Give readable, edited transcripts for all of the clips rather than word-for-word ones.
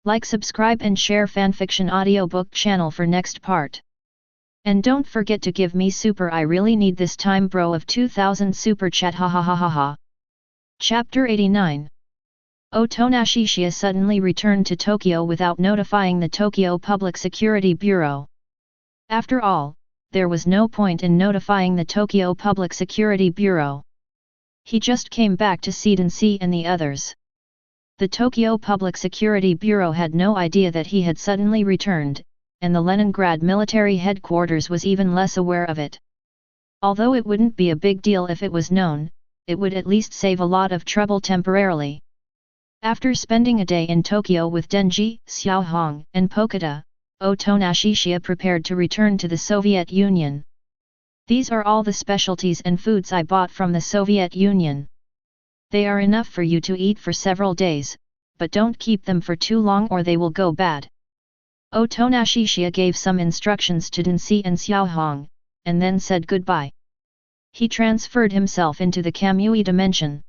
Like, subscribe and share fanfiction audiobook channel for next part. And don't forget to give me super, I really need this time bro of 2000 super chat, ha ha ha ha ha. Chapter 89. Otonashi Chiya suddenly returned to Tokyo without notifying the Tokyo Public Security Bureau. After all, there was no point in notifying the Tokyo Public Security Bureau. He just came back to see Densei and the others. The Tokyo Public Security Bureau had no idea that he had suddenly returned, and the Leningrad military headquarters was even less aware of it. Although it wouldn't be a big deal if it was known, it would at least save a lot of trouble temporarily. After spending a day in Tokyo with Denji, Xiaohong, and Pokita, Otonashi Chiya prepared to return to the Soviet Union. These are all the specialties and foods I bought from the Soviet Union. They are enough for you to eat for several days, but don't keep them for too long or they will go bad. Otonashi Chiya gave some instructions to Densei and Xiaohong, and then said goodbye. He transferred himself into the Kamui dimension.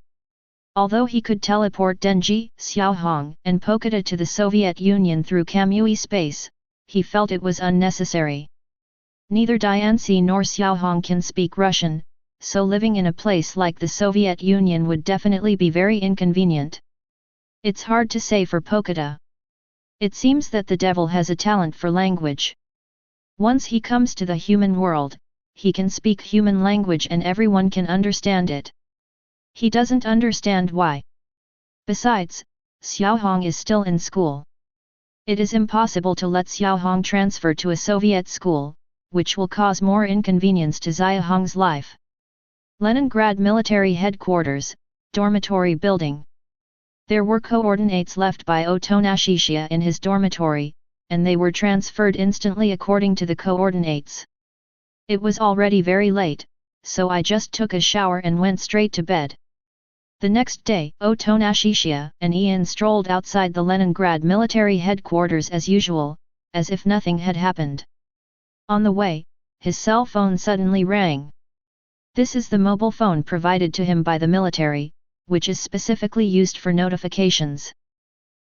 Although he could teleport Denji, Xiaohong, and Pokita to the Soviet Union through Kamui space, he felt it was unnecessary. Neither Dianxi nor Xiaohong can speak Russian, so living in a place like the Soviet Union would definitely be very inconvenient. It's hard to say for Pokita. It seems that the devil has a talent for language. Once he comes to the human world, he can speak human language and everyone can understand it. He doesn't understand why. Besides, Xiaohong is still in school. It is impossible to let Xiaohong transfer to a Soviet school, which will cause more inconvenience to Xiaohong's life. Leningrad Military Headquarters, Dormitory Building. There were coordinates left by Otonashi Chiya in his dormitory, and they were transferred instantly according to the coordinates. It was already very late, so I just took a shower and went straight to bed. The next day, Otonashi Chiya and Ian strolled outside the Leningrad Military Headquarters as usual, as if nothing had happened. On the way, his cell phone suddenly rang. This is the mobile phone provided to him by the military, which is specifically used for notifications.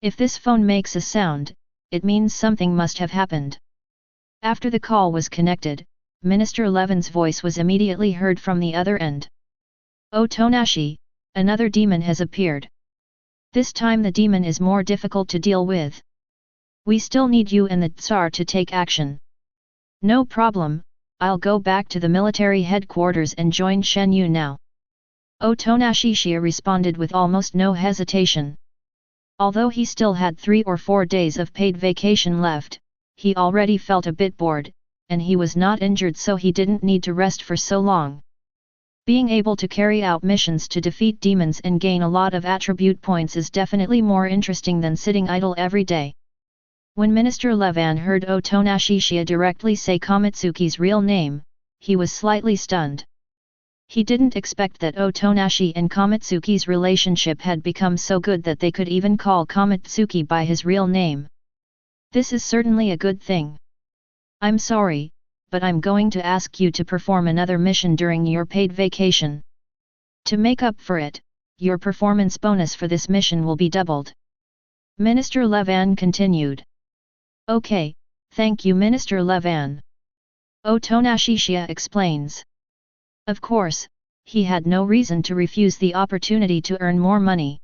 If this phone makes a sound, it means something must have happened. After the call was connected, Minister Levin's voice was immediately heard from the other end. Otonashi, another demon has appeared. This time the demon is more difficult to deal with. We still need you and the Tsar to take action. No problem, I'll go back to the military headquarters and join Shen Yu now. Otonashi Chiya responded with almost no hesitation. Although he still had 3 or 4 days of paid vacation left, he already felt a bit bored, and he was not injured so he didn't need to rest for so long. Being able to carry out missions to defeat demons and gain a lot of attribute points is definitely more interesting than sitting idle every day. When Minister Levin heard Otonashi Chiya directly say Kamitsuki's real name, he was slightly stunned. He didn't expect that Otonashi and Kamitsuki's relationship had become so good that they could even call Kamitsuki by his real name. This is certainly a good thing. I'm sorry, but I'm going to ask you to perform another mission during your paid vacation. To make up for it, your performance bonus for this mission will be doubled. Minister Levin continued. Okay, thank you Minister Levin. Otonashi Chiya explains. Of course, he had no reason to refuse the opportunity to earn more money.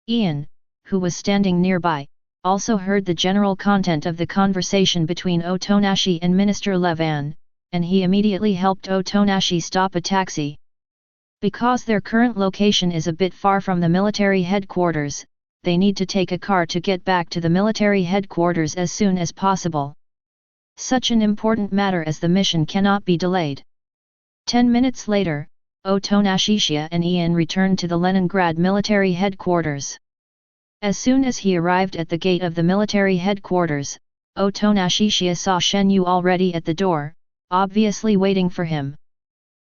Ian, who was standing nearby, also heard the general content of the conversation between Otonashi and Minister Levin, and he immediately helped Otonashi stop a taxi. Because their current location is a bit far from the military headquarters, they need to take a car to get back to the military headquarters as soon as possible. Such an important matter as the mission cannot be delayed. 10 minutes later, Otonashi Chiya and Ian returned to the Leningrad military headquarters. As soon as he arrived at the gate of the military headquarters, Otonashi Chiya saw Shen Yu already at the door, obviously waiting for him.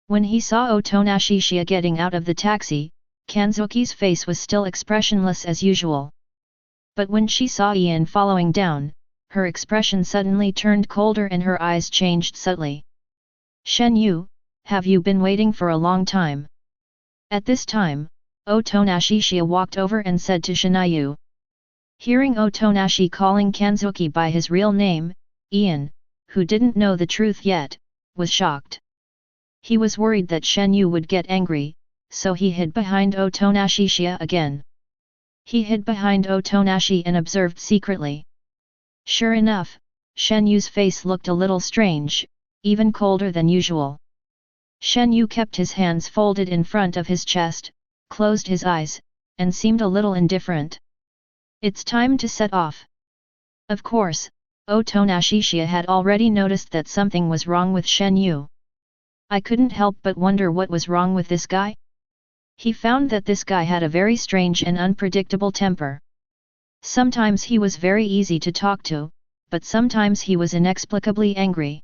When he saw Otonashi Chiya getting out of the taxi, Kanzuki's face was still expressionless as usual. But when she saw Ian following down, her expression suddenly turned colder and her eyes changed subtly. Shen Yu, have you been waiting for a long time? At this time, Otonashi Chiya walked over and said to Shen Yu. Hearing Otonashi calling Kanzuki by his real name, Ian, who didn't know the truth yet, was shocked. He was worried that Shenyu would get angry, so he hid behind Otonashi Chiya again. He hid behind Otonashi and observed secretly. Sure enough, Shenyu's face looked a little strange, even colder than usual. Shenyu kept his hands folded in front of his chest, closed his eyes, and seemed a little indifferent. It's time to set off. Of course, Otonashi Chiya had already noticed that something was wrong with Shenyu. I couldn't help but wonder what was wrong with this guy. He found that this guy had a very strange and unpredictable temper. Sometimes he was very easy to talk to, but sometimes he was inexplicably angry.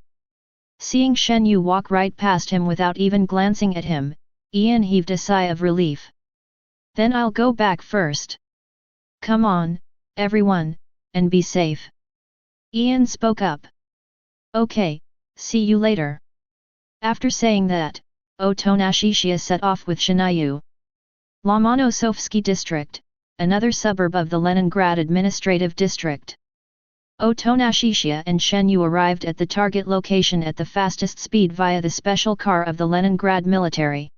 Seeing Shenyu walk right past him without even glancing at him, Ian heaved a sigh of relief. Then I'll go back first. Come on, everyone, and be safe. Ian spoke up. Okay, see you later. After saying that, Otonashi Chiya set off with Shinryu. Lomonosovsky District, another suburb of the Leningrad Administrative District. Otonashi Chiya and Shenyu arrived at the target location at the fastest speed via the special car of the Leningrad military.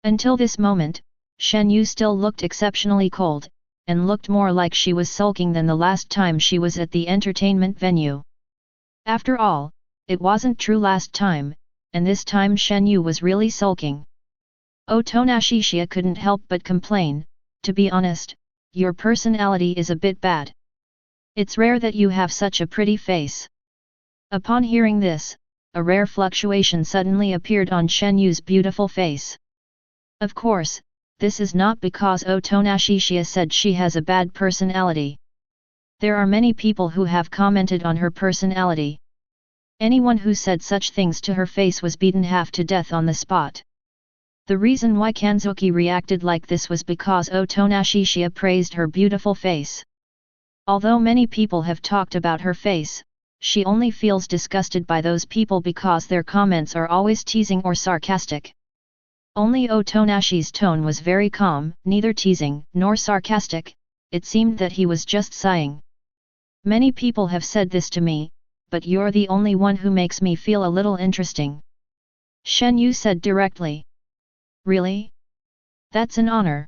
Until this moment, Shenyu still looked exceptionally cold, and looked more like she was sulking than the last time she was at the entertainment venue. After all, it wasn't true last time, and this time Shenyu was really sulking. Otonashi Chiya couldn't help but complain, to be honest, your personality is a bit bad. It's rare that you have such a pretty face. Upon hearing this, a rare fluctuation suddenly appeared on Shenyu's beautiful face. Of course, this is not because Otonashi Chiya said she has a bad personality. There are many people who have commented on her personality. Anyone who said such things to her face was beaten half to death on the spot. The reason why Kanzuki reacted like this was because Otonashi Chiya praised her beautiful face. Although many people have talked about her face, she only feels disgusted by those people because their comments are always teasing or sarcastic. Only Otonashi's tone was very calm, neither teasing nor sarcastic, it seemed that he was just sighing. Many people have said this to me, but you're the only one who makes me feel a little interesting. Shenyu said directly. Really? That's an honor.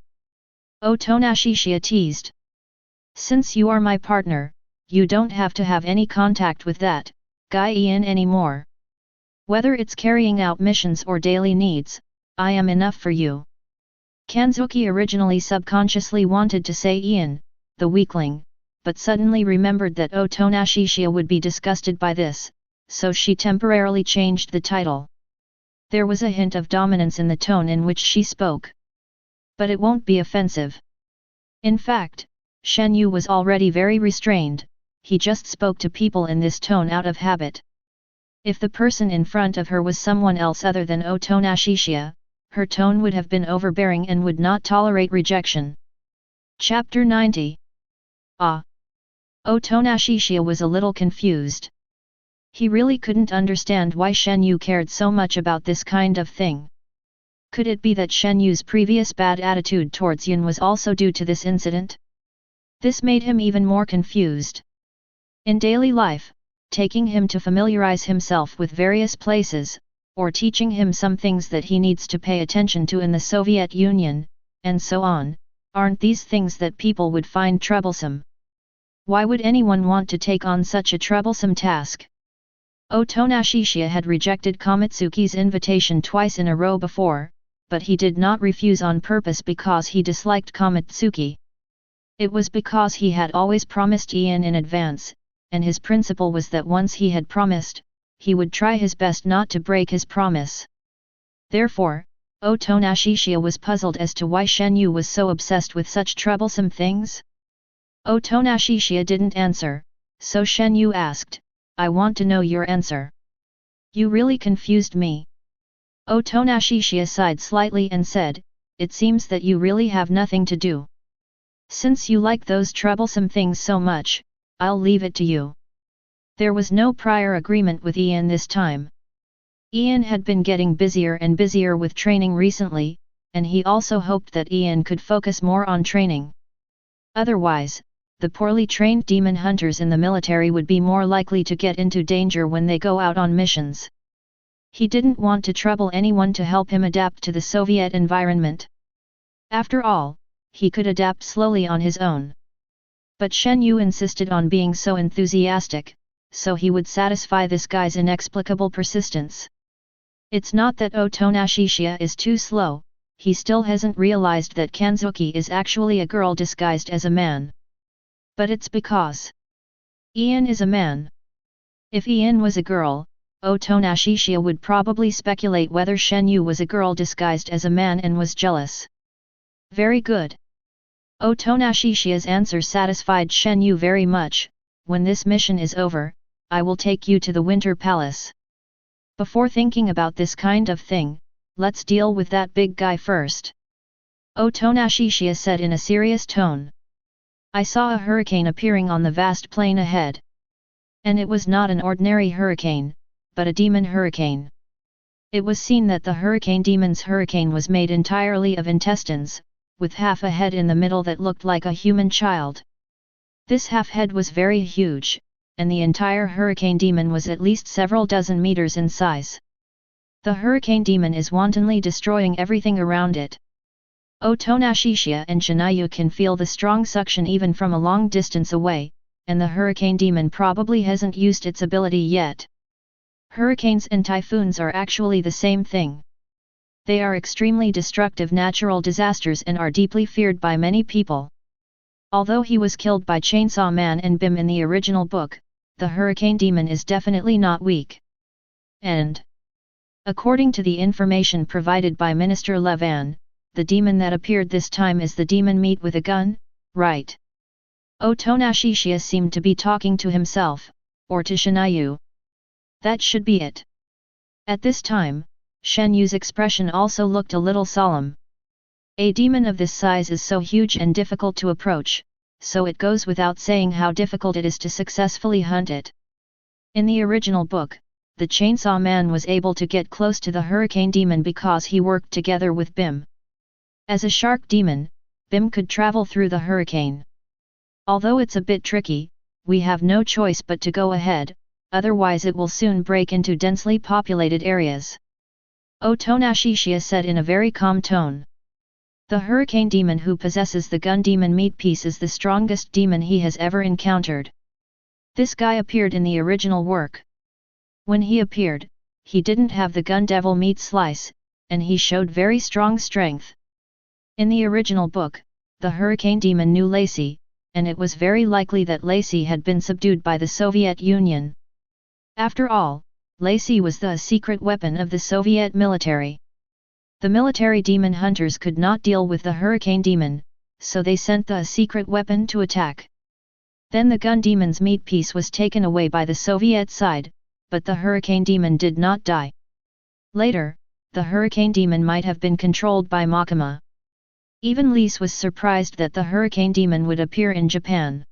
Otonashi Chiya teased. Since you are my partner, you don't have to have any contact with that guy Ian anymore. Whether it's carrying out missions or daily needs, I am enough for you. Kanzuki originally subconsciously wanted to say Ian, the weakling, but suddenly remembered that Otonashi Chiya would be disgusted by this, so she temporarily changed the title. There was a hint of dominance in the tone in which she spoke. But it won't be offensive. In fact, Shenyu was already very restrained, he just spoke to people in this tone out of habit. If the person in front of her was someone else other than Otonashi Chiya, her tone would have been overbearing and would not tolerate rejection. Chapter 90. Otonashi Chiya was a little confused. He really couldn't understand why Shenyu cared so much about this kind of thing. Could it be that Shenyu's previous bad attitude towards Yun was also due to this incident? This made him even more confused. In daily life, taking him to familiarize himself with various places, or teaching him some things that he needs to pay attention to in the Soviet Union, and so on, aren't these things that people would find troublesome? Why would anyone want to take on such a troublesome task? Otonashi Chiya had rejected Kamitsuki's invitation twice in a row before, but he did not refuse on purpose because he disliked Kamitsuki. It was because he had always promised Ian in advance, and his principle was that once he had promised, he would try his best not to break his promise. Therefore, Otonashi Chiya was puzzled as to why Shenyu was so obsessed with such troublesome things. Otonashi Chiya didn't answer, so Shenyu asked, I want to know your answer. You really confused me. Otonashi Chiya sighed slightly and said, it seems that you really have nothing to do. Since you like those troublesome things so much, I'll leave it to you. There was no prior agreement with Ian this time. Ian had been getting busier and busier with training recently, and he also hoped that Ian could focus more on training. Otherwise, the poorly trained demon hunters in the military would be more likely to get into danger when they go out on missions. He didn't want to trouble anyone to help him adapt to the Soviet environment. After all, he could adapt slowly on his own. But Shen Yu insisted on being so enthusiastic, so he would satisfy this guy's inexplicable persistence. It's not that Otonashishiya is too slow, he still hasn't realized that Kanzuki is actually a girl disguised as a man. But it's because Ian is a man. If Ian was a girl, Otonashishiya would probably speculate whether Shen Yu was a girl disguised as a man and was jealous. Very good. Otonashishiya's answer satisfied Shen Yu very much. When this mission is over, I will take you to the Winter Palace. Before thinking about this kind of thing, let's deal with that big guy first. Otonashishiya said in a serious tone. I saw a hurricane appearing on the vast plain ahead. And it was not an ordinary hurricane, but a demon hurricane. It was seen that the hurricane demon's hurricane was made entirely of intestines, with half a head in the middle that looked like a human child. This half head was very huge, and the entire hurricane demon was at least several dozen meters in size. The hurricane demon is wantonly destroying everything around it. Otonashishiya and Shinayu can feel the strong suction even from a long distance away, and the hurricane demon probably hasn't used its ability yet. Hurricanes and typhoons are actually the same thing. They are extremely destructive natural disasters and are deeply feared by many people. Although he was killed by Chainsaw Man and Bim in the original book, the hurricane demon is definitely not weak. And according to the information provided by Minister Levan, the demon that appeared this time is the demon meat with a gun, right? Otonashishiya seemed to be talking to himself, or to Shinayu. That should be it. At this time, Shen Yu's expression also looked a little solemn. A demon of this size is so huge and difficult to approach, so it goes without saying how difficult it is to successfully hunt it. In the original book, the Chainsaw Man was able to get close to the hurricane demon because he worked together with Bim. As a shark demon, Bim could travel through the hurricane. Although it's a bit tricky, we have no choice but to go ahead, otherwise it will soon break into densely populated areas. Otonashishiya said in a very calm tone. The hurricane demon who possesses the gun demon meat piece is the strongest demon he has ever encountered. This guy appeared in the original work. When he appeared, he didn't have the gun devil meat slice, and he showed very strong strength. In the original book, the hurricane demon knew Lacey, and it was very likely that Lacey had been subdued by the Soviet Union. After all, Lacey was the secret weapon of the Soviet military. The military demon hunters could not deal with the hurricane demon, so they sent the secret weapon to attack. Then the gun demon's meat piece was taken away by the Soviet side, but the hurricane demon did not die. Later, the hurricane demon might have been controlled by Makima. Even Lise was surprised that the hurricane demon would appear in Japan.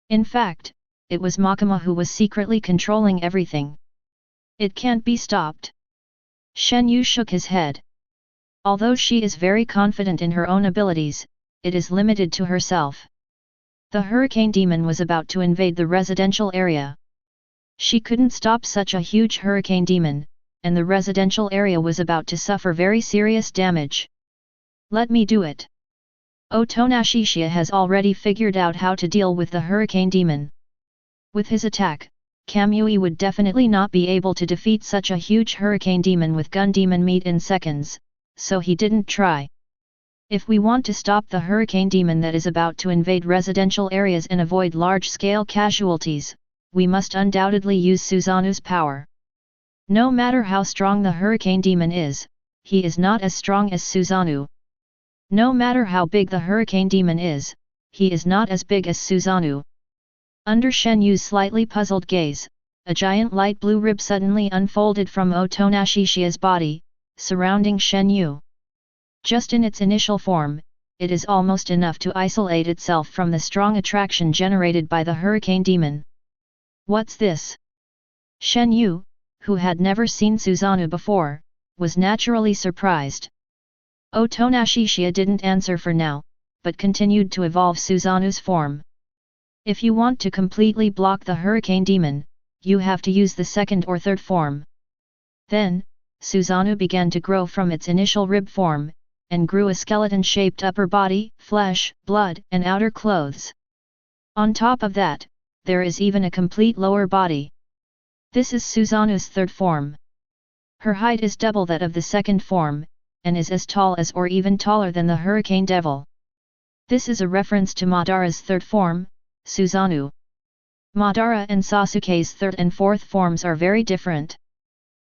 In fact, it was Makima who was secretly controlling everything. It can't be stopped. Shen Yu shook his head. Although she is very confident in her own abilities, it is limited to herself. The hurricane demon was about to invade the residential area. She couldn't stop such a huge hurricane demon, and the residential area was about to suffer very serious damage. Let me do it. Otonashishiya has already figured out how to deal with the hurricane demon. With his attack, Kamui would definitely not be able to defeat such a huge hurricane demon with gun demon meat in seconds, so he didn't try. If we want to stop the hurricane demon that is about to invade residential areas and avoid large-scale casualties, we must undoubtedly use Suzanu's power. No matter how strong the hurricane demon is, he is not as strong as Suzanu. No matter how big the hurricane demon is, he is not as big as Suzanu. Under Shen Yu's slightly puzzled gaze, a giant light blue rib suddenly unfolded from Otonashishiya's body, surrounding Shen Yu. Just in its initial form, it is almost enough to isolate itself from the strong attraction generated by the hurricane demon. What's this? Shen Yu, who had never seen Suzanu before, was naturally surprised. Otonashishiya didn't answer for now, but continued to evolve Suzanu's form. If you want to completely block the Hurricane Demon, you have to use the second or third form. Then, Susanoo began to grow from its initial rib form, and grew a skeleton-shaped upper body, flesh, blood, and outer clothes. On top of that, there is even a complete lower body. This is Susanoo's third form. Her height is double that of the second form, and is as tall as or even taller than the Hurricane Devil. This is a reference to Madara's third form, Susanoo. Madara and Sasuke's third and fourth forms are very different.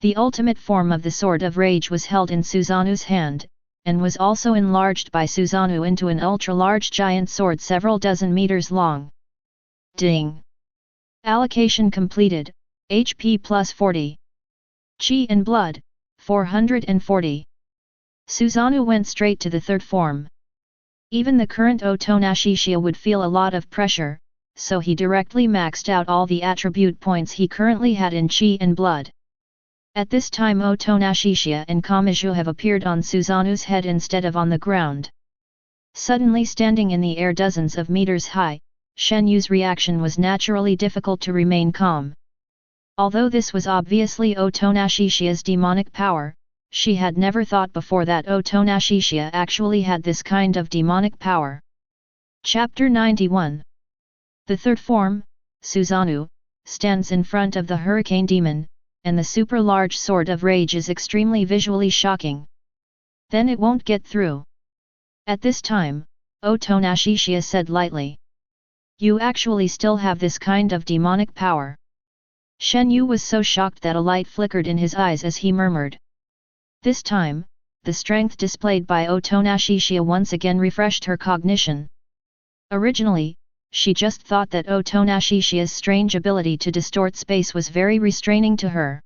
The ultimate form of the Sword of Rage was held in Susanoo's hand, and was also enlarged by Susanoo into an ultra-large giant sword several dozen meters long. Ding! Allocation completed, HP plus 40. Chi and blood, 440. Susanoo went straight to the third form. Even the current Otonashishiya would feel a lot of pressure, so he directly maxed out all the attribute points he currently had in Chi and blood. At this time Otonashishiya and Kamui have appeared on Susanoo's head instead of on the ground. Suddenly standing in the air dozens of meters high, Shenyu's reaction was naturally difficult to remain calm. Although this was obviously Otonashishiya's demonic power, she had never thought before that Otonashishiya actually had this kind of demonic power. Chapter 91. The third form, Susanoo, stands in front of the Hurricane Demon, and the super-large Sword of Rage is extremely visually shocking. Then it won't get through. At this time, Otonashishiya said lightly. You actually still have this kind of demonic power. Shenyu was so shocked that a light flickered in his eyes as he murmured. This time, the strength displayed by Otonashishiya once again refreshed her cognition. Originally, she just thought that Otonashishiya's strange ability to distort space was very restraining to her.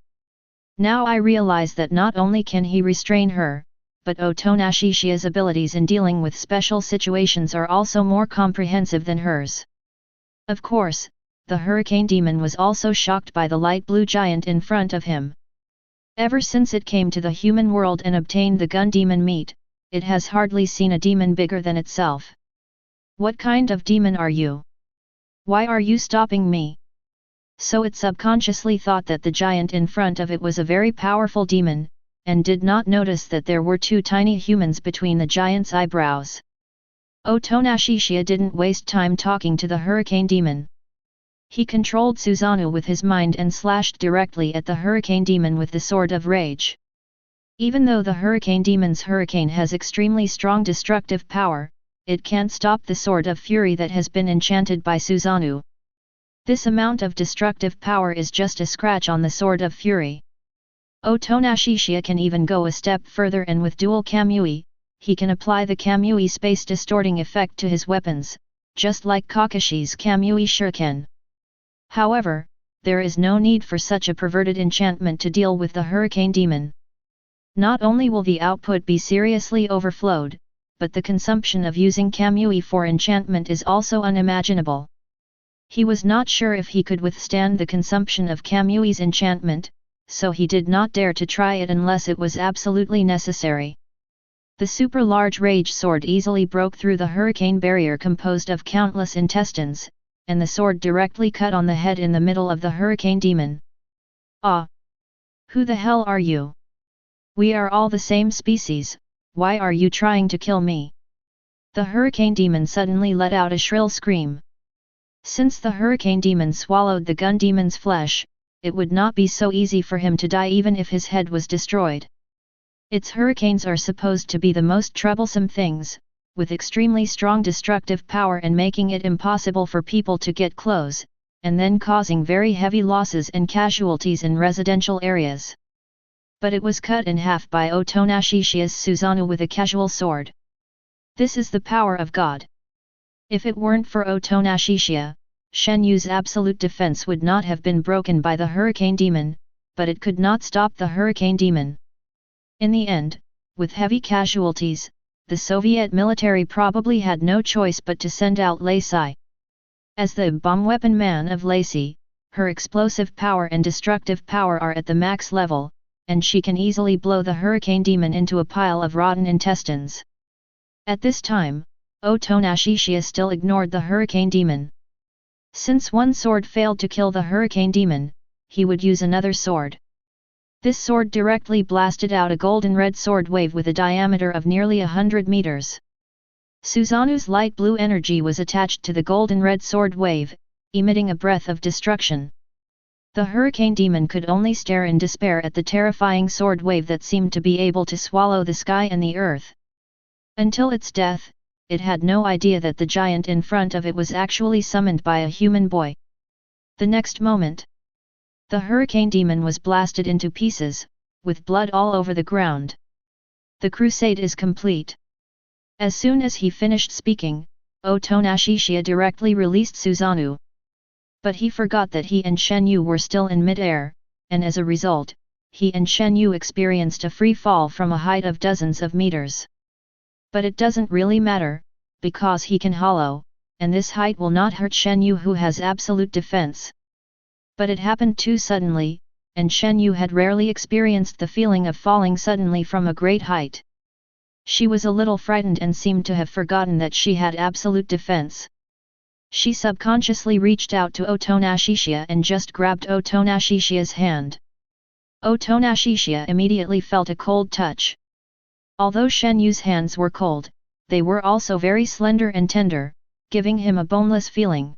Now I realize that not only can he restrain her, but Otonashishiya's abilities in dealing with special situations are also more comprehensive than hers. Of course, the Hurricane Demon was also shocked by the light blue giant in front of him. Ever since it came to the human world and obtained the gun demon meat, it has hardly seen a demon bigger than itself. What kind of demon are you? Why are you stopping me? So it subconsciously thought that the giant in front of it was a very powerful demon, and did not notice that there were two tiny humans between the giant's eyebrows. Otonashishiya didn't waste time talking to the Hurricane Demon. He controlled Susanoo with his mind and slashed directly at the Hurricane Demon with the Sword of Rage. Even though the Hurricane Demon's hurricane has extremely strong destructive power, it can't stop the Sword of Fury that has been enchanted by Susanoo. This amount of destructive power is just a scratch on the Sword of Fury. Otonashishiya can even go a step further, and with dual Kamui, he can apply the Kamui space distorting effect to his weapons, just like Kakashi's Kamui Shuriken. However, there is no need for such a perverted enchantment to deal with the Hurricane Demon. Not only will the output be seriously overflowed, but the consumption of using Kamui for enchantment is also unimaginable. He was not sure if he could withstand the consumption of Kamui's enchantment, so he did not dare to try it unless it was absolutely necessary. The super-large rage sword easily broke through the hurricane barrier composed of countless intestines, and the sword directly cut on the head in the middle of the Hurricane Demon. Ah! Who the hell are you? We are all the same species, why are you trying to kill me? The Hurricane Demon suddenly let out a shrill scream. Since the Hurricane Demon swallowed the Gun Demon's flesh, it would not be so easy for him to die even if his head was destroyed. Its hurricanes are supposed to be the most troublesome things, with extremely strong destructive power and making it impossible for people to get close, and then causing very heavy losses and casualties in residential areas. But it was cut in half by Otonashishiya's Susanoo with a casual sword. This is the power of God. If it weren't for Otonashishiya, Shenyu's absolute defense would not have been broken by the Hurricane Demon, but it could not stop the Hurricane Demon. In the end, with heavy casualties, the Soviet military probably had no choice but to send out Lacey. As the bomb weapon man of Lacey, her explosive power and destructive power are at the max level, and she can easily blow the Hurricane Demon into a pile of rotten intestines. At this time, Otonashishiya still ignored the Hurricane Demon. Since one sword failed to kill the hurricane demon, he would use another sword. This sword directly blasted out a golden red sword wave with a diameter of nearly 100 meters. Suzanu's light blue energy was attached to the golden red sword wave, emitting a breath of destruction. The hurricane demon could only stare in despair at the terrifying sword wave that seemed to be able to swallow the sky and the earth. Until its death, it had no idea that the giant in front of it was actually summoned by a human boy. The next moment, the hurricane demon was blasted into pieces, with blood all over the ground. The crusade is complete. As soon as he finished speaking, Otonashishiya directly released Suzanu. But he forgot that he and Shen Yu were still in mid-air, and as a result, he and Shen Yu experienced a free fall from a height of dozens of meters. But it doesn't really matter, because he can hollow, and this height will not hurt Shen Yu who has absolute defense. But it happened too suddenly, and Shen Yu had rarely experienced the feeling of falling suddenly from a great height. She was a little frightened and seemed to have forgotten that she had absolute defense. She subconsciously reached out to Otonashishiya and just grabbed Otonashishiya's hand. Otonashishiya immediately felt a cold touch. Although Shen Yu's hands were cold, they were also very slender and tender, giving him a boneless feeling.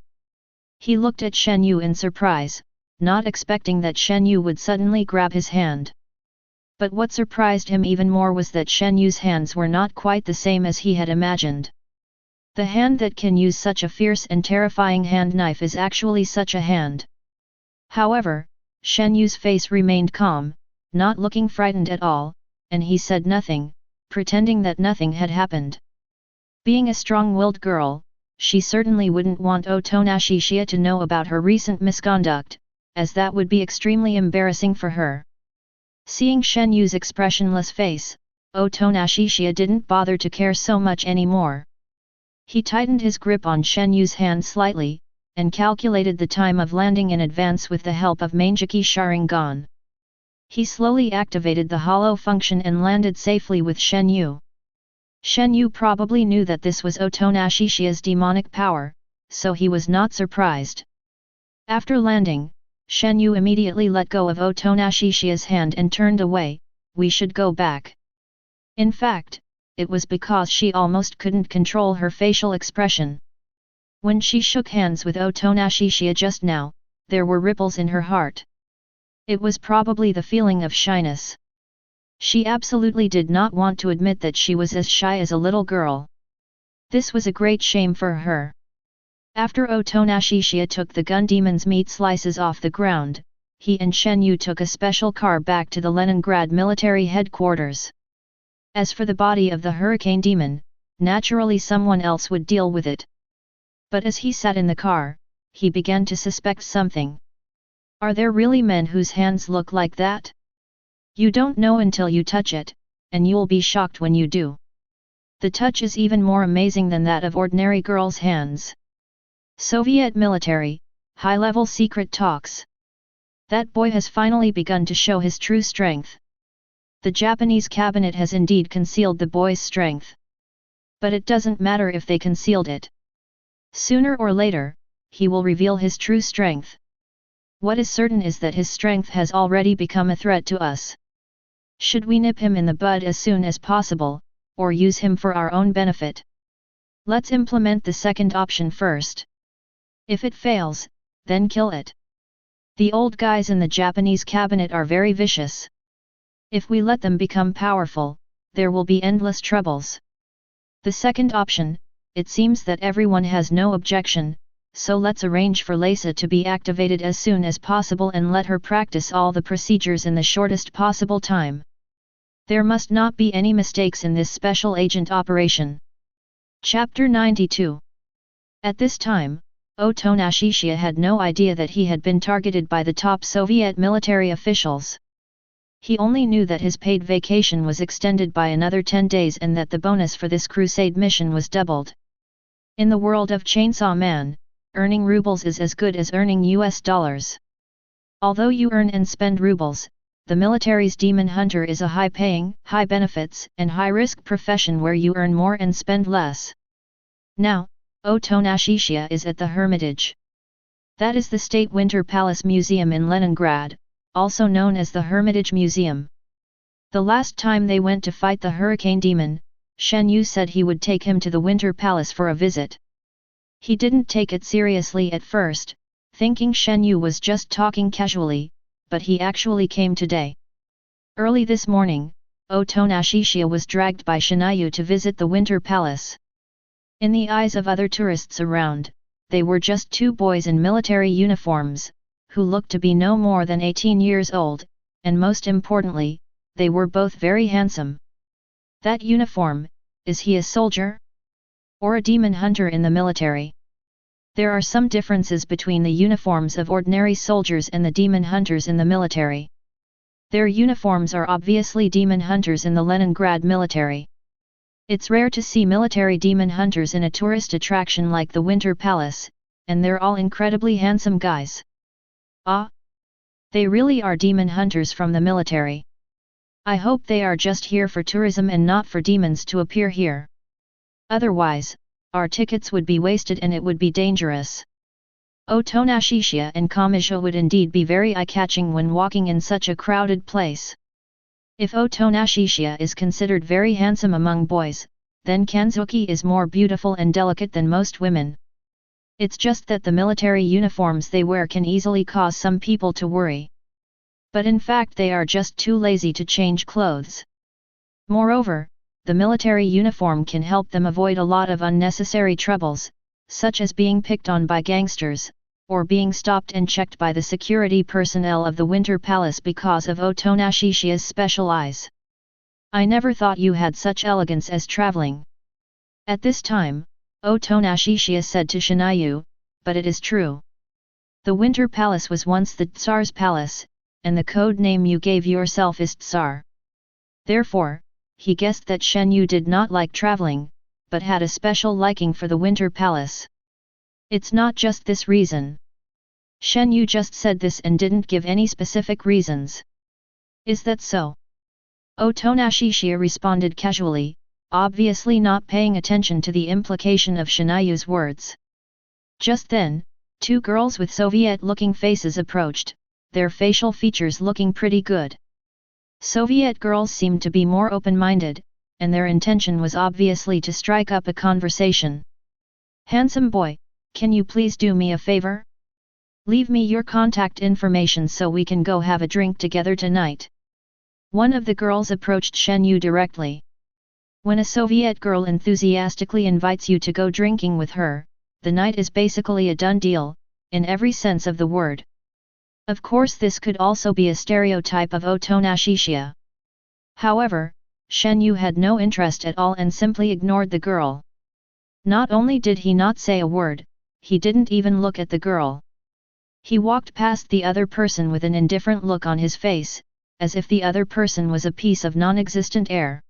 He looked at Shen Yu in surprise, not expecting that Shen Yu would suddenly grab his hand. But what surprised him even more was that Shen Yu's hands were not quite the same as he had imagined. The hand that can use such a fierce and terrifying hand knife is actually such a hand. However, Shen Yu's face remained calm, not looking frightened at all, and he said nothing, pretending that nothing had happened. Being a strong-willed girl, she certainly wouldn't want Otonashishiya to know about her recent misconduct, as that would be extremely embarrassing for her. Seeing Shen Yu's expressionless face, Otonashishiya didn't bother to care so much anymore. He tightened his grip on Shen Yu's hand slightly, and calculated the time of landing in advance with the help of Mangekyō Sharingan. He slowly activated the hollow function and landed safely with Shen Yu. Shen Yu probably knew that this was Otonashishiya's demonic power, so he was not surprised. After landing, Shen Yu immediately let go of Otonashishiya's hand and turned away. "We should go back." In fact, it was because she almost couldn't control her facial expression. When she shook hands with Otonashishiya just now, there were ripples in her heart. It was probably the feeling of shyness. She absolutely did not want to admit that she was as shy as a little girl. This was a great shame for her. After Otonashishiya took the gun demon's meat slices off the ground, he and Shen Yu took a special car back to the Leningrad military headquarters. As for the body of the hurricane demon, naturally someone else would deal with it. But as he sat in the car, he began to suspect something. Are there really men whose hands look like that? You don't know until you touch it, and you'll be shocked when you do. The touch is even more amazing than that of ordinary girls' hands. Soviet military, high-level secret talks. That boy has finally begun to show his true strength. The Japanese cabinet has indeed concealed the boy's strength. But it doesn't matter if they concealed it. Sooner or later, he will reveal his true strength. What is certain is that his strength has already become a threat to us. Should we nip him in the bud as soon as possible, or use him for our own benefit? Let's implement the second option first. If it fails, then kill it. The old guys in the Japanese cabinet are very vicious. If we let them become powerful, there will be endless troubles. The second option, it seems that everyone has no objection, so let's arrange for Lisa to be activated as soon as possible and let her practice all the procedures in the shortest possible time. There must not be any mistakes in this special agent operation. Chapter 92. At this time, Otonashishiya had no idea that he had been targeted by the top Soviet military officials. He only knew that his paid vacation was extended by another 10 days and that the bonus for this crusade mission was doubled. In the world of Chainsaw Man, earning rubles is as good as earning US dollars. Although you earn and spend rubles, the military's demon hunter is a high-paying, high-benefits, and high-risk profession where you earn more and spend less. Now, Otonashishiya is at the Hermitage. That is the State Winter Palace Museum in Leningrad, also known as the Hermitage Museum. The last time they went to fight the hurricane demon, Shen Yu said he would take him to the Winter Palace for a visit. He didn't take it seriously at first, thinking Shen Yu was just talking casually, but he actually came today. Early this morning, Chiya was dragged by Shinayu to visit the Winter Palace. In the eyes of other tourists around, they were just two boys in military uniforms, who looked to be no more than 18 years old, and most importantly, they were both very handsome. That uniform, is he a soldier? Or a demon hunter in the military? There are some differences between the uniforms of ordinary soldiers and the demon hunters in the military. Their uniforms are obviously demon hunters in the Leningrad military. It's rare to see military demon hunters in a tourist attraction like the Winter Palace, and they're all incredibly handsome guys. Ah! They really are demon hunters from the military. I hope they are just here for tourism and not for demons to appear here. Otherwise, our tickets would be wasted and it would be dangerous. Chiya and Kamui would indeed be very eye-catching when walking in such a crowded place. If Chiya is considered very handsome among boys, then Kanzuki is more beautiful and delicate than most women. It's just that the military uniforms they wear can easily cause some people to worry. But in fact they are just too lazy to change clothes. Moreover, the military uniform can help them avoid a lot of unnecessary troubles, such as being picked on by gangsters, or being stopped and checked by the security personnel of the Winter Palace because of Chiya's special eyes. I never thought you had such elegance as traveling. At this time, Chiya said to Shinayu, but it is true. The Winter Palace was once the Tsar's palace, and the code name you gave yourself is Tsar. Therefore, he guessed that Shen Yu did not like traveling, but had a special liking for the Winter Palace. It's not just this reason. Shen Yu just said this and didn't give any specific reasons. Is that so? Chiya responded casually, obviously not paying attention to the implication of Shinayu's words. Just then, two girls with Soviet-looking faces approached, their facial features looking pretty good. Soviet girls seemed to be more open-minded, and their intention was obviously to strike up a conversation. Handsome boy, can you please do me a favor? Leave me your contact information so we can go have a drink together tonight. One of the girls approached Shen Yu directly. When a Soviet girl enthusiastically invites you to go drinking with her, the night is basically a done deal, in every sense of the word. Of course this could also be a stereotype of Chiya. However, Shen Yu had no interest at all and simply ignored the girl. Not only did he not say a word, he didn't even look at the girl. He walked past the other person with an indifferent look on his face, as if the other person was a piece of non-existent air.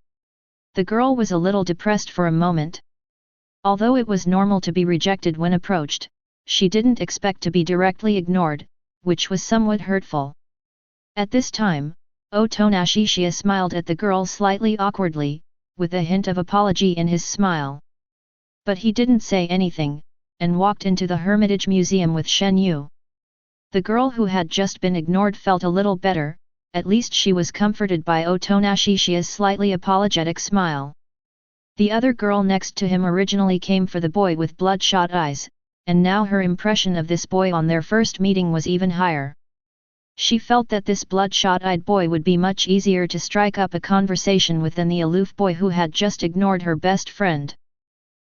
The girl was a little depressed for a moment. Although it was normal to be rejected when approached, she didn't expect to be directly ignored, which was somewhat hurtful. At this time, Chiya smiled at the girl slightly awkwardly, with a hint of apology in his smile. But he didn't say anything, and walked into the Hermitage Museum with Shen Yu. The girl who had just been ignored felt a little better, at least she was comforted by Chiya's slightly apologetic smile. The other girl next to him originally came for the boy with bloodshot eyes, and now her impression of this boy on their first meeting was even higher. She felt that this bloodshot-eyed boy would be much easier to strike up a conversation with than the aloof boy who had just ignored her best friend.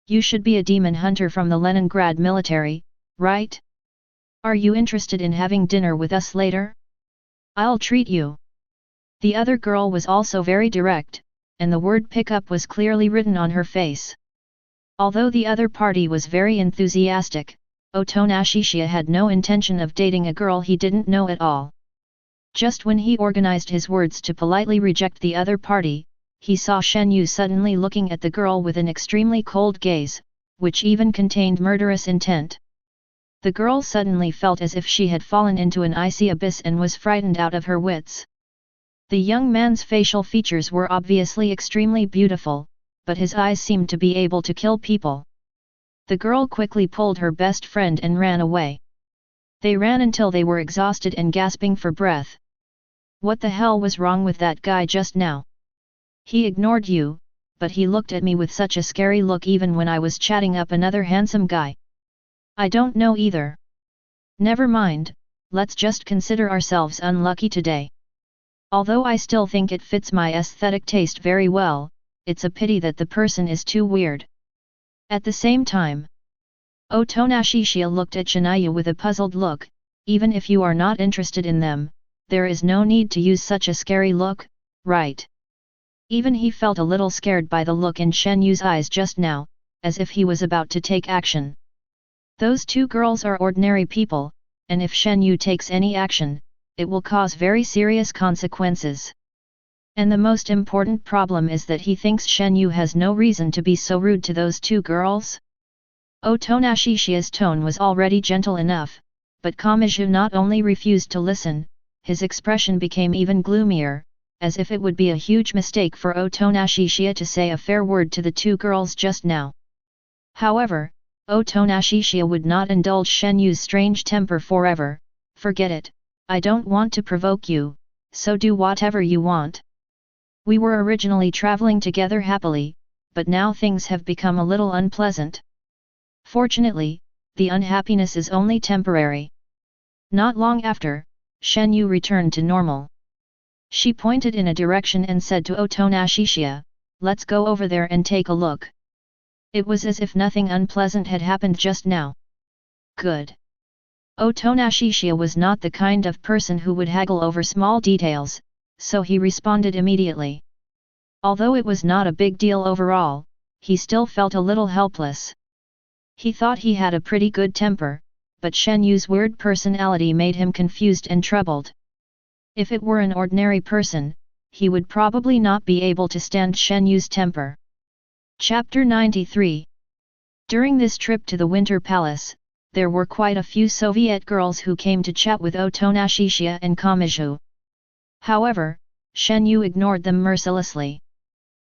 You should be a demon hunter from the Leningrad military, right? Are you interested in having dinner with us later? I'll treat you. The other girl was also very direct, and the word pickup was clearly written on her face. Although the other party was very enthusiastic, Chiya had no intention of dating a girl he didn't know at all. Just when he organized his words to politely reject the other party, he saw Shen Yu suddenly looking at the girl with an extremely cold gaze, which even contained murderous intent. The girl suddenly felt as if she had fallen into an icy abyss and was frightened out of her wits. The young man's facial features were obviously extremely beautiful, but his eyes seemed to be able to kill people. The girl quickly pulled her best friend and ran away. They ran until they were exhausted and gasping for breath. What the hell was wrong with that guy just now? He ignored you, but he looked at me with such a scary look even when I was chatting up another handsome guy. I don't know either. Never mind, let's just consider ourselves unlucky today. Although I still think it fits my aesthetic taste very well, it's a pity that the person is too weird. At the same time, Otonashishiya looked at Shinayu with a puzzled look. Even if you are not interested in them, there is no need to use such a scary look, right? Even he felt a little scared by the look in Shen Yu's eyes just now, as if he was about to take action. Those two girls are ordinary people, and if Shen Yu takes any action, it will cause very serious consequences. And the most important problem is that he thinks Shen Yu has no reason to be so rude to those two girls. Otonashishiya's tone was already gentle enough, but Kamui not only refused to listen, his expression became even gloomier, as if it would be a huge mistake for Otonashishiya to say a fair word to the two girls just now. However, Otonashishiya would not indulge Shen Yu's strange temper forever. Forget it, I don't want to provoke you, so do whatever you want. We were originally traveling together happily, but now things have become a little unpleasant. Fortunately, the unhappiness is only temporary. Not long after, Shen Yu returned to normal. She pointed in a direction and said to Otonashishiya, "Let's go over there and take a look." It was as if nothing unpleasant had happened just now. Good. Otonashishiya was not the kind of person who would haggle over small details, so he responded immediately. Although it was not a big deal overall, he still felt a little helpless. He thought he had a pretty good temper, but Shen Yu's weird personality made him confused and troubled. If it were an ordinary person, he would probably not be able to stand Shen Yu's temper. Chapter 93. During this trip to the Winter Palace, there were quite a few Soviet girls who came to chat with Otonashishiya and Kamui. However, Shen Yu ignored them mercilessly.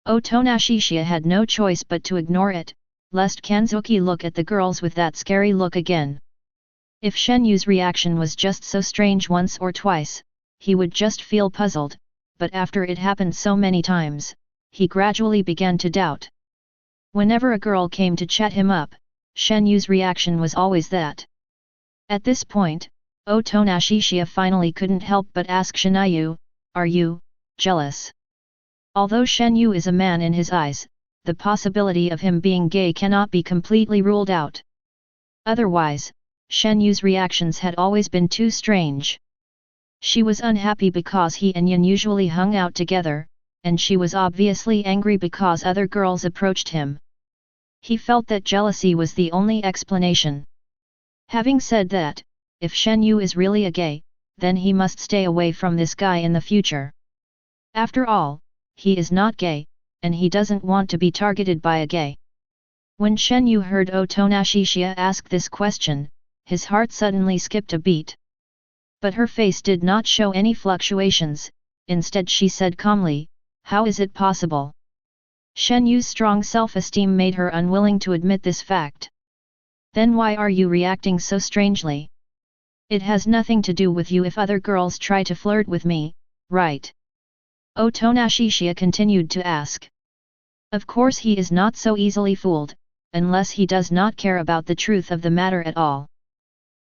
Otonashishiya had no choice but to ignore it, lest Kanzuki look at the girls with that scary look again. If Shen Yu's reaction was just so strange once or twice, he would just feel puzzled, but after it happened so many times, he gradually began to doubt. Whenever a girl came to chat him up, Shen Yu's reaction was always that. At this point, Otonashishiya finally couldn't help but ask Shinayu, "Are you jealous?" Although Shen Yu is a man in his eyes, the possibility of him being gay cannot be completely ruled out. Otherwise, Shen Yu's reactions had always been too strange. She was unhappy because he and Yin usually hung out together, and she was obviously angry because other girls approached him. He felt that jealousy was the only explanation. Having said that, if Shen Yu is really a gay, then he must stay away from this guy in the future. After all, he is not gay, and he doesn't want to be targeted by a gay. When Shen Yu heard Otonashishiya ask this question, his heart suddenly skipped a beat. But her face did not show any fluctuations, instead she said calmly, "How is it possible?" Shen Yu's strong self-esteem made her unwilling to admit this fact. "Then why are you reacting so strangely? It has nothing to do with you if other girls try to flirt with me, right?" Otonashishiya continued to ask. Of course he is not so easily fooled, unless he does not care about the truth of the matter at all.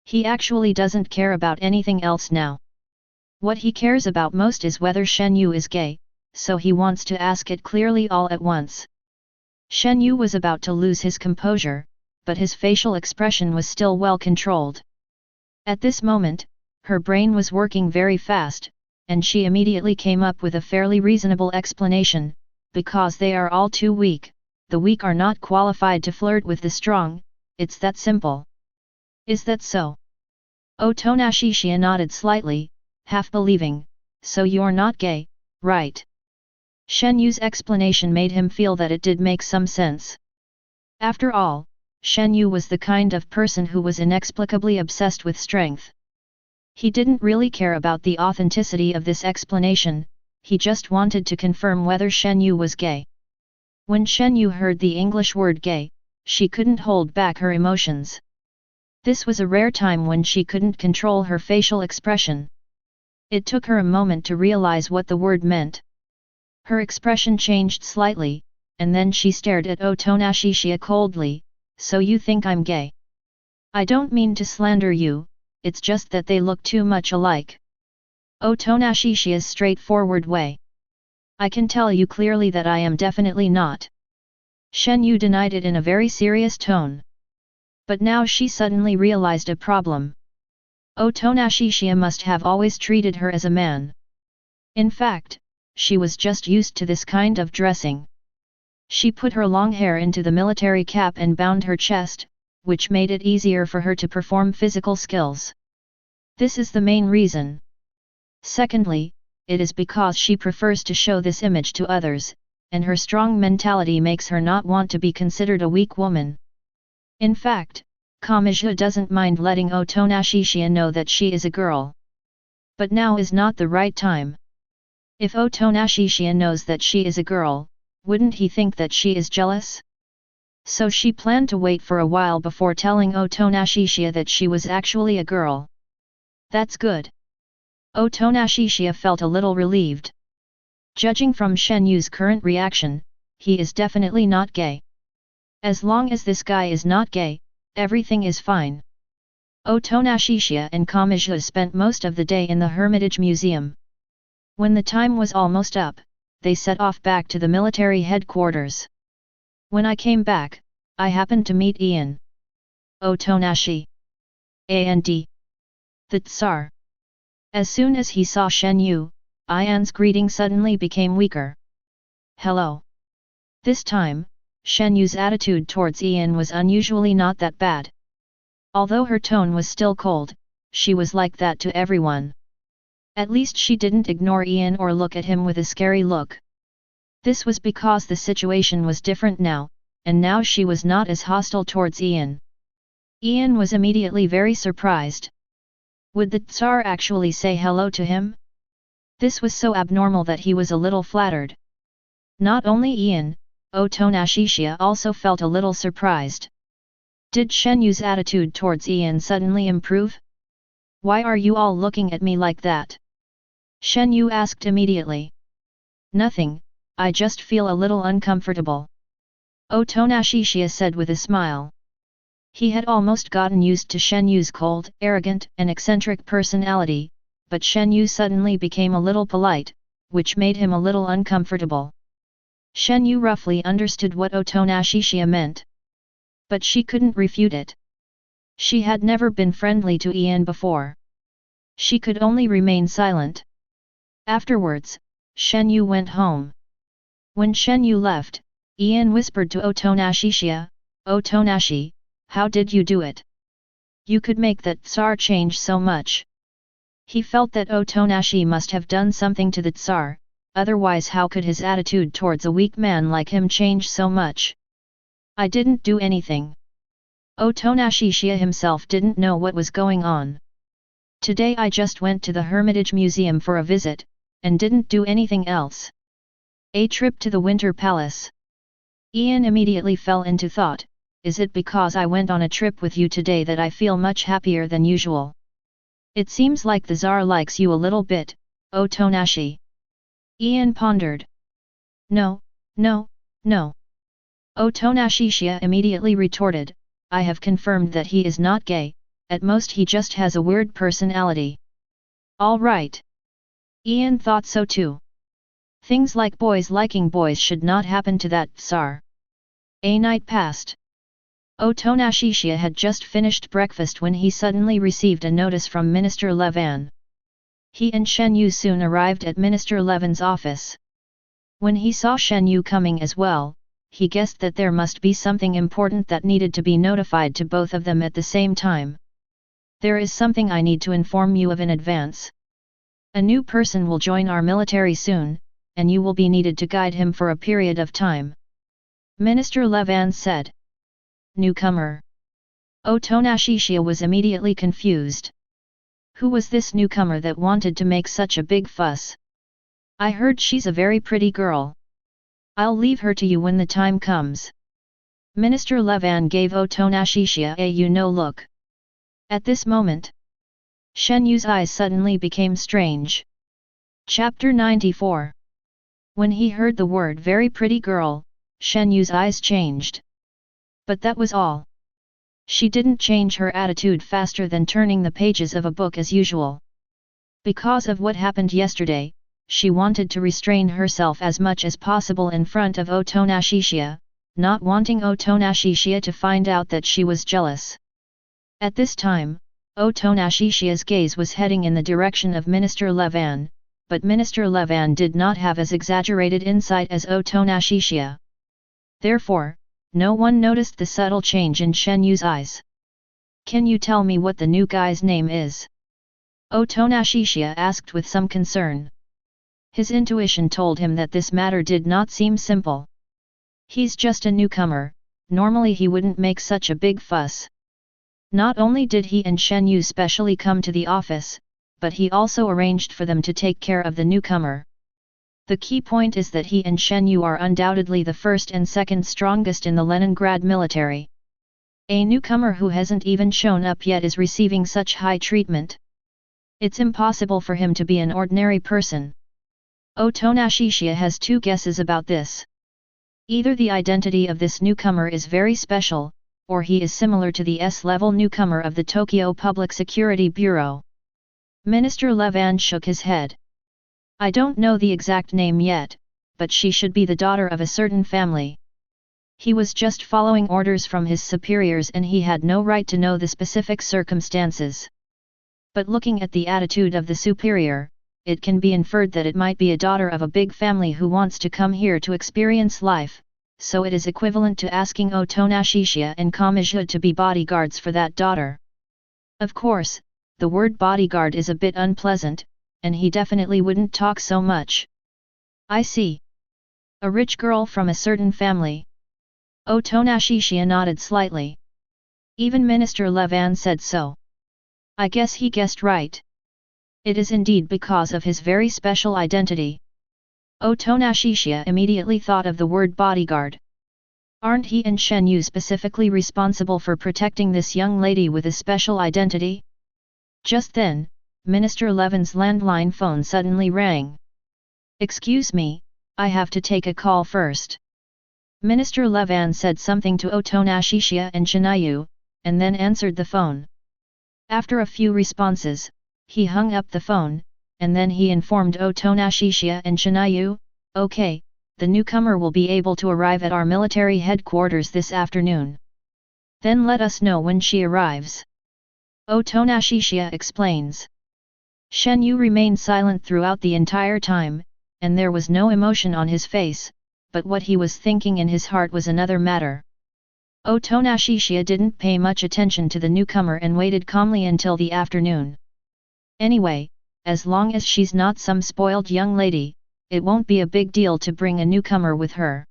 He actually doesn't care about anything else now. What he cares about most is whether Shen Yu is gay, so he wants to ask it clearly all at once. Shen Yu was about to lose his composure, but his facial expression was still well controlled. At this moment, her brain was working very fast, and she immediately came up with a fairly reasonable explanation, because they are all too weak, the weak are not qualified to flirt with the strong, it's that simple. Is that so? Otonashishiya nodded slightly, half believing, so you're not gay, right? Shen Yu's explanation made him feel that it did make some sense. After all, Shen Yu was the kind of person who was inexplicably obsessed with strength. He didn't really care about the authenticity of this explanation, he just wanted to confirm whether Shen Yu was gay. When Shen Yu heard the English word gay, she couldn't hold back her emotions. This was a rare time when she couldn't control her facial expression. It took her a moment to realize what the word meant. Her expression changed slightly, and then she stared at Otonashishiya coldly. So you think I'm gay? I don't mean to slander you, it's just that they look too much alike. Otonashishiya's straightforward way. I can tell you clearly that I am definitely not. Shen Yu denied it in a very serious tone. But now she suddenly realized a problem. Otonashishiya must have always treated her as a man. In fact, she was just used to this kind of dressing. She put her long hair into the military cap and bound her chest, which made it easier for her to perform physical skills. This is the main reason. Secondly, it is because she prefers to show this image to others, and her strong mentality makes her not want to be considered a weak woman. In fact, Kamui doesn't mind letting Otonashishiya know that she is a girl. But now is not the right time. If Otonashishiya knows that she is a girl, wouldn't he think that she is jealous? So she planned to wait for a while before telling Otonashishiya that she was actually a girl. That's good. Otonashishiya felt a little relieved. Judging from Shen Yu's current reaction, he is definitely not gay. As long as this guy is not gay, everything is fine. Otonashishiya and Kamui spent most of the day in the Hermitage Museum. When the time was almost up, they set off back to the military headquarters. When I came back, I happened to meet Ian. Otonashi. And the Tsar. As soon as he saw Shen Yu, Ian's greeting suddenly became weaker. Hello. This time, Shen Yu's attitude towards Ian was unusually not that bad. Although her tone was still cold, she was like that to everyone. At least she didn't ignore Ian or look at him with a scary look. This was because the situation was different now, and now she was not as hostile towards Ian. Ian was immediately very surprised. Would the Tsar actually say hello to him? This was so abnormal that he was a little flattered. Not only Ian, Otonashishiya also felt a little surprised. Did Shen Yu's attitude towards Ian suddenly improve? Why are you all looking at me like that? Shen Yu asked immediately. Nothing, I just feel a little uncomfortable. Otonashishiya said with a smile. He had almost gotten used to Shen Yu's cold, arrogant and eccentric personality, but Shen Yu suddenly became a little polite, which made him a little uncomfortable. Shen Yu roughly understood what Otonashishiya meant. But she couldn't refute it. She had never been friendly to Ian before. She could only remain silent. Afterwards, Shen Yu went home. When Shen Yu left, Ian whispered to Otonashishiya, Otonashi, how did you do it? You could make that Tsar change so much. He felt that Otonashi must have done something to the Tsar, otherwise how could his attitude towards a weak man like him change so much? I didn't do anything. Otonashishiya himself didn't know what was going on. Today I just went to the Hermitage Museum for a visit, and didn't do anything else. A trip to the Winter Palace. Ian immediately fell into thought, is it because I went on a trip with you today that I feel much happier than usual? It seems like the Tsar likes you a little bit, Otonashi. Ian pondered. No, no, no. Otonashishiya immediately retorted, I have confirmed that he is not gay, at most he just has a weird personality. All right. Ian thought so too. Things like boys liking boys should not happen to that Tsar. A night passed. Otonashishiya had just finished breakfast when he suddenly received a notice from Minister Levan. He and Shen Yu soon arrived at Minister Levan's office. When he saw Shen Yu coming as well, he guessed that there must be something important that needed to be notified to both of them at the same time. There is something I need to inform you of in advance. A new person will join our military soon, and you will be needed to guide him for a period of time. Minister Levan said. Newcomer. Otonashishiya was immediately confused. Who was this newcomer that wanted to make such a big fuss? I heard she's a very pretty girl. I'll leave her to you when the time comes. Minister Levan gave Otonashishiya a you-know look. At this moment, Shen Yu's eyes suddenly became strange. Chapter 94. When he heard the word very pretty girl, Shen Yu's eyes changed. But that was all. She didn't change her attitude faster than turning the pages of a book as usual. Because of what happened yesterday, she wanted to restrain herself as much as possible in front of Otonashishiya, not wanting Otonashishiya to find out that she was jealous. At this time, Otonashishiya's gaze was heading in the direction of Minister Levan, but Minister Levan did not have as exaggerated insight as Otonashishiya. Therefore, no one noticed the subtle change in Shen Yu's eyes. "Can you tell me what the new guy's name is?" Otonashishiya asked with some concern. His intuition told him that this matter did not seem simple. He's just a newcomer, normally he wouldn't make such a big fuss. Not only did he and Shen Yu specially come to the office, but he also arranged for them to take care of the newcomer. The key point is that he and Shen Yu are undoubtedly the first and second strongest in the Leningrad military. A newcomer who hasn't even shown up yet is receiving such high treatment. It's impossible for him to be an ordinary person. Otonashishiya has two guesses about this. Either the identity of this newcomer is very special, or he is similar to the S-level newcomer of the Tokyo Public Security Bureau. Minister Levan shook his head. "I don't know the exact name yet, but she should be the daughter of a certain family." He was just following orders from his superiors and he had no right to know the specific circumstances. But looking at the attitude of the superior, it can be inferred that it might be a daughter of a big family who wants to come here to experience life, so it is equivalent to asking Otonashishiya and Kamui to be bodyguards for that daughter. Of course, the word bodyguard is a bit unpleasant, and he definitely wouldn't talk so much. "I see. A rich girl from a certain family." Otonashishiya nodded slightly. Even Minister Levan said so. I guess he guessed right. It is indeed because of his very special identity. Otonashishiya immediately thought of the word bodyguard. Aren't he and Shen Yu specifically responsible for protecting this young lady with a special identity? Just then, Minister Levan's landline phone suddenly rang. "Excuse me, I have to take a call first." Minister Levan said something to Otonashishiya and Chinayu, and then answered the phone. After a few responses, he hung up the phone, and then he informed Otonashishiya and Chinayu, "Okay, the newcomer will be able to arrive at our military headquarters this afternoon. Then let us know when she arrives." Otonashishiya explains. Shen Yu remained silent throughout the entire time, and there was no emotion on his face, but what he was thinking in his heart was another matter. Otonashishiya didn't pay much attention to the newcomer and waited calmly until the afternoon. Anyway, as long as she's not some spoiled young lady, it won't be a big deal to bring a newcomer with her.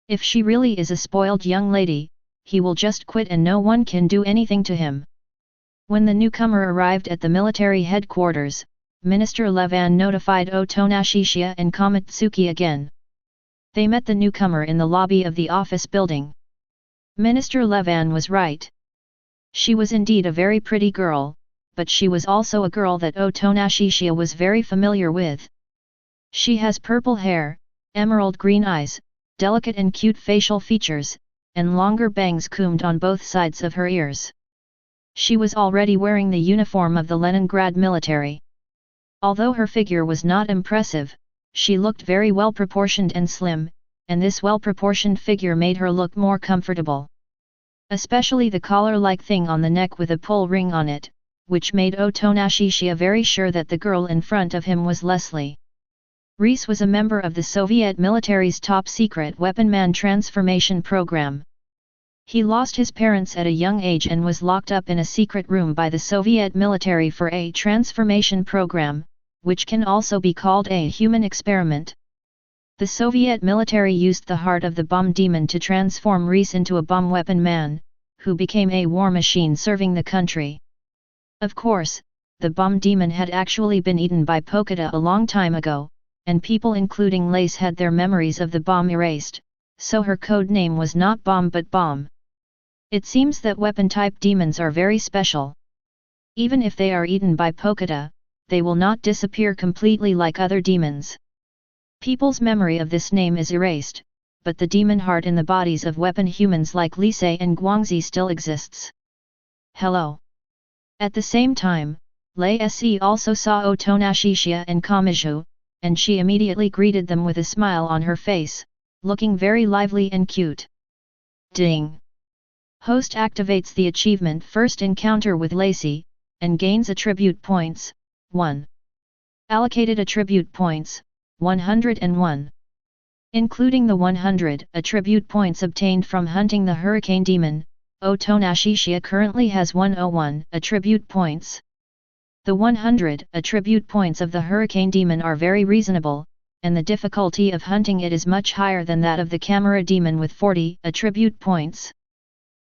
If she really is a spoiled young lady, he will just quit and no one can do anything to him. When the newcomer arrived at the military headquarters, Minister Levan notified Otonashishiya and Kamatsuki again. They met the newcomer in the lobby of the office building. Minister Levan was right. She was indeed a very pretty girl, but she was also a girl that Otonashishiya was very familiar with. She has purple hair, emerald green eyes, delicate and cute facial features, and longer bangs combed on both sides of her ears. She was already wearing the uniform of the Leningrad military. Although her figure was not impressive, she looked very well proportioned and slim, and this well-proportioned figure made her look more comfortable. Especially the collar-like thing on the neck with a pull ring on it, which made Otonashishiya very sure that the girl in front of him was Leslie. Reese was a member of the Soviet military's top-secret weapon-man transformation program. He lost his parents at a young age and was locked up in a secret room by the Soviet military for a transformation program, which can also be called a human experiment. The Soviet military used the heart of the bomb demon to transform Reese into a bomb weapon man, who became a war machine serving the country. Of course, the bomb demon had actually been eaten by Pokita a long time ago, and people including Lace had their memories of the bomb erased, so her code name was not Bomb but Bomb. It seems that weapon-type demons are very special. Even if they are eaten by Pokeda, they will not disappear completely like other demons. People's memory of this name is erased, but the demon heart in the bodies of weapon humans like Lise and Guangxi still exists. Hello. At the same time, Lei Se also saw Otonashishiya and Kamiju, and she immediately greeted them with a smile on her face, looking very lively and cute. Ding! Host activates the achievement First Encounter with Lacey, and gains attribute points, 1. Allocated attribute points, 101. Including the 100 attribute points obtained from hunting the Hurricane Demon, Otonashishiya currently has 101 attribute points. The 100 attribute points of the Hurricane Demon are very reasonable, and the difficulty of hunting it is much higher than that of the Camera Demon with 40 attribute points.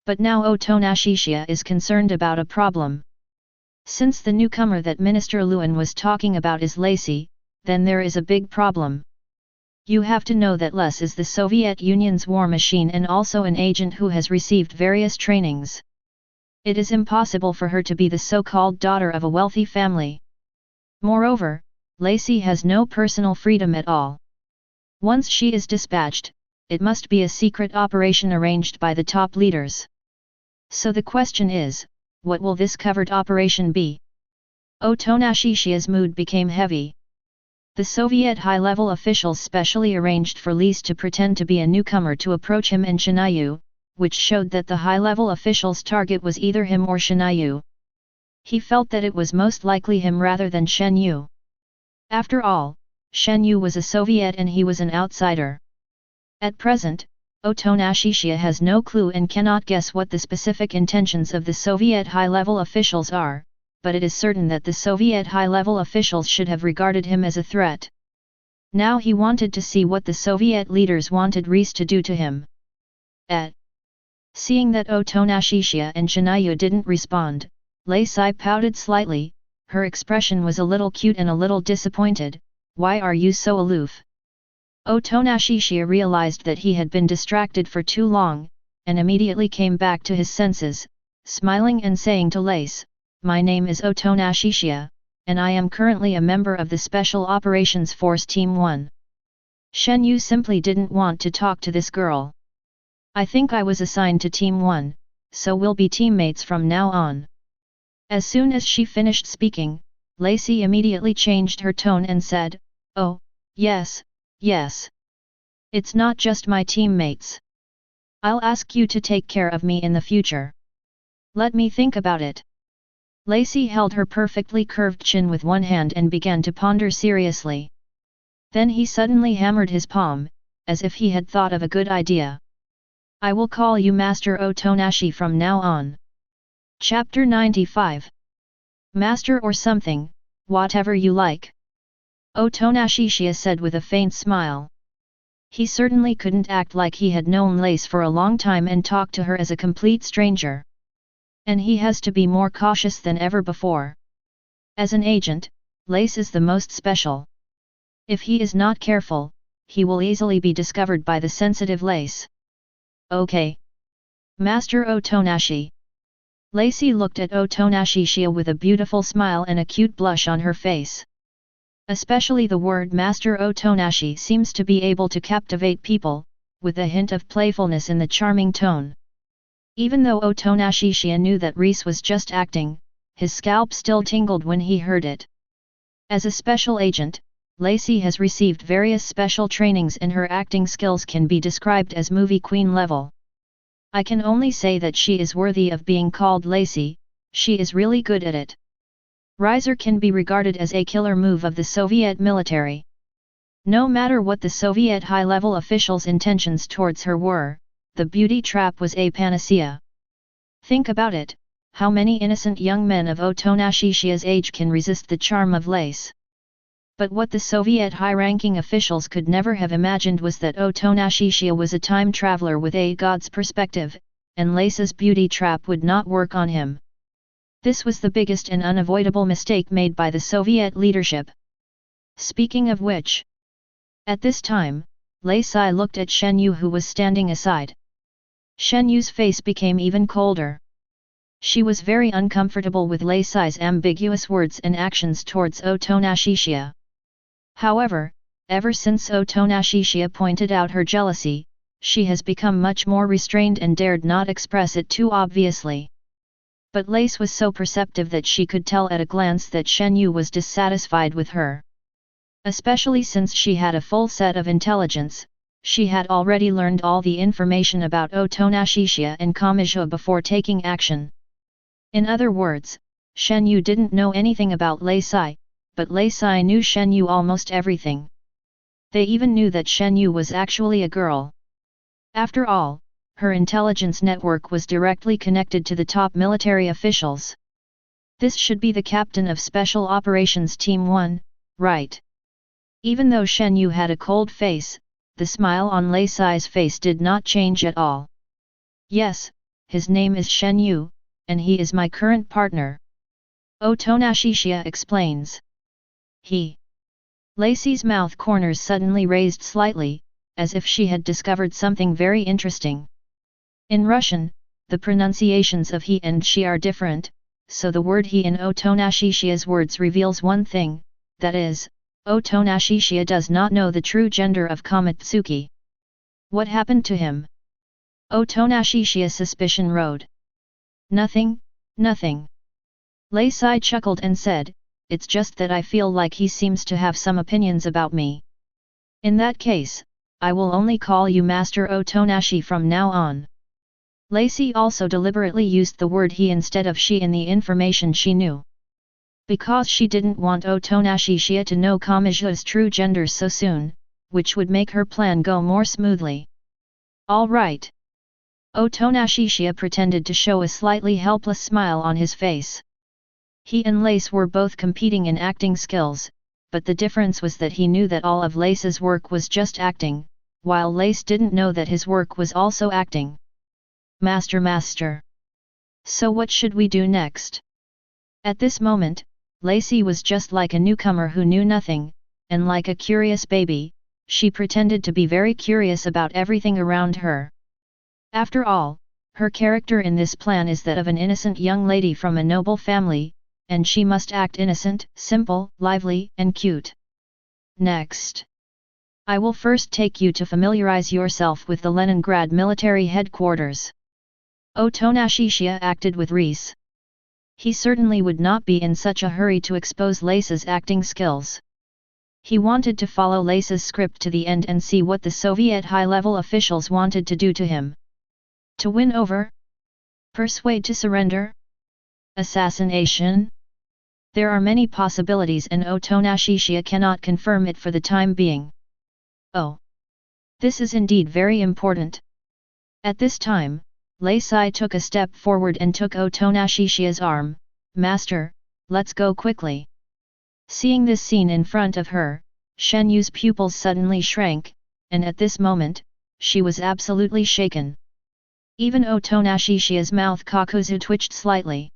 But now Otonashishiya is concerned about a problem. Since the newcomer that Minister Luan was talking about is Lacey, then there is a big problem. You have to know that Les is the Soviet Union's war machine and also an agent who has received various trainings. It is impossible for her to be the so-called daughter of a wealthy family. Moreover, Lacey has no personal freedom at all. Once she is dispatched, it must be a secret operation arranged by the top leaders. So the question is, what will this covert operation be? Otonashishiya's mood became heavy. The Soviet high-level officials specially arranged for Lise to pretend to be a newcomer to approach him in Shinayu, which showed that the high-level official's target was either him or Shinayu. He felt that it was most likely him rather than Shen Yu. After all, Shen Yu was a Soviet and he was an outsider. At present, Otonashishiya has no clue and cannot guess what the specific intentions of the Soviet high-level officials are, but it is certain that the Soviet high-level officials should have regarded him as a threat. Now he wanted to see what the Soviet leaders wanted Lise to do to him. Seeing that Otonashishiya and Shinayu didn't respond, Lacey pouted slightly, her expression was a little cute and a little disappointed. Why are you so aloof? Otonashishiya realized that he had been distracted for too long, and immediately came back to his senses, smiling and saying to Lace, "My name is Otonashishiya, and I am currently a member of the Special Operations Force Team 1. Shen Yu simply didn't want to talk to this girl. I think I was assigned to Team 1, so we'll be teammates from now on." As soon as she finished speaking, Lacey immediately changed her tone and said, "Oh, yes, yes. It's not just my teammates. I'll ask you to take care of me in the future. Let me think about it." Lacey held her perfectly curved chin with one hand and began to ponder seriously. Then he suddenly hammered his palm, as if he had thought of a good idea. "I will call you Master Otonashi from now on." Chapter 95. Master or something, whatever you like. Otonashishiya said with a faint smile. He certainly couldn't act like he had known Lace for a long time and talk to her as a complete stranger. And he has to be more cautious than ever before. As an agent, Lace is the most special. If he is not careful, he will easily be discovered by the sensitive Lace. "Okay. Master Otonashi." Lacey looked at Otonashishiya with a beautiful smile and a cute blush on her face. Especially the word Master Otonashi seems to be able to captivate people, with a hint of playfulness in the charming tone. Even though Otonashishiya knew that Reese was just acting, his scalp still tingled when he heard it. As a special agent, Lacey has received various special trainings and her acting skills can be described as movie queen level. I can only say that she is worthy of being called Lacey, she is really good at it. Riser can be regarded as a killer move of the Soviet military. No matter what the Soviet high-level officials' intentions towards her were, the beauty trap was a panacea. Think about it, how many innocent young men of Otonashishiya's age can resist the charm of Lace? But what the Soviet high-ranking officials could never have imagined was that Otonashishiya was a time traveler with a god's perspective, and Lace's beauty trap would not work on him. This was the biggest and unavoidable mistake made by the Soviet leadership. Speaking of which, at this time, Lacey looked at Shen Yu who was standing aside. Shen Yu's face became even colder. She was very uncomfortable with Lei Sai's ambiguous words and actions towards Otonashishiya. However, ever since Otonashishiya pointed out her jealousy, she has become much more restrained and dared not express it too obviously. But Lace was so perceptive that she could tell at a glance that Shen Yu was dissatisfied with her. Especially since she had a full set of intelligence, she had already learned all the information about Otonashishiya and Kamui before taking action. In other words, Shen Yu didn't know anything about Lei Sai, but Lei Sai knew Shen Yu almost everything. They even knew that Shen Yu was actually a girl. After all, her intelligence network was directly connected to the top military officials. This should be the captain of Special Operations Team 1, right? Even though Shen Yu had a cold face, the smile on Lei Sai's face did not change at all. Yes, his name is Shen Yu, and he is my current partner. Otonashishiya explains. He. Lacey's mouth corners suddenly raised slightly, as if she had discovered something very interesting. In Russian, the pronunciations of he and she are different, so the word he in Otonashishiya's words reveals one thing, that is, Otonashishiya does not know the true gender of Kamatsuki. What happened to him? Otonashishiya's suspicion rode. Nothing, nothing. Lei Sai chuckled and said, it's just that I feel like he seems to have some opinions about me. In that case, I will only call you Master Otonashi from now on. Lacey also deliberately used the word he instead of she in the information she knew. Because she didn't want Otonashishiya to know Kamui's true gender so soon, which would make her plan go more smoothly. All right. Otonashishiya pretended to show a slightly helpless smile on his face. He and Lace were both competing in acting skills, but the difference was that he knew that all of Lace's work was just acting, while Lace didn't know that his work was also acting. Master. So what should we do next? At this moment, Lacey was just like a newcomer who knew nothing, and like a curious baby, she pretended to be very curious about everything around her. After all, her character in this plan is that of an innocent young lady from a noble family, and she must act innocent, simple, lively, and cute. Next. I will first take you to familiarize yourself with the Leningrad military headquarters. Otonashishiya acted with Reese. He certainly would not be in such a hurry to expose Lace's acting skills. He wanted to follow Lace's script to the end and see what the Soviet high-level officials wanted to do to him. To win over? Persuade to surrender? Assassination? There are many possibilities and Otonashishiya cannot confirm it for the time being. Oh! This is indeed very important. At this time, Lei Sai took a step forward and took Otonashishiya's arm. Master, let's go quickly. Seeing this scene in front of her, Shen Yu's pupils suddenly shrank, and at this moment, she was absolutely shaken. Even Otonashishiya's mouth kakuzu twitched slightly.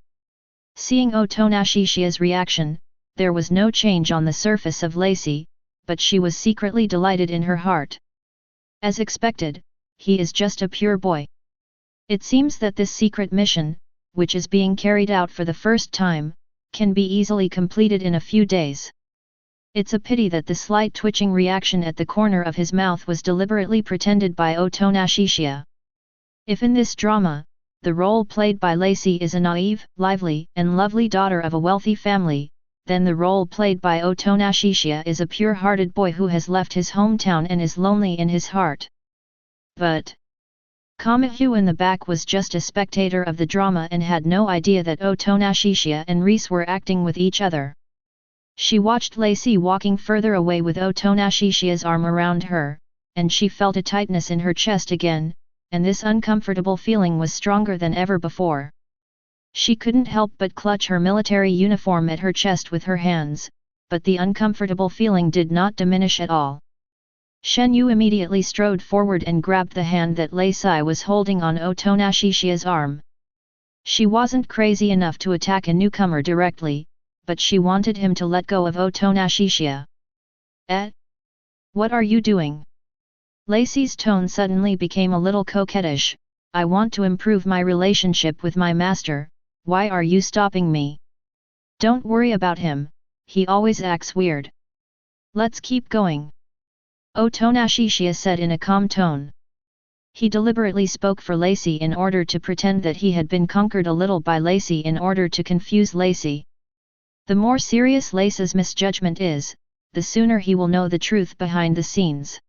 Seeing Otonashishiya's reaction, there was no change on the surface of Lacey, but she was secretly delighted in her heart. As expected, he is just a pure boy. It seems that this secret mission, which is being carried out for the first time, can be easily completed in a few days. It's a pity that the slight twitching reaction at the corner of his mouth was deliberately pretended by Otonashishiya. If in this drama, the role played by Lacey is a naive, lively, and lovely daughter of a wealthy family, then the role played by Otonashishiya is a pure-hearted boy who has left his hometown and is lonely in his heart. But Kamui in the back was just a spectator of the drama and had no idea that Otonashishiya and Reese were acting with each other. She watched Lacey walking further away with Otonashishiya's arm around her, and she felt a tightness in her chest again, and this uncomfortable feeling was stronger than ever before. She couldn't help but clutch her military uniform at her chest with her hands, but the uncomfortable feeling did not diminish at all. Shen Yu immediately strode forward and grabbed the hand that Lei Sai was holding on Otonashishiya's arm. She wasn't crazy enough to attack a newcomer directly, but she wanted him to let go of Otonashishiya. What are you doing? Lacey's tone suddenly became a little coquettish. I want to improve my relationship with my master, why are you stopping me? Don't worry about him, he always acts weird. Let's keep going. Otonashishiya said in a calm tone. He deliberately spoke for Lacey in order to pretend that he had been conquered a little by Lacey in order to confuse Lacey. The more serious Lacey's misjudgment is, the sooner he will know the truth behind the scenes.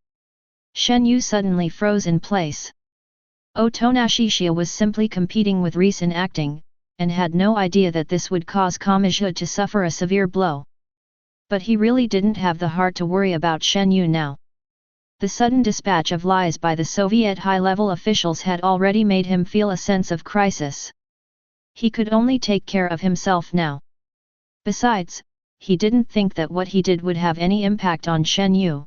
Shen Yu suddenly froze in place. Otonashishiya was simply competing with Reese in acting, and had no idea that this would cause Kamui to suffer a severe blow. But he really didn't have the heart to worry about Shen Yu now. The sudden dispatch of lies by the Soviet high-level officials had already made him feel a sense of crisis. He could only take care of himself now. Besides, he didn't think that what he did would have any impact on Shen Yu.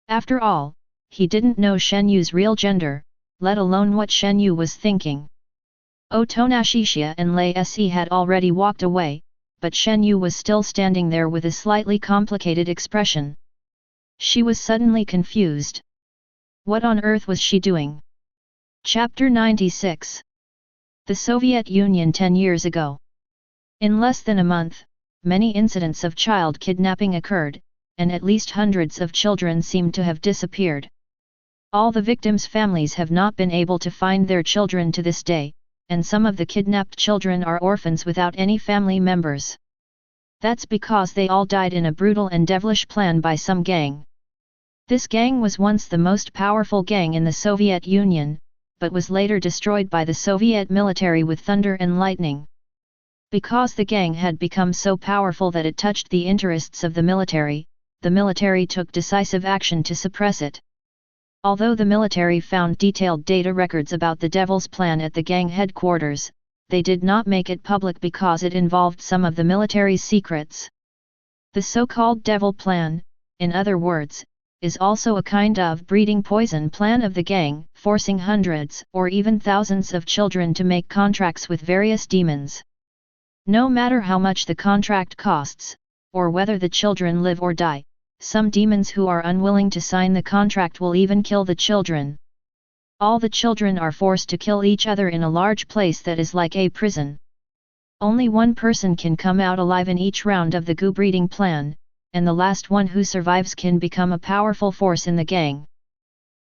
After all, he didn't know Shen Yu's real gender, let alone what Shen Yu was thinking. Otonashishiya and Lei Se had already walked away, but Shen Yu was still standing there with a slightly complicated expression. She was suddenly confused. What on earth was she doing? Chapter 96. The Soviet Union 10 years ago. In less than a month, many incidents of child kidnapping occurred, and at least hundreds of children seemed to have disappeared. All the victims' families have not been able to find their children to this day, and some of the kidnapped children are orphans without any family members. That's because they all died in a brutal and devilish plan by some gang. This gang was once the most powerful gang in the Soviet Union, but was later destroyed by the Soviet military with thunder and lightning. Because the gang had become so powerful that it touched the interests of the military took decisive action to suppress it. Although the military found detailed data records about the Devil's plan at the gang headquarters, they did not make it public because it involved some of the military's secrets. The so-called Devil plan, in other words, is also a kind of breeding poison plan of the gang, forcing hundreds or even thousands of children to make contracts with various demons. No matter how much the contract costs, or whether the children live or die, some demons who are unwilling to sign the contract will even kill the children. All the children are forced to kill each other in a large place that is like a prison. Only one person can come out alive in each round of the goo breeding plan, and the last one who survives can become a powerful force in the gang.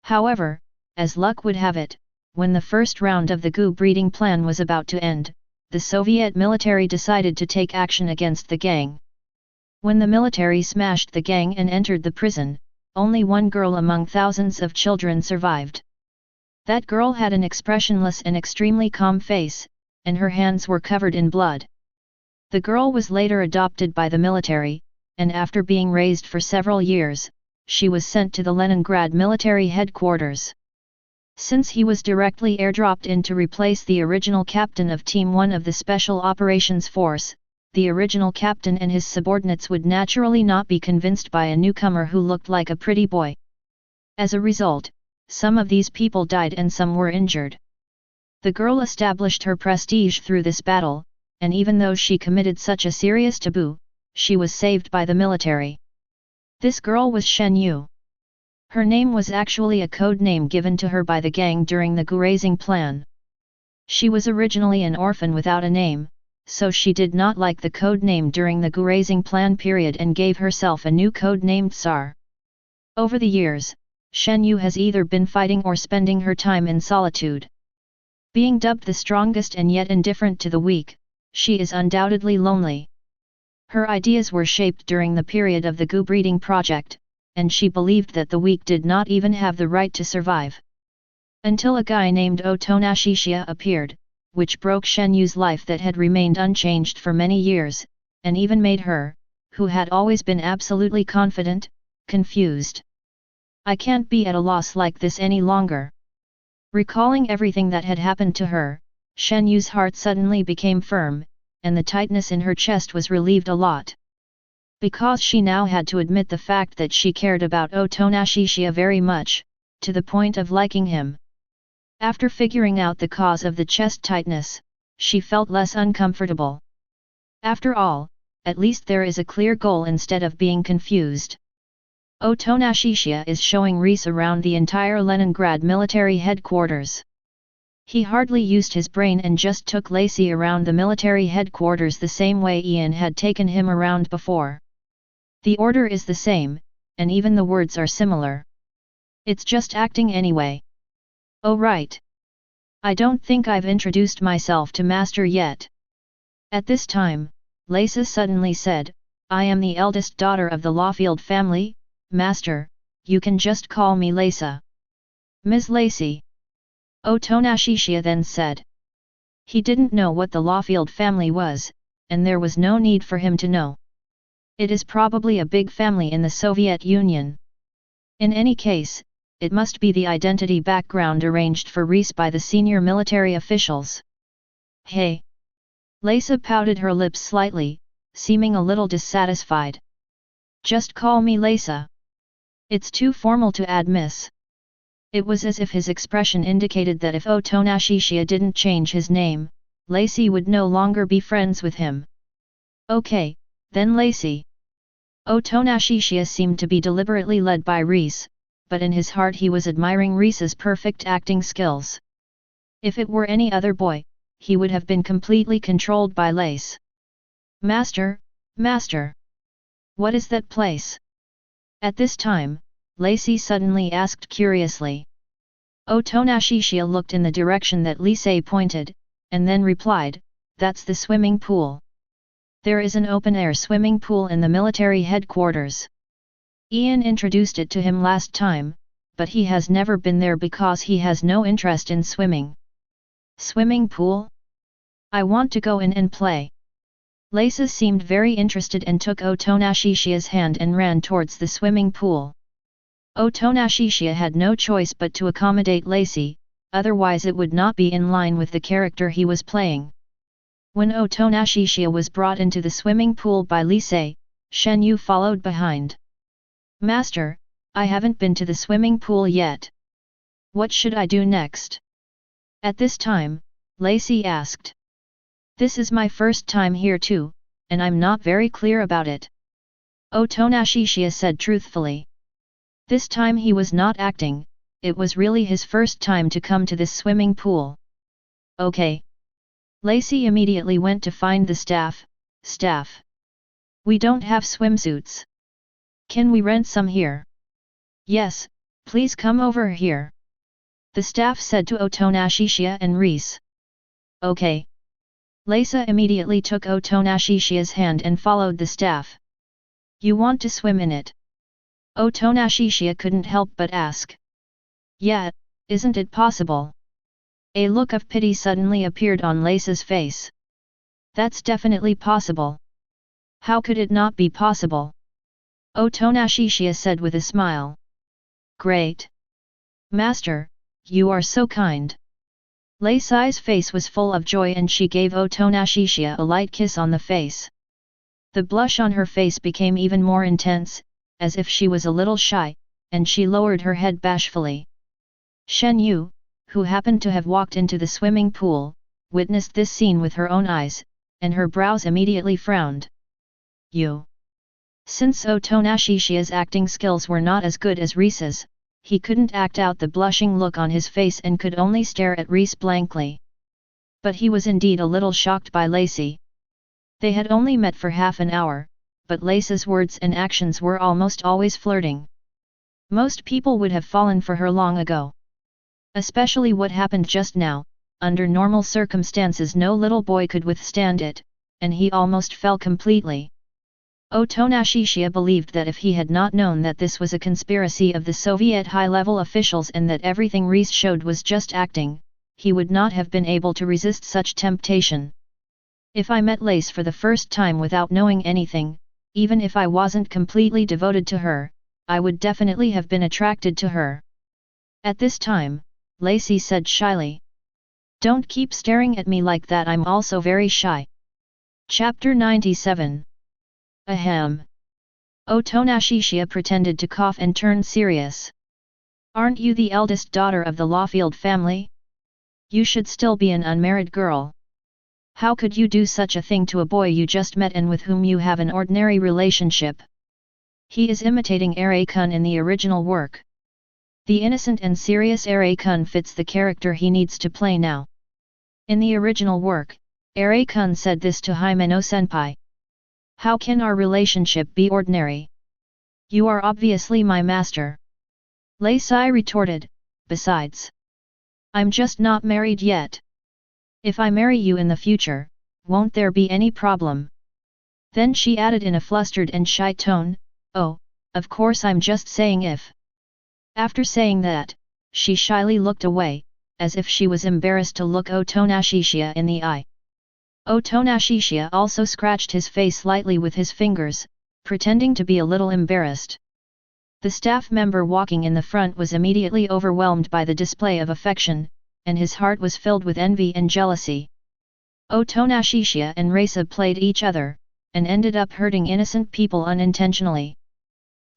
However, as luck would have it, when the first round of the goo breeding plan was about to end, the Soviet military decided to take action against the gang. When the military smashed the gang and entered the prison, only one girl among thousands of children survived. That girl had an expressionless and extremely calm face, and her hands were covered in blood. The girl was later adopted by the military, and after being raised for several years, she was sent to the Leningrad military headquarters. Since he was directly airdropped in to replace the original captain of Team 1 of the Special Operations Force, the original captain and his subordinates would naturally not be convinced by a newcomer who looked like a pretty boy. As a result, some of these people died and some were injured. The girl established her prestige through this battle, and even though she committed such a serious taboo, she was saved by the military. This girl was Shen Yu. Her name was actually a code name given to her by the gang during the goo-raising plan. She was originally an orphan without a name, so she did not like the code name during the goo-raising plan period and gave herself a new code named Tsar. Over the years, Shen Yu has either been fighting or spending her time in solitude. Being dubbed the strongest and yet indifferent to the weak, she is undoubtedly lonely. Her ideas were shaped during the period of the goo breeding project, and she believed that the weak did not even have the right to survive. Until a guy named Otonashishiya appeared, which broke Shen Yu's life that had remained unchanged for many years, and even made her, who had always been absolutely confident, confused. I can't be at a loss like this any longer. Recalling everything that had happened to her, Shen Yu's heart suddenly became firm, and the tightness in her chest was relieved a lot. Because she now had to admit the fact that she cared about Otonashishiya very much, to the point of liking him. After figuring out the cause of the chest tightness, she felt less uncomfortable. After all, at least there is a clear goal instead of being confused. Otonashishiya is showing Reese around the entire Leningrad military headquarters. He hardly used his brain and just took Lacey around the military headquarters the same way Ian had taken him around before. The order is the same, and even the words are similar. It's just acting anyway. Oh right. I don't think I've introduced myself to Master yet. At this time, Lacey suddenly said, I am the eldest daughter of the Lawfield family, Master, you can just call me Lacey. Ms. Lacey. Otonashishiya then said. He didn't know what the Lawfield family was, and there was no need for him to know. It is probably a big family in the Soviet Union. In any case, it must be the identity background arranged for Reese by the senior military officials. Hey! Lacey pouted her lips slightly, seeming a little dissatisfied. Just call me Lacey. It's too formal to add Miss. It was as if his expression indicated that if Otonashishiya didn't change his name, Lacey would no longer be friends with him. Okay, then Lacey. Otonashishiya seemed to be deliberately led by Reese, but in his heart he was admiring Reese's perfect acting skills. If it were any other boy, he would have been completely controlled by Lace. Master, Master! What is that place? At this time, Lacey suddenly asked curiously. Otonashishiya looked in the direction that Lacey pointed, and then replied, that's the swimming pool. There is an open-air swimming pool in the military headquarters. Ian introduced it to him last time, but he has never been there because he has no interest in swimming. Swimming pool? I want to go in and play. Lacey seemed very interested and took Otonashishiya's hand and ran towards the swimming pool. Otonashishiya had no choice but to accommodate Lacey, otherwise it would not be in line with the character he was playing. When Otonashishiya was brought into the swimming pool by Lacey, Shenyu followed behind. Master, I haven't been to the swimming pool yet. What should I do next? At this time, Lacey asked. This is my first time here too, and I'm not very clear about it. Otonashishiya said truthfully. This time he was not acting, it was really his first time to come to this swimming pool. Okay. Lacey immediately went to find the staff. Staff. We don't have swimsuits. Can we rent some here? Yes, please come over here. The staff said to Otonashishiya and Reese. Okay. Lacey immediately took Otonashishiya's hand and followed the staff. You want to swim in it? Otonashishiya couldn't help but ask. Yeah, isn't it possible? A look of pity suddenly appeared on Lacey's face. That's definitely possible. How could it not be possible? Otonashishiya said with a smile. Great. Master, you are so kind. Lacey's face was full of joy and she gave Otonashishiya a light kiss on the face. The blush on her face became even more intense, as if she was a little shy, and she lowered her head bashfully. Shenyu, who happened to have walked into the swimming pool, witnessed this scene with her own eyes, and her brows immediately frowned. You. Since Otonashishiya's acting skills were not as good as Reese's, he couldn't act out the blushing look on his face and could only stare at Reese blankly. But he was indeed a little shocked by Lacey. They had only met for half an hour, but Lacey's words and actions were almost always flirting. Most people would have fallen for her long ago. Especially what happened just now, under normal circumstances no little boy could withstand it, and he almost fell completely. Otonashishiya believed that if he had not known that this was a conspiracy of the Soviet high-level officials and that everything Reese showed was just acting, he would not have been able to resist such temptation. If I met Lace for the first time without knowing anything, even if I wasn't completely devoted to her, I would definitely have been attracted to her. At this time, Lacey said shyly. Don't keep staring at me like that, I'm also very shy. Chapter 97. Ahem. Otonashishiya pretended to cough and turned serious. Aren't you the eldest daughter of the Lawfield family? You should still be an unmarried girl. How could you do such a thing to a boy you just met and with whom you have an ordinary relationship? He is imitating Are-kun in the original work. The innocent and serious Arai-kun fits the character he needs to play now. In the original work, Arai-kun said this to Himeno-senpai. How can our relationship be ordinary? You are obviously my master. Lei Sai retorted, besides. I'm just not married yet. If I marry you in the future, won't there be any problem? Then she added in a flustered and shy tone, oh, of course I'm just saying if. After saying that, she shyly looked away, as if she was embarrassed to look Otonashishiya in the eye. Otonashishiya also scratched his face lightly with his fingers, pretending to be a little embarrassed. The staff member walking in the front was immediately overwhelmed by the display of affection, and his heart was filled with envy and jealousy. Otonashishiya and Reisa played each other, and ended up hurting innocent people unintentionally.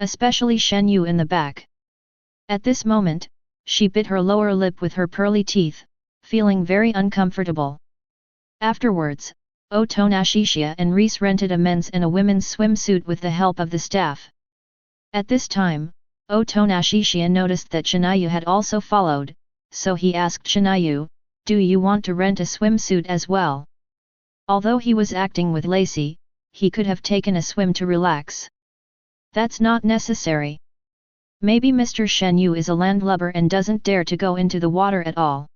Especially Shen Yu in the back. At this moment, she bit her lower lip with her pearly teeth, feeling very uncomfortable. Afterwards, Otonashishiya and Reese rented a men's and a women's swimsuit with the help of the staff. At this time, Otonashishiya noticed that Shinayu had also followed, so he asked Shinayu, "Do you want to rent a swimsuit as well?" Although he was acting with Lacey, he could have taken a swim to relax. That's not necessary. Maybe Mr. Shen Yu is a landlubber and doesn't dare to go into the water at all.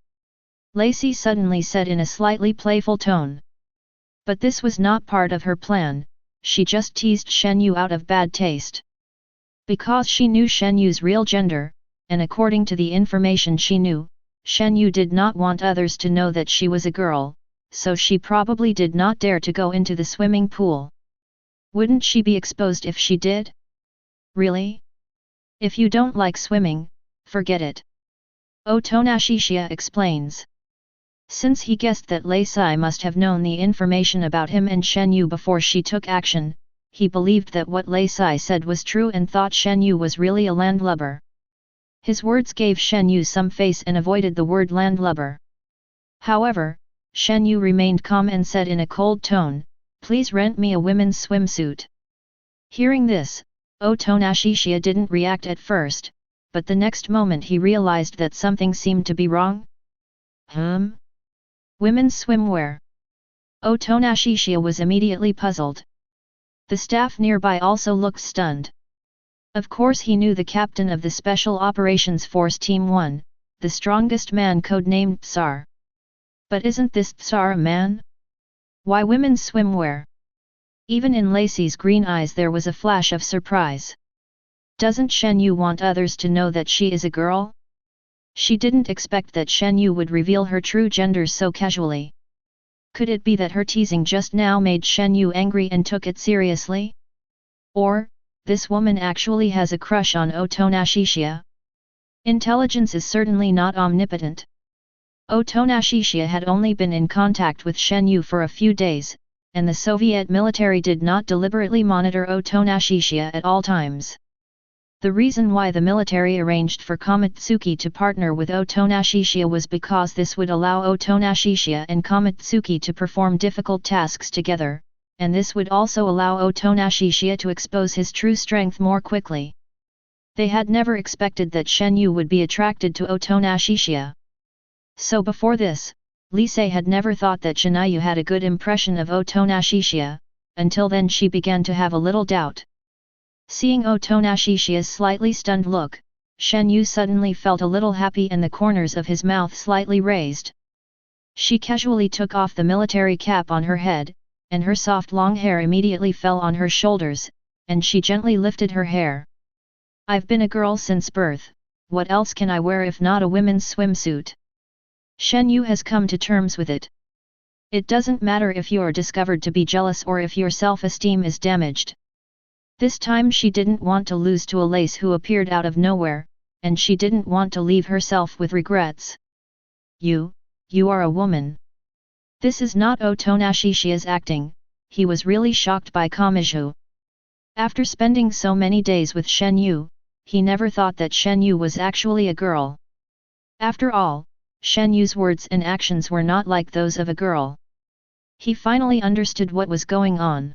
Lacey suddenly said in a slightly playful tone. But this was not part of her plan, she just teased Shen Yu out of bad taste. Because she knew Shen Yu's real gender, and according to the information she knew, Shen Yu did not want others to know that she was a girl, so she probably did not dare to go into the swimming pool. Wouldn't she be exposed if she did? Really? If you don't like swimming, forget it. Otonashishiya explains. Since he guessed that Lei Sai must have known the information about him and Shen Yu before she took action, he believed that what Lei Sai said was true and thought Shen Yu was really a landlubber. His words gave Shen Yu some face and avoided the word landlubber. However, Shen Yu remained calm and said in a cold tone, "Please rent me a women's swimsuit." Hearing this, Otonashishiya didn't react at first, but the next moment he realized that something seemed to be wrong. Women's swimwear? Otonashishiya was immediately puzzled. The staff nearby also looked stunned. Of course he knew the captain of the Special Operations Force Team 1, the strongest man codenamed Tsar. But isn't this Tsar a man? Why women's swimwear? Even in Lacey's green eyes there was a flash of surprise. Doesn't Shen Yu want others to know that she is a girl? She didn't expect that Shen Yu would reveal her true gender so casually. Could it be that her teasing just now made Shen Yu angry and took it seriously? Or, this woman actually has a crush on Otonashishiya? Intelligence is certainly not omnipotent. Otonashishiya had only been in contact with Shen Yu for a few days, and the Soviet military did not deliberately monitor Otonashishiya at all times. The reason why the military arranged for Kamitsuki to partner with Otonashishiya was because this would allow Otonashishiya and Kamitsuki to perform difficult tasks together, and this would also allow Otonashishiya to expose his true strength more quickly. They had never expected that Shen Yu would be attracted to Otonashishiya. So before this, Lise had never thought that Shinayu had a good impression of Otonashishiya, until then she began to have a little doubt. Seeing Otonashishiya's slightly stunned look, Shen Yu suddenly felt a little happy and the corners of his mouth slightly raised. She casually took off the military cap on her head, and her soft long hair immediately fell on her shoulders, and she gently lifted her hair. "I've been a girl since birth, what else can I wear if not a women's swimsuit?" Shen Yu has come to terms with it. It doesn't matter if you're discovered to be jealous or if your self-esteem is damaged. This time she didn't want to lose to a lace who appeared out of nowhere, and she didn't want to leave herself with regrets. You are a woman. This is not Otonashishiya's acting, he was really shocked by Kamui. After spending so many days with Shen Yu, he never thought that Shen Yu was actually a girl. After all, Shen Yu's words and actions were not like those of a girl. He finally understood what was going on.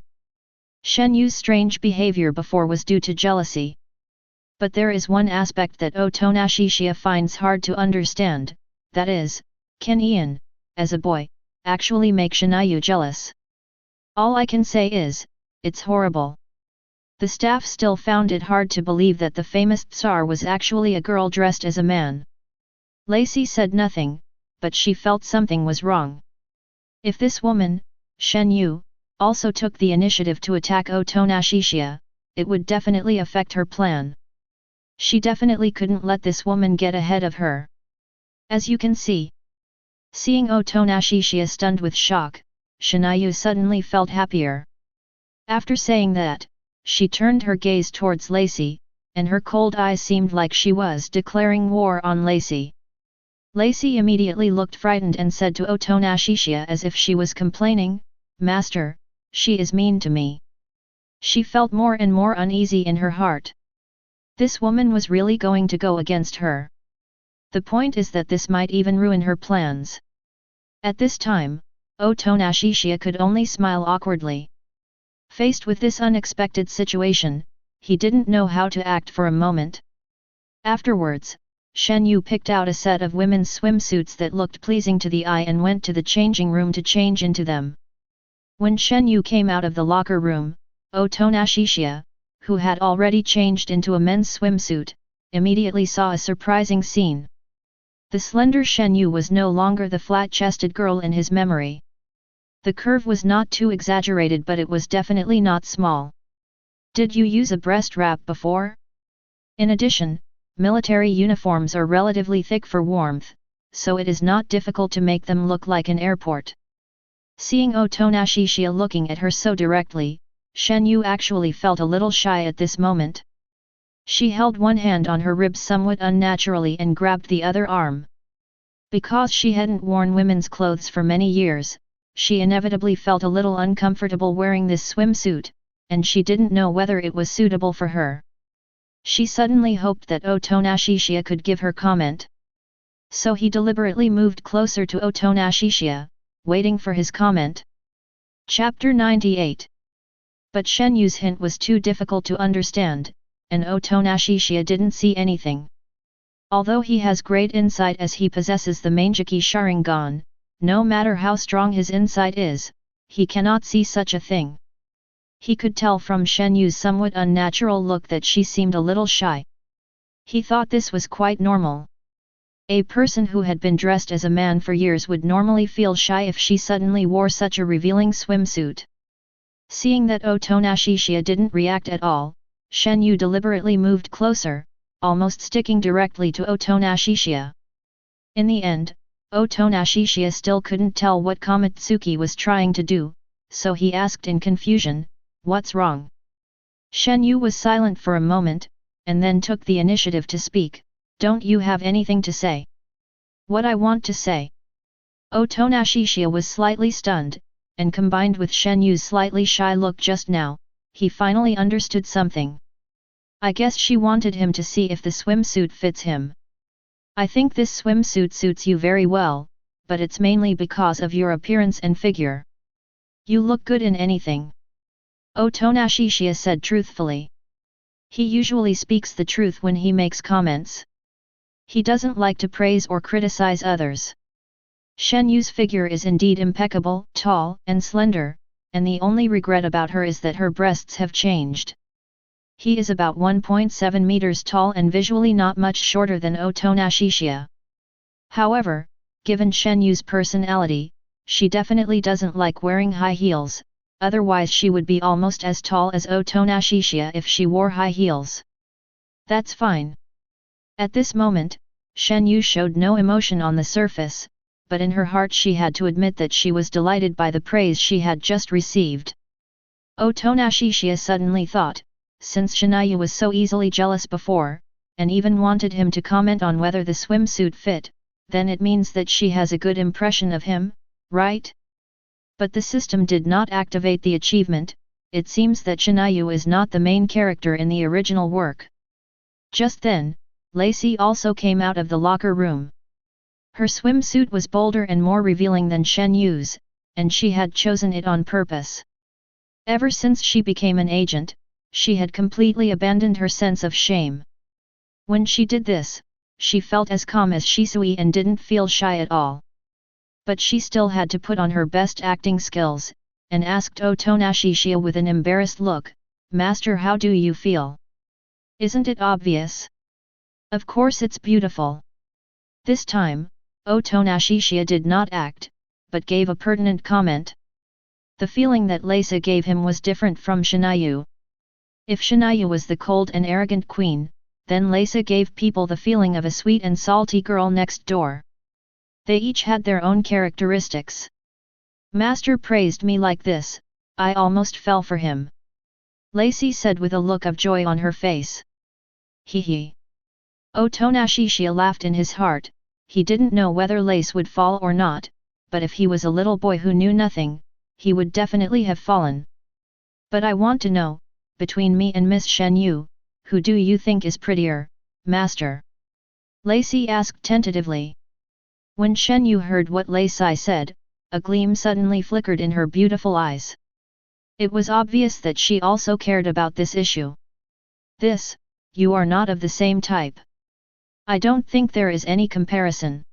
Shen Yu's strange behavior before was due to jealousy. But there is one aspect that Chiya finds hard to understand, that is, can Ian, as a boy, actually make Shinayu jealous? All I can say is, it's horrible. The staff still found it hard to believe that the famous Tsar was actually a girl dressed as a man. Lacey said nothing, but she felt something was wrong. If this woman, Shen Yu, also took the initiative to attack Chiya, it would definitely affect her plan. She definitely couldn't let this woman get ahead of her. As you can see. Seeing Chiya stunned with shock, Shinayu suddenly felt happier. After saying that, she turned her gaze towards Lacey, and her cold eyes seemed like she was declaring war on Lacey. Lacey immediately looked frightened and said to Chiya as if she was complaining, "Master, she is mean to me." She felt more and more uneasy in her heart. This woman was really going to go against her. The point is that this might even ruin her plans. At this time, Chiya could only smile awkwardly. Faced with this unexpected situation, he didn't know how to act for a moment. Afterwards, Shen Yu picked out a set of women's swimsuits that looked pleasing to the eye and went to the changing room to change into them. When Shen Yu came out of the locker room, Chiya, who had already changed into a men's swimsuit, immediately saw a surprising scene. The slender Shen Yu was no longer the flat-chested girl in his memory. The curve was not too exaggerated, but it was definitely not small. Did you use a breast wrap before? In addition, military uniforms are relatively thick for warmth, so it is not difficult to make them look like an airport. Seeing Chiya looking at her so directly, Shen Yu actually felt a little shy at this moment. She held one hand on her ribs somewhat unnaturally and grabbed the other arm. Because she hadn't worn women's clothes for many years, she inevitably felt a little uncomfortable wearing this swimsuit, and she didn't know whether it was suitable for her. She suddenly hoped that Chiya could give her comment. So he deliberately moved closer to Chiya, waiting for his comment. Chapter 98. But Shen Yu's hint was too difficult to understand, and Chiya didn't see anything. Although he has great insight as he possesses the Mangekyō Sharingan, no matter how strong his insight is, he cannot see such a thing. He could tell from Shen Yu's somewhat unnatural look that she seemed a little shy. He thought this was quite normal. A person who had been dressed as a man for years would normally feel shy if she suddenly wore such a revealing swimsuit. Seeing that Chiya didn't react at all, Shen Yu deliberately moved closer, almost sticking directly to Chiya. In the end, Chiya still couldn't tell what Kamatsuki was trying to do, so he asked in confusion, "What's wrong?" Shen Yu was silent for a moment, and then took the initiative to speak, "Don't you have anything to say?" "What I want to say?" Chiya was slightly stunned, and combined with Shen Yu's slightly shy look just now, he finally understood something. I guess she wanted him to see if the swimsuit fits him. "I think this swimsuit suits you very well, but it's mainly because of your appearance and figure. You look good in anything." Chiya said truthfully. He usually speaks the truth when he makes comments. He doesn't like to praise or criticize others. Shen Yu's figure is indeed impeccable, tall and slender, and the only regret about her is that her breasts have changed. He is about 1.7 meters tall and visually not much shorter than Chiya. However, given Shen Yu's personality, she definitely doesn't like wearing high heels, otherwise she would be almost as tall as Chiya if she wore high heels. That's fine. At this moment, Shen Yu showed no emotion on the surface, but in her heart she had to admit that she was delighted by the praise she had just received. Chiya suddenly thought, since Shinayu was so easily jealous before, and even wanted him to comment on whether the swimsuit fit, then it means that she has a good impression of him, right? But the system did not activate the achievement. It seems that Shinayu is not the main character in the original work. Just then, Lacey also came out of the locker room. Her swimsuit was bolder and more revealing than Shen Yu's, and she had chosen it on purpose. Ever since she became an agent, she had completely abandoned her sense of shame. When she did this, she felt as calm as Shisui and didn't feel shy at all. But she still had to put on her best acting skills, and asked Otonashishiya with an embarrassed look, "Master, how do you feel? Isn't it obvious? Of course it's beautiful." This time, Otonashishiya did not act, but gave a pertinent comment. The feeling that Lesa gave him was different from Shinayu. If Shinayu was the cold and arrogant queen, then Lesa gave people the feeling of a sweet and salty girl next door. They each had their own characteristics. "Master praised me like this, I almost fell for him," Lacey said with a look of joy on her face. "Hee hee." Otonashishiya laughed in his heart. He didn't know whether Lace would fall or not, but if he was a little boy who knew nothing, he would definitely have fallen. "But I want to know, between me and Miss Shen Yu, who do you think is prettier, Master?" Lacey asked tentatively. When Shen Yu heard what Lacey said, a gleam suddenly flickered in her beautiful eyes. It was obvious that she also cared about this issue. "You are not of the same type. I don't think there is any comparison."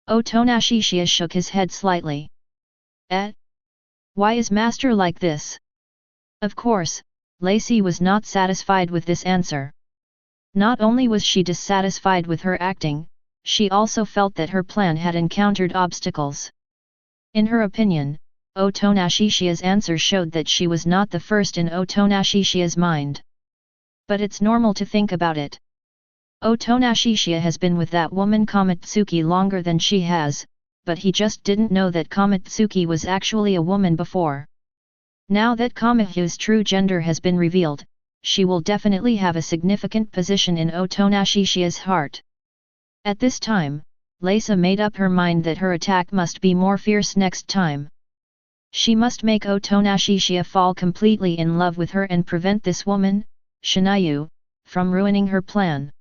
Otonashishiya shook his head slightly. Why is Master like this?" Of course, Lacey was not satisfied with this answer. Not only was she dissatisfied with her acting, she also felt that her plan had encountered obstacles. In her opinion, Otonashishiya's answer showed that she was not the first in Otonashishiya's mind. But it's normal to think about it. Otonashishiya has been with that woman Kamatsuki longer than she has, but he just didn't know that Kamatsuki was actually a woman before. Now that Kamahu's true gender has been revealed, she will definitely have a significant position in Otonashishiya's heart. At this time, Lesa made up her mind that her attack must be more fierce next time. She must make Otonashishiya fall completely in love with her and prevent this woman, Shinayu, from ruining her plan.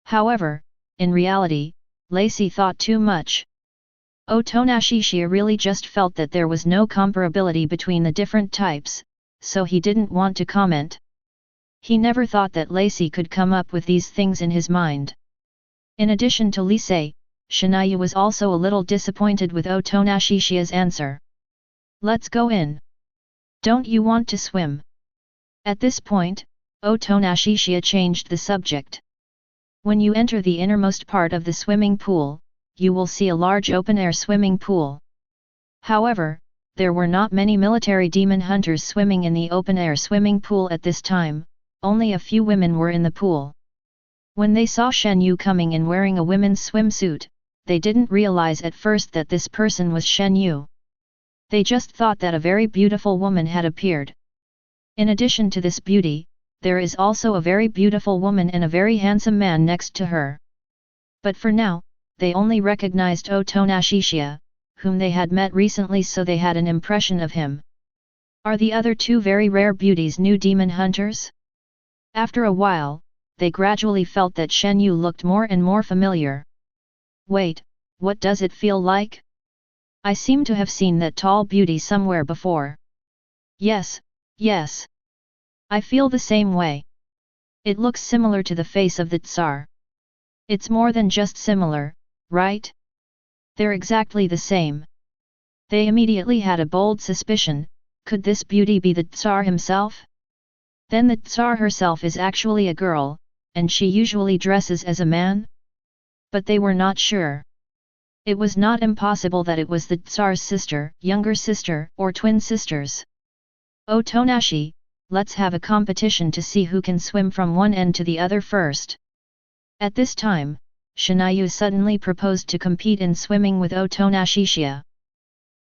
However, in reality, Lacey thought too much. Otonashishiya really just felt that there was no comparability between the different types, so he didn't want to comment. He never thought that Lacey could come up with these things in his mind. In addition to Lacey, Shinayu was also a little disappointed with Otonashishiya's answer. "Let's go in. Don't you want to swim?" At this point, Otonashishiya changed the subject. "When you enter the innermost part of the swimming pool, you will see a large open-air swimming pool. However, there were not many military demon hunters swimming in the open-air swimming pool at this time, only a few women were in the pool. When they saw Shen Yu coming in wearing a women's swimsuit, they didn't realize at first that this person was Shen Yu. They just thought that a very beautiful woman had appeared. In addition to this beauty, there is also a very beautiful woman and a very handsome man next to her. But for now, they only recognized Otonashishiya, whom they had met recently, so they had an impression of him. Are the other two very rare beauties new demon hunters? After a while, they gradually felt that Shen Yu looked more and more familiar. "Wait, what does it feel like? I seem to have seen that tall beauty somewhere before." Yes. I feel the same way. It looks similar to the face of the Tsar." "It's more than just similar, right? They're exactly the same." They immediately had a bold suspicion, could this beauty be the Tsar himself? Then the Tsar herself is actually a girl, and she usually dresses as a man? But they were not sure. It was not impossible that it was the Tsar's sister, younger sister, or twin sisters. "Otonashi, let's have a competition to see who can swim from one end to the other first." At this time, Shinayu suddenly proposed to compete in swimming with Otonashishiya.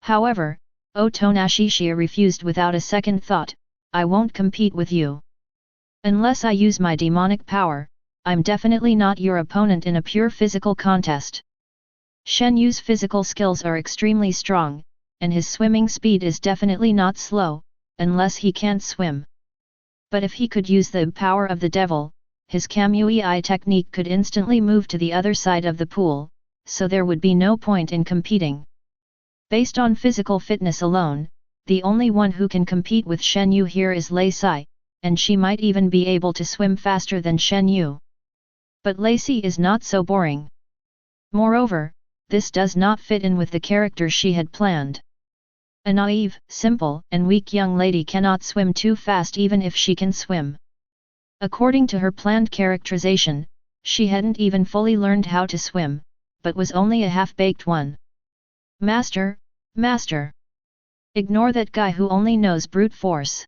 However, Otonashishiya refused without a second thought. "I won't compete with you. Unless I use my demonic power, I'm definitely not your opponent in a pure physical contest." Shen Yu's physical skills are extremely strong, and his swimming speed is definitely not slow, unless he can't swim. But if he could use the power of the devil, his Kamui technique could instantly move to the other side of the pool, so there would be no point in competing. Based on physical fitness alone, the only one who can compete with Shen Yu here is Lei Sai, and she might even be able to swim faster than Shen Yu. But Lacey is not so boring. Moreover, this does not fit in with the character she had planned. A naive, simple, and weak young lady cannot swim too fast even if she can swim. According to her planned characterization, she hadn't even fully learned how to swim, but was only a half-baked one. Master, master! Ignore that guy who only knows brute force.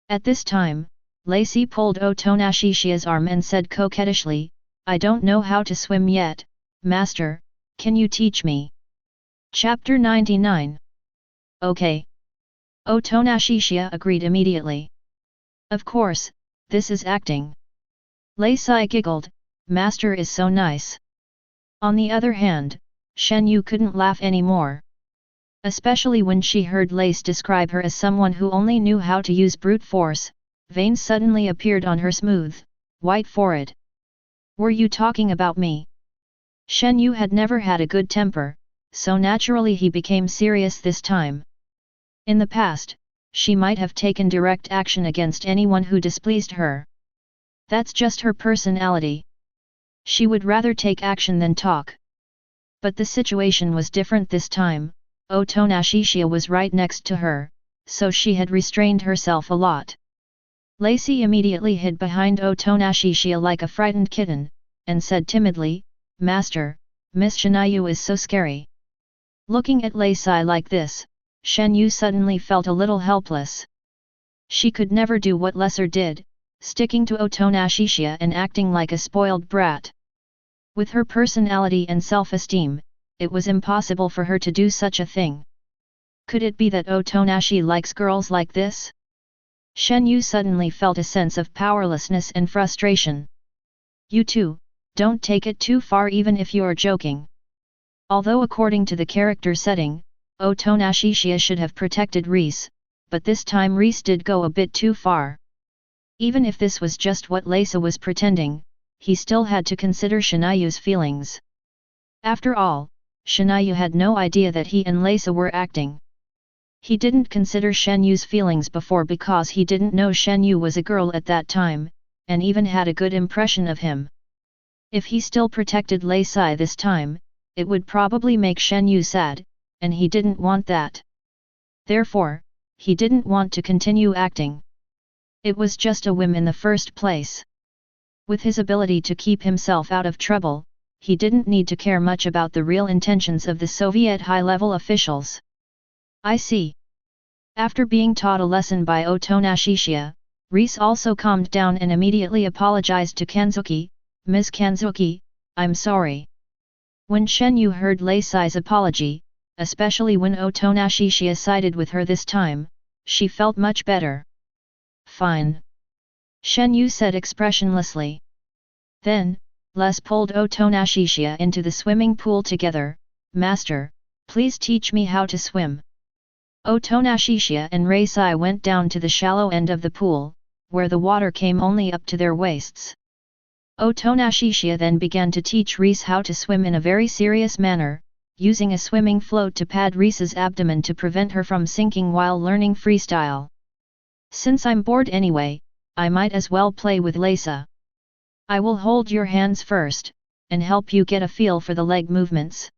At this time, Lacey pulled Otonashishia's arm and said coquettishly, I don't know how to swim yet, master, can you teach me? Chapter 99. Okay. Otonashishia agreed immediately. Of course, this is acting. Lacey giggled, master is so nice. On the other hand, Shen Yu couldn't laugh anymore. Especially when she heard Lace describe her as someone who only knew how to use brute force, veins suddenly appeared on her smooth, white forehead. Were you talking about me? Shen Yu had never had a good temper, so naturally he became serious this time. In the past, she might have taken direct action against anyone who displeased her. That's just her personality. She would rather take action than talk. But the situation was different this time. Otonashishia was right next to her, so she had restrained herself a lot. Lacey immediately hid behind Otonashishia like a frightened kitten, and said timidly, Master, Miss Shinayu is so scary. Looking at Lacey like this, Shen Yu suddenly felt a little helpless. She could never do what Lesser did, sticking to Otonashishia and acting like a spoiled brat. With her personality and self-esteem, it was impossible for her to do such a thing. Could it be that Otonashi likes girls like this? Shen Yu suddenly felt a sense of powerlessness and frustration. You too, don't take it too far even if you're joking. Although according to the character setting, Otonashishia should have protected Reese, but this time Reese did go a bit too far. Even if this was just what Lacey was pretending, he still had to consider Shinayu's feelings. After all, Shinayu had no idea that he and Lacey were acting. He didn't consider Shen Yu's feelings before because he didn't know Shen Yu was a girl at that time, and even had a good impression of him. If he still protected Lacey this time, it would probably make Shen Yu sad, and he didn't want that. Therefore, he didn't want to continue acting. It was just a whim in the first place. With his ability to keep himself out of trouble, he didn't need to care much about the real intentions of the Soviet high-level officials. I see. After being taught a lesson by Otonashishia, Reese also calmed down and immediately apologized to Kanzuki, Ms. Kanzuki, I'm sorry. When Shen Yu heard Lacey's apology, especially when Otonashishia sided with her this time, she felt much better. Fine. Shen Yu said expressionlessly. Then, Les pulled Otonashishia into the swimming pool together. Master, please teach me how to swim. Otonashishia and Reisai went down to the shallow end of the pool, where the water came only up to their waists. Otonashishia then began to teach Reese how to swim in a very serious manner, using a swimming float to pad Reese's abdomen to prevent her from sinking while learning freestyle. Since I'm bored anyway, I might as well play with Lacey. I will hold your hands first, and help you get a feel for the leg movements.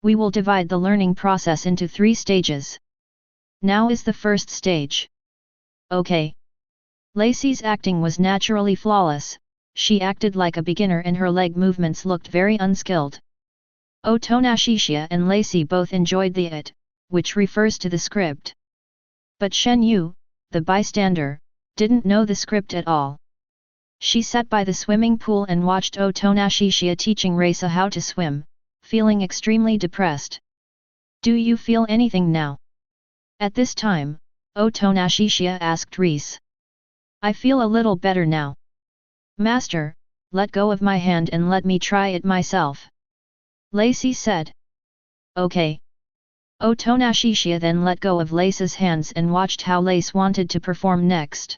We will divide the learning process into 3 stages. Now is the first stage. Okay. Lacey's acting was naturally flawless, she acted like a beginner and her leg movements looked very unskilled. Otonashishia and Lacey both enjoyed the it, which refers to the script. But Shen Yu, the bystander, didn't know the script at all. She sat by the swimming pool and watched Otonashishia teaching Reisa how to swim, feeling extremely depressed. Do you feel anything now? At this time, Otonashishia asked Reese. I feel a little better now. Master, let go of my hand and let me try it myself. Lacey said. Okay. Otonashishia then let go of Lacey's hands and watched how Lace wanted to perform next.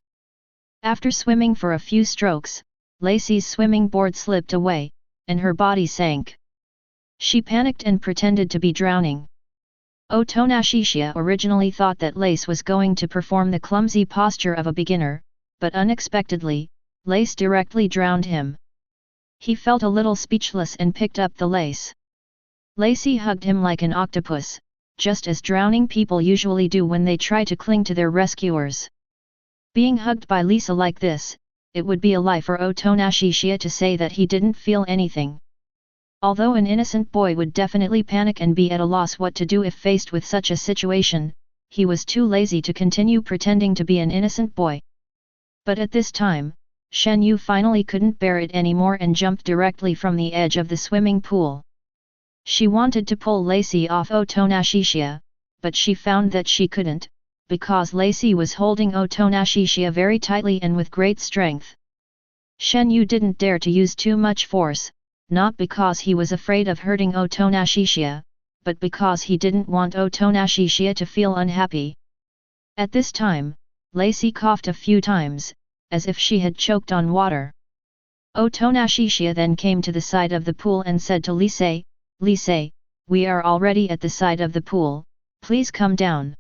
After swimming for a few strokes, Lacey's swimming board slipped away, and her body sank. She panicked and pretended to be drowning. Otonashishia originally thought that Lace was going to perform the clumsy posture of a beginner, but unexpectedly, Lace directly drowned him. He felt a little speechless and picked up the lace. Lacey hugged him like an octopus, just as drowning people usually do when they try to cling to their rescuers. Being hugged by Lisa like this, it would be a lie for Chiya to say that he didn't feel anything. Although an innocent boy would definitely panic and be at a loss what to do if faced with such a situation, he was too lazy to continue pretending to be an innocent boy. But at this time, Shen Yu finally couldn't bear it anymore and jumped directly from the edge of the swimming pool. She wanted to pull Lacey off Chiya, but she found that she couldn't, because Lacey was holding Chiya very tightly and with great strength. Shen Yu didn't dare to use too much force, not because he was afraid of hurting Chiya, but because he didn't want Chiya to feel unhappy. At this time, Lacey coughed a few times, as if she had choked on water. Chiya then came to the side of the pool and said to Lise, "Lise, we are already at the side of the pool, please come down."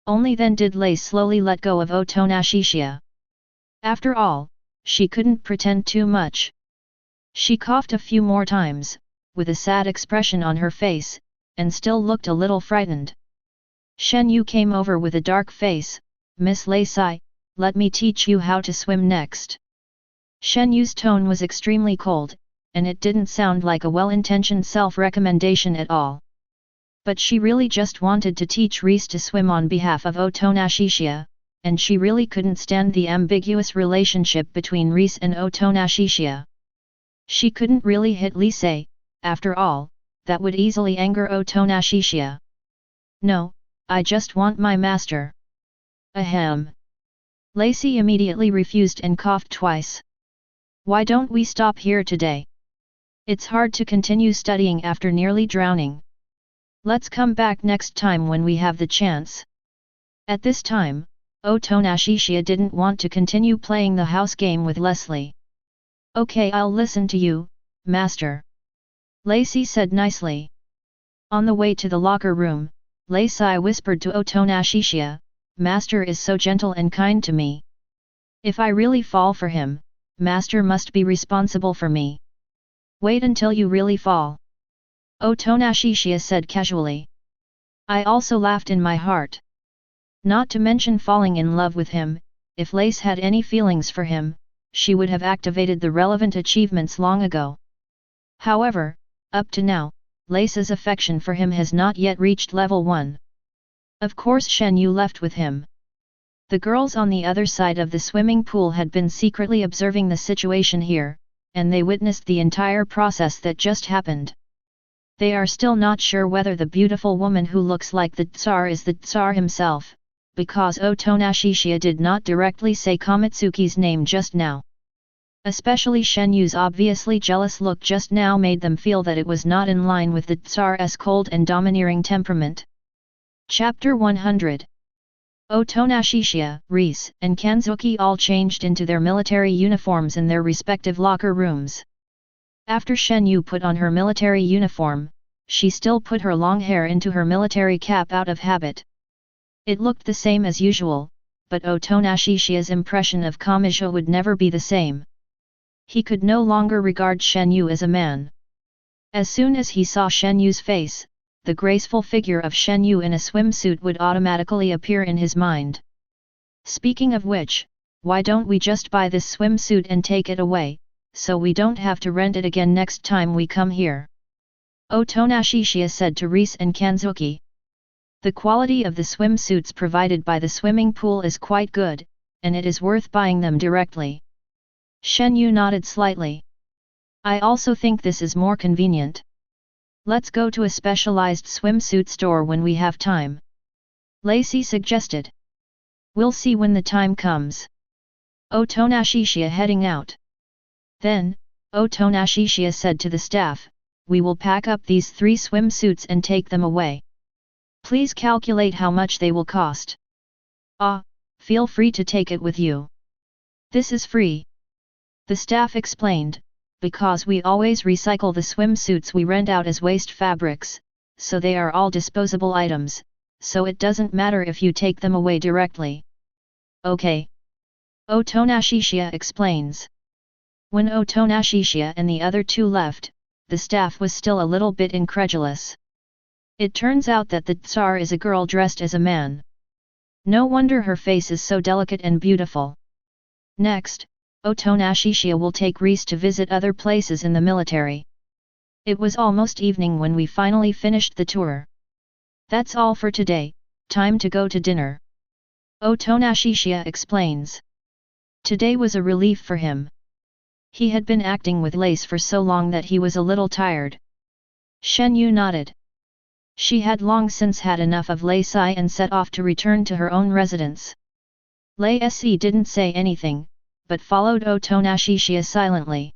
Only then did Lace slowly let go of Chiya. After all, she couldn't pretend too much. She coughed a few more times, with a sad expression on her face, and still looked a little frightened. Shen Yu came over with a dark face. "Miss Lacey, let me teach you how to swim next." Shen Yu's tone was extremely cold, and it didn't sound like a well-intentioned self-recommendation at all. But she really just wanted to teach Reese to swim on behalf of Chiya, and she really couldn't stand the ambiguous relationship between Reese and Chiya. She couldn't really hit Lise, after all, that would easily anger Chiya. "No, I just want my master." Ahem. Lacey immediately refused and coughed twice. "Why don't we stop here today? It's hard to continue studying after nearly drowning. Let's come back next time when we have the chance." At this time, Chiya didn't want to continue playing the house game with Leslie. "Okay, I'll listen to you, master," Lacey said nicely. On the way to the locker room, Lacey whispered to Chiya, "Master is so gentle and kind to me. If I really fall for him, Master must be responsible for me." "Wait until you really fall," Chiya said casually. I also laughed in my heart. Not to mention falling in love with him, if Lace had any feelings for him, she would have activated the relevant achievements long ago. However, up to now, Lace's affection for him has not yet reached level 1. Of course Shen Yu left with him. The girls on the other side of the swimming pool had been secretly observing the situation here, and they witnessed the entire process that just happened. They are still not sure whether the beautiful woman who looks like the Tsar is the Tsar himself, because Chiya did not directly say Kamitsuki's name just now. Especially Shen Yu's obviously jealous look just now made them feel that it was not in line with the Tsar's cold and domineering temperament. Chapter 100. Chiya, Reese, and Kanzuki all changed into their military uniforms in their respective locker rooms. After Shen Yu put on her military uniform, she still put her long hair into her military cap out of habit. It looked the same as usual, but Chiya's impression of Kamui would never be the same. He could no longer regard Shen Yu as a man. As soon as he saw Shen Yu's face, the graceful figure of Shen Yu in a swimsuit would automatically appear in his mind. "Speaking of which, why don't we just buy this swimsuit and take it away, so we don't have to rent it again next time we come here?" Chiya said to Reese and Kanzuki. "The quality of the swimsuits provided by the swimming pool is quite good, and it is worth buying them directly." Shen Yu nodded slightly. "I also think this is more convenient. Let's go to a specialized swimsuit store when we have time," Lacey suggested. "We'll see when the time comes." Chiya heading out. Then, Chiya said to the staff, "We will pack up these 3 swimsuits and take them away. Please calculate how much they will cost." Feel free to take it with you. This is free," the staff explained, "because we always recycle the swimsuits we rent out as waste fabrics, so they are all disposable items, so it doesn't matter if you take them away directly." "Okay," Chiya explains. When Otonashishiya and the other two left, the staff was still a little bit incredulous. It turns out that the Tsar is a girl dressed as a man. No wonder her face is so delicate and beautiful. Next, Otonashishiya will take Reese to visit other places in the military. It was almost evening when we finally finished the tour. That's all for today, time to go to dinner. Otonashishiya explains. Today was a relief for him. He had been acting with Lace for so long that he was a little tired. Shen Yu nodded. She had long since had enough of Lei Sai and set off to return to her own residence. Lei Se didn't say anything, but followed Otonashishiya silently.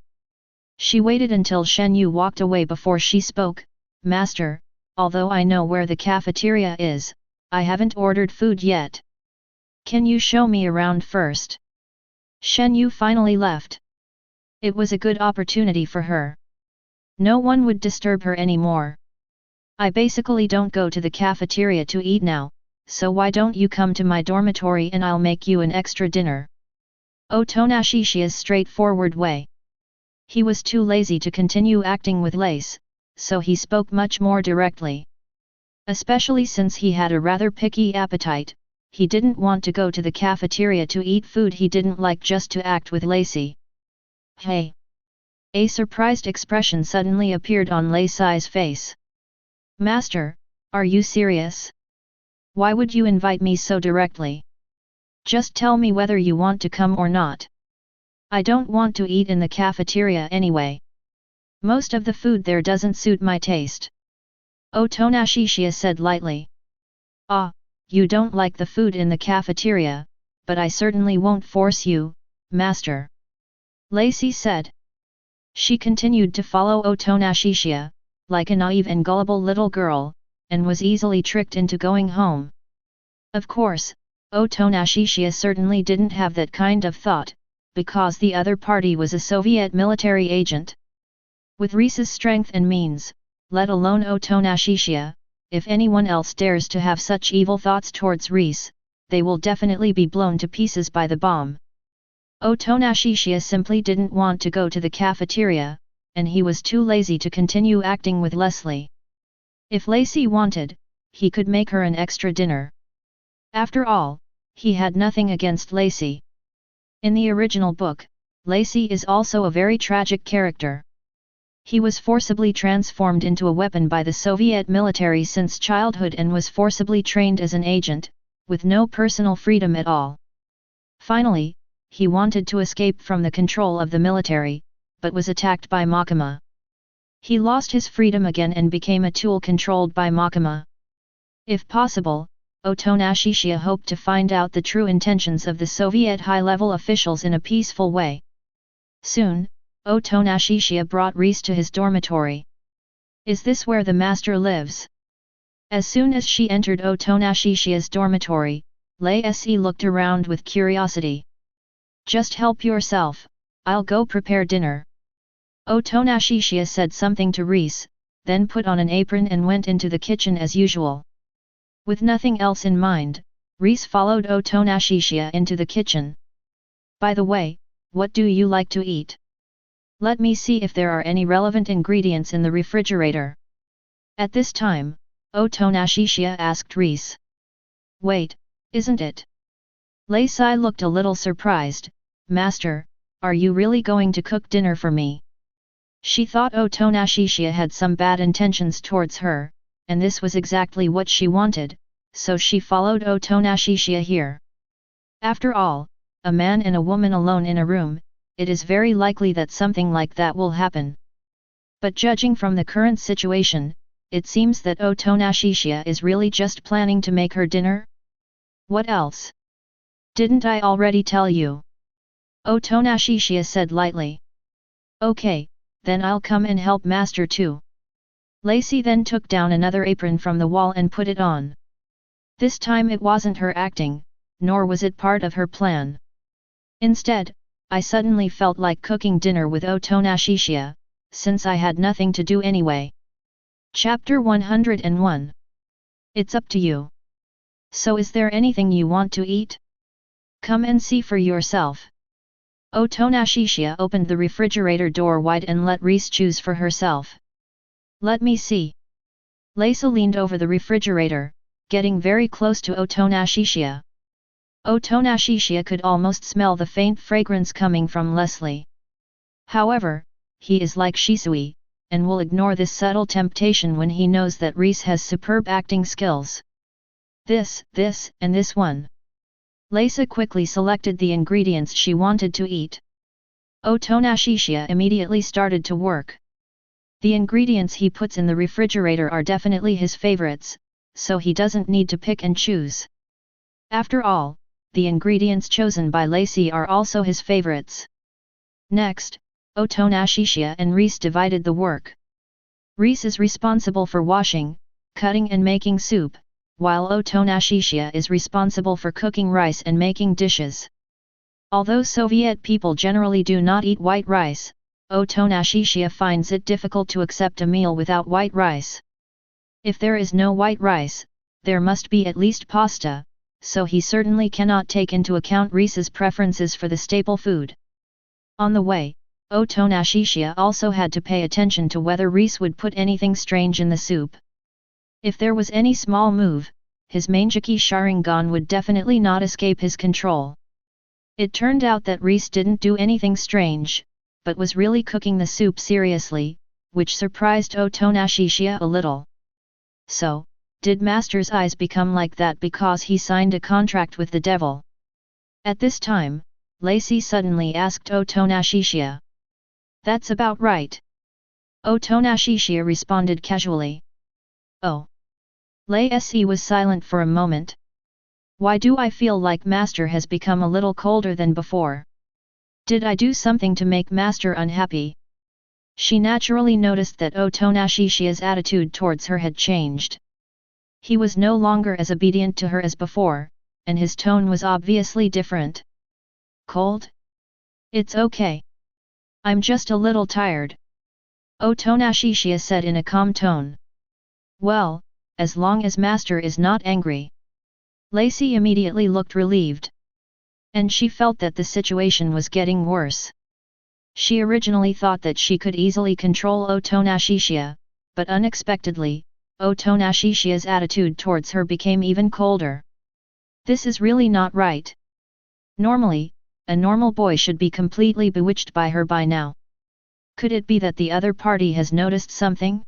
She waited until Shen Yu walked away before she spoke. Master, although I know where the cafeteria is, I haven't ordered food yet. Can you show me around first? Shen Yu finally left. It was a good opportunity for her. No one would disturb her anymore. I basically don't go to the cafeteria to eat now, so why don't you come to my dormitory and I'll make you an extra dinner? Otonashishiya's straightforward way. He was too lazy to continue acting with Lace, so he spoke much more directly. Especially since he had a rather picky appetite, he didn't want to go to the cafeteria to eat food he didn't like just to act with Lacey. Hey! A surprised expression suddenly appeared on Lei Sai's face. Master, are you serious? Why would you invite me so directly? Just tell me whether you want to come or not. I don't want to eat in the cafeteria anyway. Most of the food there doesn't suit my taste. Otonashishiya said lightly. Ah, you don't like the food in the cafeteria, but I certainly won't force you, Master. Lacey said. She continued to follow Otonashishiya, like a naive and gullible little girl, and was easily tricked into going home. Of course, Otonashishiya certainly didn't have that kind of thought, because the other party was a Soviet military agent. With Reese's strength and means, let alone Otonashishiya, if anyone else dares to have such evil thoughts towards Reese, they will definitely be blown to pieces by the bomb. Otonashishiya simply didn't want to go to the cafeteria, and he was too lazy to continue acting with Leslie. If Lacey wanted, he could make her an extra dinner. After all, he had nothing against Lacey. In the original book, Lacey is also a very tragic character. He was forcibly transformed into a weapon by the Soviet military since childhood and was forcibly trained as an agent, with no personal freedom at all. Finally, he wanted to escape from the control of the military, but was attacked by Makima. He lost his freedom again and became a tool controlled by Makima. If possible, Otonashishiya hoped to find out the true intentions of the Soviet high-level officials in a peaceful way. Soon, Otonashishiya brought Reese to his dormitory. Is this where the master lives? As soon as she entered Otonashishiya's dormitory, Lei Se looked around with curiosity. Just help yourself, I'll go prepare dinner. Otonashishiya said something to Reese, then put on an apron and went into the kitchen as usual. With nothing else in mind, Reese followed Otonashishiya into the kitchen. By the way, what do you like to eat? Let me see if there are any relevant ingredients in the refrigerator. At this time, Otonashishiya asked Reese. Wait, isn't it? Lei Sai looked a little surprised. Master, are you really going to cook dinner for me? She thought Otonashishiya had some bad intentions towards her, and this was exactly what she wanted, so she followed Otonashishiya here. After all, a man and a woman alone in a room, it is very likely that something like that will happen. But judging from the current situation, it seems that Otonashishiya is really just planning to make her dinner? What else? Didn't I already tell you? Otonashishiya said lightly. Okay, then I'll come and help master too. Lacey then took down another apron from the wall and put it on. This time it wasn't her acting, nor was it part of her plan. Instead, I suddenly felt like cooking dinner with Otonashishiya, since I had nothing to do anyway. Chapter 101. It's up to you. So is there anything you want to eat? Come and see for yourself. Otonashishiya opened the refrigerator door wide and let Reese choose for herself. Let me see. Lisa leaned over the refrigerator, getting very close to Otonashishiya. Otonashishiya could almost smell the faint fragrance coming from Leslie. However, he is like Shisui, and will ignore this subtle temptation when he knows that Reese has superb acting skills. This, and this one. Lisa quickly selected the ingredients she wanted to eat. Otonashishiya immediately started to work. The ingredients he puts in the refrigerator are definitely his favorites, so he doesn't need to pick and choose. After all, the ingredients chosen by Lacey are also his favorites. Next, Otonashishiya and Reese divided the work. Reese is responsible for washing, cutting and making soup, while Otonashishiya is responsible for cooking rice and making dishes. Although Soviet people generally do not eat white rice, Otonashishiya finds it difficult to accept a meal without white rice. If there is no white rice, there must be at least pasta, so he certainly cannot take into account Reese's preferences for the staple food. On the way, Otonashishiya also had to pay attention to whether Reese would put anything strange in the soup. If there was any small move, his Mangekyō Sharingan would definitely not escape his control. It turned out that Reese didn't do anything strange, but was really cooking the soup seriously, which surprised Otonashishiya a little. So, did Master's eyes become like that because he signed a contract with the devil? At this time, Lacey suddenly asked Otonashishiya. That's about right. Otonashishiya responded casually. Oh. Lacey was silent for a moment. Why do I feel like Master has become a little colder than before? Did I do something to make Master unhappy? She naturally noticed that Otonashishiya's attitude towards her had changed. He was no longer as obedient to her as before, and his tone was obviously different. Cold? It's okay. I'm just a little tired. Otonashishiya said in a calm tone. Well, as long as Master is not angry. Lacey immediately looked relieved. And she felt that the situation was getting worse. She originally thought that she could easily control Otonashishiya, but unexpectedly, Otonashishiya's attitude towards her became even colder. This is really not right. Normally, a normal boy should be completely bewitched by her by now. Could it be that the other party has noticed something?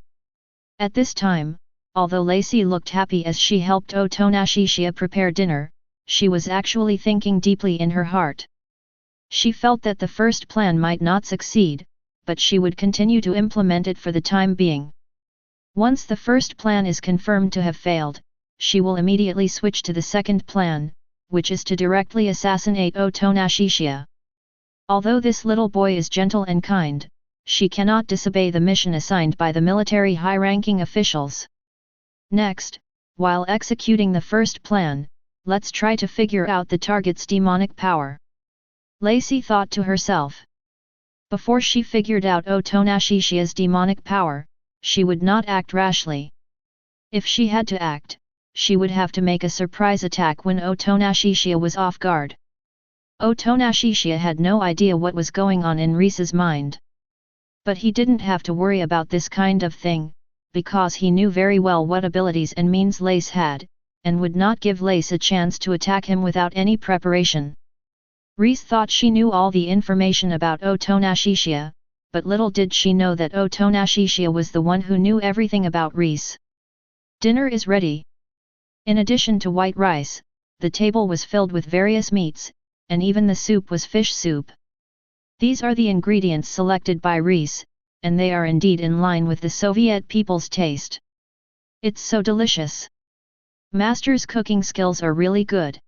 At this time, although Lacey looked happy as she helped Otonashishiya prepare dinner, she was actually thinking deeply in her heart. She felt that the first plan might not succeed, but she would continue to implement it for the time being. Once the first plan is confirmed to have failed, she will immediately switch to the second plan, which is to directly assassinate Otonashishiya. Although this little boy is gentle and kind, she cannot disobey the mission assigned by the military high-ranking officials. Next, while executing the first plan, let's try to figure out the target's demonic power. Lacey thought to herself. Before she figured out Otonashishiya's demonic power, she would not act rashly. If she had to act, she would have to make a surprise attack when Otonashishiya was off guard. Otonashishiya had no idea what was going on in Reese's mind. But he didn't have to worry about this kind of thing, because he knew very well what abilities and means Lace had, and would not give Lace a chance to attack him without any preparation. Reese thought she knew all the information about Otonashishiya, but little did she know that Otonashishiya was the one who knew everything about Reese. Dinner is ready. In addition to white rice, the table was filled with various meats, and even the soup was fish soup. These are the ingredients selected by Reese, and they are indeed in line with the Soviet people's taste. It's so delicious. Master's cooking skills are really good.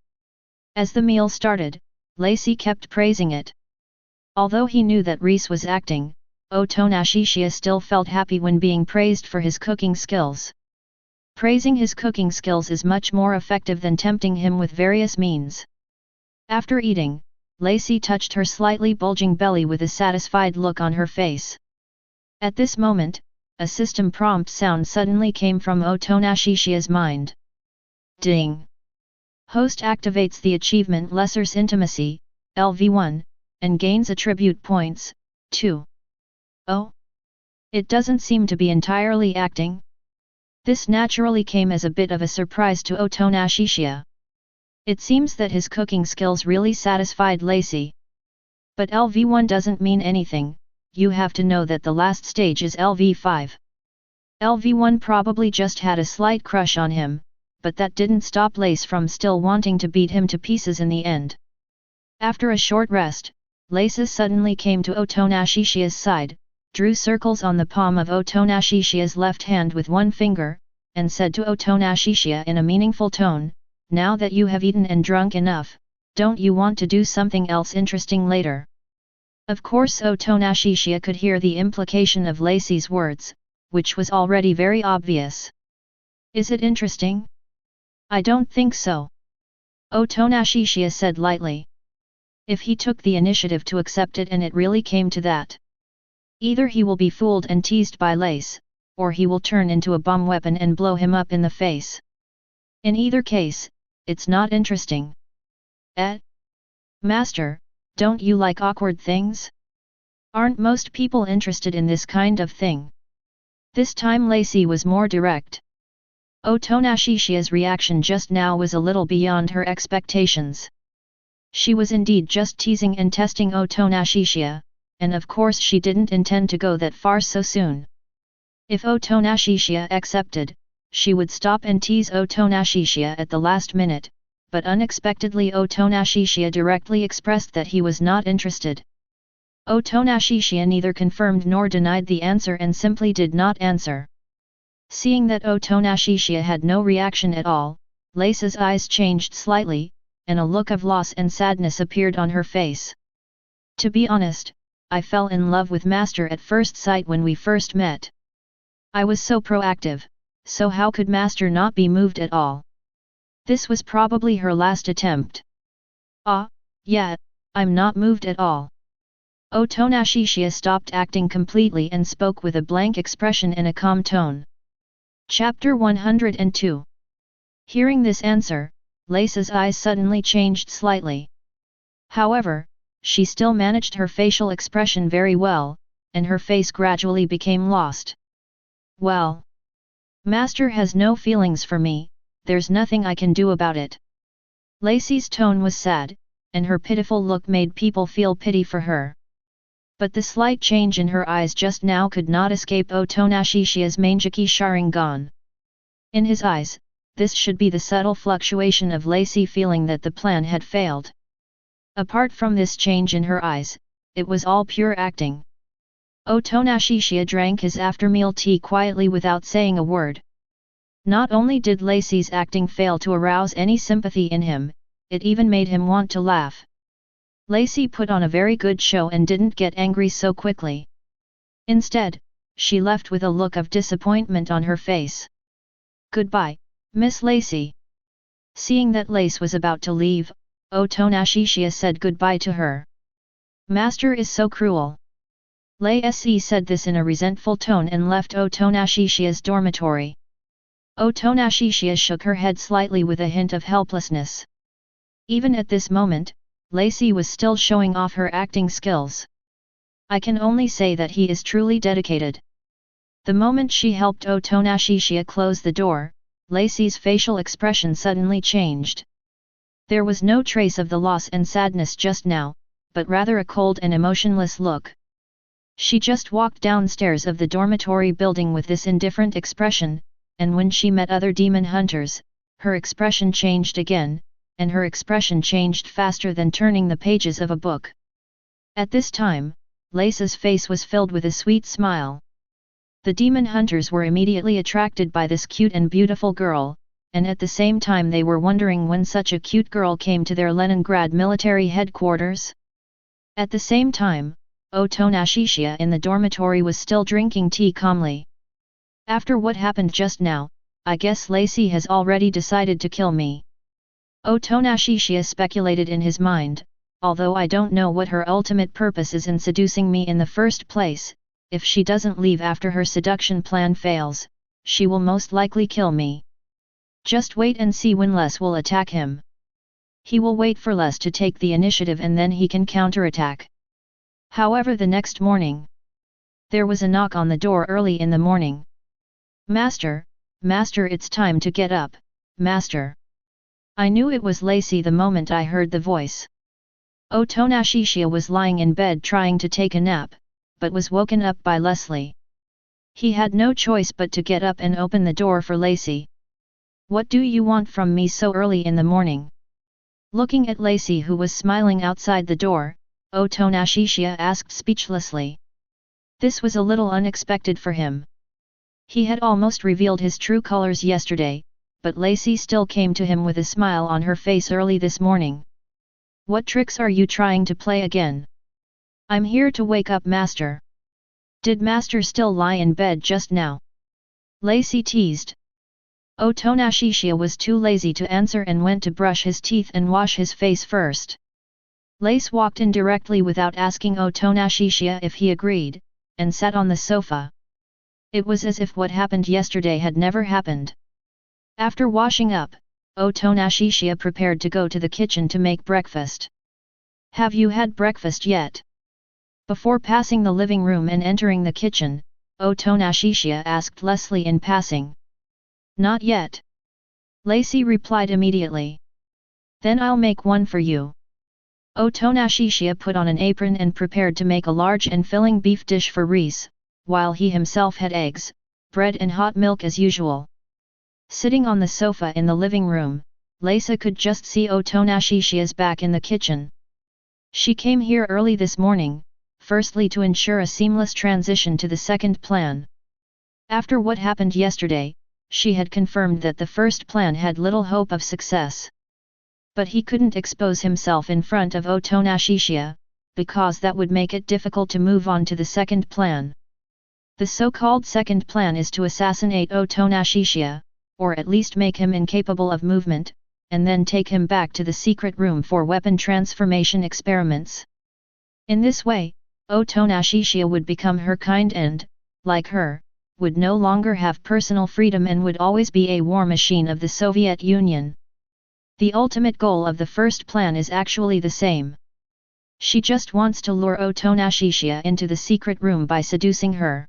As the meal started, Lacey kept praising it. Although he knew that Reese was acting, Otonashishiya still felt happy when being praised for his cooking skills. Praising his cooking skills is much more effective than tempting him with various means. After eating, Lacey touched her slightly bulging belly with a satisfied look on her face. At this moment, a system prompt sound suddenly came from Otonashishiya's mind. Ding! Host activates the achievement Lesser's Intimacy, LV1, and gains attribute points, 2. Oh? It doesn't seem to be entirely acting. This naturally came as a bit of a surprise to Otonashi Chiya. It seems that his cooking skills really satisfied Lacey. But LV1 doesn't mean anything, you have to know that the last stage is LV5. LV1 probably just had a slight crush on him, but that didn't stop Lace from still wanting to beat him to pieces in the end. After a short rest, Lace suddenly came to Otonashi Chiya's side, drew circles on the palm of Otonashi Chiya's left hand with one finger, and said to Otonashi Chiya in a meaningful tone, "Now that you have eaten and drunk enough, don't you want to do something else interesting later?" Of course Otonashi Chiya could hear the implication of Lacey's words, which was already very obvious. "Is it interesting?" "I don't think so," Otonashi Chiya said lightly. If he took the initiative to accept it and it really came to that, either he will be fooled and teased by Lace, or he will turn into a bomb weapon and blow him up in the face. In either case, it's not interesting. Master, don't you like awkward things? Aren't most people interested in this kind of thing?" This time Lacey was more direct. Otonashi Chiya's reaction just now was a little beyond her expectations. She was indeed just teasing and testing Otonashi Chiya, and of course she didn't intend to go that far so soon. If Otonashi Chiya accepted, she would stop and tease Otonashi Chiya at the last minute, but unexpectedly Otonashi Chiya directly expressed that he was not interested. Otonashi Chiya neither confirmed nor denied the answer and simply did not answer. Seeing that Otonashi Chiya had no reaction at all, Lace's eyes changed slightly, and a look of loss and sadness appeared on her face. "To be honest, I fell in love with Master at first sight when we first met. I was so proactive, so how could Master not be moved at all?" This was probably her last attempt. Yeah, I'm not moved at all." Otonashi Chiya stopped acting completely and spoke with a blank expression in a calm tone. Chapter 102. Hearing this answer, Lace's eyes suddenly changed slightly. However, she still managed her facial expression very well, and her face gradually became lost. "Well, Master has no feelings for me, there's nothing I can do about it." Lacey's tone was sad, and her pitiful look made people feel pity for her. But the slight change in her eyes just now could not escape Otonashi Chiya's Mangekyō Sharingan. In his eyes, this should be the subtle fluctuation of Lacey feeling that the plan had failed. Apart from this change in her eyes, it was all pure acting. Otonashi Chiya drank his after-meal tea quietly without saying a word. Not only did Lacey's acting fail to arouse any sympathy in him, it even made him want to laugh. Lacey put on a very good show and didn't get angry so quickly. Instead, she left with a look of disappointment on her face. "Goodbye, Miss Lacey." Seeing that Lace was about to leave, Otonashi Chiya said goodbye to her. "Master is so cruel." Lacey said this in a resentful tone and left Otonashi Chiya's dormitory. Otonashi Chiya shook her head slightly with a hint of helplessness. Even at this moment, Lacey was still showing off her acting skills. "I can only say that he is truly dedicated." The moment she helped Otonashi Chiya close the door, Lacey's facial expression suddenly changed. There was no trace of the loss and sadness just now, but rather a cold and emotionless look. She just walked downstairs of the dormitory building with this indifferent expression, and when she met other demon hunters, her expression changed again, and her expression changed faster than turning the pages of a book. At this time, Lace's face was filled with a sweet smile. The demon hunters were immediately attracted by this cute and beautiful girl, and at the same time they were wondering when such a cute girl came to their Leningrad military headquarters. At the same time, Otonashi Chiya in the dormitory was still drinking tea calmly. "After what happened just now, I guess Lacey has already decided to kill me." Otonashi Chiya speculated in his mind, "Although I don't know what her ultimate purpose is in seducing me in the first place, if she doesn't leave after her seduction plan fails, she will most likely kill me. Just wait and see when Les will attack him. He will wait for Les to take the initiative and then he can counterattack." However, the next morning, there was a knock on the door early in the morning. "Master, Master, it's time to get up, Master." I knew it was Lacey the moment I heard the voice. Chiya was lying in bed trying to take a nap, but was woken up by Leslie. He had no choice but to get up and open the door for Lacey. "What do you want from me so early in the morning?" Looking at Lacey, who was smiling outside the door, Chiya asked speechlessly. This was a little unexpected for him. He had almost revealed his true colors yesterday, but Lacey still came to him with a smile on her face early this morning. "What tricks are you trying to play again?" "I'm here to wake up Master." "Did Master still lie in bed just now?" Lacey teased. Chiya was too lazy to answer and went to brush his teeth and wash his face first. Lace walked in directly without asking Chiya if he agreed, and sat on the sofa. It was as if what happened yesterday had never happened. After washing up, Chiya prepared to go to the kitchen to make breakfast. "Have you had breakfast yet?" Before passing the living room and entering the kitchen, Chiya asked Leslie in passing. "Not yet." Lacey replied immediately. "Then I'll make one for you." Chiya put on an apron and prepared to make a large and filling beef dish for Reese, while he himself had eggs, bread and hot milk as usual. Sitting on the sofa in the living room, Lacey could just see Chiya's back in the kitchen. She came here early this morning, firstly to ensure a seamless transition to the second plan. After what happened yesterday, she had confirmed that the first plan had little hope of success. But he couldn't expose himself in front of Chiya, because that would make it difficult to move on to the second plan. The so-called second plan is to assassinate Chiya, or at least make him incapable of movement, and then take him back to the secret room for weapon transformation experiments. In this way, Chiya would become her kind and, like her, would no longer have personal freedom and would always be a war machine of the Soviet Union. The ultimate goal of the first plan is actually the same. She just wants to lure Chiya into the secret room by seducing her.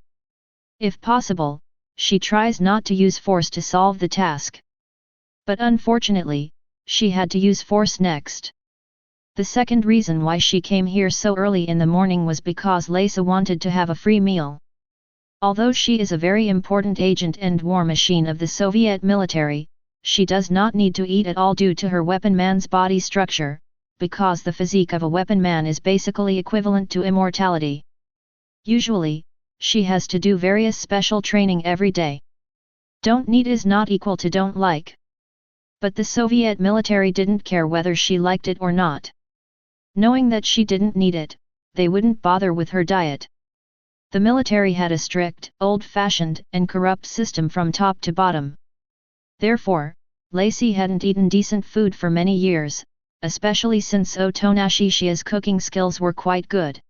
If possible, she tries not to use force to solve the task. But unfortunately, she had to use force next. The second reason why she came here so early in the morning was because Lacey wanted to have a free meal. Although she is a very important agent and war machine of the Soviet military, she does not need to eat at all due to her weapon man's body structure, because the physique of a weapon man is basically equivalent to immortality. Usually, she has to do various special training every day. Don't need is not equal to don't like. But the Soviet military didn't care whether she liked it or not. Knowing that she didn't need it, they wouldn't bother with her diet. The military had a strict, old-fashioned and corrupt system from top to bottom. Therefore, Lacey hadn't eaten decent food for many years, especially since Chiya's cooking skills were quite good.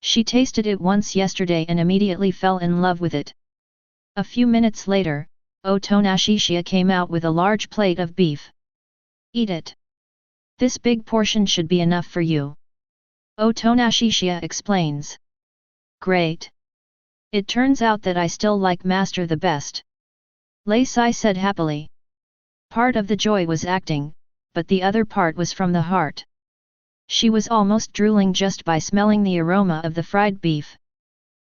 She tasted it once yesterday and immediately fell in love with it. A few minutes later, Chiya came out with a large plate of beef. "Eat it. This big portion should be enough for you," Chiya explains. "Great. It turns out that I still like Master the best," Lacey said happily. Part of the joy was acting, but the other part was from the heart. She was almost drooling just by smelling the aroma of the fried beef.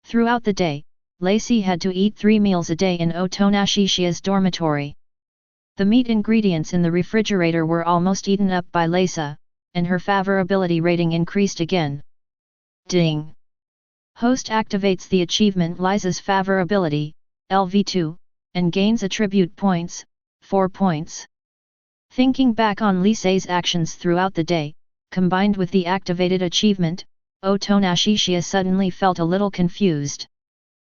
Throughout the day, Lacey had to eat 3 meals a day in Chiya's dormitory. The meat ingredients in the refrigerator were almost eaten up by Lacey, and her favorability rating increased again. Ding! Host activates the achievement Liza's favorability, LV2, and gains attribute points, 4 points. Thinking back on Lacey's actions throughout the day, combined with the activated achievement, Chiya suddenly felt a little confused.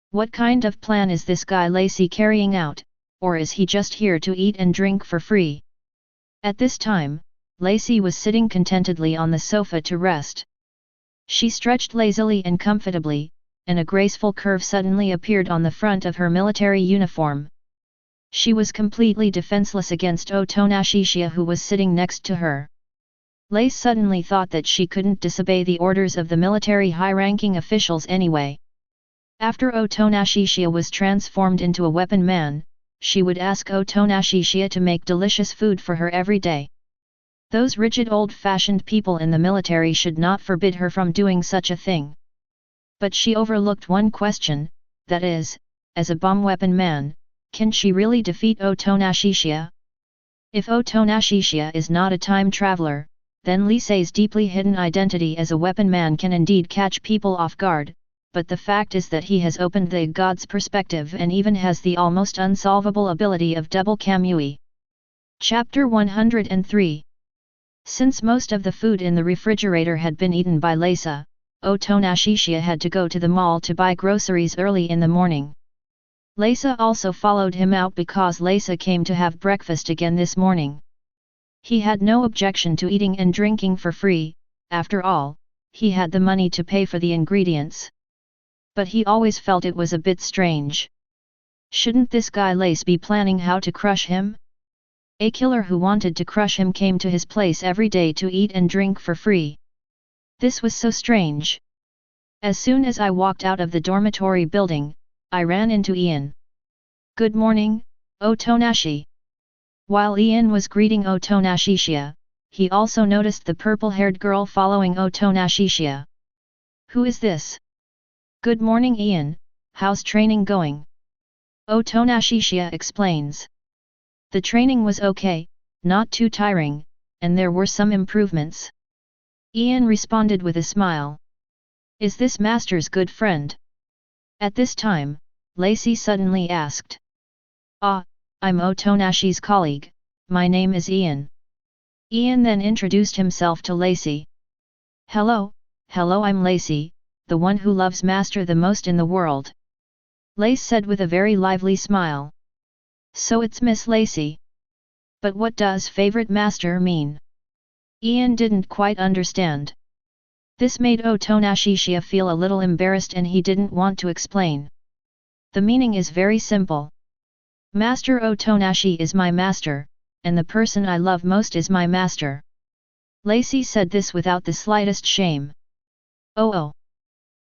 What kind of plan is this guy Lacey carrying out, or is he just here to eat and drink for free? At this time, Lacey was sitting contentedly on the sofa to rest. She stretched lazily and comfortably, and a graceful curve suddenly appeared on the front of her military uniform. She was completely defenseless against Chiya, who was sitting next to her. Lace suddenly thought that she couldn't disobey the orders of the military high-ranking officials anyway. After Otonashishiya was transformed into a weapon man, she would ask Otonashishiya to make delicious food for her every day. Those rigid old-fashioned people in the military should not forbid her from doing such a thing. But she overlooked one question, that is, as a bomb weapon man, can she really defeat Otonashishiya? If Otonashishiya is not a time traveler, then Lisei's deeply hidden identity as a weapon man can indeed catch people off guard, but the fact is that he has opened the god's perspective and even has the almost unsolvable ability of double Kamui. Chapter 103. Since most of the food in the refrigerator had been eaten by Lesa, Otonashishiya had to go to the mall to buy groceries early in the morning. Lesa also followed him out because Lesa came to have breakfast again this morning. He had no objection to eating and drinking for free, after all, he had the money to pay for the ingredients. But he always felt it was a bit strange. Shouldn't this guy Lace be planning how to crush him? A killer who wanted to crush him came to his place every day to eat and drink for free. This was so strange. As soon as I walked out of the dormitory building, I ran into Ian. "Good morning, Otonashi." While Ian was greeting Otonashishiya, he also noticed the purple-haired girl following Otonashishiya. "Who is this?" "Good morning Ian, how's training going?" Otonashishiya explains. The training was okay, not too tiring, and there were some improvements. Ian responded with a smile. "Is this master's good friend?" At this time, Lacey suddenly asked. "Ah, I'm Otonashi's colleague, my name is Ian." Ian then introduced himself to Lacey. Hello, I'm Lacey, the one who loves Master the most in the world." Lace said with a very lively smile. "So it's Miss Lacey. But what does favorite master mean?" Ian didn't quite understand. This made Otonashishiya feel a little embarrassed and he didn't want to explain. The meaning is very simple. Master Otonashi is my master, and the person I love most is my master. Lacey said this without the slightest shame. Oh.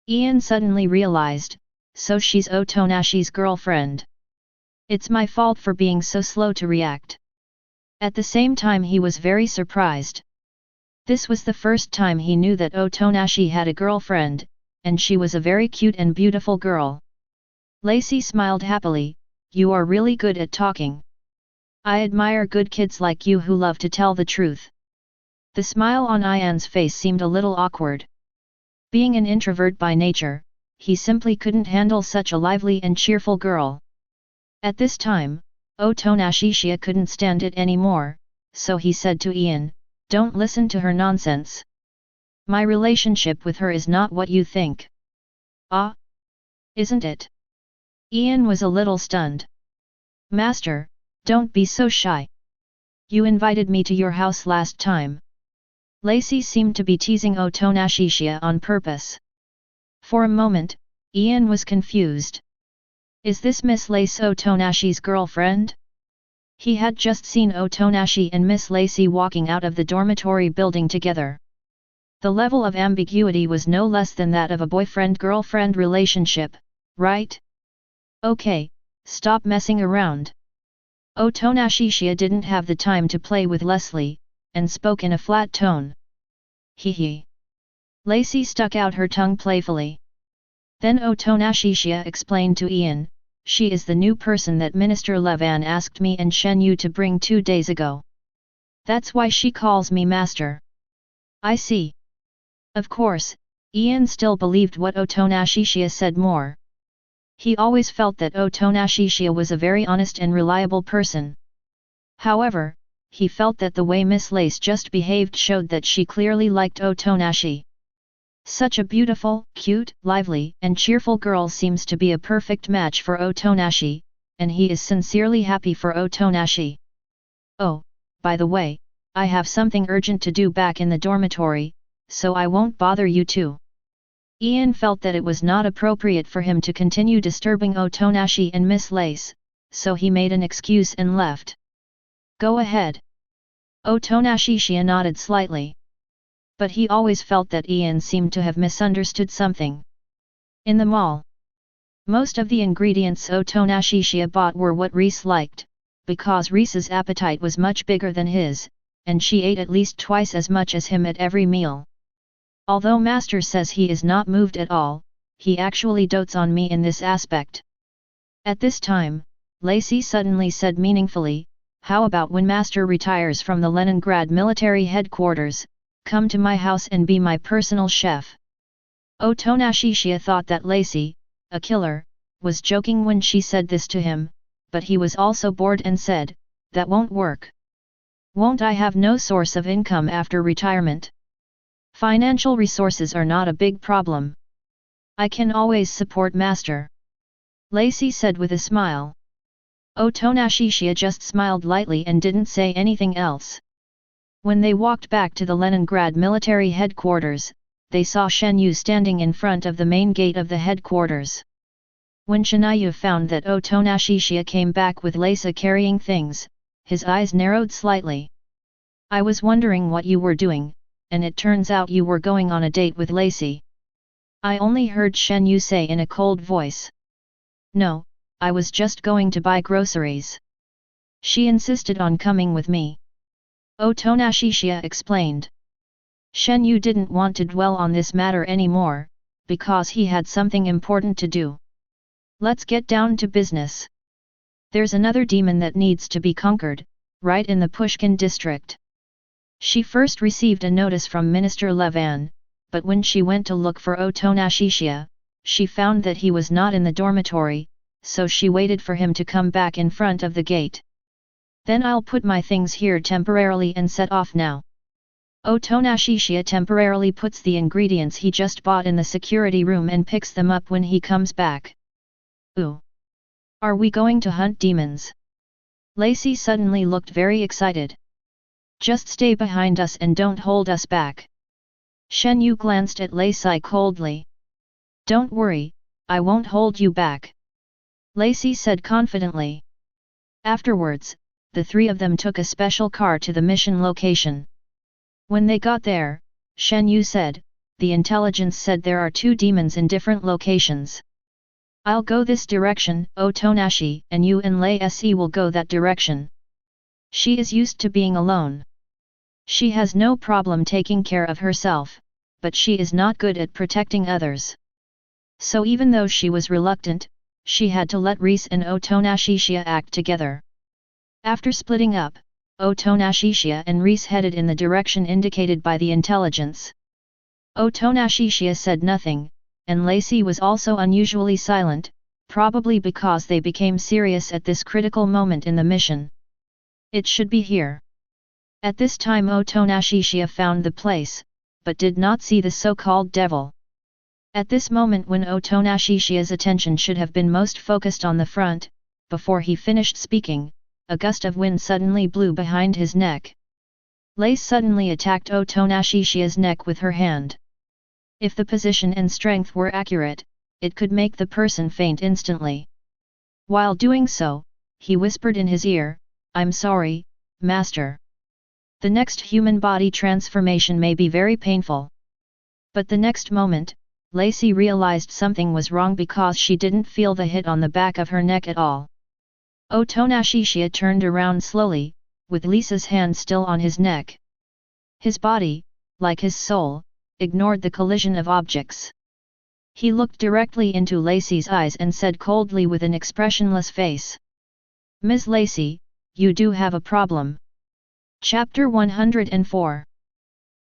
Ian suddenly realized, so she's Otonashi's girlfriend. It's my fault for being so slow to react. At the same time he was very surprised. This was the first time he knew that Otonashi had a girlfriend, and she was a very cute and beautiful girl. Lacey smiled happily, "You are really good at talking. I admire good kids like you who love to tell the truth." The smile on Ian's face seemed a little awkward. Being an introvert by nature, he simply couldn't handle such a lively and cheerful girl. At this time, Otonashishiya couldn't stand it anymore, so he said to Ian, "Don't listen to her nonsense. My relationship with her is not what you think." "Ah? Isn't it?" Ian was a little stunned. "Master, don't be so shy. You invited me to your house last time." Lacey seemed to be teasing Otonashishiya on purpose. For a moment, Ian was confused. Is this Miss Lace Otonashi's girlfriend? He had just seen Otonashi and Miss Lacey walking out of the dormitory building together. The level of ambiguity was no less than that of a boyfriend-girlfriend relationship, right? Okay, stop messing around. Otonashishiya didn't have the time to play with Leslie, and spoke in a flat tone. Hee. Lacey stuck out her tongue playfully. Then Otonashishiya explained to Ian, "She is the new person that Minister Levan asked me and Shen Yu to bring 2 days ago. That's why she calls me master." "I see." Of course, Ian still believed what Otonashishiya said more. He always felt that Otonashishiya was a very honest and reliable person. However, he felt that the way Miss Lace just behaved showed that she clearly liked Otonashi. Such a beautiful, cute, lively, and cheerful girl seems to be a perfect match for Otonashi, and he is sincerely happy for Otonashi. "Oh, by the way, I have something urgent to do back in the dormitory, so I won't bother you too." Ian felt that it was not appropriate for him to continue disturbing Otonashi and Miss Lace, so he made an excuse and left. "Go ahead." Otonashishiya nodded slightly. But he always felt that Ian seemed to have misunderstood something. In the mall, most of the ingredients Otonashishiya bought were what Reese liked, because Reese's appetite was much bigger than his, and she ate at least twice as much as him at every meal. Although Master says he is not moved at all, he actually dotes on me in this aspect. At this time, Lacey suddenly said meaningfully, "How about when Master retires from the Leningrad military headquarters, come to my house and be my personal chef?" Otonashishiya thought that Lacey, a killer, was joking when she said this to him, but he was also bored and said, "That won't work. Won't I have no source of income after retirement? Financial resources are not a big problem. I can always support Master," Lacey said with a smile. Otonashishiya just smiled lightly and didn't say anything else. When they walked back to the Leningrad military headquarters, they saw Shen Yu standing in front of the main gate of the headquarters. When Shen found that Otonashishiya came back with Lacey carrying things, his eyes narrowed slightly. "I was wondering what you were doing, and it turns out you were going on a date with Lacey." "I only heard Shen Yu say in a cold voice. "No, I was just going to buy groceries. She insisted on coming with me," Otonashishiya explained. Shen Yu didn't want to dwell on this matter anymore, because he had something important to do. "Let's get down to business. There's another demon that needs to be conquered, right in the Pushkin district." She first received a notice from Minister Levan, but when she went to look for Otonashishiya, she found that he was not in the dormitory, so she waited for him to come back in front of the gate. "Then I'll put my things here temporarily and set off now." Otonashishiya temporarily puts the ingredients he just bought in the security room and picks them up when he comes back. "Ooh! Are we going to hunt demons?" Lacey suddenly looked very excited. "Just stay behind us and don't hold us back." Shen Yu glanced at Lacey coldly. "Don't worry, I won't hold you back," Lacey said confidently. Afterwards, the three of them took a special car to the mission location. When they got there, Shen Yu said, "The intelligence said there are 2 demons in different locations. I'll go this direction, Otonashi, and you and Lacey will go that direction." She is used to being alone. She has no problem taking care of herself, but she is not good at protecting others. So even though she was reluctant, she had to let Reese and Otonashishiya act together. After splitting up, Otonashishiya and Reese headed in the direction indicated by the intelligence. Otonashishiya said nothing, and Lacey was also unusually silent, probably because they became serious at this critical moment in the mission. "It should be here." At this time Otonashishiya found the place, but did not see the so-called devil. At this moment when Otonashishiya's attention should have been most focused on the front, before he finished speaking, a gust of wind suddenly blew behind his neck. Lace suddenly attacked Otonashishiya's neck with her hand. If the position and strength were accurate, it could make the person faint instantly. While doing so, he whispered in his ear, "I'm sorry, Master. The next human body transformation may be very painful." But the next moment, Lacey realized something was wrong because she didn't feel the hit on the back of her neck at all. Otonashishiya turned around slowly, with Lisa's hand still on his neck. His body, like his soul, ignored the collision of objects. He looked directly into Lacey's eyes and said coldly with an expressionless face, "Ms. Lacey, you do have a problem." Chapter 104.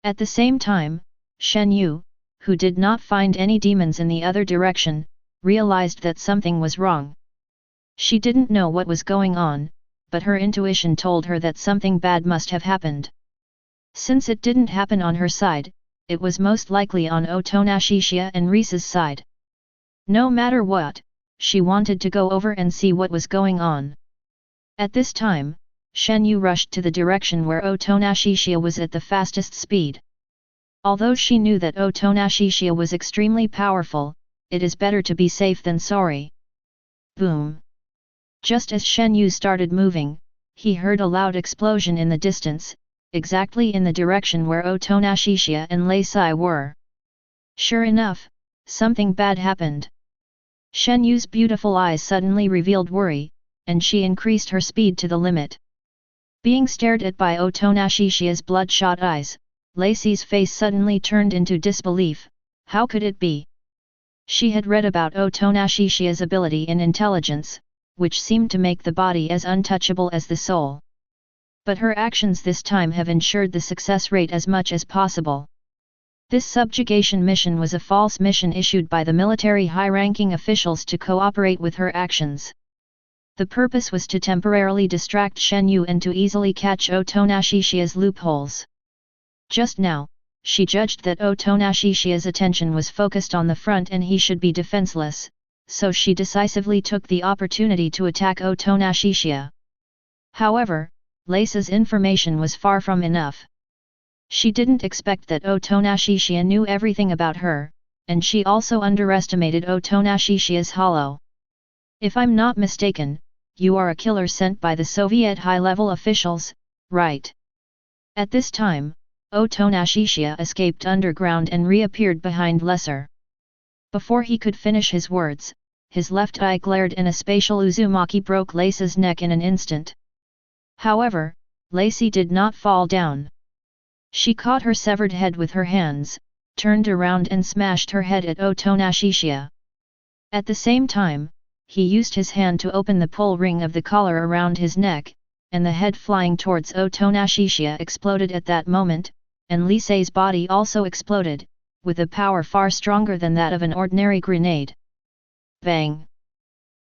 At the same time, Shen Yu, who did not find any demons in the other direction, realized that something was wrong. She didn't know what was going on, but her intuition told her that something bad must have happened. Since it didn't happen on her side, it was most likely on Otonashishiya and Reese's side. No matter what, she wanted to go over and see what was going on. At this time, Shen Yu rushed to the direction where Otonashishiya was at the fastest speed. Although she knew that Otonashishiya was extremely powerful, it is better to be safe than sorry. Boom! Just as Shen Yu started moving, he heard a loud explosion in the distance, exactly in the direction where Otonashishiya and Lacey were. Sure enough, something bad happened. Shen Yu's beautiful eyes suddenly revealed worry, and she increased her speed to the limit. Being stared at by Otonashishiya's bloodshot eyes, Lacey's face suddenly turned into disbelief. How could it be? She had read about Otonashishiya's ability in intelligence, which seemed to make the body as untouchable as the soul. But her actions this time have ensured the success rate as much as possible. This subjugation mission was a false mission issued by the military high-ranking officials to cooperate with her actions. The purpose was to temporarily distract Shen Yu and to easily catch Otonashishiya's loopholes. Just now, she judged that Otonashishiya's attention was focused on the front and he should be defenseless, so she decisively took the opportunity to attack Otonashishiya. However, Lacey's information was far from enough. She didn't expect that Otonashishiya knew everything about her, and she also underestimated Otonashishiya's hollow. If I'm not mistaken, you are a killer sent by the Soviet high-level officials, right? At this time, Otonashishiya escaped underground and reappeared behind Lesser. Before he could finish his words, his left eye glared and a spatial Uzumaki broke Lacey's neck in an instant. However, Lacey did not fall down. She caught her severed head with her hands, turned around and smashed her head at Otonashishiya. At the same time, he used his hand to open the pull ring of the collar around his neck, and the head flying towards Otonashishiya exploded at that moment, and Lacey's body also exploded, with a power far stronger than that of an ordinary grenade. Bang!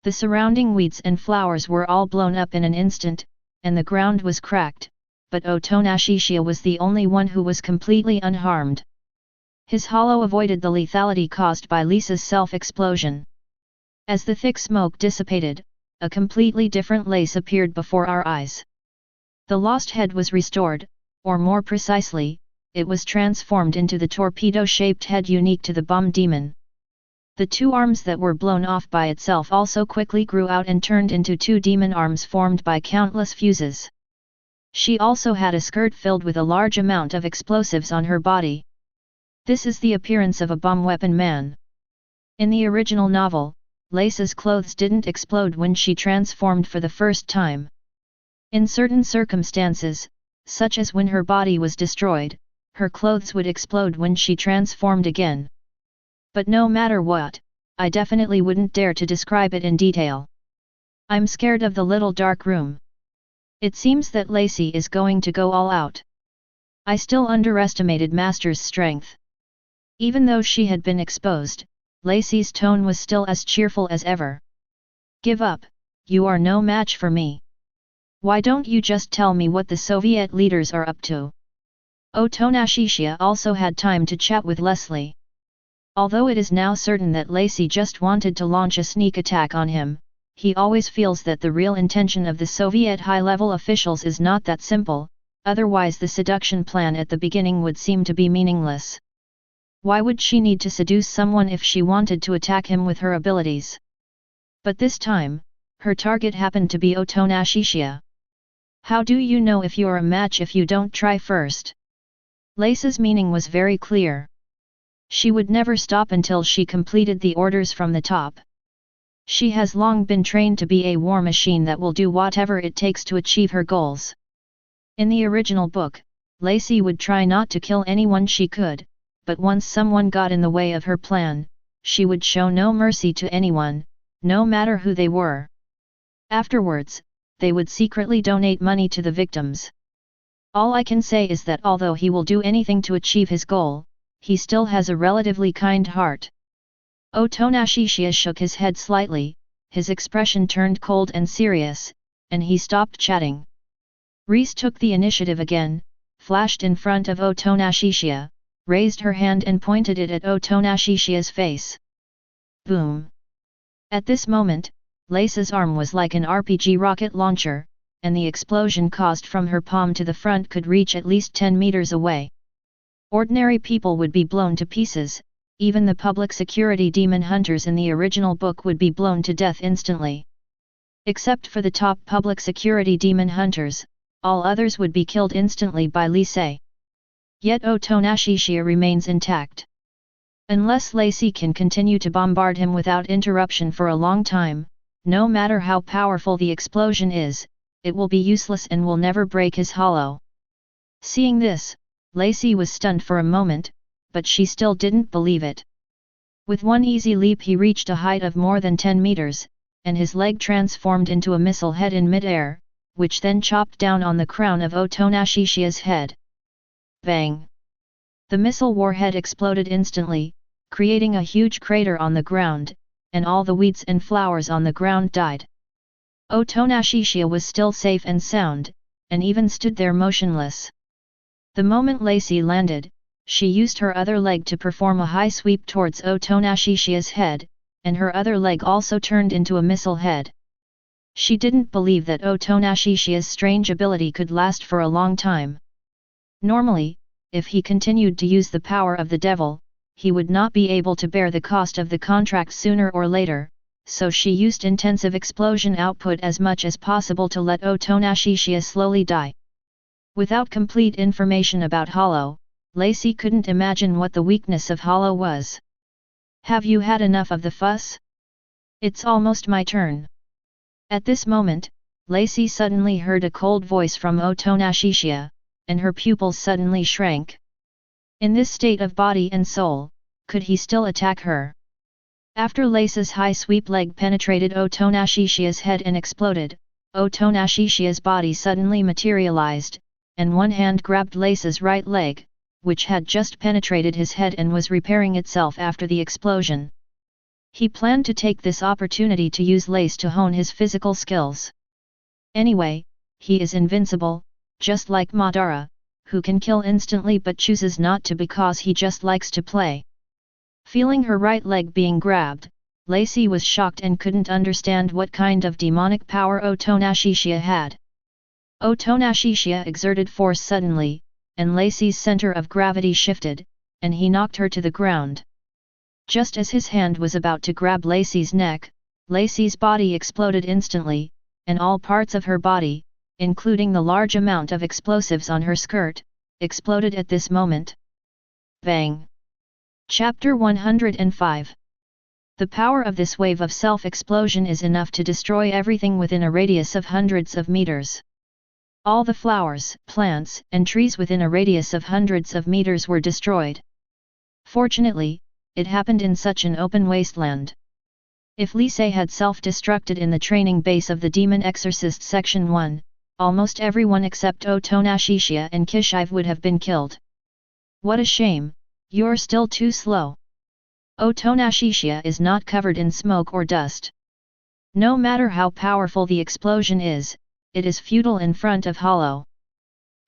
The surrounding weeds and flowers were all blown up in an instant, and the ground was cracked, but Otonashishiya was the only one who was completely unharmed. His hollow avoided the lethality caused by Lisa's self-explosion. As the thick smoke dissipated, a completely different Lace appeared before our eyes. The lost head was restored, or more precisely, it was transformed into the torpedo-shaped head unique to the bomb demon. The two arms that were blown off by itself also quickly grew out and turned into two demon arms formed by countless fuses. She also had a skirt filled with a large amount of explosives on her body. This is the appearance of a bomb weapon man. In the original novel, Lacey's clothes didn't explode when she transformed for the first time. In certain circumstances, such as when her body was destroyed, her clothes would explode when she transformed again. But no matter what, I definitely wouldn't dare to describe it in detail. I'm scared of the little dark room. It seems that Lacey is going to go all out. I still underestimated Master's strength. Even though she had been exposed, Lacey's tone was still as cheerful as ever. Give up, you are no match for me. Why don't you just tell me what the Soviet leaders are up to? Otonashishiya also had time to chat with Leslie. Although it is now certain that Lacey just wanted to launch a sneak attack on him, he always feels that the real intention of the Soviet high-level officials is not that simple, otherwise the seduction plan at the beginning would seem to be meaningless. Why would she need to seduce someone if she wanted to attack him with her abilities? But this time, her target happened to be Otonashishiya. How do you know if you're a match if you don't try first? Lacey's meaning was very clear. She would never stop until she completed the orders from the top. She has long been trained to be a war machine that will do whatever it takes to achieve her goals. In the original book, Lacey would try not to kill anyone she could, but once someone got in the way of her plan, she would show no mercy to anyone, no matter who they were. Afterwards, they would secretly donate money to the victims. All I can say is that although he will do anything to achieve his goal, he still has a relatively kind heart. Otonashishiya shook his head slightly, his expression turned cold and serious, and he stopped chatting. Reese took the initiative again, flashed in front of Otonashishiya, raised her hand and pointed it at Otonashishiya's face. Boom! At this moment, Lacey's arm was like an RPG rocket launcher, and the explosion caused from her palm to the front could reach at least 10 meters away. Ordinary people would be blown to pieces, even the public security demon hunters in the original book would be blown to death instantly. Except for the top public security demon hunters, all others would be killed instantly by Lise. Yet Otonashishiya remains intact. Unless Lacey can continue to bombard him without interruption for a long time, no matter how powerful the explosion is, it will be useless and will never break his hollow. Seeing this, Lacey was stunned for a moment, but she still didn't believe it. With one easy leap he reached a height of more than 10 meters, and his leg transformed into a missile head in mid-air, which then chopped down on the crown of Otonashishiya's head. Bang! The missile warhead exploded instantly, creating a huge crater on the ground, and all the weeds and flowers on the ground died. Otonashishiya was still safe and sound, and even stood there motionless. The moment Lacey landed, she used her other leg to perform a high sweep towards Otonashishiya's head, and her other leg also turned into a missile head. She didn't believe that Otonashishiya's strange ability could last for a long time. Normally, if he continued to use the power of the devil, he would not be able to bear the cost of the contract sooner or later, so she used intensive explosion output as much as possible to let Otonashishiya slowly die. Without complete information about Hollow, Lacey couldn't imagine what the weakness of Hollow was. Have you had enough of the fuss? It's almost my turn. At this moment, Lacey suddenly heard a cold voice from Otonashishiya, and her pupils suddenly shrank. In this state of body and soul, could he still attack her? After Lacey's high sweep leg penetrated Otonashishiya's head and exploded, Otonashishiya's body suddenly materialized, and one hand grabbed Lacey's right leg, which had just penetrated his head and was repairing itself after the explosion. He planned to take this opportunity to use Lace to hone his physical skills. Anyway, he is invincible, just like Madara, who can kill instantly but chooses not to because he just likes to play. Feeling her right leg being grabbed, Lacey was shocked and couldn't understand what kind of demonic power Otonashishiya had. Otonashishiya exerted force suddenly, and Lacey's center of gravity shifted, and he knocked her to the ground. Just as his hand was about to grab Lacey's neck, Lacey's body exploded instantly, and all parts of her body, including the large amount of explosives on her skirt, exploded at this moment. Bang! Chapter 105. The power of this wave of self-explosion is enough to destroy everything within a radius of hundreds of meters. All the flowers, plants, and trees within a radius of hundreds of meters were destroyed. Fortunately, it happened in such an open wasteland. If Lise had self-destructed in the training base of the Demon Exorcist Section 1, almost everyone except Otonashishiya and Kishive would have been killed. What a shame, you're still too slow. Otonashishiya is not covered in smoke or dust. No matter how powerful the explosion is, it is futile in front of Hollow.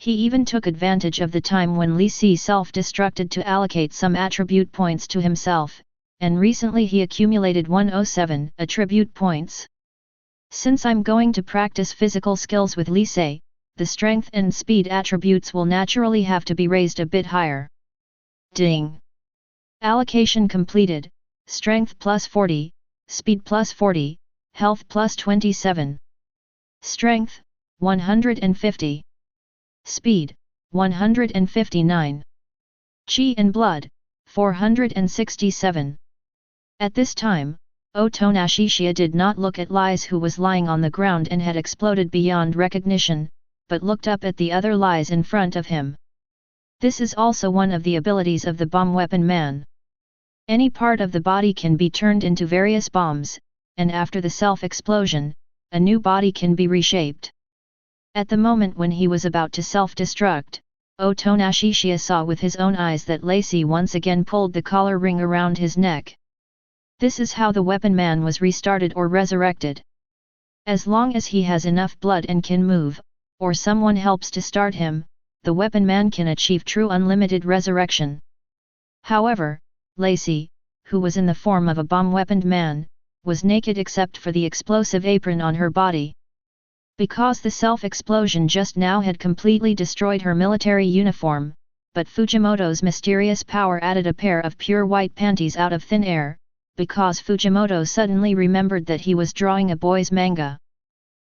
He even took advantage of the time when Lise self-destructed to allocate some attribute points to himself, and recently he accumulated 107 attribute points. Since I'm going to practice physical skills with Lise, the strength and speed attributes will naturally have to be raised a bit higher. Ding! Allocation completed, strength plus 40, speed plus 40, health plus 27. Strength, 150. Speed, 159. Chi and blood, 467. At this time, Otonashishiya did not look at Lise who was lying on the ground and had exploded beyond recognition, but looked up at the other Lise in front of him. This is also one of the abilities of the bomb weapon man. Any part of the body can be turned into various bombs, and after the self-explosion, a new body can be reshaped. At the moment when he was about to self-destruct, Otonashishiya saw with his own eyes that Lacey once again pulled the collar ring around his neck. This is how the weapon man was restarted or resurrected. As long as he has enough blood and can move, or someone helps to start him, the weapon man can achieve true unlimited resurrection. However, Lacey, who was in the form of a bomb-weaponed man, was naked except for the explosive apron on her body. Because the self-explosion just now had completely destroyed her military uniform, but Fujimoto's mysterious power added a pair of pure white panties out of thin air, because Fujimoto suddenly remembered that he was drawing a boys' manga.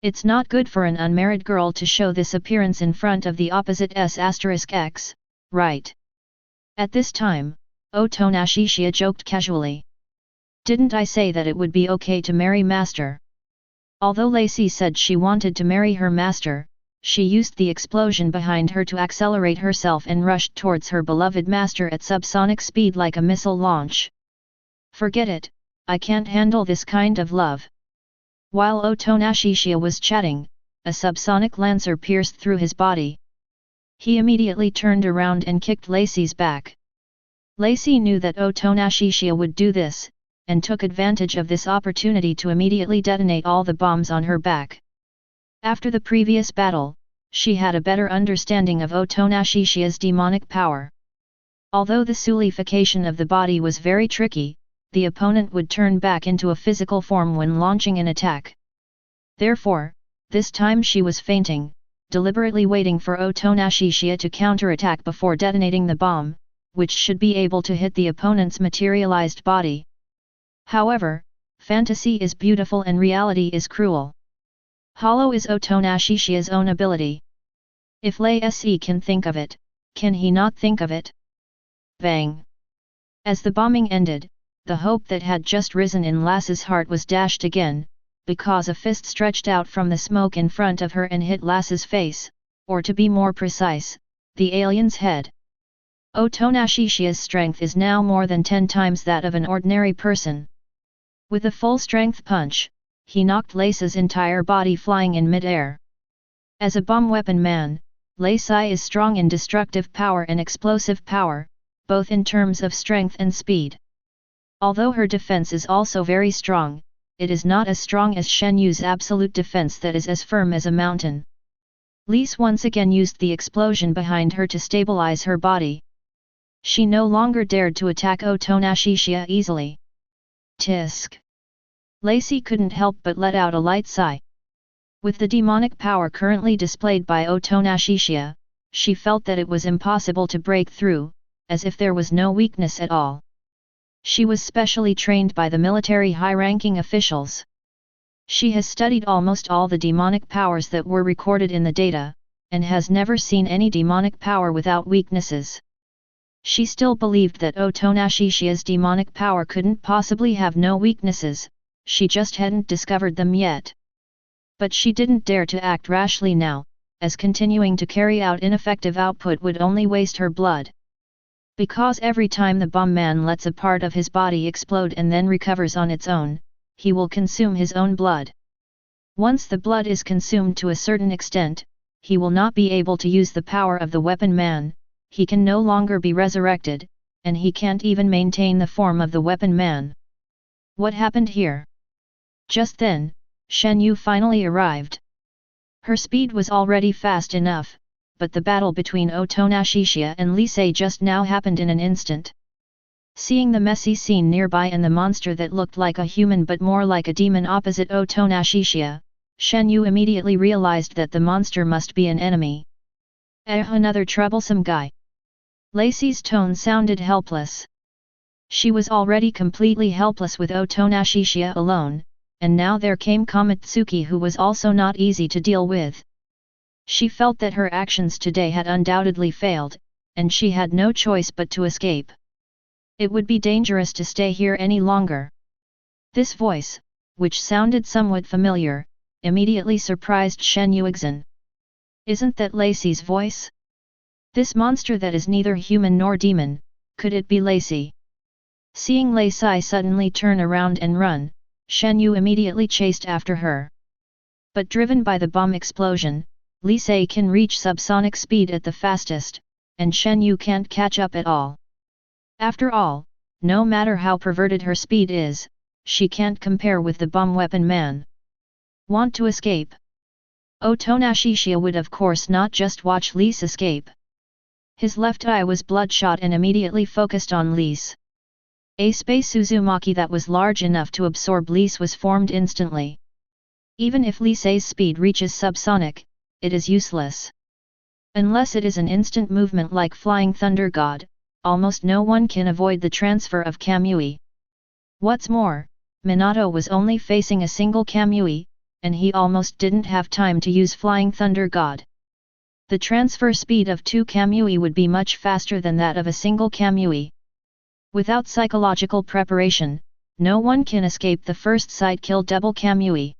It's not good for an unmarried girl to show this appearance in front of the opposite s*x, right? At this time, Otonashishiya joked casually. Didn't I say that it would be okay to marry master? Although Lacey said she wanted to marry her master, she used the explosion behind her to accelerate herself and rushed towards her beloved master at subsonic speed like a missile launch. Forget it, I can't handle this kind of love. While Otonashishiya was chatting, a subsonic lancer pierced through his body. He immediately turned around and kicked Lacey's back. Lacey knew that Otonashishiya would do this, and took advantage of this opportunity to immediately detonate all the bombs on her back. After the previous battle, she had a better understanding of Otonashishiya's demonic power. Although the soulification of the body was very tricky, the opponent would turn back into a physical form when launching an attack. Therefore, this time she was feinting, deliberately waiting for Otonashishiya to counterattack before detonating the bomb, which should be able to hit the opponent's materialized body. However, fantasy is beautiful and reality is cruel. Hollow is Otonashishiya's own ability. If Lacey can think of it, can he not think of it? Bang! As the bombing ended, the hope that had just risen in Lass's heart was dashed again, because a fist stretched out from the smoke in front of her and hit Lass's face, or to be more precise, the alien's head. Otonashishiya's strength is now more than 10 times that of an ordinary person. With a full-strength punch, he knocked Lace's entire body flying in mid-air. As a bomb weapon man, Lacey is strong in destructive power and explosive power, both in terms of strength and speed. Although her defense is also very strong, it is not as strong as Shen Yu's absolute defense that is as firm as a mountain. Lise once again used the explosion behind her to stabilize her body. She no longer dared to attack Otonashishiya easily. Tisk! Lacey couldn't help but let out a light sigh. With the demonic power currently displayed by Otonashishiya, she felt that it was impossible to break through, as if there was no weakness at all. She was specially trained by the military high-ranking officials. She has studied almost all the demonic powers that were recorded in the data, and has never seen any demonic power without weaknesses. She still believed that Otonashishiya's demonic power couldn't possibly have no weaknesses, she just hadn't discovered them yet. But she didn't dare to act rashly now, as continuing to carry out ineffective output would only waste her blood. Because every time the bomb man lets a part of his body explode and then recovers on its own, he will consume his own blood. Once the blood is consumed to a certain extent, he will not be able to use the power of the weapon man, he can no longer be resurrected, and he can't even maintain the form of the weapon man. What happened here? Just then, Shen Yu finally arrived. Her speed was already fast enough, but the battle between Otonashishiya and Lise just now happened in an instant. Seeing the messy scene nearby and the monster that looked like a human but more like a demon opposite Otonashishiya, Shen Yu immediately realized that the monster must be an enemy. Another troublesome guy. Lacey's tone sounded helpless. She was already completely helpless with Otonashishiya alone, and now there came Kamatsuki who was also not easy to deal with. She felt that her actions today had undoubtedly failed, and she had no choice but to escape. It would be dangerous to stay here any longer. This voice, which sounded somewhat familiar, immediately surprised Shen Yuexin. Isn't that Lacey's voice? This monster that is neither human nor demon, could it be Lacey? Seeing Lacey suddenly turn around and run, Shen Yu immediately chased after her. But driven by the bomb explosion, Lise can reach subsonic speed at the fastest, and Shen Yu can't catch up at all. After all, no matter how perverted her speed is, she can't compare with the bomb weapon man. Want to escape? Otonashishiya would of course not just watch Lise escape. His left eye was bloodshot and immediately focused on Lise. A space Uzumaki that was large enough to absorb Lise was formed instantly. Even if Lise's speed reaches subsonic, it is useless. Unless it is an instant movement like Flying Thunder God, almost no one can avoid the transfer of Kamui. What's more, Minato was only facing a single Kamui, and he almost didn't have time to use Flying Thunder God. The transfer speed of 2 Kamui would be much faster than that of a single Kamui. Without psychological preparation, no one can escape the first sight kill double Kamui.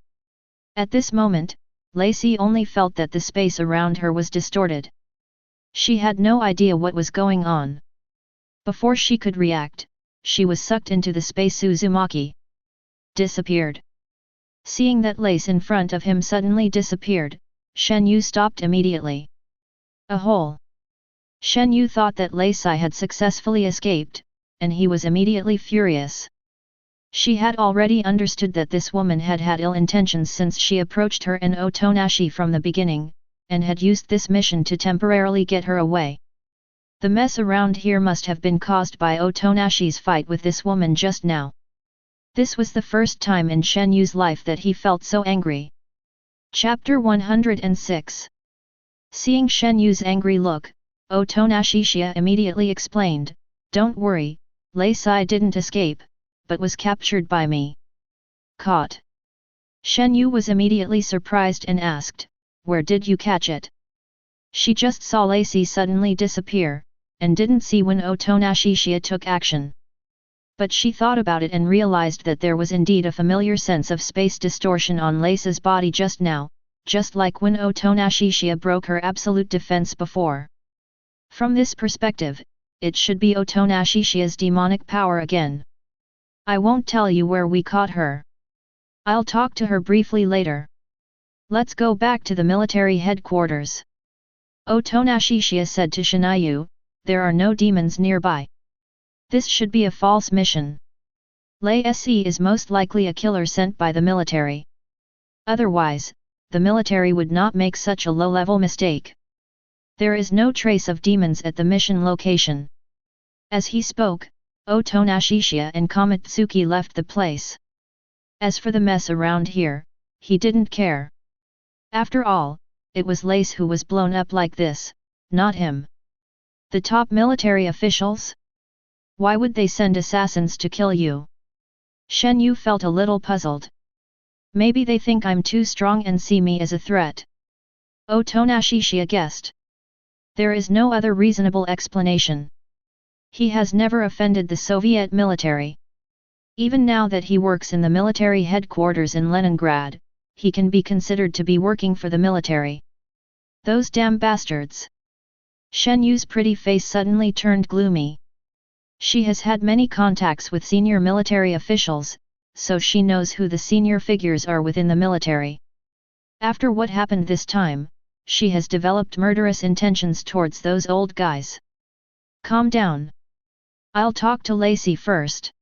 At this moment, Lacey only felt that the space around her was distorted. She had no idea what was going on. Before she could react, she was sucked into the space Uzumaki. Disappeared. Seeing that lace in front of him suddenly disappeared, Shen Yu stopped immediately. A hole. Shen Yu thought that Lacey had successfully escaped, and he was immediately furious. She had already understood that this woman had had ill intentions since she approached her and Otonashi from the beginning, and had used this mission to temporarily get her away. The mess around here must have been caused by Otonashi's fight with this woman just now. This was the first time in Shen Yu's life that he felt so angry. Chapter 106. Seeing Shen Yu's angry look, Otonashi Chiya immediately explained, "Don't worry, Lacey didn't escape, but was captured by me." Caught? Shen Yu was immediately surprised and asked, "Where did you catch it?" She just saw Lacey suddenly disappear, and didn't see when Otonashi Chiya took action. But she thought about it and realized that there was indeed a familiar sense of space distortion on Lacey's body just now, just like when Otonashi Chiya broke her absolute defense before. From this perspective, it should be Otonashi Chiya's demonic power again. "I won't tell you where we caught her. I'll talk to her briefly later. Let's go back to the military headquarters." Otonashi Chiya said to Shinayu, "There are no demons nearby. This should be a false mission. Lacey is most likely a killer sent by the military. Otherwise, the military would not make such a low-level mistake. There is no trace of demons at the mission location." As he spoke, Otonashi Chiya and Kamatsuki left the place. As for the mess around here, he didn't care. After all, it was Lace who was blown up like this, not him. The top military officials? Why would they send assassins to kill you? Shen Yu felt a little puzzled. Maybe they think I'm too strong and see me as a threat. Otonashi Chiya guessed. There is no other reasonable explanation. He has never offended the Soviet military. Even now that he works in the military headquarters in Leningrad, he can be considered to be working for the military. Those damn bastards! Shen Yu's pretty face suddenly turned gloomy. She has had many contacts with senior military officials, so she knows who the senior figures are within the military. After what happened this time, she has developed murderous intentions towards those old guys. Calm down. I'll talk to Lacey first.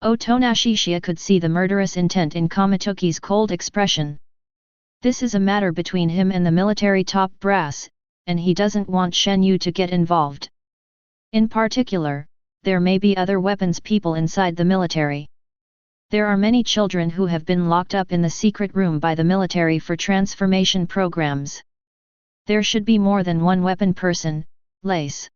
Otonashi Chiya could see the murderous intent in Kamatuki's cold expression. This is a matter between him and the military top brass, and he doesn't want Shen Yu to get involved. In particular, there may be other weapons people inside the military. There are many children who have been locked up in the secret room by the military for transformation programs. There should be more than one weapon person, Lace.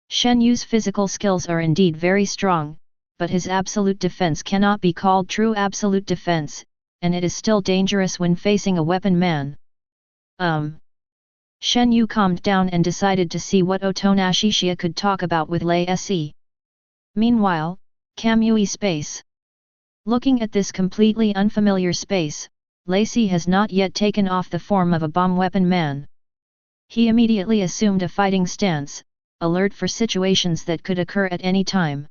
Shen Yu's physical skills are indeed very strong, but his absolute defense cannot be called true absolute defense, and it is still dangerous when facing a weapon man. Shen Yu calmed down and decided to see what Otonashi Chiya could talk about with Lacey. Meanwhile, Kamui space. Looking at this completely unfamiliar space, Lacey has not yet taken off the form of a bomb weapon man. He immediately assumed a fighting stance, alert for situations that could occur at any time.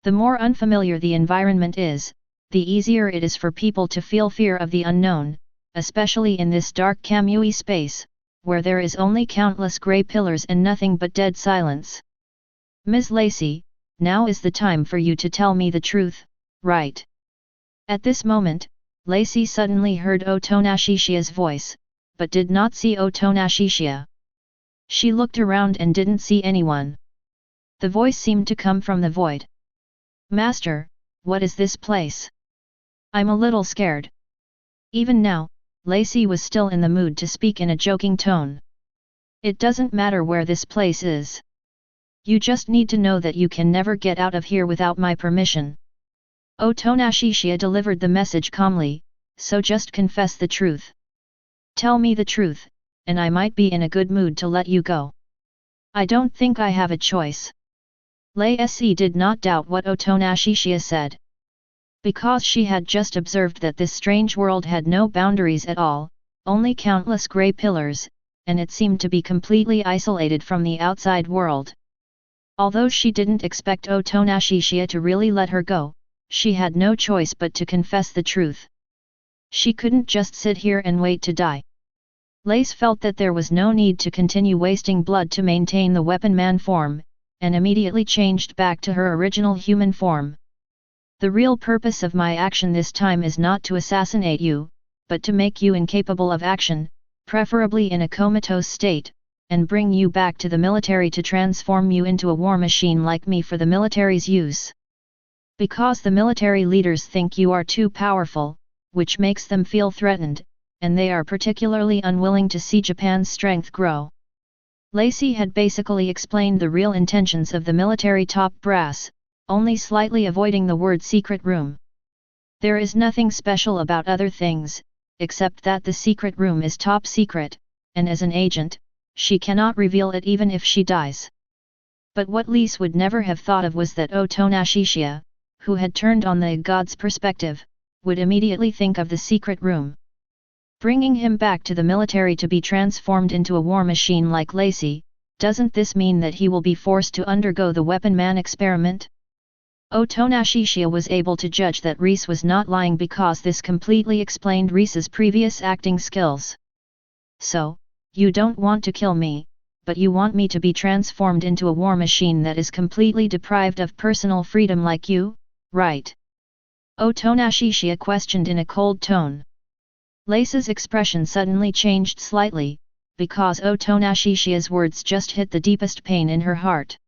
The more unfamiliar the environment is, the easier it is for people to feel fear of the unknown, especially in this dark Kamui space, where there is only countless grey pillars and nothing but dead silence. Ms. Lacey, now is the time for you to tell me the truth, right? At this moment, Lacey suddenly heard Otonashi Chiya's voice, but did not see Otonashi Chiya. She looked around and didn't see anyone. The voice seemed to come from the void. "Master, what is this place? I'm a little scared." Even now, Lacey was still in the mood to speak in a joking tone. "It doesn't matter where this place is. You just need to know that you can never get out of here without my permission." Otonashi Chiya delivered the message calmly, so just confess the truth. Tell me the truth, and I might be in a good mood to let you go. I don't think I have a choice. Lei Se did not doubt what Otonashishia said. Because she had just observed that this strange world had no boundaries at all, only countless grey pillars, and it seemed to be completely isolated from the outside world. Although she didn't expect Otonashishia to really let her go, she had no choice but to confess the truth. She couldn't just sit here and wait to die. Lace felt that there was no need to continue wasting blood to maintain the weapon man form, and immediately changed back to her original human form. The real purpose of my action this time is not to assassinate you, but to make you incapable of action, preferably in a comatose state, and bring you back to the military to transform you into a war machine like me for the military's use. Because the military leaders think you are too powerful, which makes them feel threatened, and they are particularly unwilling to see Japan's strength grow. Lacey had basically explained the real intentions of the military top brass, only slightly avoiding the word secret room. There is nothing special about other things, except that the secret room is top secret, and as an agent, she cannot reveal it even if she dies. But what Lise would never have thought of was that Otonashishia, who had turned on the god's perspective, would immediately think of the secret room. Bringing him back to the military to be transformed into a war machine like Lacey, doesn't this mean that he will be forced to undergo the weapon man experiment? Otonashishia was able to judge that Reese was not lying because this completely explained Reese's previous acting skills. So, you don't want to kill me, but you want me to be transformed into a war machine that is completely deprived of personal freedom like you, right? Otonashishia questioned in a cold tone. Lace's expression suddenly changed slightly, because Otonashishia's words just hit the deepest pain in her heart.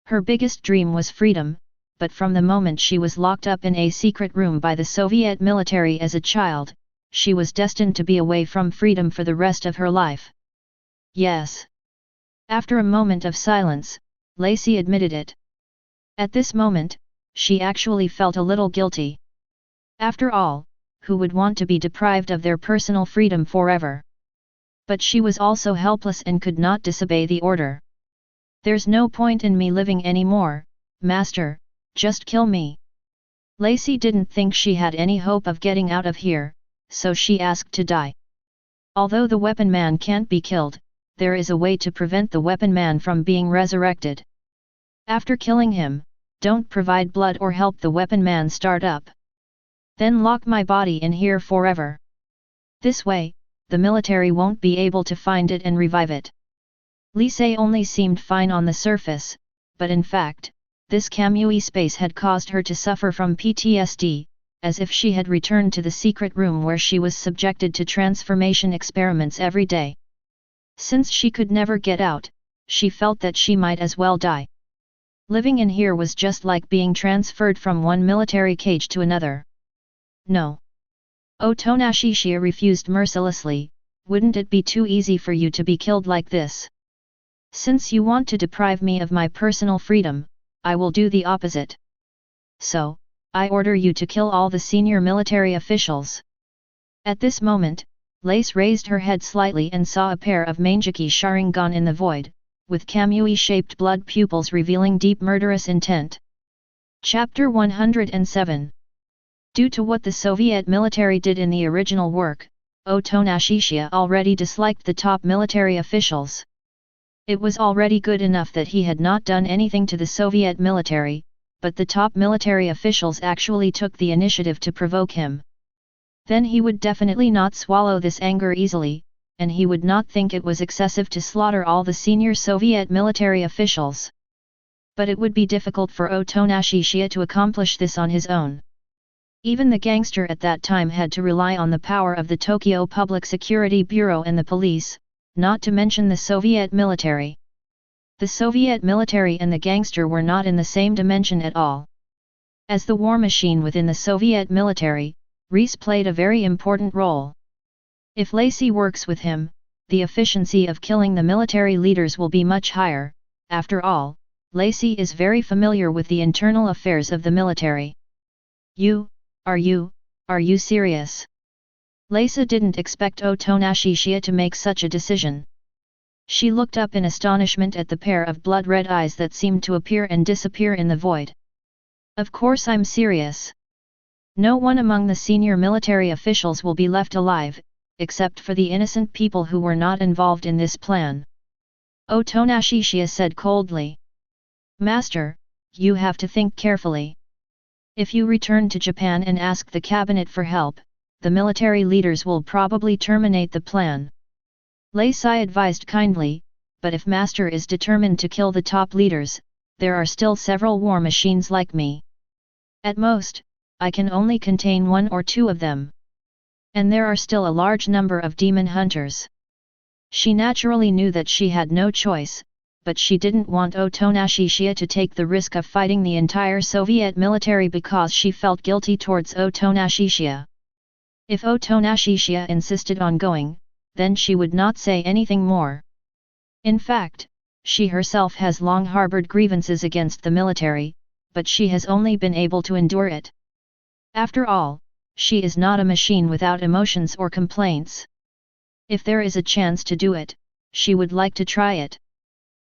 Her biggest dream was freedom, but from the moment she was locked up in a secret room by the Soviet military as a child, she was destined to be away from freedom for the rest of her life. Yes. After a moment of silence, Lacey admitted it. At this moment, she actually felt a little guilty. After all, who would want to be deprived of their personal freedom forever? But she was also helpless and could not disobey the order. There's no point in me living anymore, Master, just kill me. Lacey didn't think she had any hope of getting out of here, so she asked to die. Although the weapon man can't be killed, there is a way to prevent the weapon man from being resurrected. After killing him, don't provide blood or help the weapon man start up. Then lock my body in here forever. This way, the military won't be able to find it and revive it. Lise only seemed fine on the surface, but in fact, this Kamui space had caused her to suffer from PTSD, as if she had returned to the secret room where she was subjected to transformation experiments every day. Since she could never get out, she felt that she might as well die. Living in here was just like being transferred from one military cage to another. No. Otonashishia refused mercilessly, wouldn't it be too easy for you to be killed like this? Since you want to deprive me of my personal freedom, I will do the opposite. So, I order you to kill all the senior military officials. At this moment, Lace raised her head slightly and saw a pair of Mangekyō Sharingan in the void, with Kamui-shaped blood pupils revealing deep murderous intent. Chapter 107. Due to what the Soviet military did in the original work, Otonashishia already disliked the top military officials. It was already good enough that he had not done anything to the Soviet military, but the top military officials actually took the initiative to provoke him. Then he would definitely not swallow this anger easily, and he would not think it was excessive to slaughter all the senior Soviet military officials. But it would be difficult for Otonashishia to accomplish this on his own. Even the gangster at that time had to rely on the power of the Tokyo Public Security Bureau and the police, not to mention the Soviet military. The Soviet military and the gangster were not in the same dimension at all. As the war machine within the Soviet military, Reese played a very important role. If Lacey works with him, the efficiency of killing the military leaders will be much higher. After all, Lacey is very familiar with the internal affairs of the military. Are you serious? Leisa didn't expect Chiya to make such a decision. She looked up in astonishment at the pair of blood-red eyes that seemed to appear and disappear in the void. Of course I'm serious. No one among the senior military officials will be left alive, except for the innocent people who were not involved in this plan. Chiya said coldly. Master, you have to think carefully. If you return to Japan and ask the cabinet for help, the military leaders will probably terminate the plan. Leisa advised kindly, but if Master is determined to kill the top leaders, there are still several war machines like me. At most, I can only contain 1 or 2 of them. And there are still a large number of demon hunters. She naturally knew that she had no choice, but she didn't want Chiya to take the risk of fighting the entire Soviet military because she felt guilty towards Chiya. If Chiya insisted on going, then she would not say anything more. In fact, she herself has long harbored grievances against the military, but she has only been able to endure it. After all, she is not a machine without emotions or complaints. If there is a chance to do it, she would like to try it.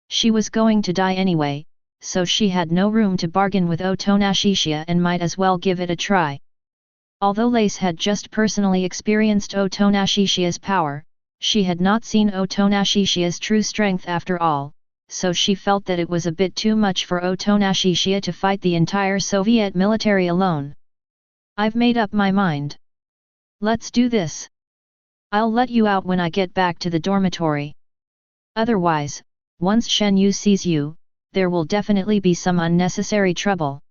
She was going to die anyway, so she had no room to bargain with Chiya and might as well give it a try. Although Lace had just personally experienced Chiya's power, she had not seen Chiya's true strength after all, so she felt that it was a bit too much for Chiya to fight the entire Soviet military alone. I've made up my mind. Let's do this. I'll let you out when I get back to the dormitory. Otherwise, once Shen Yu sees you, there will definitely be some unnecessary trouble.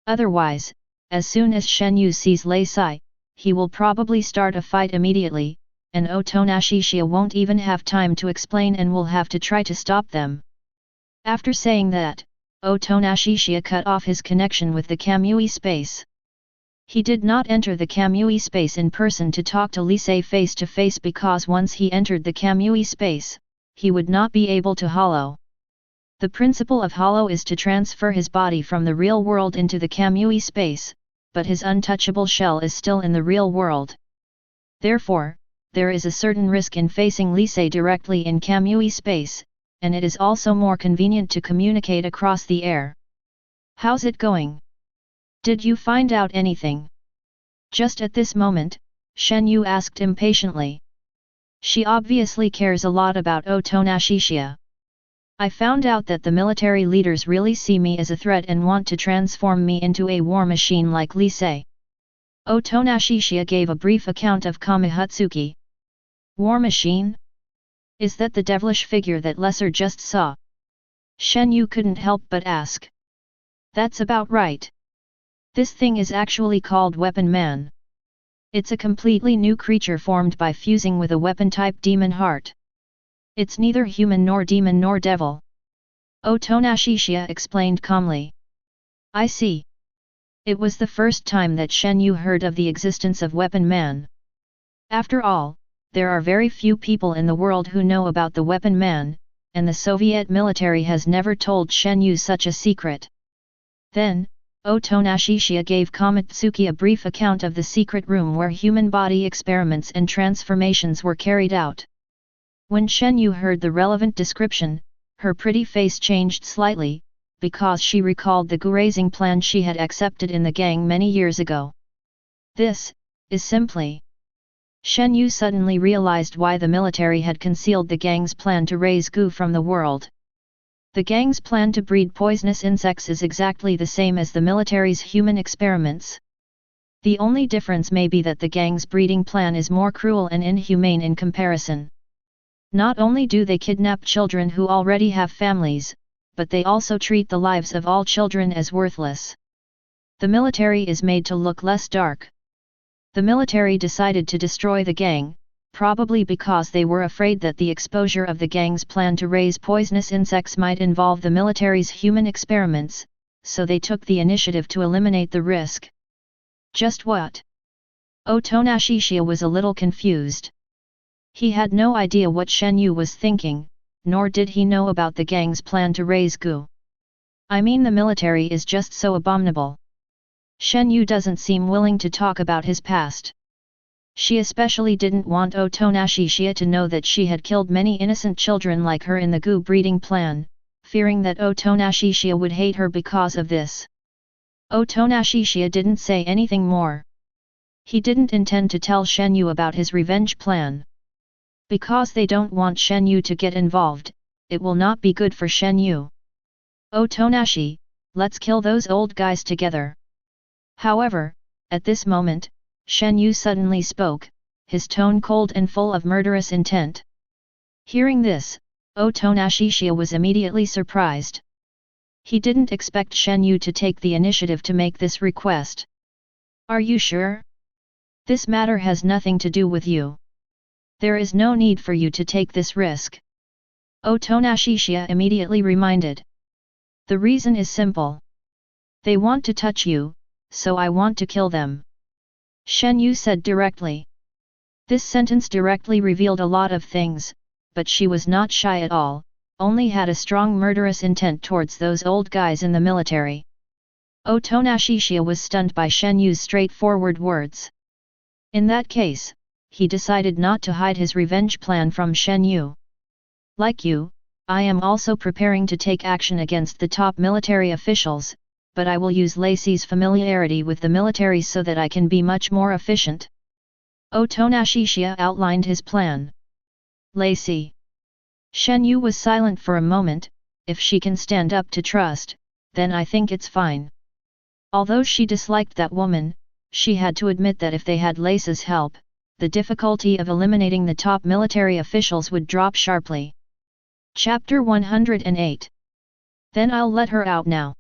Otherwise, as soon as Shen Yu sees Lei Sai, he will probably start a fight immediately, and Chiya won't even have time to explain and will have to try to stop them. After saying that, Chiya cut off his connection with the Kamui space. He did not enter the Kamui space in person to talk to Lisei face to face because once he entered the Kamui space, he would not be able to hollow. The principle of hollow is to transfer his body from the real world into the Kamui space, but his untouchable shell is still in the real world. Therefore, there is a certain risk in facing Lisei directly in Kamui space, and it is also more convenient to communicate across the air. How's it going? Did you find out anything? Just at this moment, Shen Yu asked impatiently. She obviously cares a lot about Chiya. I found out that the military leaders really see me as a threat and want to transform me into a war machine like Lisei. Chiya gave a brief account of Kamihutsuki. War machine? Is that the devilish figure that Lesser just saw? Shen Yu couldn't help but ask. That's about right. This thing is actually called Weapon Man. It's a completely new creature formed by fusing with a weapon-type demon heart. It's neither human nor demon nor devil. Chiya explained calmly. I see. It was the first time that Shen Yu heard of the existence of Weapon Man. After all, there are very few people in the world who know about the Weapon Man, and the Soviet military has never told Shen Yu such a secret. Then, Chiya gave Kamitsuki a brief account of the secret room where human body experiments and transformations were carried out. When Shen Yu heard the relevant description, her pretty face changed slightly, because she recalled the grazing plan she had accepted in the gang many years ago. This is simply... Shen Yu suddenly realized why the military had concealed the gang's plan to raise goo from the world. The gang's plan to breed poisonous insects is exactly the same as the military's human experiments. The only difference may be that the gang's breeding plan is more cruel and inhumane in comparison. Not only do they kidnap children who already have families, but they also treat the lives of all children as worthless. The military is made to look less dark. The military decided to destroy the gang, probably because they were afraid that the exposure of the gang's plan to raise poisonous insects might involve the military's human experiments, so they took the initiative to eliminate the risk. Just what? Chiya was a little confused. He had no idea what Shen Yu was thinking, nor did he know about the gang's plan to raise goo. I mean, the military is just so abominable. Shen Yu doesn't seem willing to talk about his past. She especially didn't want Chiya to know that she had killed many innocent children like her in the Gu breeding plan, fearing that Chiya would hate her because of this. Chiya didn't say anything more. He didn't intend to tell Shenyu about his revenge plan. Because they don't want Shenyu to get involved, it will not be good for Shenyu. Otonashi, let's kill those old guys together. However, at this moment, Shenyu suddenly spoke, his tone cold and full of murderous intent. Hearing this, Chiya was immediately surprised. He didn't expect Shenyu to take the initiative to make this request. Are you sure? This matter has nothing to do with you. There is no need for you to take this risk. Chiya immediately reminded. The reason is simple. They want to touch you, so I want to kill them. Shenyu said directly. This sentence directly revealed a lot of things, but she was not shy at all, only had a strong murderous intent towards those old guys in the military. Chiya was stunned by Shenyu's straightforward words. In that case, he decided not to hide his revenge plan from Shenyu. Like you, I am also preparing to take action against the top military officials, but I will use Lacey's familiarity with the military so that I can be much more efficient. Chiya outlined his plan. Lacey. Shenyu was silent for a moment. If she can stand up to trust, then I think it's fine. Although she disliked that woman, she had to admit that if they had Lacey's help, the difficulty of eliminating the top military officials would drop sharply. Chapter 108. Then I'll let her out now.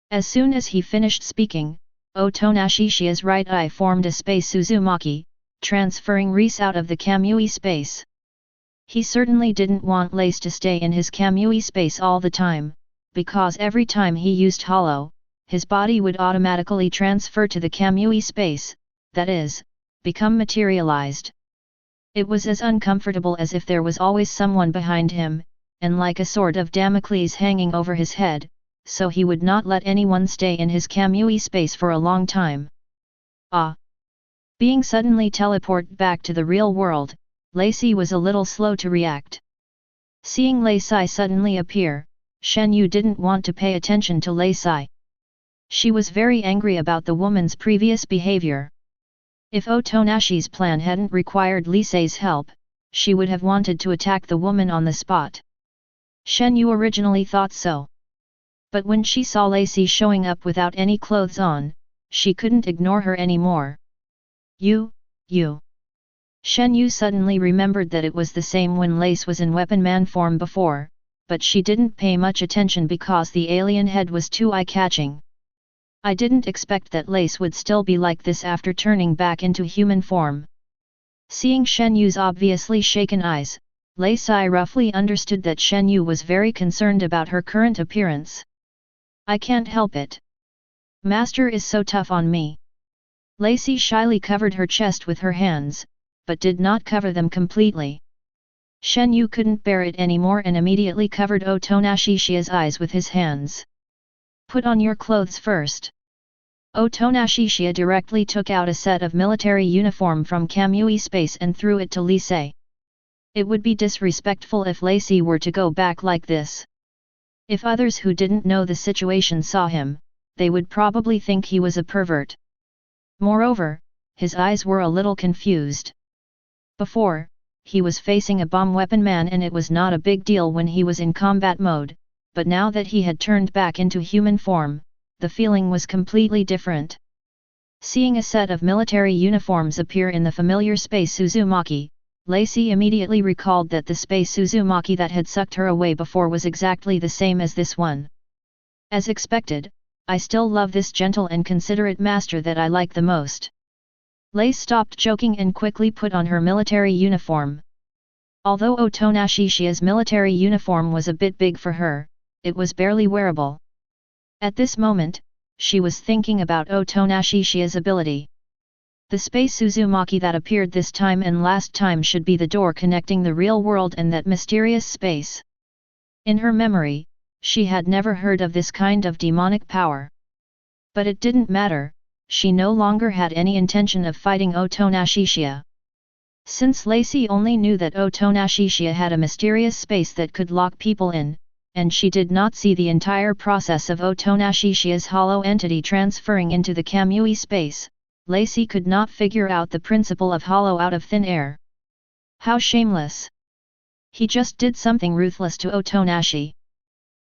As soon as he finished speaking, Chiya's right eye formed a space Uzumaki, transferring Reese out of the Kamui space. He certainly didn't want Lace to stay in his Kamui space all the time, because every time he used Hollow, his body would automatically transfer to the Kamui space, that is, become materialized. It was as uncomfortable as if there was always someone behind him, and like a sword of Damocles hanging over his head, so he would not let anyone stay in his Kamui space for a long time. Being suddenly teleported back to the real world, Lacey was a little slow to react. Seeing Lacey suddenly appear, Shenyu didn't want to pay attention to Lacey. She was very angry about the woman's previous behavior. If Otonashi's plan hadn't required Lacey's help, she would have wanted to attack the woman on the spot. Shenyu originally thought so. But when she saw Lacey showing up without any clothes on, she couldn't ignore her anymore. You. Shenyu suddenly remembered that it was the same when Lace was in Weapon Man form before, but she didn't pay much attention because the alien head was too eye-catching. I didn't expect that Lace would still be like this after turning back into human form. Seeing Shenyu's obviously shaken eyes, Lacey roughly understood that Shenyu was very concerned about her current appearance. I can't help it. Master is so tough on me. Lacey shyly covered her chest with her hands, but did not cover them completely. Shenyu couldn't bear it anymore and immediately covered Otonashi's eyes with his hands. Put on your clothes first. Otonashi directly took out a set of military uniform from Kamui space and threw it to Lacey. It would be disrespectful if Lacey were to go back like this. If others who didn't know the situation saw him, they would probably think he was a pervert. Moreover, his eyes were a little confused. Before, he was facing a bomb weapon man and it was not a big deal when he was in combat mode, but now that he had turned back into human form, the feeling was completely different. Seeing a set of military uniforms appear in the familiar space Uzumaki, Lacey immediately recalled that the space Uzumaki that had sucked her away before was exactly the same as this one. As expected, I still love this gentle and considerate master that I like the most. Lace stopped joking and quickly put on her military uniform. Although Otonashi's military uniform was a bit big for her, it was barely wearable. At this moment, she was thinking about Otonashi's ability. The space Uzumaki that appeared this time and last time should be the door connecting the real world and that mysterious space. In her memory, she had never heard of this kind of demonic power. But it didn't matter, she no longer had any intention of fighting Otonashishiya. Since Lacey only knew that Otonashishiya had a mysterious space that could lock people in, and she did not see the entire process of Otonashishiya's hollow entity transferring into the Kamui space, Lacey could not figure out the principle of hollow out of thin air. How shameless! He just did something ruthless to Otonashi.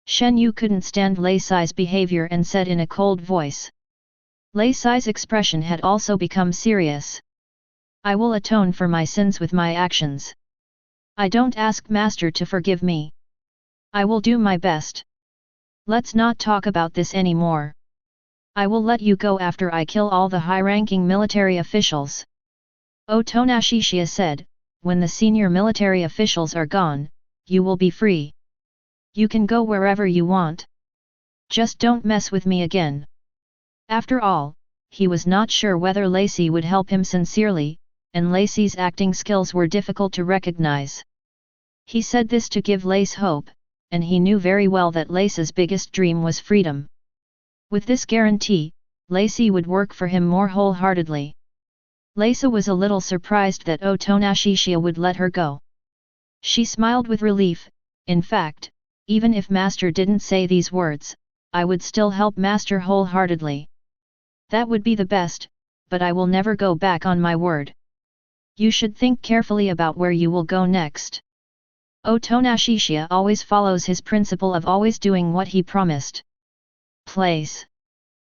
Shen Yu couldn't stand Lacey's behavior and said in a cold voice. Lacey's expression had also become serious. I will atone for my sins with my actions. I don't ask Master to forgive me. I will do my best. Let's not talk about this anymore. I will let you go after I kill all the high-ranking military officials. Otonashishiya said, when the senior military officials are gone, you will be free. You can go wherever you want. Just don't mess with me again. After all, he was not sure whether Lacey would help him sincerely, and Lacey's acting skills were difficult to recognize. He said this to give Lace hope, and he knew very well that Lace's biggest dream was freedom. With this guarantee, Lacey would work for him more wholeheartedly. Lace was a little surprised that Otonashishiya would let her go. She smiled with relief. In fact, even if Master didn't say these words, I would still help Master wholeheartedly. That would be the best, but I will never go back on my word. You should think carefully about where you will go next. Otonashishiya always follows his principle of always doing what he promised. Place.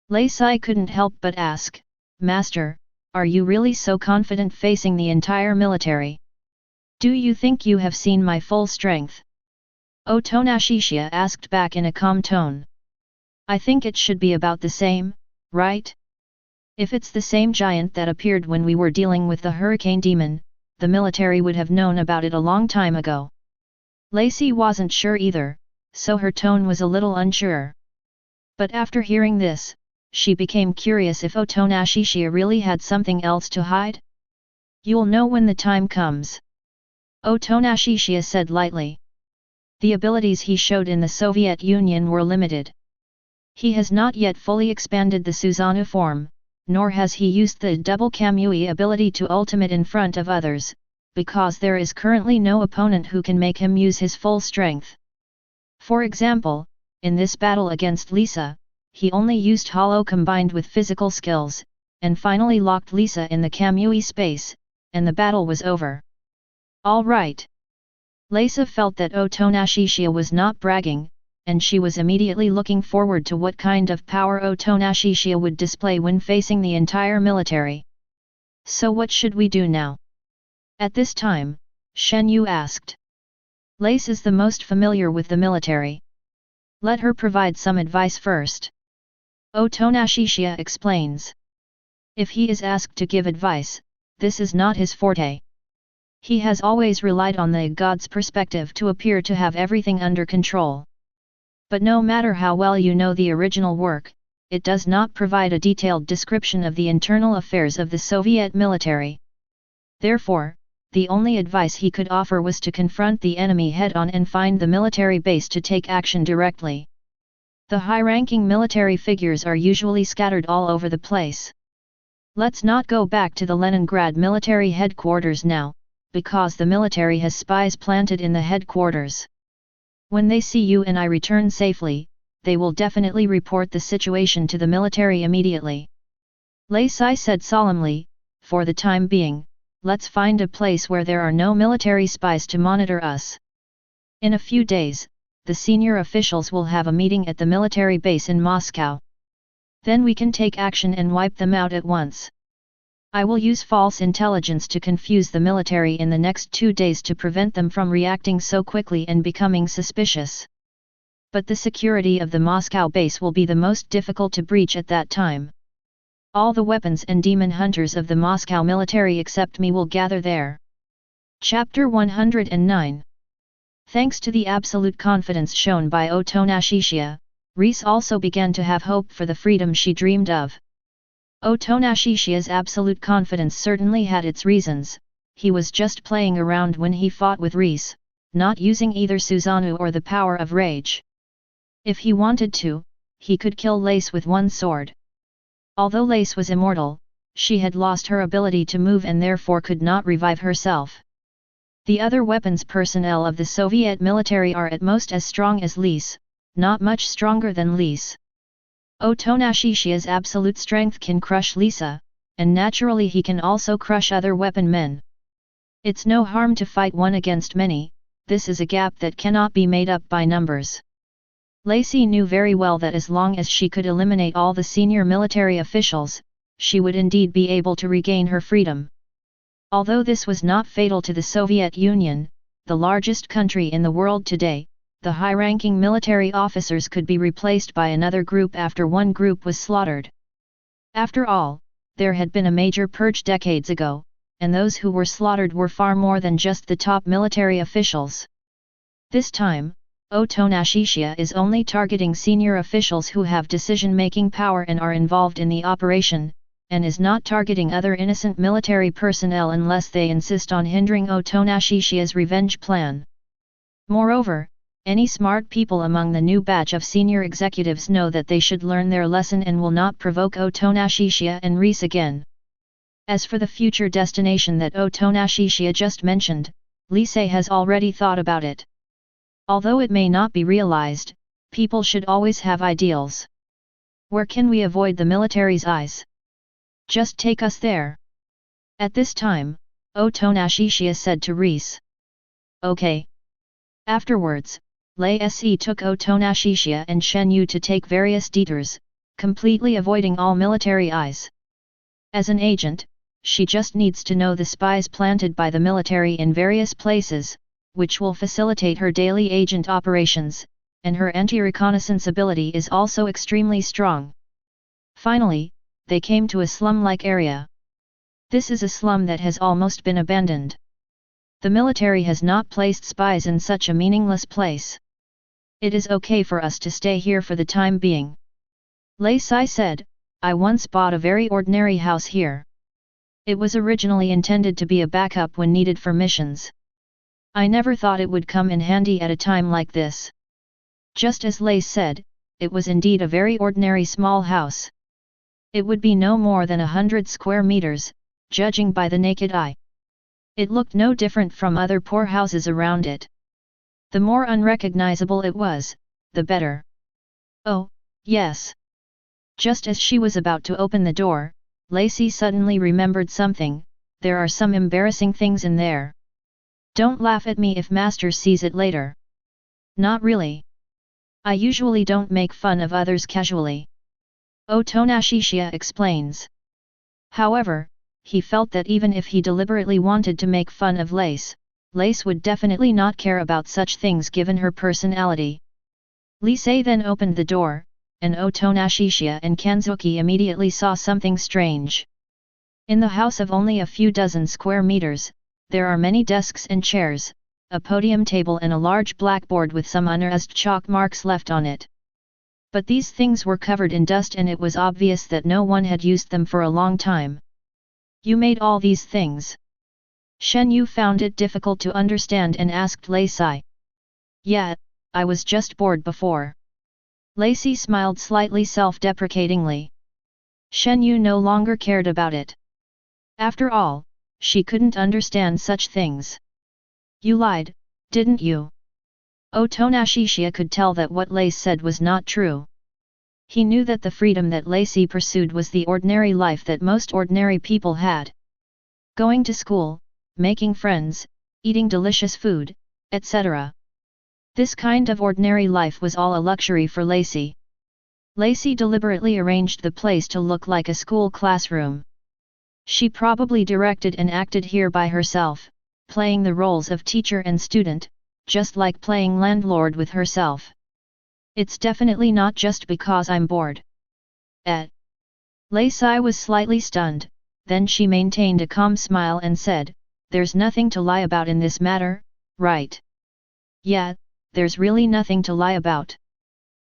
Lacey couldn't help but ask, Master, are you really so confident facing the entire military? Do you think you have seen my full strength? Otonashishiya asked back in a calm tone. I think it should be about the same, right? If it's the same giant that appeared when we were dealing with the hurricane demon, the military would have known about it a long time ago. Lacey wasn't sure either, so her tone was a little unsure. But after hearing this, she became curious if Otonashishiya really had something else to hide. You'll know when the time comes. Otonashishiya said lightly. The abilities he showed in the Soviet Union were limited. He has not yet fully expanded the Susanoo form, nor has he used the double Kamui ability to ultimate in front of others, because there is currently no opponent who can make him use his full strength. For example, in this battle against Lisa, he only used hollow combined with physical skills, and finally locked Lisa in the Kamui space, and the battle was over. All right. Lisa felt that Otonashishiya was not bragging, and she was immediately looking forward to what kind of power Otonashishiya would display when facing the entire military. So what should we do now? At this time, Shen Yu asked. Lace is the most familiar with the military. Let her provide some advice first. Otonashishiya explains. If he is asked to give advice, this is not his forte. He has always relied on the god's perspective to appear to have everything under control. But no matter how well you know the original work, it does not provide a detailed description of the internal affairs of the Soviet military. Therefore, the only advice he could offer was to confront the enemy head-on and find the military base to take action directly. The high-ranking military figures are usually scattered all over the place. Let's not go back to the Leningrad military headquarters now, because the military has spies planted in the headquarters. When they see you and I return safely, they will definitely report the situation to the military immediately. Lacey said solemnly, for the time being, let's find a place where there are no military spies to monitor us. In a few days, the senior officials will have a meeting at the military base in Moscow. Then we can take action and wipe them out at once. I will use false intelligence to confuse the military in the next 2 days to prevent them from reacting so quickly and becoming suspicious. But the security of the Moscow base will be the most difficult to breach at that time. All the weapons and demon hunters of the Moscow military except me will gather there. Chapter 109. Thanks to the absolute confidence shown by Otonashishiya, Reese also began to have hope for the freedom she dreamed of. Otonashishiya's absolute confidence certainly had its reasons. He was just playing around when he fought with Reese, not using either Susanoo or the power of rage. If he wanted to, he could kill Lace with one sword. Although Lace was immortal, she had lost her ability to move and therefore could not revive herself. The other weapons personnel of the Soviet military are at most as strong as Lace, not much stronger than Lace. Otonashishiya's absolute strength can crush Lisa, and naturally he can also crush other weapon men. It's no harm to fight one against many, this is a gap that cannot be made up by numbers. Lacey knew very well that as long as she could eliminate all the senior military officials, she would indeed be able to regain her freedom. Although this was not fatal to the Soviet Union, the largest country in the world today, the high-ranking military officers could be replaced by another group after one group was slaughtered. After all, there had been a major purge decades ago, and those who were slaughtered were far more than just the top military officials. This time, Otonashishiya is only targeting senior officials who have decision-making power and are involved in the operation, and is not targeting other innocent military personnel unless they insist on hindering Otonashishiya's revenge plan. Moreover, any smart people among the new batch of senior executives know that they should learn their lesson and will not provoke Otonashishiya and Reese again. As for the future destination that Otonashishiya just mentioned, Lisei has already thought about it. Although it may not be realized, people should always have ideals. Where can we avoid the military's eyes? Just take us there. At this time, Otonashishiya said to Reese. Okay. Afterwards, Lei took Otonashishiya and Shen Yu to take various detours, completely avoiding all military eyes. As an agent, she just needs to know the spies planted by the military in various places, which will facilitate her daily agent operations, and her anti-reconnaissance ability is also extremely strong. Finally, they came to a slum-like area. This is a slum that has almost been abandoned. The military has not placed spies in such a meaningless place. It is okay for us to stay here for the time being. Lei Sai said, I once bought a very ordinary house here. It was originally intended to be a backup when needed for missions. I never thought it would come in handy at a time like this. Just as Lei said, it was indeed a very ordinary small house. It would be no more than 100 square meters, judging by the naked eye. It looked no different from other poor houses around it. The more unrecognizable it was, the better. Oh, yes. Just as she was about to open the door, Lacey suddenly remembered something, there are some embarrassing things in there. Don't laugh at me if Master sees it later. Not really. I usually don't make fun of others casually. Otonashishiya explains. However, he felt that even if he deliberately wanted to make fun of Lace would definitely not care about such things given her personality. Lisei then opened the door, and Otonashishiya and Kanzuki immediately saw something strange. In the house of only a few dozen square meters, there are many desks and chairs, a podium table and a large blackboard with some unerased chalk marks left on it. But these things were covered in dust and it was obvious that no one had used them for a long time. You made all these things? Shen Yu found it difficult to understand and asked Lei Sai. Yeah, I was just bored before. Lacey smiled slightly self-deprecatingly. Shen Yu no longer cared about it. After all, she couldn't understand such things. You lied, didn't you? Otonashishiya could tell that what Lace said was not true. He knew that the freedom that Lacey pursued was the ordinary life that most ordinary people had. Going to school, making friends, eating delicious food, etc. This kind of ordinary life was all a luxury for Lacey. Lacey deliberately arranged the place to look like a school classroom. She probably directed and acted here by herself, playing the roles of teacher and student, just like playing landlord with herself. It's definitely not just because I'm bored. Lei Sai was slightly stunned, then she maintained a calm smile and said, there's nothing to lie about in this matter, right? Yeah, there's really nothing to lie about.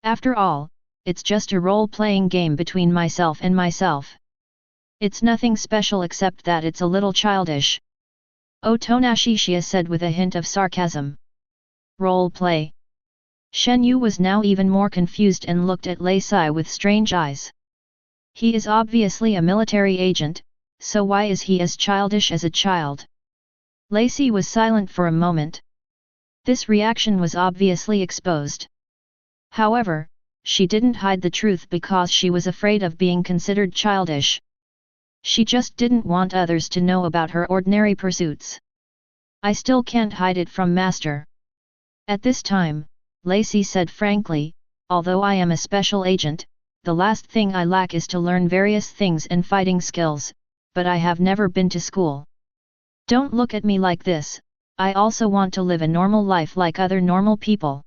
After all, it's just a role-playing game between myself and myself. It's nothing special except that it's a little childish. Otonashishiya said with a hint of sarcasm. Role-play. Shen Yu was now even more confused and looked at Lei Sai with strange eyes. He is obviously a military agent, so why is he as childish as a child? Lacey was silent for a moment. This reaction was obviously exposed. However, she didn't hide the truth because she was afraid of being considered childish. She just didn't want others to know about her ordinary pursuits. I still can't hide it from Master. At this time, Lacey said frankly, although I am a special agent, the last thing I lack is to learn various things and fighting skills, but I have never been to school. Don't look at me like this, I also want to live a normal life like other normal people.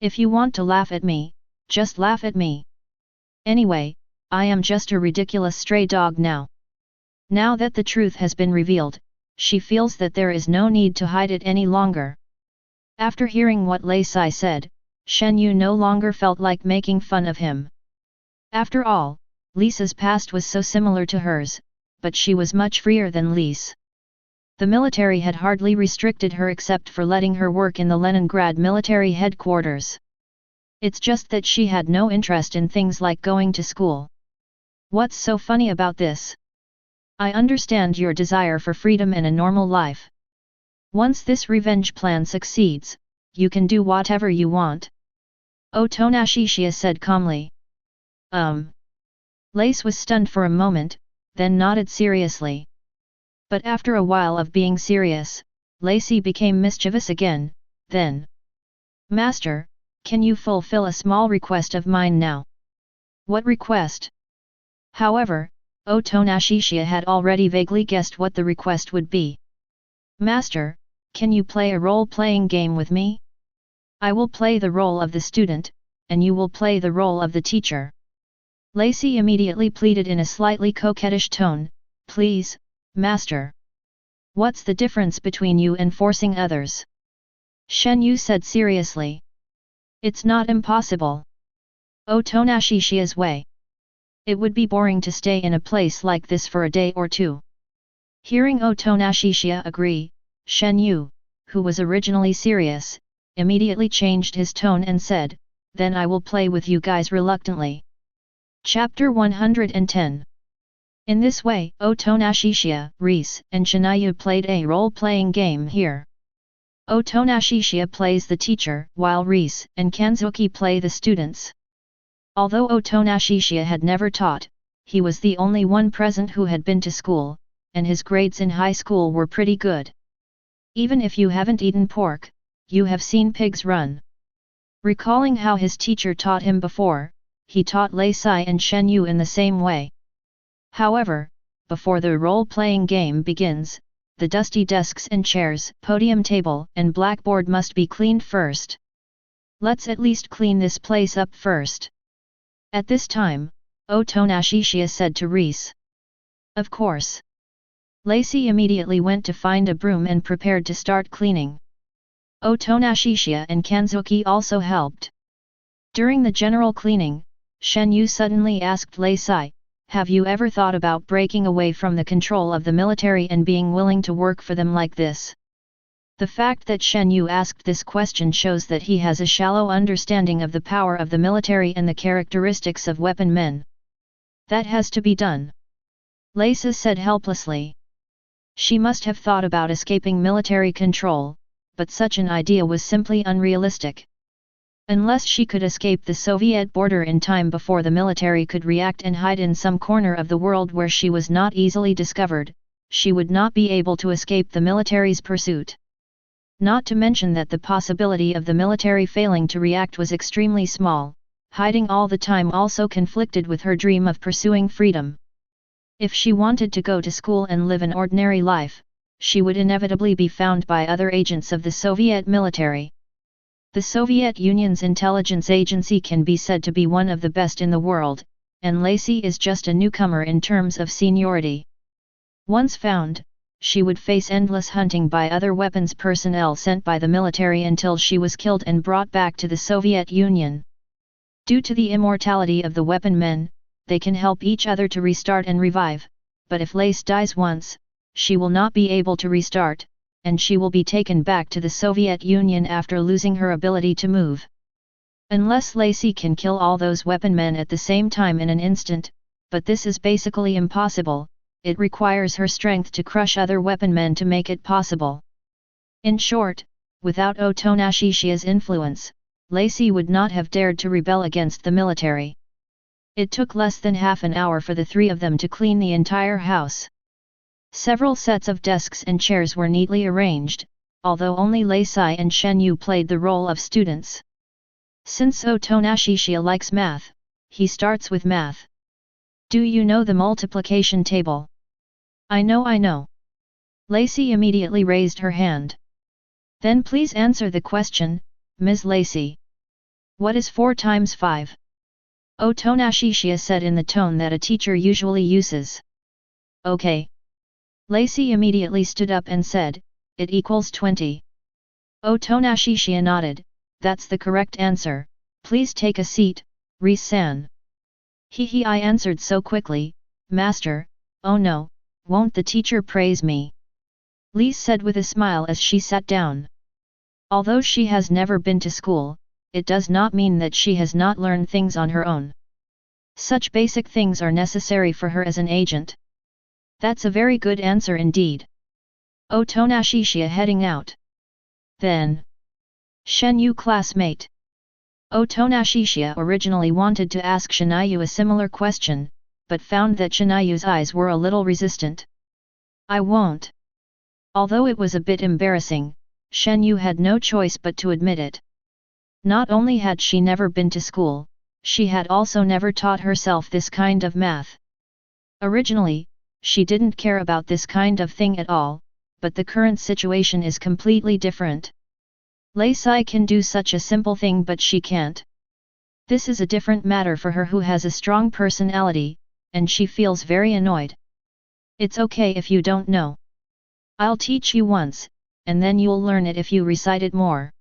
If you want to laugh at me, just laugh at me. Anyway, I am just a ridiculous stray dog now. Now that the truth has been revealed, she feels that there is no need to hide it any longer. After hearing what Lacey said, Shen Yu no longer felt like making fun of him. After all, Lisa's past was so similar to hers, but she was much freer than Lise. The military had hardly restricted her except for letting her work in the Leningrad military headquarters. It's just that she had no interest in things like going to school. What's so funny about this? I understand your desire for freedom and a normal life. Once this revenge plan succeeds, you can do whatever you want. Otonashishiya said calmly. Lace was stunned for a moment, then nodded seriously. But after a while of being serious, Lacey became mischievous again, then. Master, can you fulfill a small request of mine now? What request? However, Otonashishiya had already vaguely guessed what the request would be. Master, can you play a role-playing game with me? I will play the role of the student, and you will play the role of the teacher. Lacey immediately pleaded in a slightly coquettish tone, please, Master. What's the difference between you and forcing others? Shen Yu said seriously. It's not impossible. Otonashishiya's way. It would be boring to stay in a place like this for a day or two. Hearing Otonashishiya agree, Shen Yu, who was originally serious, immediately changed his tone and said, then I will play with you guys reluctantly. Chapter 110. In this way, Otonashishiya, Reese, and Shinayu played a role-playing game here. Otonashishiya plays the teacher, while Reese and Kanzuki play the students. Although Otonashishiya had never taught, he was the only one present who had been to school, and his grades in high school were pretty good. Even if you haven't eaten pork, you have seen pigs run. Recalling how his teacher taught him before, he taught Lacey and Shen Yu in the same way. However, before the role-playing game begins, the dusty desks and chairs, podium table, and blackboard must be cleaned first. Let's at least clean this place up first. At this time, Otonashishiya said to Reese. Of course. Lacey immediately went to find a broom and prepared to start cleaning. Otonashishiya and Kanzuki also helped. During the general cleaning, Shen Yu suddenly asked Lacey, have you ever thought about breaking away from the control of the military and being willing to work for them like this? The fact that Shen Yu asked this question shows that he has a shallow understanding of the power of the military and the characteristics of weapon men. That has to be done. Lacey said helplessly. She must have thought about escaping military control, but such an idea was simply unrealistic. Unless she could escape the Soviet border in time before the military could react and hide in some corner of the world where she was not easily discovered, she would not be able to escape the military's pursuit. Not to mention that the possibility of the military failing to react was extremely small, hiding all the time also conflicted with her dream of pursuing freedom. If she wanted to go to school and live an ordinary life, she would inevitably be found by other agents of the Soviet military. The Soviet Union's intelligence agency can be said to be one of the best in the world, and Lacey is just a newcomer in terms of seniority. Once found, she would face endless hunting by other weapons personnel sent by the military until she was killed and brought back to the Soviet Union. Due to the immortality of the weapon men, they can help each other to restart and revive, but if Lace dies once, she will not be able to restart, and she will be taken back to the Soviet Union after losing her ability to move. Unless Lacey can kill all those weapon men at the same time in an instant, but this is basically impossible. It requires her strength to crush other weapon men to make it possible. In short, without Otonashishiya's influence, Lacey would not have dared to rebel against the military. It took less than half an hour for the three of them to clean the entire house. Several sets of desks and chairs were neatly arranged, although only Lacey and Shen Yu played the role of students. Since Otonashishiya likes math, he starts with math. Do you know the multiplication table? I know. Lacey immediately raised her hand. Then please answer the question, Ms. Lacey. What is 4 times 5? Otonashishiya said in the tone that a teacher usually uses. Okay. Lacey immediately stood up and said, it equals 20. Otonashishiya nodded, that's the correct answer, please take a seat, Reese-san. I answered so quickly, Master, oh no, won't the teacher praise me? Lee said with a smile as she sat down. Although she has never been to school, it does not mean that she has not learned things on her own. Such basic things are necessary for her as an agent. That's a very good answer indeed. Otonashishiya heading out. Then. Shen Yu classmate. Otonashishiya originally wanted to ask Shinayu a similar question, but found that Shinayu's eyes were a little resistant. I won't. Although it was a bit embarrassing, Shen Yu had no choice but to admit it. Not only had she never been to school, she had also never taught herself this kind of math. Originally, she didn't care about this kind of thing at all, but the current situation is completely different. Lacey can do such a simple thing but she can't. This is a different matter for her who has a strong personality, and she feels very annoyed. It's okay if you don't know. I'll teach you once, and then you'll learn it if you recite it more.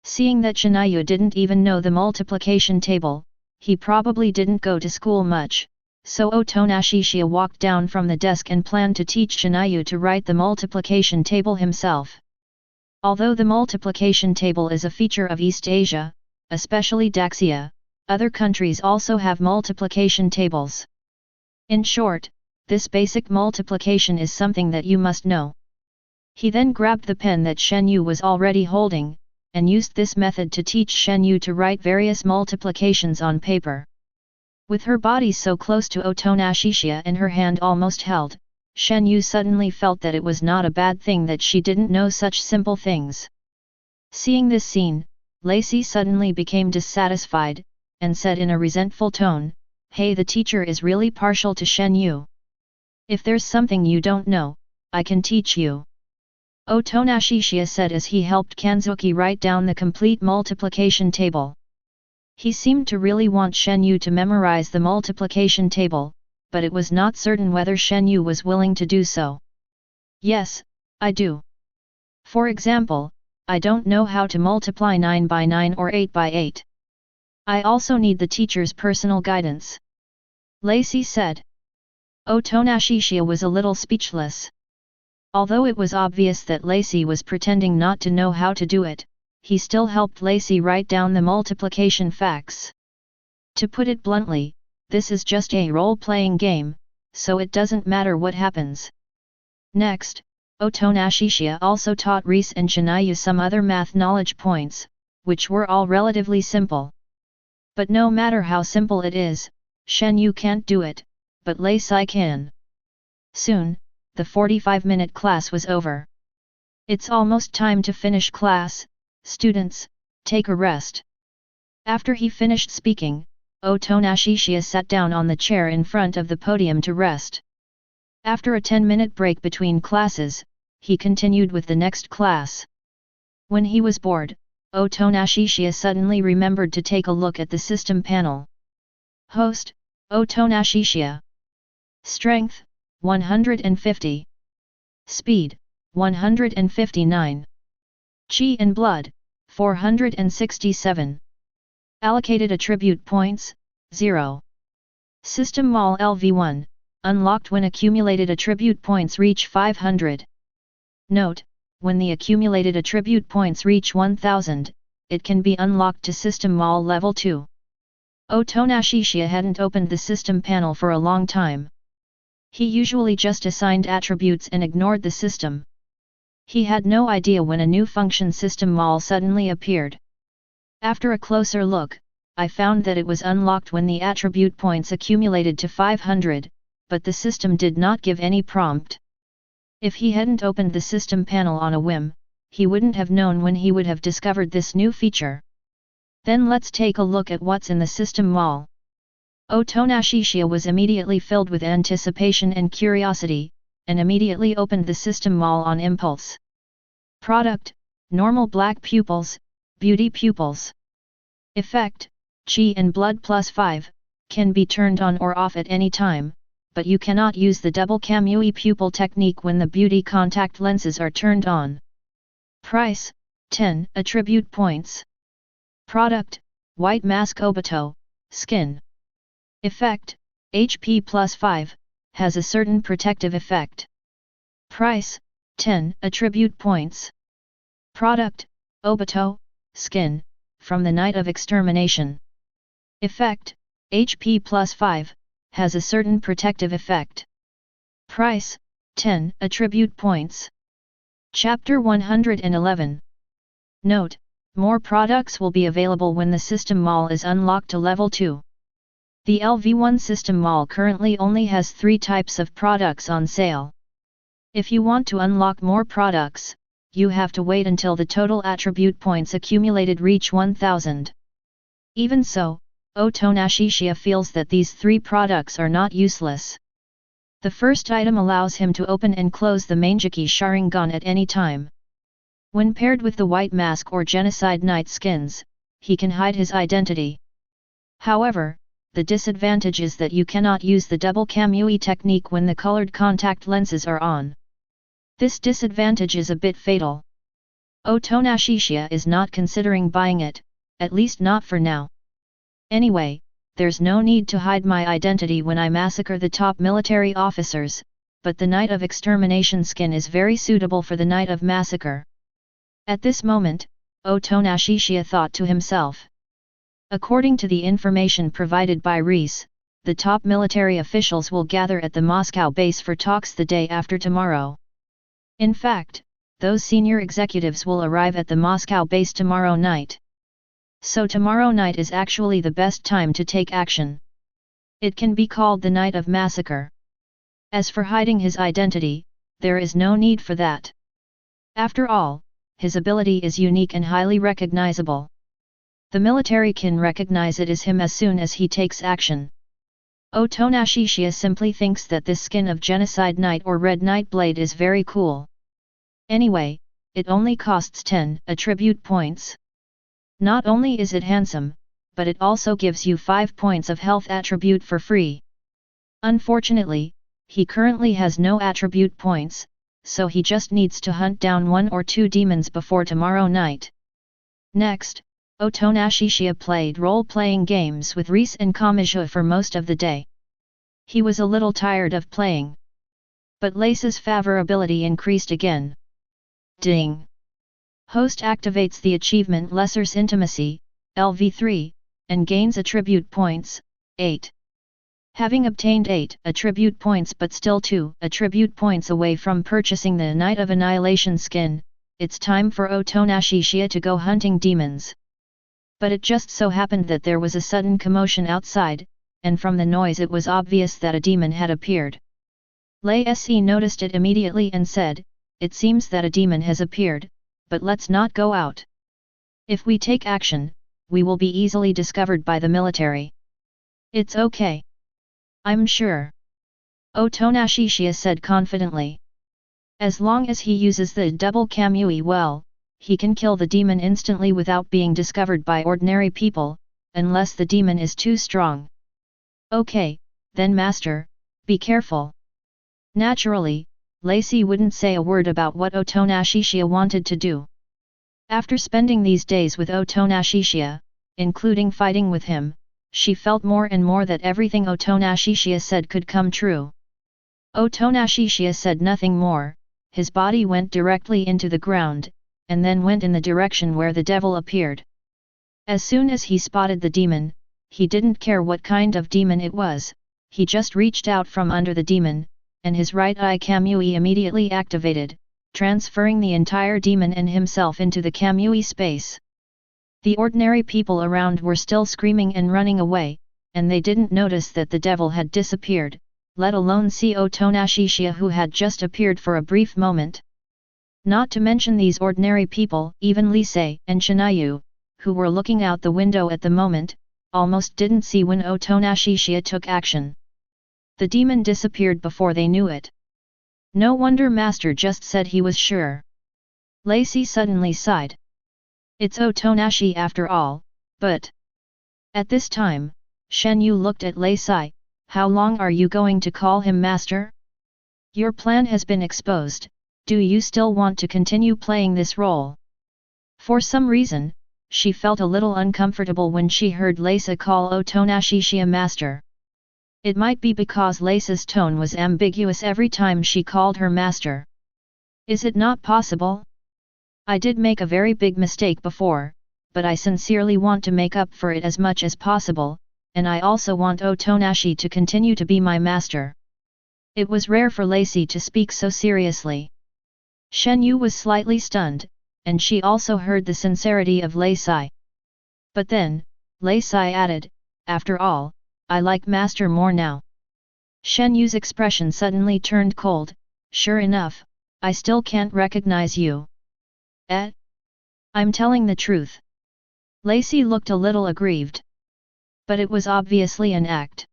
Seeing that Shinayu didn't even know the multiplication table, he probably didn't go to school much, so Otonashishiya walked down from the desk and planned to teach Shinayu to write the multiplication table himself. Although the multiplication table is a feature of East Asia, especially Daxia, other countries also have multiplication tables. In short, this basic multiplication is something that you must know. He then grabbed the pen that Shen Yu was already holding, and used this method to teach Shen Yu to write various multiplications on paper. With her body so close to Otonashishiya and her hand almost held, Shen Yu suddenly felt that it was not a bad thing that she didn't know such simple things. Seeing this scene, Lacey suddenly became dissatisfied, and said in a resentful tone, "Hey, the teacher is really partial to Shen Yu. If there's something you don't know, I can teach you." Otonashishiya said as he helped Kanzuki write down the complete multiplication table. He seemed to really want Shen Yu to memorize the multiplication table, but it was not certain whether Shen Yu was willing to do so. "Yes, I do. For example, I don't know how to multiply 9 by 9 or 8 by 8. I also need the teacher's personal guidance," Lacey said. Otonashishiya was a little speechless. Although it was obvious that Lacey was pretending not to know how to do it, he still helped Lacey write down the multiplication facts. To put it bluntly, this is just a role-playing game, so it doesn't matter what happens. Next, Otonashishiya also taught Reese and Shinayu some other math knowledge points, which were all relatively simple. But no matter how simple it is, Shen Yu can't do it, but Lacey can. Soon, the 45-minute class was over. "It's almost time to finish class, students, take a rest." After he finished speaking, Otonashishiya sat down on the chair in front of the podium to rest. After a 10-minute break between classes, he continued with the next class. When he was bored, Otonashishiya suddenly remembered to take a look at the system panel. Host, Otonashishiya. Strength, 150. Speed, 159. Chi and blood, 467. Allocated attribute points, 0. System Mall LV1, unlocked when accumulated attribute points reach 500. Note, when the accumulated attribute points reach 1000, it can be unlocked to System Mall level 2. Otonashishiya hadn't opened the system panel for a long time. He usually just assigned attributes and ignored the system. He had no idea when a new function system mall suddenly appeared. After a closer look, I found that it was unlocked when the attribute points accumulated to 500, but the system did not give any prompt. If he hadn't opened the system panel on a whim, he wouldn't have known when he would have discovered this new feature. Then let's take a look at what's in the system mall. Otonashishiya was immediately filled with anticipation and curiosity, and immediately opened the system mall on impulse. Product: normal black pupils, beauty pupils. Effect: Chi and blood +5, can be turned on or off at any time, but you cannot use the double Kamui pupil technique when the beauty contact lenses are turned on. Price: 10 attribute points. Product: white mask Obito, skin. Effect: HP +5, has a certain protective effect. Price: 10 attribute points. Product: Obito, skin, from the Night of Extermination. Effect: HP +5, has a certain protective effect. Price: 10 attribute points. Chapter 111. Note: more products will be available when the system mall is unlocked to level 2. The LV1 system mall currently only has 3 types of products on sale. If you want to unlock more products, you have to wait until the total attribute points accumulated reach 1000. Even so, Otonashishiya feels that these 3 products are not useless. The first item allows him to open and close the Mangekyō Sharingan at any time. When paired with the white mask or genocide night skins, he can hide his identity. However, the disadvantage is that you cannot use the double Kamui technique when the colored contact lenses are on. This disadvantage is a bit fatal. Otonashishiya is not considering buying it, at least not for now. Anyway, there's no need to hide my identity when I massacre the top military officers, but the Night of Extermination skin is very suitable for the Night of Massacre. At this moment, Otonashishiya thought to himself. According to the information provided by Reese, the top military officials will gather at the Moscow base for talks the day after tomorrow. In fact, those senior executives will arrive at the Moscow base tomorrow night. So tomorrow night is actually the best time to take action. It can be called the Night of Massacre. As for hiding his identity, there is no need for that. After all, his ability is unique and highly recognizable. The military can recognize it as him as soon as he takes action. Otonashishiya simply thinks that this skin of Genocide Knight or Red Knight Blade is very cool. Anyway, it only costs 10 attribute points. Not only is it handsome, but it also gives you 5 points of health attribute for free. Unfortunately, he currently has no attribute points, so he just needs to hunt down 1 or 2 demons before tomorrow night. Next, Otonashishiya played role-playing games with Reese and Kamui for most of the day. He was a little tired of playing. But Lace's favorability increased again. Ding! Host activates the achievement Lesser's Intimacy, LV3, and gains attribute points, 8. Having obtained 8 attribute points but still 2 attribute points away from purchasing the Night of Annihilation skin, it's time for Otonashishiya to go hunting demons. But it just so happened that there was a sudden commotion outside, and from the noise it was obvious that a demon had appeared. Lace noticed it immediately and said, "It seems that a demon has appeared, but let's not go out. If we take action, we will be easily discovered by the military." "It's okay. I'm sure," Otonashishiya said confidently. As long as he uses the double Kamui well, he can kill the demon instantly without being discovered by ordinary people, unless the demon is too strong. "Okay, then master, be careful." Naturally, Lacey wouldn't say a word about what Otonashishiya wanted to do. After spending these days with Otonashishiya, including fighting with him, she felt more and more that everything Otonashishiya said could come true. Otonashishiya said nothing more, his body went directly into the ground, and then went in the direction where the devil appeared. As soon as he spotted the demon, he didn't care what kind of demon it was, he just reached out from under the demon, and his right eye Kamui immediately activated, transferring the entire demon and himself into the Kamui space. The ordinary people around were still screaming and running away, and they didn't notice that the devil had disappeared, let alone see Otonashishiya who had just appeared for a brief moment. Not to mention these ordinary people, even Lisei and Shinayu, who were looking out the window at the moment, almost didn't see when Otonashishiya took action. The demon disappeared before they knew it. No wonder Master just said he was sure. Lacey suddenly sighed. It's Otonashi after all, but... At this time, Shen Yu looked at Lacey. How long are you going to call him Master? Your plan has been exposed, do you still want to continue playing this role? For some reason, she felt a little uncomfortable when she heard Lacey call Otonashishiya Master. It might be because Lacey's tone was ambiguous every time she called her Master. Is it not possible? I did make a very big mistake before, but I sincerely want to make up for it as much as possible, and I also want Otonashi to continue to be my master. It was rare for Lacey to speak so seriously. Shen Yu was slightly stunned, and she also heard the sincerity of Lacey. But then, Lacey added, after all, I like master more now. Shen Yu's expression suddenly turned cold. Sure enough, I still can't recognize you. I'm telling the truth. Lacey looked a little aggrieved. But it was obviously an act.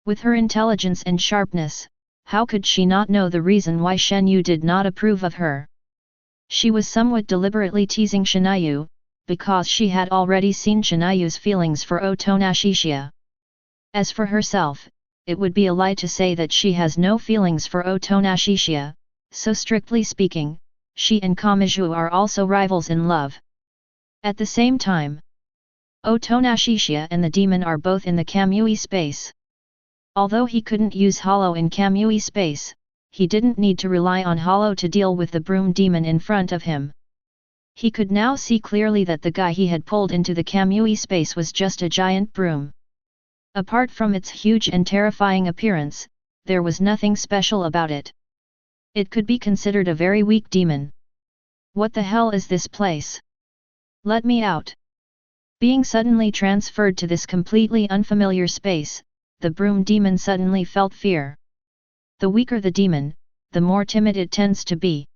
With her intelligence and sharpness, how could she not know the reason why Shen Yu did not approve of her? She was somewhat deliberately teasing Shinayu, because she had already seen Shinayu's feelings for Otonashishiya. As for herself, it would be a lie to say that she has no feelings for Otonashishiya, so strictly speaking, she and Kamui are also rivals in love. At the same time, Otonashishiya and the demon are both in the Kamui space. Although he couldn't use Hollow in Kamui space, he didn't need to rely on Hollow to deal with the broom demon in front of him. He could now see clearly that the guy he had pulled into the Kamui space was just a giant broom. Apart from its huge and terrifying appearance, there was nothing special about it. It could be considered a very weak demon. What the hell is this place? Let me out. Being suddenly transferred to this completely unfamiliar space, the broom demon suddenly felt fear. The weaker the demon, the more timid it tends to be.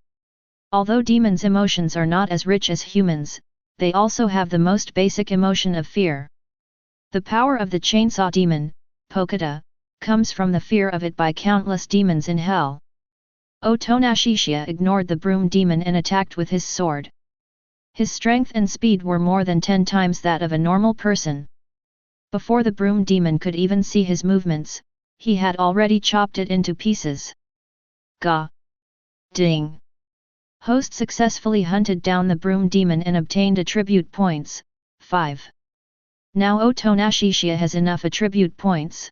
Although demons' emotions are not as rich as humans, they also have the most basic emotion of fear. The power of the chainsaw demon, Pokata, comes from the fear of it by countless demons in hell. Otonashishiya ignored the broom demon and attacked with his sword. His strength and speed were more than 10 times that of a normal person. Before the broom demon could even see his movements, he had already chopped it into pieces. Ga! Ding! Host successfully hunted down the broom demon and obtained attribute points, 5. Now Otonashishiya has enough attribute points.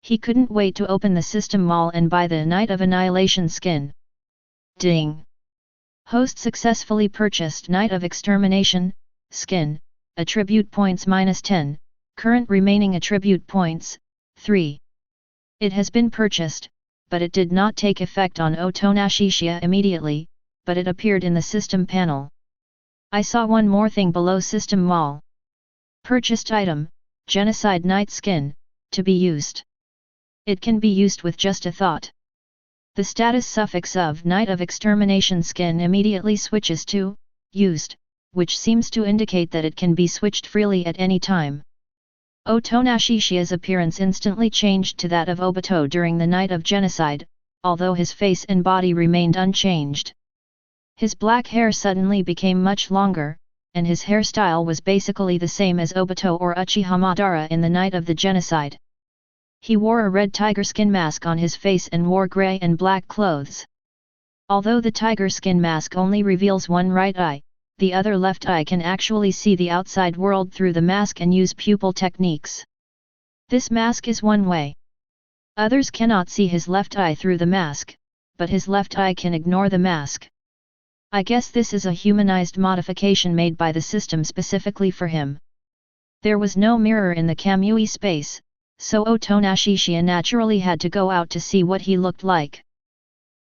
He couldn't wait to open the system mall and buy the Knight of Annihilation skin. Ding! Host successfully purchased Knight of Extermination skin, attribute points -10, current remaining attribute points, 3. It has been purchased, but it did not take effect on Otonashishiya immediately, but it appeared in the system panel. I saw one more thing below system mall. Purchased item, Genocide Knight skin, to be used. It can be used with just a thought. The status suffix of Knight of Extermination skin immediately switches to used, which seems to indicate that it can be switched freely at any time. Otonashishiya's appearance instantly changed to that of Obito during the Night of Genocide, although his face and body remained unchanged. His black hair suddenly became much longer, and his hairstyle was basically the same as Obito or Uchiha Madara in the Night of the Genocide. He wore a red tiger skin mask on his face and wore grey and black clothes. Although the tiger skin mask only reveals one right eye, the other left eye can actually see the outside world through the mask and use pupil techniques. This mask is one way. Others cannot see his left eye through the mask, but his left eye can ignore the mask. I guess this is a humanized modification made by the system specifically for him. There was no mirror in the Kamui space, so Otonashishiya naturally had to go out to see what he looked like.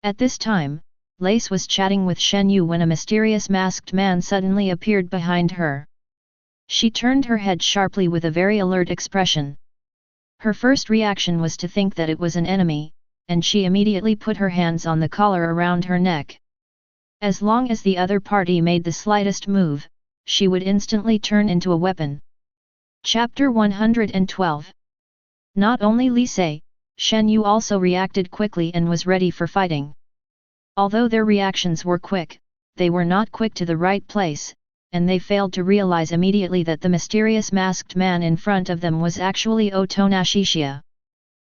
At this time, Lace was chatting with Shen Yu when a mysterious masked man suddenly appeared behind her. She turned her head sharply with a very alert expression. Her first reaction was to think that it was an enemy, and she immediately put her hands on the collar around her neck. As long as the other party made the slightest move, she would instantly turn into a weapon. Chapter 112. Not only Lise, Shen Yu also reacted quickly and was ready for fighting. Although their reactions were quick, they were not quick to the right place, and they failed to realize immediately that the mysterious masked man in front of them was actually Otonashishiya.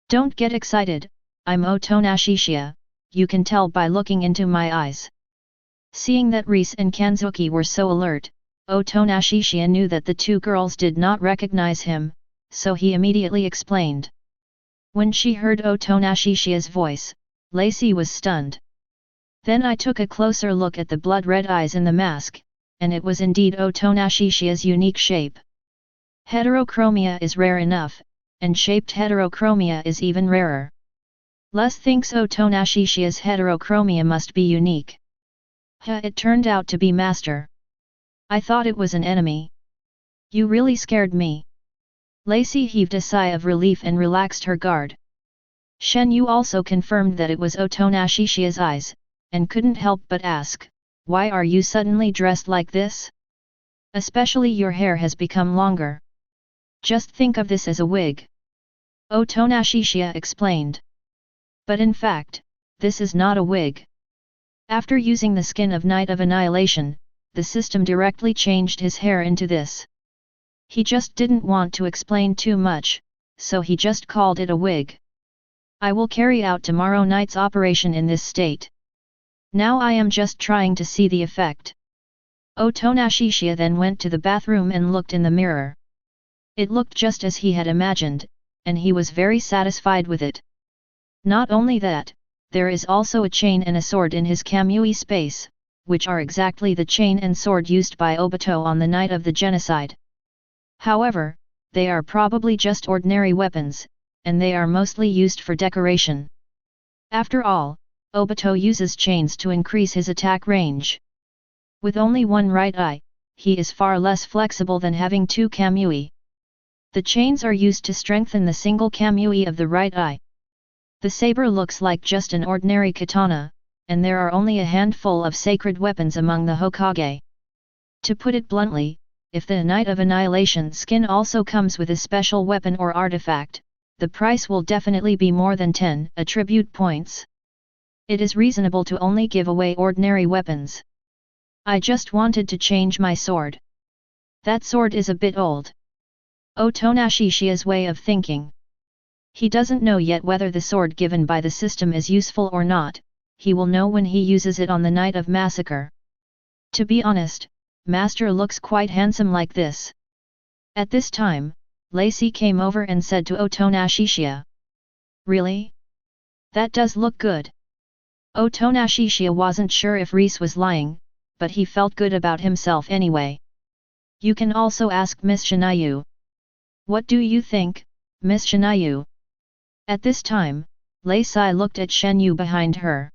Don't get excited, I'm Otonashishiya, you can tell by looking into my eyes. Seeing that Reese and Kanzuki were so alert, Otonashishiya knew that the two girls did not recognize him, so he immediately explained. When she heard Otonashishiya's voice, Lacey was stunned. Then I took a closer look at the blood-red eyes in the mask, and it was indeed Otonashishiya's unique shape. Heterochromia is rare enough, and shaped heterochromia is even rarer. Les thinks Otonashishiya's heterochromia must be unique. It turned out to be master. I thought it was an enemy. You really scared me. Lacey heaved a sigh of relief and relaxed her guard. Shen Yu also confirmed that it was Otonashishiya's eyes, and couldn't help but ask, why are you suddenly dressed like this? Especially your hair has become longer. Just think of this as a wig. Otonashishiya explained. But in fact, this is not a wig. After using the skin of Knight of Annihilation, the system directly changed his hair into this. He just didn't want to explain too much, so he just called it a wig. I will carry out tomorrow night's operation in this state. Now I am just trying to see the effect. Otonashishiya then went to the bathroom and looked in the mirror. It looked just as he had imagined, and he was very satisfied with it. Not only that, there is also a chain and a sword in his Kamui space, which are exactly the chain and sword used by Obito on the night of the genocide. However, they are probably just ordinary weapons, and they are mostly used for decoration. After all, Obito uses chains to increase his attack range. With only one right eye, he is far less flexible than having two Kamui. The chains are used to strengthen the single Kamui of the right eye. The saber looks like just an ordinary katana, and there are only a handful of sacred weapons among the Hokage. To put it bluntly, if the Knight of Annihilation skin also comes with a special weapon or artifact, the price will definitely be more than 10 attribute points. It is reasonable to only give away ordinary weapons. I just wanted to change my sword. That sword is a bit old. Otonashishiya's way of thinking. He doesn't know yet whether the sword given by the system is useful or not, he will know when he uses it on the night of massacre. To be honest, Master looks quite handsome like this. At this time, Lacey came over and said to Otonashishiya. Really? That does look good. Otonashishiya wasn't sure if Reese was lying, but he felt good about himself anyway. You can also ask Miss Shinayu. What do you think, Miss Shinayu? At this time, Lacey looked at Shen Yu behind her.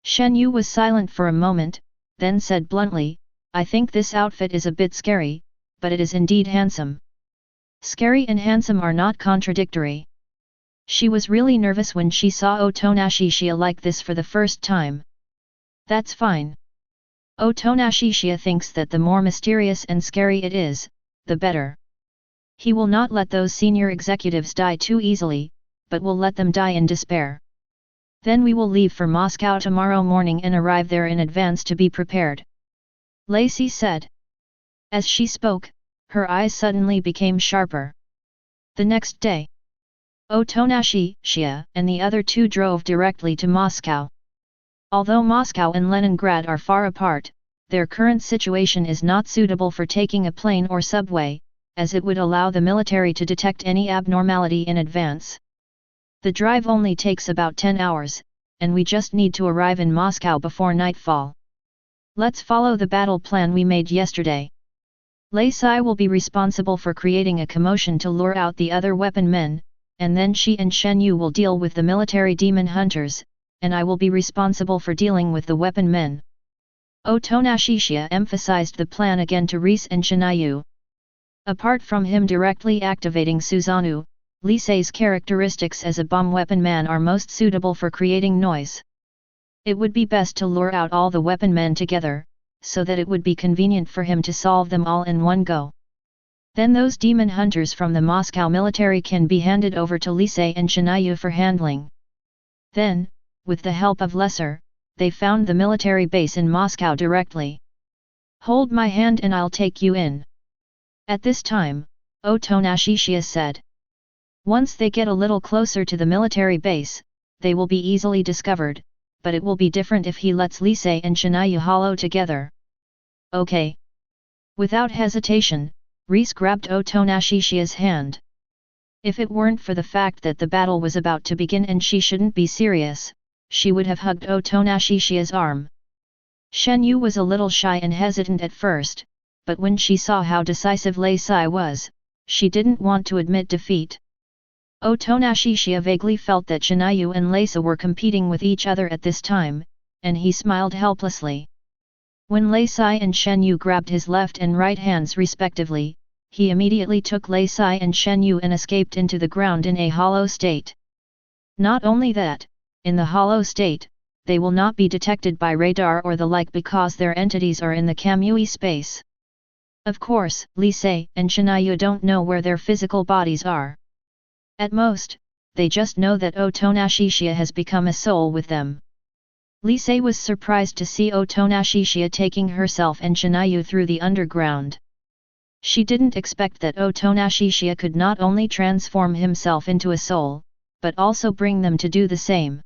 Shen Yu was silent for a moment, then said bluntly, I think this outfit is a bit scary, but it is indeed handsome. Scary and handsome are not contradictory. She was really nervous when she saw Otonashishiya like this for the first time. That's fine. Otonashishiya thinks that the more mysterious and scary it is, the better. He will not let those senior executives die too easily, but will let them die in despair. Then we will leave for Moscow tomorrow morning and arrive there in advance to be prepared. Lacey said. As she spoke, her eyes suddenly became sharper. The next day, Otonashishiya and the other two drove directly to Moscow. Although Moscow and Leningrad are far apart, their current situation is not suitable for taking a plane or subway, as it would allow the military to detect any abnormality in advance. The drive only takes about 10 hours, and we just need to arrive in Moscow before nightfall. Let's follow the battle plan we made yesterday. Lei Sai will be responsible for creating a commotion to lure out the other weapon men, and then she and Shen Yu will deal with the military demon hunters, and I will be responsible for dealing with the weapon men. Otonashishiya emphasized the plan again to Reese and Shinayu. Apart from him directly activating Susanoo, Lei Sai's characteristics as a bomb weapon man are most suitable for creating noise. It would be best to lure out all the weapon men together, so that it would be convenient for him to solve them all in one go. Then those demon hunters from the Moscow military can be handed over to Lei Sai and Shinayu for handling. Then, with the help of Lesser, they found the military base in Moscow directly. Hold my hand and I'll take you in. At this time, Otonashishiya said. Once they get a little closer to the military base, they will be easily discovered, but it will be different if he lets Lei Sai and Shinayu hollow together. Okay. Without hesitation, Reese grabbed Otonashishiya's hand. If it weren't for the fact that the battle was about to begin and she shouldn't be serious, she would have hugged Otonashishiya's arm. Shen Yu was a little shy and hesitant at first, but when she saw how decisive Lei Sai was, she didn't want to admit defeat. Otonashishiya vaguely felt that Shinayu and Lei Sai were competing with each other at this time, and he smiled helplessly. When Lei Sai and Shen Yu grabbed his left and right hands respectively, he immediately took Lei Sai and Shen Yu and escaped into the ground in a hollow state. Not only that, in the hollow state, they will not be detected by radar or the like because their entities are in the Kamui space. Of course, Lei Sai and Shinayu don't know where their physical bodies are. At most, they just know that Otonashishiya has become a soul with them. Lei Sai was surprised to see Otonashishiya taking herself and Shinayu through the underground. She didn't expect that Otonashishiya could not only transform himself into a soul, but also bring them to do the same.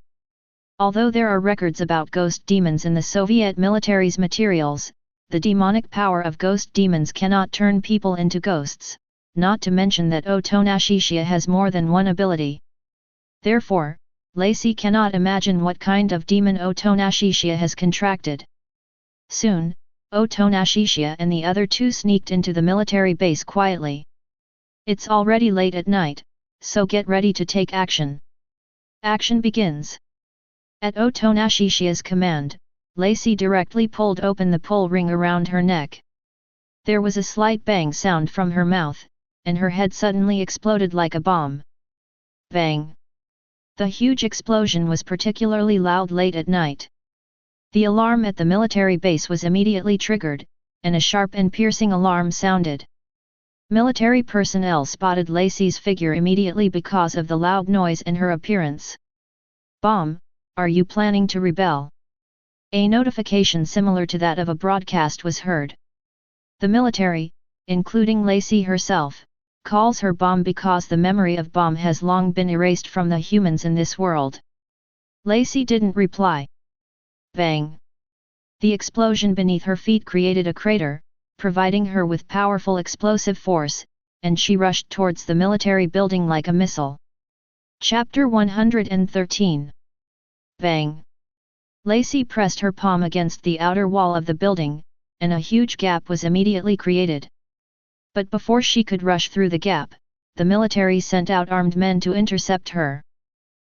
Although there are records about ghost demons in the Soviet military's materials, the demonic power of ghost demons cannot turn people into ghosts, not to mention that Otonashishiya has more than one ability. Therefore, Lei Sai cannot imagine what kind of demon Otonashishiya has contracted. Soon, Otonashishiya and the other two sneaked into the military base quietly. It's already late at night, so get ready to take action. Action begins. At Otonashishiya's command, Lei Sai directly pulled open the pull ring around her neck. There was a slight bang sound from her mouth, and her head suddenly exploded like a bomb. Bang! The huge explosion was particularly loud late at night. The alarm at the military base was immediately triggered, and a sharp and piercing alarm sounded. Military personnel spotted Lei Sai's figure immediately because of the loud noise and her appearance. Bomb, are you planning to rebel? A notification similar to that of a broadcast was heard. The military, including Lei Sai herself, calls her bomb because the memory of bomb has long been erased from the humans in this world. Lei Sai didn't reply. Bang! The explosion beneath her feet created a crater, providing her with powerful explosive force, and she rushed towards the military building like a missile. Chapter 113. Bang! Lei Sai pressed her palm against the outer wall of the building, and a huge gap was immediately created. But before she could rush through the gap, the military sent out armed men to intercept her.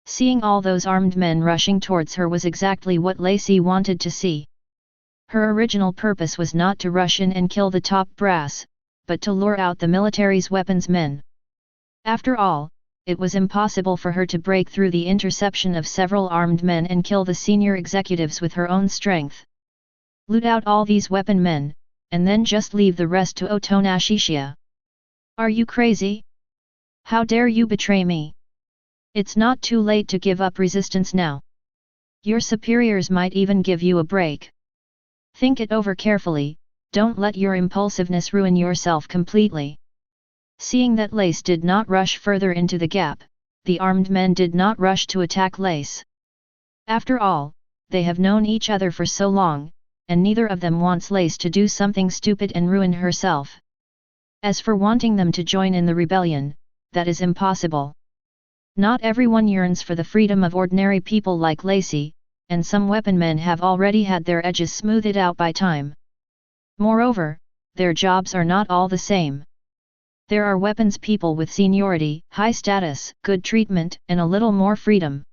Seeing all those armed men rushing towards her was exactly what Lei Sai wanted to see. Her original purpose was not to rush in and kill the top brass, but to lure out the military's weapons men. After all, it was impossible for her to break through the interception of several armed men and kill the senior executives with her own strength. Loot out all these weapon men, and then just leave the rest to Otonashishiya. Are you crazy? How dare you betray me? It's not too late to give up resistance now. Your superiors might even give you a break. Think it over carefully, don't let your impulsiveness ruin yourself completely. Seeing that Lei Sai did not rush further into the gap, the armed men did not rush to attack Lei Sai. After all, they have known each other for so long, and neither of them wants Lei Sai to do something stupid and ruin herself. As for wanting them to join in the rebellion, that is impossible. Not everyone yearns for the freedom of ordinary people like Lei Sai, and some weapon men have already had their edges smoothed out by time. Moreover, their jobs are not all the same. There are weapons people with seniority, high status, good treatment, and a little more freedom.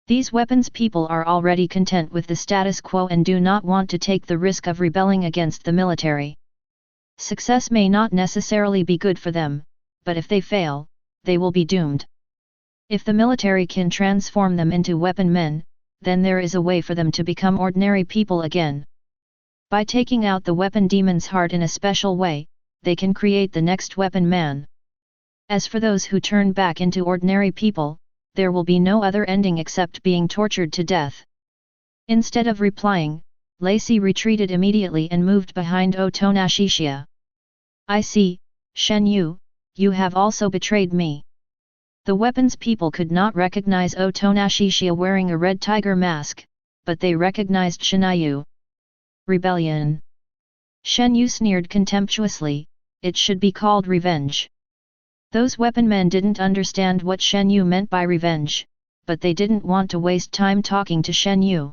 These weapons people are already content with the status quo and do not want to take the risk of rebelling against the military. Success may not necessarily be good for them, but if they fail, they will be doomed. If the military can transform them into weapon men, then there is a way for them to become ordinary people again. By taking out the weapon demon's heart in a special way, they can create the next weapon man. As for those who turn back into ordinary people, there will be no other ending except being tortured to death. Instead of replying, Lacey retreated immediately and moved behind Otonashishiya. I see, Shen Yu, you have also betrayed me. The weapons people could not recognize Otonashishiya wearing a red tiger mask, but they recognized Shinayu. Rebellion. Shen Yu sneered contemptuously, it should be called revenge. Those weapon men didn't understand what Shen Yu meant by revenge, but they didn't want to waste time talking to Shen Yu.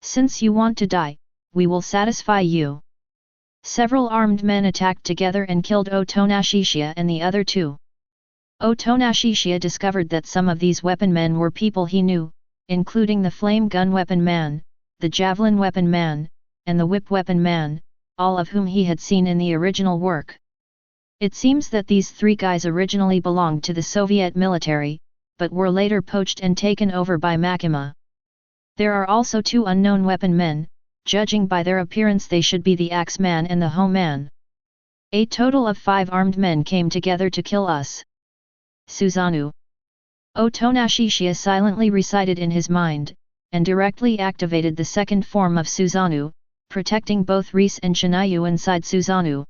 Since you want to die, we will satisfy you. Several armed men attacked together and killed Otonashishiya and the other two. Otonashishiya discovered that some of these weapon men were people he knew, including the flame gun weapon man, the javelin weapon man, and the whip weapon man, all of whom he had seen in the original work. It seems that these three guys originally belonged to the Soviet military, but were later poached and taken over by Makima. There are also two unknown weapon men, judging by their appearance they should be the Axeman and the Hoe-man. A total of 5 armed men came together to kill us. Susanoo. Otonashishiya silently recited in his mind, and directly activated the second form of Susanoo, protecting both Reese and Shinayu inside Susanoo.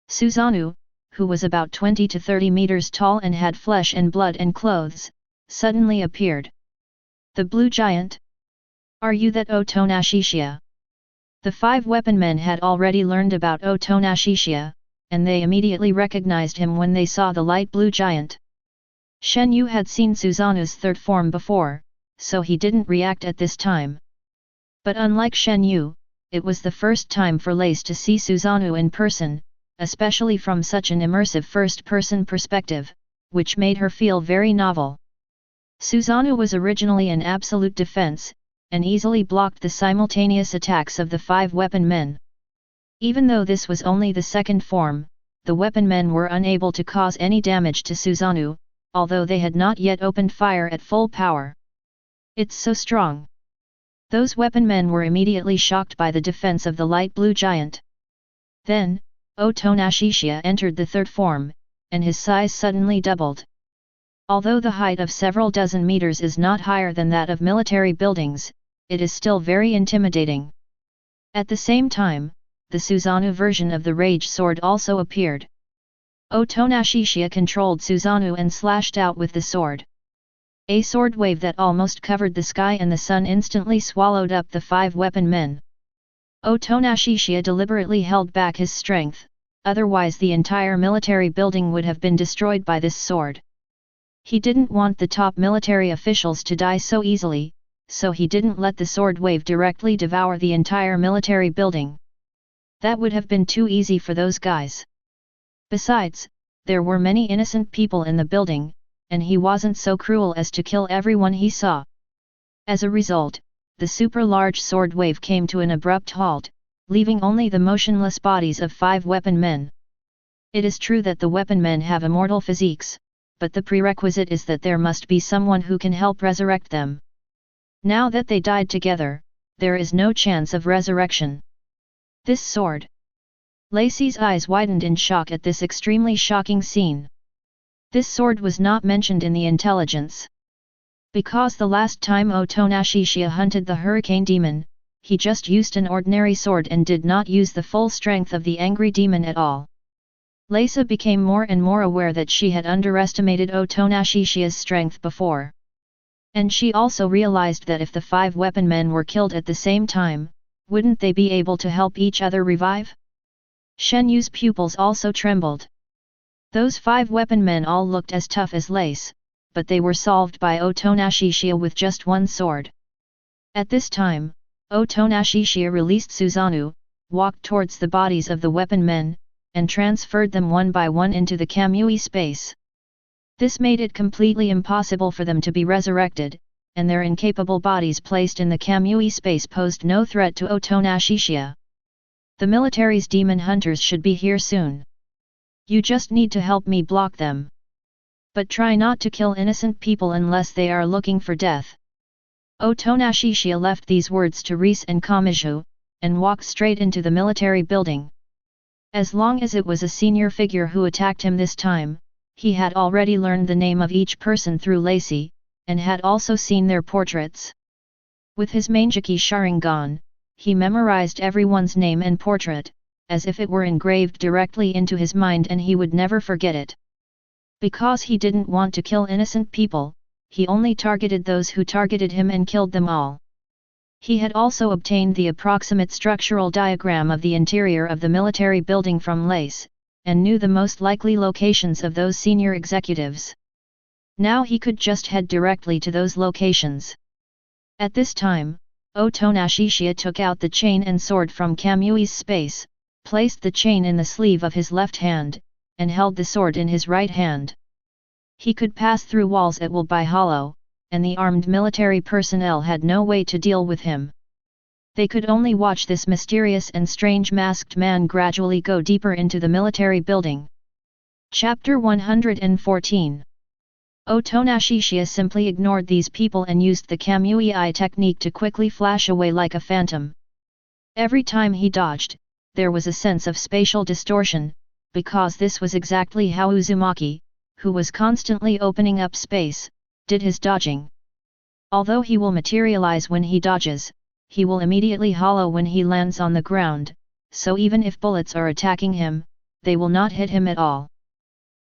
Susanoo, who was about 20 to 30 meters tall and had flesh and blood and clothes, suddenly appeared. The blue giant? Are you that Otonashishiya? The 5 weapon men had already learned about Otonashishiya, and they immediately recognized him when they saw the light blue giant. Shen Yu had seen Susanoo's third form before, so he didn't react at this time. But unlike Shen Yu, it was the first time for Lace to see Susanoo in person, especially from such an immersive first-person perspective, which made her feel very novel. Susanoo was originally an absolute defense, and easily blocked the simultaneous attacks of the 5 weapon men. Even though this was only the second form, the weapon men were unable to cause any damage to Susanoo, although they had not yet opened fire at full power. It's so strong. Those weapon men were immediately shocked by the defense of the light blue giant. Then, Otonashishiya entered the third form, and his size suddenly doubled. Although the height of several dozen meters is not higher than that of military buildings, it is still very intimidating. At the same time, the Susanoo version of the Rage Sword also appeared. Otonashishiya controlled Susanoo and slashed out with the sword. A sword wave that almost covered the sky and the sun instantly swallowed up the 5 weapon men. Otonashishiya deliberately held back his strength, otherwise the entire military building would have been destroyed by this sword. He didn't want the top military officials to die so easily, so he didn't let the sword wave directly devour the entire military building. That would have been too easy for those guys. Besides, there were many innocent people in the building, and he wasn't so cruel as to kill everyone he saw. As a result, the super-large sword wave came to an abrupt halt, leaving only the motionless bodies of 5 weapon men. It is true that the weapon men have immortal physiques, but the prerequisite is that there must be someone who can help resurrect them. Now that they died together, there is no chance of resurrection. This sword. Lacey's eyes widened in shock at this extremely shocking scene. This sword was not mentioned in the intelligence. Because the last time Otonashishiya hunted the Hurricane Demon, he just used an ordinary sword and did not use the full strength of the angry demon at all. Lacey became more and more aware that she had underestimated Otonashishiya's strength before. And she also realized that if the 5 weapon men were killed at the same time, wouldn't they be able to help each other revive? Shen Yu's pupils also trembled. Those 5 weapon men all looked as tough as Lace, but they were solved by Otonashishiya with just one sword. At this time, Otonashishiya released Susanoo, walked towards the bodies of the weapon men, and transferred them one by one into the Kamui space. This made it completely impossible for them to be resurrected, and their incapable bodies placed in the Kamui space posed no threat to Otonashishiya. The military's demon hunters should be here soon. You just need to help me block them. But try not to kill innocent people unless they are looking for death. Otonashishiya left these words to Reese and Kamiju, and walked straight into the military building. As long as it was a senior figure who attacked him this time, he had already learned the name of each person through Lacey, and had also seen their portraits. With his Mangekyō Sharingan, he memorized everyone's name and portrait, as if it were engraved directly into his mind and he would never forget it. Because he didn't want to kill innocent people, he only targeted those who targeted him and killed them all. He had also obtained the approximate structural diagram of the interior of the military building from Lace, and knew the most likely locations of those senior executives. Now he could just head directly to those locations. At this time, Otonashishiya took out the chain and sword from Kamui's space, placed the chain in the sleeve of his left hand, and held the sword in his right hand. He could pass through walls at will by hollow, and the armed military personnel had no way to deal with him. They could only watch this mysterious and strange masked man gradually go deeper into the military building. Chapter 114. Otonashishiya simply ignored these people and used the Kamui eye technique to quickly flash away like a phantom. Every time he dodged, there was a sense of spatial distortion, because this was exactly how Uzumaki, who was constantly opening up space, did his dodging. Although he will materialize when he dodges, he will immediately hollow when he lands on the ground, so even if bullets are attacking him, they will not hit him at all.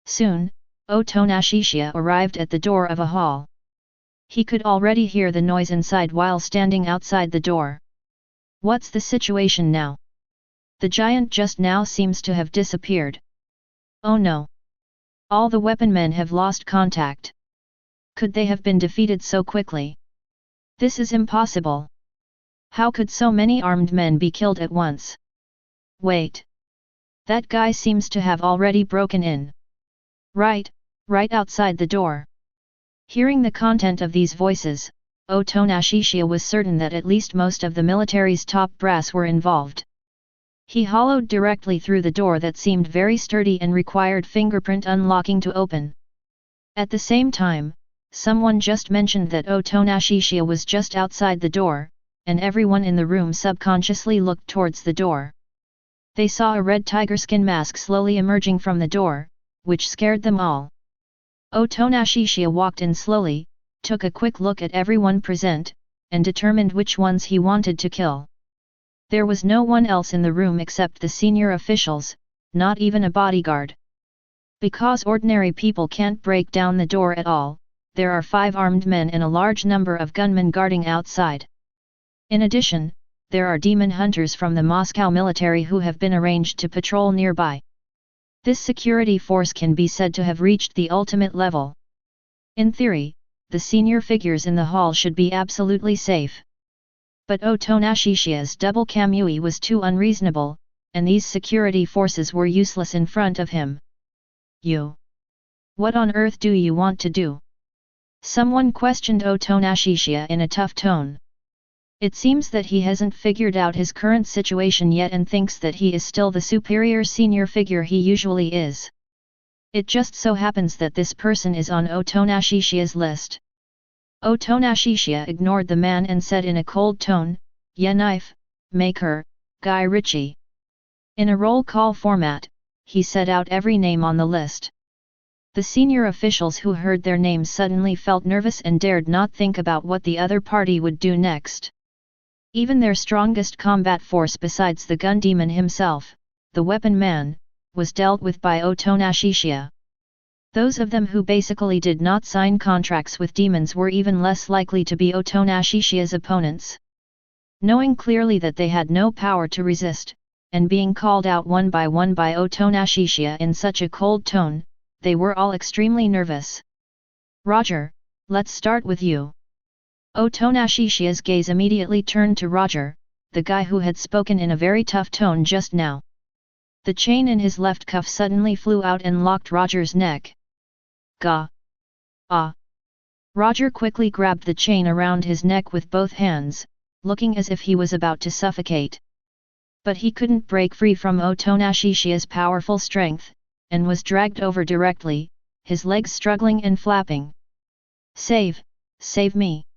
Soon, Otonashishiya arrived at the door of a hall. He could already hear the noise inside while standing outside the door. What's the situation now? The giant just now seems to have disappeared. Oh no! All the weapon men have lost contact. Could they have been defeated so quickly? This is impossible. How could so many armed men be killed at once? Wait! That guy seems to have already broken in. Right outside the door. Hearing the content of these voices, Otonashishiya was certain that at least most of the military's top brass were involved. He hollowed directly through the door that seemed very sturdy and required fingerprint unlocking to open. At the same time, someone just mentioned that Otonashishiya was just outside the door, and everyone in the room subconsciously looked towards the door. They saw a red tiger skin mask slowly emerging from the door, which scared them all. Otonashishiya walked in slowly, took a quick look at everyone present, and determined which ones he wanted to kill. There was no one else in the room except the senior officials, not even a bodyguard. Because ordinary people can't break down the door at all, there are 5 armed men and a large number of gunmen guarding outside. In addition, there are demon hunters from the Moscow military who have been arranged to patrol nearby. This security force can be said to have reached the ultimate level. In theory, the senior figures in the hall should be absolutely safe. But Otonashishiya's double Kamui was too unreasonable, and these security forces were useless in front of him. You! What on earth do you want to do? Someone questioned Otonashishiya in a tough tone. It seems that he hasn't figured out his current situation yet and thinks that he is still the superior senior figure he usually is. It just so happens that this person is on Otonashishiya's list. Otonashishiya ignored the man and said in a cold tone, "Yeah, knife maker, Guy Ritchie." In a roll call format, he said out every name on the list. The senior officials who heard their names suddenly felt nervous and dared not think about what the other party would do next. Even their strongest combat force besides the gun demon himself, the weapon man, was dealt with by Otonashishiya. Those of them who basically did not sign contracts with demons were even less likely to be Otonashishiya's opponents. Knowing clearly that they had no power to resist, and being called out one by Otonashishiya in such a cold tone, they were all extremely nervous. "Roger, let's start with you." Otonashishiya's gaze immediately turned to Roger, the guy who had spoken in a very tough tone just now. The chain in his left cuff suddenly flew out and locked Roger's neck. Gah! Ah! Roger quickly grabbed the chain around his neck with both hands, looking as if he was about to suffocate. But he couldn't break free from Otonashishiya's powerful strength, and was dragged over directly, his legs struggling and flapping. Save! Save me!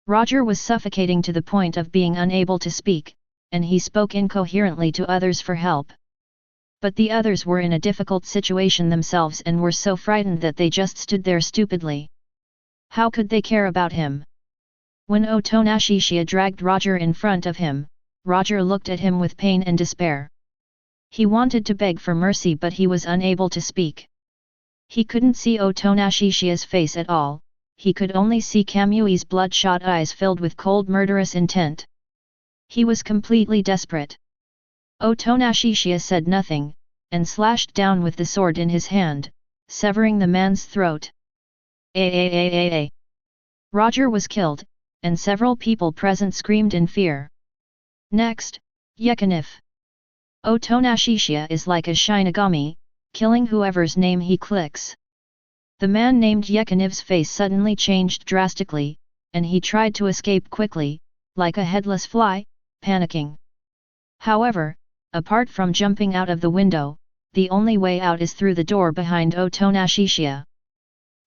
Roger was suffocating to the point of being unable to speak, and he spoke incoherently to others for help. But the others were in a difficult situation themselves and were so frightened that they just stood there stupidly. How could they care about him? When Otonashishiya dragged Roger in front of him, Roger looked at him with pain and despair. He wanted to beg for mercy but he was unable to speak. He couldn't see Otonashishiya's face at all, he could only see Kamui's bloodshot eyes filled with cold murderous intent. He was completely desperate. Otonashishiya said nothing, and slashed down with the sword in his hand, severing the man's throat. Roger was killed, and several people present screamed in fear. Next, Yekiniv. Otonashishiya is like a Shinigami, killing whoever's name he clicks. The man named Yekiniv's face suddenly changed drastically, and he tried to escape quickly, like a headless fly, panicking. However, apart from jumping out of the window, the only way out is through the door behind Otonashishiya.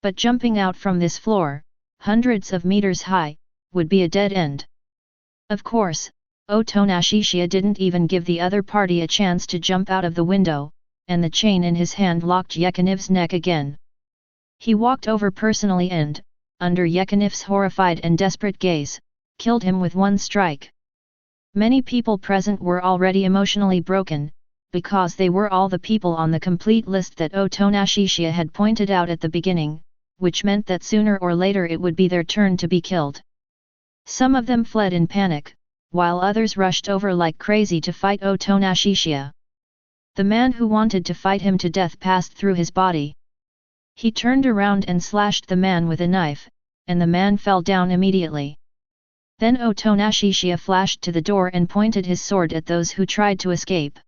But jumping out from this floor, hundreds of meters high, would be a dead end. Of course, Otonashishiya didn't even give the other party a chance to jump out of the window, and the chain in his hand locked Yekiniv's neck again. He walked over personally and, under Yekiniv's horrified and desperate gaze, killed him with one strike. Many people present were already emotionally broken, because they were all the people on the complete list that Otonashishiya had pointed out at the beginning, which meant that sooner or later it would be their turn to be killed. Some of them fled in panic, while others rushed over like crazy to fight Otonashishiya. The man who wanted to fight him to death passed through his body. He turned around and slashed the man with a knife, and the man fell down immediately. Then Otonashishiya flashed to the door and pointed his sword at those who tried to escape.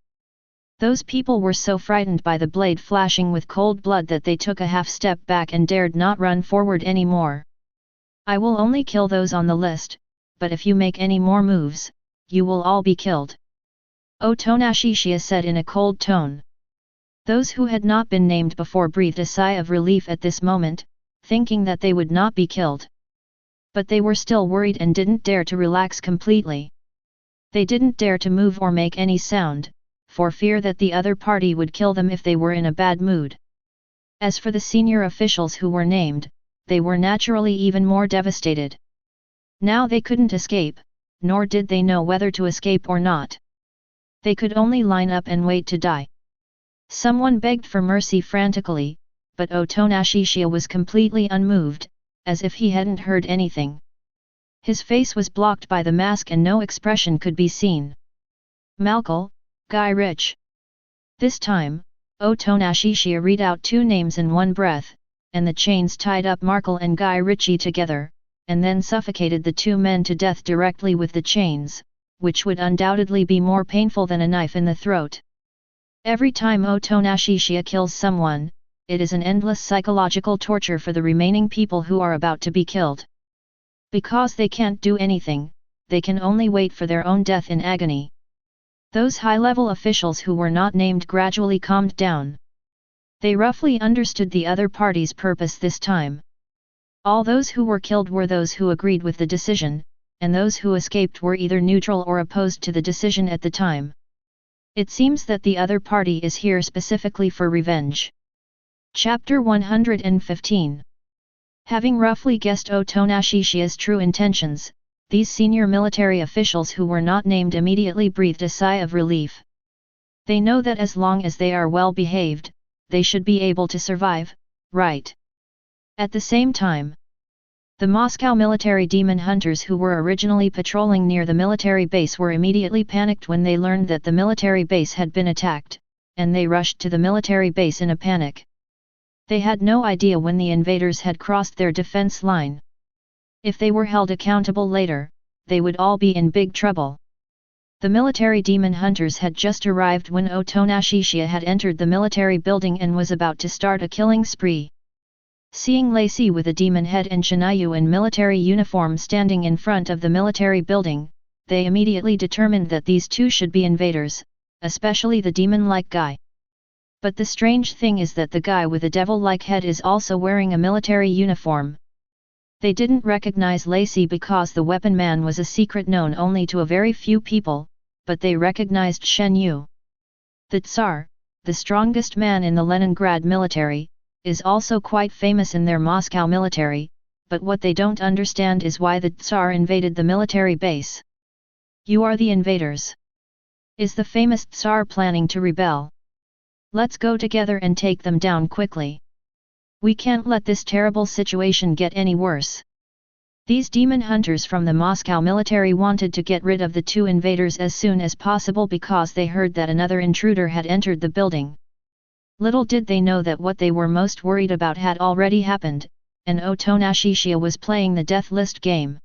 Those people were so frightened by the blade flashing with cold blood that they took a half step back and dared not run forward anymore. I will only kill those on the list, but if you make any more moves, you will all be killed. Otonashishiya said in a cold tone. Those who had not been named before breathed a sigh of relief at this moment, thinking that they would not be killed. But they were still worried and didn't dare to relax completely. They didn't dare to move or make any sound, for fear that the other party would kill them if they were in a bad mood. As for the senior officials who were named, they were naturally even more devastated. Now they couldn't escape, nor did they know whether to escape or not. They could only line up and wait to die. Someone begged for mercy frantically, but Otonashishiya was completely unmoved, as if he hadn't heard anything. His face was blocked by the mask and no expression could be seen. Malkal, Guy Rich. This time, Otonashishiya read out two names in one breath, and the chains tied up Markle and Guy Ritchie together, and then suffocated the two men to death directly with the chains, which would undoubtedly be more painful than a knife in the throat. Every time Otonashishiya kills someone, it is an endless psychological torture for the remaining people who are about to be killed. Because they can't do anything, they can only wait for their own death in agony. Those high-level officials who were not named gradually calmed down. They roughly understood the other party's purpose this time. All those who were killed were those who agreed with the decision, and those who escaped were either neutral or opposed to the decision at the time. It seems that the other party is here specifically for revenge. Chapter 115. Having roughly guessed Otonashishiya's true intentions, these senior military officials who were not named immediately breathed a sigh of relief. They know that as long as they are well behaved, they should be able to survive, right? At the same time, the Moscow military demon hunters who were originally patrolling near the military base were immediately panicked when they learned that the military base had been attacked, and they rushed to the military base in a panic. They had no idea when the invaders had crossed their defense line. If they were held accountable later, they would all be in big trouble. The military demon hunters had just arrived when Chiya had entered the military building and was about to start a killing spree. Seeing Lacey with a demon head and Shinayu in military uniform standing in front of the military building, they immediately determined that these two should be invaders, especially the demon-like guy. But the strange thing is that the guy with a devil-like head is also wearing a military uniform. They didn't recognize Lacey because the weapon man was a secret known only to a very few people, but they recognized Shen Yu. The Tsar, the strongest man in the Leningrad military, is also quite famous in their Moscow military, but what they don't understand is why the Tsar invaded the military base. You are the invaders. Is the famous Tsar planning to rebel? Let's go together and take them down quickly. We can't let this terrible situation get any worse. These demon hunters from the Moscow military wanted to get rid of the two invaders as soon as possible because they heard that another intruder had entered the building. Little did they know that what they were most worried about had already happened, and Chiya was playing the death list game.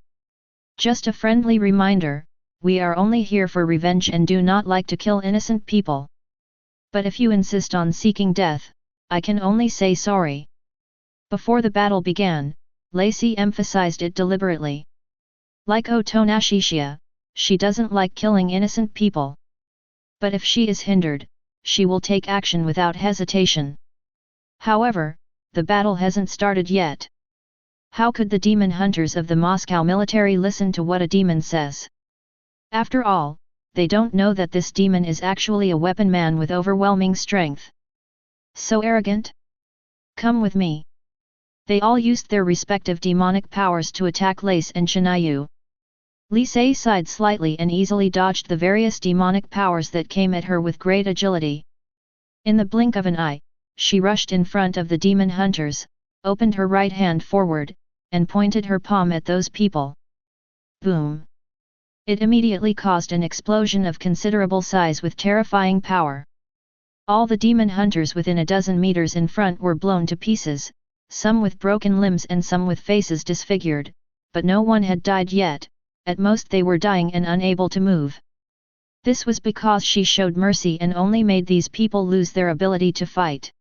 Just a friendly reminder, we are only here for revenge and do not like to kill innocent people. But if you insist on seeking death, I can only say sorry. Before the battle began, Lacey emphasized it deliberately. Like Chiya, she doesn't like killing innocent people. But if she is hindered, she will take action without hesitation. However, the battle hasn't started yet. How could the demon hunters of the Moscow military listen to what a demon says? After all, they don't know that this demon is actually a weapon man with overwhelming strength. So arrogant? Come with me. They all used their respective demonic powers to attack Lace and Shinayu. Lise sighed slightly and easily dodged the various demonic powers that came at her with great agility. In the blink of an eye, she rushed in front of the demon hunters, opened her right hand forward, and pointed her palm at those people. Boom! It immediately caused an explosion of considerable size with terrifying power. All the demon hunters within a dozen meters in front were blown to pieces, some with broken limbs and some with faces disfigured, but no one had died yet, at most they were dying and unable to move. This was because she showed mercy and only made these people lose their ability to fight.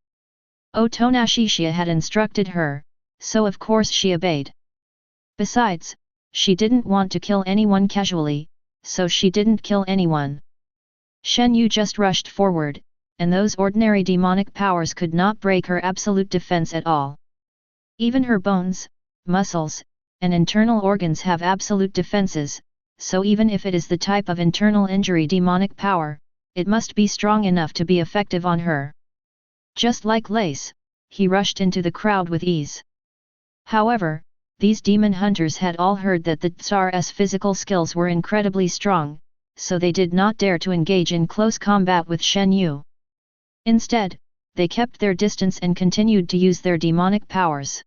Chiya had instructed her, so of course she obeyed. Besides, she didn't want to kill anyone casually, so she didn't kill anyone. Shen Yu just rushed forward, and those ordinary demonic powers could not break her absolute defense at all. Even her bones, muscles, and internal organs have absolute defenses, so even if it is the type of internal injury demonic power, it must be strong enough to be effective on her. Just like Lace, he rushed into the crowd with ease. However, these demon hunters had all heard that the Tsar's physical skills were incredibly strong, so they did not dare to engage in close combat with Shen Yu. Instead, they kept their distance and continued to use their demonic powers.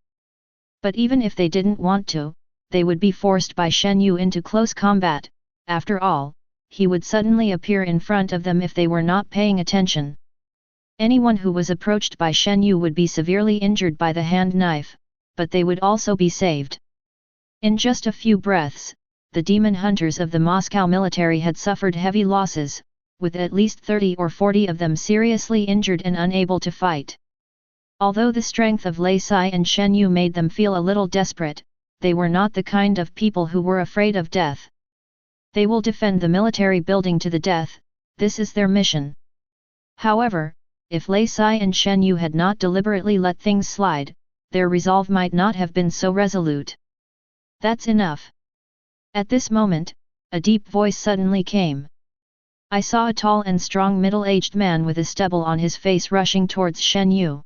But even if they didn't want to, they would be forced by Shen Yu into close combat. After all, he would suddenly appear in front of them if they were not paying attention. Anyone who was approached by Shen Yu would be severely injured by the hand knife, but they would also be saved. In just a few breaths, the demon hunters of the Moscow military had suffered heavy losses, with at least 30 or 40 of them seriously injured and unable to fight. Although the strength of Lei Sai and Shen Yu made them feel a little desperate, they were not the kind of people who were afraid of death. They will defend the military building to the death, this is their mission. However, if Lei Sai and Shen Yu had not deliberately let things slide, their resolve might not have been so resolute. That's enough. At this moment, a deep voice suddenly came. I saw a tall and strong middle-aged man with a stubble on his face rushing towards Shen Yu.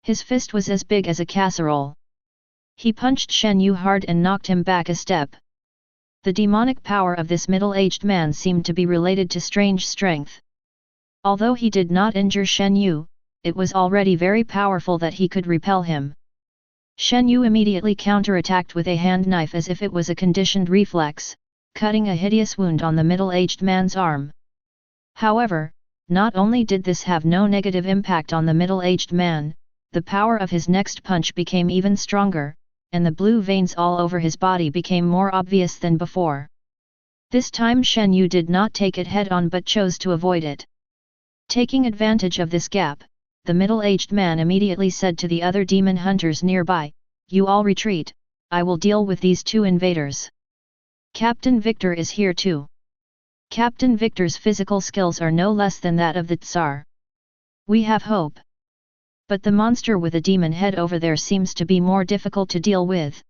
His fist was as big as a casserole. He punched Shen Yu hard and knocked him back a step. The demonic power of this middle-aged man seemed to be related to strange strength. Although he did not injure Shen Yu, it was already very powerful that he could repel him. Shen Yu immediately counterattacked with a hand knife as if it was a conditioned reflex, cutting a hideous wound on the middle-aged man's arm. However, not only did this have no negative impact on the middle-aged man, the power of his next punch became even stronger, and the blue veins all over his body became more obvious than before. This time Shen Yu did not take it head-on but chose to avoid it. Taking advantage of this gap, the middle-aged man immediately said to the other demon hunters nearby, "You all retreat, I will deal with these two invaders. Captain Victor is here too." Captain Victor's physical skills are no less than that of the Tsar. We have hope. But the monster with a demon head over there seems to be more difficult to deal with.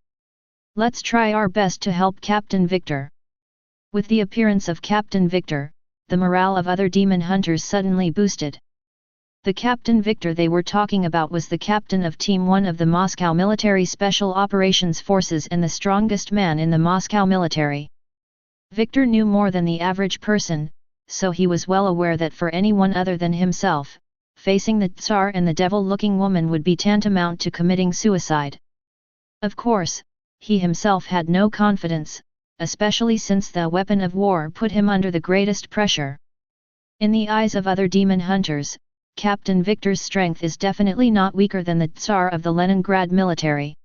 Let's try our best to help Captain Victor. With the appearance of Captain Victor, the morale of other demon hunters suddenly boosted. The Captain Victor they were talking about was the captain of Team 1 of the Moscow Military Special Operations Forces and the strongest man in the Moscow military. Victor knew more than the average person, so he was well aware that for anyone other than himself, facing the Tsar and the devil-looking woman would be tantamount to committing suicide. Of course, he himself had no confidence, especially since the weapon of war put him under the greatest pressure. In the eyes of other demon hunters, Captain Victor's strength is definitely not weaker than the Tsar of the Leningrad military.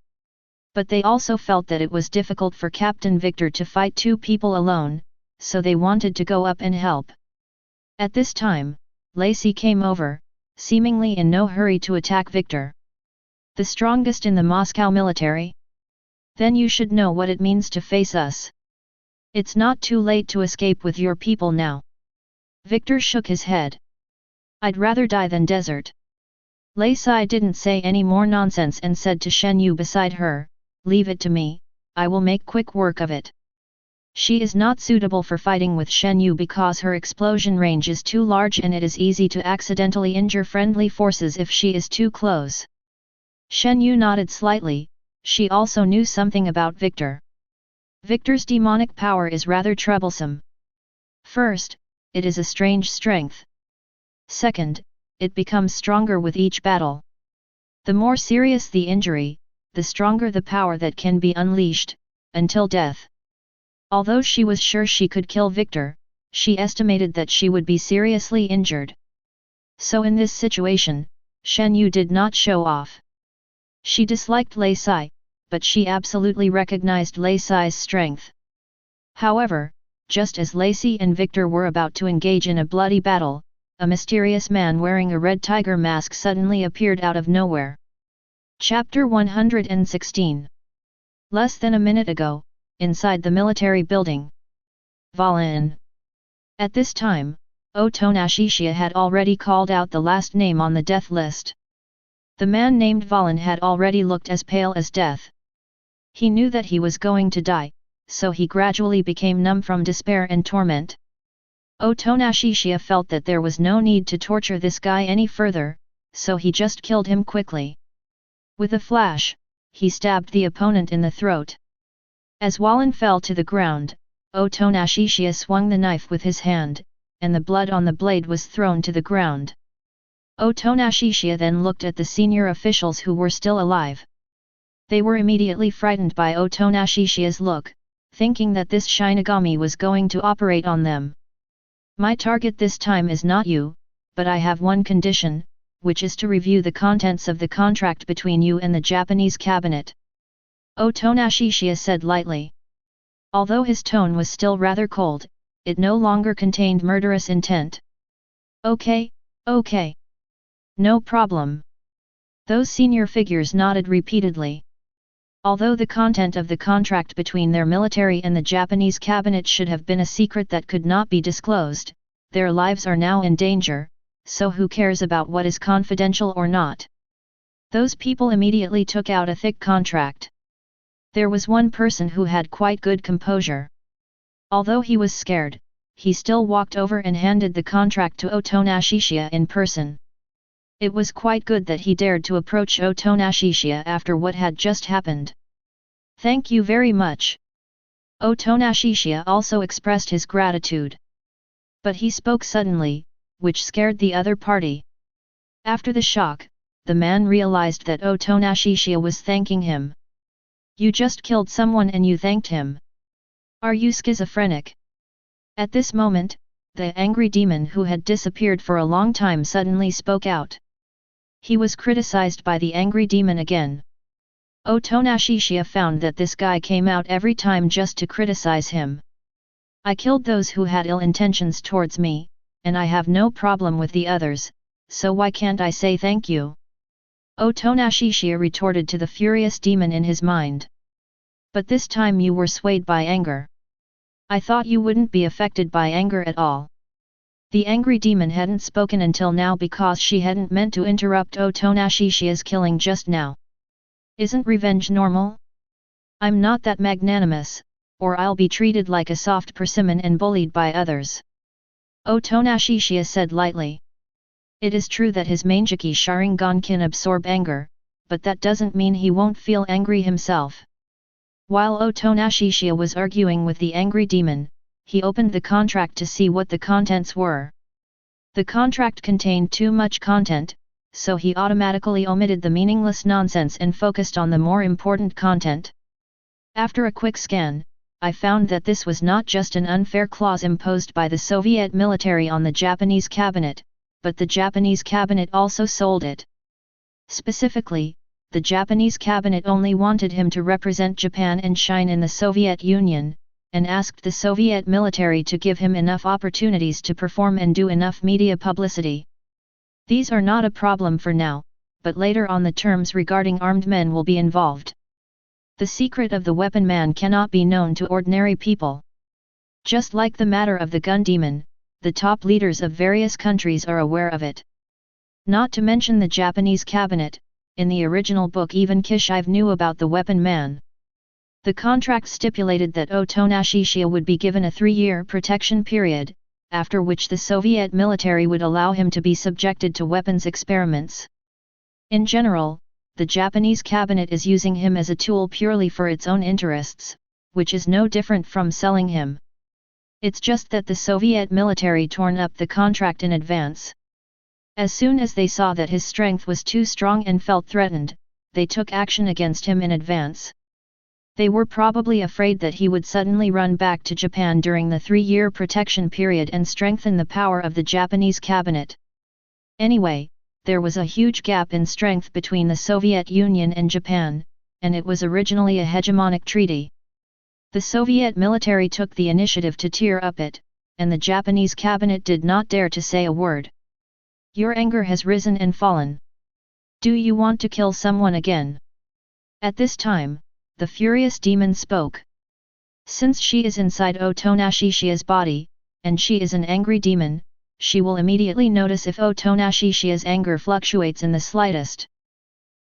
But they also felt that it was difficult for Captain Victor to fight two people alone, so they wanted to go up and help. At this time, Lacey came over, seemingly in no hurry to attack Victor. The strongest in the Moscow military? Then you should know what it means to face us. It's not too late to escape with your people now. Victor shook his head. I'd rather die than desert. Lacey didn't say any more nonsense and said to Shen Yu beside her, "Leave it to me, I will make quick work of it." She is not suitable for fighting with Shen Yu because her explosion range is too large and it is easy to accidentally injure friendly forces if she is too close. Shen Yu nodded slightly, she also knew something about Victor. Victor's demonic power is rather troublesome. First, it is a strange strength. Second, it becomes stronger with each battle. The more serious the injury, the stronger the power that can be unleashed, until death. Although she was sure she could kill Victor, she estimated that she would be seriously injured. So in this situation, Shen Yu did not show off. She disliked Lacey, but she absolutely recognized Lacey's strength. However, just as Lacey and Victor were about to engage in a bloody battle, a mysterious man wearing a red tiger mask suddenly appeared out of nowhere. Chapter 116. Less than a minute ago, inside the military building. Valin. At this time, Otonashishiya had already called out the last name on the death list. The man named Valin had already looked as pale as death. He knew that he was going to die, so he gradually became numb from despair and torment. Otonashishiya felt that there was no need to torture this guy any further, so he just killed him quickly. With a flash, he stabbed the opponent in the throat. As Valin fell to the ground, Otonashishiya swung the knife with his hand, and the blood on the blade was thrown to the ground. Otonashishiya then looked at the senior officials who were still alive. They were immediately frightened by Otonashishiya's look, thinking that this Shinigami was going to operate on them. My target this time is not you, but I have one condition, which is to review the contents of the contract between you and the Japanese cabinet. Otonashishiya said lightly. Although his tone was still rather cold, it no longer contained murderous intent. Okay, okay. No problem. Those senior figures nodded repeatedly. Although the content of the contract between their military and the Japanese cabinet should have been a secret that could not be disclosed, their lives are now in danger, so who cares about what is confidential or not? Those people immediately took out a thick contract. There was one person who had quite good composure. Although he was scared, he still walked over and handed the contract to Otonashishiya in person. It was quite good that he dared to approach Otonashishiya after what had just happened. Thank you very much. Otonashishiya also expressed his gratitude. But he spoke suddenly, which scared the other party. After the shock, the man realized that Otonashishiya was thanking him. You just killed someone and you thanked him. Are you schizophrenic? At this moment, the angry demon who had disappeared for a long time suddenly spoke out. He was criticized by the angry demon again. Otonashishiya found that this guy came out every time just to criticize him. I killed those who had ill intentions towards me, and I have no problem with the others, so why can't I say thank you? Otonashishiya retorted to the furious demon in his mind. But this time you were swayed by anger. I thought you wouldn't be affected by anger at all. The angry demon hadn't spoken until now because she hadn't meant to interrupt Otonashishiya's killing just now. Isn't revenge normal? I'm not that magnanimous, or I'll be treated like a soft persimmon and bullied by others. Otonashishiya said lightly. It is true that his Mangekyō Sharingan can absorb anger, but that doesn't mean he won't feel angry himself. While Otonashishiya was arguing with the angry demon, he opened the contract to see what the contents were. The contract contained too much content, so he automatically omitted the meaningless nonsense and focused on the more important content. After a quick scan, I found that this was not just an unfair clause imposed by the Soviet military on the Japanese cabinet, but the Japanese cabinet also sold it. Specifically, the Japanese cabinet only wanted him to represent Japan and shine in the Soviet Union, and asked the Soviet military to give him enough opportunities to perform and do enough media publicity. These are not a problem for now, but later on the terms regarding armed men will be involved. The secret of the weapon man cannot be known to ordinary people. Just like the matter of the gun demon, the top leaders of various countries are aware of it. Not to mention the Japanese cabinet, in the original book even Kishive knew about the weapon man. The contract stipulated that Otonashishiya would be given a 3-year protection period, after which the Soviet military would allow him to be subjected to weapons experiments. In general, the Japanese cabinet is using him as a tool purely for its own interests, which is no different from selling him. It's just that the Soviet military torn up the contract in advance. As soon as they saw that his strength was too strong and felt threatened, they took action against him in advance. They were probably afraid that he would suddenly run back to Japan during the 3-year protection period and strengthen the power of the Japanese cabinet. Anyway, there was a huge gap in strength between the Soviet Union and Japan, and it was originally a hegemonic treaty. The Soviet military took the initiative to tear up it, and the Japanese cabinet did not dare to say a word. Your anger has risen and fallen. Do you want to kill someone again? At this time, the furious demon spoke. Since she is inside Otonashishiya's body, and she is an angry demon, she will immediately notice if Otonashishiya's anger fluctuates in the slightest.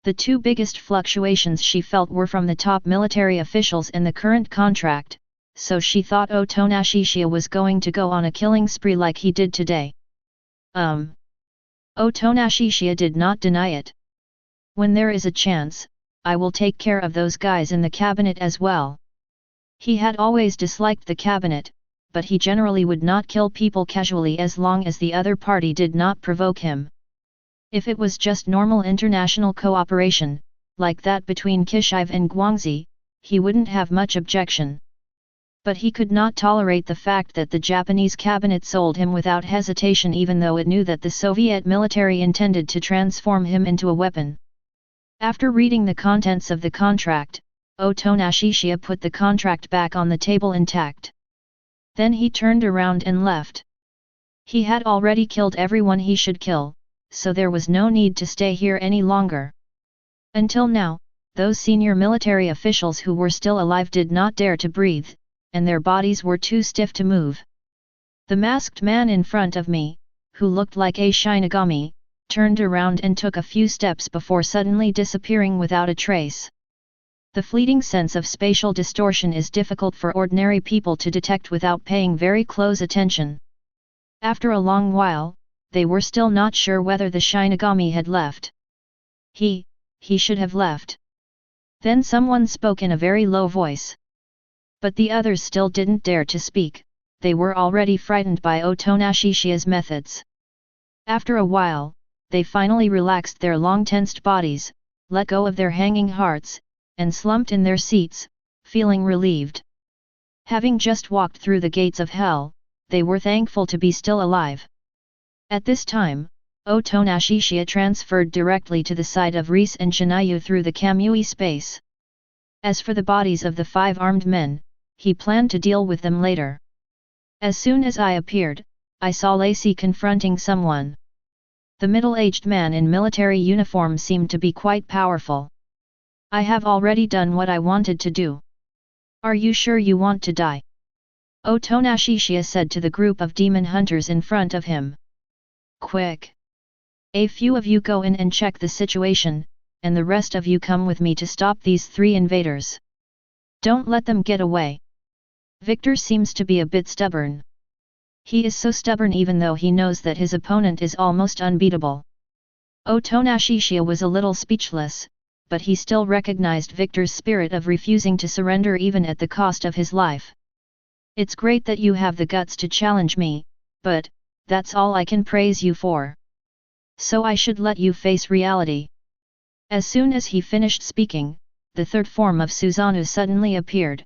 The two biggest fluctuations she felt were from the top military officials and the current contract, so she thought Otonashishiya was going to go on a killing spree like he did today. Otonashishiya did not deny it. When there is a chance, I will take care of those guys in the cabinet as well. He had always disliked the cabinet, but he generally would not kill people casually as long as the other party did not provoke him. If it was just normal international cooperation, like that between Kishive and Guangxi, he wouldn't have much objection. But he could not tolerate the fact that the Japanese cabinet sold him without hesitation even though it knew that the Soviet military intended to transform him into a weapon. After reading the contents of the contract, Otonashishiya put the contract back on the table intact. Then he turned around and left. He had already killed everyone he should kill, so there was no need to stay here any longer. Until now, those senior military officials who were still alive did not dare to breathe, and their bodies were too stiff to move. The masked man in front of me, who looked like a Shinigami, turned around and took a few steps before suddenly disappearing without a trace. The fleeting sense of spatial distortion is difficult for ordinary people to detect without paying very close attention. After a long while, they were still not sure whether the Shinigami had left. He should have left. Then someone spoke in a very low voice. But the others still didn't dare to speak, they were already frightened by Otonashishiya's methods. After a while, they finally relaxed their long tensed bodies, let go of their hanging hearts, and slumped in their seats, feeling relieved. Having just walked through the gates of hell, they were thankful to be still alive. At this time, Otonashishiya transferred directly to the side of Reese and Shinayu through the Kamui space. As for the bodies of the 5 armed men, he planned to deal with them later. As soon as I appeared, I saw Lacey confronting someone. The middle-aged man in military uniform seemed to be quite powerful. I have already done what I wanted to do. Are you sure you want to die? Otonashishiya said to the group of demon hunters in front of him. Quick! A few of you go in and check the situation, and the rest of you come with me to stop these 3 invaders. Don't let them get away. Victor seems to be a bit stubborn. He is so stubborn even though he knows that his opponent is almost unbeatable. Otonashishiya was a little speechless, but he still recognized Victor's spirit of refusing to surrender even at the cost of his life. It's great that you have the guts to challenge me, but that's all I can praise you for. So I should let you face reality. As soon as he finished speaking, the third form of Susanoo suddenly appeared.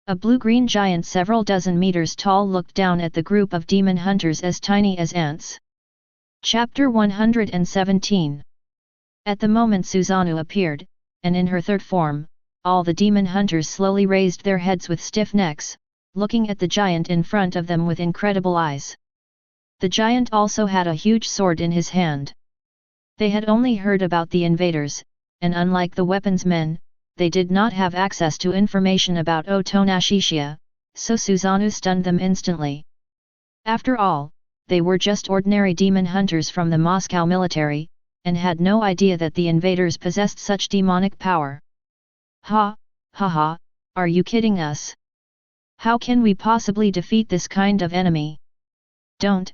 A blue-green giant several dozen meters tall looked down at the group of demon hunters as tiny as ants. Chapter 117. At the moment Susanoo appeared, and in her third form, all the demon hunters slowly raised their heads with stiff necks, looking at the giant in front of them with incredible eyes. The giant also had a huge sword in his hand. They had only heard about the invaders, and unlike the weapons men, they did not have access to information about Otonashishiya, so Susanoo stunned them instantly. After all, they were just ordinary demon hunters from the Moscow military, and had no idea that the invaders possessed such demonic power. Ha, ha ha, are you kidding us? How can we possibly defeat this kind of enemy? Don't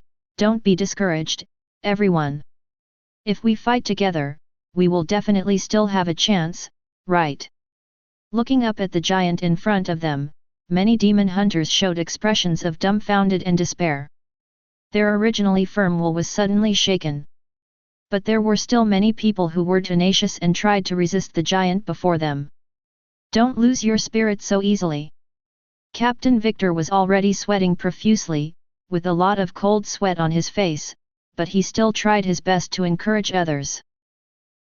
be discouraged, everyone. If we fight together, we will definitely still have a chance, right? Looking up at the giant in front of them, many demon hunters showed expressions of dumbfounded and despair. Their originally firm will was suddenly shaken. But there were still many people who were tenacious and tried to resist the giant before them. Don't lose your spirit so easily. Captain Victor was already sweating profusely, with a lot of cold sweat on his face, but he still tried his best to encourage others.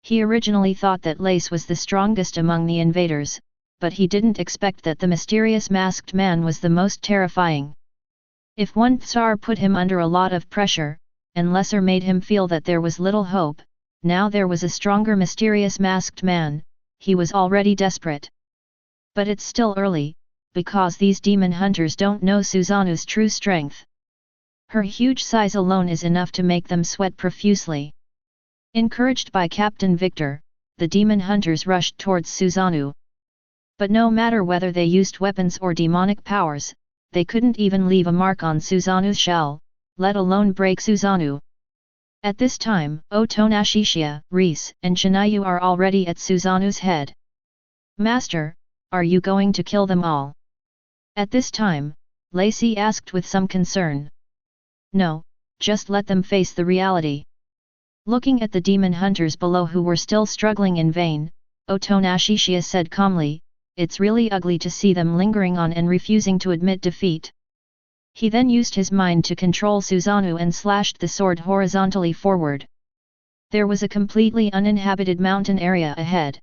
He originally thought that Lace was the strongest among the invaders, but he didn't expect that the mysterious masked man was the most terrifying. If one Tsar put him under a lot of pressure, and Lesser made him feel that there was little hope, now there was a stronger mysterious masked man, he was already desperate. But it's still early, because these demon hunters don't know Susanoo's true strength. Her huge size alone is enough to make them sweat profusely. Encouraged by Captain Victor, the demon hunters rushed towards Susanoo. But no matter whether they used weapons or demonic powers, they couldn't even leave a mark on Susanoo's shell, let alone break Susanoo. At this time, Otonashishiya, Reese, and Chinayu are already at Susanoo's head. Master, are you going to kill them all? At this time, Lacey asked with some concern. No, just let them face the reality. Looking at the demon hunters below who were still struggling in vain, Otonashishiya said calmly, it's really ugly to see them lingering on and refusing to admit defeat. He then used his mind to control Susanoo and slashed the sword horizontally forward. There was a completely uninhabited mountain area ahead.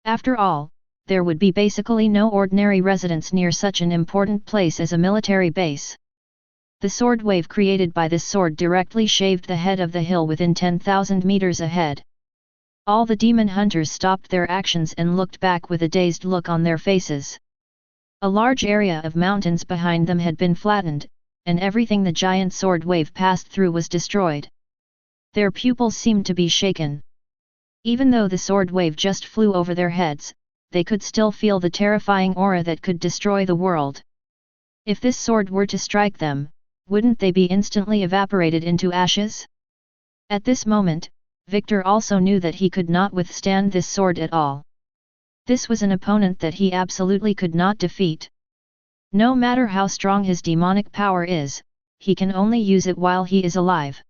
After all, there would be basically no ordinary residents near such an important place as a military base. The sword wave created by this sword directly shaved the head of the hill within 10,000 meters ahead. All the demon hunters stopped their actions and looked back with a dazed look on their faces. A large area of mountains behind them had been flattened, and everything the giant sword wave passed through was destroyed. Their pupils seemed to be shaken. Even though the sword wave just flew over their heads, they could still feel the terrifying aura that could destroy the world. If this sword were to strike them, wouldn't they be instantly evaporated into ashes? At this moment, Victor also knew that he could not withstand this sword at all. This was an opponent that he absolutely could not defeat. No matter how strong his demonic power is, he can only use it while he is alive.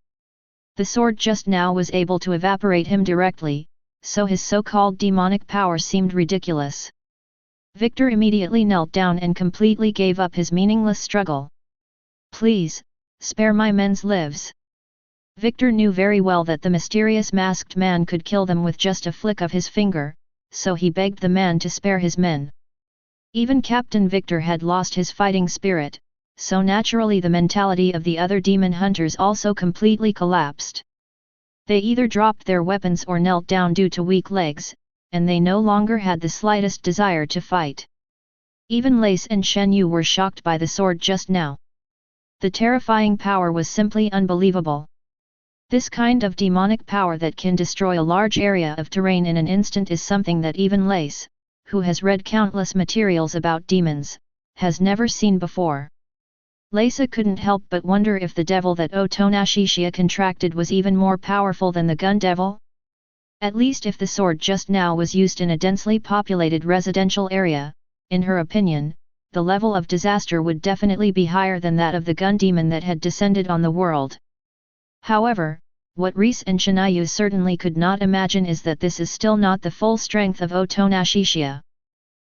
The sword just now was able to evaporate him directly, so his so-called demonic power seemed ridiculous. Victor immediately knelt down and completely gave up his meaningless struggle. Please, spare my men's lives. Victor knew very well that the mysterious masked man could kill them with just a flick of his finger, so he begged the man to spare his men. Even Captain Victor had lost his fighting spirit, so naturally the mentality of the other demon hunters also completely collapsed. They either dropped their weapons or knelt down due to weak legs, and they no longer had the slightest desire to fight. Even Lace and Shen Yu were shocked by the sword just now. The terrifying power was simply unbelievable. This kind of demonic power that can destroy a large area of terrain in an instant is something that even Lace, who has read countless materials about demons, has never seen before. Lace couldn't help but wonder if the devil that Otonashishiya contracted was even more powerful than the gun devil? At least if the sword just now was used in a densely populated residential area, in her opinion, the level of disaster would definitely be higher than that of the gun demon that had descended on the world. However, what Reese and Shinayu certainly could not imagine is that this is still not the full strength of Otonashishiya.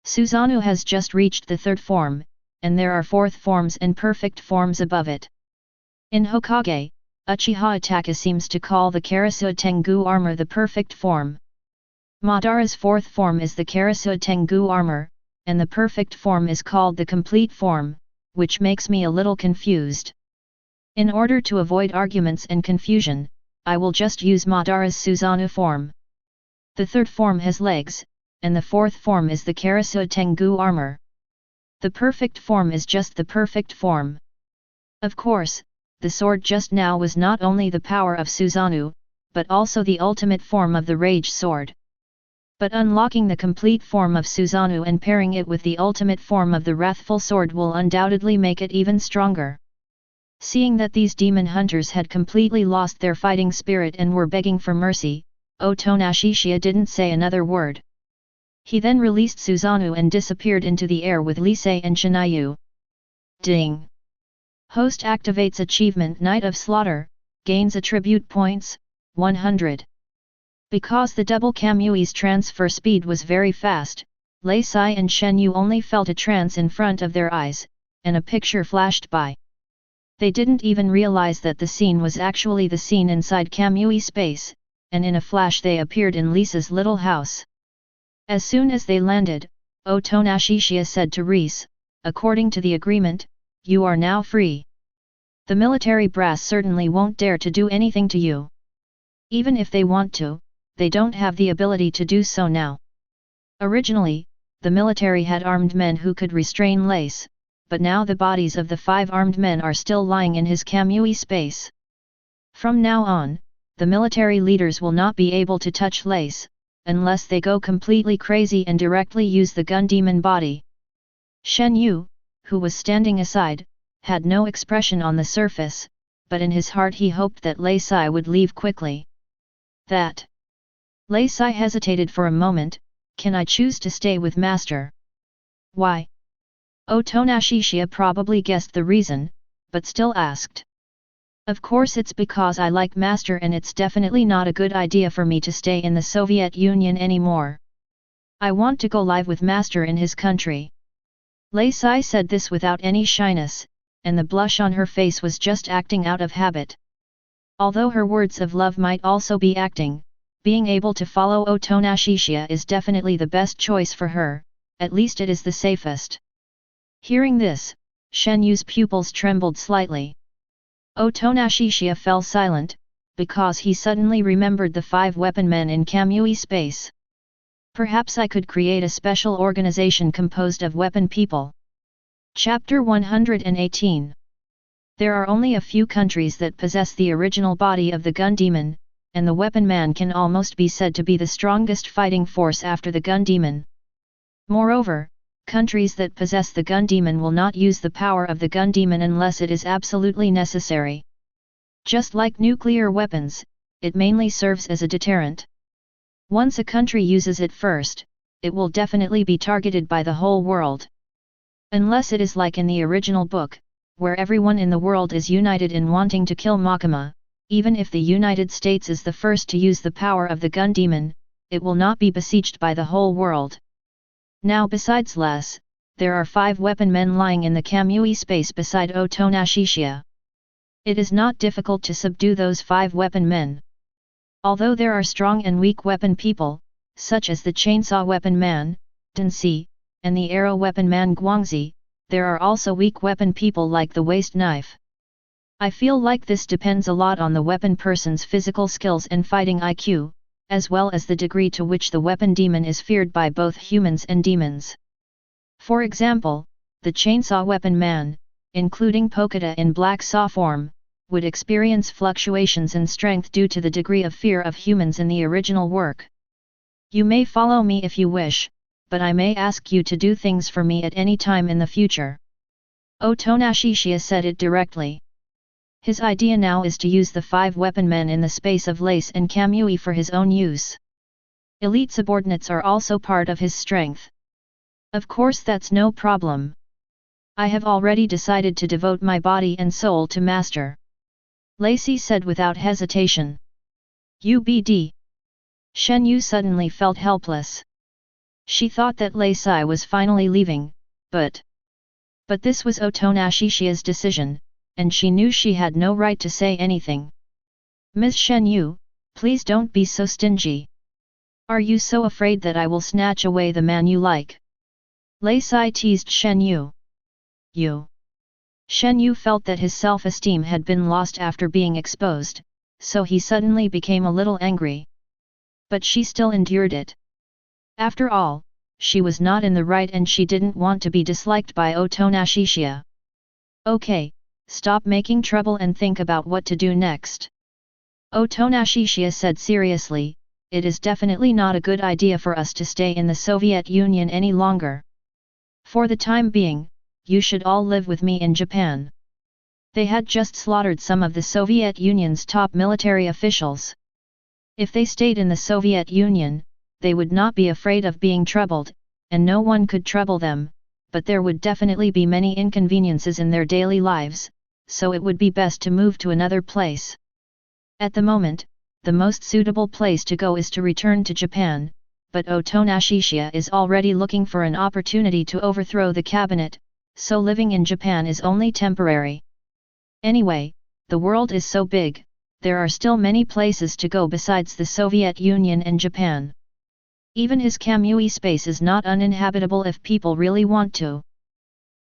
Susanoo has just reached the third form, and there are fourth forms and perfect forms above it. In Hokage, Uchiha Itachi seems to call the Karasuo Tengu armor the perfect form. Madara's fourth form is the Karasuo Tengu armor, and the perfect form is called the complete form, which makes me a little confused. In order to avoid arguments and confusion, I will just use Madara's Susanoo form. The third form has legs, and the fourth form is the Karasuo Tengu armor. The perfect form is just the perfect form. Of course, the sword just now was not only the power of Susanoo, but also the ultimate form of the Rage Sword. But unlocking the complete form of Susanoo and pairing it with the ultimate form of the Wrathful Sword will undoubtedly make it even stronger. Seeing that these demon hunters had completely lost their fighting spirit and were begging for mercy, Otonashishiya didn't say another word. He then released Susanoo and disappeared into the air with Lisei and Shinayu. Ding! Host activates Achievement Night of Slaughter, gains attribute points, 100. Because the double Kamui's transfer speed was very fast, Lisei and Shenyu only felt a trance in front of their eyes, and a picture flashed by. They didn't even realize that the scene was actually the scene inside Kamui space, and in a flash they appeared in Lisa's little house. As soon as they landed, Otonashishiya said to Reese, "According to the agreement, you are now free. The military brass certainly won't dare to do anything to you. Even if they want to, they don't have the ability to do so now." Originally, the military had armed men who could restrain Lace, but now the bodies of the 5 armed men are still lying in his Kamui space. From now on, the military leaders will not be able to touch Lace, unless they go completely crazy and directly use the gun demon body. Shen Yu, who was standing aside, had no expression on the surface, but in his heart he hoped that Lisei would leave quickly. That. Lisei hesitated for a moment. "Can I choose to stay with Master?" "Why?" Otonashishiya probably guessed the reason, but still asked. "Of course it's because I like Master and it's definitely not a good idea for me to stay in the Soviet Union anymore. I want to go live with Master in his country." Lisei said this without any shyness, and the blush on her face was just acting out of habit. Although her words of love might also be acting, being able to follow Otonashishiya is definitely the best choice for her, at least it is the safest. Hearing this, Shen Yu's pupils trembled slightly. Otonashishiya fell silent, because he suddenly remembered the 5 weapon men in Kamui space. Perhaps I could create a special organization composed of weapon people. Chapter 118. There are only a few countries that possess the original body of the gun demon, and the weapon man can almost be said to be the strongest fighting force after the gun demon. Moreover, countries that possess the gun demon will not use the power of the gun demon unless it is absolutely necessary. Just like nuclear weapons, it mainly serves as a deterrent. Once a country uses it first, it will definitely be targeted by the whole world. Unless it is like in the original book, where everyone in the world is united in wanting to kill Makima, even if the United States is the first to use the power of the gun demon, it will not be besieged by the whole world. Now besides Les, there are 5 weapon men lying in the Kamui space beside Otonashishiya. It is not difficult to subdue those 5 weapon men. Although there are strong and weak weapon people, such as the chainsaw weapon man, Tensei, and the arrow weapon man Guangzi, there are also weak weapon people like the waist knife. I feel like this depends a lot on the weapon person's physical skills and fighting IQ, as well as the degree to which the weapon demon is feared by both humans and demons. For example, the chainsaw weapon man, including Pokeda in Black Saw form, would experience fluctuations in strength due to the degree of fear of humans in the original work. You may follow me if you wish, but I may ask you to do things for me at any time in the future. Otonashishiya said it directly. His idea now is to use the 5 weapon men in the space of Lace and Kamui for his own use. Elite subordinates are also part of his strength. Of course that's no problem. I have already decided to devote my body and soul to Master. Lacey said without hesitation. UBD. Shen Yu suddenly felt helpless. She thought that Lacey was finally leaving, but this was Otonashishiya's decision, and she knew she had no right to say anything. Ms. Shen Yu, please don't be so stingy. Are you so afraid that I will snatch away the man you like? Lacey teased Shen Yu. Shen Yu felt that his self-esteem had been lost after being exposed, so he suddenly became a little angry. But she still endured it. After all, she was not in the right and she didn't want to be disliked by Otonashishiya. Okay, stop making trouble and think about what to do next. Otonashishiya said seriously, it is definitely not a good idea for us to stay in the Soviet Union any longer. For the time being, you should all live with me in Japan. They had just slaughtered some of the Soviet Union's top military officials. If they stayed in the Soviet Union, they would not be afraid of being troubled, and no one could trouble them, but there would definitely be many inconveniences in their daily lives, so it would be best to move to another place. At the moment, the most suitable place to go is to return to Japan, but Otonashishiya is already looking for an opportunity to overthrow the cabinet, so living in Japan is only temporary. Anyway, the world is so big, there are still many places to go besides the Soviet Union and Japan. Even his Kamui space is not uninhabitable if people really want to.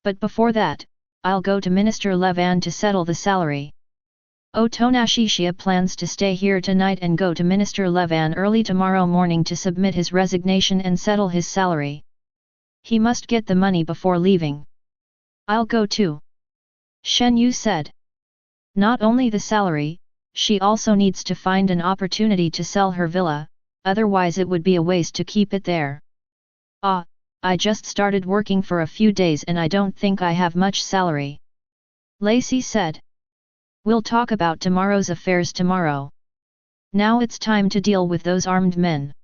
But before that, I'll go to Minister Levan to settle the salary. Otonashishiya plans to stay here tonight and go to Minister Levan early tomorrow morning to submit his resignation and settle his salary. He must get the money before leaving. I'll go too. Shen Yu said. Not only the salary, she also needs to find an opportunity to sell her villa, otherwise it would be a waste to keep it there. I just started working for a few days and I don't think I have much salary. Lacey said. We'll talk about tomorrow's affairs tomorrow. Now it's time to deal with those armed men.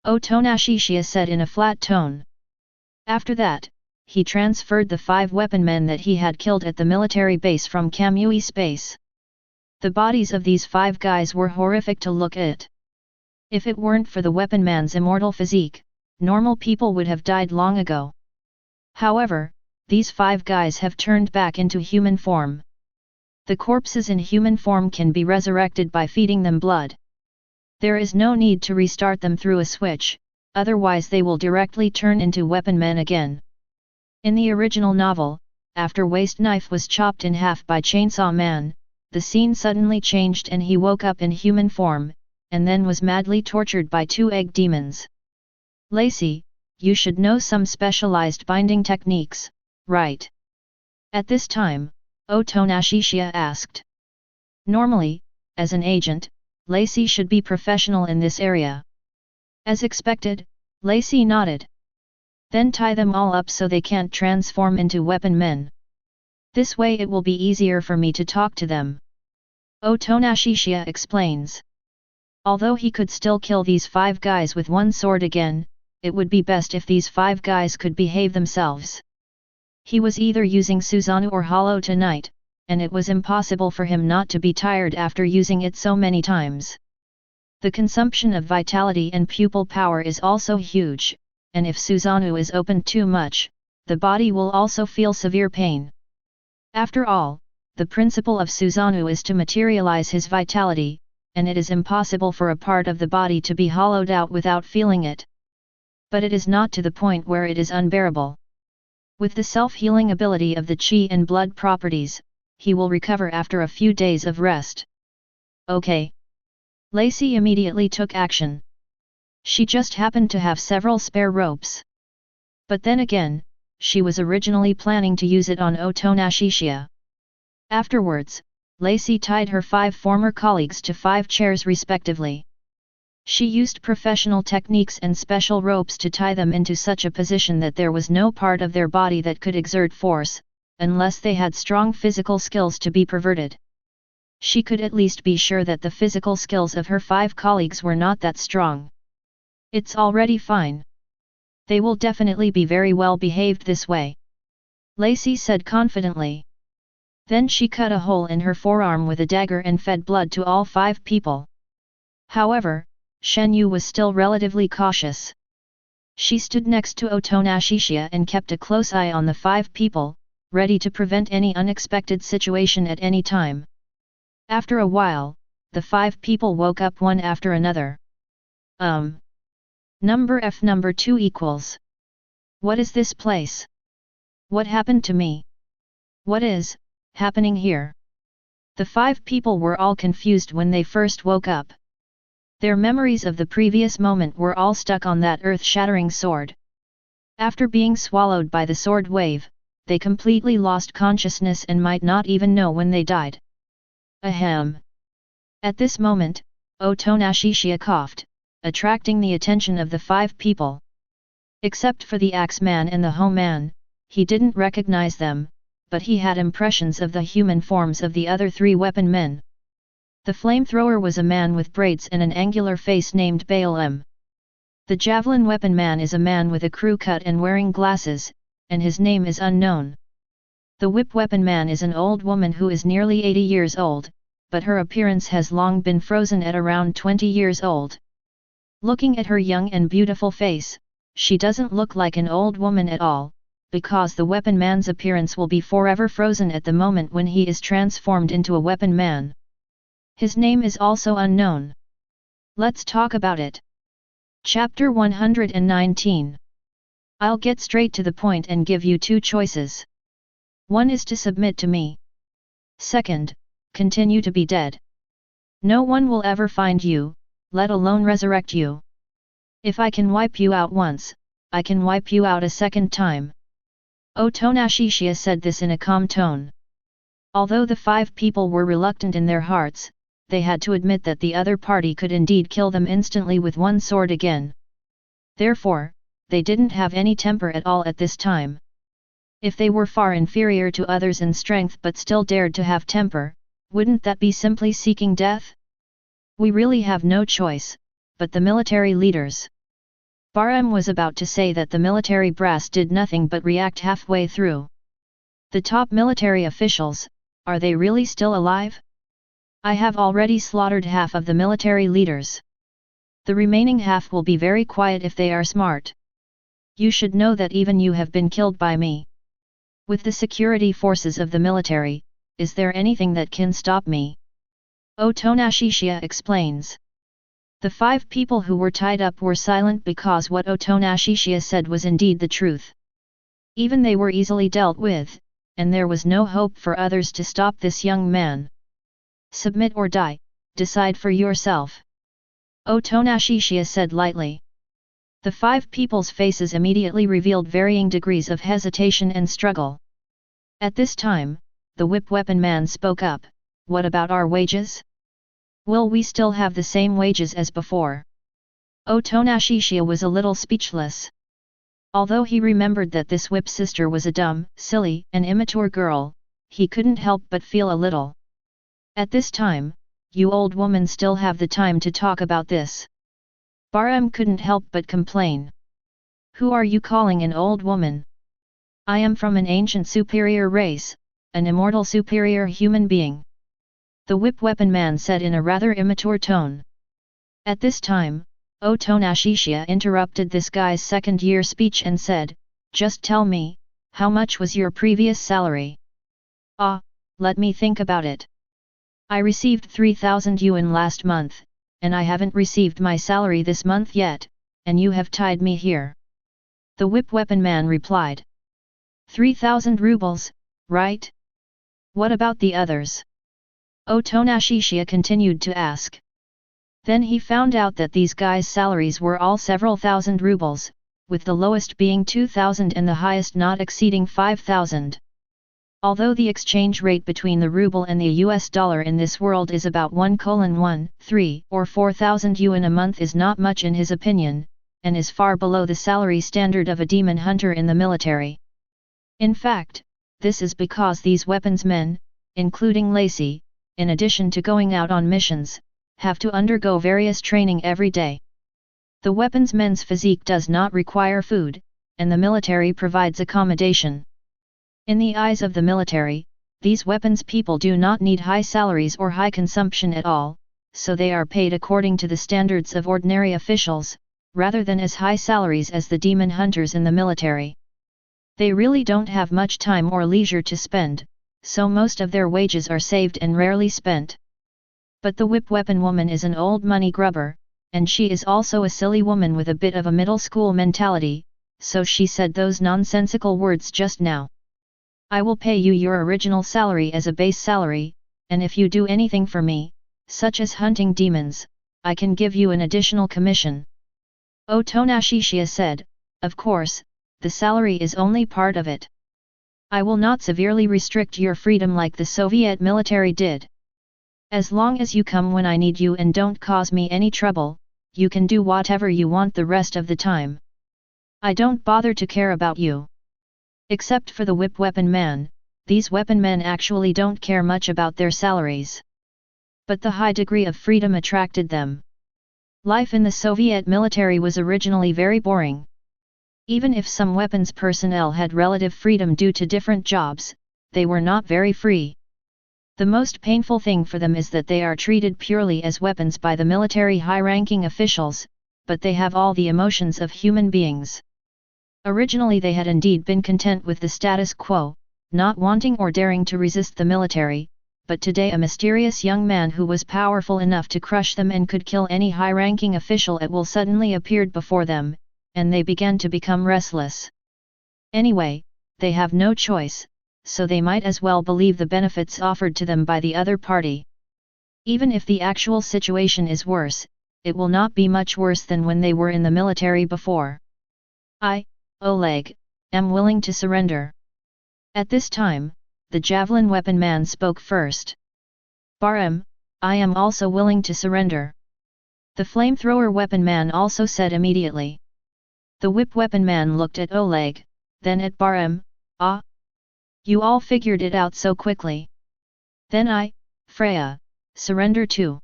Otonashishiya said in a flat tone. After that, he transferred the 5 weapon men that he had killed at the military base from Kamui space. The bodies of these 5 guys were horrific to look at. If it weren't for the weapon man's immortal physique, normal people would have died long ago. However, these 5 guys have turned back into human form. The corpses in human form can be resurrected by feeding them blood. There is no need to restart them through a switch, otherwise they will directly turn into weapon men again. In the original novel, after Waist Knife was chopped in half by Chainsaw Man, the scene suddenly changed and he woke up in human form, and then was madly tortured by 2 egg demons. Lacey, you should know some specialized binding techniques, right? At this time, Otonashishiya asked. Normally, as an agent, Lacey should be professional in this area. As expected, Lacey nodded. Then tie them all up so they can't transform into weapon men. This way it will be easier for me to talk to them. Otonashishiya explains. Although he could still kill these 5 guys with one sword again, it would be best if these 5 guys could behave themselves. He was either using Susanoo or Hollow tonight, and it was impossible for him not to be tired after using it so many times. The consumption of vitality and pupil power is also huge, and if Susanoo is opened too much, the body will also feel severe pain. After all, the principle of Susanoo is to materialize his vitality, and it is impossible for a part of the body to be hollowed out without feeling it. But it is not to the point where it is unbearable. With the self-healing ability of the chi and blood properties, he will recover after a few days of rest. Okay. Lacey immediately took action. She just happened to have several spare ropes. But then again, she was originally planning to use it on Otonashishiya. Afterwards, Lacey tied her 5 former colleagues to 5 chairs respectively. She used professional techniques and special ropes to tie them into such a position that there was no part of their body that could exert force, unless they had strong physical skills to be perverted. She could at least be sure that the physical skills of her 5 colleagues were not that strong. It's already fine. They will definitely be very well behaved this way, Lacey said confidently. Then she cut a hole in her forearm with a dagger and fed blood to all 5 people. However, Shen Yu was still relatively cautious. She stood next to Otonashishiya and kept a close eye on the 5 people, ready to prevent any unexpected situation at any time. After a while, the 5 people woke up one after another. Number 2 equals. What is this place? What happened to me? What is happening here? The 5 people were all confused when they first woke up. Their memories of the previous moment were all stuck on that earth-shattering sword. After being swallowed by the sword wave, they completely lost consciousness and might not even know when they died. Ahem. At this moment, Otonashishiya coughed, attracting the attention of the 5 people. Except for the Axeman and the Hoe-man, he didn't recognize them, but he had impressions of the human forms of the other 3 weapon men. The flamethrower was a man with braids and an angular face named Baalem. The javelin weapon man is a man with a crew cut and wearing glasses, and his name is unknown. The whip weapon man is an old woman who is nearly 80 years old, but her appearance has long been frozen at around 20 years old. Looking at her young and beautiful face, she doesn't look like an old woman at all, because the weapon man's appearance will be forever frozen at the moment when he is transformed into a weapon man. His name is also unknown. Let's talk about it. Chapter 119. I'll get straight to the point and give you 2 choices. One is to submit to me. Second, continue to be dead. No one will ever find you, let alone resurrect you. If I can wipe you out once, I can wipe you out a second time. Otonashishiya said this in a calm tone. Although the 5 people were reluctant in their hearts, they had to admit that the other party could indeed kill them instantly with one sword again. Therefore, they didn't have any temper at all at this time. If they were far inferior to others in strength but still dared to have temper, wouldn't that be simply seeking death? We really have no choice, but the military leaders. Barem was about to say that the military brass did nothing but react halfway through. The top military officials, are they really still alive? I have already slaughtered half of the military leaders. The remaining half will be very quiet if they are smart. You should know that even you have been killed by me. With the security forces of the military, is there anything that can stop me? Otonashishiya explains. The 5 people who were tied up were silent because what Otonashishiya said was indeed the truth. Even they were easily dealt with, and there was no hope for others to stop this young man. Submit or die, decide for yourself. Otonashishiya said lightly. The 5 people's faces immediately revealed varying degrees of hesitation and struggle. At this time, the whip weapon man spoke up, what about our wages? Will we still have the same wages as before? Otonashishiya was a little speechless. Although he remembered that this whip sister was a dumb, silly, and immature girl, he couldn't help but feel a little. At this time, you old woman still have the time to talk about this. Barem couldn't help but complain. Who are you calling an old woman? I am from an ancient superior race, an immortal superior human being. The whip weapon man said in a rather immature tone. At this time, Otonashishiya interrupted this guy's second-year speech and said, just tell me, how much was your previous salary? Let me think about it. I received 3,000 yuan last month, and I haven't received my salary this month yet, and you have tied me here. The whip weapon man replied. 3,000 rubles, right? What about the others? Otonashishiya continued to ask. Then he found out that these guys' salaries were all several thousand rubles, with the lowest being 2,000 and the highest not exceeding 5,000. Although the exchange rate between the ruble and the US dollar in this world is about 1:1, or 4,000 yuan a month is not much in his opinion, and is far below the salary standard of a demon hunter in the military. In fact, this is because these weapons men, including Lacey, in addition to going out on missions, have to undergo various training every day. The weapons men's physique does not require food, and the military provides accommodation. In the eyes of the military, these weapons people do not need high salaries or high consumption at all, so they are paid according to the standards of ordinary officials, rather than as high salaries as the demon hunters in the military. They really don't have much time or leisure to spend, so most of their wages are saved and rarely spent. But the whip weapon woman is an old money grubber, and she is also a silly woman with a bit of a middle school mentality, so she said those nonsensical words just now. I will pay you your original salary as a base salary, and if you do anything for me, such as hunting demons, I can give you an additional commission. Otonashishiya said, of course, the salary is only part of it. I will not severely restrict your freedom like the Soviet military did. As long as you come when I need you and don't cause me any trouble, you can do whatever you want the rest of the time. I don't bother to care about you. Except for the whip weapon man, these weapon men actually don't care much about their salaries. But the high degree of freedom attracted them. Life in the Soviet military was originally very boring. Even if some weapons personnel had relative freedom due to different jobs, they were not very free. The most painful thing for them is that they are treated purely as weapons by the military high-ranking officials, but they have all the emotions of human beings. Originally they had indeed been content with the status quo, not wanting or daring to resist the military, but today a mysterious young man who was powerful enough to crush them and could kill any high-ranking official at will suddenly appeared before them, and they began to become restless. Anyway, they have no choice, so they might as well believe the benefits offered to them by the other party. Even if the actual situation is worse, it will not be much worse than when they were in the military before. I, Oleg, am willing to surrender. At this time, the javelin weapon man spoke first. Baram, I am also willing to surrender. The flamethrower weapon man also said immediately. The whip weapon man looked at Oleg, then at Baram. Ah! You all figured it out so quickly. Then I, Freya, surrender too.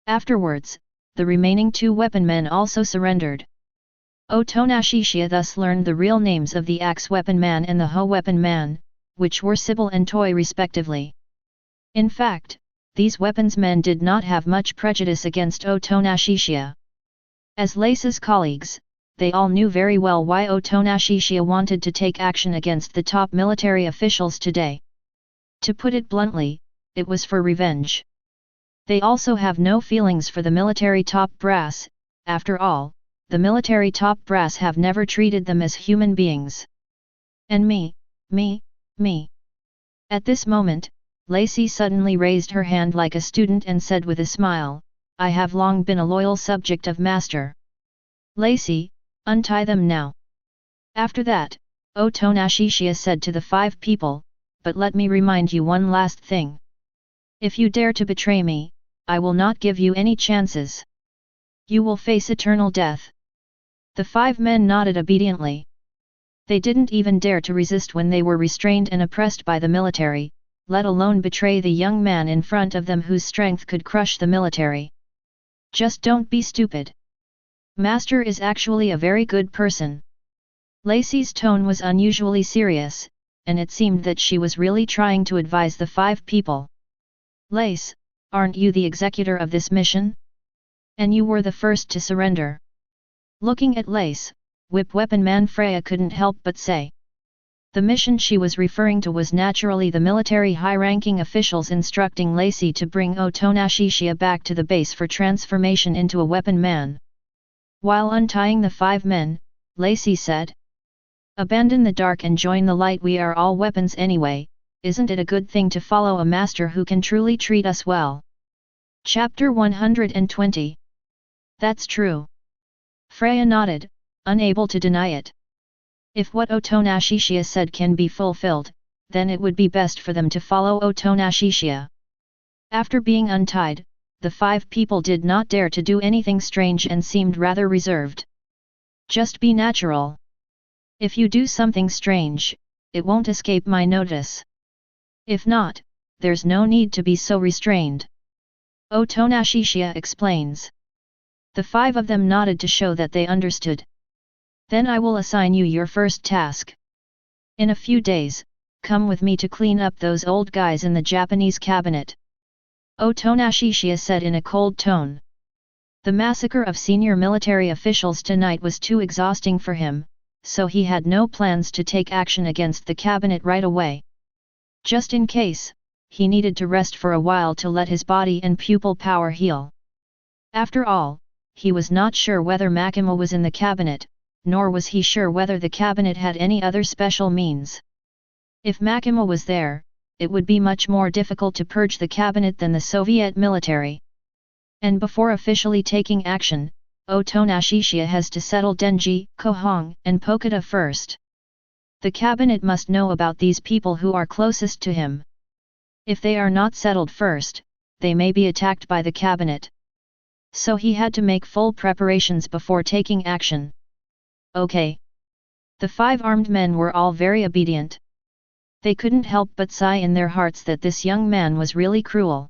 Afterwards, the remaining two weapon men also surrendered. Otonashishiya thus learned the real names of the axe weapon man and the hoe weapon man, which were Sybil and Toy respectively. In fact, these weapons men did not have much prejudice against Otonashishiya. As Lace's colleagues, they all knew very well why Otonashishiya wanted to take action against the top military officials today. To put it bluntly, it was for revenge. They also have no feelings for the military top brass. After all, the military top brass have never treated them as human beings. And me. At this moment, Lacey suddenly raised her hand like a student and said with a smile, I have long been a loyal subject of Master. Lacey, untie them now. After that, Otonashishiya said to the 5 people, but let me remind you one last thing. If you dare to betray me, I will not give you any chances. You will face eternal death. The 5 men nodded obediently. They didn't even dare to resist when they were restrained and oppressed by the military, let alone betray the young man in front of them whose strength could crush the military. Just don't be stupid. Master is actually a very good person. Lacey's tone was unusually serious, and it seemed that she was really trying to advise the 5 people. Lace, aren't you the executor of this mission? And you were the first to surrender. Looking at Lace, whip weapon man Freya couldn't help but say. The mission she was referring to was naturally the military high-ranking officials instructing Lacey to bring Otonashishiya back to the base for transformation into a weapon man. While untying the 5 men, Lacey said, Abandon the dark and join the light. We are all weapons anyway, isn't it a good thing to follow a master who can truly treat us well? Chapter 120. That's true. Freya nodded, unable to deny it. If what Otonashishiya said can be fulfilled, then it would be best for them to follow Otonashishiya. After being untied, the 5 people did not dare to do anything strange and seemed rather reserved. Just be natural. If you do something strange, it won't escape my notice. If not, there's no need to be so restrained. Otonashishiya explains. The 5 of them nodded to show that they understood. Then I will assign you your first task. In a few days, come with me to clean up those old guys in the Japanese cabinet. Otonashishiya said in a cold tone. The massacre of senior military officials tonight was too exhausting for him, so he had no plans to take action against the cabinet right away. Just in case, he needed to rest for a while to let his body and pupil power heal. After all, he was not sure whether Makima was in the cabinet, nor was he sure whether the cabinet had any other special means. If Makima was there, it would be much more difficult to purge the cabinet than the Soviet military. And before officially taking action, Otonashishiya has to settle Denji, Kohong, and Pokita first. The cabinet must know about these people who are closest to him. If they are not settled first, they may be attacked by the cabinet. So he had to make full preparations before taking action. Okay. The 5 armed men were all very obedient. They couldn't help but sigh in their hearts that this young man was really cruel.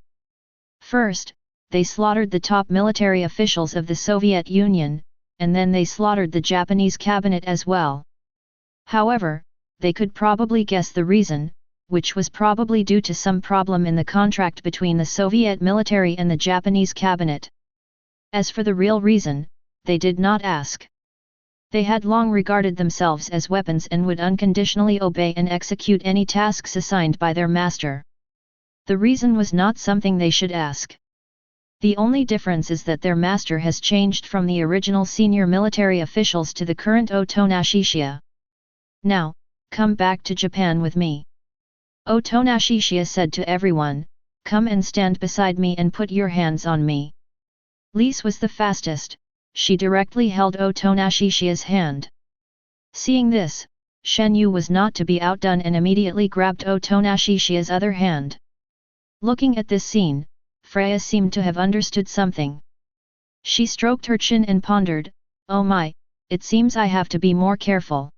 First, they slaughtered the top military officials of the Soviet Union, and then they slaughtered the Japanese cabinet as well. However, they could probably guess the reason, which was probably due to some problem in the contract between the Soviet military and the Japanese cabinet. As for the real reason, they did not ask. They had long regarded themselves as weapons and would unconditionally obey and execute any tasks assigned by their master. The reason was not something they should ask. The only difference is that their master has changed from the original senior military officials to the current Otonashishiya. Now, come back to Japan with me. Otonashishiya said to everyone, come and stand beside me and put your hands on me. Lise was the fastest, she directly held Otonashishiya's hand. Seeing this, Shenyu was not to be outdone and immediately grabbed Otonashishiya's other hand. Looking at this scene, Freya seemed to have understood something. She stroked her chin and pondered, oh my, it seems I have to be more careful.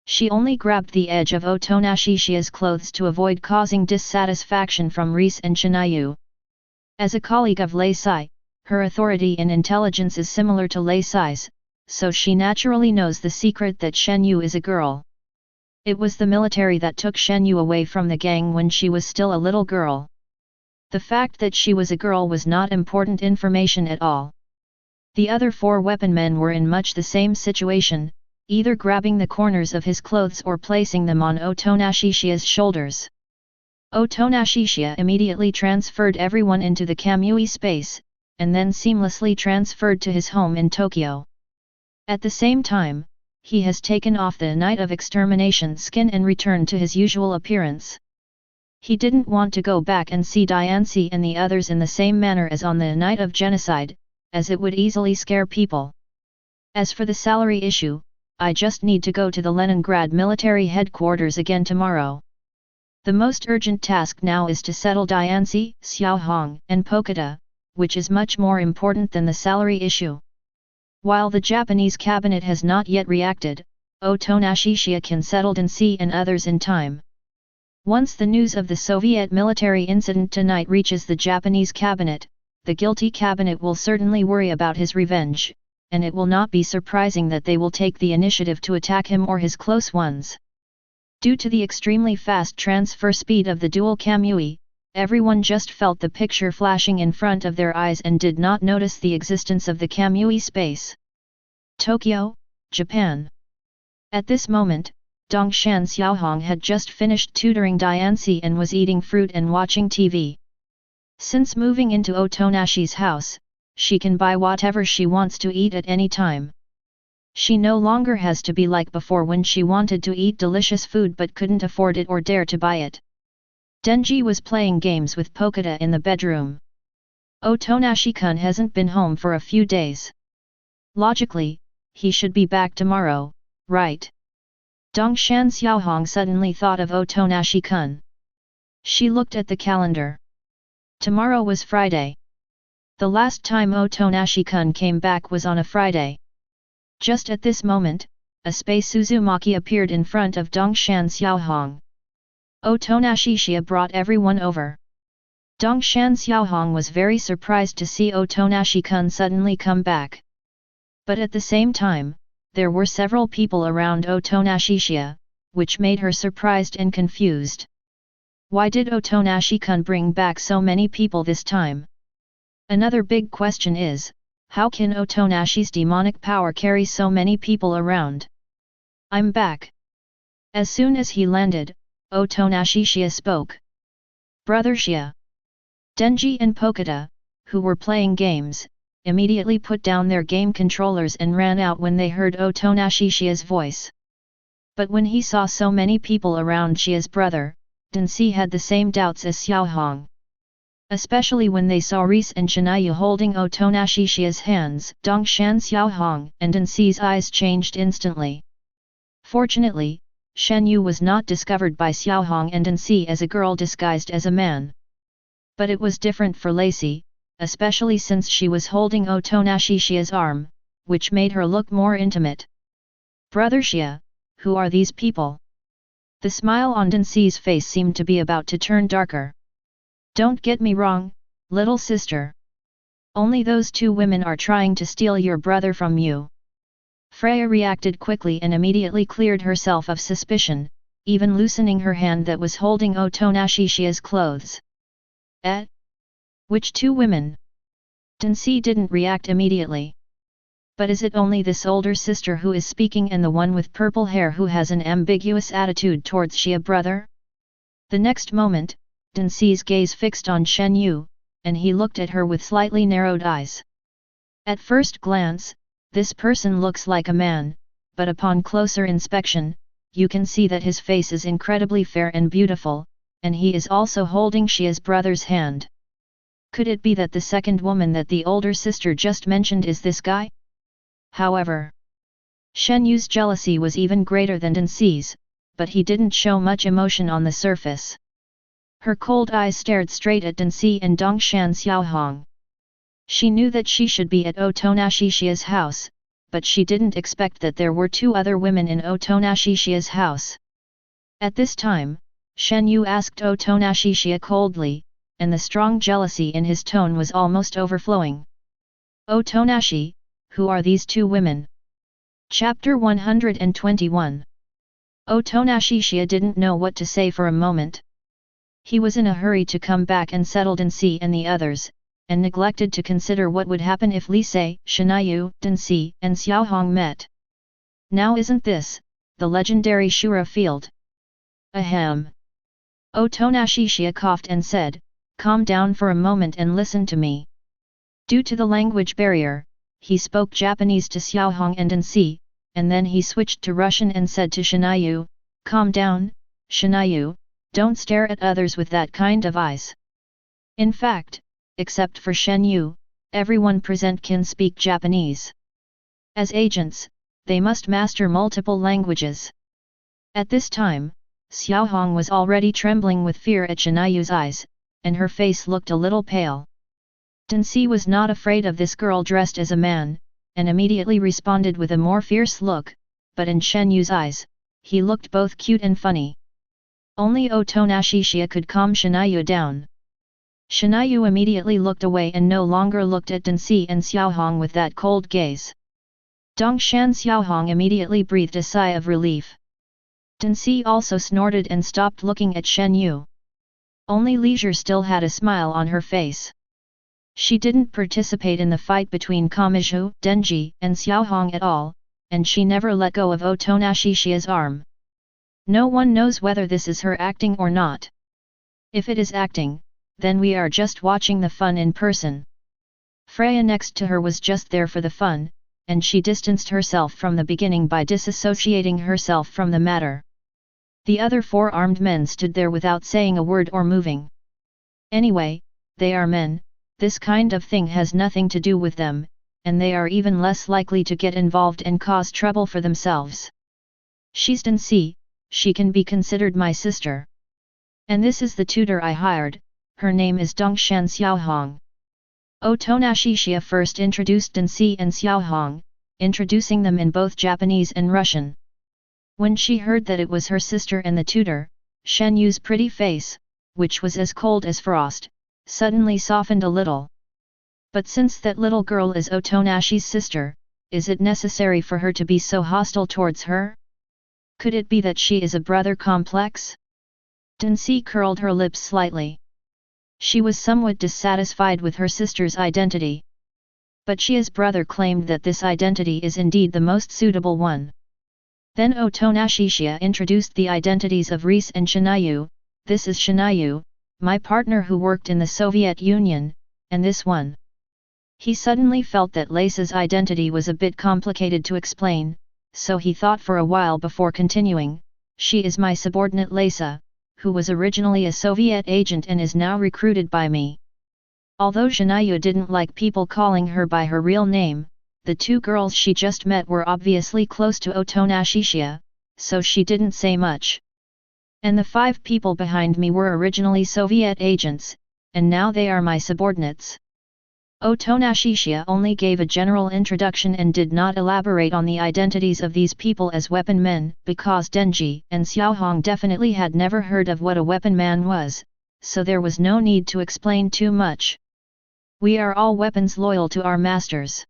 She only grabbed the edge of Otonashishiya's clothes to avoid causing dissatisfaction from Reese and Chinayu. As a colleague of Lei Sai, her authority and intelligence is similar to Lei Sai's, so she naturally knows the secret that Shenyu is a girl. It was the military that took Shenyu away from the gang when she was still a little girl. The fact that she was a girl was not important information at all. The other 4 weapon men were in much the same situation, either grabbing the corners of his clothes or placing them on Otonashishiya's shoulders. Otonashishiya immediately transferred everyone into the Kamui space, and then seamlessly transferred to his home in Tokyo. At the same time, he has taken off the Night of Extermination skin and returned to his usual appearance. He didn't want to go back and see Diancie and the others in the same manner as on the night of genocide, as it would easily scare people. As for the salary issue, I just need to go to the Leningrad military headquarters again tomorrow. The most urgent task now is to settle Diancie, Xiaohong, and Pokita, which is much more important than the salary issue. While the Japanese cabinet has not yet reacted, Otonashishiya can settle Diancie and others in time. Once the news of the Soviet military incident tonight reaches the Japanese cabinet, the guilty cabinet will certainly worry about his revenge, and it will not be surprising that they will take the initiative to attack him or his close ones. Due to the extremely fast transfer speed of the dual Kamui, everyone just felt the picture flashing in front of their eyes and did not notice the existence of the Kamui space. Tokyo, Japan. At this moment, Dongshan Xiaohong had just finished tutoring Diancie and was eating fruit and watching TV. Since moving into Otonashi's house, she can buy whatever she wants to eat at any time. She no longer has to be like before when she wanted to eat delicious food but couldn't afford it or dare to buy it. Denji was playing games with Pokita in the bedroom. Otonashi-kun hasn't been home for a few days. Logically, he should be back tomorrow, right? Dongshan Xiaohong suddenly thought of Otonashi-kun. She looked at the calendar. Tomorrow was Friday. The last time Otonashi-kun came back was on a Friday. Just at this moment, a space Uzumaki appeared in front of Dongshan Xiaohong. Otonashi-shia brought everyone over. Dongshan Xiaohong was very surprised to see Otonashi-kun suddenly come back. But at the same time, there were several people around Otonashi-shia, which made her surprised and confused. Why did Otonashi-kun bring back so many people this time? Another big question is, how can Otonashi's demonic power carry so many people around? I'm back. As soon as he landed, Otonashi-shia spoke. Brother Shia. Denji and Pokita, who were playing games, immediately put down their game controllers and ran out when they heard Otonashi-shia's voice. But when he saw so many people around Shia's brother, Densi had the same doubts as Xiaohong. Especially when they saw Reese and Shinayu holding Otonashi-shia's hands, Dongshan Xiaohong and Densi's eyes changed instantly. Fortunately, Shen Yu was not discovered by Xiaohong and Densi as a girl disguised as a man. But it was different for Lacey, especially since she was holding Otonashi-shia's arm, which made her look more intimate. Brother Xia, who are these people? The smile on Densi's face seemed to be about to turn darker. Don't get me wrong, little sister. Only those two women are trying to steal your brother from you. Freya reacted quickly and immediately cleared herself of suspicion, even loosening her hand that was holding Otonashi-shia's clothes. Which two women? Densi didn't react immediately. But is it only this older sister who is speaking and the one with purple hair who has an ambiguous attitude towards Xia brother? The next moment, Densi's gaze fixed on Shen Yu, and he looked at her with slightly narrowed eyes. At first glance, this person looks like a man, but upon closer inspection, you can see that his face is incredibly fair and beautiful, and he is also holding Xia's brother's hand. Could it be that the second woman that the older sister just mentioned is this guy? However, Shen Yu's jealousy was even greater than Densi's, but he didn't show much emotion on the surface. Her cold eyes stared straight at Densi and Dongshan Xiaohong. She knew that she should be at Otonashi-shia's house, but she didn't expect that there were two other women in Otonashi-shia's house. At this time, Shen Yu asked Otonashi-shia coldly, and the strong jealousy in his tone was almost overflowing. Otonashi, who are these two women? Chapter 121. Otonashi-shia didn't know what to say for a moment. He was in a hurry to come back and settle Densi and the others, and neglected to consider what would happen if Lise, Shinayu, Densi, and Xiaohong met. Now isn't this, the legendary Shura field? Ahem. Otonashi-shia coughed and said, calm down for a moment and listen to me. Due to the language barrier, he spoke Japanese to Xiaohong and Densi, and then he switched to Russian and said to Shinayu, calm down, Shinayu, don't stare at others with that kind of eyes. In fact, except for Shen Yu, everyone present can speak Japanese. As agents, they must master multiple languages. At this time, Xiaohong was already trembling with fear at Shinayu's eyes, and her face looked a little pale. Densi was not afraid of this girl dressed as a man, and immediately responded with a more fierce look, but in Shen Yu's eyes, he looked both cute and funny. Only Otonashi-shia could calm Shinayu down. Shinayu immediately looked away and no longer looked at Densi and Xiaohong with that cold gaze. Dongshan Xiaohong immediately breathed a sigh of relief. Densi also snorted and stopped looking at Shen Yu. Only Leisure still had a smile on her face. She didn't participate in the fight between Kamui, Denji, and Xiaohong at all, and she never let go of Otonashi-shia's arm. No one knows whether this is her acting or not. If it is acting, then we are just watching the fun in person. Freya next to her was just there for the fun, and she distanced herself from the beginning by disassociating herself from the matter. The other 4 armed men stood there without saying a word or moving. Anyway, they are men, this kind of thing has nothing to do with them, and they are even less likely to get involved and cause trouble for themselves. She's Densi, she can be considered my sister. And this is the tutor I hired, her name is Dongshan Xiaohong. Otonashishia first introduced Densi and Xiaohong, introducing them in both Japanese and Russian. When she heard that it was her sister and the tutor, Shen Yu's pretty face, which was as cold as frost, suddenly softened a little. But since that little girl is Otonashi's sister, is it necessary for her to be so hostile towards her? Could it be that she is a brother complex? Densi curled her lips slightly. She was somewhat dissatisfied with her sister's identity. But Chiya's brother claimed that this identity is indeed the most suitable one. Then Otonashishia introduced the identities of Reese and Shinayu. This is Shinayu, my partner who worked in the Soviet Union, and this one. He suddenly felt that Leisa's identity was a bit complicated to explain, so he thought for a while before continuing. She is my subordinate Leisa, who was originally a Soviet agent and is now recruited by me. Although Shinayu didn't like people calling her by her real name, the 2 girls she just met were obviously close to Otonashishia, so she didn't say much. And the 5 people behind me were originally Soviet agents, and now they are my subordinates. Otonashishia only gave a general introduction and did not elaborate on the identities of these people as weapon men, because Denji and Xiaohong definitely had never heard of what a weapon man was, so there was no need to explain too much. We are all weapons loyal to our masters.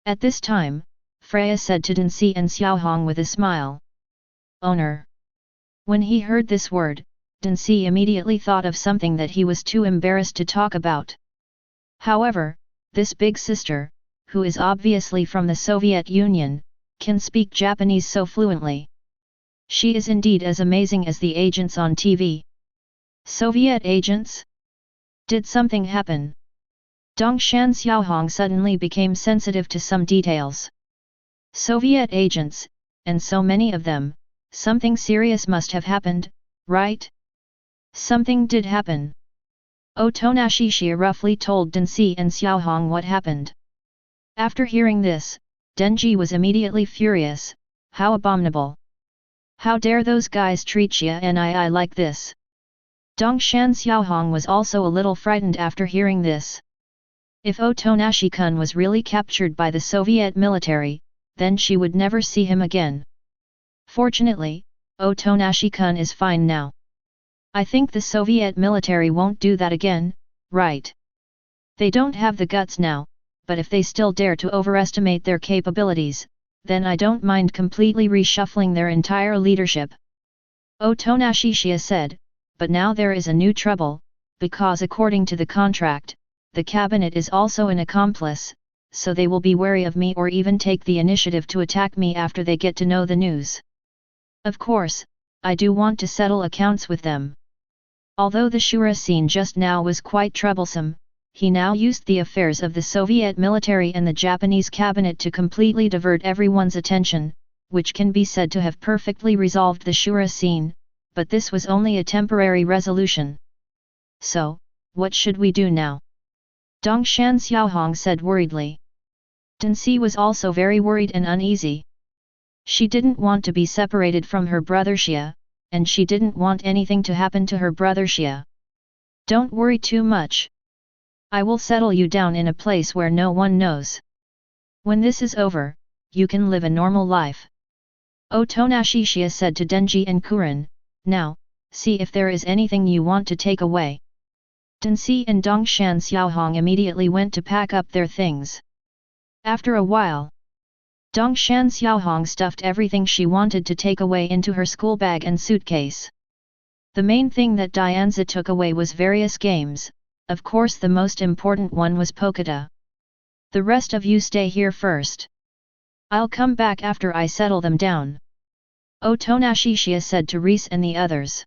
At this time, Freya said to Densi and Xiaohong with a smile. Owner. When he heard this word, Densi immediately thought of something that he was too embarrassed to talk about. However, this big sister, who is obviously from the Soviet Union, can speak Japanese so fluently. She is indeed as amazing as the agents on TV. Soviet agents? Did something happen? Dongshan Xiaohong suddenly became sensitive to some details. Soviet agents, and so many of them, something serious must have happened, right? Something did happen. Otonashishia roughly told Densi and Xiaohong what happened. After hearing this, Denji was immediately furious. How abominable! How dare those guys treat Chiya and I like this? Dongshan Xiaohong was also a little frightened after hearing this. If Otonashi-kun was really captured by the Soviet military, then she would never see him again. Fortunately, Otonashi-kun is fine now. I think the Soviet military won't do that again, right? They don't have the guts now, but if they still dare to overestimate their capabilities, then I don't mind completely reshuffling their entire leadership. Otonashishia said, but now there is a new trouble, because according to the contract, the cabinet is also an accomplice, so they will be wary of me or even take the initiative to attack me after they get to know the news. Of course, I do want to settle accounts with them. Although the Shura scene just now was quite troublesome, he now used the affairs of the Soviet military and the Japanese cabinet to completely divert everyone's attention, which can be said to have perfectly resolved the Shura scene, but this was only a temporary resolution. So, what should we do now? Dongshan Xiaohong said worriedly. Densi was also very worried and uneasy. She didn't want to be separated from her brother Chiya, and she didn't want anything to happen to her brother Chiya. Don't worry too much. I will settle you down in a place where no one knows. When this is over, you can live a normal life. Otonashishia said to Denji and Kuren, now, see if there is anything you want to take away. Densi and Dongshan Xiaohong immediately went to pack up their things. After a while, Dongshan Xiaohong stuffed everything she wanted to take away into her school bag and suitcase. The main thing that Dianza took away was various games, of course the most important one was Poketa. The rest of you stay here first. I'll come back after I settle them down. Otonashishia said to Reese and the others.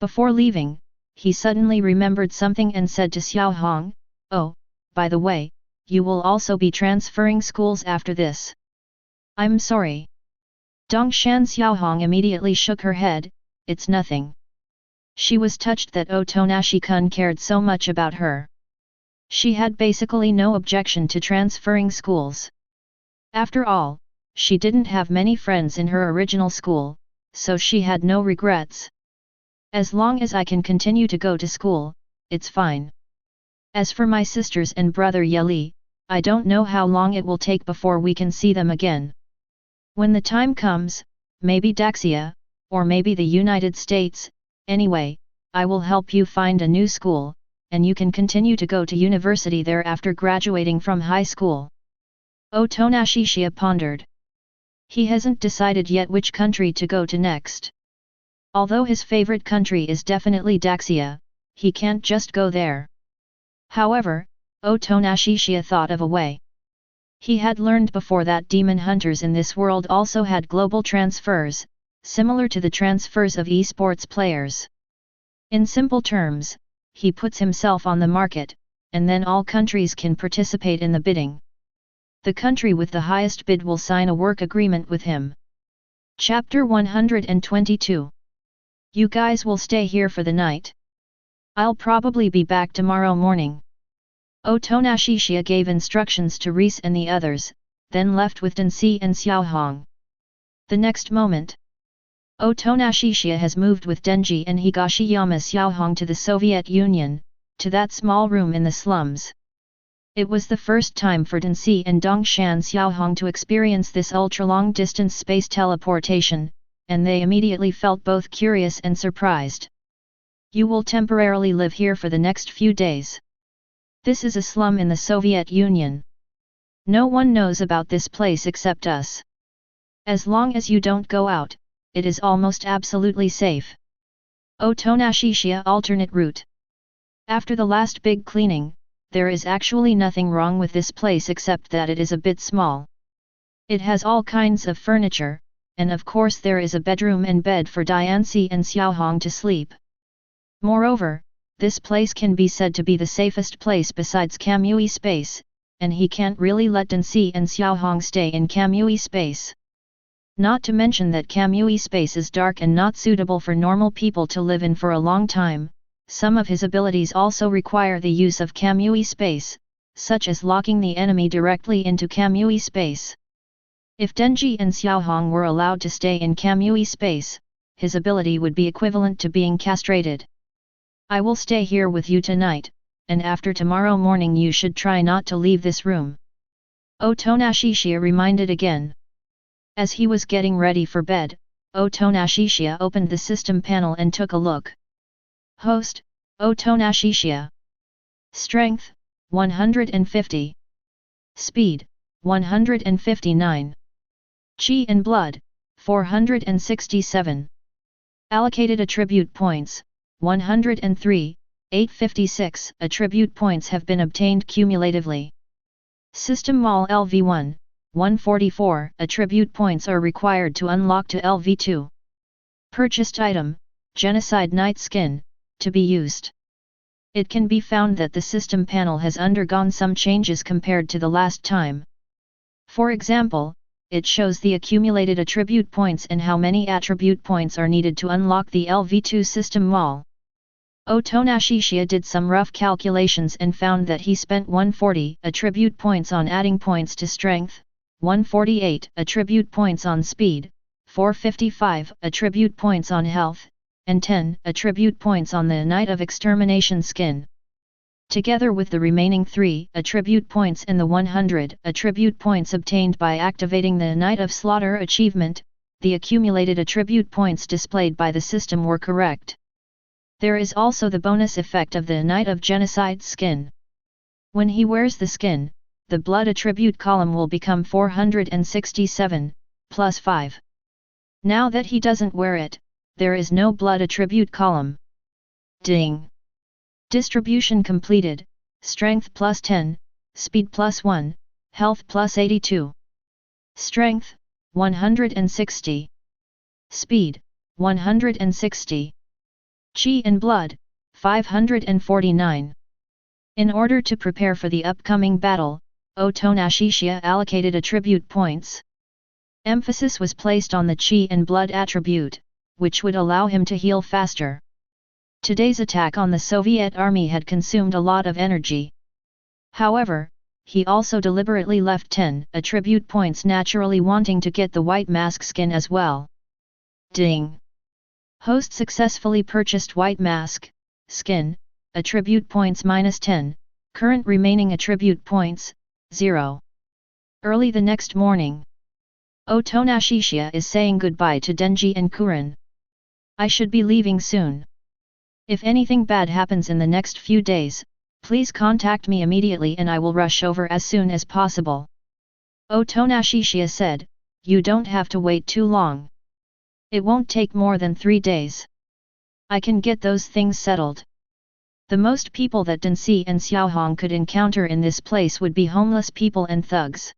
Before leaving, he suddenly remembered something and said to Xiaohong, oh, by the way, you will also be transferring schools after this. I'm sorry. Dongshan Xiaohong immediately shook her head, it's nothing. She was touched that Otonashi-kun cared so much about her. She had basically no objection to transferring schools. After all, she didn't have many friends in her original school, so she had no regrets. As long as I can continue to go to school, it's fine. As for my sisters and brother Yeli, I don't know how long it will take before we can see them again. When the time comes, maybe Daxia, or maybe the United States, anyway, I will help you find a new school, and you can continue to go to university there after graduating from high school. Otonashi pondered. He hasn't decided yet which country to go to next. Although his favorite country is definitely Daxia, he can't just go there. However, Otonashi thought of a way. He had learned before that demon hunters in this world also had global transfers, similar to the transfers of esports players. In simple terms, he puts himself on the market, and then all countries can participate in the bidding. The country with the highest bid will sign a work agreement with him. Chapter 122. You guys will stay here for the night. I'll probably be back tomorrow morning. Otonashi gave instructions to Reese and the others, then left with Densi and Xiaohong. The next moment, Otonashi has moved with Denji and Higashiyama Xiaohong to the Soviet Union, to that small room in the slums. It was the first time for Densi and Dongshan Xiaohong to experience this ultra-long distance space teleportation, and they immediately felt both curious and surprised. You will temporarily live here for the next few days. This is a slum in the Soviet Union. No one knows about this place except us. As long as you don't go out, it is almost absolutely safe. Otonashi alternate route. After the last big cleaning, there is actually nothing wrong with this place except that it is a bit small. It has all kinds of furniture, and of course there is a bedroom and bed for Dianci and Xiaohong to sleep. Moreover, this place can be said to be the safest place besides Kamui space, and he can't really let Densi and Xiaohong stay in Kamui space. Not to mention that Kamui space is dark and not suitable for normal people to live in for a long time. Some of his abilities also require the use of Kamui space, such as locking the enemy directly into Kamui space. If Denji and Xiaohong were allowed to stay in Kamui space, his ability would be equivalent to being castrated. I will stay here with you tonight, and after tomorrow morning you should try not to leave this room. Otonashi reminded again. As he was getting ready for bed, Otonashi opened the system panel and took a look. Host, Otonashi. Strength, 150. Speed, 159. Chi and blood, 467. Allocated attribute points, 103, 856 attribute points have been obtained cumulatively. System Mall LV1, 144 attribute points are required to unlock to LV2. Purchased item, Genocide Night Skin, to be used. It can be found that the system panel has undergone some changes compared to the last time. For example, it shows the accumulated attribute points and how many attribute points are needed to unlock the LV2 system mall. Otonashi did some rough calculations and found that he spent 140 attribute points on adding points to strength, 148 attribute points on speed, 455 attribute points on health, and 10 attribute points on the Night of Extermination skin. Together with the remaining 3 attribute points and the 100 attribute points obtained by activating the Night of Slaughter achievement, the accumulated attribute points displayed by the system were correct. There is also the bonus effect of the Night of Genocide skin. When he wears the skin, the blood attribute column will become 467, plus 5. Now that he doesn't wear it, there is no blood attribute column. Ding! Distribution completed, strength plus 10, speed plus 1, health plus 82. Strength, 160. Speed, 160. Chi and blood, 549. In order to prepare for the upcoming battle, Otonashishiya allocated attribute points. Emphasis was placed on the chi and blood attribute, which would allow him to heal faster. Today's attack on the Soviet army had consumed a lot of energy. However, he also deliberately left 10 attribute points, naturally wanting to get the white mask skin as well. Ding! Host successfully purchased white mask skin, attribute points -10, current remaining attribute points, 0. Early the next morning. Otonashishiya is saying goodbye to Denji and Kuren. I should be leaving soon. If anything bad happens in the next few days, please contact me immediately and I will rush over as soon as possible. Otonashishiya said, you don't have to wait too long. It won't take more than 3 days. I can get those things settled. The most people that Densi and Xiaohong could encounter in this place would be homeless people and thugs.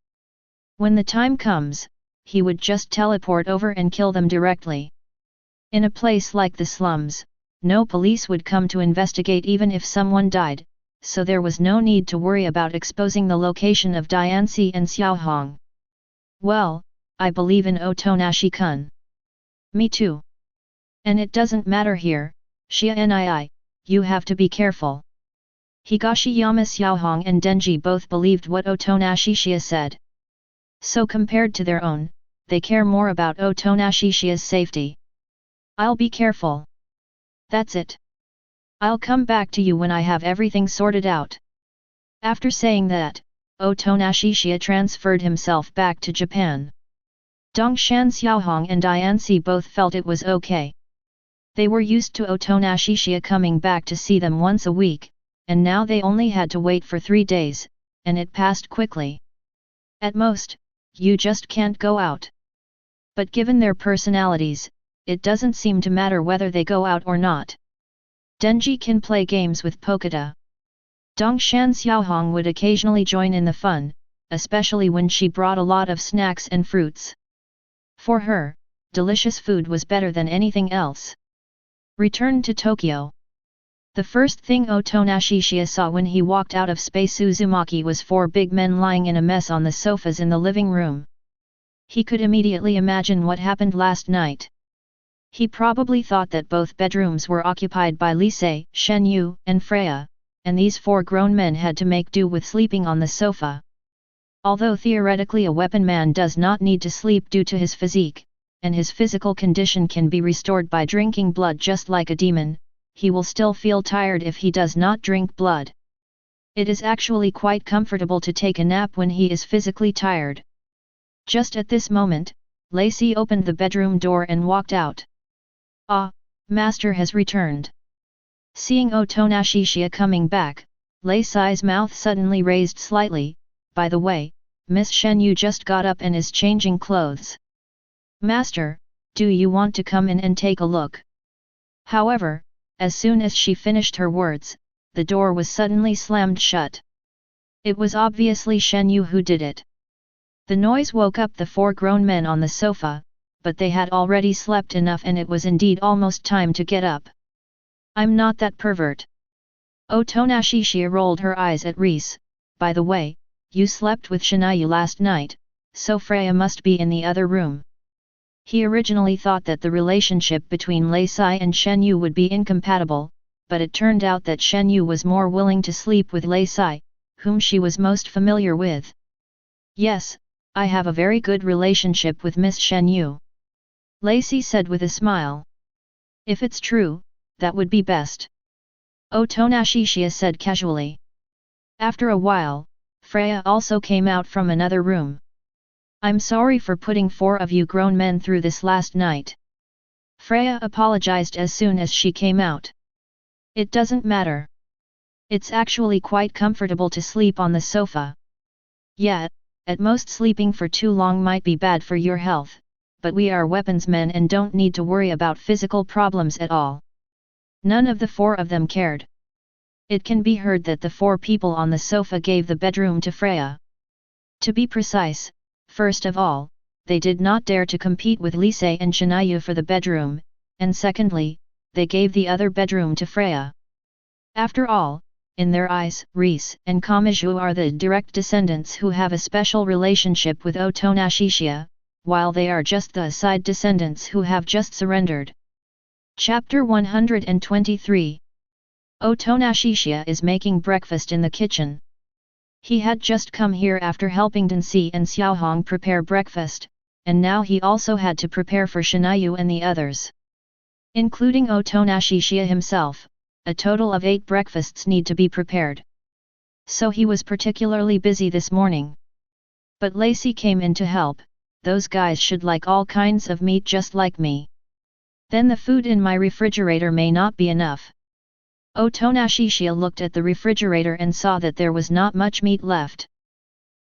When the time comes, he would just teleport over and kill them directly. In a place like the slums, no police would come to investigate even if someone died, so there was no need to worry about exposing the location of Dianxi and Xiaohong. Well, I believe in Otonashi-kun. Me too. And it doesn't matter here, Chiya nii, you have to be careful. Higashiyama Xiaohong and Denji both believed what Otonashishiya said. So compared to their own, they care more about Otonashishiya's safety. I'll be careful. That's it. I'll come back to you when I have everything sorted out. After saying that, Otonashishiya transferred himself back to Japan. Dongshan Xiaohong and Dianxi both felt it was okay. They were used to Otonashishiya coming back to see them once a week, and now they only had to wait for 3 days, and it passed quickly. At most, you just can't go out. But given their personalities, it doesn't seem to matter whether they go out or not. Denji can play games with Pokita. Dongshan Xiaohong would occasionally join in the fun, especially when she brought a lot of snacks and fruits. For her, delicious food was better than anything else. Returned to Tokyo. The first thing Otonashishiya saw when he walked out of Space Uzumaki was 4 big men lying in a mess on the sofas in the living room. He could immediately imagine what happened last night. He probably thought that both bedrooms were occupied by Lise, Shenyu, and Freya, and these 4 grown men had to make do with sleeping on the sofa. Although theoretically a weapon man does not need to sleep due to his physique, and his physical condition can be restored by drinking blood just like a demon, he will still feel tired if he does not drink blood. It is actually quite comfortable to take a nap when he is physically tired. Just at this moment, Lacey opened the bedroom door and walked out. Ah, Master has returned. Seeing Otonashishiya coming back, Lacey's mouth suddenly raised slightly. By the way, Miss Shenyu just got up and is changing clothes. Master, do you want to come in and take a look? However, as soon as she finished her words, the door was suddenly slammed shut. It was obviously Shenyu who did it. The noise woke up the 4 grown men on the sofa, but they had already slept enough and it was indeed almost time to get up. I'm not that pervert. Otonashishiya rolled her eyes at Reese. By the way, you slept with Shinayu last night, so Freya must be in the other room. He originally thought that the relationship between Lacey and Shenyu would be incompatible, but it turned out that Shenyu was more willing to sleep with Lacey, whom she was most familiar with. Yes, I have a very good relationship with Miss Shenyu. Lacey said with a smile. If it's true, that would be best. Otonashishiya said casually. After a while, Freya also came out from another room. I'm sorry for putting 4 of you grown men through this last night. Freya apologized as soon as she came out. It doesn't matter. It's actually quite comfortable to sleep on the sofa. Yeah, at most sleeping for too long might be bad for your health, but we are weapons men and don't need to worry about physical problems at all. None of the 4 of them cared. It can be heard that the 4 people on the sofa gave the bedroom to Freya. To be precise, first of all, they did not dare to compete with Lise and Shinayu for the bedroom, and secondly, they gave the other bedroom to Freya. After all, in their eyes, Reese and Kamui are the direct descendants who have a special relationship with Otonashishiya, while they are just the side descendants who have just surrendered. Chapter 123. Otonashishiya is making breakfast in the kitchen. He had just come here after helping Dansi and Xiaohong prepare breakfast, and now he also had to prepare for Shinayu and the others. Including Otonashishiya himself, a total of 8 breakfasts need to be prepared. So he was particularly busy this morning. But Lacey came in to help. Those guys should like all kinds of meat just like me. Then the food in my refrigerator may not be enough. Otonashishiya looked at the refrigerator and saw that there was not much meat left.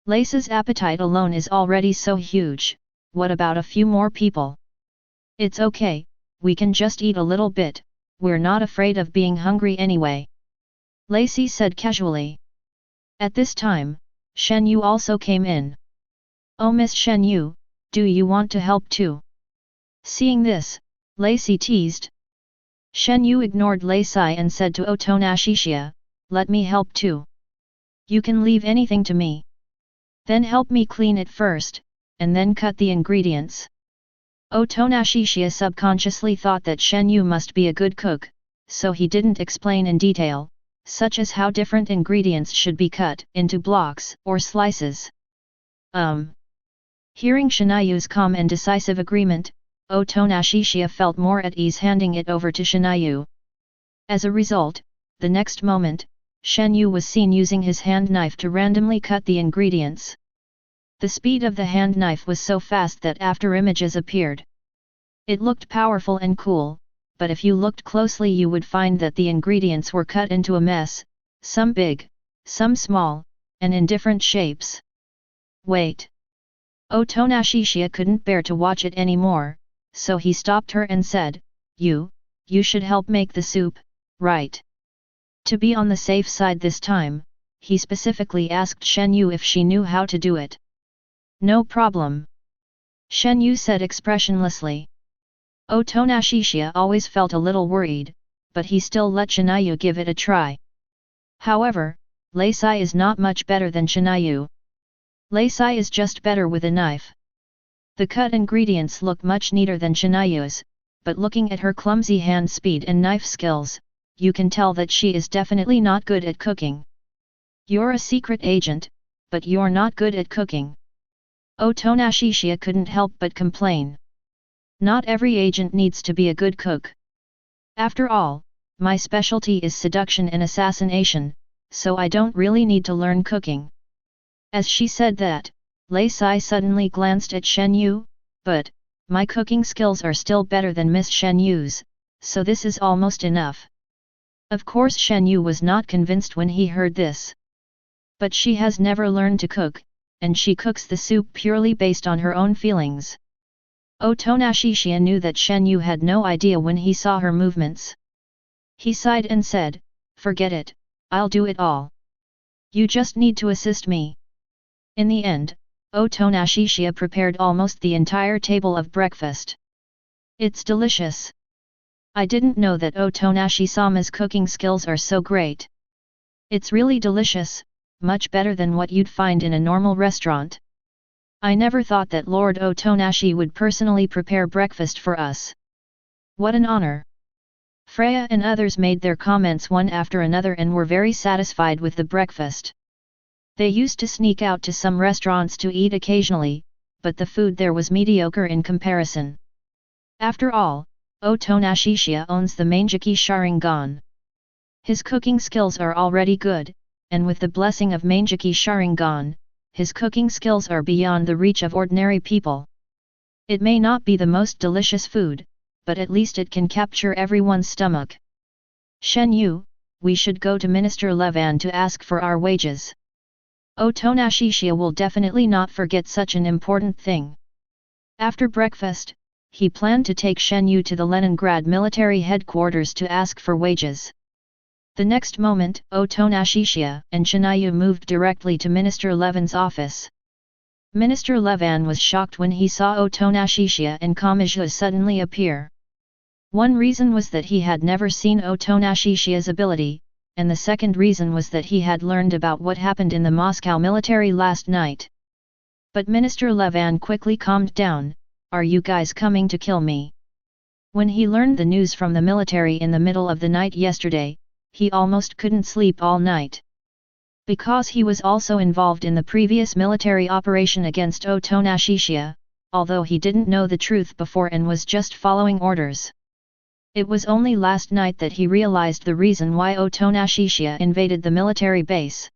Lacey's appetite alone is already so huge, what about a few more people? It's okay, we can just eat a little bit, we're not afraid of being hungry anyway. Lacey said casually. At this time, Shen Yu also came in. Oh Miss Shen Yu, do you want to help too? Seeing this, Lacey teased. Shen Yu ignored Lacey and said to Otonashishiya, let me help too. You can leave anything to me. Then help me clean it first, and then cut the ingredients. Otonashishiya subconsciously thought that Shen Yu must be a good cook, so he didn't explain in detail, such as how different ingredients should be cut into blocks or slices. Hearing Shinayu's calm and decisive agreement, Otonashishiya felt more at ease handing it over to Shinayu. As a result, the next moment, Shen Yu was seen using his hand knife to randomly cut the ingredients. The speed of the hand knife was so fast that after images appeared, it looked powerful and cool, but if you looked closely you would find that the ingredients were cut into a mess, some big, some small, and in different shapes. Wait! Otonashishiya couldn't bear to watch it anymore, so he stopped her and said, You should help make the soup, right? To be on the safe side this time, he specifically asked Shen Yu if she knew how to do it. No problem. Shen Yu said expressionlessly. Otonashishiya always felt a little worried, but he still let Shinayu give it a try. However, Lacey is not much better than Shinayu. Lacey is just better with a knife. The cut ingredients look much neater than Shinayu's, but looking at her clumsy hand speed and knife skills, you can tell that she is definitely not good at cooking. You're a secret agent, but you're not good at cooking. Otonashishiya couldn't help but complain. Not every agent needs to be a good cook. After all, my specialty is seduction and assassination, so I don't really need to learn cooking. As she said that, Lacey suddenly glanced at Shen Yu, but, my cooking skills are still better than Miss Shen Yu's, so this is almost enough. Of course Shen Yu was not convinced when he heard this. But she has never learned to cook, and she cooks the soup purely based on her own feelings. Otonashishiya knew that Shen Yu had no idea when he saw her movements. He sighed and said, Forget it, I'll do it all. You just need to assist me. In the end, Otonashishiya prepared almost the entire table of breakfast. It's delicious. I didn't know that Otonashishima's cooking skills are so great. It's really delicious, much better than what you'd find in a normal restaurant. I never thought that Lord Otonashi would personally prepare breakfast for us. What an honor! Freya and others made their comments one after another and were very satisfied with the breakfast. They used to sneak out to some restaurants to eat occasionally, but the food there was mediocre in comparison. After all, Otonashishiya owns the Mangekyō Sharingan. His cooking skills are already good, and with the blessing of Mangekyō Sharingan, his cooking skills are beyond the reach of ordinary people. It may not be the most delicious food, but at least it can capture everyone's stomach. Shen Yu, we should go to Minister Levan to ask for our wages. Otonashishiya will definitely not forget such an important thing. After breakfast, he planned to take Shen Yu to the Leningrad military headquarters to ask for wages. The next moment, Otonashishiya and Shinayu moved directly to Minister Levan's office. Minister Levan was shocked when he saw Otonashishiya and Kamui suddenly appear. One reason was that he had never seen Otonashishiya's ability, and the second reason was that he had learned about what happened in the Moscow military last night. But Minister Levan quickly calmed down. Are you guys coming to kill me? When he learned the news from the military in the middle of the night yesterday, he almost couldn't sleep all night. Because he was also involved in the previous military operation against Otonashishiya, although he didn't know the truth before and was just following orders. It was only last night that he realized the reason why Otonashishiya invaded the military base.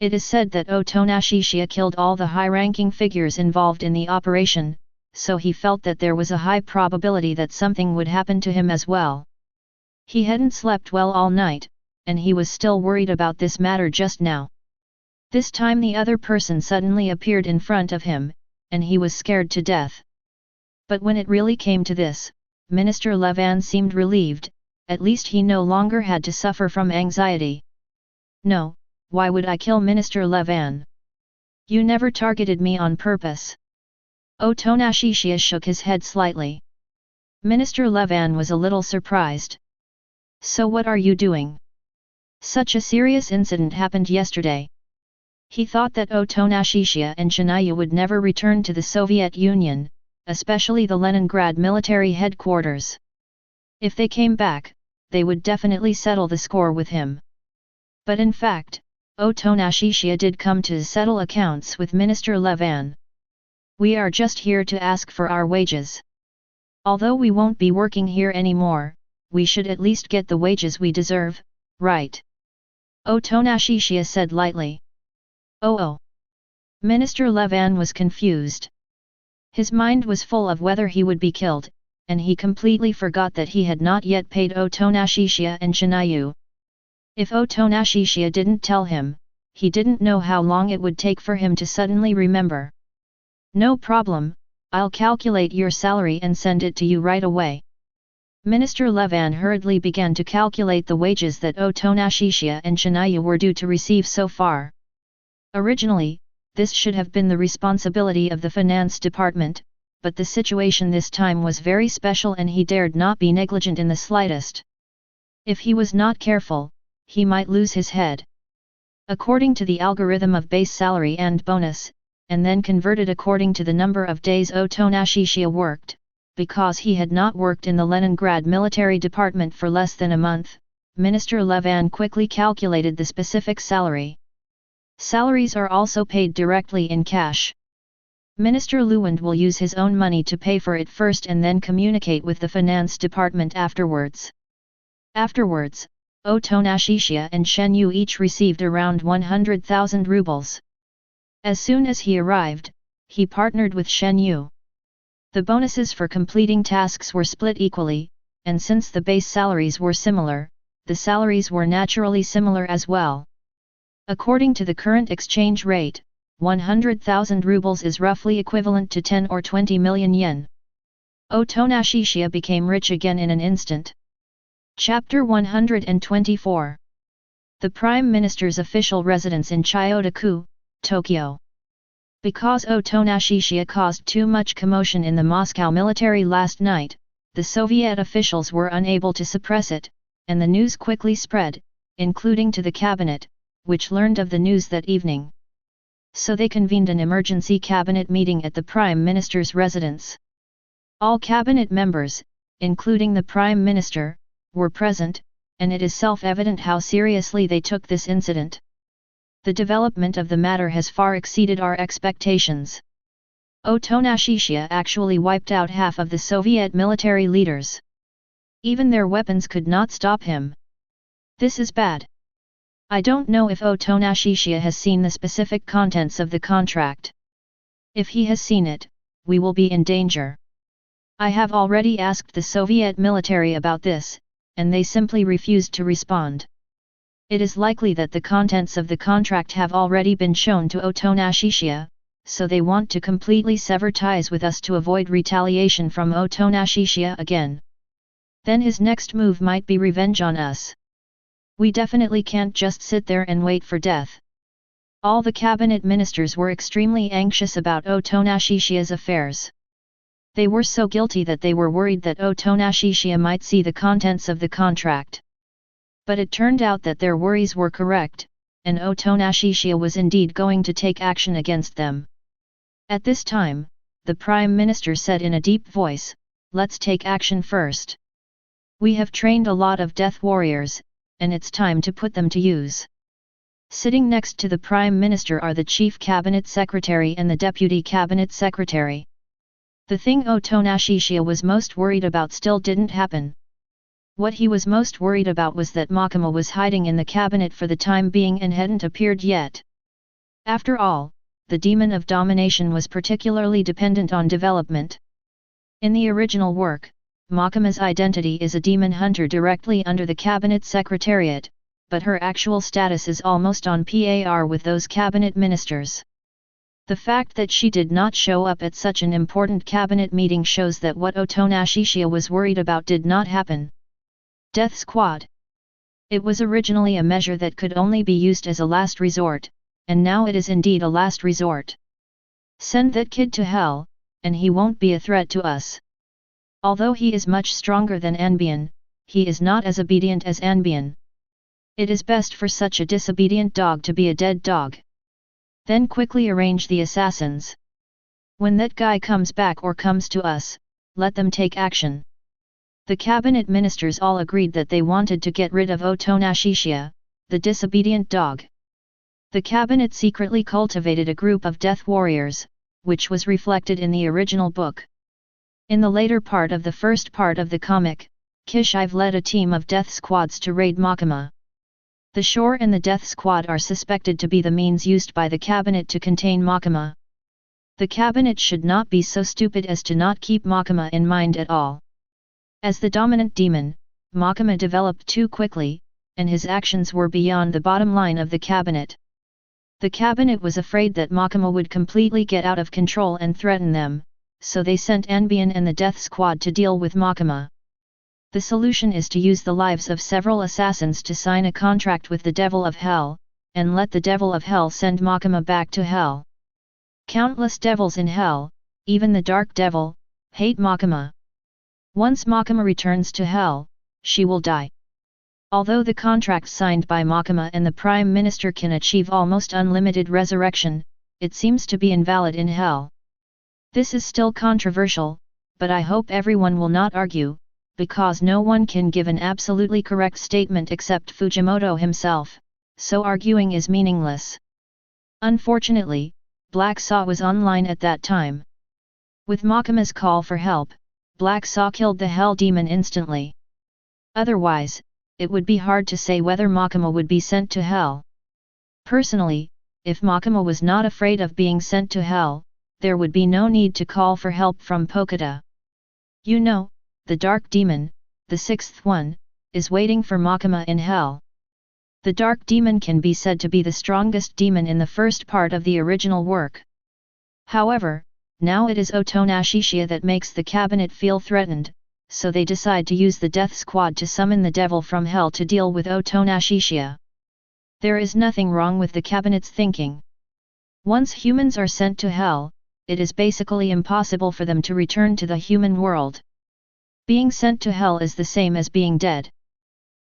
It is said that Otonashishiya killed all the high-ranking figures involved in the operation, so he felt that there was a high probability that something would happen to him as well. He hadn't slept well all night, and he was still worried about this matter just now. This time the other person suddenly appeared in front of him, and he was scared to death. But when it really came to this, Minister Levan seemed relieved, at least he no longer had to suffer from anxiety. No, why would I kill Minister Levan? You never targeted me on purpose. Otonashishiya shook his head slightly. Minister Levan was a little surprised. So what are you doing? Such a serious incident happened yesterday. He thought that Otonashishiya and Chiya would never return to the Soviet Union, especially the Leningrad military headquarters. If they came back, they would definitely settle the score with him. But in fact, Otonashishiya did come to settle accounts with Minister Levan. We are just here to ask for our wages. Although we won't be working here anymore, we should at least get the wages we deserve, right? Otonashishiya said lightly. Oh. Minister Levan was confused. His mind was full of whether he would be killed, and he completely forgot that he had not yet paid Otonashishiya and Chiya. If Otonashishiya didn't tell him, he didn't know how long it would take for him to suddenly remember. No problem, I'll calculate your salary and send it to you right away. Minister Levan hurriedly began to calculate the wages that Otonashishiya and Chiya were due to receive so far. Originally, this should have been the responsibility of the finance department, but the situation this time was very special and he dared not be negligent in the slightest. If he was not careful, he might lose his head. According to the algorithm of base salary and bonus, and then converted according to the number of days Otonashishiya worked, because he had not worked in the Leningrad military department for less than a month, Minister Levan quickly calculated the specific salary. Salaries are also paid directly in cash. Minister Lewand will use his own money to pay for it first and then communicate with the finance department afterwards. Afterwards, Otonashishiya and Shenyu each received around 100,000 rubles. As soon as he arrived, he partnered with Shenyu. The bonuses for completing tasks were split equally, and since the base salaries were similar, the salaries were naturally similar as well. According to the current exchange rate, 100,000 rubles is roughly equivalent to 10 or 20 million yen. Otonashishiya became rich again in an instant. Chapter 124. The Prime Minister's official residence in Chiyoda-ku, Tokyo. Because Otonashishiya caused too much commotion in the Moscow military last night, the Soviet officials were unable to suppress it, and the news quickly spread, including to the cabinet, which learned of the news that evening. So they convened an emergency cabinet meeting at the Prime Minister's residence. All cabinet members, including the Prime Minister, were present, and it is self-evident how seriously they took this incident. The development of the matter has far exceeded our expectations. Otonashishiya actually wiped out half of the Soviet military leaders. Even their weapons could not stop him. This is bad. I don't know if Otonashishiya has seen the specific contents of the contract. If he has seen it, we will be in danger. I have already asked the Soviet military about this, and they simply refused to respond. It is likely that the contents of the contract have already been shown to Otonashishiya, so they want to completely sever ties with us to avoid retaliation from Otonashishiya again. Then his next move might be revenge on us. We definitely can't just sit there and wait for death. All the cabinet ministers were extremely anxious about Otonashishiya's affairs. They were so guilty that they were worried that Otonashishiya might see the contents of the contract. But it turned out that their worries were correct, and Chiya was indeed going to take action against them. At this time, the Prime Minister said in a deep voice, "Let's take action first. We have trained a lot of death warriors, and it's time to put them to use." Sitting next to the Prime Minister are the Chief Cabinet Secretary and the Deputy Cabinet Secretary. The thing Chiya was most worried about still didn't happen. What he was most worried about was that Makima was hiding in the cabinet for the time being and hadn't appeared yet. After all, the demon of domination was particularly dependent on development. In the original work, Makima's identity is a demon hunter directly under the cabinet secretariat, but her actual status is almost on par with those cabinet ministers. The fact that she did not show up at such an important cabinet meeting shows that what Chiya was worried about did not happen. Death Squad. It was originally a measure that could only be used as a last resort, and now it is indeed a last resort. Send that kid to hell, and he won't be a threat to us. Although he is much stronger than Anbian, he is not as obedient as Anbian. It is best for such a disobedient dog to be a dead dog. Then quickly arrange the assassins. When that guy comes back or comes to us, let them take action. The cabinet ministers all agreed that they wanted to get rid of Chiya, the disobedient dog. The cabinet secretly cultivated a group of death warriors, which was reflected in the original book. In the later part of the first part of the comic, Kishive led a team of death squads to raid Makima. The Shore and the Death Squad are suspected to be the means used by the cabinet to contain Makima. The cabinet should not be so stupid as to not keep Makima in mind at all. As the dominant demon, Makima developed too quickly, and his actions were beyond the bottom line of the cabinet. The cabinet was afraid that Makima would completely get out of control and threaten them, so they sent Anbian and the Death Squad to deal with Makima. The solution is to use the lives of several assassins to sign a contract with the Devil of Hell, and let the Devil of Hell send Makima back to Hell. Countless devils in Hell, even the Dark Devil, hate Makima. Once Makima returns to Hell, she will die. Although the contract signed by Makima and the Prime Minister can achieve almost unlimited resurrection, it seems to be invalid in Hell. This is still controversial, but I hope everyone will not argue, because no one can give an absolutely correct statement except Fujimoto himself, so arguing is meaningless. Unfortunately, Black Saw was online at that time. With Makima's call for help, Black Saw killed the Hell Demon instantly. Otherwise, it would be hard to say whether Makima would be sent to Hell. Personally, if Makima was not afraid of being sent to Hell, there would be no need to call for help from Pokuda. You know, the Dark Demon, the sixth one, is waiting for Makima in Hell. The Dark Demon can be said to be the strongest demon in the first part of the original work. However, now it is Chiya that makes the cabinet feel threatened, so they decide to use the Death Squad to summon the devil from Hell to deal with Chiya. There is nothing wrong with the cabinet's thinking. Once humans are sent to Hell, it is basically impossible for them to return to the human world. Being sent to Hell is the same as being dead.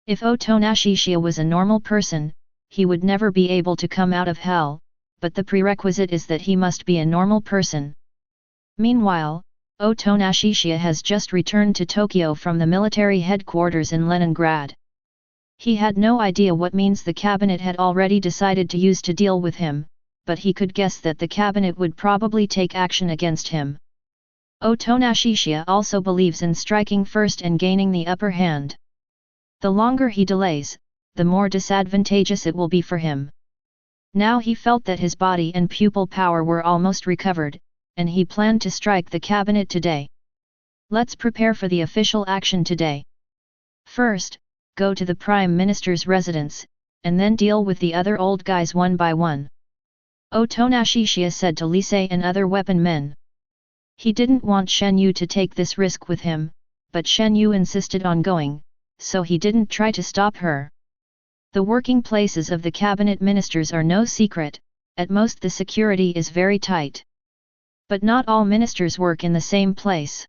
If Chiya was a normal person, he would never be able to come out of Hell, but the prerequisite is that he must be a normal person. Meanwhile, Chiya has just returned to Tokyo from the military headquarters in Leningrad. He had no idea what means the cabinet had already decided to use to deal with him, but he could guess that the cabinet would probably take action against him. Chiya also believes in striking first and gaining the upper hand. The longer he delays, the more disadvantageous it will be for him. Now he felt that his body and pupil power were almost recovered, and he planned to strike the cabinet today. Let's prepare for the official action today. First, go to the Prime Minister's residence, and then deal with the other old guys one by one. Chiya said to Lisei and other weapon men. He didn't want Shen Yu to take this risk with him, but Shen Yu insisted on going, so he didn't try to stop her. The working places of the cabinet ministers are no secret, at most the security is very tight. But not all ministers work in the same place.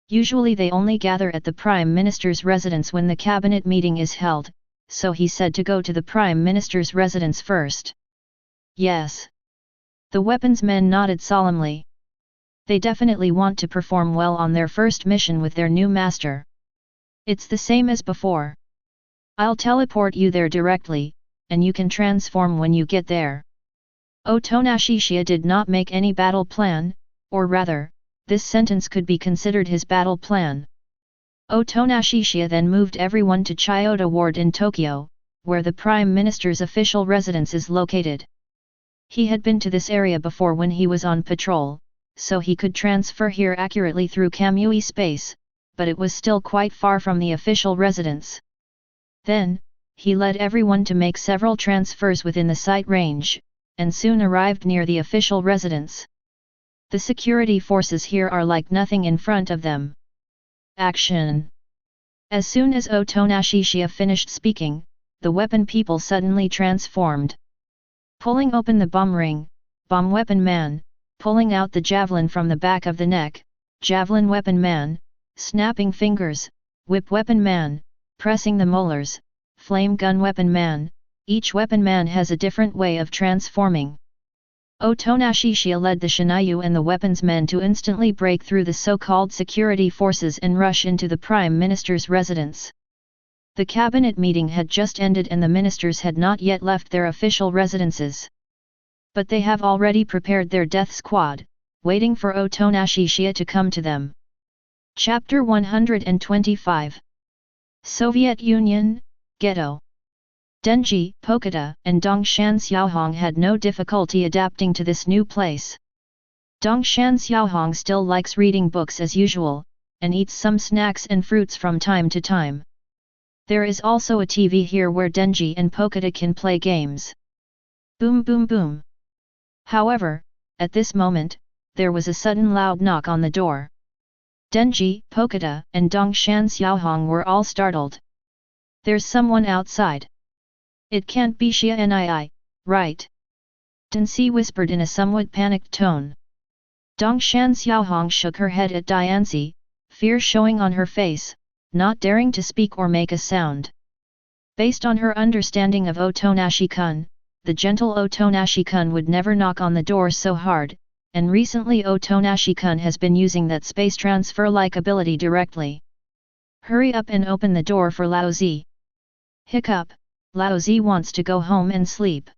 Usually they only gather at the Prime Minister's residence when the cabinet meeting is held, so he said to go to the Prime Minister's residence first. Yes. The weapons men nodded solemnly. They definitely want to perform well on their first mission with their new master. It's the same as before. I'll teleport you there directly, and you can transform when you get there. Otonashishia did not make any battle plan, or rather, this sentence could be considered his battle plan. Otonashishia then moved everyone to Chiyoda Ward in Tokyo, where the Prime Minister's official residence is located. He had been to this area before when he was on patrol, so he could transfer here accurately through Kamui space, but it was still quite far from the official residence. Then, he led everyone to make several transfers within the sight range, and soon arrived near the official residence. The security forces here are like nothing in front of them. Action! As soon as Otonashishia finished speaking, the weapon people suddenly transformed. Pulling open the bomb ring, bomb weapon man, pulling out the javelin from the back of the neck, javelin weapon man, snapping fingers, whip weapon man, pressing the molars, flame gun weapon man. Each weapon man has a different way of transforming. Otonashishia led the Shinayu and the weapons men to instantly break through the so-called security forces and rush into the Prime Minister's residence. The cabinet meeting had just ended and the ministers had not yet left their official residences. But they have already prepared their death squad, waiting for Otonashishia to come to them. Chapter 125. Soviet Union, Ghetto. Denji, Pokita, and Dongshan Xiaohong had no difficulty adapting to this new place. Dongshan Xiaohong still likes reading books as usual, and eats some snacks and fruits from time to time. There is also a TV here where Denji and Pokita can play games. Boom boom boom. However, at this moment, there was a sudden loud knock on the door. Denji, Pokita, and Dongshan Xiaohong were all startled. There's someone outside. It can't be Chiya nii, right? Densi whispered in a somewhat panicked tone. Dongshan Xiaohong shook her head at Dianzi, fear showing on her face, not daring to speak or make a sound. Based on her understanding of Otonashi-kun, the gentle Otonashi-kun would never knock on the door so hard, and recently Otonashi-kun has been using that space transfer-like ability directly. Hurry up and open the door for Laozi. Hiccup, Laozi wants to go home and sleep.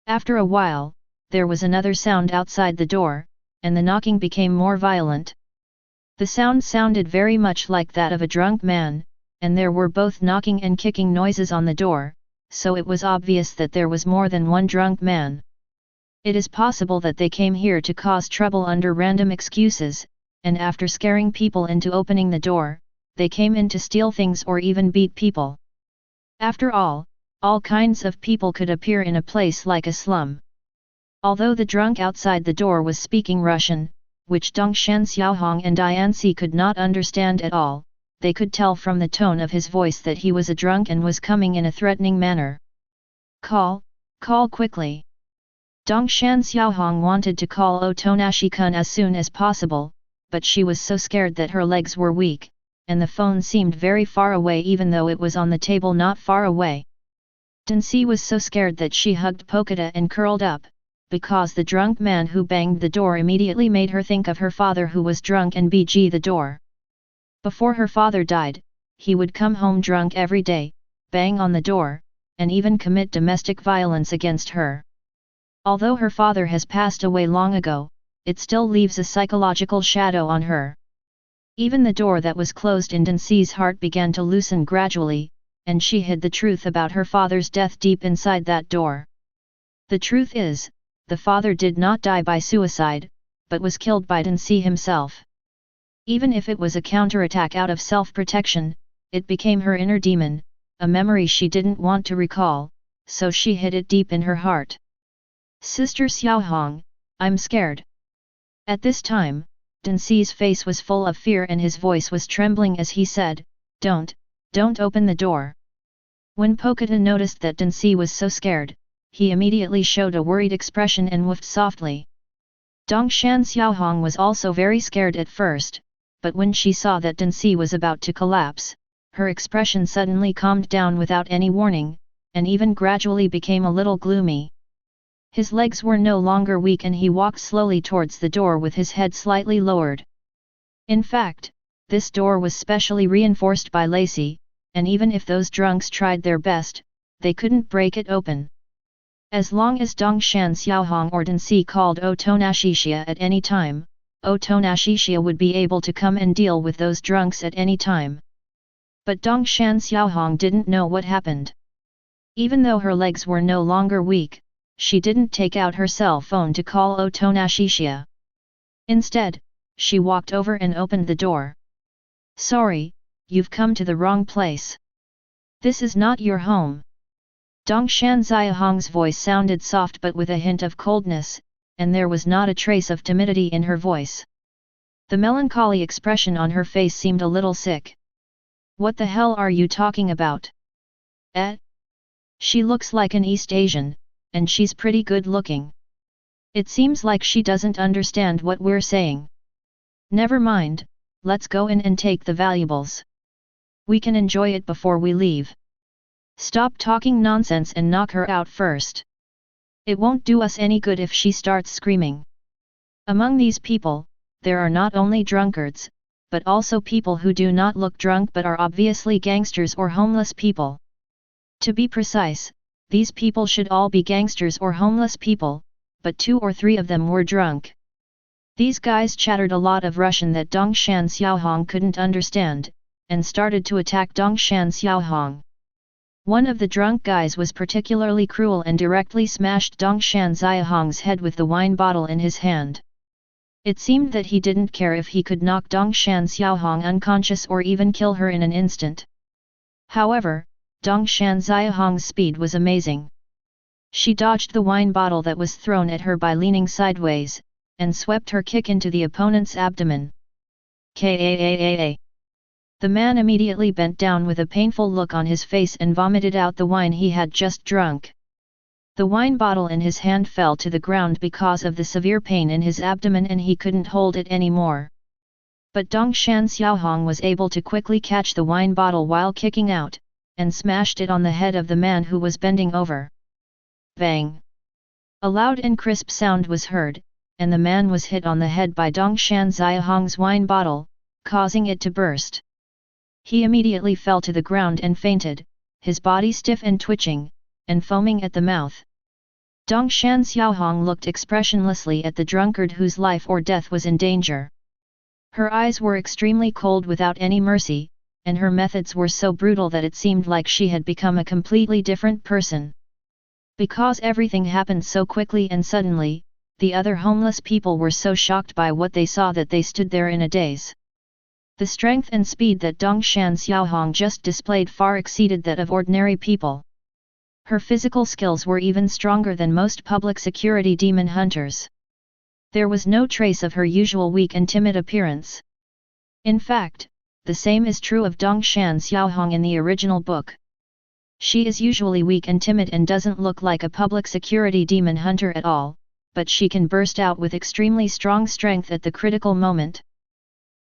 After a while, there was another sound outside the door, and the knocking became more violent. The sound sounded very much like that of a drunk man, and there were both knocking and kicking noises on the door, so it was obvious that there was more than one drunk man. It is possible that they came here to cause trouble under random excuses, and after scaring people into opening the door, they came in to steal things or even beat people. After all kinds of people could appear in a place like a slum. Although the drunk outside the door was speaking Russian, which Dongshan Xiaohong and Dianzi could not understand at all, they could tell from the tone of his voice that he was a drunk and was coming in a threatening manner. Call quickly. Dongshan Xiaohong wanted to call Otonashi-kun as soon as possible, but she was so scared that her legs were weak, and the phone seemed very far away even though it was on the table not far away. Densi was so scared that she hugged Pokita and curled up, because the drunk man who banged the door immediately made her think of her father who was drunk and banged the door. Before her father died, he would come home drunk every day, bang on the door, and even commit domestic violence against her. Although her father has passed away long ago, it still leaves a psychological shadow on her. Even the door that was closed in Densi's heart began to loosen gradually, and she hid the truth about her father's death deep inside that door. The truth is, the father did not die by suicide, but was killed by Densi himself. Even if it was a counterattack out of self-protection, it became her inner demon, a memory she didn't want to recall, so she hid it deep in her heart. Sister Xiaohong, I'm scared. At this time, Densi's face was full of fear and his voice was trembling as he said, Don't open the door. When Pokita noticed that Densi was so scared, he immediately showed a worried expression and woofed softly. Dongshan Xiaohong was also very scared at first, but when she saw that Densi was about to collapse, her expression suddenly calmed down without any warning, and even gradually became a little gloomy. His legs were no longer weak and he walked slowly towards the door with his head slightly lowered. In fact, this door was specially reinforced by lacy, and even if those drunks tried their best, they couldn't break it open. As long as Dongshan Xiaohong or Densi called Otonashisha at any time, Otonashisha would be able to come and deal with those drunks at any time. But Dongshan Xiaohong didn't know what happened. Even though her legs were no longer weak, she didn't take out her cell phone to call Otonashisha. Instead, she walked over and opened the door. "Sorry, you've come to the wrong place. This is not your home." Dongshan Xiaohong's voice sounded soft but with a hint of coldness, and there was not a trace of timidity in her voice. The melancholy expression on her face seemed a little sick. "What the hell are you talking about? She looks like an East Asian, and she's pretty good looking. It seems like she doesn't understand what we're saying. Never mind, let's go in and take the valuables. We can enjoy it before we leave. Stop talking nonsense and knock her out first. It won't do us any good if she starts screaming." Among these people, there are not only drunkards, but also people who do not look drunk but are obviously gangsters or homeless people. To be precise, these people should all be gangsters or homeless people, but 2 or 3 of them were drunk. These guys chattered a lot of Russian that Dongshan Xiaohong couldn't understand, and started to attack Dongshan Xiaohong. One of the drunk guys was particularly cruel and directly smashed Dongshan Xiaohong's head with the wine bottle in his hand. It seemed that he didn't care if he could knock Dongshan Xiaohong unconscious or even kill her in an instant. However, Dongshan Xiaohong's speed was amazing. She dodged the wine bottle that was thrown at her by leaning sideways, and swept her kick into the opponent's abdomen. Kaa. The man immediately bent down with a painful look on his face and vomited out the wine he had just drunk. The wine bottle in his hand fell to the ground because of the severe pain in his abdomen and he couldn't hold it anymore. But Dongshan Xiaohong was able to quickly catch the wine bottle while kicking out, and smashed it on the head of the man who was bending over. Bang! A loud and crisp sound was heard, and the man was hit on the head by Dongshan Xiaohong's wine bottle, causing it to burst. He immediately fell to the ground and fainted, his body stiff and twitching, and foaming at the mouth. Dongshan Xiaohong looked expressionlessly at the drunkard whose life or death was in danger. Her eyes were extremely cold without any mercy, and her methods were so brutal that it seemed like she had become a completely different person. Because everything happened so quickly and suddenly, the other homeless people were so shocked by what they saw that they stood there in a daze. The strength and speed that Dongshan Xiaohong just displayed far exceeded that of ordinary people. Her physical skills were even stronger than most public security demon hunters. There was no trace of her usual weak and timid appearance. In fact, the same is true of Dongshan Xiaohong in the original book. She is usually weak and timid and doesn't look like a public security demon hunter at all, but she can burst out with extremely strong strength at the critical moment.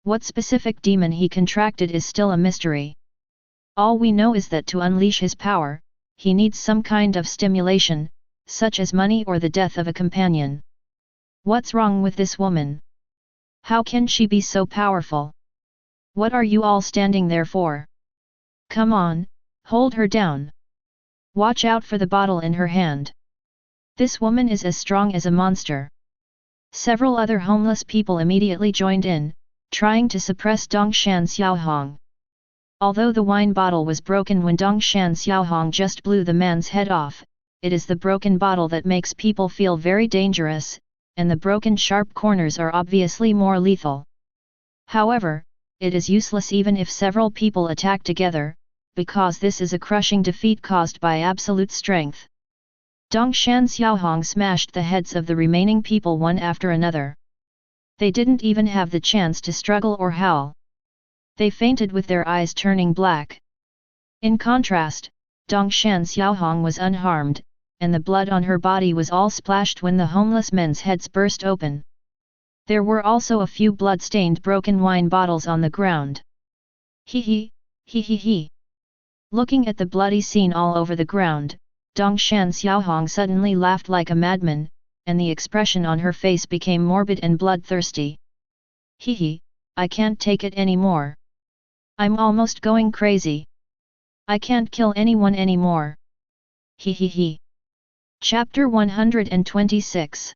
What specific demon he contracted is still a mystery. All we know is that to unleash his power, he needs some kind of stimulation, such as money or the death of a companion. What's wrong with this woman? How can she be so powerful? What are you all standing there for? Come on, hold her down. Watch out for the bottle in her hand. This woman is as strong as a monster. Several other homeless people immediately joined in, trying to suppress Dongshan Xiaohong. Although the wine bottle was broken when Dongshan Xiaohong just blew the man's head off, it is the broken bottle that makes people feel very dangerous, and the broken sharp corners are obviously more lethal. However, it is useless even if several people attack together, because this is a crushing defeat caused by absolute strength. Dongshan Xiaohong smashed the heads of the remaining people one after another. They didn't even have the chance to struggle or howl. They fainted with their eyes turning black. In contrast, Dongshan Xiaohong was unharmed, and the blood on her body was all splashed when the homeless men's heads burst open. There were also a few blood-stained broken wine bottles on the ground. Hee hee, He he he. Looking at the bloody scene all over the ground, Dongshan Xiaohong suddenly laughed like a madman, and the expression on her face became morbid and bloodthirsty. He he, I can't take it anymore. I'm almost going crazy. I can't kill anyone anymore. He he he. Chapter 126.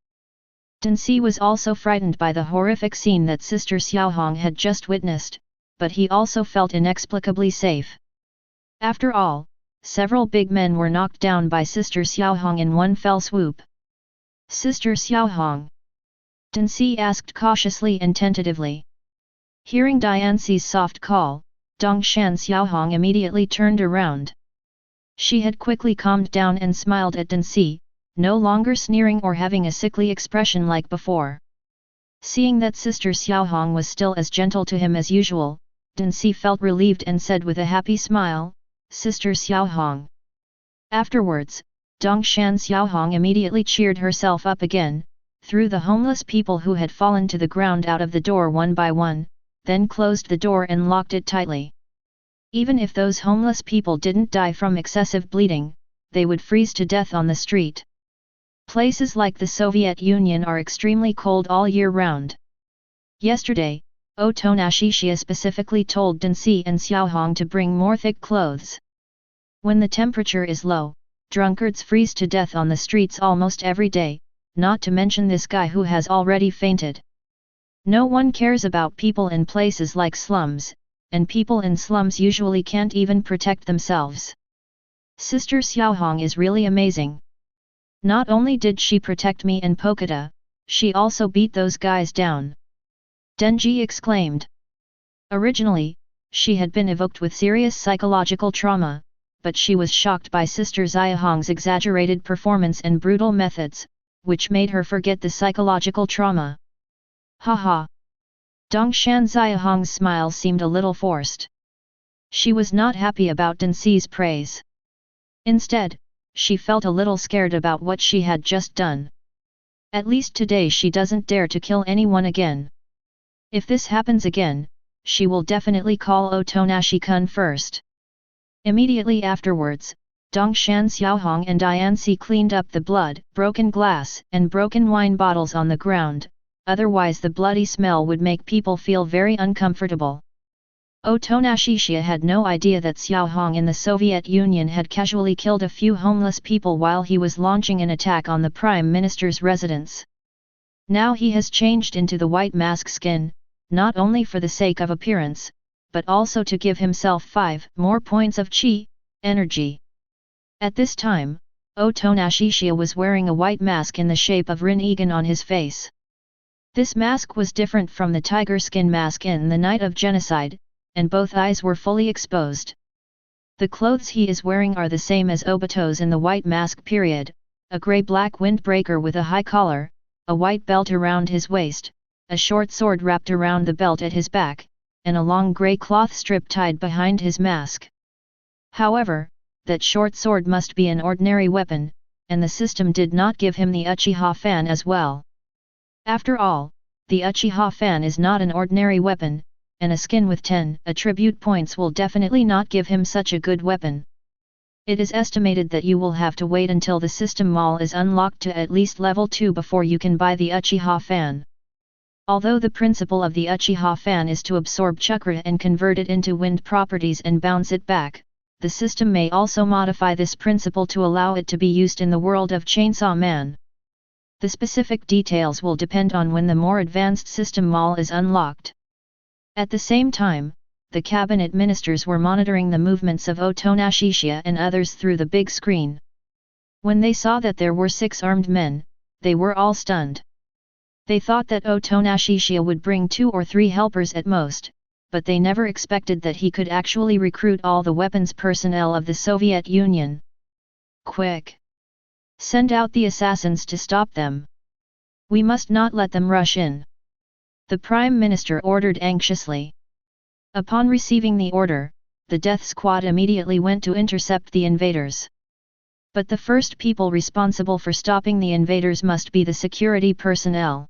Densi was also frightened by the horrific scene that Sister Xiaohong had just witnessed, but he also felt inexplicably safe. After all, several big men were knocked down by Sister Xiaohong in one fell swoop. Sister Xiaohong? Densi asked cautiously and tentatively. Hearing Dianxi's soft call, Dongshan Xiaohong immediately turned around. She had quickly calmed down and smiled at Densi, no longer sneering or having a sickly expression like before. Seeing that Sister Xiaohong was still as gentle to him as usual, Densi felt relieved and said with a happy smile, Sister Xiaohong. Afterwards, Dongshan Xiaohong immediately cheered herself up again, threw the homeless people who had fallen to the ground out of the door one by one, then closed the door and locked it tightly. Even if those homeless people didn't die from excessive bleeding, they would freeze to death on the street. Places like the Soviet Union are extremely cold all year round. Yesterday, Otonashishiya specifically told Densi and Xiaohong to bring more thick clothes. When the temperature is low, drunkards freeze to death on the streets almost every day, not to mention this guy who has already fainted. No one cares about people in places like slums, and people in slums usually can't even protect themselves. Sister Xiaohong is really amazing. Not only did she protect me and Pokata, she also beat those guys down. Denji exclaimed. Originally, she had been evoked with serious psychological trauma, but she was shocked by Sister Xiaohong's exaggerated performance and brutal methods, which made her forget the psychological trauma. Haha. Dongshan Xiaohong's smile seemed a little forced. She was not happy about Densi's praise. Instead, she felt a little scared about what she had just done. At least today she doesn't dare to kill anyone again. If this happens again, she will definitely call Otonashi-kun first. Immediately afterwards, Dongshan Xiaohong and Dianxi cleaned up the blood, broken glass, and broken wine bottles on the ground, otherwise the bloody smell would make people feel very uncomfortable. Otonashishiya had no idea that Xiaohong in the Soviet Union had casually killed a few homeless people while he was launching an attack on the Prime Minister's residence. Now he has changed into the white mask skin, not only for the sake of appearance, but also to give himself 5 more points of chi, energy. At this time, Otonashishiya was wearing a white mask in the shape of Rin-Egan on his face. This mask was different from the tiger skin mask in the night of genocide, and both eyes were fully exposed. The clothes he is wearing are the same as Obito's in the white mask period, a grey-black windbreaker with a high collar, a white belt around his waist, a short sword wrapped around the belt at his back, and a long grey cloth strip tied behind his mask. However, that short sword must be an ordinary weapon, and the system did not give him the Uchiha fan as well. After all, the Uchiha fan is not an ordinary weapon, and a skin with 10 attribute points will definitely not give him such a good weapon. It is estimated that you will have to wait until the system mall is unlocked to at least level 2 before you can buy the Uchiha fan. Although the principle of the Uchiha fan is to absorb chakra and convert it into wind properties and bounce it back, the system may also modify this principle to allow it to be used in the world of Chainsaw Man. The specific details will depend on when the more advanced system mall is unlocked. At the same time, the cabinet ministers were monitoring the movements of Otonashishiya and others through the big screen. When they saw that there were 6 armed men, they were all stunned. They thought that Otonashishiya would bring 2 or 3 helpers at most, but they never expected that he could actually recruit all the weapons personnel of the Soviet Union. Quick! Send out the assassins to stop them. We must not let them rush in. The Prime Minister ordered anxiously. Upon receiving the order, the death squad immediately went to intercept the invaders. But the first people responsible for stopping the invaders must be the security personnel.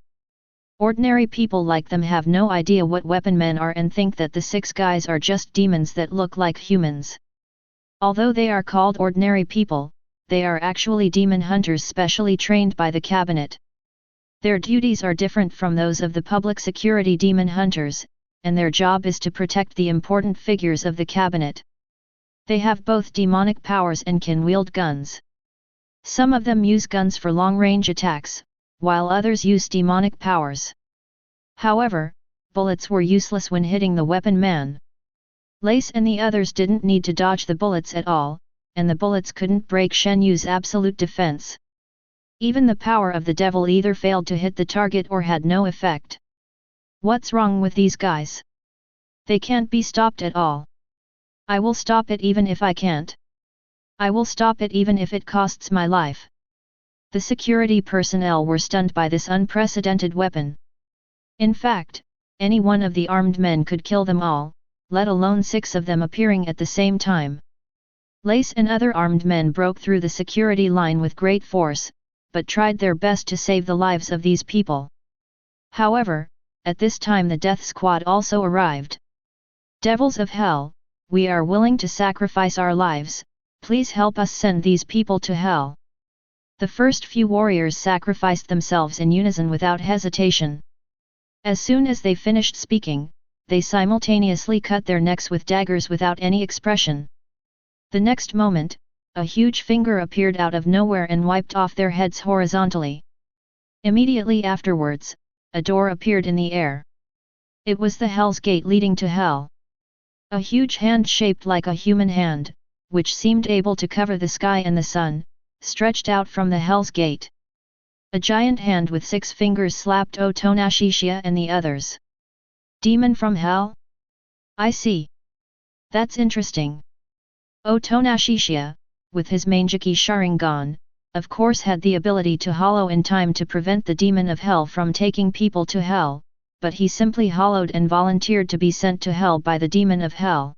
Ordinary people like them have no idea what weapon men are and think that the 6 guys are just demons that look like humans. Although they are called ordinary people, they are actually demon hunters specially trained by the cabinet. Their duties are different from those of the public security demon hunters, and their job is to protect the important figures of the cabinet. They have both demonic powers and can wield guns. Some of them use guns for long-range attacks, while others use demonic powers. However, bullets were useless when hitting the weapon man. Lace and the others didn't need to dodge the bullets at all, and the bullets couldn't break Shen Yu's absolute defense. Even the power of the devil either failed to hit the target or had no effect. What's wrong with these guys? They can't be stopped at all. I will stop it even if I can't. I will stop it even if it costs my life. The security personnel were stunned by this unprecedented weapon. In fact, any one of the armed men could kill them all, let alone 6 of them appearing at the same time. Lace and other armed men broke through the security line with great force, but tried their best to save the lives of these people. However, at this time the death squad also arrived. Devils of hell, we are willing to sacrifice our lives, please help us send these people to hell. The first few warriors sacrificed themselves in unison without hesitation. As soon as they finished speaking, they simultaneously cut their necks with daggers without any expression. The next moment, a huge finger appeared out of nowhere and wiped off their heads horizontally. Immediately afterwards, a door appeared in the air. It was the Hell's Gate leading to hell. A huge hand shaped like a human hand, which seemed able to cover the sky and the sun, stretched out from the Hell's Gate. A giant hand with 6 fingers slapped Otonashishiya and the others. Demon from hell? I see. That's interesting. Otonashishiya, with his Mangekyō Sharingan, of course had the ability to hollow in time to prevent the demon of hell from taking people to hell, but he simply hollowed and volunteered to be sent to hell by the demon of hell.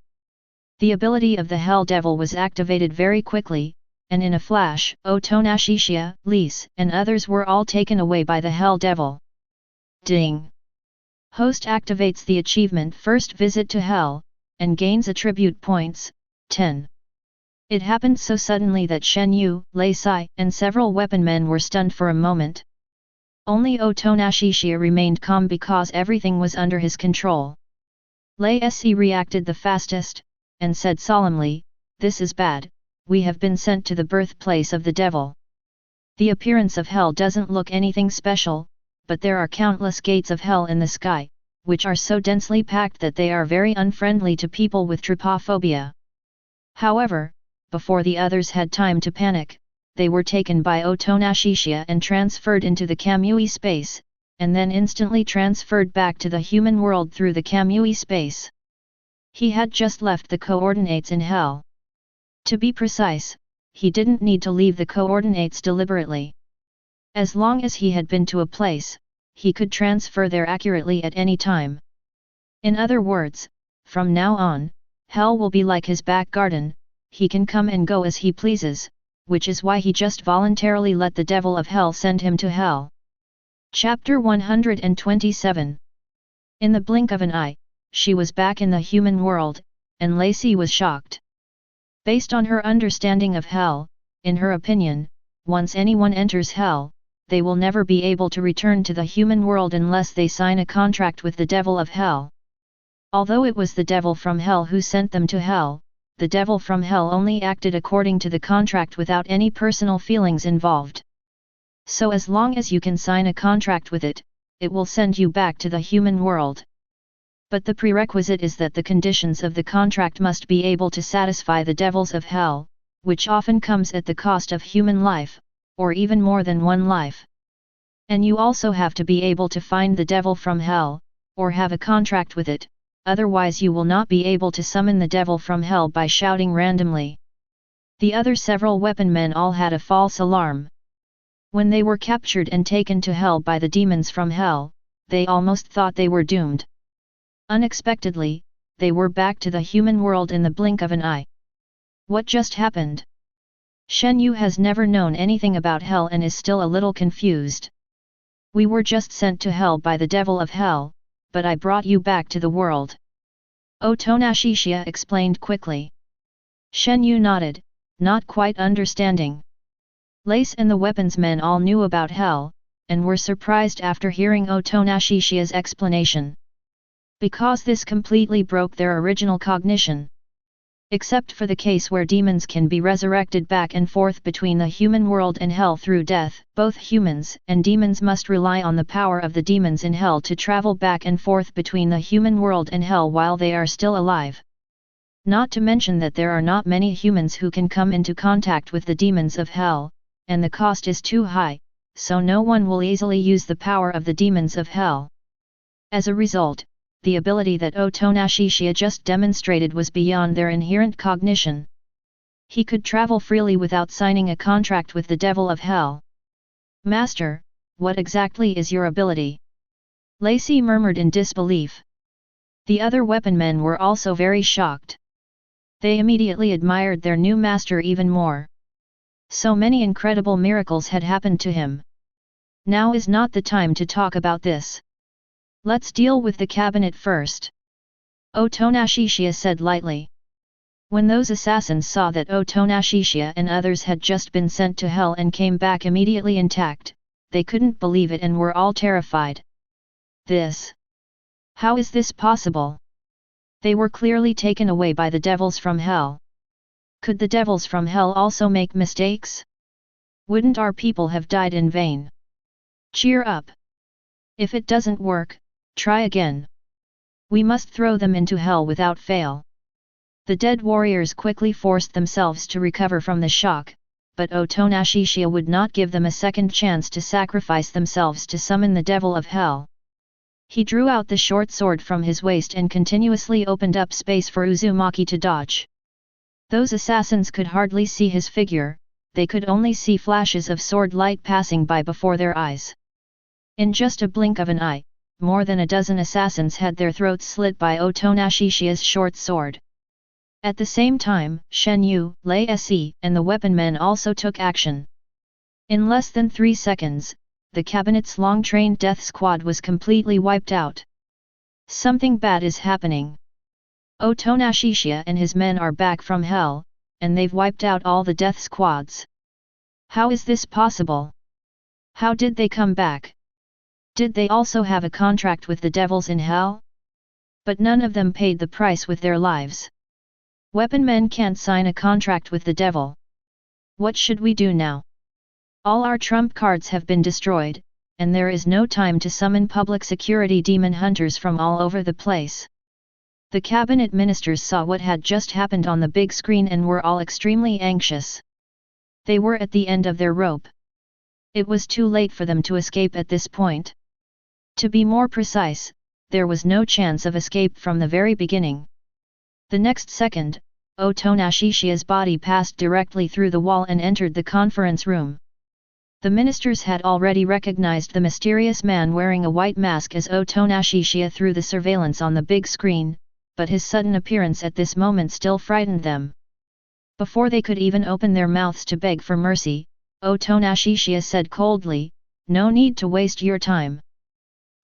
The ability of the Hell Devil was activated very quickly, and in a flash, Otonashishiya, Lise, and others were all taken away by the Hell Devil. Ding! Host activates the achievement First Visit to Hell, and gains attribute points, 10. It happened so suddenly that Shen Yu, Lei Sai, and several weapon men were stunned for a moment. Only Otonashishiya remained calm because everything was under his control. Lei Se reacted the fastest, and said solemnly, "This is bad, we have been sent to the birthplace of the devil. The appearance of hell doesn't look anything special, but there are countless gates of hell in the sky, which are so densely packed that they are very unfriendly to people with trypophobia." However, before the others had time to panic, they were taken by Otonashishiya and transferred into the Kamui space, and then instantly transferred back to the human world through the Kamui space. He had just left the coordinates in hell. To be precise, he didn't need to leave the coordinates deliberately. As long as he had been to a place, he could transfer there accurately at any time. In other words, from now on, hell will be like his back garden, he can come and go as he pleases, which is why he just voluntarily let the devil of hell send him to hell. Chapter 127. In the blink of an eye, she was back in the human world, and Lacey was shocked. Based on her understanding of hell, in her opinion, once anyone enters hell, they will never be able to return to the human world unless they sign a contract with the devil of hell. Although it was the devil from hell who sent them to hell, the devil from hell only acted according to the contract without any personal feelings involved. So as long as you can sign a contract with it, it will send you back to the human world. But the prerequisite is that the conditions of the contract must be able to satisfy the devils of hell, which often comes at the cost of human life, or even more than one life. And you also have to be able to find the devil from hell, or have a contract with it, otherwise you will not be able to summon the devil from hell by shouting randomly. The other several weapon men all had a false alarm. When they were captured and taken to hell by the demons from hell, they almost thought they were doomed. Unexpectedly, they were back to the human world in the blink of an eye. What just happened? Shen Yu has never known anything about hell and is still a little confused. We were just sent to hell by the devil of hell, but I brought you back to the world. Otonashishiya explained quickly. Shen Yu nodded, not quite understanding. Lace and the weapons men all knew about hell, and were surprised after hearing Otonashishiya's explanation. Because this completely broke their original cognition. Except for the case where demons can be resurrected back and forth between the human world and hell through death, both humans and demons must rely on the power of the demons in hell to travel back and forth between the human world and hell while they are still alive. Not to mention that there are not many humans who can come into contact with the demons of hell, and the cost is too high, so no one will easily use the power of the demons of hell. As a result, the ability that Otonashishiya just demonstrated was beyond their inherent cognition. He could travel freely without signing a contract with the devil of hell. Master, what exactly is your ability? Lacey murmured in disbelief. The other weapon men were also very shocked. They immediately admired their new master even more. So many incredible miracles had happened to him. Now is not the time to talk about this. Let's deal with the cabinet first. Otonashishiya said lightly. When those assassins saw that Otonashishiya and others had just been sent to hell and came back immediately intact, they couldn't believe it and were all terrified. This? How is this possible? They were clearly taken away by the devils from hell. Could the devils from hell also make mistakes? Wouldn't our people have died in vain? Cheer up. If it doesn't work, try again. We must throw them into hell without fail. The dead warriors quickly forced themselves to recover from the shock, but Otonashishiya would not give them a second chance to sacrifice themselves to summon the devil of hell. He drew out the short sword from his waist and continuously opened up space for Uzumaki to dodge. Those assassins could hardly see his figure, they could only see flashes of sword light passing by before their eyes. In just a blink of an eye, more than a dozen assassins had their throats slit by Otonashishiya's short sword. At the same time, Shen Yu, Lei Se, and the weapon men also took action. In less than 3 seconds, the cabinet's long-trained death squad was completely wiped out. Something bad is happening. Otonashishiya and his men are back from hell, and they've wiped out all the death squads. How is this possible? How did they come back? Did they also have a contract with the devils in hell? But none of them paid the price with their lives. Weapon men can't sign a contract with the devil. What should we do now? All our trump cards have been destroyed, and there is no time to summon public security demon hunters from all over the place. The cabinet ministers saw what had just happened on the big screen and were all extremely anxious. They were at the end of their rope. It was too late for them to escape at this point. To be more precise, there was no chance of escape from the very beginning. The next second, Otonashishiya's body passed directly through the wall and entered the conference room. The ministers had already recognized the mysterious man wearing a white mask as Otonashishiya through the surveillance on the big screen, but his sudden appearance at this moment still frightened them. Before they could even open their mouths to beg for mercy, Otonashishiya said coldly, "No need to waste your time.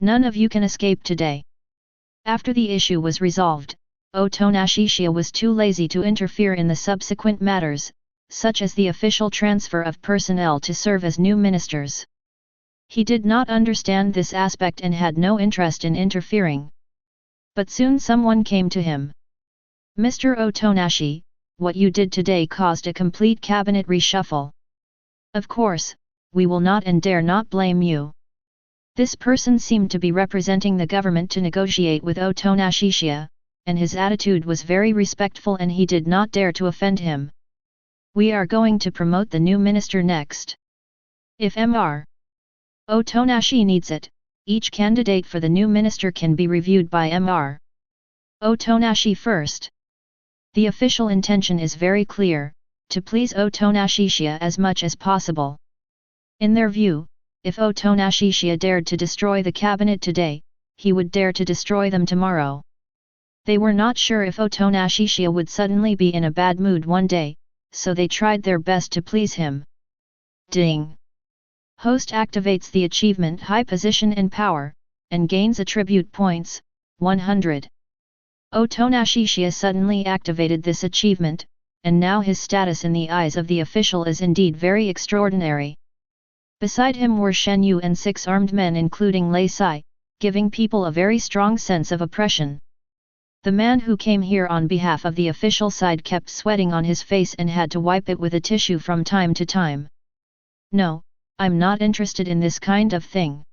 None of you can escape today." After the issue was resolved, Otonashishiya was too lazy to interfere in the subsequent matters, such as the official transfer of personnel to serve as new ministers. He did not understand this aspect and had no interest in interfering. But soon someone came to him. "Mr. Otonashi, what you did today caused a complete cabinet reshuffle. Of course, we will not and dare not blame you." This person seemed to be representing the government to negotiate with Otonashishiya, and his attitude was very respectful and he did not dare to offend him. "We are going to promote the new minister next. If Mr. Otonashi needs it, each candidate for the new minister can be reviewed by Mr. Otonashi first. The official intention is very clear, to please Otonashishiya as much as possible. In their view, if Otonashishiya dared to destroy the cabinet today, he would dare to destroy them tomorrow. They were not sure if Otonashishiya would suddenly be in a bad mood one day, so they tried their best to please him. Ding! Host activates the achievement High Position and Power, and gains attribute points, 100. Otonashi Chiya suddenly activated this achievement, and now his status in the eyes of the official is indeed very extraordinary. Beside him were Shen Yu and 6 armed men including Lei Sai, giving people a very strong sense of oppression. The man who came here on behalf of the official side kept sweating on his face and had to wipe it with a tissue from time to time. No, I'm not interested in this kind of thing.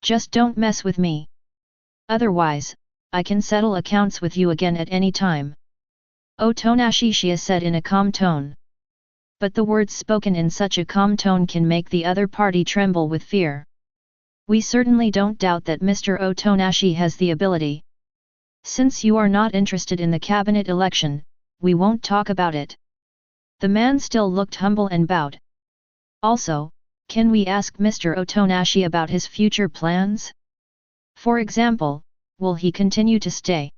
Just don't mess with me. Otherwise, I can settle accounts with you again at any time. Otonashi Chiya said in a calm tone. But the words spoken in such a calm tone can make the other party tremble with fear. We certainly don't doubt that Mr. Otonashi has the ability. Since you are not interested in the cabinet election, we won't talk about it. The man still looked humble and bowed. Also, can we ask Mr. Otonashi about his future plans? For example, will he continue to stay?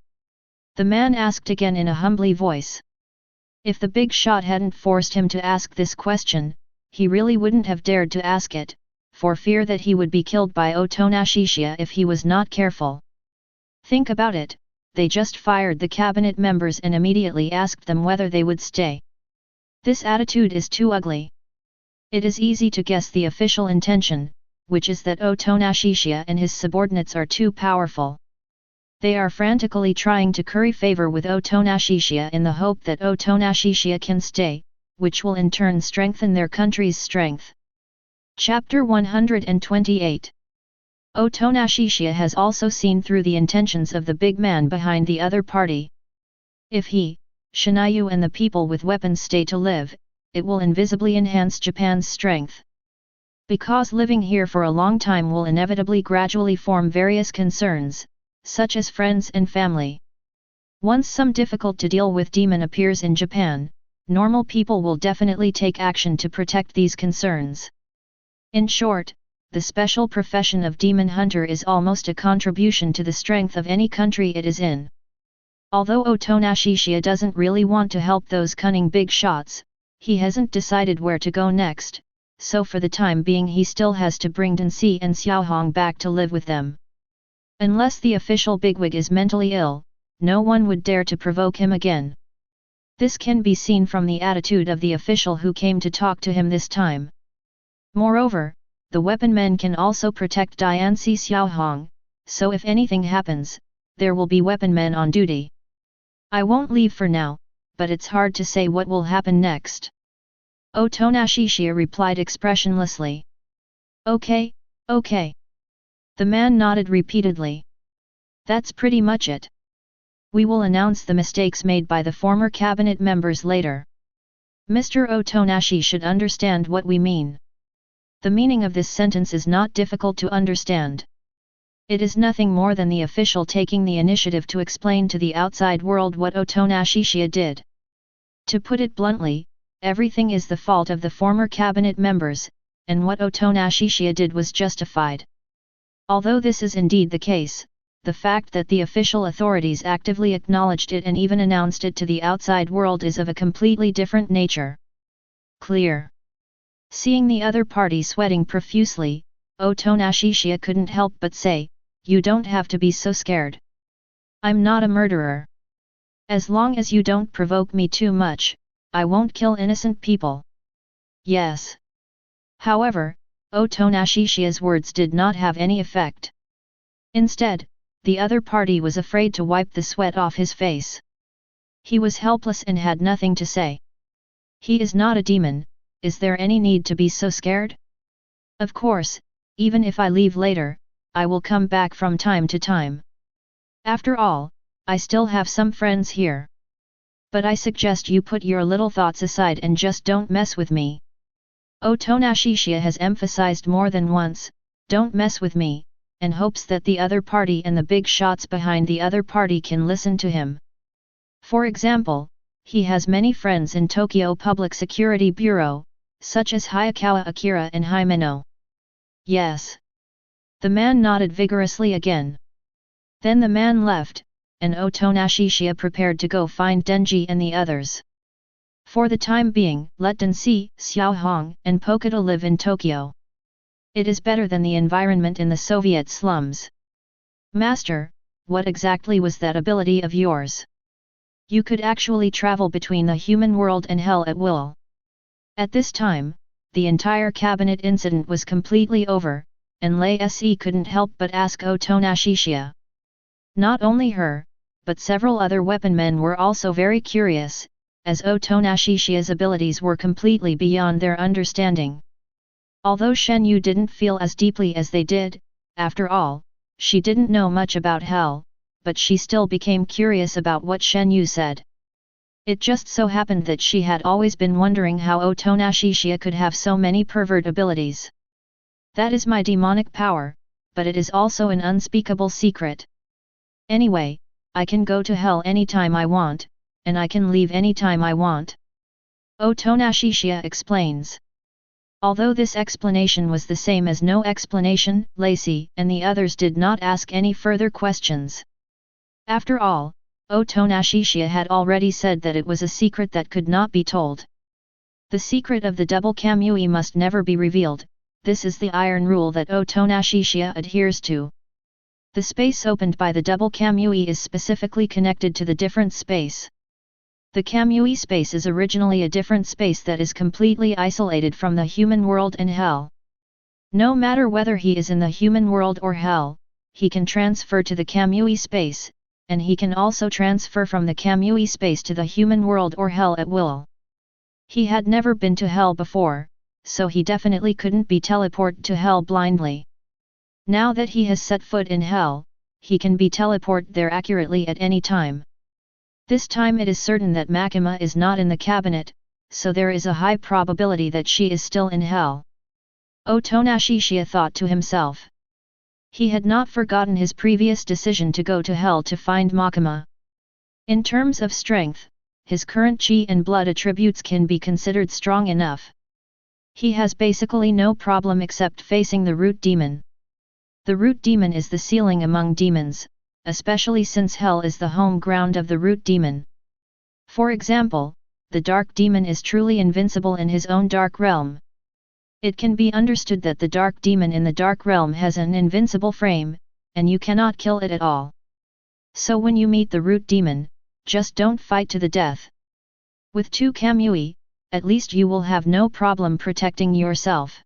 The man asked again in a humbly voice. If the big shot hadn't forced him to ask this question, he really wouldn't have dared to ask it, for fear that he would be killed by Otonashi Chiya if he was not careful. Think about it, they just fired the cabinet members and immediately asked them whether they would stay. This attitude is too ugly. It is easy to guess the official intention, which is that Otonashi Chiya and his subordinates are too powerful. They are frantically trying to curry favor with Otonashi Chiya in the hope that Otonashi Chiya can stay, which will in turn strengthen their country's strength. Chapter 128. Otonashi Chiya has also seen through the intentions of the big man behind the other party. If he, Shinayu and the people with weapons stay to live, it will invisibly enhance Japan's strength. Because living here for a long time will inevitably gradually form various concerns, such as friends and family. Once some difficult to deal with demon appears in Japan, normal people will definitely take action to protect these concerns. In short, the special profession of demon hunter is almost a contribution to the strength of any country it is in. Although Otonashi Chiya doesn't really want to help those cunning big shots, he hasn't decided where to go next, so for the time being he still has to bring Densi and Xiaohong back to live with them. Unless the official bigwig is mentally ill, no one would dare to provoke him again. This can be seen from the attitude of the official who came to talk to him this time. Moreover, the weapon men can also protect Dianci Xiaohong, so if anything happens, there will be weapon men on duty. I won't leave for now, but it's hard to say what will happen next. Otonashi Chiya replied expressionlessly. Okay, okay. The man nodded repeatedly. That's pretty much it. We will announce the mistakes made by the former cabinet members later. Mr. Otonashi should understand what we mean. The meaning of this sentence is not difficult to understand. It is nothing more than the official taking the initiative to explain to the outside world what Otonashi Chiya did. To put it bluntly, everything is the fault of the former cabinet members, and what Otonashi Chiya did was justified. Although this is indeed the case, the fact that the official authorities actively acknowledged it and even announced it to the outside world is of a completely different nature. Clear. Seeing the other party sweating profusely, Otonashi Chiya couldn't help but say, "You don't have to be so scared. I'm not a murderer. As long as you don't provoke me too much, I won't kill innocent people." Yes. However, Otonashi Chiya's words did not have any effect. Instead, the other party was afraid to wipe the sweat off his face. He was helpless and had nothing to say. He is not a demon, is there any need to be so scared? Of course, even if I leave later, I will come back from time to time. After all, I still have some friends here. But I suggest you put your little thoughts aside and just don't mess with me. Otonashi Chiya has emphasized more than once, "Don't mess with me," and hopes that the other party and the big shots behind the other party can listen to him. For example, he has many friends in Tokyo Public Security Bureau, such as Hayakawa Akira and Himeno. Yes. The man nodded vigorously again. Then the man left, and Otonashi Chiya prepared to go find Denji and the others. For the time being, let Densi, Xiaohong and Pokata live in Tokyo. It is better than the environment in the Soviet slums. Master, what exactly was that ability of yours? You could actually travel between the human world and hell at will. At this time, the entire cabinet incident was completely over, and Lei Se couldn't help but ask Otonashishiya. Not only her, but several other weapon men were also very curious, as Otonashishiya's abilities were completely beyond their understanding. Although Shen Yu didn't feel as deeply as they did, after all, she didn't know much about hell, but she still became curious about what Shen Yu said. It just so happened that she had always been wondering how Otonashishiya could have so many pervert abilities. That is my demonic power, but it is also an unspeakable secret. Anyway, I can go to hell anytime I want, and I can leave anytime I want. Otonashishiya explains. Although this explanation was the same as no explanation, Lei Se and the others did not ask any further questions. After all, Otonashishiya had already said that it was a secret that could not be told. The secret of the double Kamui must never be revealed, this is the iron rule that Otonashishiya adheres to. The space opened by the double Kamui is specifically connected to the different space. The Kamui space is originally a different space that is completely isolated from the human world and hell. No matter whether he is in the human world or hell, he can transfer to the Kamui space, and he can also transfer from the Kamui space to the human world or hell at will. He had never been to hell before, so he definitely couldn't be teleported to hell blindly. Now that he has set foot in hell, he can be teleported there accurately at any time. This time it is certain that Makima is not in the cabinet, so there is a high probability that she is still in hell. Otonashishiya thought to himself. He had not forgotten his previous decision to go to hell to find Makima. In terms of strength, his current chi and blood attributes can be considered strong enough. He has basically no problem except facing the root demon. The root demon is the ceiling among demons, especially since hell is the home ground of the root demon. For example, the dark demon is truly invincible in his own dark realm. It can be understood that the dark demon in the dark realm has an invincible frame, and you cannot kill it at all. So when you meet the root demon, just don't fight to the death. With 2 Kamui, at least you will have no problem protecting yourself.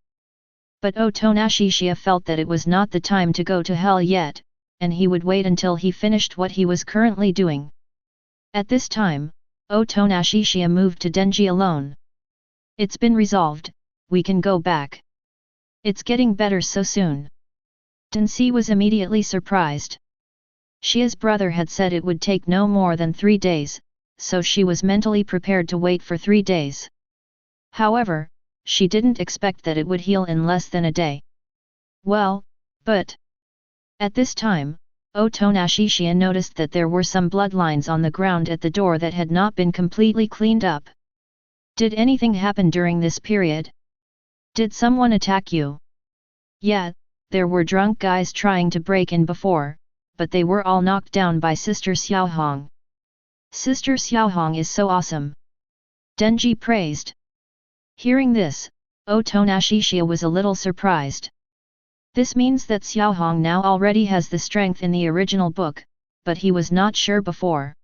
But Otonashishiya felt that it was not the time to go to hell yet, and he would wait until he finished what he was currently doing. At this time, Otonashishiya moved to Denji alone. It's been resolved, we can go back. It's getting better so soon. Denji was immediately surprised. Chiya's brother had said it would take no more than 3 days, so she was mentally prepared to wait for 3 days. However, she didn't expect that it would heal in less than a day. Well, but... At this time, Otonashishiya noticed that there were some bloodlines on the ground at the door that had not been completely cleaned up. Did anything happen during this period? Did someone attack you? Yeah, there were drunk guys trying to break in before, but they were all knocked down by Sister Xiaohong. Sister Xiaohong is so awesome. Denji praised. Hearing this, Otonashishiya was a little surprised. This means that Xiaohong now already has the strength in the original book, but he was not sure before.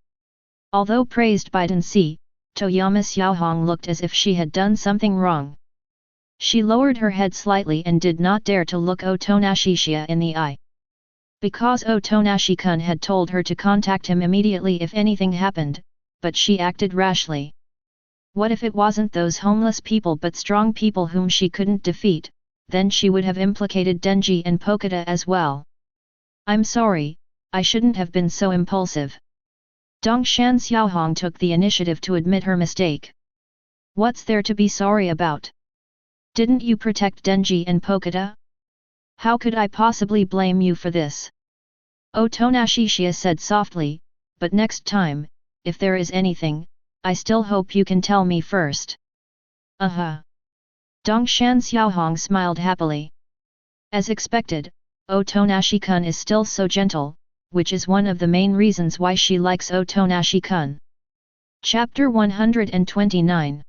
Although praised by Denji, Toyama Xiaohong looked as if she had done something wrong. She lowered her head slightly and did not dare to look Otonashishiya in the eye. Because Otonashi-kun had told her to contact him immediately if anything happened, but she acted rashly. What if it wasn't those homeless people but strong people whom she couldn't defeat? Then she would have implicated Denji and Pokita as well. I'm sorry, I shouldn't have been so impulsive. Dongshan Xiaohong took the initiative to admit her mistake. What's there to be sorry about? Didn't you protect Denji and Pokita? How could I possibly blame you for this? Otonashishiya said softly, but next time, if there is anything, I still hope you can tell me first. Dongshan Xiaohong smiled happily. As expected, Otonashi-kun is still so gentle, which is one of the main reasons why she likes Otonashi-kun. Chapter 129.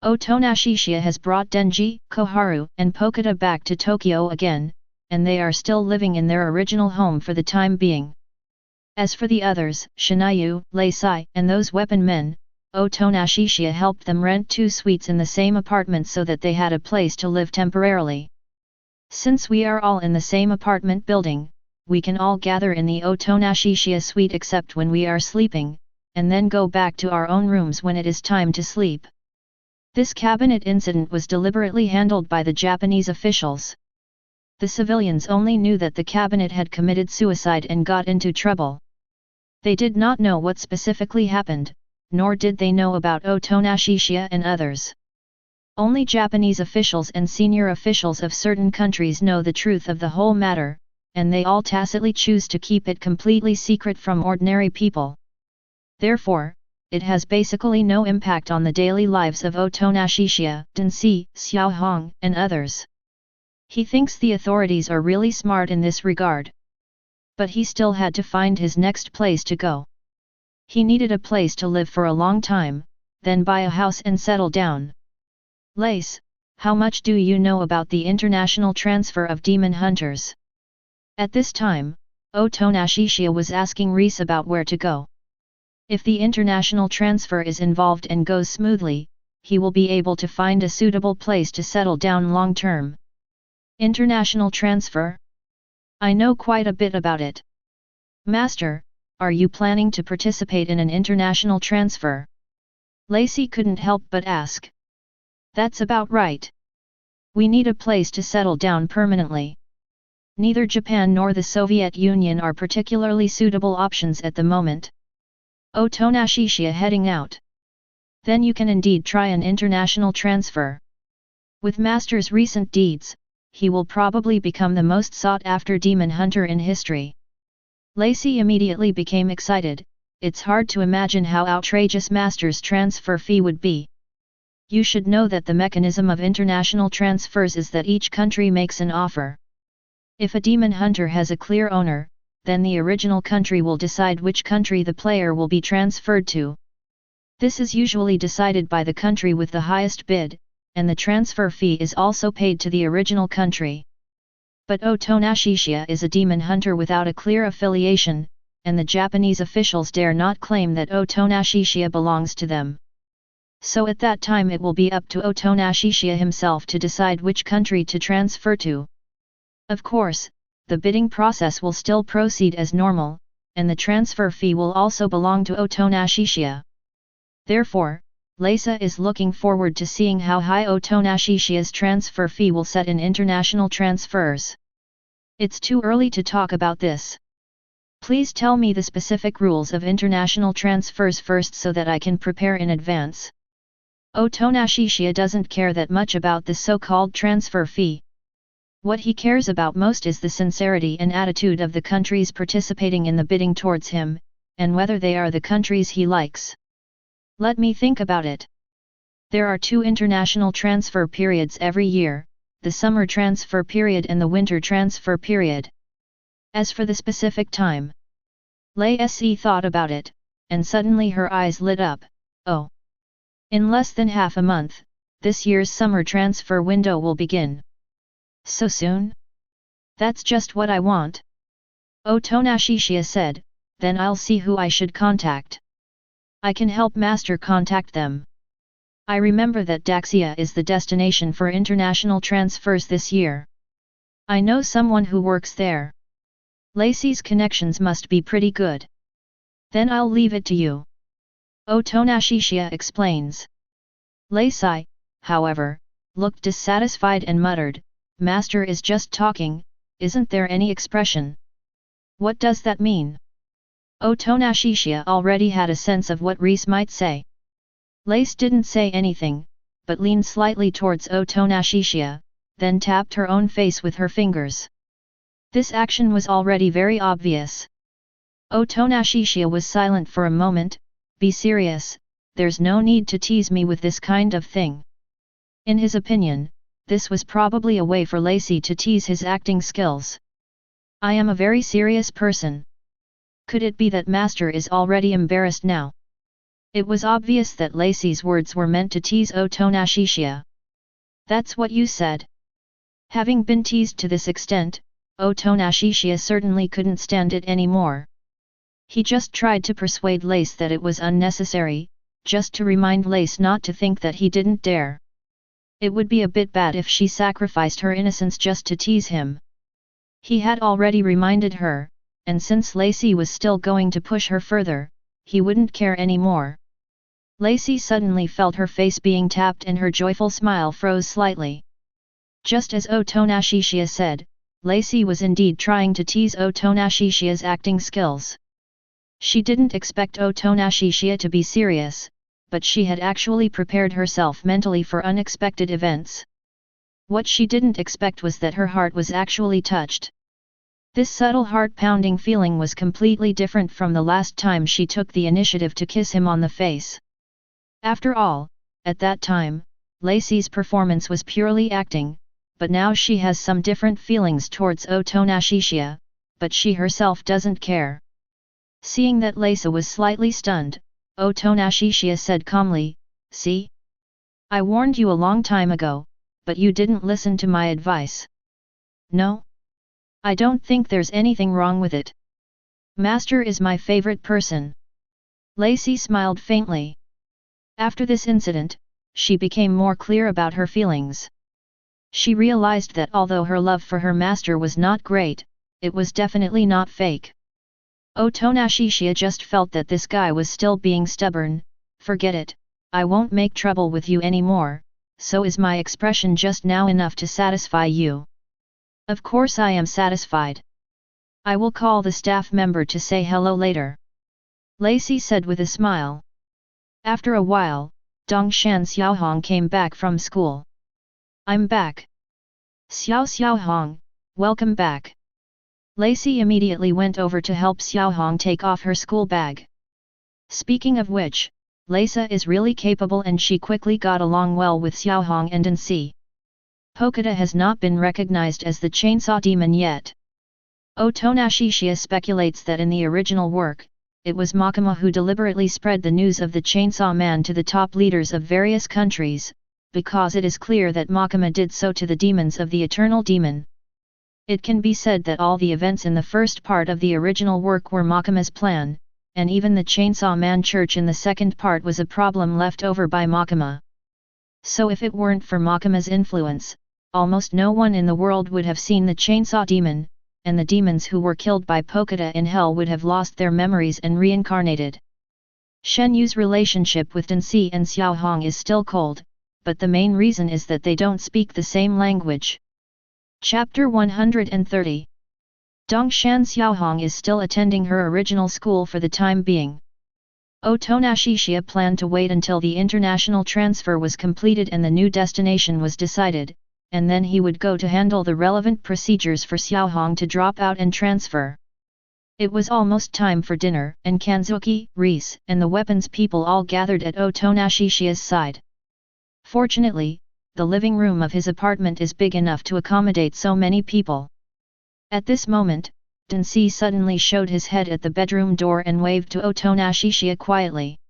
Otonashishiya has brought Denji, Koharu, and Pokita back to Tokyo again, and they are still living in their original home for the time being. As for the others, Shinayu, Leisai, and those weapon men, Otonashishiya helped them rent 2 suites in the same apartment so that they had a place to live temporarily. Since we are all in the same apartment building, we can all gather in the Otonashishiya suite except when we are sleeping, and then go back to our own rooms when it is time to sleep. This cabinet incident was deliberately handled by the Japanese officials. The civilians only knew that the cabinet had committed suicide and got into trouble. They did not know what specifically happened, nor did they know about Otonashishiya and others. Only Japanese officials and senior officials of certain countries know the truth of the whole matter, and they all tacitly choose to keep it completely secret from ordinary people. Therefore, it has basically no impact on the daily lives of Otonashishiya, Densi, Xiaohong, and others. He thinks the authorities are really smart in this regard. But he still had to find his next place to go. He needed a place to live for a long time, then buy a house and settle down. Lace, how much do you know about the international transfer of demon hunters? At this time, Otonashishiya was asking Reese about where to go. If the international transfer is involved and goes smoothly, he will be able to find a suitable place to settle down long term. International transfer? I know quite a bit about it. Master, are you planning to participate in an international transfer? Lacey couldn't help but ask. That's about right. We need a place to settle down permanently. Neither Japan nor the Soviet Union are particularly suitable options at the moment. Otonashishiya heading out. Then you can indeed try an international transfer. With Master's recent deeds, he will probably become the most sought-after demon hunter in history. Lacey immediately became excited. It's hard to imagine how outrageous Master's transfer fee would be. You should know that the mechanism of international transfers is that each country makes an offer. If a demon hunter has a clear owner, then the original country will decide which country the player will be transferred to. This is usually decided by the country with the highest bid, and the transfer fee is also paid to the original country. But Otonashishiya is a demon hunter without a clear affiliation, and the Japanese officials dare not claim that Otonashishiya belongs to them. So at that time it will be up to Otonashishiya himself to decide which country to transfer to. Of course, the bidding process will still proceed as normal, and the transfer fee will also belong to Otonashishiya. Therefore, Leisa is looking forward to seeing how high Otonashishiya's transfer fee will set in international transfers. It's too early to talk about this. Please tell me the specific rules of international transfers first so that I can prepare in advance. Otonashishiya doesn't care that much about the so-called transfer fee. What he cares about most is the sincerity and attitude of the countries participating in the bidding towards him, and whether they are the countries he likes. Let me think about it. There are 2 international transfer periods every year, the summer transfer period and the winter transfer period. As for the specific time, Lei Se thought about it, and suddenly her eyes lit up. Oh! In less than half a month, this year's summer transfer window will begin. So soon? That's just what I want. Otonashishiya said, then I'll see who I should contact. I can help Master contact them. I remember that Daxia is the destination for international transfers this year. I know someone who works there. Lacey's connections must be pretty good. Then I'll leave it to you. Otonashishiya explains. Lacey, however, looked dissatisfied and muttered, Master is just talking, isn't there any expression? What does that mean? Otonashishiya already had a sense of what Reese might say. Lace didn't say anything, but leaned slightly towards Otonashishiya, then tapped her own face with her fingers. This action was already very obvious. Otonashishiya was silent for a moment. Be serious, there's no need to tease me with this kind of thing. In his opinion, this was probably a way for Lacey to tease his acting skills. I am a very serious person. Could it be that Master is already embarrassed now? It was obvious that Lacey's words were meant to tease Otonashishiya. That's what you said. Having been teased to this extent, Otonashishiya certainly couldn't stand it anymore. He just tried to persuade Lace that it was unnecessary, just to remind Lace not to think that he didn't dare. It would be a bit bad if she sacrificed her innocence just to tease him. He had already reminded her, and since Lacey was still going to push her further, he wouldn't care anymore. Lacey suddenly felt her face being tapped and her joyful smile froze slightly. Just as Otonashishiya said, Lacey was indeed trying to tease Otonashishiya's acting skills. She didn't expect Otonashishiya to be serious, but she had actually prepared herself mentally for unexpected events. What she didn't expect was that her heart was actually touched. This subtle heart-pounding feeling was completely different from the last time she took the initiative to kiss him on the face. After all, at that time, Lacey's performance was purely acting, but now she has some different feelings towards Otonashishiya, but she herself doesn't care. Seeing that Lacey was slightly stunned, Otonashishiya said calmly, "See? I warned you a long time ago, but you didn't listen to my advice." "No? I don't think there's anything wrong with it. Master is my favorite person." Lacey smiled faintly. After this incident, she became more clear about her feelings. She realized that although her love for her master was not great, it was definitely not fake. Otonashishiya just felt that this guy was still being stubborn. "Forget it, I won't make trouble with you anymore, so is my expression just now enough to satisfy you?" "Of course I am satisfied. I will call the staff member to say hello later," Lacey said with a smile. After a while, Dongshan Xiaohong came back from school. "I'm back. Xiaohong, welcome back." Lacey immediately went over to help Xiaohong take off her school bag. Speaking of which, Lacey is really capable and she quickly got along well with Xiaohong and Densi. Pokita has not been recognized as the chainsaw demon yet. Otonashishiya speculates that in the original work, it was Makima who deliberately spread the news of the Chainsaw Man to the top leaders of various countries, because it is clear that Makima did so to the demons of the Eternal Demon. It can be said that all the events in the first part of the original work were Makima's plan, and even the Chainsaw Man Church in the second part was a problem left over by Makima. So if it weren't for Makima's influence, almost no one in the world would have seen the Chainsaw Demon, and the demons who were killed by Pokita in hell would have lost their memories and reincarnated. Shen Yu's relationship with Densi and Xiaohong is still cold, but the main reason is that they don't speak the same language. Chapter 130. Dongshan Xiaohong is still attending her original school for the time being. Otonashishiya planned to wait until the international transfer was completed and the new destination was decided, and then he would go to handle the relevant procedures for Xiaohong to drop out and transfer. It was almost time for dinner, and Kanzuki, Reese, and the weapons people all gathered at Otonashishiya's side. Fortunately, the living room of his apartment is big enough to accommodate so many people. At this moment, Densi suddenly showed his head at the bedroom door and waved to Otonashishiya quietly.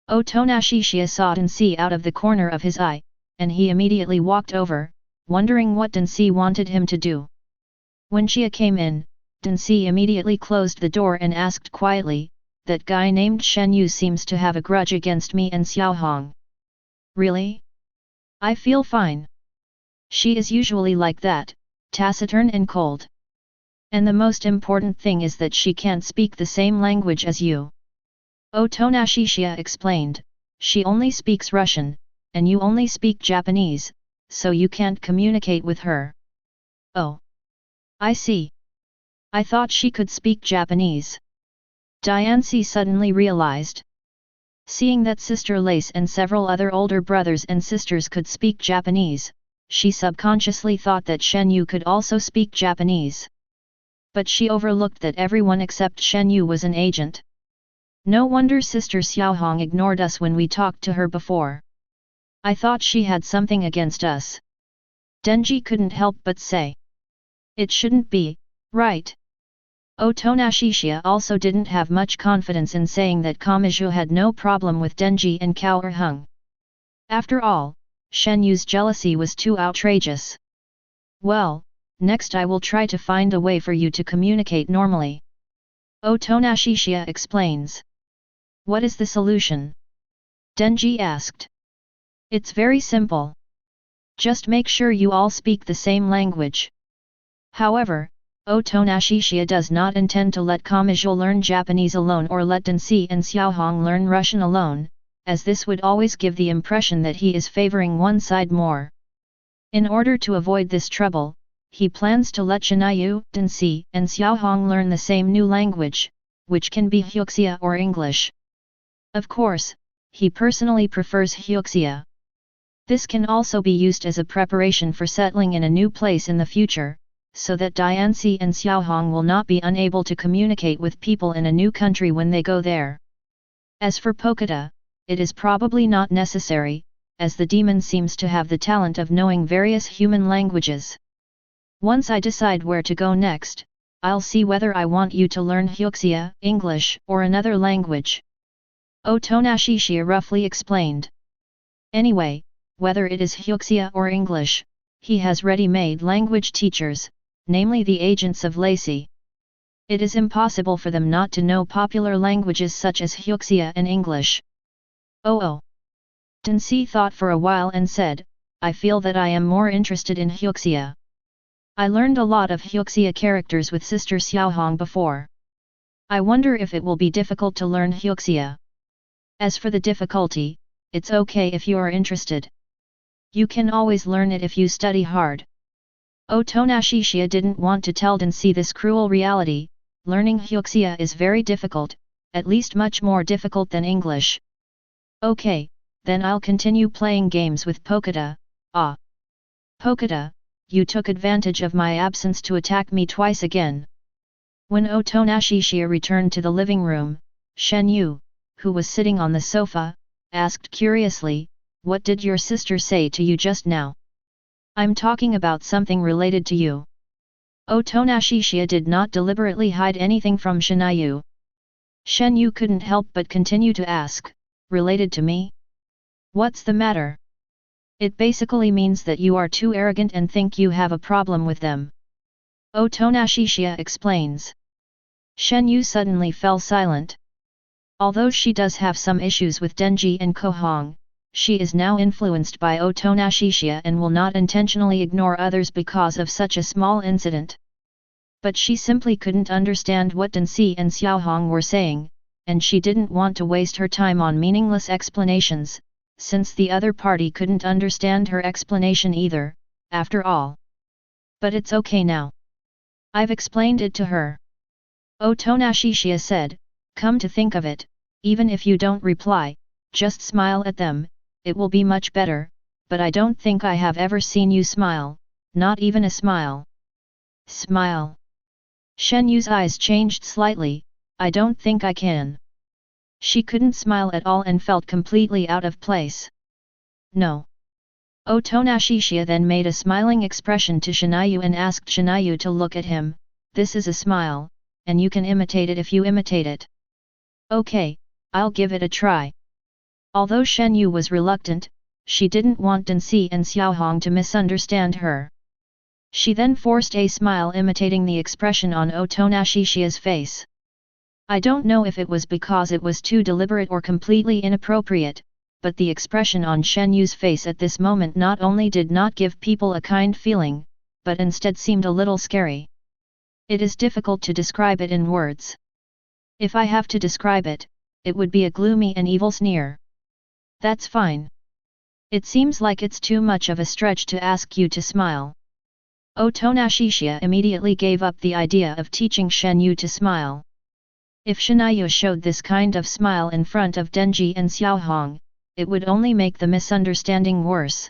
Otonashishiya saw Densi out of the corner of his eye, and he immediately walked over, wondering what Densi wanted him to do. When Chiya came in, Densi immediately closed the door and asked quietly, "That guy named Shen Yu seems to have a grudge against me and Xiaohong." "Really? I feel fine. She is usually like that, taciturn and cold. And the most important thing is that she can't speak the same language as you." Otonashishiya explained, "She only speaks Russian, and you only speak Japanese, so you can't communicate with her." "Oh. I see. I thought she could speak Japanese." Diancie suddenly realized. Seeing that Sister Lace and several other older brothers and sisters could speak Japanese, she subconsciously thought that Shen Yu could also speak Japanese. But she overlooked that everyone except Shen Yu was an agent. "No wonder Sister Xiaohong ignored us when we talked to her before. I thought she had something against us." Denji couldn't help but say. "It shouldn't be, right? Otonashishiya also didn't have much confidence in saying that Kamui had no problem with Denji and Cao Erhung. After all, Shen Yu's jealousy was too outrageous. Well, next I will try to find a way for you to communicate normally. Otonashishiya explains. What is the solution? Denji asked. It's very simple. Just make sure you all speak the same language. However, Otonashishiya does not intend to let Kamui learn Japanese alone or let Densi and Xiaohong learn Russian alone, as this would always give the impression that he is favoring one side more. In order to avoid this trouble, he plans to let Shinayu, Densi, and Xiaohong learn the same new language, which can be Hyuxia or English. Of course, he personally prefers Hyuxia. This can also be used as a preparation for settling in a new place in the future, so that Dianci and Xiaohong will not be unable to communicate with people in a new country when they go there. As for Pokeda, it is probably not necessary, as the demon seems to have the talent of knowing various human languages. Once I decide where to go next, I'll see whether I want you to learn Hyuxia, English, or another language. Otonashishiya roughly explained. Anyway, whether it is Hyuxia or English, he has ready-made language teachers, namely the agents of Lacey. It is impossible for them not to know popular languages such as Hyuxia and English. Oh. Densi thought for a while and said, I feel that I am more interested in Hyuxia. I learned a lot of Hyuxia characters with Sister Xiaohong before. I wonder if it will be difficult to learn Hyuxia. As for the difficulty, it's okay if you are interested. You can always learn it if you study hard. Otonashishiya didn't want to tell Densi this cruel reality. Learning Hyuxia is very difficult, at least much more difficult than English. Okay, then I'll continue playing games with Pokeda. Ah! Pokeda, you took advantage of my absence to attack me twice again. When Otonashishiya returned to the living room, Shen Yu, who was sitting on the sofa, asked curiously, What did your sister say to you just now? I'm talking about something related to you. Otonashishiya did not deliberately hide anything from Shinayu. Shen Yu couldn't help but continue to ask, Related to me? What's the matter? It basically means that you are too arrogant and think you have a problem with them. Otonashishiya explains. Shen Yu suddenly fell silent. Although she does have some issues with Denji and Kohong, she is now influenced by Otonashishiya and will not intentionally ignore others because of such a small incident. But she simply couldn't understand what Densi and Xiaohong were saying, and she didn't want to waste her time on meaningless explanations, since the other party couldn't understand her explanation either, after all. But it's okay now. I've explained it to her. Otonashishiya said, Come to think of it, even if you don't reply, just smile at them, it will be much better, but I don't think I have ever seen you smile, not even a smile. Smile. Shen Yu's eyes changed slightly, I don't think I can. She couldn't smile at all and felt completely out of place. No. Otonashishiya then made a smiling expression to Shinayu and asked Shinayu to look at him, This is a smile, and you can imitate it if you imitate it. Okay, I'll give it a try. Although Shen Yu was reluctant, she didn't want Densi and Xiaohong to misunderstand her. She then forced a smile imitating the expression on Otonashishiya's face. I don't know if it was because it was too deliberate or completely inappropriate, but the expression on Shen Yu's face at this moment not only did not give people a kind feeling, but instead seemed a little scary. It is difficult to describe it in words. If I have to describe it, it would be a gloomy and evil sneer. That's fine. It seems like it's too much of a stretch to ask you to smile. Otonashishiya immediately gave up the idea of teaching Shen Yu to smile. If Shinayu showed this kind of smile in front of Denji and Xiaohong, it would only make the misunderstanding worse.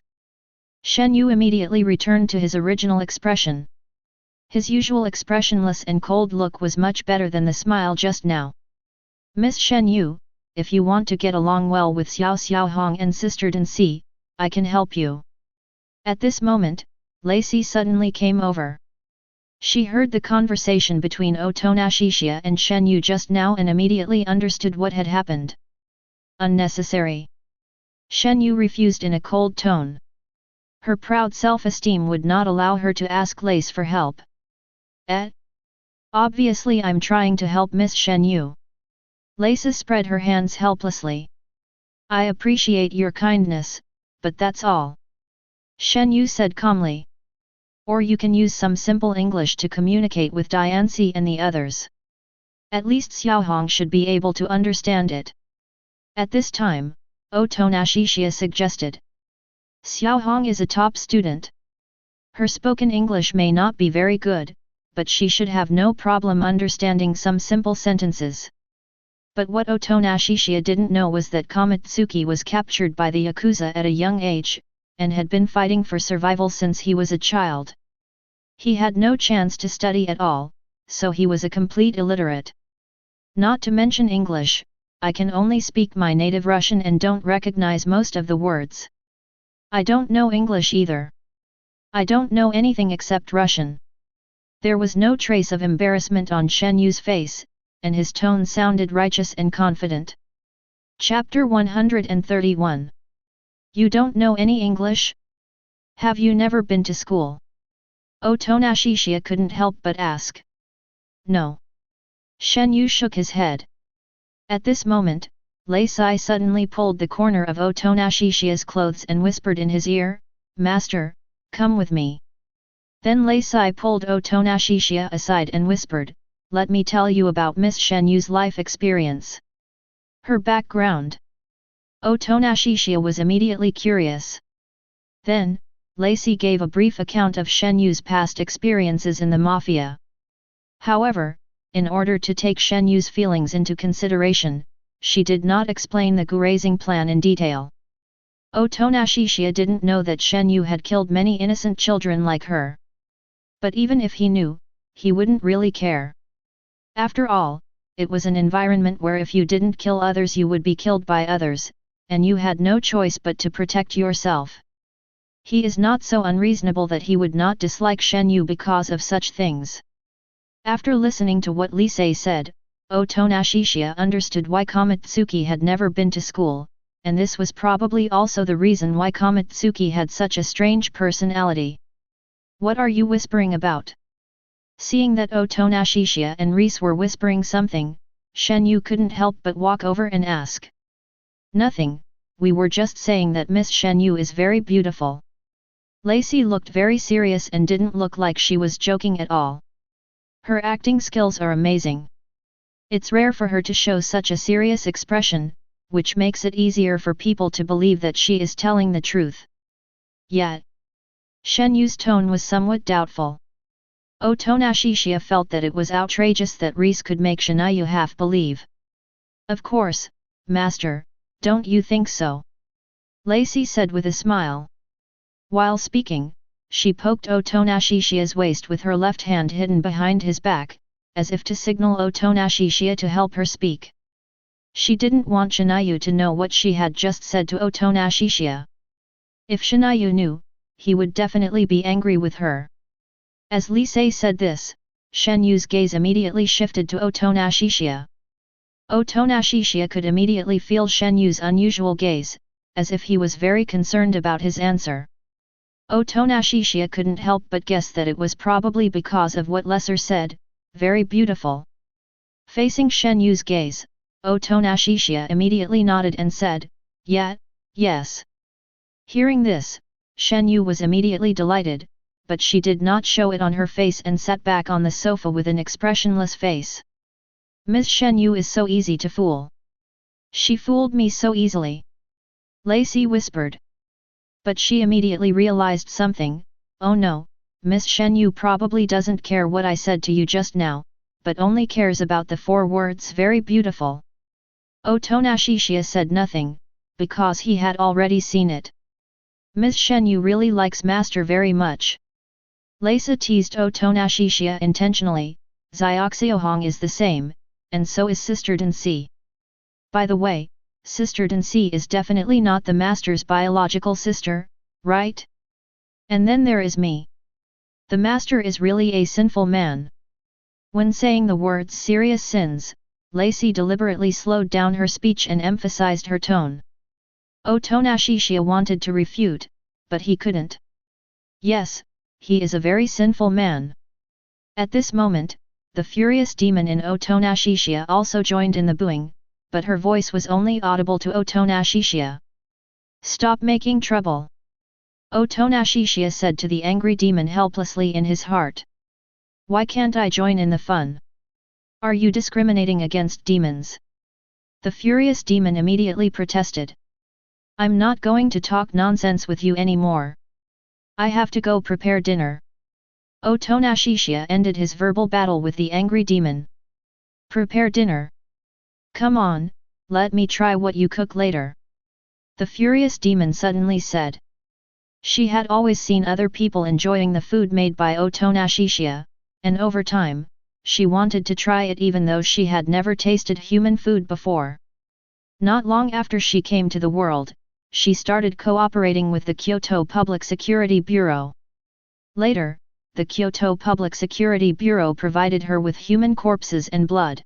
Shen Yu immediately returned to his original expression. His usual expressionless and cold look was much better than the smile just now. Miss Shen Yu, if you want to get along well with Xiaohong and Sister Densi, I can help you. At this moment, Lacey suddenly came over. She heard the conversation between Otonashishiya and Shen Yu just now and immediately understood what had happened. Unnecessary. Shen Yu refused in a cold tone. Her proud self-esteem would not allow her to ask Lace for help. Obviously I'm trying to help Miss Shen Yu. Lace spread her hands helplessly. I appreciate your kindness, but that's all. Shen Yu said calmly. Or you can use some simple English to communicate with Diancie and the others. At least Xiaohong should be able to understand it. At this time, Otonashishiya suggested. Xiaohong is a top student. Her spoken English may not be very good, but she should have no problem understanding some simple sentences. But what Otonashishiya didn't know was that Kamatsuki was captured by the Yakuza at a young age, and had been fighting for survival since he was a child. He had no chance to study at all, so he was a complete illiterate. Not to mention English, I can only speak my native Russian and don't recognize most of the words. I don't know English either. I don't know anything except Russian. There was no trace of embarrassment on Shen Yu's face, and his tone sounded righteous and confident. Chapter 131. You don't know any English? Have you never been to school? Otonashishiya couldn't help but ask. No. Shen Yu shook his head. At this moment, Lei Sai suddenly pulled the corner of Otonashishiya's clothes and whispered in his ear, Master, come with me. Then Lei Sai pulled Otonashishiya aside and whispered, Let me tell you about Miss Shen Yu's life experience. Her background. Otonashishiya was immediately curious. Then, Lacey gave a brief account of Shen Yu's past experiences in the Mafia. However, in order to take Shen Yu's feelings into consideration, she did not explain the grazing plan in detail. Otonashishiya didn't know that Shen Yu had killed many innocent children like her. But even if he knew, he wouldn't really care. After all, it was an environment where if you didn't kill others you would be killed by others, and you had no choice but to protect yourself. He is not so unreasonable that he would not dislike Shen Yu because of such things. After listening to what Lisei said, Otonashishiya understood why Kamatsuki had never been to school, and this was probably also the reason why Kamatsuki had such a strange personality. What are you whispering about? Seeing that Otonashishiya and Reese were whispering something, Shen Yu couldn't help but walk over and ask. Nothing, we were just saying that Miss Shen Yu is very beautiful. Lacey looked very serious and didn't look like she was joking at all. Her acting skills are amazing. It's rare for her to show such a serious expression, which makes it easier for people to believe that she is telling the truth. Yet, Shen Yu's tone was somewhat doubtful. Otonashishiya felt that it was outrageous that Reese could make Shen Yu half believe. Of course, Master, don't you think so? Lacey said with a smile. While speaking, she poked Otonashishiya's waist with her left hand hidden behind his back, as if to signal Otonashishiya to help her speak. She didn't want Shen Yu to know what she had just said to Otonashishiya. If Shen Yu knew, he would definitely be angry with her. As Lisei said this, Shen Yu's gaze immediately shifted to Otonashishiya. Otonashishiya could immediately feel Shen Yu's unusual gaze, as if he was very concerned about his answer. Otonashishiya couldn't help but guess that it was probably because of what Lesser said, very beautiful. Facing Shen Yu's gaze, Otonashishiya immediately nodded and said, yeah, yes. Hearing this, Shen Yu was immediately delighted, but she did not show it on her face and sat back on the sofa with an expressionless face. Miss Shen Yu is so easy to fool. She fooled me so easily. Lacey whispered. But she immediately realized something. Oh no, Miss Shen Yu probably doesn't care what I said to you just now, but only cares about the 4 words very beautiful. Otonashishiya said nothing, because he had already seen it. Miss Shen Yu really likes Master very much. Lacey teased Otonashishiya intentionally. Xiaoxiaohong is the same, and so is Sister Danci. By the way, Sister Danci is definitely not the Master's biological sister, right? And then there is me. The master is really a sinful man. When saying the words serious sins, Lacey deliberately slowed down her speech and emphasized her tone. Otonashishiya wanted to refute, but he couldn't. Yes, he is a very sinful man. At this moment, the furious demon in Otonashishiya also joined in the booing, but her voice was only audible to Otonashishiya. Stop making trouble. Otonashishiya said to the angry demon helplessly in his heart. Why can't I join in the fun? Are you discriminating against demons? The furious demon immediately protested. I'm not going to talk nonsense with you anymore. I have to go prepare dinner. Otonashishiya ended his verbal battle with the angry demon. Prepare dinner. Come on, let me try what you cook later. The furious demon suddenly said. She had always seen other people enjoying the food made by Otonashishiya, and over time, she wanted to try it even though she had never tasted human food before. Not long after she came to the world, she started cooperating with the Kyoto Public Security Bureau. Later, the Kyoto Public Security Bureau provided her with human corpses and blood.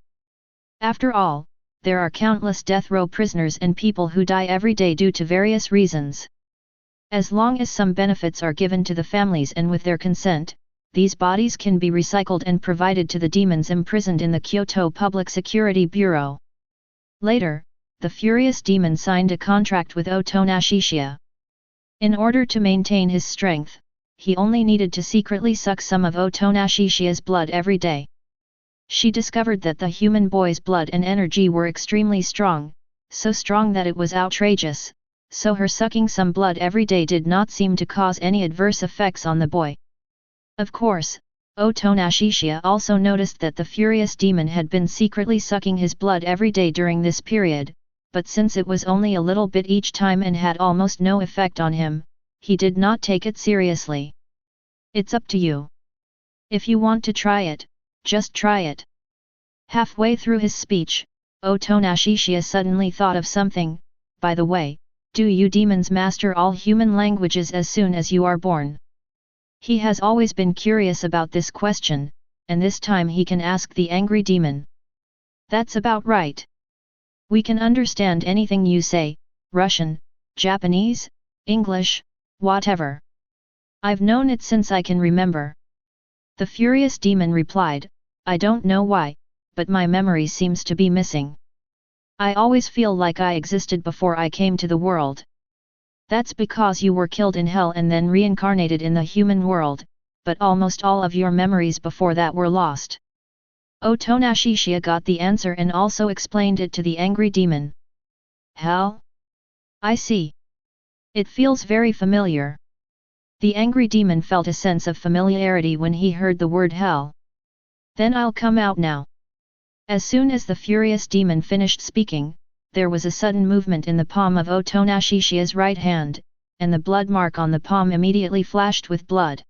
After all, there are countless death row prisoners and people who die every day due to various reasons. As long as some benefits are given to the families and with their consent, these bodies can be recycled and provided to the demons imprisoned in the Kyoto Public Security Bureau. Later, the furious demon signed a contract with Otonashishiya. In order to maintain his strength, he only needed to secretly suck some of Otonashishiya's blood every day. She discovered that the human boy's blood and energy were extremely strong, so strong that it was outrageous, so her sucking some blood every day did not seem to cause any adverse effects on the boy. Of course, Otonashishiya also noticed that the furious demon had been secretly sucking his blood every day during this period, but since it was only a little bit each time and had almost no effect on him, he did not take it seriously. It's up to you. If you want to try it, just try it. Halfway through his speech, Otonashishiya suddenly thought of something. By the way, do you demons master all human languages as soon as you are born? He has always been curious about this question, and this time he can ask the angry demon. That's about right. We can understand anything you say, Russian, Japanese, English, whatever. I've known it since I can remember. The furious demon replied, I don't know why, but my memory seems to be missing. I always feel like I existed before I came to the world. That's because you were killed in hell and then reincarnated in the human world, but almost all of your memories before that were lost. Otonashishiya got the answer and also explained it to the angry demon. Hell? I see. It feels very familiar. The angry demon felt a sense of familiarity when he heard the word hell. Then I'll come out now. As soon as the furious demon finished speaking, there was a sudden movement in the palm of Otonashishiya's right hand, and the blood mark on the palm immediately flashed with blood.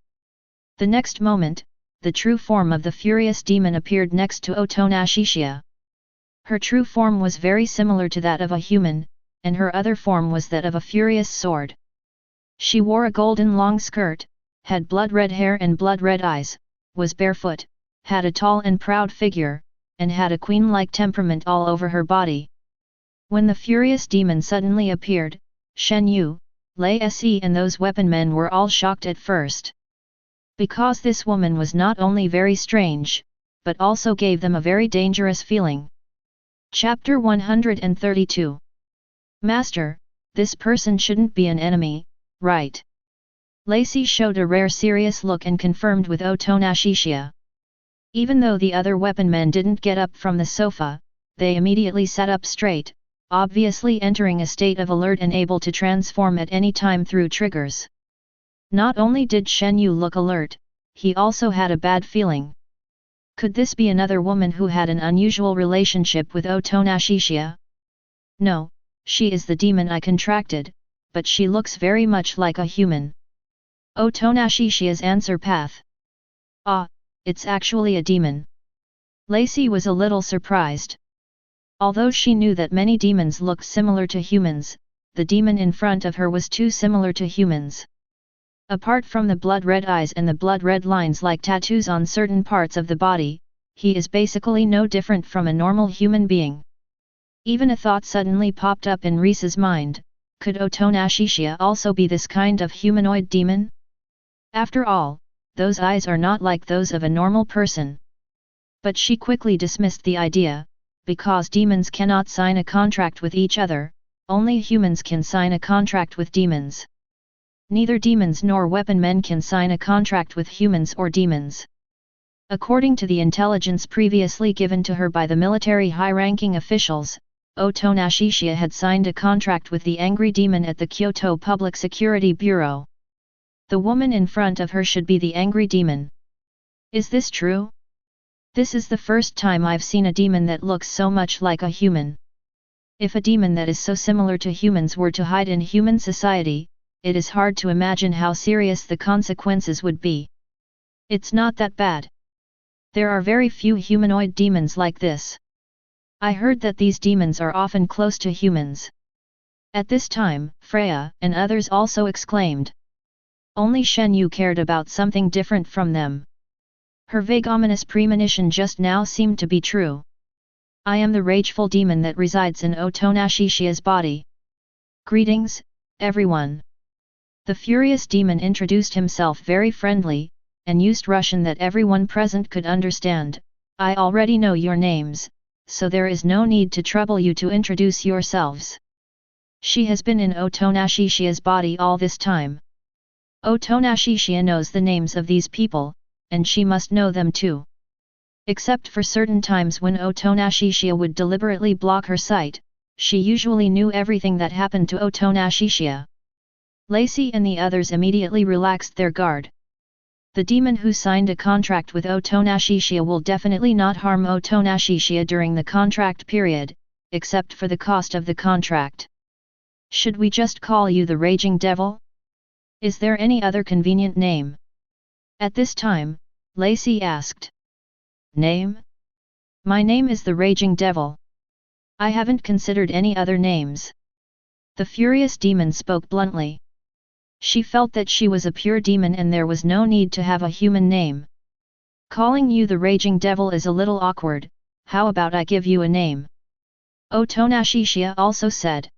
The next moment, the true form of the furious demon appeared next to Otonashishiya. Her true form was very similar to that of a human, and her other form was that of a furious sword. She wore a golden long skirt, had blood-red hair and blood-red eyes, was barefoot, had a tall and proud figure, and had a queen-like temperament all over her body. When the furious demon suddenly appeared, Shen Yu, Lei Se and those weapon men were all shocked at first. Because this woman was not only very strange, but also gave them a very dangerous feeling. Chapter 132. Master, this person shouldn't be an enemy, right? Lacey showed a rare serious look and confirmed with Otonashishiya. Even though the other weapon men didn't get up from the sofa, they immediately sat up straight, obviously entering a state of alert and able to transform at any time through triggers. Not only did Shen Yu look alert, he also had a bad feeling. Could this be another woman who had an unusual relationship with Otonashishiya? No, she is the demon I contracted, but she looks very much like a human. Otonashishiya's answer path. Ah, it's actually a demon. Lacey was a little surprised. Although she knew that many demons look similar to humans, the demon in front of her was too similar to humans. Apart from the blood-red eyes and the blood-red lines like tattoos on certain parts of the body, he is basically no different from a normal human being. Even a thought suddenly popped up in Risa's mind, could Otonashishiya also be this kind of humanoid demon? After all, those eyes are not like those of a normal person. But she quickly dismissed the idea, because demons cannot sign a contract with each other, only humans can sign a contract with demons. Neither demons nor weapon men can sign a contract with humans or demons. According to the intelligence previously given to her by the military high-ranking officials, Otonashishiya had signed a contract with the angry demon at the Kyoto Public Security Bureau. The woman in front of her should be the angry demon. Is this true? This is the first time I've seen a demon that looks so much like a human. If a demon that is so similar to humans were to hide in human society, it is hard to imagine how serious the consequences would be. It's not that bad. There are very few humanoid demons like this. I heard that these demons are often close to humans. At this time, Freya and others also exclaimed. Only Shen Yu cared about something different from them. Her vague ominous premonition just now seemed to be true. I am the rageful demon that resides in Otonashishiya's body. Greetings, everyone. The furious demon introduced himself very friendly, and used Russian that everyone present could understand. I already know your names, so there is no need to trouble you to introduce yourselves. She has been in Otonashishiya's body all this time. Otonashishiya knows the names of these people, and she must know them too. Except for certain times when Otonashishiya would deliberately block her sight, she usually knew everything that happened to Otonashishiya. Lacey and the others immediately relaxed their guard. The demon who signed a contract with Otonashishiya will definitely not harm Otonashishiya during the contract period, except for the cost of the contract. Should we just call you the Raging Devil? Is there any other convenient name? At this time, Lacey asked. Name? My name is the Raging Devil. I haven't considered any other names. The furious demon spoke bluntly. She felt that she was a pure demon and there was no need to have a human name. Calling you the Raging Devil is a little awkward, how about I give you a name? Otonashishiya also said.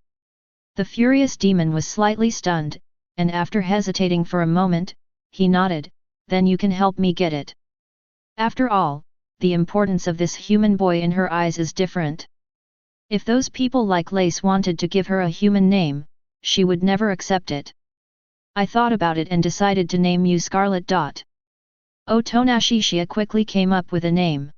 The furious demon was slightly stunned, and after hesitating for a moment, he nodded, then you can help me get it. After all, the importance of this human boy in her eyes is different. If those people like Lace wanted to give her a human name, she would never accept it. I thought about it and decided to name you Scarlet. Otonashishiya quickly came up with a name.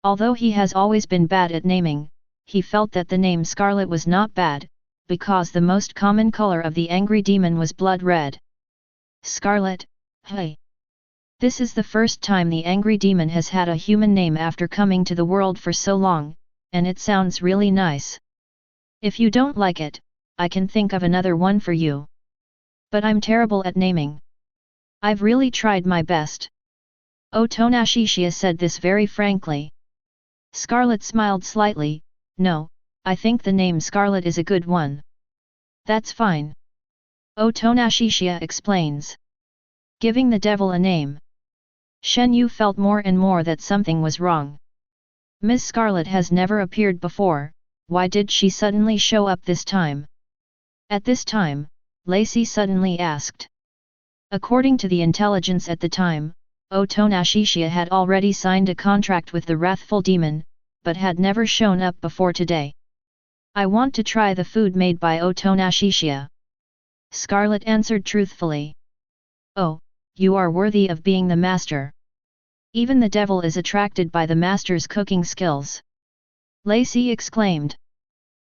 Although he has always been bad at naming, he felt that the name Scarlet was not bad, because the most common color of the angry demon was blood red. Scarlet, hey. This is the first time the angry demon has had a human name after coming to the world for so long, and it sounds really nice. If you don't like it, I can think of another one for you. But I'm terrible at naming. I've really tried my best. Otonashishiya said this very frankly. Scarlet smiled slightly. No, I think the name Scarlet is a good one. That's fine. Otonashishiya explains. Giving the devil a name. Shen Yu felt more and more that something was wrong. Miss Scarlet has never appeared before, why did she suddenly show up this time? At this time, Lacey suddenly asked. According to the intelligence at the time, Otonashishiya had already signed a contract with the wrathful demon, but had never shown up before today. I want to try the food made by Otonashishiya. Scarlet answered truthfully. Oh, you are worthy of being the master. Even the devil is attracted by the master's cooking skills. Lacey exclaimed.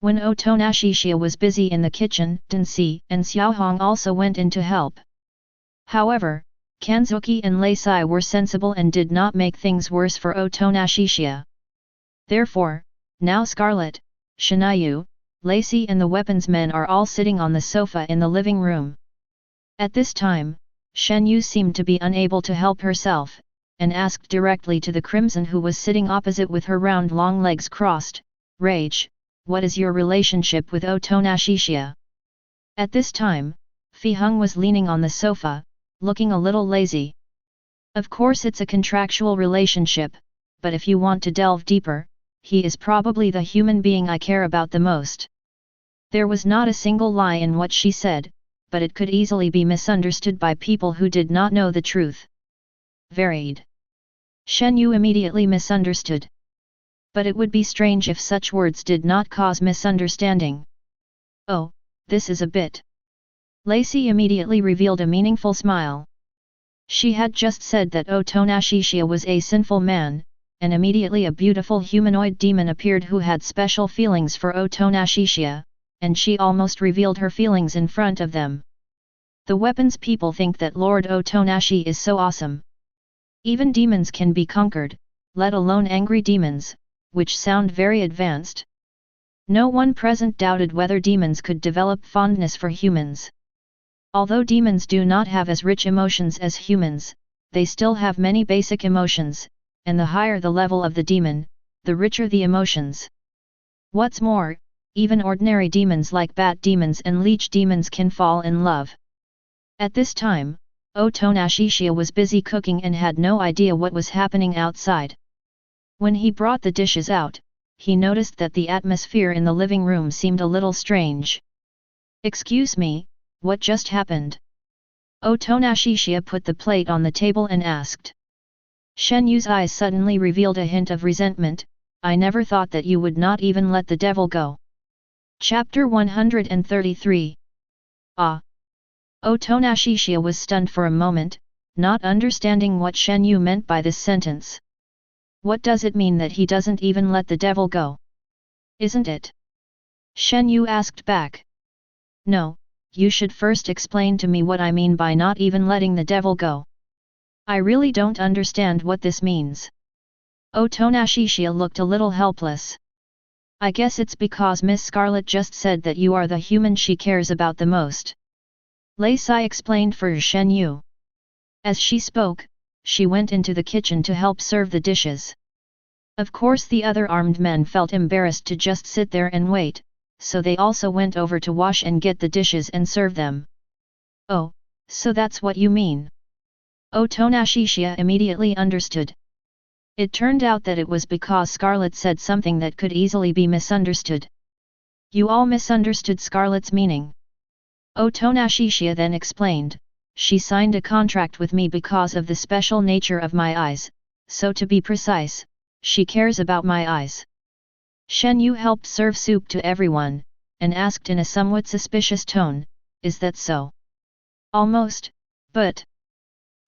When Otonashishiya was busy in the kitchen, Densi and Xiaohong also went in to help. However, Kanzuki and Lacey were sensible and did not make things worse for Otonashishiya. Therefore, now Scarlet, Shinayu, Lacey and the weapons men are all sitting on the sofa in the living room. At this time, Shen Yu seemed to be unable to help herself, and asked directly to the Crimson who was sitting opposite with her round long legs crossed, Rage, what is your relationship with Otonashishiya? At this time, Fi Hung was leaning on the sofa, looking a little lazy. Of course it's a contractual relationship, but if you want to delve deeper, he is probably the human being I care about the most. There was not a single lie in what she said, but it could easily be misunderstood by people who did not know the truth. Varied. Shen Yu immediately misunderstood. But it would be strange if such words did not cause misunderstanding. Oh, this is a bit. Lacey immediately revealed a meaningful smile. She had just said that Otonashishia was a sinful man, and immediately a beautiful humanoid demon appeared who had special feelings for Otonashishia, and she almost revealed her feelings in front of them. The weapons people think that Lord Otonashi is so awesome. Even demons can be conquered, let alone angry demons, which sound very advanced. No one present doubted whether demons could develop fondness for humans. Although demons do not have as rich emotions as humans, they still have many basic emotions, and the higher the level of the demon, the richer the emotions. What's more, even ordinary demons like bat demons and leech demons can fall in love. At this time, Otonashishia was busy cooking and had no idea what was happening outside. When he brought the dishes out, he noticed that the atmosphere in the living room seemed a little strange. "Excuse me, what just happened?" Otonashishia put the plate on the table and asked. Shen Yu's eyes suddenly revealed a hint of resentment. "I never thought that you would not even let the devil go." Chapter 133. Ah! Otonashishia was stunned for a moment, not understanding what Shen Yu meant by this sentence. What does it mean that he doesn't even let the devil go? Isn't it? Shen Yu asked back. No, you should first explain to me what I mean by not even letting the devil go. I really don't understand what this means. Otonashishia looked a little helpless. I guess it's because Miss Scarlet just said that you are the human she cares about the most. Lei Sai explained for Shen Yu. As she spoke, she went into the kitchen to help serve the dishes. Of course the other armed men felt embarrassed to just sit there and wait, so they also went over to wash and get the dishes and serve them. Oh, so that's what you mean. Otonashishia immediately understood. It turned out that it was because Scarlet said something that could easily be misunderstood. You all misunderstood Scarlet's meaning. Otonashishia then explained, she signed a contract with me because of the special nature of my eyes, so to be precise, she cares about my eyes. Shen Yu helped serve soup to everyone, and asked in a somewhat suspicious tone, is that so? Almost, but...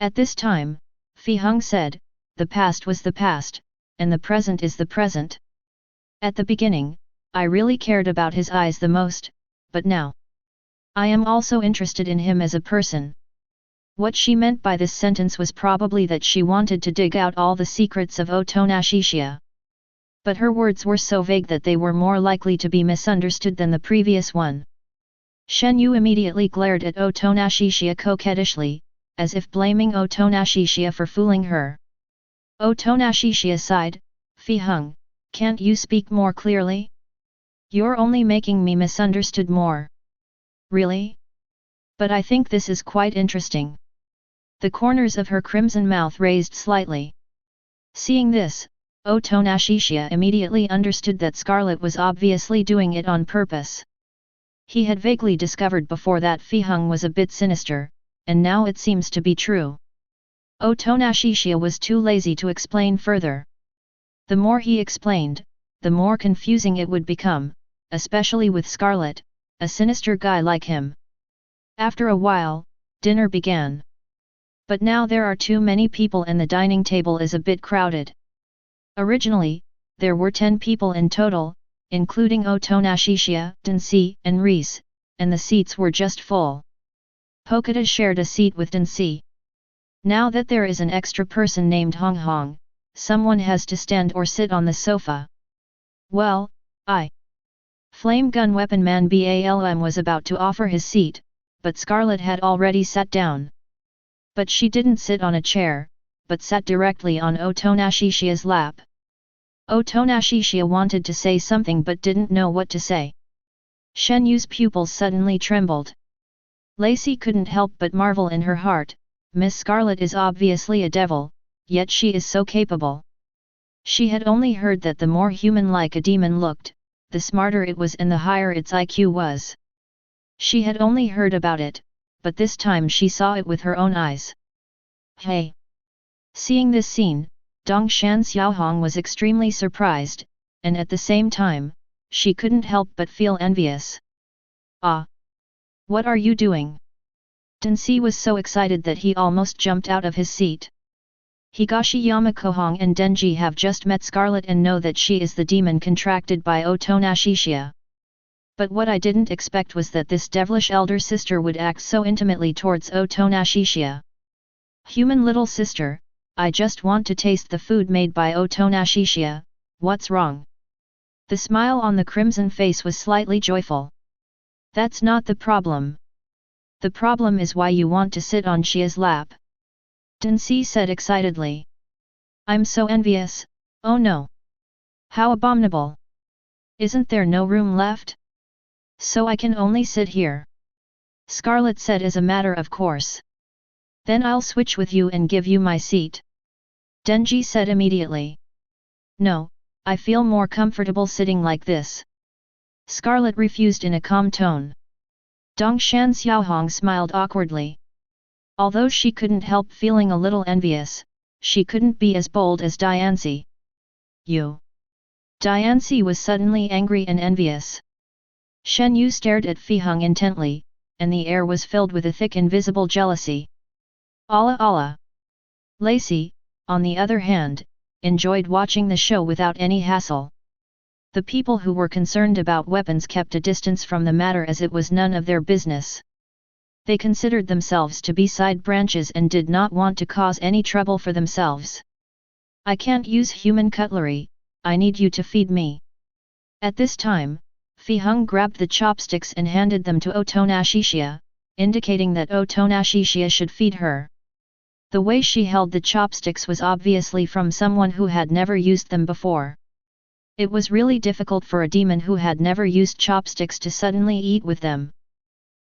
At this time, Fi Heng said, the past was the past, and the present is the present. At the beginning, I really cared about his eyes the most, but now, I am also interested in him as a person. What she meant by this sentence was probably that she wanted to dig out all the secrets of Otonashishia. But her words were so vague that they were more likely to be misunderstood than the previous one. Shen Yu immediately glared at Otonashishia coquettishly, as if blaming Otonashishia for fooling her. Otonashishia sighed, Fi Heng, can't you speak more clearly? You're only making me misunderstood more. Really? But I think this is quite interesting. The corners of her crimson mouth raised slightly. Seeing this, Otonashishia immediately understood that Scarlet was obviously doing it on purpose. He had vaguely discovered before that Fi Heng was a bit sinister, and now it seems to be true. Otonashishia was too lazy to explain further. The more he explained, the more confusing it would become, especially with Scarlet, a sinister guy like him. After a while, dinner began. But now there are too many people and the dining table is a bit crowded. Originally, there were 10 people in total, including Otonashishia, Densi, and Reese, and the seats were just full. Pokata shared a seat with Densi. Now that there is an extra person named Hong Hong, someone has to stand or sit on the sofa. Well, Flame Gun Weapon Man Balm was about to offer his seat, but Scarlet had already sat down. But she didn't sit on a chair, but sat directly on Otonashishia's lap. Otonashishia wanted to say something but didn't know what to say. Shen Yu's pupils suddenly trembled. Lacey couldn't help but marvel in her heart, Miss Scarlet is obviously a devil, yet she is so capable. She had only heard that the more human-like a demon looked, the smarter it was and the higher its IQ was. She had only heard about it, but this time she saw it with her own eyes. Hey! Seeing this scene, Dongshan Xiaohong was extremely surprised, and at the same time, she couldn't help but feel envious. Ah! What are you doing? Densi was so excited that he almost jumped out of his seat. Higashi Yamakohong and Denji have just met Scarlet and know that she is the demon contracted by Otonashishiya. But what I didn't expect was that this devilish elder sister would act so intimately towards Otonashishiya. Human little sister, I just want to taste the food made by Otonashishiya, what's wrong? The smile on the crimson face was slightly joyful. That's not the problem. The problem is why you want to sit on Chia's lap. Densi said excitedly. I'm so envious, oh no. How abominable. Isn't there no room left? So I can only sit here. Scarlet said as a matter of course. Then I'll switch with you and give you my seat. Denji said immediately. No, I feel more comfortable sitting like this. Scarlet refused in a calm tone. Dongshan Xiaohong smiled awkwardly. Although she couldn't help feeling a little envious, she couldn't be as bold as Diancie. You. Diancie was suddenly angry and envious. Shen Yu stared at Fiheng intently, and the air was filled with a thick invisible jealousy. Allah Allah. Lacey, on the other hand, enjoyed watching the show without any hassle. The people who were concerned about weapons kept a distance from the matter as it was none of their business. They considered themselves to be side branches and did not want to cause any trouble for themselves. I can't use human cutlery, I need you to feed me. At this time, Fiheng grabbed the chopsticks and handed them to Otonashishiya, indicating that Otonashishiya should feed her. The way she held the chopsticks was obviously from someone who had never used them before. It was really difficult for a demon who had never used chopsticks to suddenly eat with them.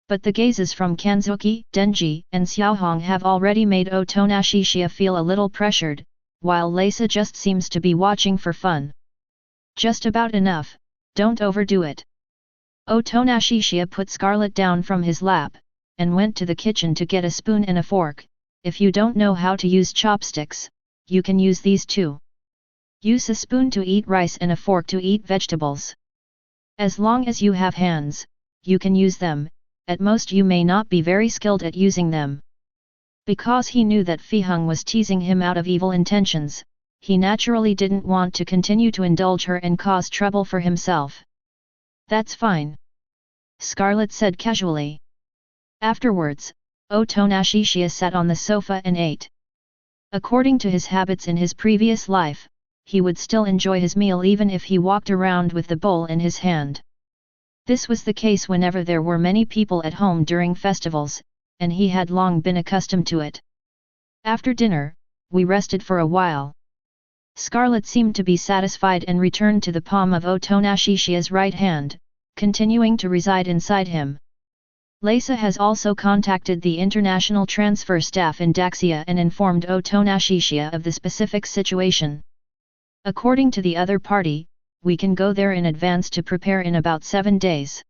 But the gazes from Kanzuki, Denji, and Xiaohong have already made Otonashishiya feel a little pressured, while Lacey just seems to be watching for fun. Just about enough, don't overdo it. Otonashishiya put Scarlet down from his lap, and went to the kitchen to get a spoon and a fork. If you don't know how to use chopsticks, you can use these too. Use a spoon to eat rice and a fork to eat vegetables. As long as you have hands, you can use them, at most you may not be very skilled at using them. Because he knew that Fiheng was teasing him out of evil intentions, he naturally didn't want to continue to indulge her and cause trouble for himself. That's fine. Scarlet said casually. Afterwards, Otonashishiya sat on the sofa and ate. According to his habits in his previous life, he would still enjoy his meal even if he walked around with the bowl in his hand. This was the case whenever there were many people at home during festivals, and he had long been accustomed to it. After dinner, we rested for a while. Scarlet seemed to be satisfied and returned to the palm of Otonashishiya's right hand, continuing to reside inside him. Lacey has also contacted the international transfer staff in Daxia and informed Otonashishiya of the specific situation. According to the other party, we can go there in advance to prepare in about 7 days.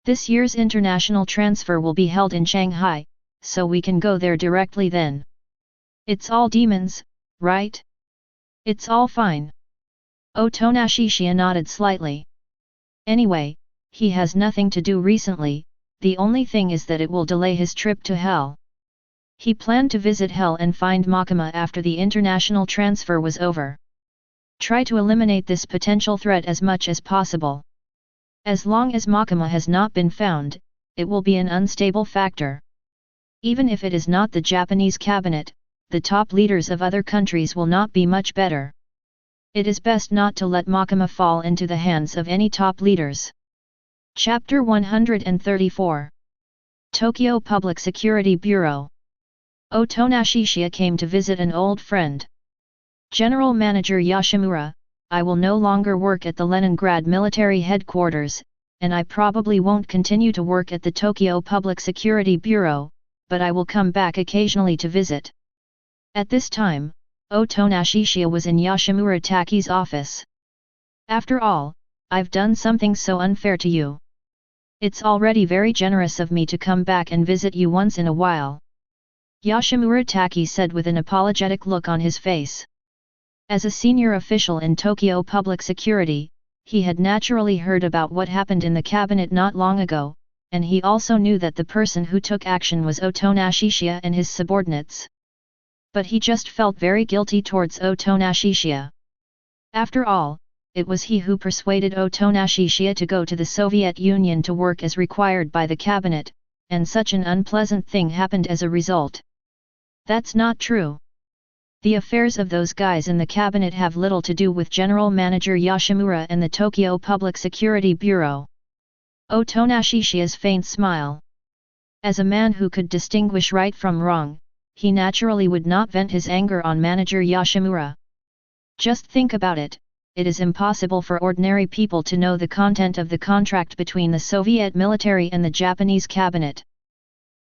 This year's international transfer will be held in Shanghai, so we can go there directly then. It's all demons, right? It's all fine. Otonashishiya nodded slightly. Anyway, he has nothing to do recently, the only thing is that it will delay his trip to Hell. He planned to visit Hell and find Makima after the international transfer was over. Try to eliminate this potential threat as much as possible. As long as Makima has not been found, it will be an unstable factor. Even if it is not the Japanese cabinet, the top leaders of other countries will not be much better. It is best not to let Makima fall into the hands of any top leaders. Chapter 134. Tokyo Public Security Bureau. Otonashishiya came to visit an old friend. General Manager Yoshimura, I will no longer work at the Leningrad military headquarters, and I probably won't continue to work at the Tokyo Public Security Bureau, but I will come back occasionally to visit. At this time, Chiya was in Yashimura Taki's office. After all, I've done something so unfair to you. It's already very generous of me to come back and visit you once in a while. Yashimura Taki said with an apologetic look on his face. As a senior official in Tokyo Public Security, he had naturally heard about what happened in the cabinet not long ago, and he also knew that the person who took action was Chiya and his subordinates. But he just felt very guilty towards Chiya. After all, it was he who persuaded Chiya to go to the Soviet Union to work as required by the cabinet, and such an unpleasant thing happened as a result. That's not true. The affairs of those guys in the cabinet have little to do with General Manager Yashimura and the Tokyo Public Security Bureau. Chiya's faint smile. As a man who could distinguish right from wrong, he naturally would not vent his anger on Manager Yashimura. Just think about it, it is impossible for ordinary people to know the content of the contract between the Soviet military and the Japanese cabinet.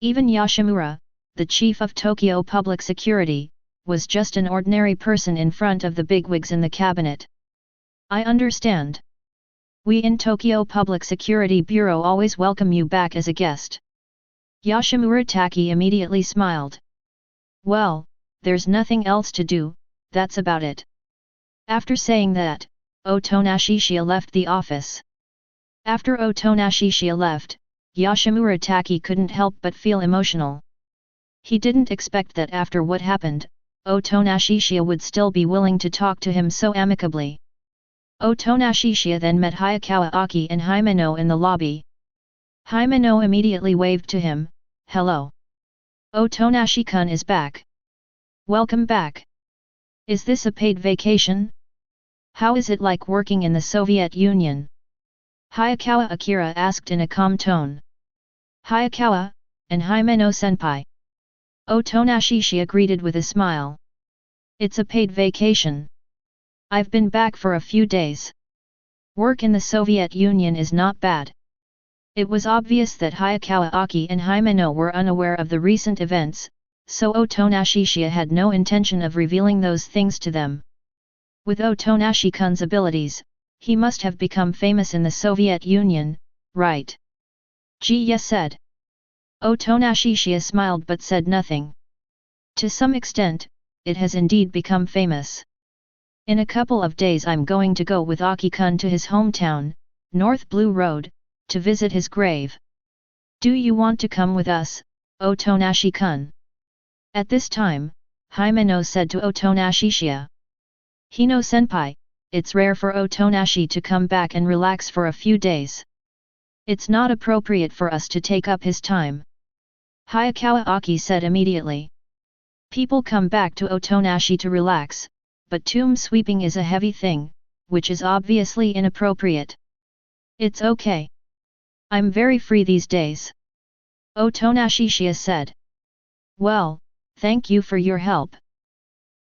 Even Yashimura, the chief of Tokyo Public Security, was just an ordinary person in front of the bigwigs in the cabinet. I understand. We in Tokyo Public Security Bureau always welcome you back as a guest. Yashimura Taki immediately smiled. Well, there's nothing else to do, that's about it. After saying that, Chiya left the office. After Chiya left, Yashimura Taki couldn't help but feel emotional. He didn't expect that after what happened, Chiya would still be willing to talk to him so amicably. Chiya then met Hayakawa Aki and Himeno in the lobby. Himeno immediately waved to him, "Hello. Otonashi-kun is back. Welcome back. Is this a paid vacation? How is it like working in the Soviet Union?" Hayakawa Akira asked in a calm tone. "Hayakawa, and Himeno-senpai." Otonashi greeted with a smile. "It's a paid vacation. I've been back for a few days. Work in the Soviet Union is not bad." It was obvious that Hayakawa Aki and Himeno were unaware of the recent events, so Otonashi had no intention of revealing those things to them. With Otonashi-kun's abilities, he must have become famous in the Soviet Union, right? Chiya said. Otonashi smiled but said nothing. To some extent, it has indeed become famous. In a couple of days I'm going to go with Aki-kun to his hometown, North Blue Road, to visit his grave. Do you want to come with us, Otonashi-kun? At this time, Himeno said to Otonashi. "Hino-senpai, it's rare for Otonashi to come back and relax for a few days. It's not appropriate for us to take up his time." Hayakawa Aki said immediately. People come back to Otonashi to relax, but tomb sweeping is a heavy thing, which is obviously inappropriate. "It's okay. I'm very free these days," Otonashi said. "Well, thank you for your help."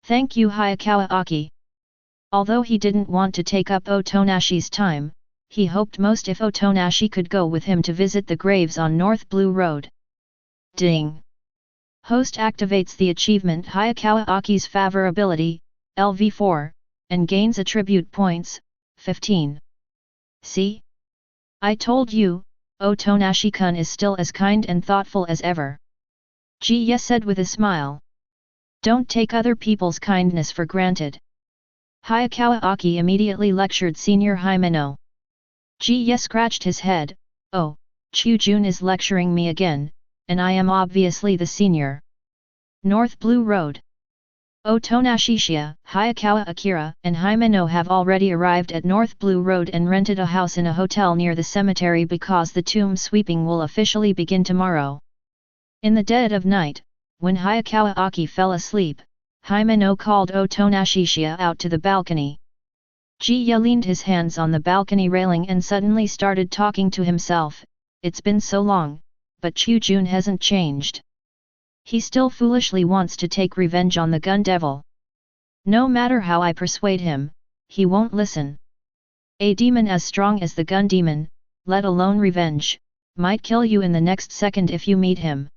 "Thank you Hayakawa Aki." Although he didn't want to take up Otonashi's time, he hoped most if Otonashi could go with him to visit the graves on North Blue Road. Ding! Host activates the achievement Hayakawa Aki's favorability, LV4, and gains attribute points, 15. See? I told you, Otonashi-kun is still as kind and thoughtful as ever. Chiya said with a smile. Don't take other people's kindness for granted. Hayakawa Aki immediately lectured Senior Himeno. Chiya scratched his head. "Oh, Chujun is lecturing me again, and I am obviously the senior." North Blue Road. Otonashi, Hayakawa Akira, and Himeno have already arrived at North Blue Road and rented a house in a hotel near the cemetery because the tomb sweeping will officially begin tomorrow. In the dead of night, when Hayakawa Aki fell asleep, Himeno called Otonashi out to the balcony. Chiya leaned his hands on the balcony railing and suddenly started talking to himself. It's been so long, but Chujun hasn't changed. He still foolishly wants to take revenge on the gun devil. No matter how I persuade him, he won't listen. A demon as strong as the gun demon, let alone revenge, might kill you in the next second if you meet him.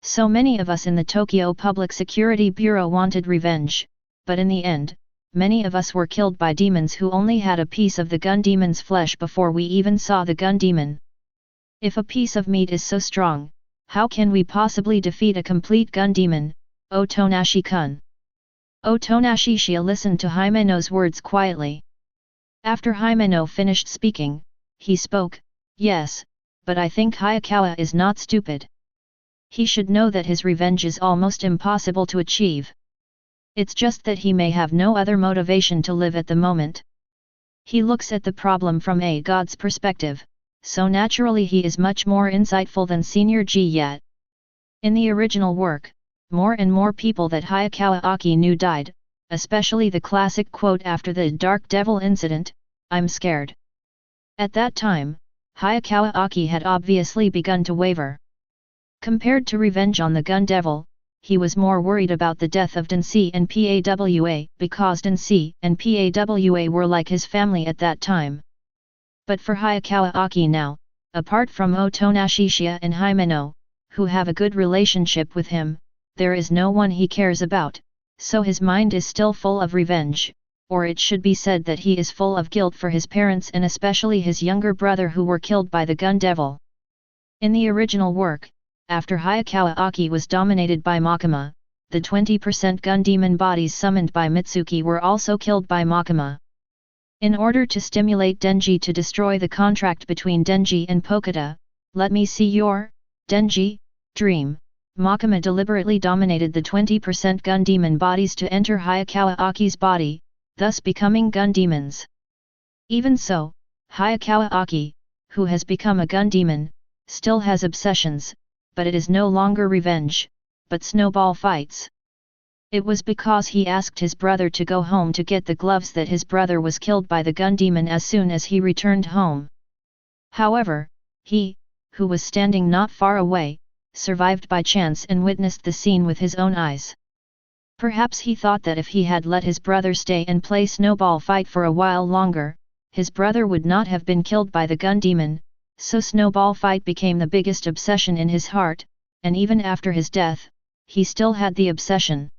So many of us in the Tokyo Public Security Bureau wanted revenge, but in the end, many of us were killed by demons who only had a piece of the gun demon's flesh before we even saw the gun demon. If a piece of meat is so strong, how can we possibly defeat a complete gun demon, Otonashi-kun? Otonashi listened to Himeno's words quietly. After Himeno finished speaking, he spoke, "Yes, but I think Hayakawa is not stupid. He should know that his revenge is almost impossible to achieve. It's just that he may have no other motivation to live at the moment. He looks at the problem from a god's perspective, so naturally he is much more insightful than Senior Chiya. In the original work, more and more people that Hayakawa Aki knew died, especially the classic quote after the Dark Devil incident, 'I'm scared.' At that time, Hayakawa Aki had obviously begun to waver. Compared to revenge on the Gun Devil, he was more worried about the death of Densi and Pawa because Densi and Pawa were like his family at that time. But for Hayakawa Aki now, apart from Otonashi and Himeno, who have a good relationship with him, there is no one he cares about, so his mind is still full of revenge, or it should be said that he is full of guilt for his parents and especially his younger brother who were killed by the Gun Devil. In the original work, after Hayakawa Aki was dominated by Makima, the 20% gun demon bodies summoned by Mitsuki were also killed by Makima. In order to stimulate Denji to destroy the contract between Denji and Pokuta, "Let me see your, Denji, dream," Makima deliberately dominated the 20% gun demon bodies to enter Hayakawa Aki's body, thus becoming gun demons. Even so, Hayakawa Aki, who has become a gun demon, still has obsessions, but it is no longer revenge, but snowball fights. It was because he asked his brother to go home to get the gloves that his brother was killed by the gun demon as soon as he returned home. However, he, who was standing not far away, survived by chance and witnessed the scene with his own eyes. Perhaps he thought that if he had let his brother stay and play snowball fight for a while longer, his brother would not have been killed by the gun demon, so snowball fight became the biggest obsession in his heart, and even after his death, he still had the obsession.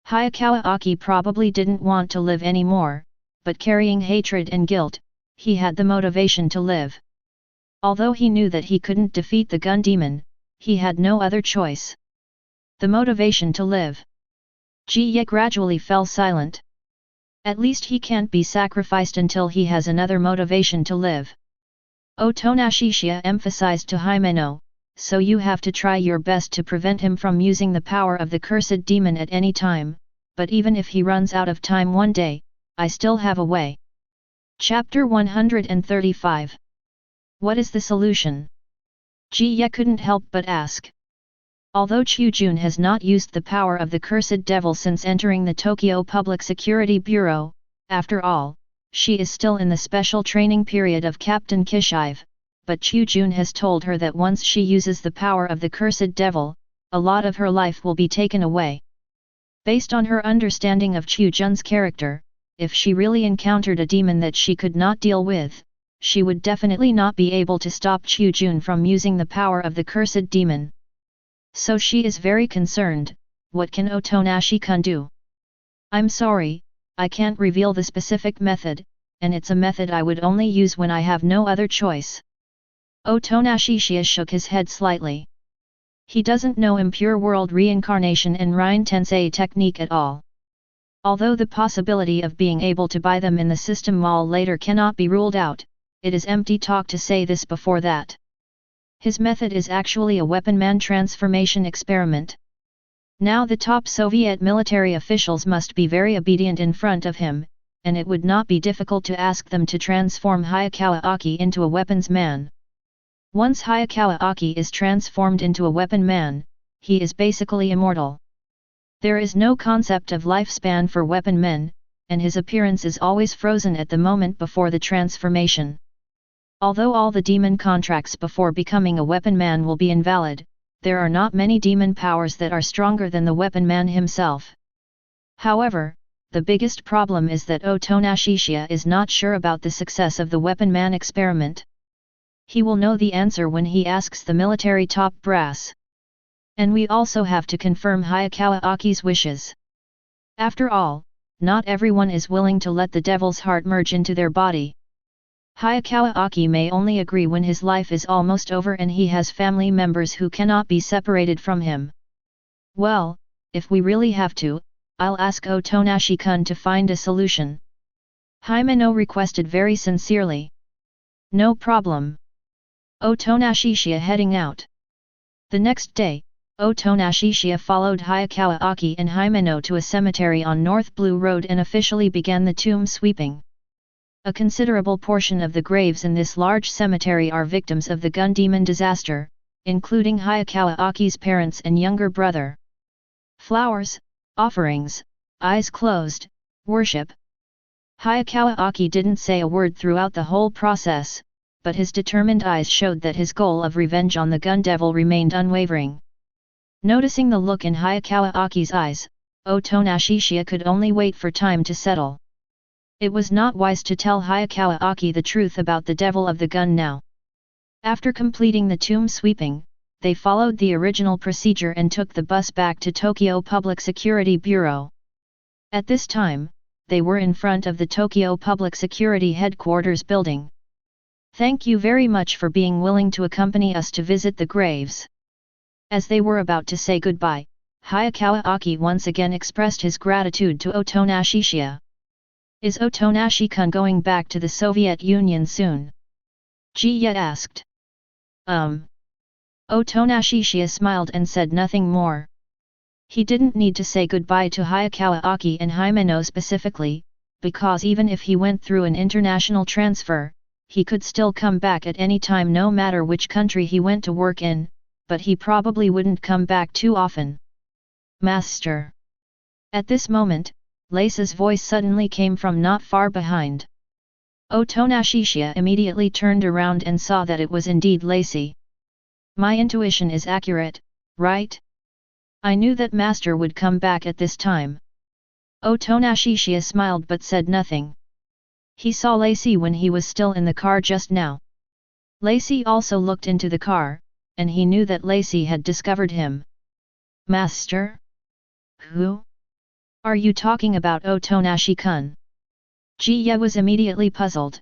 Hayakawa Aki probably didn't want to live anymore, but carrying hatred and guilt, he had the motivation to live. Although he knew that he couldn't defeat the gun demon, he had no other choice. The motivation to live. Chiya gradually fell silent. At least he can't be sacrificed until he has another motivation to live. Otonashi emphasized to Himeno, "So you have to try your best to prevent him from using the power of the cursed demon at any time, but even if he runs out of time one day, I still have a way." Chapter 135. What is the solution? Chiya couldn't help but ask. Although Chujun has not used the power of the cursed devil since entering the Tokyo Public Security Bureau, after all, she is still in the special training period of Captain Kishive, but Chujun has told her that once she uses the power of the cursed devil, a lot of her life will be taken away. Based on her understanding of Chujun's character, if she really encountered a demon that she could not deal with, she would definitely not be able to stop Chujun from using the power of the cursed demon. So she is very concerned, what can Otonashi-kun do? "I'm sorry, I can't reveal the specific method, and it's a method I would only use when I have no other choice." Otonashi shook his head slightly. He doesn't know impure world reincarnation and Rhin Tensei technique at all. Although the possibility of being able to buy them in the system mall later cannot be ruled out, it is empty talk to say this before that. His method is actually a weapon man transformation experiment. Now the top Soviet military officials must be very obedient in front of him, and it would not be difficult to ask them to transform Hayakawa Aki into a weapons man. Once Hayakawa Aki is transformed into a weapon man, he is basically immortal. There is no concept of lifespan for weapon men, and his appearance is always frozen at the moment before the transformation. Although all the demon contracts before becoming a weapon man will be invalid, there are not many demon powers that are stronger than the weapon man himself. However, the biggest problem is that Otonashi is not sure about the success of the weapon man experiment. He will know the answer when he asks the military top brass. And we also have to confirm Hayakawa Aki's wishes. After all, not everyone is willing to let the devil's heart merge into their body. Hayakawa Aki may only agree when his life is almost over and he has family members who cannot be separated from him. Well, if we really have to, I'll ask Otonashi-kun to find a solution. Himeno requested very sincerely. No problem. Otonashi heading out. The next day, Otonashi followed Hayakawa Aki and Himeno to a cemetery on North Blue Road and officially began the tomb sweeping. A considerable portion of the graves in this large cemetery are victims of the gun demon disaster, including Hayakawa Aki's parents and younger brother. Flowers, offerings, eyes closed, worship. Hayakawa Aki didn't say a word throughout the whole process, but his determined eyes showed that his goal of revenge on the gun devil remained unwavering. Noticing the look in Hayakawa Aki's eyes, Otonashi could only wait for time to settle. It was not wise to tell Hayakawa Aki the truth about the devil of the gun now. After completing the tomb sweeping, they followed the original procedure and took the bus back to Tokyo Public Security Bureau. At this time, they were in front of the Tokyo Public Security Headquarters building. Thank you very much for being willing to accompany us to visit the graves. As they were about to say goodbye, Hayakawa Aki once again expressed his gratitude to Otonashi. Is Otonashi-kun going back to the Soviet Union soon? Chiya asked. Otonashi smiled and said nothing more. He didn't need to say goodbye to Hayakawa Aki and Himeno specifically, because even if he went through an international transfer, he could still come back at any time no matter which country he went to work in, but he probably wouldn't come back too often. Master. At this moment, Lace's voice suddenly came from not far behind. Otonashi immediately turned around and saw that it was indeed Lacey. My intuition is accurate, right? I knew that Master would come back at this time. Otonashi smiled but said nothing. He saw Lacey when he was still in the car just now. Lacey also looked into the car, and he knew that Lacey had discovered him. Master? Who? Are you talking about Otonashi-kun? Chiya was immediately puzzled.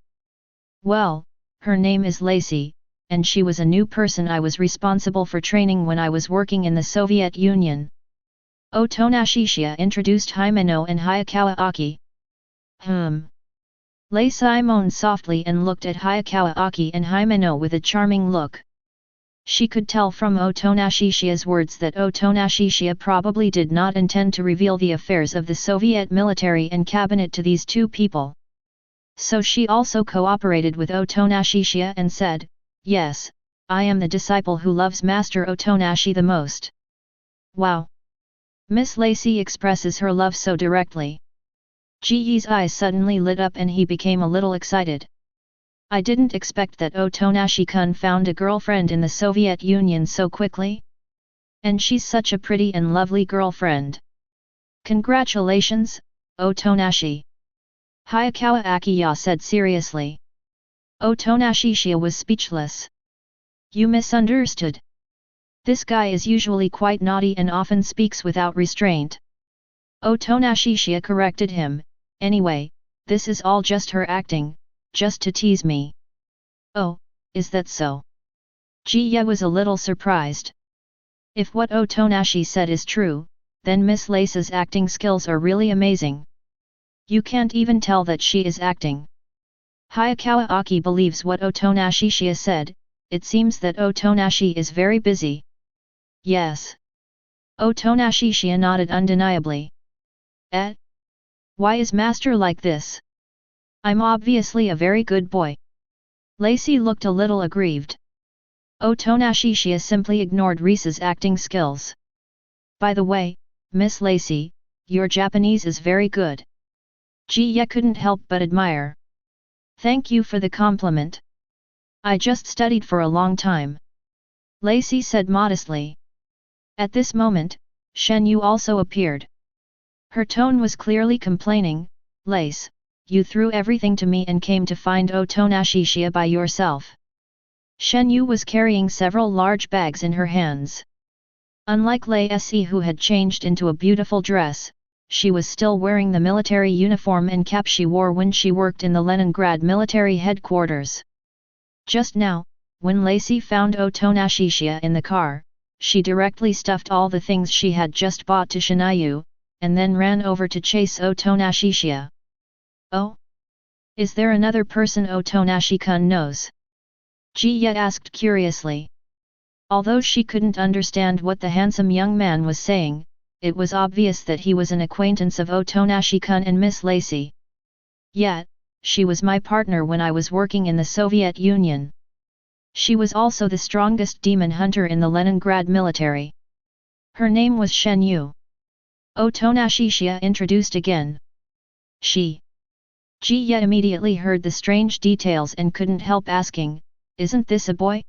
Well, her name is Lacey, and she was a new person I was responsible for training when I was working in the Soviet Union. Otonashi introduced Himeno and Hayakawa Aki. Lacey moaned softly and looked at Hayakawa Aki and Himeno with a charming look. She could tell from Otonashishia's words that Otonashishia probably did not intend to reveal the affairs of the Soviet military and cabinet to these two people. So she also cooperated with Otonashishia and said, "Yes, I am the disciple who loves Master Otonashi the most." Wow! Miss Lacey expresses her love so directly. Ji's eyes suddenly lit up and he became a little excited. I didn't expect that Otonashi-kun found a girlfriend in the Soviet Union so quickly. And she's such a pretty and lovely girlfriend. Congratulations, Otonashi. Hayakawa Akiya said seriously. Otonashi was speechless. You misunderstood. This guy is usually quite naughty and often speaks without restraint. Otonashi corrected him. Anyway, this is all just her acting, just to tease me. Oh, is that so? Chiya was a little surprised. If what Otonashi said is true, then Miss Lace's acting skills are really amazing. You can't even tell that she is acting. Hayakawa Aki believes what Otonashi said. It seems that Otonashi is very busy. Yes. Otonashi nodded undeniably. Why is Master like this? I'm obviously a very good boy. Lacey looked a little aggrieved. Otonashi simply ignored Risa's acting skills. By the way, Miss Lacey, your Japanese is very good. Chiya couldn't help but admire. Thank you for the compliment. I just studied for a long time. Lacey said modestly. At this moment, Shen Yu also appeared. Her tone was clearly complaining. Lace, you threw everything to me and came to find Otonashi by yourself. Shen Yu was carrying several large bags in her hands. Unlike Lei Se, who had changed into a beautiful dress, she was still wearing the military uniform and cap she wore when she worked in the Leningrad military headquarters. Just now, when Lei Se found Otonashishiya in the car, she directly stuffed all the things she had just bought to Shinayu, and then ran over to chase Otonashishiya. "Oh? Is there another person Otonashi-kun knows?" Chiya asked curiously. Although she couldn't understand what the handsome young man was saying, it was obvious that he was an acquaintance of Otonashi-kun and Miss Lei Se. "Yet, she was my partner when I was working in the Soviet Union. She was also the strongest demon hunter in the Leningrad military. Her name was Shen Yu." Otonashishiya introduced again. "She." Chiya immediately heard the strange details and couldn't help asking, "Isn't this a boy?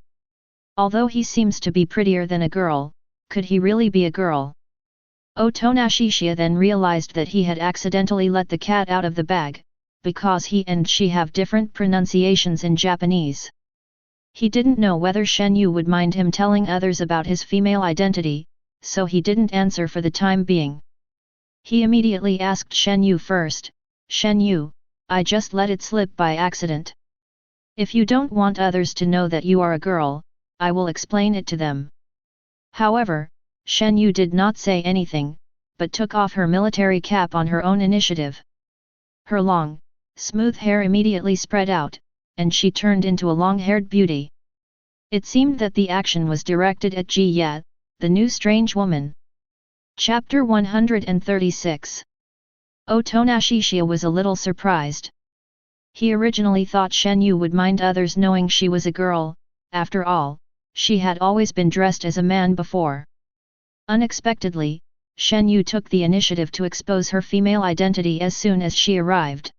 Although he seems to be prettier than a girl, could he really be a girl?" Otonashishiya then realized that he had accidentally let the cat out of the bag, because he and she have different pronunciations in Japanese. He didn't know whether Shen Yu would mind him telling others about his female identity, so he didn't answer for the time being. He immediately asked Shen Yu first, "Shen Yu, I just let it slip by accident. If you don't want others to know that you are a girl, I will explain it to them." However, Shen Yu did not say anything, but took off her military cap on her own initiative. Her long, smooth hair immediately spread out, and she turned into a long-haired beauty. It seemed that the action was directed at Chiya, the new strange woman. Chapter 136. Otonashishiya was a little surprised. He originally thought Shen Yu would mind others knowing she was a girl. After all, she had always been dressed as a man before. Unexpectedly, Shen Yu took the initiative to expose her female identity as soon as she arrived.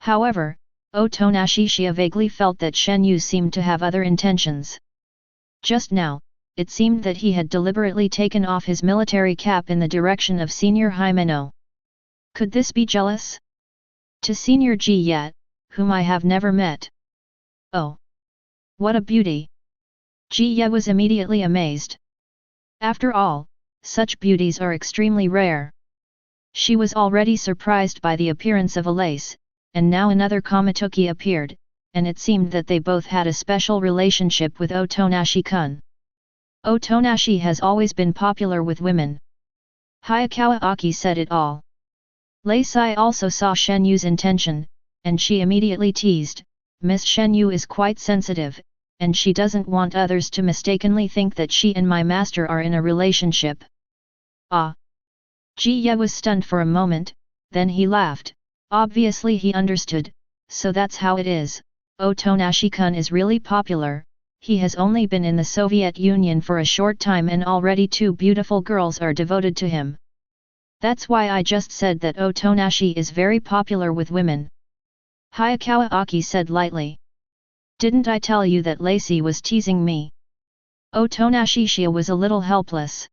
However, Otonashishiya vaguely felt that Shen Yu seemed to have other intentions. Just now, it seemed that he had deliberately taken off his military cap in the direction of Senior Himeno. Could this be jealous? To Senior Chiya, whom I have never met. Oh! What a beauty! Chiya was immediately amazed. After all, such beauties are extremely rare. She was already surprised by the appearance of a lace, and now another Kamituki appeared, and it seemed that they both had a special relationship with Otonashi-kun. Otonashi has always been popular with women. Hayakawa Aki said it all. Lei Se also saw Shen Yu's intention, and she immediately teased, "Miss Shen Yu is quite sensitive, and she doesn't want others to mistakenly think that she and my master are in a relationship." Ah! Chiya was stunned for a moment, then he laughed. Obviously he understood, "So that's how it is, Otonashi-kun is really popular, he has only been in the Soviet Union for a short time and already 2 beautiful girls are devoted to him. That's why I just said that Otonashi is very popular with women." Hayakawa Aki said lightly. "Didn't I tell you that Lei Se was teasing me?" Otonashishiya was a little helpless.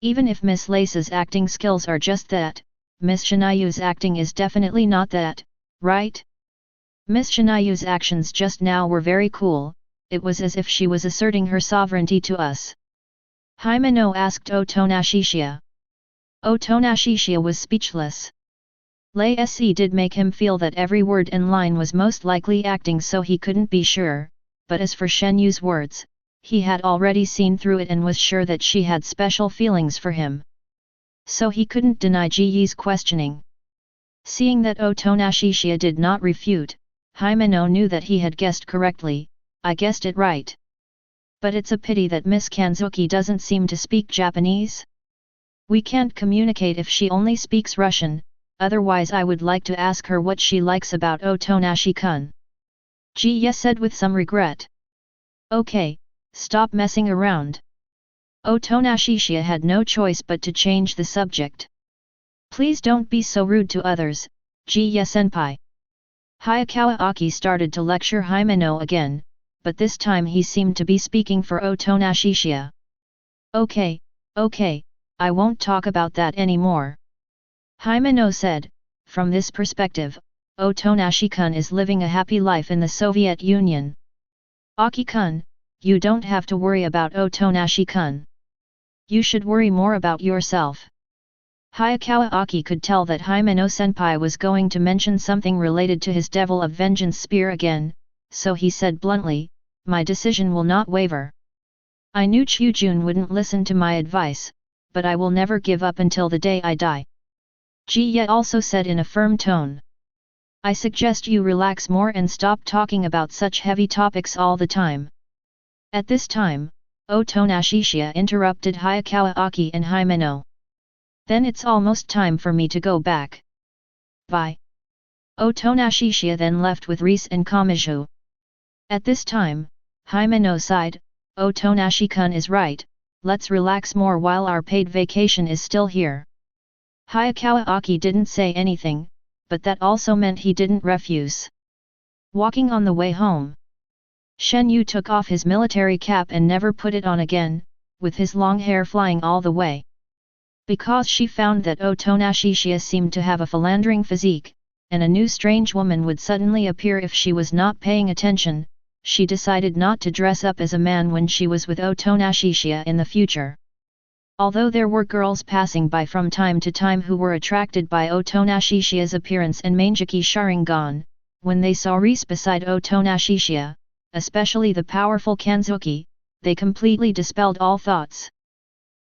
Even if Miss Lei Se's acting skills are just that, Miss Shinayu's acting is definitely not that, right? Miss Shinayu's actions just now were very cool, it was as if she was asserting her sovereignty to us. Himeno asked Otonashishiya. Otonashishiya was speechless. Lei Se did make him feel that every word and line was most likely acting, so he couldn't be sure, but as for Shen Yu's words, he had already seen through it and was sure that she had special feelings for him. So he couldn't deny Jiyi's questioning. Seeing that Otonashishiya did not refute, Himeno knew that he had guessed correctly. "I guessed it right. But it's a pity that Miss Kanzuki doesn't seem to speak Japanese. We can't communicate if she only speaks Russian, otherwise I would like to ask her what she likes about Otonashi-kun." Chiya said with some regret. "Okay, stop messing around." Otonashishiya had no choice but to change the subject. "Please don't be so rude to others, Chiya-senpai." Hayakawa Aki started to lecture Himeno again, but this time he seemed to be speaking for Otonashishiya. Okay, I won't talk about that anymore." Himeno said, "From this perspective, Otonashi-kun is living a happy life in the Soviet Union. Aki-kun, you don't have to worry about Otonashi-kun. You should worry more about yourself. Hayakawa Aki could tell that Himeno-senpai was going to mention something related to his Devil of Vengeance spear again, so he said bluntly, my decision will not waver. I knew Chujun wouldn't listen to my advice, but I will never give up until the day I die. Chiya also said in a firm tone. I suggest you relax more and stop talking about such heavy topics all the time. At this time, Otonashishiya interrupted Hayakawa Aki and Himeno. Then it's almost time for me to go back. Bye. Otonashishiya then left with Reese and Kamiju. At this time, Himeno sighed, Otonashi-kun is right, let's relax more while our paid vacation is still here. Hayakawa Aki didn't say anything, but that also meant he didn't refuse. Walking on the way home, Shen Yu took off his military cap and never put it on again, with his long hair flying all the way. Because she found that Otonashishiya seemed to have a philandering physique, and a new strange woman would suddenly appear if she was not paying attention, she decided not to dress up as a man when she was with Otonashishiya in the future. Although there were girls passing by from time to time who were attracted by Otonashishiya's appearance and Mangekyō Sharingan, when they saw Reese beside Otonashishiya, especially the powerful Kanzuki, they completely dispelled all thoughts.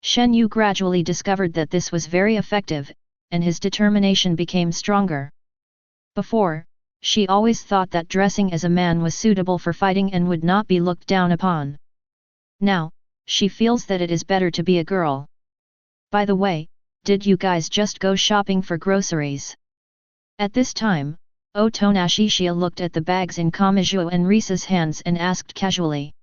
Shen Yu gradually discovered that this was very effective, and his determination became stronger. Before, she always thought that dressing as a man was suitable for fighting and would not be looked down upon. Now, she feels that it is better to be a girl. By the way, did you guys just go shopping for groceries? At this time, Otonashishiya looked at the bags in Kamiju and Risa's hands and asked casually.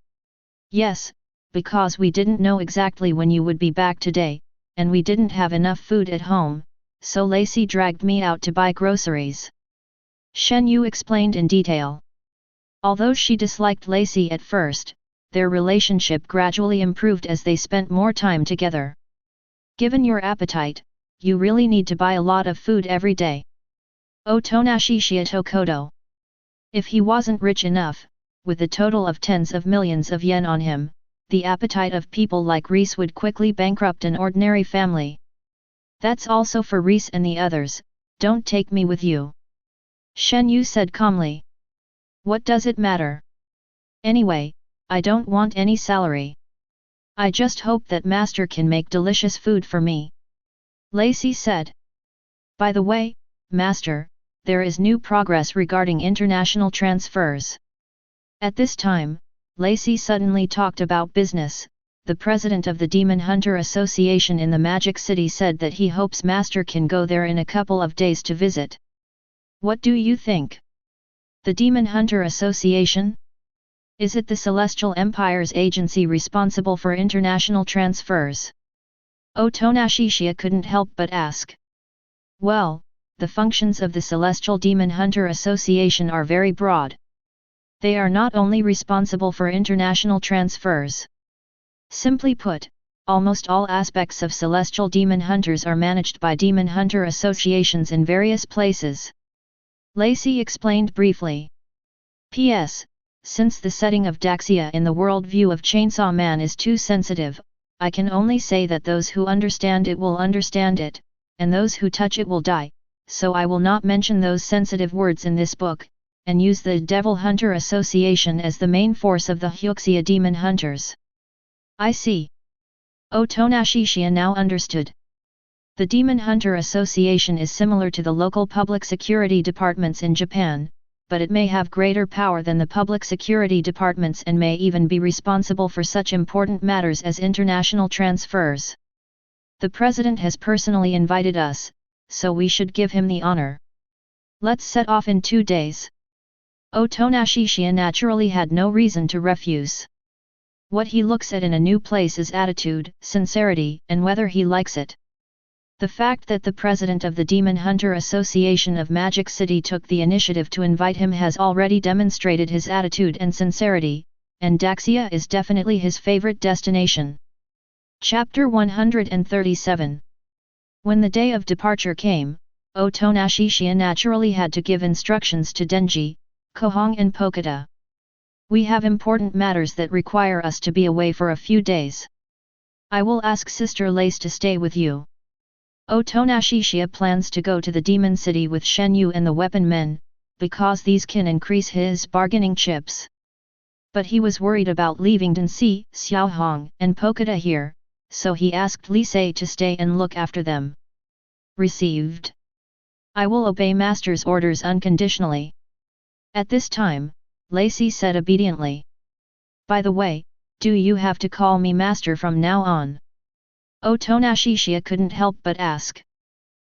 Yes, because we didn't know exactly when you would be back today, and we didn't have enough food at home, so Lacey dragged me out to buy groceries. Shen Yu explained in detail. Although she disliked Lacey at first, their relationship gradually improved as they spent more time together. Given your appetite, you really need to buy a lot of food every day. Otonashishiya Tokoto. If he wasn't rich enough, with a total of tens of millions of yen on him, the appetite of people like Reese would quickly bankrupt an ordinary family. That's also for Reese and the others, don't take me with you. Shen Yu said calmly. What does it matter? Anyway, I don't want any salary. I just hope that master can make delicious food for me. Lacey said. By the way, master, there is new progress regarding international transfers. At this time, Lacey suddenly talked about business. The president of the Demon Hunter Association in the Magic City said that he hopes master can go there in a couple of days to visit. What do you think? The Demon Hunter Association? Is it the Celestial Empire's agency responsible for international transfers? Otonashishiya couldn't help but ask. Well, the functions of the Celestial Demon Hunter Association are very broad. They are not only responsible for international transfers. Simply put, almost all aspects of celestial demon hunters are managed by demon hunter associations in various places. Lacey explained briefly. P.S. Since the setting of Daxia in the world view of Chainsaw Man is too sensitive, I can only say that those who understand it will understand it, and those who touch it will die, so I will not mention those sensitive words in this book, and use the Devil Hunter Association as the main force of the Hyuxia Demon Hunters. I see. Otonashishiya now understood. The Demon Hunter Association is similar to the local public security departments in Japan, but it may have greater power than the public security departments and may even be responsible for such important matters as international transfers. The president has personally invited us, so we should give him the honor. Let's set off in 2 days. Otonashishiya naturally had no reason to refuse. What he looks at in a new place is attitude, sincerity, and whether he likes it. The fact that the president of the Demon Hunter Association of Magic City took the initiative to invite him has already demonstrated his attitude and sincerity, and Daxia is definitely his favorite destination. Chapter 137. When the day of departure came, Otonashishiya naturally had to give instructions to Denji, Kohong and Pokita. We have important matters that require us to be away for a few days. I will ask Sister Lace to stay with you. Otonashishiya plans to go to the Demon City with Shen Yu and the weapon men, because these can increase his bargaining chips. But he was worried about leaving Danci, Xiaohong, and Pokada here, so he asked Lisei to stay and look after them. Received. I will obey Master's orders unconditionally. At this time, Lacey said obediently. By the way, do you have to call me Master from now on? Otonashishiya couldn't help but ask.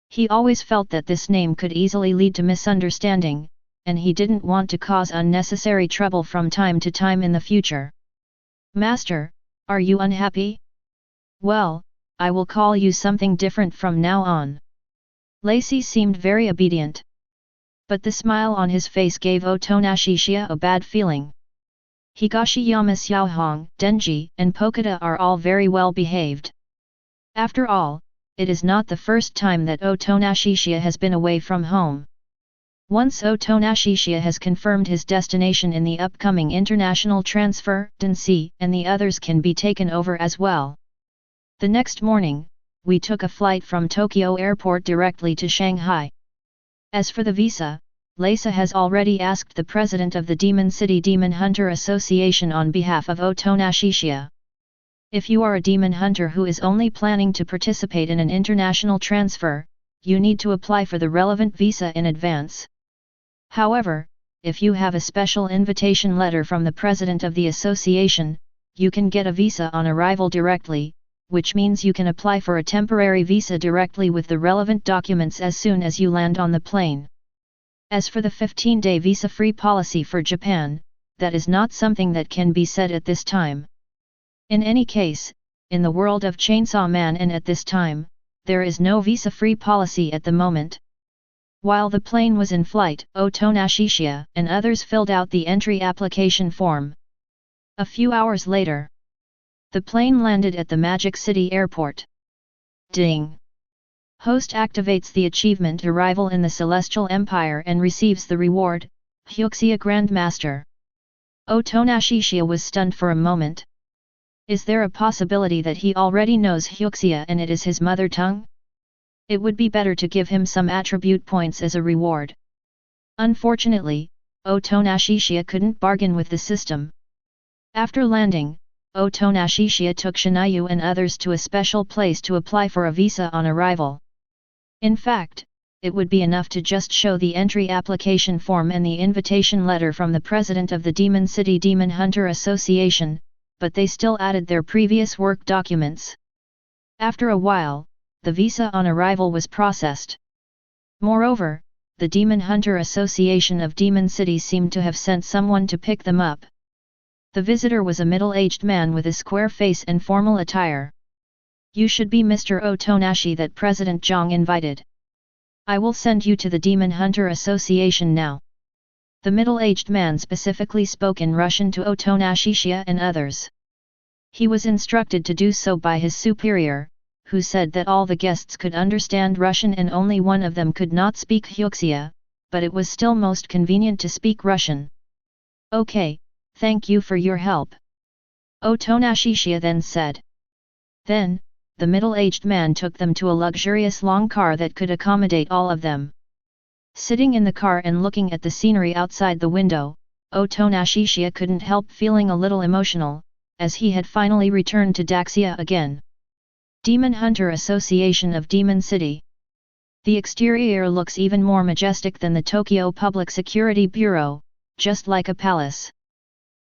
He always felt that this name could easily lead to misunderstanding, and he didn't want to cause unnecessary trouble from time to time in the future. Master, are you unhappy? Well, I will call you something different from now on. Lacey seemed very obedient. But the smile on his face gave Otonashishiya a bad feeling. Higashiyama Xiaohong, Denji, and Pokada are all very well behaved. After all, it is not the first time that Otonashishiya has been away from home. Once Otonashishiya has confirmed his destination in the upcoming international transfer, Danci and the others can be taken over as well. The next morning, we took a flight from Tokyo Airport directly to Shanghai. As for the visa, Lacey has already asked the president of the Demon City Demon Hunter Association on behalf of Otonashishiya. If you are a demon hunter who is only planning to participate in an international transfer, you need to apply for the relevant visa in advance. However, if you have a special invitation letter from the president of the association, you can get a visa on arrival directly, which means you can apply for a temporary visa directly with the relevant documents as soon as you land on the plane. As for the 15-day visa-free policy for Japan, that is not something that can be said at this time. In any case, in the world of Chainsaw Man and at this time, there is no visa-free policy at the moment. While the plane was in flight, Otonashishiya and others filled out the entry application form. A few hours later, the plane landed at the Magic City Airport. Ding! Host activates the achievement Arrival in the Celestial Empire and receives the reward, Hyuxia Grandmaster. Otonashishiya was stunned for a moment. Is there a possibility that he already knows Hyuxia and it is his mother tongue? It would be better to give him some attribute points as a reward. Unfortunately, Otonashishiya couldn't bargain with the system. After landing, Otonashishiya took Shinayu and others to a special place to apply for a visa on arrival. In fact, it would be enough to just show the entry application form and the invitation letter from the president of the Demon City Demon Hunter Association, but they still added their previous work documents. After a while, the visa on arrival was processed. Moreover, the Demon Hunter Association of Demon City seemed to have sent someone to pick them up. The visitor was a middle-aged man with a square face and formal attire. You should be Mr. Otonashi that President Zhang invited. I will send you to the Demon Hunter Association now. The middle-aged man specifically spoke in Russian to Otonashishiya and others. He was instructed to do so by his superior, who said that all the guests could understand Russian and only one of them could not speak Hyuxia, but it was still most convenient to speak Russian. Okay, thank you for your help. Otonashishiya then said. Then, the middle-aged man took them to a luxurious long car that could accommodate all of them. Sitting in the car and looking at the scenery outside the window, Otonashishiya couldn't help feeling a little emotional, as he had finally returned to Daxia again. Demon Hunter Association of Demon City. The exterior looks even more majestic than the Tokyo Public Security Bureau, just like a palace.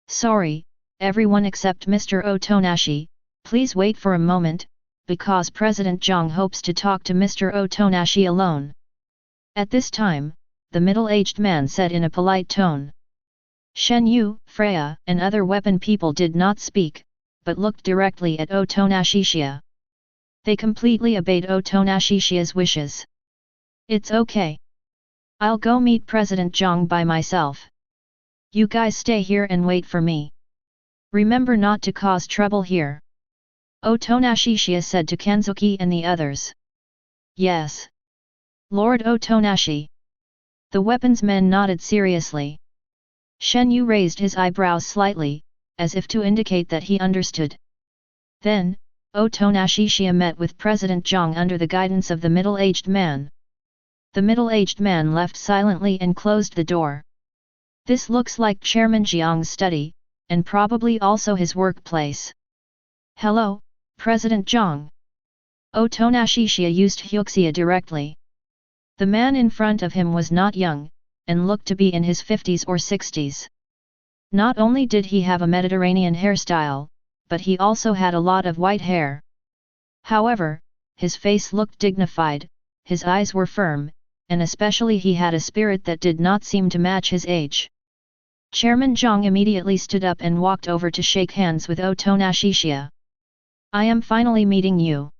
Sorry, everyone except Mr. Otonashi, please wait for a moment, because President Zhang hopes to talk to Mr. Otonashi alone. At this time, the middle-aged man said in a polite tone. Shen Yu, Freya, and other weapon people did not speak, but looked directly at Otonashishiya. They completely obeyed Otonashishiya's wishes. It's okay. I'll go meet President Zhang by myself. You guys stay here and wait for me. Remember not to cause trouble here. Otonashishiya said to Kanzuki and the others. Yes. Lord Otonashi. The weapons men nodded seriously. Shen Yu raised his eyebrows slightly, as if to indicate that he understood. Then, Otonashishiya met with President Zhang under the guidance of the middle-aged man. The middle-aged man left silently and closed the door. This looks like Chairman Jiang's study, and probably also his workplace. Hello, President Zhang. Otonashishiya used Hyuxia directly. The man in front of him was not young, and looked to be in his 50s or 60s. Not only did he have a Mediterranean hairstyle, but he also had a lot of white hair. However, his face looked dignified, his eyes were firm, and especially he had a spirit that did not seem to match his age. Chairman Zhang immediately stood up and walked over to shake hands with Otonashishiya. I am finally meeting you.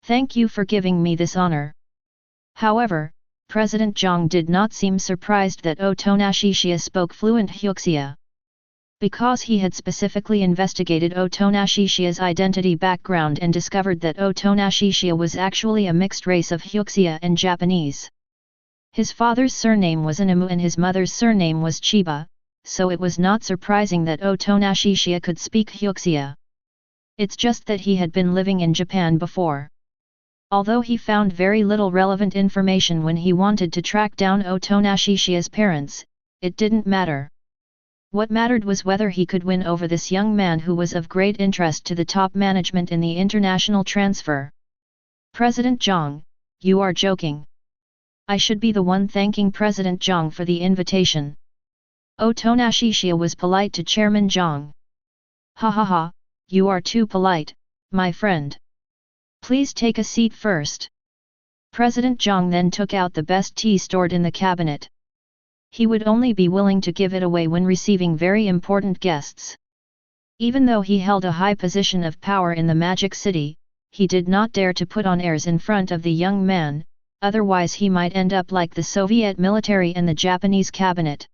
Thank you for giving me this honor. However, President Zhang did not seem surprised that Otonashishiya spoke fluent Hyuxia. Because he had specifically investigated Otonashishiya's identity background and discovered that Otonashishiya was actually a mixed race of Hyuxia and Japanese. His father's surname was Inamu and his mother's surname was Chiba, so it was not surprising that Otonashishiya could speak Hyuxia. It's just that he had been living in Japan before. Although he found very little relevant information when he wanted to track down Otonashishiya's parents, it didn't matter. What mattered was whether he could win over this young man who was of great interest to the top management in the international transfer. President Zhang, you are joking. I should be the one thanking President Zhang for the invitation. Otonashishiya was polite to Chairman Zhang. Ha ha ha, you are too polite, my friend. Please take a seat first. President Zhang then took out the best tea stored in the cabinet. He would only be willing to give it away when receiving very important guests. Even though he held a high position of power in the Magic City, he did not dare to put on airs in front of the young man, otherwise he might end up like the Soviet military and the Japanese cabinet.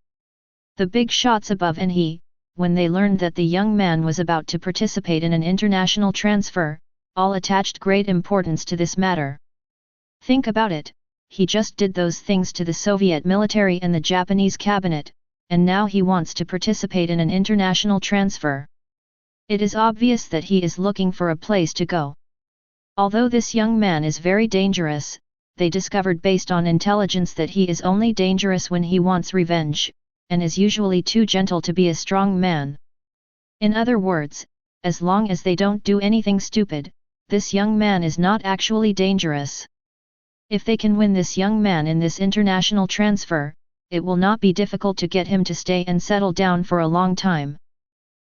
The big shots above and he, when they learned that the young man was about to participate in an international transfer, all attached great importance to this matter. Think about it. He just did those things to the Soviet military and the Japanese cabinet, and now he wants to participate in an international transfer. It is obvious that he is looking for a place to go. Although this young man is very dangerous, they discovered based on intelligence that he is only dangerous when he wants revenge, and is usually too gentle to be a strong man. In other words, as long as they don't do anything stupid, this young man is not actually dangerous. If they can win this young man in this international transfer, it will not be difficult to get him to stay and settle down for a long time.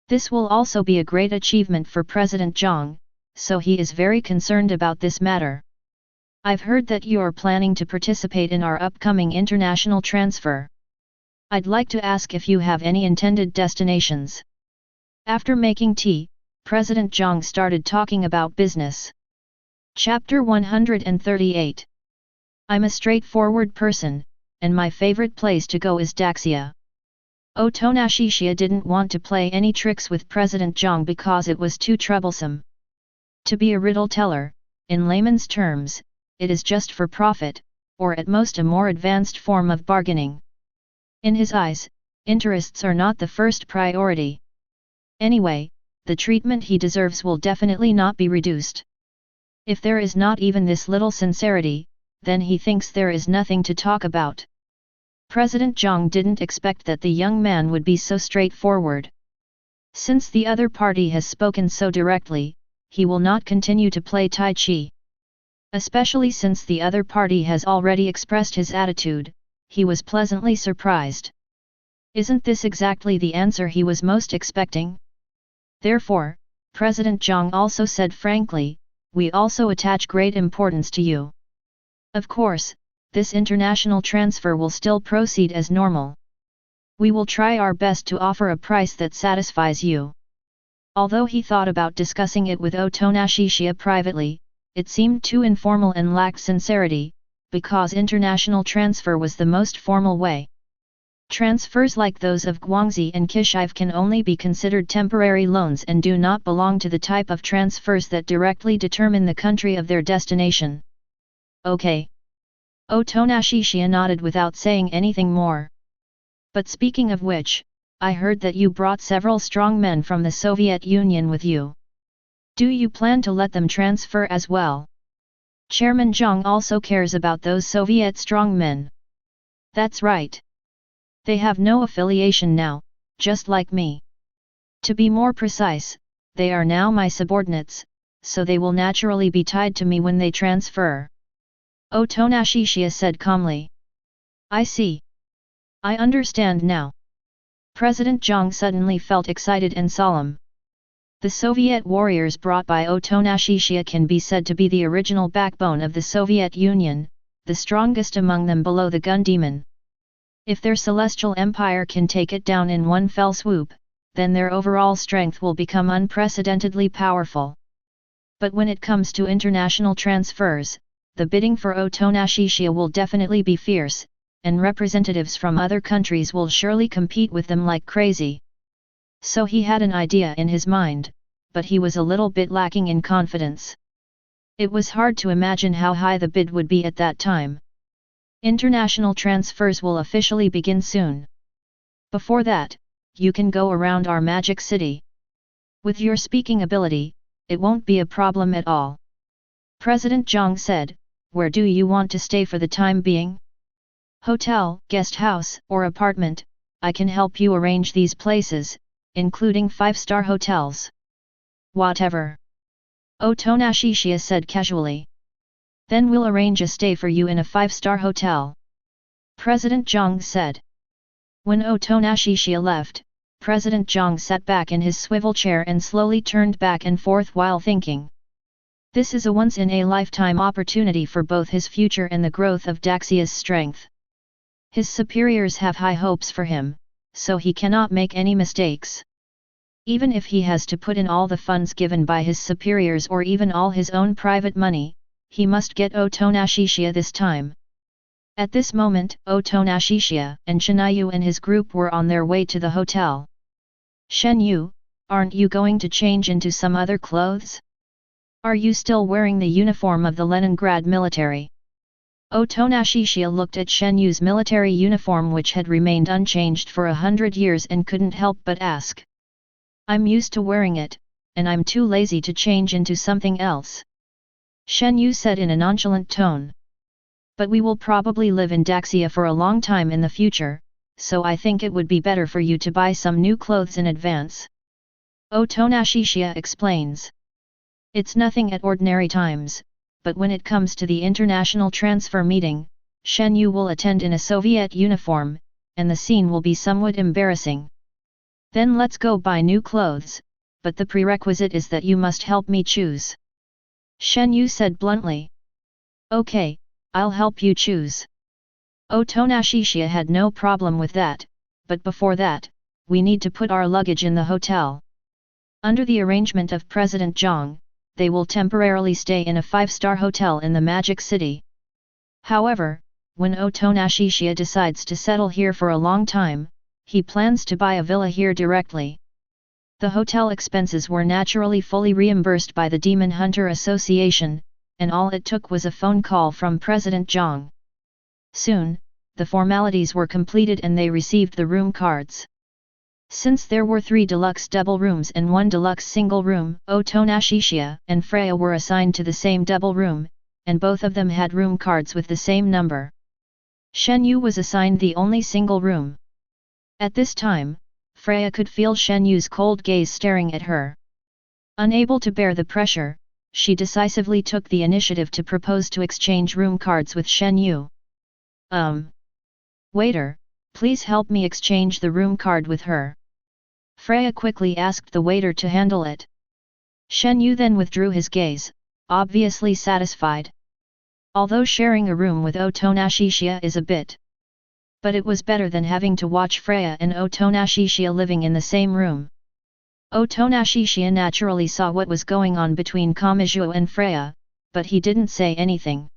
This will also be a great achievement for President Zhang, so he is very concerned about this matter. I've heard that you are planning to participate in our upcoming international transfer. I'd like to ask if you have any intended destinations. After making tea, President Zhang started talking about business. Chapter 138. I'm a straightforward person, and my favorite place to go is Daxia. Otonashishiya didn't want to play any tricks with President Zhang because it was too troublesome. To be a riddle teller, in layman's terms, it is just for profit, or at most a more advanced form of bargaining. In his eyes, interests are not the first priority. Anyway, the treatment he deserves will definitely not be reduced. If there is not even this little sincerity, then he thinks there is nothing to talk about. President Zhang didn't expect that the young man would be so straightforward. Since the other party has spoken so directly, he will not continue to play Tai Chi. Especially since the other party has already expressed his attitude, he was pleasantly surprised. Isn't this exactly the answer he was most expecting? Therefore, President Zhang also said frankly, we also attach great importance to you. Of course, this international transfer will still proceed as normal. We will try our best to offer a price that satisfies you. Although he thought about discussing it with Otonashishiya privately, it seemed too informal and lacked sincerity, because international transfer was the most formal way. Transfers like those of Guangxi and Kishive can only be considered temporary loans and do not belong to the type of transfers that directly determine the country of their destination. Okay. Otonashishiya nodded without saying anything more. But speaking of which, I heard that you brought several strong men from the Soviet Union with you. Do you plan to let them transfer as well? Chairman Zhang also cares about those Soviet strongmen. That's right. They have no affiliation now, just like me. To be more precise, they are now my subordinates, so they will naturally be tied to me when they transfer. Otonashishia said calmly. I see. I understand now. President Zhang suddenly felt excited and solemn. The Soviet warriors brought by Otonashishia can be said to be the original backbone of the Soviet Union, the strongest among them below the gun demon. If their celestial empire can take it down in one fell swoop, then their overall strength will become unprecedentedly powerful. But when it comes to international transfers, the bidding for Otonashishia will definitely be fierce, and representatives from other countries will surely compete with them like crazy. So he had an idea in his mind, but he was a little bit lacking in confidence. It was hard to imagine how high the bid would be at that time. International transfers will officially begin soon. Before that, you can go around our magic city. With your speaking ability, it won't be a problem at all. President Zhang said, where do you want to stay for the time being? Hotel, guest house, or apartment, I can help you arrange these places, including 5-star hotels. Whatever. Otonashishia said casually. Then we'll arrange a stay for you in a 5-star hotel. President Zhang said. When Otonashishia left, President Zhang sat back in his swivel chair and slowly turned back and forth while thinking. This is a once-in-a-lifetime opportunity for both his future and the growth of Daxia's strength. His superiors have high hopes for him, so he cannot make any mistakes. Even if he has to put in all the funds given by his superiors or even all his own private money, he must get Otonashishia this time. At this moment, Otonashishia and Shenyu and his group were on their way to the hotel. Shenyu, aren't you going to change into some other clothes? Are you still wearing the uniform of the Leningrad military? Otonashishia looked at Shenyu's military uniform which had remained unchanged for 100 years and couldn't help but ask. I'm used to wearing it, and I'm too lazy to change into something else. Shenyu said in a nonchalant tone. But we will probably live in Daxia for a long time in the future, so I think it would be better for you to buy some new clothes in advance. Otonashishia explains. It's nothing at ordinary times, but when it comes to the international transfer meeting, Shenyu will attend in a Soviet uniform, and the scene will be somewhat embarrassing. Then let's go buy new clothes, but the prerequisite is that you must help me choose. Shenyu said bluntly. Okay, I'll help you choose. Otonashishia had no problem with that, but before that, we need to put our luggage in the hotel. Under the arrangement of President Zhang, they will temporarily stay in a 5-star hotel in the Magic City. However, when Otonashishia decides to settle here for a long time, he plans to buy a villa here directly. The hotel expenses were naturally fully reimbursed by the Demon Hunter Association, and all it took was a phone call from President Zhang. Soon, the formalities were completed and they received the room cards. Since there were 3 deluxe double rooms and 1 deluxe single room, Otonashishia and Freya were assigned to the same double room, and both of them had room cards with the same number. Shenyu was assigned the only single room. At this time, Freya could feel Shenyu's cold gaze staring at her. Unable to bear the pressure, she decisively took the initiative to propose to exchange room cards with Shenyu. Waiter, please help me exchange the room card with her. Freya quickly asked the waiter to handle it. Shenyu then withdrew his gaze, obviously satisfied. Although sharing a room with Otonashishia is a bit. But it was better than having to watch Freya and Otonashishia living in the same room. Otonashishia naturally saw what was going on between Kamui and Freya, but he didn't say anything.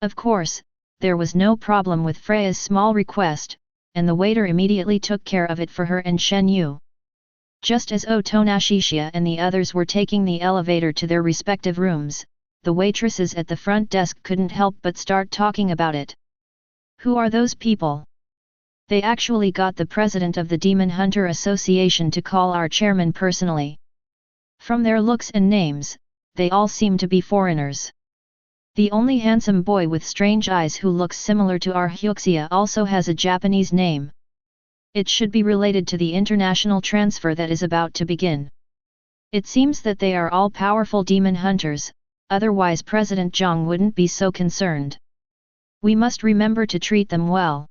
Of course, there was no problem with Freya's small request, and the waiter immediately took care of it for her and Shenyu. Just as Otonashishia and the others were taking the elevator to their respective rooms, the waitresses at the front desk couldn't help but start talking about it. Who are those people? They actually got the president of the Demon Hunter Association to call our chairman personally. From their looks and names, they all seem to be foreigners. The only handsome boy with strange eyes who looks similar to our Hyuxia also has a Japanese name. It should be related to the international transfer that is about to begin. It seems that they are all powerful demon hunters, otherwise President Zhang wouldn't be so concerned. We must remember to treat them well.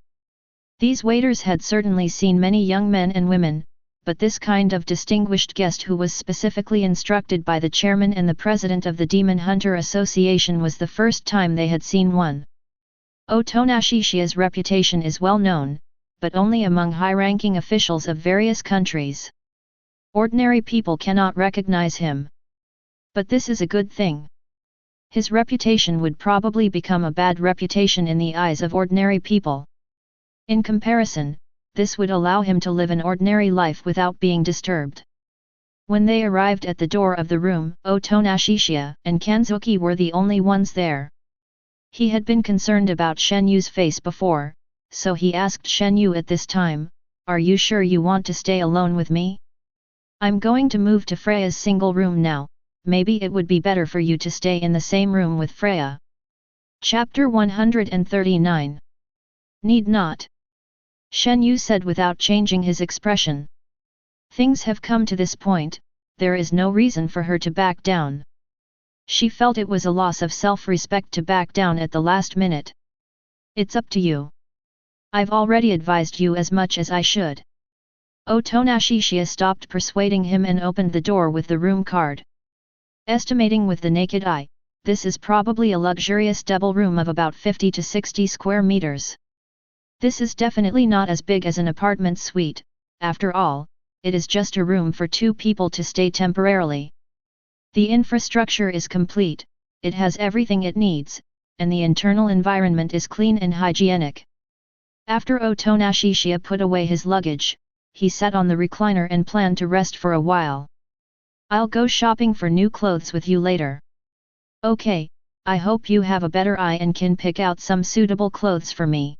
These waiters had certainly seen many young men and women, but this kind of distinguished guest who was specifically instructed by the chairman and the president of the Demon Hunter Association was the first time they had seen one. Otonashishia's reputation is well known, but only among high-ranking officials of various countries. Ordinary people cannot recognize him. But this is a good thing. His reputation would probably become a bad reputation in the eyes of ordinary people. In comparison, this would allow him to live an ordinary life without being disturbed. When they arrived at the door of the room, Otonashishiya and Kanzuki were the only ones there. He had been concerned about Shen Yu's face before, so he asked Shen Yu at this time, "Are you sure you want to stay alone with me? I'm going to move to Freya's single room now, maybe it would be better for you to stay in the same room with Freya." Chapter 139. Need not. Shen Yu said without changing his expression. Things have come to this point, there is no reason for her to back down. She felt it was a loss of self-respect to back down at the last minute. It's up to you. I've already advised you as much as I should. Otonashishiya stopped persuading him and opened the door with the room card. Estimating with the naked eye, this is probably a luxurious double room of about 50 to 60 square meters. This is definitely not as big as an apartment suite, after all, it is just a room for two people to stay temporarily. The infrastructure is complete, it has everything it needs, and the internal environment is clean and hygienic. After Otonashishiya put away his luggage, he sat on the recliner and planned to rest for a while. "I'll go shopping for new clothes with you later." "Okay, I hope you have a better eye and can pick out some suitable clothes for me."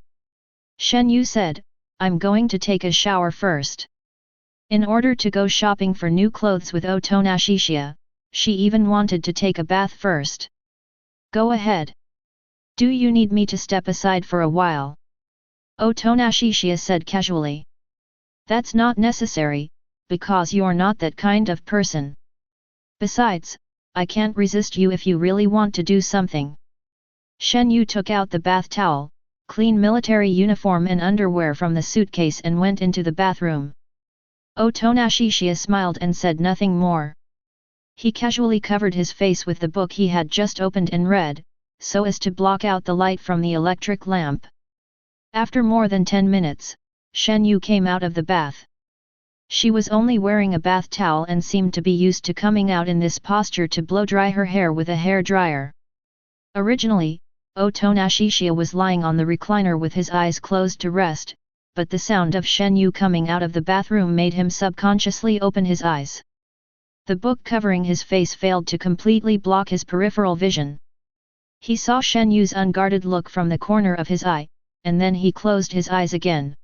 Shen Yu said, "I'm going to take a shower first." In order to go shopping for new clothes with Otonashishiya, she even wanted to take a bath first. "Go ahead. Do you need me to step aside for a while?" Otonashishiya said casually. "That's not necessary, because you're not that kind of person. Besides, I can't resist you if you really want to do something." Shen Yu took out the bath towel, clean military uniform and underwear from the suitcase and went into the bathroom. Otonashishiya smiled and said nothing more. He casually covered his face with the book he had just opened and read, so as to block out the light from the electric lamp. After more than 10 minutes, Shen Yu came out of the bath. She was only wearing a bath towel and seemed to be used to coming out in this posture to blow dry her hair with a hair dryer. Originally, Otonashishiya was lying on the recliner with his eyes closed to rest, but the sound of Shen Yu coming out of the bathroom made him subconsciously open his eyes. The book covering his face failed to completely block his peripheral vision. He saw Shen Yu's unguarded look from the corner of his eye, and then he closed his eyes again.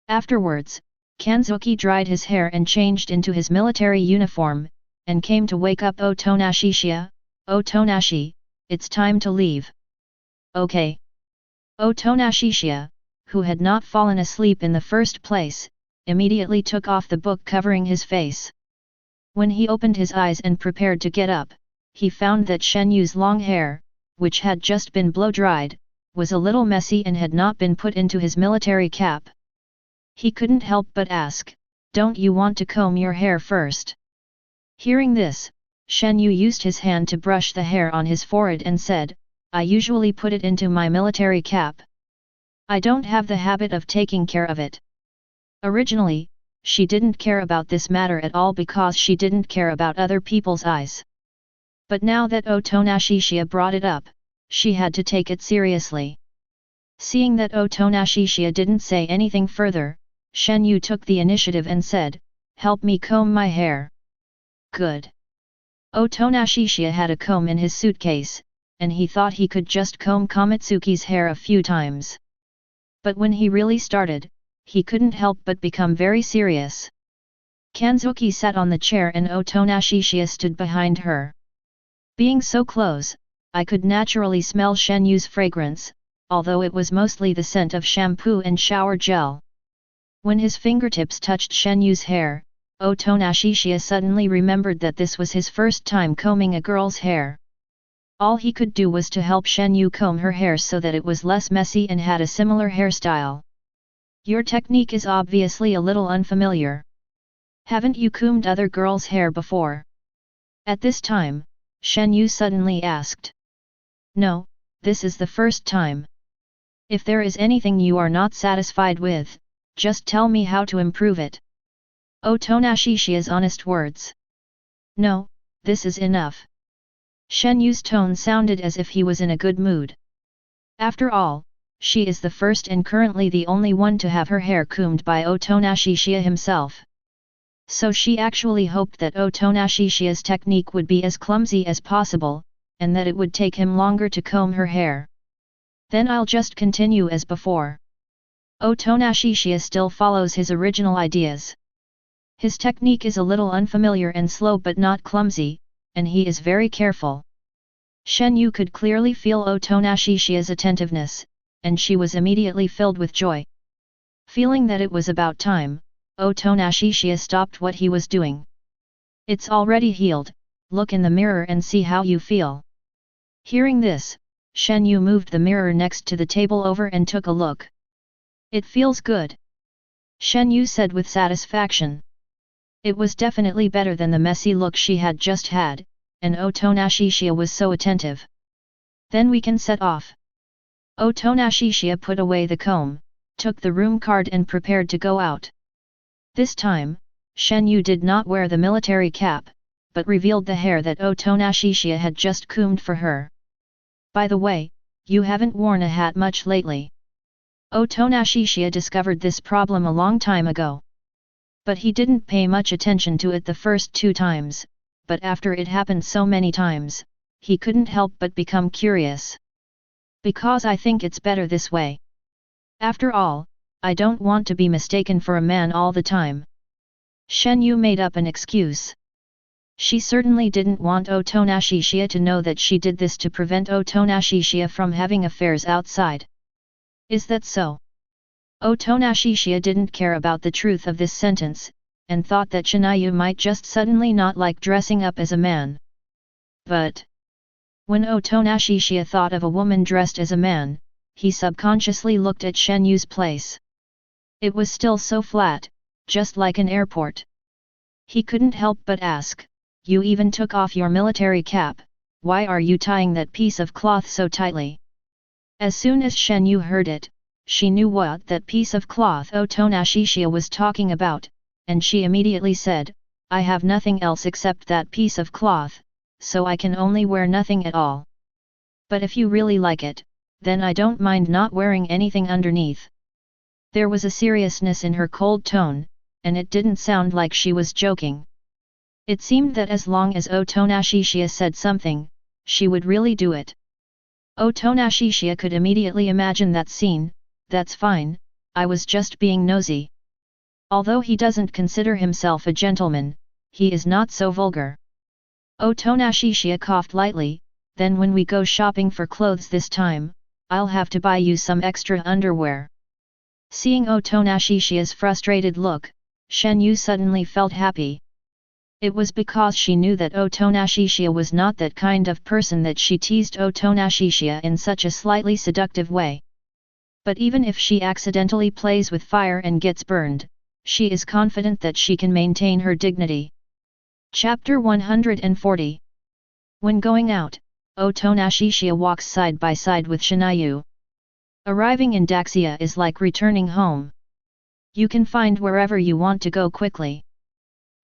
Afterwards, Kanzuki dried his hair and changed into his military uniform, and came to wake up Otonashishiya. "Otonashi, it's time to leave." "Okay." Otonashishiya, who had not fallen asleep in the first place, immediately took off the book covering his face. When he opened his eyes and prepared to get up, he found that Shen Yu's long hair, which had just been blow-dried, was a little messy and had not been put into his military cap. He couldn't help but ask, "Don't you want to comb your hair first?" Hearing this, Shen Yu used his hand to brush the hair on his forehead and said, "I usually put it into my military cap. I don't have the habit of taking care of it." Originally, she didn't care about this matter at all because she didn't care about other people's eyes. But now that Otonashishiya brought it up, she had to take it seriously. Seeing that Otonashishiya didn't say anything further, Shen Yu took the initiative and said, "Help me comb my hair." "Good." Otonashishiya had a comb in his suitcase, and he thought he could just comb Kamitsuki's hair a few times. But when he really started, he couldn't help but become very serious. Kanzuki sat on the chair and Otonashishiya stood behind her. Being so close, I could naturally smell Shenyu's fragrance, although it was mostly the scent of shampoo and shower gel. When his fingertips touched Shenyu's hair, Otonashishiya suddenly remembered that this was his first time combing a girl's hair. All he could do was to help Shenyu comb her hair so that it was less messy and had a similar hairstyle. Your technique is obviously a little unfamiliar. Haven't you combed other girls' hair before? At this time, Shenyu suddenly asked. No, this is the first time. If there is anything you are not satisfied with, just tell me how to improve it. Otonashishiya's honest words. No, this is enough. Shenyu's tone sounded as if he was in a good mood. After all, she is the first and currently the only one to have her hair combed by Otonashishiya himself. So she actually hoped that Otonashishiya's technique would be as clumsy as possible, and that it would take him longer to comb her hair. Then I'll just continue as before. Otonashishiya still follows his original ideas. His technique is a little unfamiliar and slow but not clumsy, and he is very careful. Shenyu could clearly feel Otonashishiya's attentiveness, and she was immediately filled with joy. Feeling that it was about time, Otonashishiya stopped what he was doing. It's already healed, look in the mirror and see how you feel. Hearing this, Shenyu moved the mirror next to the table over and took a look. It feels good. Shenyu said with satisfaction. It was definitely better than the messy look she had just had, and Otonashishiya was so attentive. Then we can set off. Otonashishiya put away the comb, took the room card and prepared to go out. This time, Shenyu did not wear the military cap, but revealed the hair that Otonashishiya had just combed for her. By the way, you haven't worn a hat much lately. Otonashishiya discovered this problem a long time ago. But he didn't pay much attention to it the first 2 times, but after it happened so many times, he couldn't help but become curious. Because I think it's better this way. After all, I don't want to be mistaken for a man all the time. Shenyu made up an excuse. She certainly didn't want Otonashishiya to know that she did this to prevent Otonashishiya from having affairs outside. Is that so? Otonashishiya didn't care about the truth of this sentence, and thought that Shinyu might just suddenly not like dressing up as a man. But when Otonashishiya thought of a woman dressed as a man, he subconsciously looked at Shenyu's place. It was still so flat, just like an airport. He couldn't help but ask, you even took off your military cap, why are you tying that piece of cloth so tightly? As soon as Shenyu heard it, she knew what that piece of cloth Otonashishiya was talking about, and she immediately said, I have nothing else except that piece of cloth, so I can only wear nothing at all. But if you really like it, then I don't mind not wearing anything underneath. There was a seriousness in her cold tone, and it didn't sound like she was joking. It seemed that as long as Otonashishiya said something, she would really do it. Otonashishiya could immediately imagine that scene. That's fine, I was just being nosy. Although he doesn't consider himself a gentleman, he is not so vulgar. Otonashishiya coughed lightly, then when we go shopping for clothes this time, I'll have to buy you some extra underwear. Seeing Otonashishiya's frustrated look, Shenyu suddenly felt happy. It was because she knew that Otonashishiya was not that kind of person that she teased Otonashishiya in such a slightly seductive way. But even if she accidentally plays with fire and gets burned, she is confident that she can maintain her dignity. Chapter 140. When going out, Otonashishiya walks side by side with Shinyu. Arriving in Daxia is like returning home. You can find wherever you want to go quickly.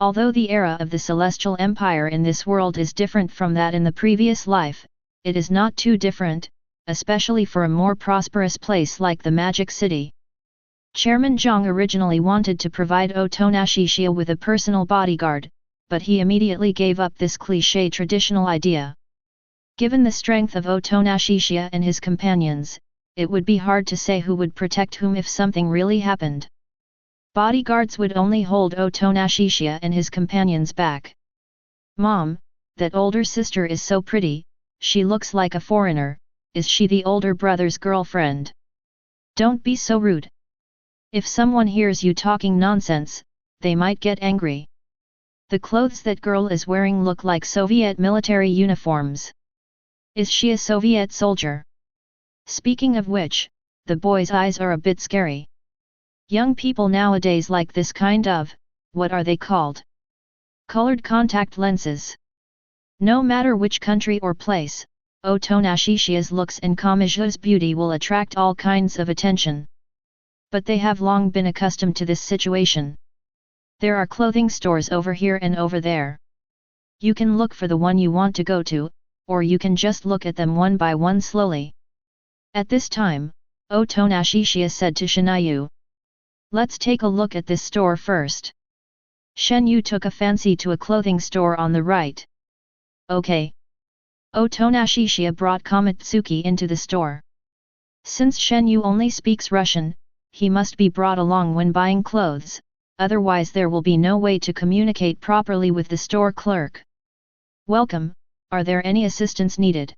Although the era of the Celestial Empire in this world is different from that in the previous life, it is not too different, especially for a more prosperous place like the Magic City. Chairman Zhang originally wanted to provide Otonashishiya with a personal bodyguard, but he immediately gave up this cliché traditional idea. Given the strength of Otonashishiya and his companions, it would be hard to say who would protect whom if something really happened. Bodyguards would only hold Otonashishiya and his companions back. Mom, that older sister is so pretty, she looks like a foreigner, is she the older brother's girlfriend? Don't be so rude. If someone hears you talking nonsense, they might get angry. The clothes that girl is wearing look like Soviet military uniforms. Is she a Soviet soldier? Speaking of which, the boy's eyes are a bit scary. Young people nowadays like this kind of, what are they called? Colored contact lenses. No matter which country or place, Otonashishiya's looks and Kamiju's beauty will attract all kinds of attention. But they have long been accustomed to this situation. There are clothing stores over here and over there. You can look for the one you want to go to, or you can just look at them one by one slowly. At this time, Otonashishiya said to Shinayu, "Let's take a look at this store first." Shenyu took a fancy to a clothing store on the right. Okay. Otonashishiya brought Kamatsuki into the store. Since Shenyu only speaks Russian, he must be brought along when buying clothes, otherwise there will be no way to communicate properly with the store clerk. "Welcome, are there any assistance needed?"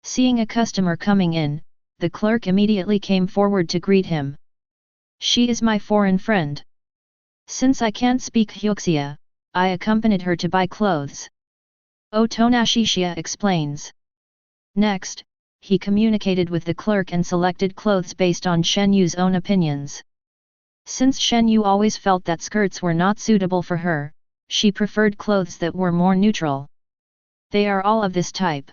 Seeing a customer coming in, the clerk immediately came forward to greet him. "She is my foreign friend. Since I can't speak Hyuxia, I accompanied her to buy clothes." Otonashishiya explains. Next, he communicated with the clerk and selected clothes based on Shenyu's own opinions. Since Shenyu always felt that skirts were not suitable for her, she preferred clothes that were more neutral. They are all of this type.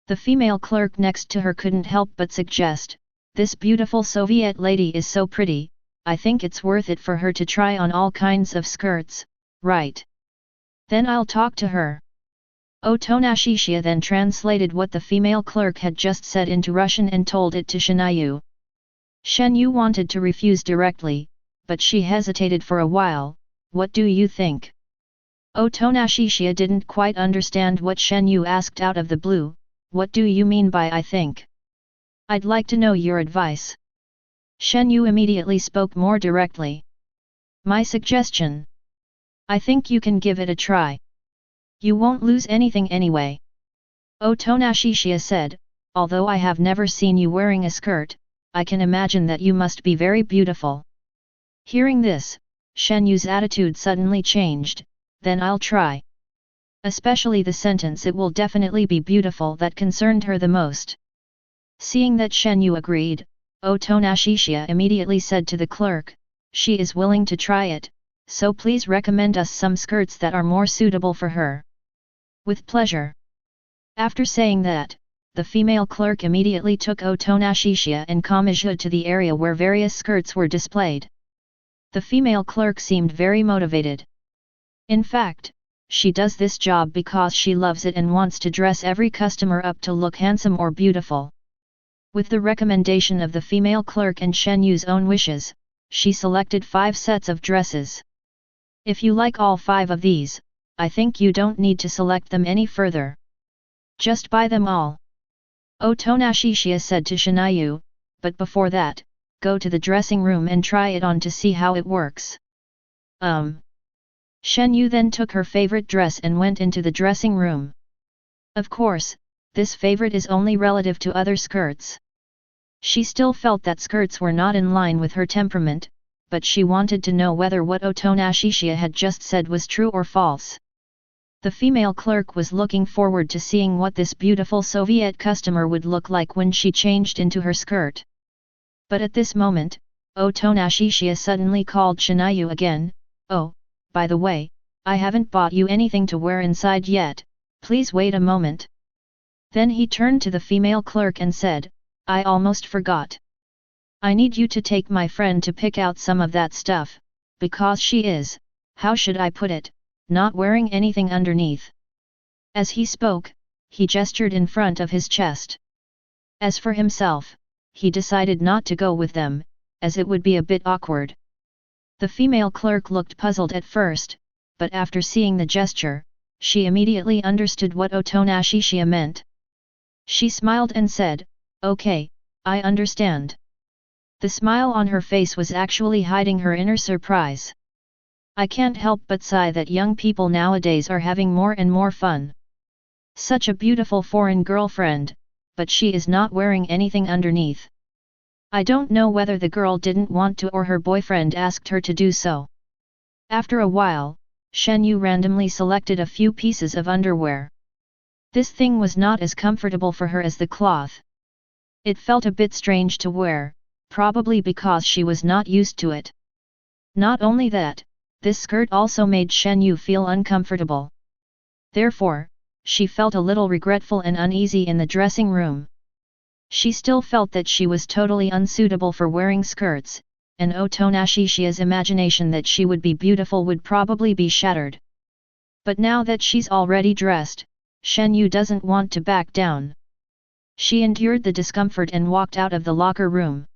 The female clerk next to her couldn't help but suggest, "This beautiful Soviet lady is so pretty, I think it's worth it for her to try on all kinds of skirts, right? Then I'll talk to her." Otonashishiya then translated what the female clerk had just said into Russian and told it to Shinayu. Shenyu wanted to refuse directly, but she hesitated for a while. "What do you think?" Otonashishiya didn't quite understand what Shenyu asked out of the blue. "What do you mean by I think? I'd like to know your advice." Shenyu immediately spoke more directly. "My suggestion. I think you can give it a try. You won't lose anything anyway." Otonashishiya said, "Although I have never seen you wearing a skirt, I can imagine that you must be very beautiful." Hearing this, Shenyu's attitude suddenly changed. "Then I'll try." Especially the sentence "it will definitely be beautiful" that concerned her the most. Seeing that Shenyu agreed, Otonashishiya immediately said to the clerk, "She is willing to try it, so please recommend us some skirts that are more suitable for her." "With pleasure." After saying that, the female clerk immediately took Otonashishiya and Kamiju to the area where various skirts were displayed. The female clerk seemed very motivated. In fact, she does this job because she loves it and wants to dress every customer up to look handsome or beautiful. With the recommendation of the female clerk and Shenyu's own wishes, she selected 5 sets of dresses. "If you like all 5 of these, I think you don't need to select them any further. Just buy them all." Otonashishiya said to Shinayu, "But before that, go to the dressing room and try it on to see how it works." Shenyu then took her favorite dress and went into the dressing room. Of course, this favorite is only relative to other skirts. She still felt that skirts were not in line with her temperament, but she wanted to know whether what Otonashishiya had just said was true or false. The female clerk was looking forward to seeing what this beautiful Soviet customer would look like when she changed into her skirt. But at this moment, Otonashishiya suddenly called Shinayu again. "Oh, by the way, I haven't bought you anything to wear inside yet, please wait a moment." Then he turned to the female clerk and said, "I almost forgot. I need you to take my friend to pick out some of that stuff, because she is, how should I put it, not wearing anything underneath." As he spoke, he gestured in front of his chest. As for himself, he decided not to go with them, as it would be a bit awkward. The female clerk looked puzzled at first, but after seeing the gesture, she immediately understood what Otonashishiya meant. She smiled and said, "Okay, I understand." The smile on her face was actually hiding her inner surprise. I can't help but sigh that young people nowadays are having more and more fun. Such a beautiful foreign girlfriend, but she is not wearing anything underneath. I don't know whether the girl didn't want to or her boyfriend asked her to do so. After a while, Shen Yu randomly selected a few pieces of underwear. This thing was not as comfortable for her as the cloth. It felt a bit strange to wear, probably because she was not used to it. Not only that, this skirt also made Shen Yu feel uncomfortable. Therefore, she felt a little regretful and uneasy in the dressing room. She still felt that she was totally unsuitable for wearing skirts, and Otonashishia's imagination that she would be beautiful would probably be shattered. But now that she's already dressed, Shen Yu doesn't want to back down. She endured the discomfort and walked out of the locker room.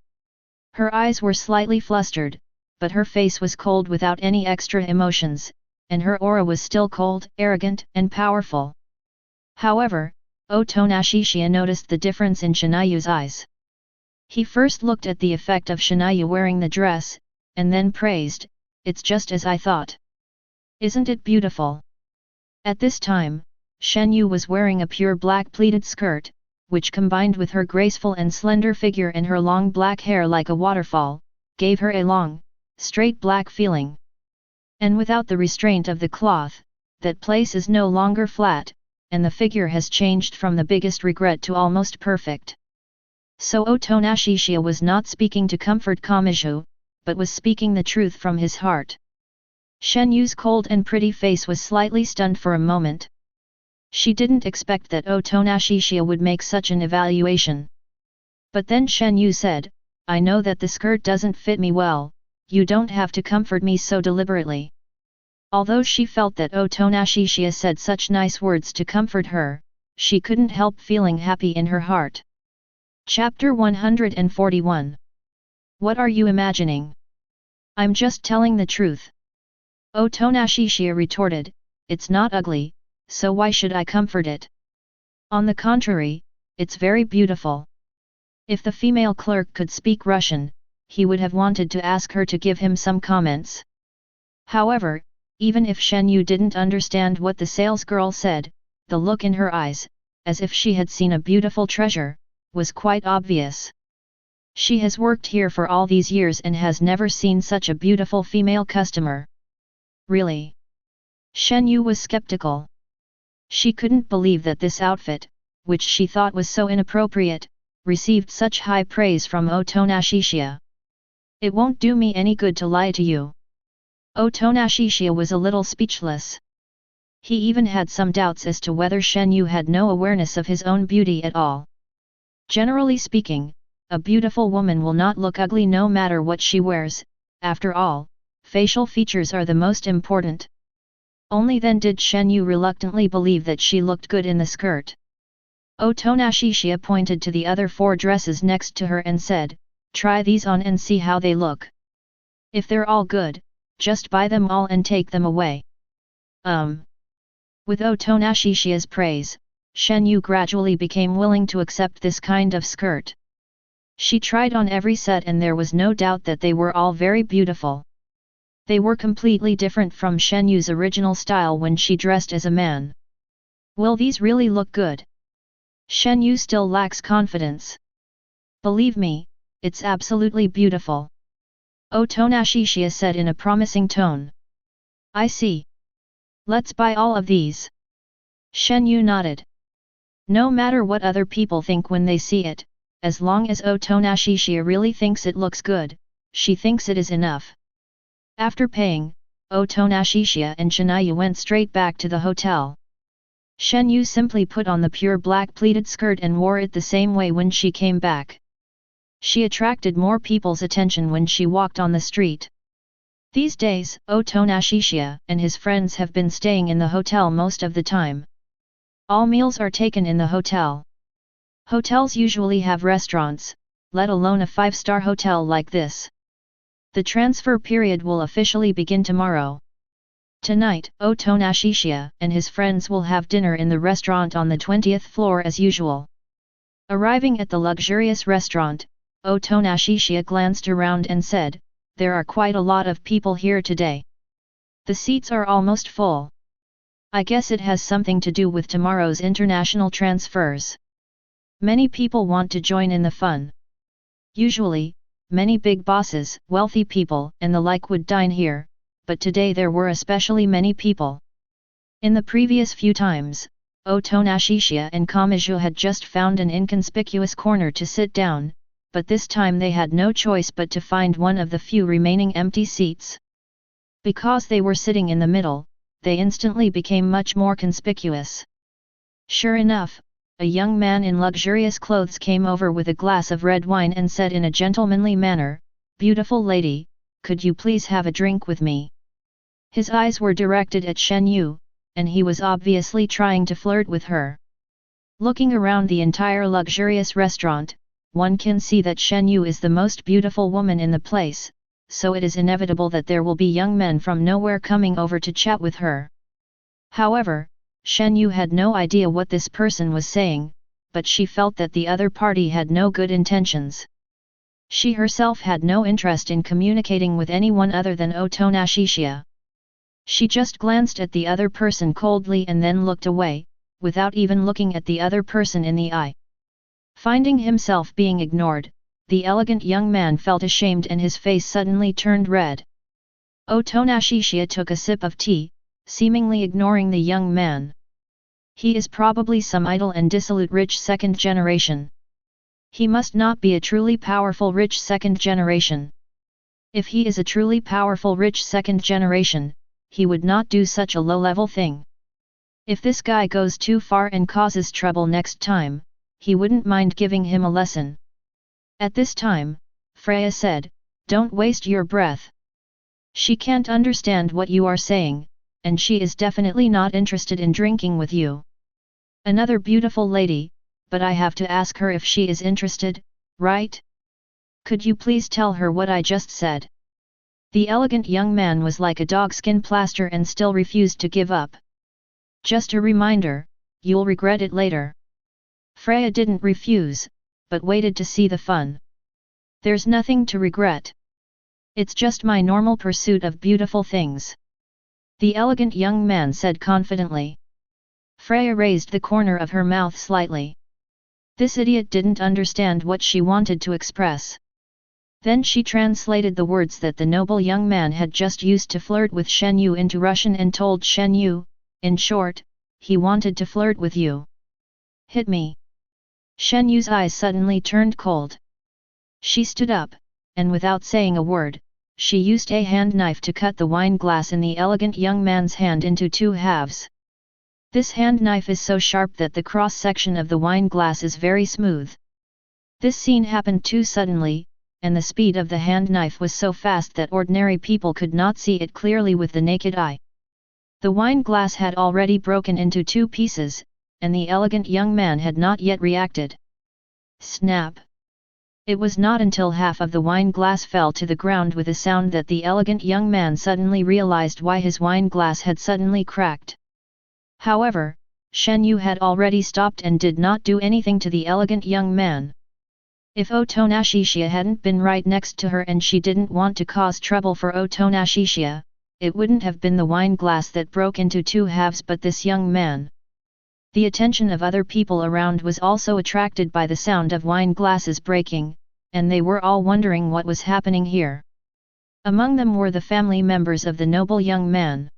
Her eyes were slightly flustered, but her face was cold without any extra emotions, and her aura was still cold, arrogant, and powerful. However, Otonashishia noticed the difference in Shinayu's eyes. He first looked at the effect of Shinayu wearing the dress, and then praised, "It's just as I thought. Isn't it beautiful?" At this time, Shen Yu was wearing a pure black pleated skirt, which combined with her graceful and slender figure and her long black hair like a waterfall, gave her a long, straight black feeling. And without the restraint of the cloth, that place is no longer flat, and the figure has changed from the biggest regret to almost perfect. So Otonashishia was not speaking to comfort Kamiju, but was speaking the truth from his heart. Shen Yu's cold and pretty face was slightly stunned for a moment. She didn't expect that Otonashishia would make such an evaluation. But then Shen Yu said, "I know that the skirt doesn't fit me well, you don't have to comfort me so deliberately." Although she felt that Otonashishia said such nice words to comfort her, she couldn't help feeling happy in her heart. Chapter 141. What are you imagining? I'm just telling the truth. Otonashishia retorted, "It's not ugly, so why should I comfort it? On the contrary, it's very beautiful." If the female clerk could speak Russian, he would have wanted to ask her to give him some comments. However, even if Shen Yu didn't understand what the salesgirl said, the look in her eyes, as if she had seen a beautiful treasure, was quite obvious. She has worked here for all these years and has never seen such a beautiful female customer. Really? Shen Yu was skeptical. She couldn't believe that this outfit, which she thought was so inappropriate, received such high praise from Otonashishia. "It won't do me any good to lie to you." Otonashishia was a little speechless. He even had some doubts as to whether Shen Yu had no awareness of his own beauty at all. Generally speaking, a beautiful woman will not look ugly no matter what she wears. After all, facial features are the most important. Only then did Shen Yu reluctantly believe that she looked good in the skirt. Otonashishia pointed to the other 4 dresses next to her and said, "Try these on and see how they look. If they're all good, just buy them all and take them away." With Otonashishia's praise, Shen Yu gradually became willing to accept this kind of skirt. She tried on every set and there was no doubt that they were all very beautiful. They were completely different from Shen Yu's original style when she dressed as a man. Will these really look good? Shen Yu still lacks confidence. "Believe me, it's absolutely beautiful," Otonashishia said in a promising tone. "I see. Let's buy all of these." Shen Yu nodded. No matter what other people think when they see it, as long as Otonashishia really thinks it looks good, she thinks it is enough. After paying, Otonashishia and Shinayu went straight back to the hotel. Shen Yu simply put on the pure black pleated skirt and wore it the same way when she came back. She attracted more people's attention when she walked on the street. These days, Otonashishia and his friends have been staying in the hotel most of the time. All meals are taken in the hotel. Hotels usually have restaurants, let alone a 5-star hotel like this. The transfer period will officially begin tomorrow. Tonight, Otonashishia and his friends will have dinner in the restaurant on the 20th floor as usual. Arriving at the luxurious restaurant, Otonashishiya glanced around and said, "There are quite a lot of people here today. The seats are almost full. I guess it has something to do with tomorrow's international transfers. Many people want to join in the fun. Usually, many big bosses, wealthy people, and the like would dine here, but today there were especially many people." In the previous few times, Otonashishiya and Kamui had just found an inconspicuous corner to sit down, but this time they had no choice but to find one of the few remaining empty seats. Because they were sitting in the middle, they instantly became much more conspicuous. Sure enough, a young man in luxurious clothes came over with a glass of red wine and said in a gentlemanly manner, "Beautiful lady, could you please have a drink with me?" His eyes were directed at Shen Yu, and he was obviously trying to flirt with her. Looking around the entire luxurious restaurant, one can see that Shen Yu is the most beautiful woman in the place, so it is inevitable that there will be young men from nowhere coming over to chat with her. However, Shen Yu had no idea what this person was saying, but she felt that the other party had no good intentions. She herself had no interest in communicating with anyone other than Otonashishiya. She just glanced at the other person coldly and then looked away, without even looking at the other person in the eye. Finding himself being ignored, the elegant young man felt ashamed and his face suddenly turned red. Otonashishiya took a sip of tea, seemingly ignoring the young man. He is probably some idle and dissolute rich second generation. He must not be a truly powerful rich second generation. If he is a truly powerful rich second generation, he would not do such a low-level thing. If this guy goes too far and causes trouble next time, he wouldn't mind giving him a lesson. At this time, Freya said, "Don't waste your breath. She can't understand what you are saying, and she is definitely not interested in drinking with you. Another beautiful lady, but I have to ask her if she is interested, right? Could you please tell her what I just said?" The elegant young man was like a dogskin plaster and still refused to give up. "Just a reminder, you'll regret it later." Freya didn't refuse, but waited to see the fun. "There's nothing to regret. It's just my normal pursuit of beautiful things," the elegant young man said confidently. Freya raised the corner of her mouth slightly. This idiot didn't understand what she wanted to express. Then she translated the words that the noble young man had just used to flirt with Shen Yu into Russian and told Shen Yu, in short, he wanted to flirt with you. "Hit me." Shen Yu's eyes suddenly turned cold. She stood up, and without saying a word, she used a hand knife to cut the wine glass in the elegant young man's hand into two halves. This hand knife is so sharp that the cross-section of the wine glass is very smooth. This scene happened too suddenly, and the speed of the hand knife was so fast that ordinary people could not see it clearly with the naked eye. The wine glass had already broken into two pieces, and the elegant young man had not yet reacted. Snap! It was not until half of the wine glass fell to the ground with a sound that the elegant young man suddenly realized why his wine glass had suddenly cracked. However, Shen Yu had already stopped and did not do anything to the elegant young man. If Otonashishiya hadn't been right next to her and she didn't want to cause trouble for Otonashishiya, it wouldn't have been the wine glass that broke into two halves but this young man. The attention of other people around was also attracted by the sound of wine glasses breaking, and they were all wondering what was happening here. Among them were the family members of the noble young man.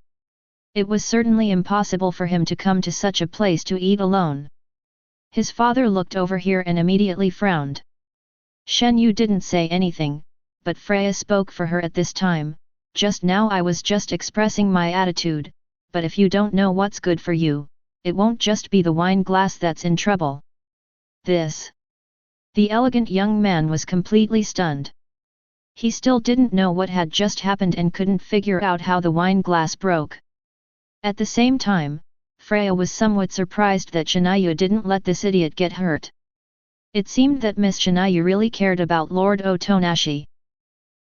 It was certainly impossible for him to come to such a place to eat alone. His father looked over here and immediately frowned. Shen Yu didn't say anything, but Freya spoke for her at this time. "Just now I was just expressing my attitude, but if you don't know what's good for you, it won't just be the wine glass that's in trouble." This. The elegant young man was completely stunned. He still didn't know what had just happened and couldn't figure out how the wine glass broke. At the same time, Freya was somewhat surprised that Shinayu didn't let this idiot get hurt. It seemed that Miss Shinayu really cared about Lord Otonashi.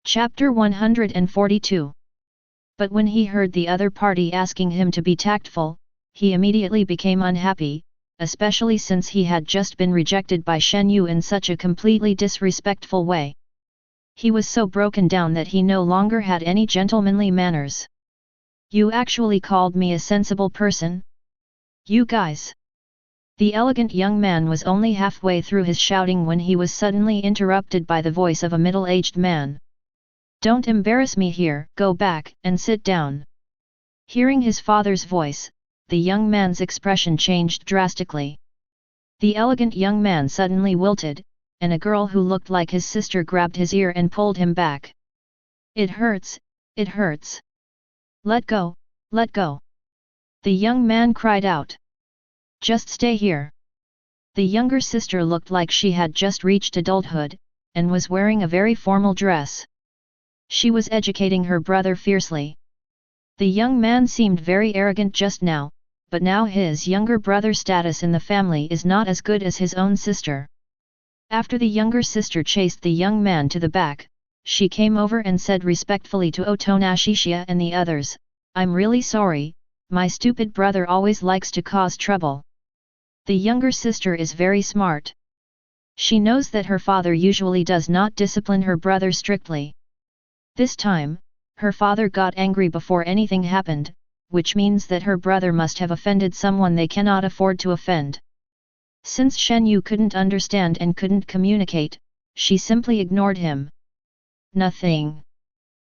Chapter 142. But when he heard the other party asking him to be tactful, he immediately became unhappy, especially since he had just been rejected by Shen Yu in such a completely disrespectful way. He was so broken down that he no longer had any gentlemanly manners. "You actually called me a sensible person? You guys!" The elegant young man was only halfway through his shouting when he was suddenly interrupted by the voice of a middle-aged man. "Don't embarrass me here, go back and sit down." Hearing his father's voice, the young man's expression changed drastically. The elegant young man suddenly wilted, and a girl who looked like his sister grabbed his ear and pulled him back. "It hurts, it hurts. Let go, let go." The young man cried out. "Just stay here." The younger sister looked like she had just reached adulthood, and was wearing a very formal dress. She was educating her brother fiercely. The young man seemed very arrogant just now, but now his younger brother's status in the family is not as good as his own sister. After the younger sister chased the young man to the back, she came over and said respectfully to Otonashi Chiya and the others, "I'm really sorry, my stupid brother always likes to cause trouble." The younger sister is very smart. She knows that her father usually does not discipline her brother strictly. This time, her father got angry before anything happened, which means that her brother must have offended someone they cannot afford to offend. Since Shen Yu couldn't understand and couldn't communicate, she simply ignored him. "Nothing."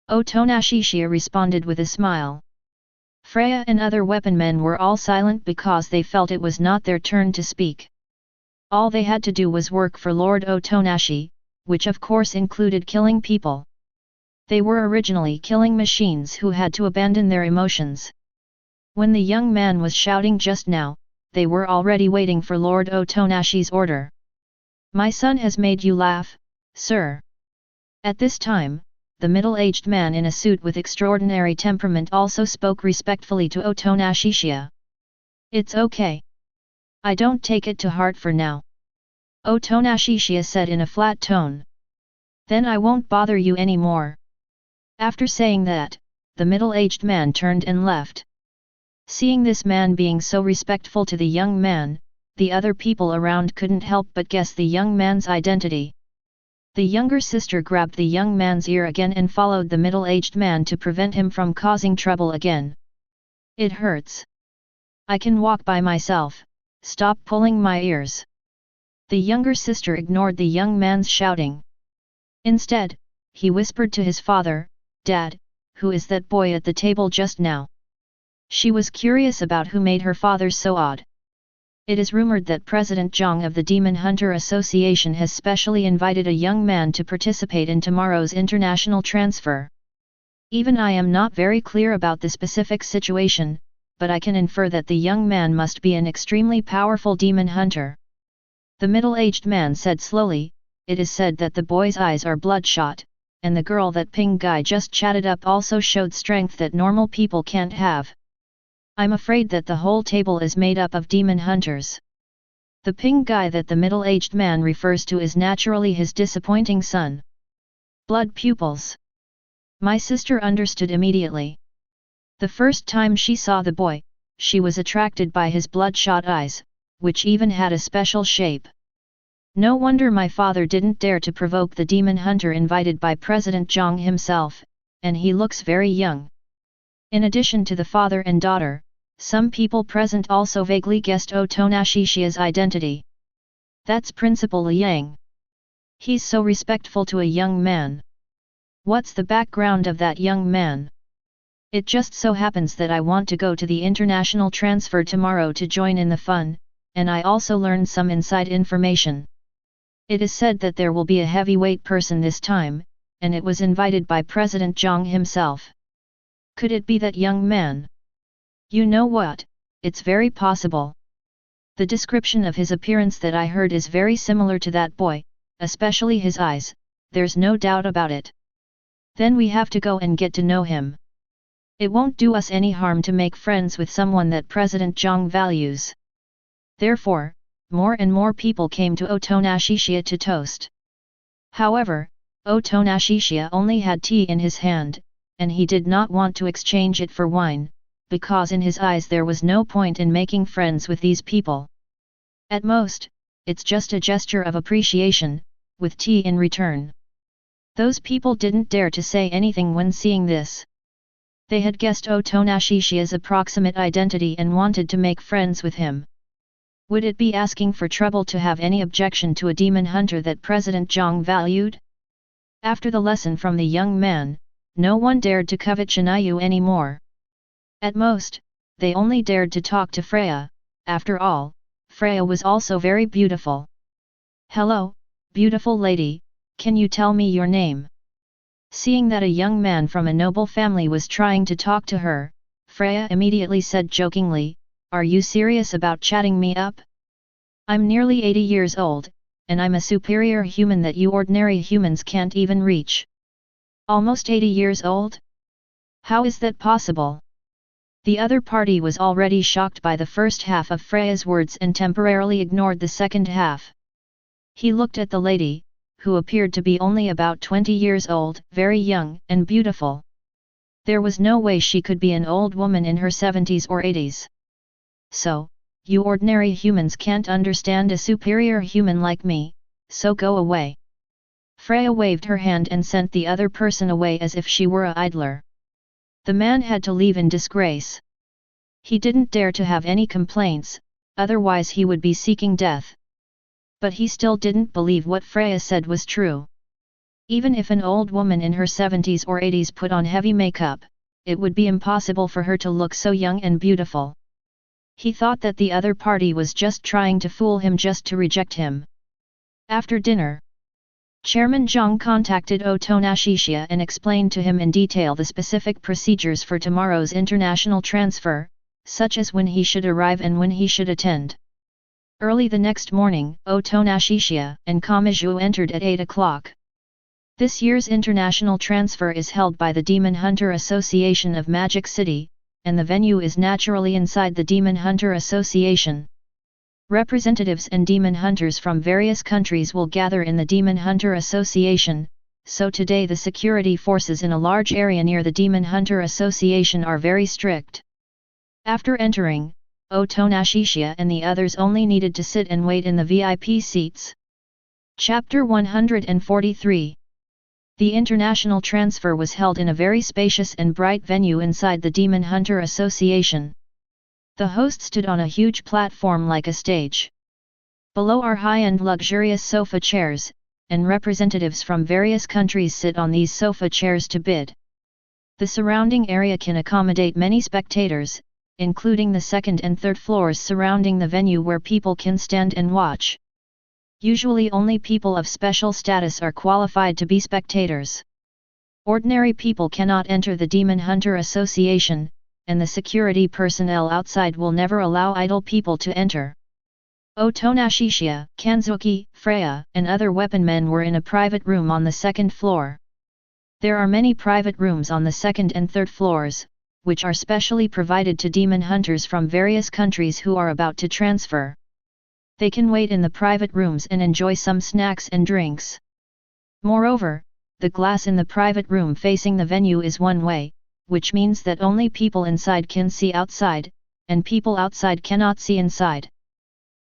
Otonashi Chiya responded with a smile. Freya and other weapon men were all silent because they felt it was not their turn to speak. All they had to do was work for Lord Otonashi, which of course included killing people. They were originally killing machines who had to abandon their emotions. When the young man was shouting just now, they were already waiting for Lord Otonashi's order. "My son has made you laugh, sir." At this time, the middle-aged man in a suit with extraordinary temperament also spoke respectfully to Otonashi Chiya. "It's okay. I don't take it to heart for now," Otonashi Chiya said in a flat tone. "Then I won't bother you anymore." After saying that, the middle-aged man turned and left. Seeing this man being so respectful to the young man, the other people around couldn't help but guess the young man's identity. The younger sister grabbed the young man's ear again and followed the middle-aged man to prevent him from causing trouble again. "It hurts. I can walk by myself, stop pulling my ears." The younger sister ignored the young man's shouting. Instead, he whispered to his father, "Dad, who is that boy at the table just now?" She was curious about who made her father so odd. It is rumored that President Zhang of the Demon Hunter Association has specially invited a young man to participate in tomorrow's international transfer. Even I am not very clear about the specific situation, but I can infer that the young man must be an extremely powerful demon hunter. The middle-aged man said slowly, "It is said that the boy's eyes are bloodshot, and the girl that Ping Guy just chatted up also showed strength that normal people can't have. I'm afraid that the whole table is made up of demon hunters." The Ping Guy that the middle-aged man refers to is naturally his disappointing son. Blood pupils. My sister understood immediately. The first time she saw the boy, she was attracted by his bloodshot eyes, which even had a special shape. No wonder my father didn't dare to provoke the demon hunter invited by President Zhang himself, and he looks very young. In addition to the father and daughter, some people present also vaguely guessed Otonashi Chiya's identity. "That's Principal Liang. He's so respectful to a young man. What's the background of that young man? It just so happens that I want to go to the international transfer tomorrow to join in the fun, and I also learned some inside information. It is said that there will be a heavyweight person this time, and it was invited by President Zhang himself. Could it be that young man? You know what, it's very possible. The description of his appearance that I heard is very similar to that boy, especially his eyes, there's no doubt about it. Then we have to go and get to know him. It won't do us any harm to make friends with someone that President Zhang values." Therefore, more and more people came to Otonashi Chiya to toast. However, Otonashi Chiya only had tea in his hand, and he did not want to exchange it for wine, because in his eyes there was no point in making friends with these people. At most, it's just a gesture of appreciation, with tea in return. Those people didn't dare to say anything when seeing this. They had guessed Otonashishiya's approximate identity and wanted to make friends with him. Would it be asking for trouble to have any objection to a demon hunter that President Zhang valued? After the lesson from the young man, no one dared to covet Chinayu anymore. At most, they only dared to talk to Freya. After all, Freya was also very beautiful. "Hello, beautiful lady, can you tell me your name?" Seeing that a young man from a noble family was trying to talk to her, Freya immediately said jokingly, "Are you serious about chatting me up? I'm nearly 80 years old, and I'm a superior human that you ordinary humans can't even reach." "Almost 80 years old? How is that possible?" The other party was already shocked by the first half of Freya's words and temporarily ignored the second half. He looked at the lady, who appeared to be only about 20 years old, very young and beautiful. There was no way she could be an old woman in her 70s or 80s. "So, you ordinary humans can't understand a superior human like me, so go away." Freya waved her hand and sent the other person away as if she were a idler. The man had to leave in disgrace. He didn't dare to have any complaints, otherwise he would be seeking death. But he still didn't believe what Freya said was true. Even if an old woman in her 70s or 80s put on heavy makeup, it would be impossible for her to look so young and beautiful. He thought that the other party was just trying to fool him just to reject him. After dinner, Chairman Zhang contacted Otonashishiya and explained to him in detail the specific procedures for tomorrow's international transfer, such as when he should arrive and when he should attend. Early the next morning, Otonashishiya and Kamui entered at 8 o'clock. This year's international transfer is held by the Demon Hunter Association of Magic City, and the venue is naturally inside the Demon Hunter Association. Representatives and demon hunters from various countries will gather in the Demon Hunter Association, so today the security forces in a large area near the Demon Hunter Association are very strict. After entering, Otonashishiya and the others only needed to sit and wait in the VIP seats. Chapter 143. The international transfer was held in a very spacious and bright venue inside the Demon Hunter Association. The host stood on a huge platform like a stage. Below are high-end luxurious sofa chairs, and representatives from various countries sit on these sofa chairs to bid. The surrounding area can accommodate many spectators, including the second and third floors surrounding the venue where people can stand and watch. Usually only people of special status are qualified to be spectators. Ordinary people cannot enter the Demon Hunter Association, and the security personnel outside will never allow idle people to enter. Otonashishiya, Kanzuki, Freya, and other weapon men were in a private room on the second floor. There are many private rooms on the second and third floors, which are specially provided to demon hunters from various countries who are about to transfer. They can wait in the private rooms and enjoy some snacks and drinks. Moreover, the glass in the private room facing the venue is one way, which means that only people inside can see outside, and people outside cannot see inside.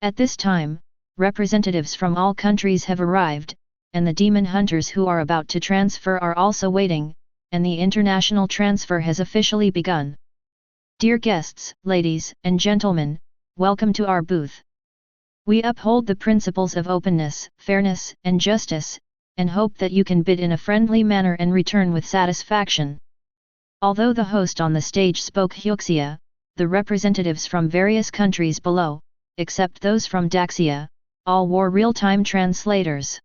At this time, representatives from all countries have arrived, and the demon hunters who are about to transfer are also waiting, and the international transfer has officially begun. Dear guests, ladies and gentlemen, welcome to our booth. We uphold the principles of openness, fairness, and justice, and hope that you can bid in a friendly manner and return with satisfaction. Although the host on the stage spoke Hyuxia, the representatives from various countries below, except those from Daxia, all wore real-time translators.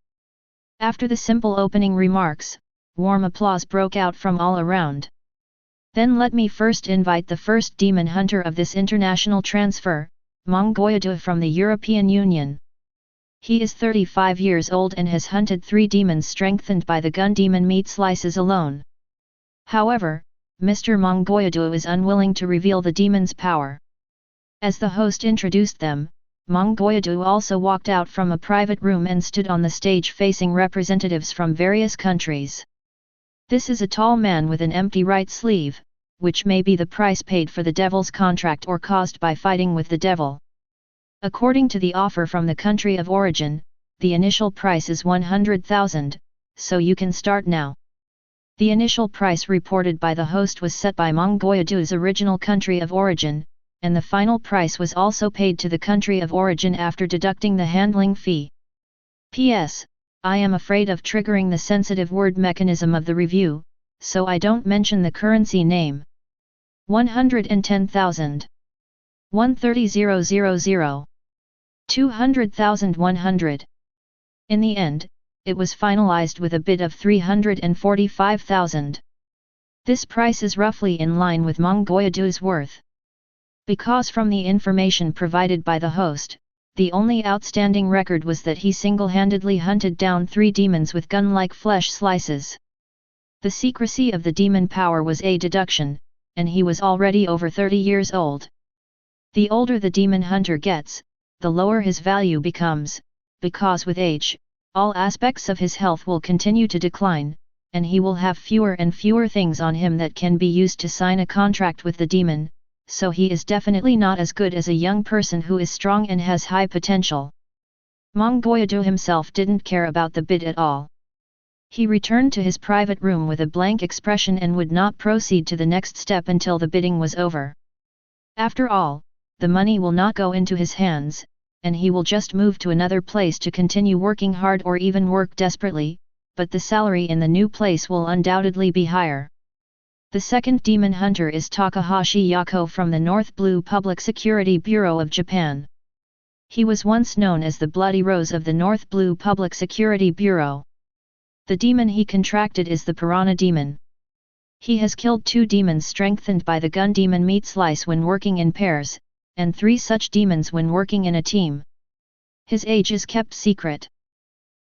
After the simple opening remarks, warm applause broke out from all around. Then let me first invite the first demon hunter of this international transfer, Mangekyō from the European Union. He is 35 years old and has hunted 3 demons strengthened by the gun demon meat slices alone. However, Mr. Mangekyō is unwilling to reveal the demon's power. As the host introduced them, Mangekyō also walked out from a private room and stood on the stage facing representatives from various countries. This is a tall man with an empty right sleeve, which may be the price paid for the devil's contract or caused by fighting with the devil. According to the offer from the country of origin, the initial price is 100,000, so you can start now. The initial price reported by the host was set by Mangekyō's original country of origin, and the final price was also paid to the country of origin after deducting the handling fee. P.S. I am afraid of triggering the sensitive word mechanism of the review, so I don't mention the currency name. 110,000. 130,000. 200,100. In the end, it was finalized with a bid of 345,000. This price is roughly in line with Mangekyō's worth. Because from the information provided by the host, the only outstanding record was that he single-handedly hunted down 3 demons with gun-like flesh slices. The secrecy of the demon power was a deduction, and he was already over 30 years old. The older the demon hunter gets, the lower his value becomes, because with age, all aspects of his health will continue to decline, and he will have fewer and fewer things on him that can be used to sign a contract with the demon, so he is definitely not as good as a young person who is strong and has high potential. Mangekyō himself didn't care about the bid at all. He returned to his private room with a blank expression and would not proceed to the next step until the bidding was over. After all, the money will not go into his hands, and he will just move to another place to continue working hard or even work desperately, but the salary in the new place will undoubtedly be higher. The second demon hunter is Takahashi Yako from the North Blue Public Security Bureau of Japan. He was once known as the Bloody Rose of the North Blue Public Security Bureau. The demon he contracted is the Piranha Demon. He has killed 2 demons strengthened by the gun demon meat slice when working in pairs, and 3 such demons when working in a team. His age is kept secret.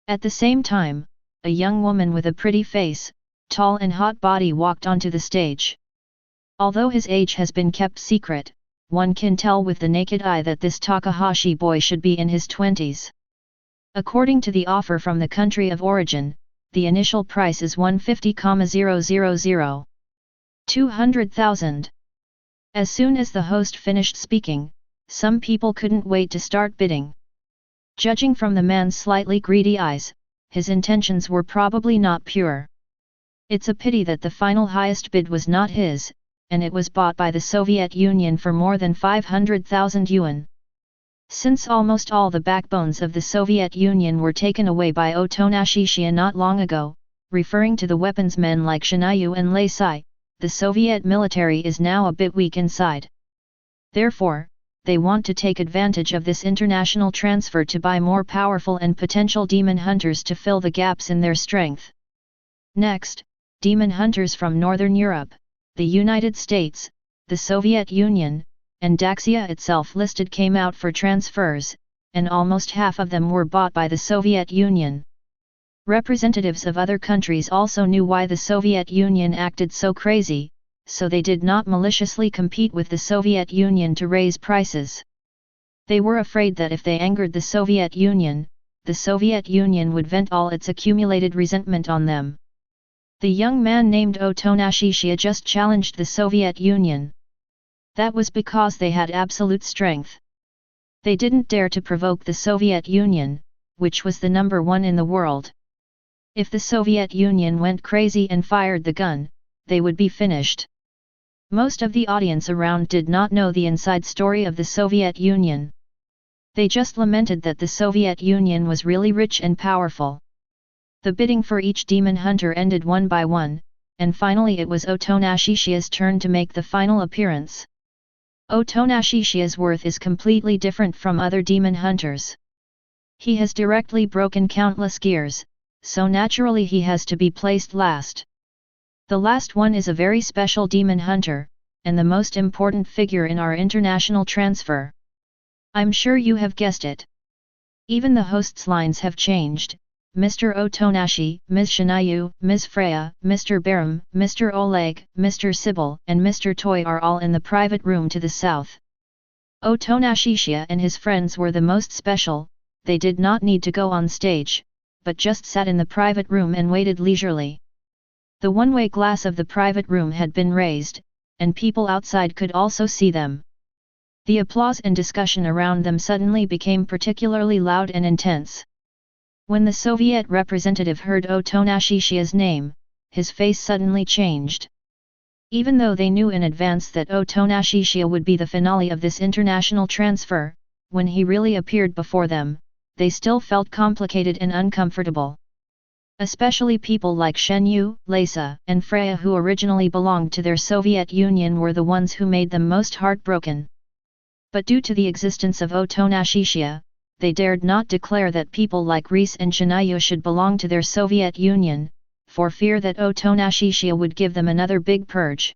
At the same time, a young woman with a pretty face, tall and hot body walked onto the stage. Although his age has been kept secret, one can tell with the naked eye that this Takahashi boy should be in his 20s. According to the offer from the country of origin, the initial price is 150,000. 200,000. As soon as the host finished speaking, some people couldn't wait to start bidding. Judging from the man's slightly greedy eyes, his intentions were probably not pure. It's a pity that the final highest bid was not his, and it was bought by the Soviet Union for more than 500,000 yuan. Since almost all the backbones of the Soviet Union were taken away by Chiya not long ago, referring to the weapons men like Shinayu and Lei Sai, the Soviet military is now a bit weak inside. Therefore, they want to take advantage of this international transfer to buy more powerful and potential demon hunters to fill the gaps in their strength. Next, demon hunters from Northern Europe, the United States, the Soviet Union, and Daxia itself listed came out for transfers, and almost half of them were bought by the Soviet Union. Representatives of other countries also knew why the Soviet Union acted so crazy, so they did not maliciously compete with the Soviet Union to raise prices. They were afraid that if they angered the Soviet Union would vent all its accumulated resentment on them. The young man named Chiya just challenged the Soviet Union. That was because they had absolute strength. They didn't dare to provoke the Soviet Union, which was the number 1 in the world. If the Soviet Union went crazy and fired the gun, they would be finished. Most of the audience around did not know the inside story of the Soviet Union. They just lamented that the Soviet Union was really rich and powerful. The bidding for each demon hunter ended one by one, and finally it was Chiya's turn to make the final appearance. Chiya's worth is completely different from other demon hunters. He has directly broken countless gears, so naturally he has to be placed last. The last one is a very special demon hunter, and the most important figure in our international transfer. I'm sure you have guessed it. Even the host's lines have changed. Mr. Otonashi, Ms. Shinayu, Ms. Freya, Mr. Baram, Mr. Oleg, Mr. Sybil and Mr. Toy are all in the private room to the south. Chiya and his friends were the most special. They did not need to go on stage, but just sat in the private room and waited leisurely. The one-way glass of the private room had been raised, and people outside could also see them. The applause and discussion around them suddenly became particularly loud and intense. When the Soviet representative heard Otonashishiya's name, his face suddenly changed. Even though they knew in advance that Otonashishiya would be the finale of this international transfer, when he really appeared before them, they still felt complicated and uncomfortable. Especially people like Shenyu, Lesa, and Freya, who originally belonged to their Soviet Union, were the ones who made them most heartbroken. But due to the existence of Otonashishiya, they dared not declare that people like Reese and Chinayu should belong to their Soviet Union, for fear that Otonashishiya would give them another big purge.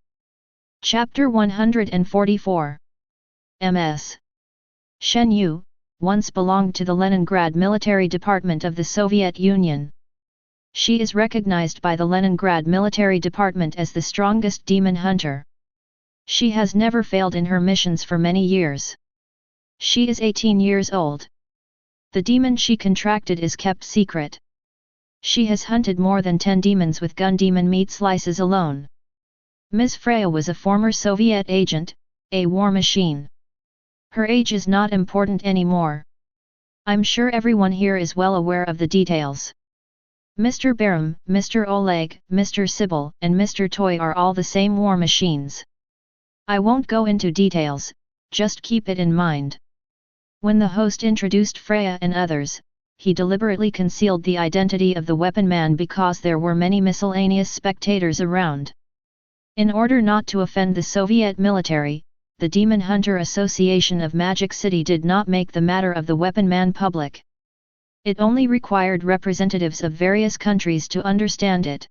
Chapter 144 MS. Shenyu once belonged to the Leningrad military department of the Soviet Union. She is recognized by the Leningrad military department as the strongest demon hunter. She has never failed in her missions for many years. She is 18 years old. The demon she contracted is kept secret. She has hunted more than 10 demons with gun demon meat slices alone. Ms. Freya was a former Soviet agent, a war machine. Her age is not important anymore. I'm sure everyone here is well aware of the details. Mr. Barum, Mr. Oleg, Mr. Sybil, and Mr. Toy are all the same war machines. I won't go into details, just keep it in mind. When the host introduced Freya and others, he deliberately concealed the identity of the weapon man because there were many miscellaneous spectators around. In order not to offend the Soviet military, the Demon Hunter Association of Magic City did not make the matter of the weapon man public. It only required representatives of various countries to understand it.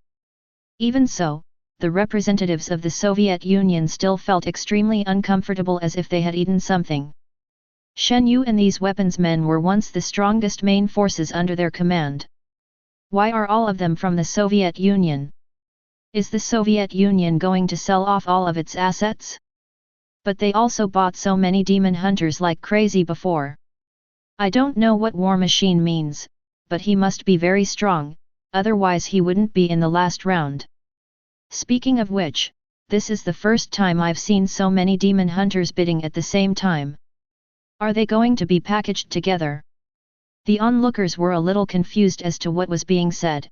Even so, the representatives of the Soviet Union still felt extremely uncomfortable, as if they had eaten something. Shenyu and these weapons men were once the strongest main forces under their command. Why are all of them from the Soviet Union? Is the Soviet Union going to sell off all of its assets? But they also bought so many demon hunters like crazy before. I don't know what war machine means, but he must be very strong, otherwise he wouldn't be in the last round. Speaking of which, this is the first time I've seen so many demon hunters bidding at the same time. Are they going to be packaged together? The onlookers were a little confused as to what was being said.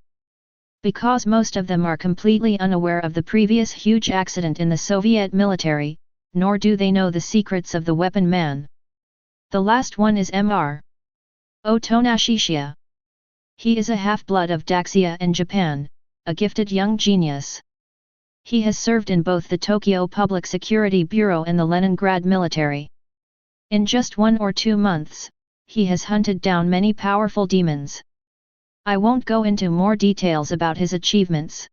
Because most of them are completely unaware of the previous huge accident in the Soviet military, nor do they know the secrets of the weapon man. The last one is Mr. Otonashishiya. He is a half-blood of Daxia and Japan, a gifted young genius. He has served in both the Tokyo Public Security Bureau and the Leningrad military. In just 1 or 2 months, he has hunted down many powerful demons. I won't go into more details about his achievements.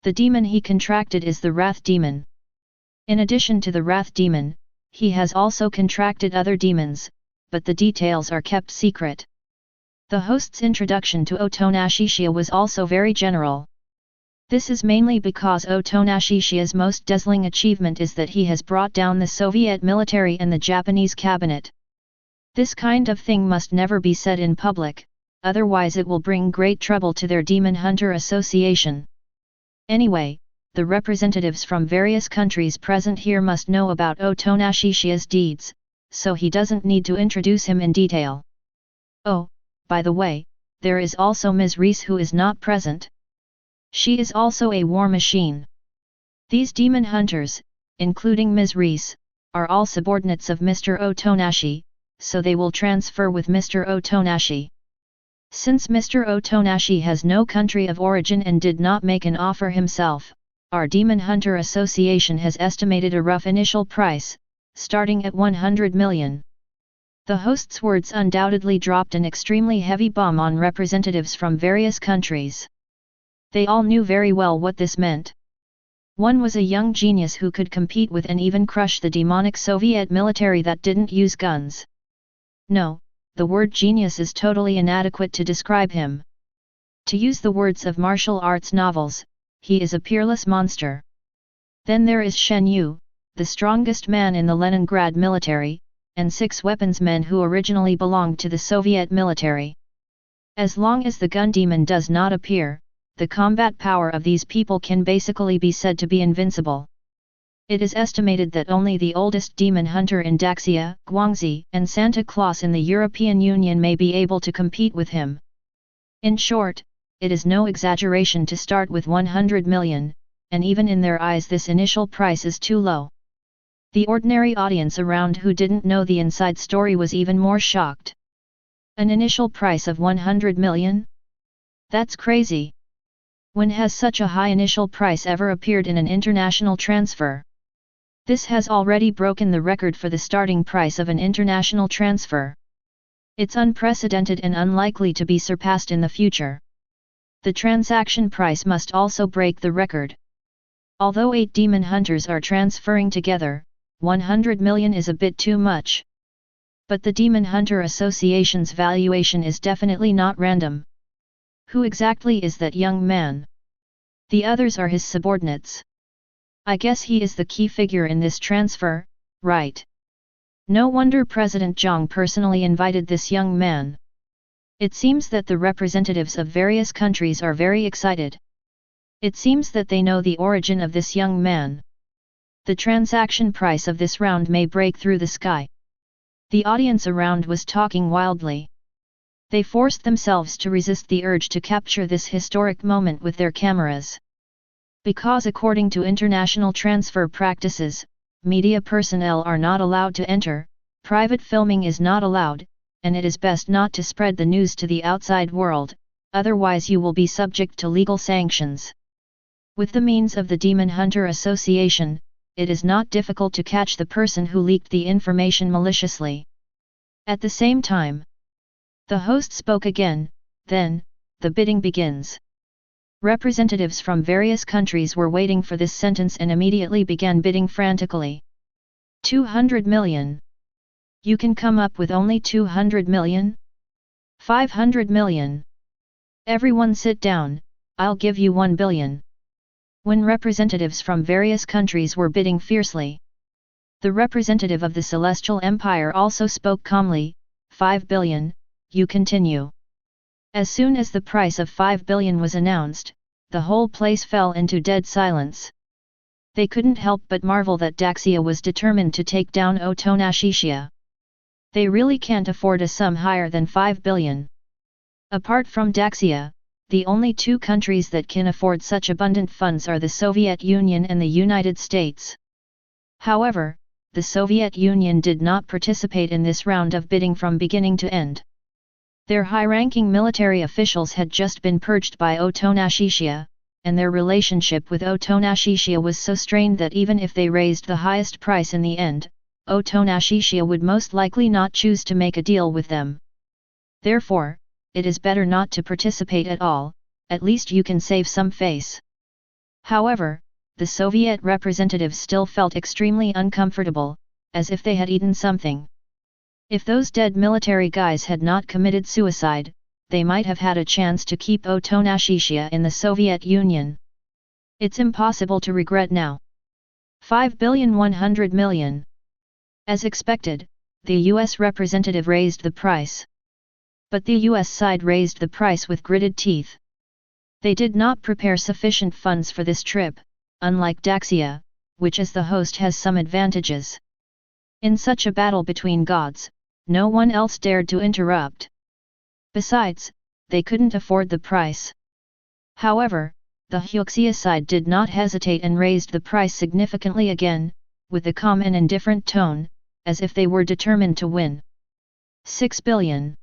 The demon he contracted is the Wrath Demon. In addition to the Wrath Demon, he has also contracted other demons, but the details are kept secret. The host's introduction to Otonashishiya was also very general. This is mainly because Otonashishiya's most dazzling achievement is that he has brought down the Soviet military and the Japanese cabinet. This kind of thing must never be said in public, otherwise it will bring great trouble to their Demon Hunter Association. Anyway, the representatives from various countries present here must know about Otonashishiya's deeds, so he doesn't need to introduce him in detail. Oh, by the way, there is also Ms. Reese, who is not present. She is also a war machine. These demon hunters, including Ms. Reese, are all subordinates of Mr. Otonashi, so they will transfer with Mr. Otonashi. Since Mr. Otonashi has no country of origin and did not make an offer himself, our Demon Hunter Association has estimated a rough initial price, starting at 100 million. The host's words undoubtedly dropped an extremely heavy bomb on representatives from various countries. They all knew very well what this meant. One was a young genius who could compete with and even crush the demonic Soviet military that didn't use guns. No, the word genius is totally inadequate to describe him. To use the words of martial arts novels, he is a peerless monster. Then there is Shenyu, the strongest man in the Leningrad military, and 6 weapons men who originally belonged to the Soviet military. As long as the gun demon does not appear, the combat power of these people can basically be said to be invincible. It is estimated that only the oldest demon hunter in Daxia, Guangxi, and Santa Claus in the European Union may be able to compete with him. In short, it is no exaggeration to start with 100 million, and even in their eyes this initial price is too low. The ordinary audience around who didn't know the inside story was even more shocked. An initial price of 100 million? That's crazy. When has such a high initial price ever appeared in an international transfer? This has already broken the record for the starting price of an international transfer. It's unprecedented and unlikely to be surpassed in the future. The transaction price must also break the record. Although 8 demon hunters are transferring together, 100 million is a bit too much. But the Demon Hunter Association's valuation is definitely not random. Who exactly is that young man? The others are his subordinates. I guess he is the key figure in this transfer, right? No wonder President Zhang personally invited this young man. It seems that the representatives of various countries are very excited. It seems that they know the origin of this young man. The transaction price of this round may break through the sky. The audience around was talking wildly. They forced themselves to resist the urge to capture this historic moment with their cameras. Because according to international transfer practices, media personnel are not allowed to enter, private filming is not allowed, and it is best not to spread the news to the outside world, otherwise you will be subject to legal sanctions. With the means of the Demon Hunter Association, it is not difficult to catch the person who leaked the information maliciously. At the same time, the host spoke again, then, the bidding begins. Representatives from various countries were waiting for this sentence and immediately began bidding frantically. 200 million. You can come up with only 200 million? 500 million. Everyone sit down, I'll give you 1 billion. When representatives from various countries were bidding fiercely, the representative of the Celestial Empire also spoke calmly, 5 billion, you continue. As soon as the price of 5 billion was announced, the whole place fell into dead silence. They couldn't help but marvel that Daxia was determined to take down Otonashishiya. They really can't afford a sum higher than 5 billion. Apart from Daxia, the only 2 countries that can afford such abundant funds are the Soviet Union and the United States. However, the Soviet Union did not participate in this round of bidding from beginning to end. Their high-ranking military officials had just been purged by Otonashishiya, and their relationship with Otonashishiya was so strained that even if they raised the highest price in the end, Otonashishiya would most likely not choose to make a deal with them. Therefore, it is better not to participate at all, at least you can save some face. However, the Soviet representatives still felt extremely uncomfortable, as if they had eaten something. If those dead military guys had not committed suicide, they might have had a chance to keep Otonashishiya in the Soviet Union. It's impossible to regret now. 5,100 million. As expected, the US representative raised the price. But the US side raised the price with gritted teeth. They did not prepare sufficient funds for this trip, unlike Daxia, which as the host has some advantages. In such a battle between gods, no one else dared to interrupt. Besides, they couldn't afford the price. However, the Hyuxia side did not hesitate and raised the price significantly again, with a calm and indifferent tone, as if they were determined to win. 6 billion.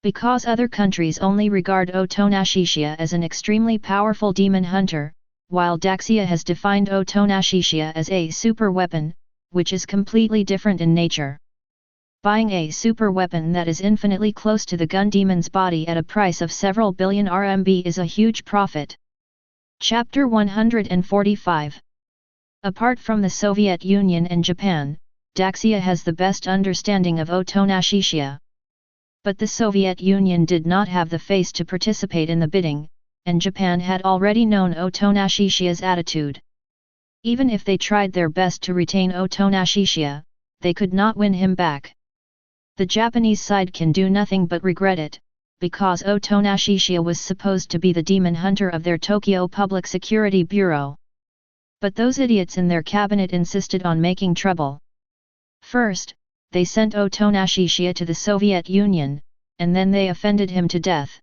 Because other countries only regard Otonashishiya as an extremely powerful demon hunter, while Daxia has defined Otonashishiya as a super weapon, which is completely different in nature. Buying a super weapon that is infinitely close to the gun demon's body at a price of several billion RMB is a huge profit. Chapter 145. Apart from the Soviet Union and Japan, Daxia has the best understanding of Otonashishiya. But the Soviet Union did not have the face to participate in the bidding, and Japan had already known Otonashishiya's attitude. Even if they tried their best to retain Otonashishiya, they could not win him back. The Japanese side can do nothing but regret it, because Otonashishiya was supposed to be the demon hunter of their Tokyo Public Security Bureau. But those idiots in their cabinet insisted on making trouble. First, they sent Chiya to the Soviet Union, and then they offended him to death.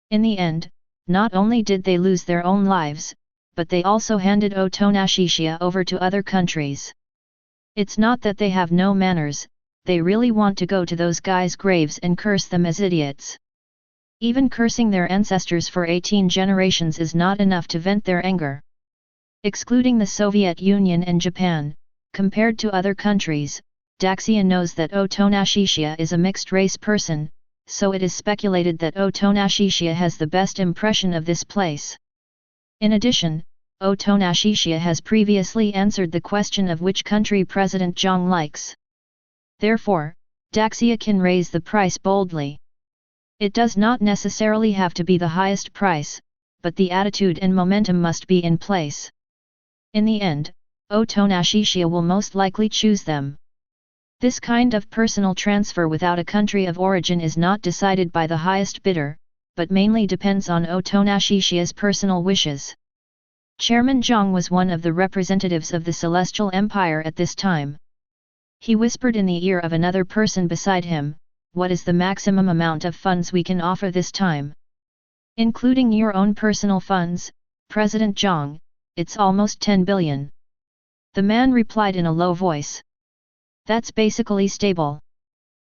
In the end, not only did they lose their own lives, but they also handed Chiya over to other countries. It's not that they have no manners, they really want to go to those guys' graves and curse them as idiots. Even cursing their ancestors for 18 generations is not enough to vent their anger. Excluding the Soviet Union and Japan, compared to other countries, Daxia knows that Chiya is a mixed-race person, so it is speculated that Chiya has the best impression of this place. In addition, Chiya has previously answered the question of which country President Zhang likes. Therefore, Daxia can raise the price boldly. It does not necessarily have to be the highest price, but the attitude and momentum must be in place. In the end, Chiya will most likely choose them. This kind of personal transfer without a country of origin is not decided by the highest bidder, but mainly depends on Chiya's personal wishes. Chairman Zhang was one of the representatives of the Celestial Empire at this time. He whispered in the ear of another person beside him, "What is the maximum amount of funds we can offer this time?" "Including your own personal funds, President Zhang, it's almost 10 billion. The man replied in a low voice. "That's basically stable.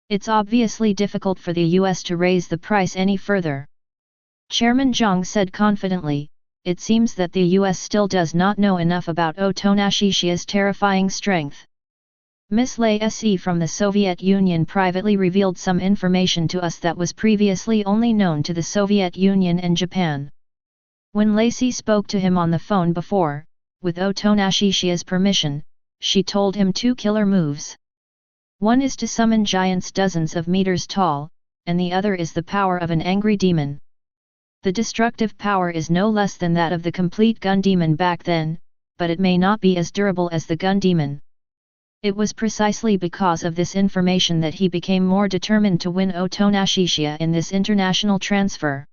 It's obviously difficult for the US to raise the price any further." Chairman Zhang said confidently, "It seems that the US still does not know enough about Chiya's terrifying strength." Miss Lei Se from the Soviet Union privately revealed some information to us that was previously only known to the Soviet Union and Japan. When Lacey spoke to him on the phone before, with Chiya's permission, she told him 2 killer moves. One is to summon giants dozens of meters tall, and the other is the power of an angry demon. The destructive power is no less than that of the complete gun demon back then, but it may not be as durable as the gun demon. It was precisely because of this information that he became more determined to win Chiya in this international transfer.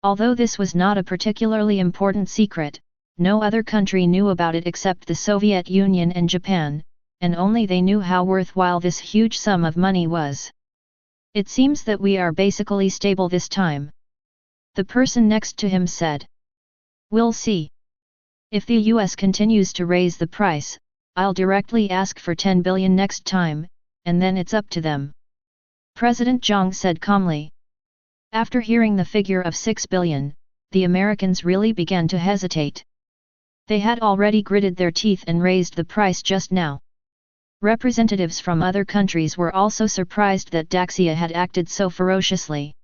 Although this was not a particularly important secret, no other country knew about it except the Soviet Union and Japan, and only they knew how worthwhile this huge sum of money was. "It seems that we are basically stable this time," the person next to him said. "We'll see. If the US continues to raise the price, I'll directly ask for 10 billion next time, and then it's up to them," President Zhang said calmly. After hearing the figure of 6 billion, the Americans really began to hesitate. They had already gritted their teeth and raised the price just now. Representatives from other countries were also surprised that Daxia had acted so ferociously.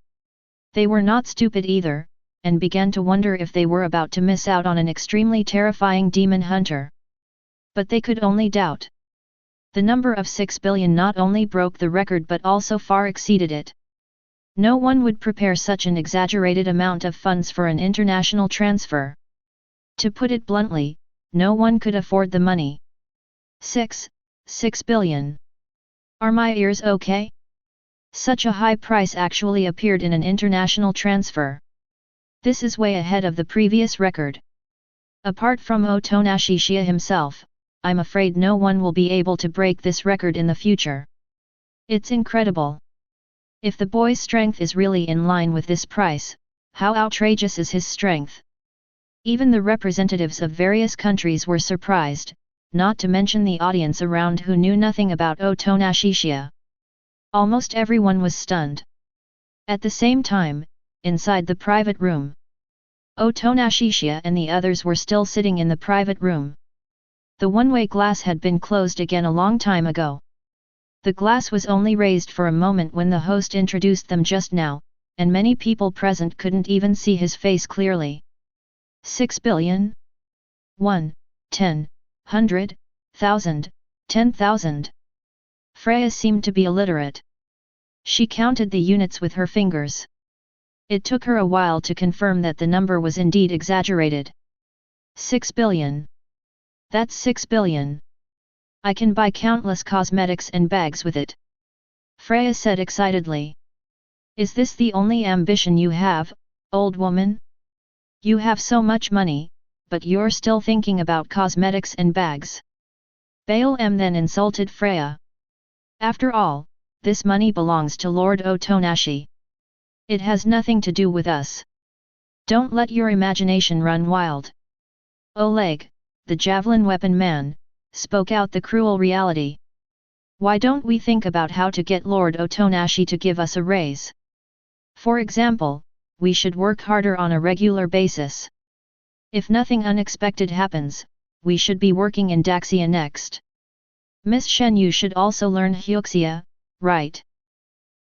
They were not stupid either, and began to wonder if they were about to miss out on an extremely terrifying demon hunter. But they could only doubt. The number of 6 billion not only broke the record but also far exceeded it. No one would prepare such an exaggerated amount of funds for an international transfer. To put it bluntly, no one could afford the money. 6 billion. Are my ears okay? Such a high price actually appeared in an international transfer. This is way ahead of the previous record. Apart from Chiya himself, I'm afraid no one will be able to break this record in the future. It's incredible. If the boy's strength is really in line with this price, how outrageous is his strength? Even the representatives of various countries were surprised, not to mention the audience around who knew nothing about Chiya. Almost everyone was stunned. At the same time, inside the private room, Chiya and the others were still sitting in the private room. The one-way glass had been closed again a long time ago. The glass was only raised for a moment when the host introduced them just now, and many people present couldn't even see his face clearly. 6 billion? 1, 10, 100, 1000, 10,000. Freya seemed to be illiterate. She counted the units with her fingers. It took her a while to confirm that the number was indeed exaggerated. 6 billion. That's 6 billion. I can buy countless cosmetics and bags with it. Freya said excitedly. Is this the only ambition you have, old woman? You have so much money, but you're still thinking about cosmetics and bags. Baal-M then insulted Freya. After all, this money belongs to Lord Otonashi. It has nothing to do with us. Don't let your imagination run wild. Oleg, the javelin weapon man, spoke out the cruel reality. Why don't we think about how to get Lord Otonashi to give us a raise? For example, we should work harder on a regular basis. If nothing unexpected happens, we should be working in Daxia next. Miss Shenyu should also learn Hyuxia, right?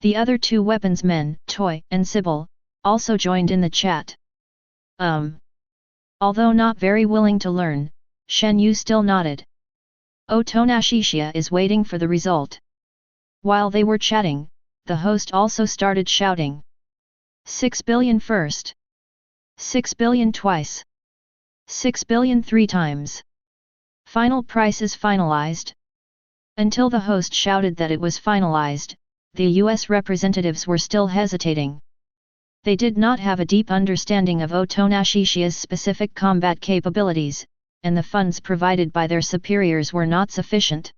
The other two weapons men, Toy and Sybil, also joined in the chat. Although not very willing to learn, Shenyu still nodded. Otonashi is waiting for the result. While they were chatting, the host also started shouting. 6 billion first. 6 billion twice. 6 billion 3 times. Final price is finalized. Until the host shouted that it was finalized, the US representatives were still hesitating. They did not have a deep understanding of Otonashi's specific combat capabilities, and the funds provided by their superiors were not sufficient.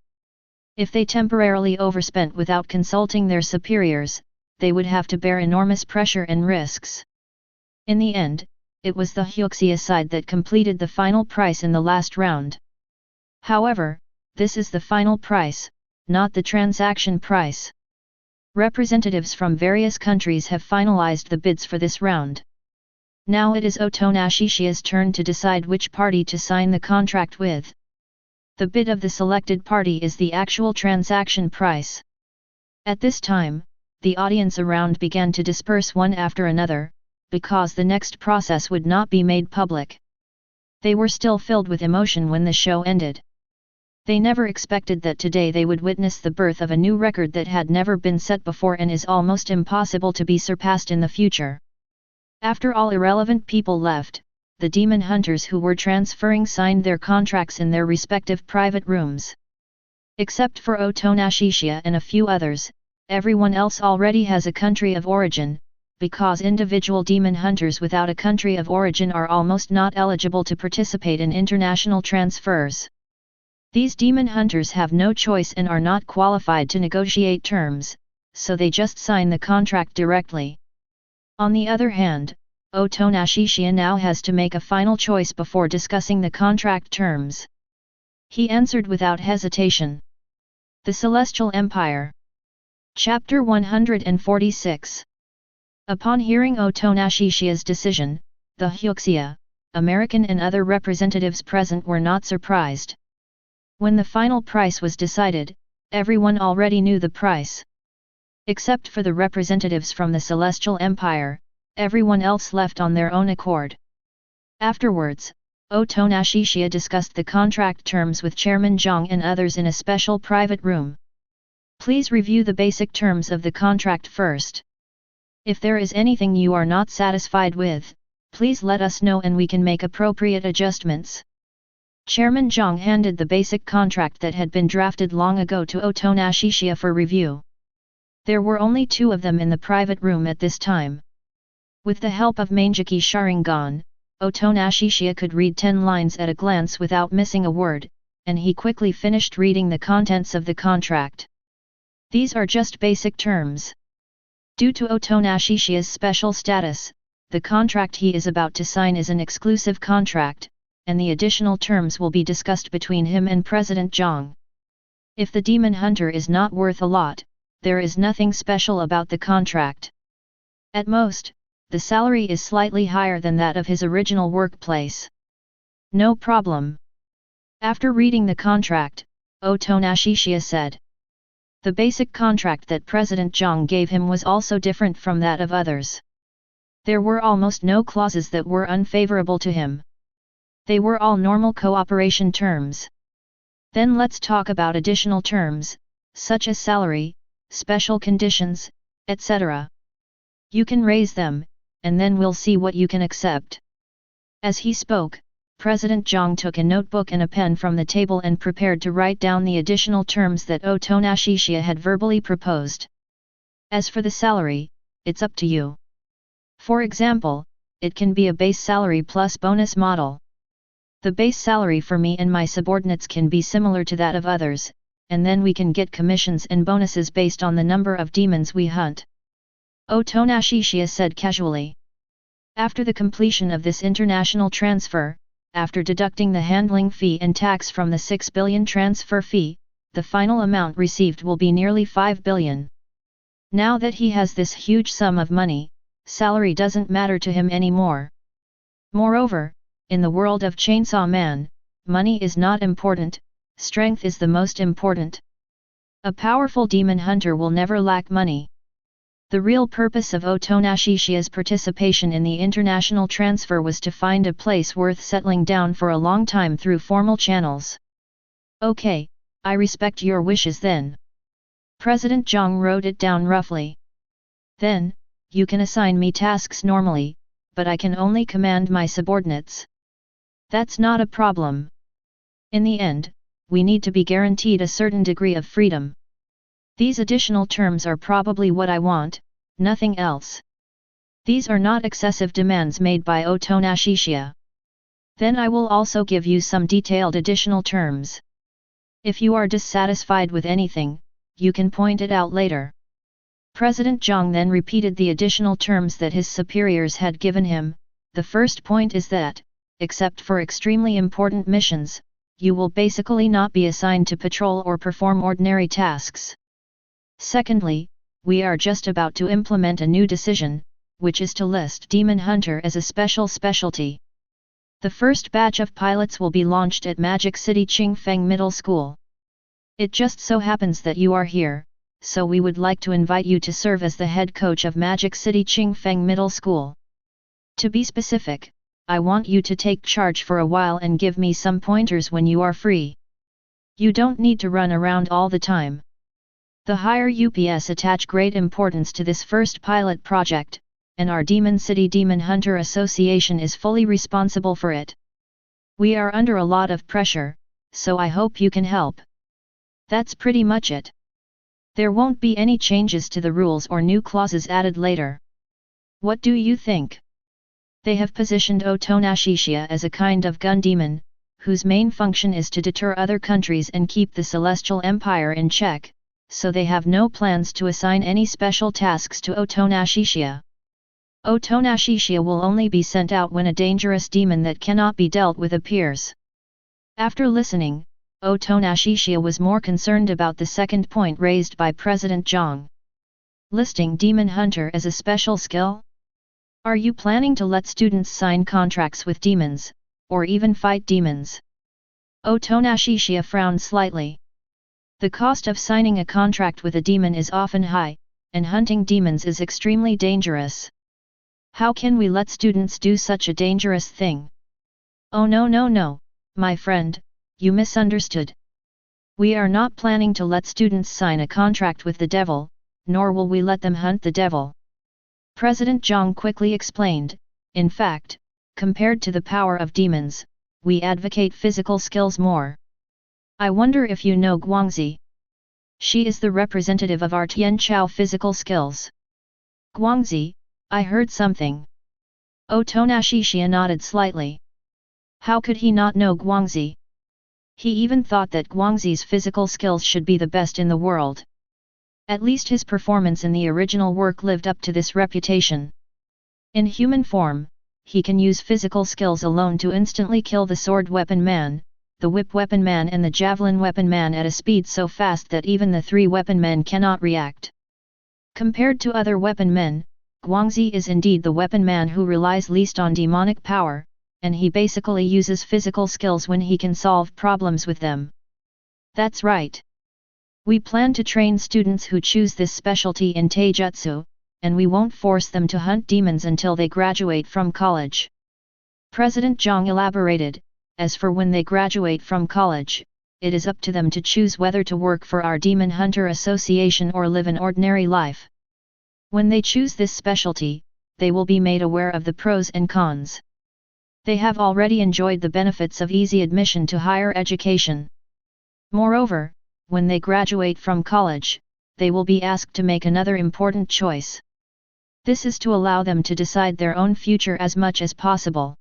If they temporarily overspent without consulting their superiors, they would have to bear enormous pressure and risks. In the end, it was the Hyuxia side that completed the final price in the last round. However, this is the final price, not the transaction price. Representatives from various countries have finalized the bids for this round. Now it is Otonashi's turn to decide which party to sign the contract with. The bid of the selected party is the actual transaction price. At this time, the audience around began to disperse one after another, because the next process would not be made public. They were still filled with emotion when the show ended. They never expected that today they would witness the birth of a new record that had never been set before and is almost impossible to be surpassed in the future. After all irrelevant people left, the demon hunters who were transferring signed their contracts in their respective private rooms. Except for Otonashi and a few others, everyone else already has a country of origin, because individual demon hunters without a country of origin are almost not eligible to participate in international transfers. These demon hunters have no choice and are not qualified to negotiate terms, so they just sign the contract directly. On the other hand, Otonashi now has to make a final choice before discussing the contract terms. He answered without hesitation. The Celestial Empire. Chapter 146. Upon hearing Otonashi's decision, the Hyuxia, American and other representatives present were not surprised. When the final price was decided, everyone already knew the price. Except for the representatives from the Celestial Empire, everyone else left on their own accord. Afterwards, Otonashi discussed the contract terms with Chairman Zhang and others in a special private room. Please review the basic terms of the contract first. If there is anything you are not satisfied with, please let us know and we can make appropriate adjustments. Chairman Zhang handed the basic contract that had been drafted long ago to Otonashi for review. There were only 2 of them in the private room at this time. With the help of Mangekyō Sharingan, Otonashi could read 10 lines at a glance without missing a word, and he quickly finished reading the contents of the contract. These are just basic terms. Due to Otonashi's special status, the contract he is about to sign is an exclusive contract, and the additional terms will be discussed between him and President Zhang. If the demon hunter is not worth a lot, there is nothing special about the contract. At most, the salary is slightly higher than that of his original workplace. No problem. After reading the contract, Otonashi said. The basic contract that President Zhang gave him was also different from that of others. There were almost no clauses that were unfavorable to him. They were all normal cooperation terms. Then let's talk about additional terms, such as salary, special conditions, etc. You can raise them, and then we'll see what you can accept. As he spoke, President Zhang took a notebook and a pen from the table and prepared to write down the additional terms that Otonashi had verbally proposed. As for the salary, it's up to you. For example, it can be a base salary plus bonus model. The base salary for me and my subordinates can be similar to that of others, and then we can get commissions and bonuses based on the number of demons we hunt. Otonashi said casually. After the completion of this international transfer, after deducting the handling fee and tax from the 6 billion transfer fee, the final amount received will be nearly 5 billion. Now that he has this huge sum of money, salary doesn't matter to him anymore. Moreover, in the world of Chainsaw Man, money is not important, strength is the most important. A powerful demon hunter will never lack money. The real purpose of Otonashishi's participation in the international transfer was to find a place worth settling down for a long time through formal channels. Okay, I respect your wishes then. President Zhang wrote it down roughly. Then, you can assign me tasks normally, but I can only command my subordinates. That's not a problem. In the end, we need to be guaranteed a certain degree of freedom. These additional terms are probably what I want, nothing else. These are not excessive demands made by Otonashishiya. Then I will also give you some detailed additional terms. If you are dissatisfied with anything, you can point it out later. President Zhang then repeated the additional terms that his superiors had given him. The first point is that, except for extremely important missions, you will basically not be assigned to patrol or perform ordinary tasks. Secondly, we are just about to implement a new decision, which is to list Demon Hunter as a special specialty. The first batch of pilots will be launched at Magic City Qingfeng Middle School. It just so happens that you are here, so we would like to invite you to serve as the head coach of Magic City Qingfeng Middle School. To be specific, I want you to take charge for a while and give me some pointers when you are free. You don't need to run around all the time. The higher UPS attach great importance to this first pilot project, and our Demon City Demon Hunter Association is fully responsible for it. We are under a lot of pressure, so I hope you can help. That's pretty much it. There won't be any changes to the rules or new clauses added later. What do you think? They have positioned Otonashishiya as a kind of gun demon, whose main function is to deter other countries and keep the Celestial Empire in check, so they have no plans to assign any special tasks to Otonashishiya. Otonashishiya will only be sent out when a dangerous demon that cannot be dealt with appears. After listening, Otonashishiya was more concerned about the second point raised by President Zhang. Listing Demon Hunter as a special skill? Are you planning to let students sign contracts with demons, or even fight demons? Otonashishiya frowned slightly. The cost of signing a contract with a demon is often high, and hunting demons is extremely dangerous. How can we let students do such a dangerous thing? Oh no, my friend, you misunderstood. We are not planning to let students sign a contract with the devil, nor will we let them hunt the devil. President Zhang quickly explained, in fact, compared to the power of demons, we advocate physical skills more. I wonder if you know Guangxi. She is the representative of our Tianchao physical skills. Guangxi, I heard something. Otonashishiya nodded slightly. How could he not know Guangxi? He even thought that Guangxi's physical skills should be the best in the world. At least his performance in the original work lived up to this reputation. In human form, he can use physical skills alone to instantly kill the sword weapon man, the whip weapon man and the javelin weapon man at a speed so fast that even the three weapon men cannot react. Compared to other weapon men, Guangxi is indeed the weapon man who relies least on demonic power, and he basically uses physical skills when he can solve problems with them. That's right. We plan to train students who choose this specialty in Taijutsu, and we won't force them to hunt demons until they graduate from college. President Zhang elaborated, as for when they graduate from college, it is up to them to choose whether to work for our Demon Hunter Association or live an ordinary life. When they choose this specialty, they will be made aware of the pros and cons. They have already enjoyed the benefits of easy admission to higher education. Moreover, when they graduate from college, they will be asked to make another important choice. This is to allow them to decide their own future as much as possible.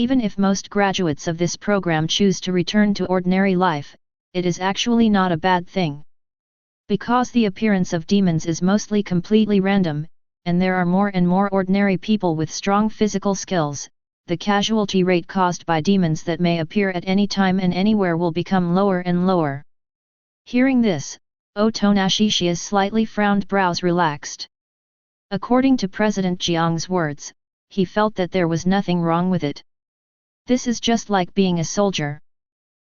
Even if most graduates of this program choose to return to ordinary life, it is actually not a bad thing. Because the appearance of demons is mostly completely random, and there are more and more ordinary people with strong physical skills, the casualty rate caused by demons that may appear at any time and anywhere will become lower and lower. Hearing this, Otonashishiya's slightly frowned brows relaxed. According to President Jiang's words, he felt that there was nothing wrong with it. This is just like being a soldier.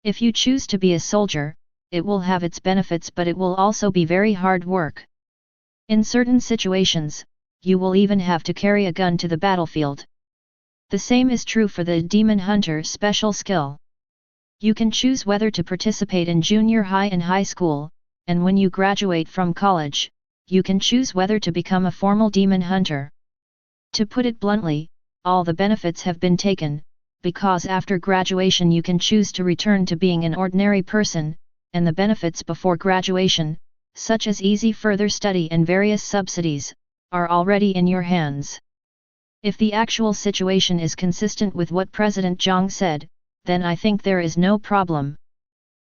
If you choose to be a soldier, it will have its benefits, but it will also be very hard work. In certain situations, you will even have to carry a gun to the battlefield. The same is true for the Demon Hunter special skill. You can choose whether to participate in junior high and high school, and when you graduate from college, you can choose whether to become a formal Demon Hunter. To put it bluntly, all the benefits have been taken, because after graduation you can choose to return to being an ordinary person, and the benefits before graduation, such as easy further study and various subsidies, are already in your hands. If the actual situation is consistent with what President Jiang said, then I think there is no problem.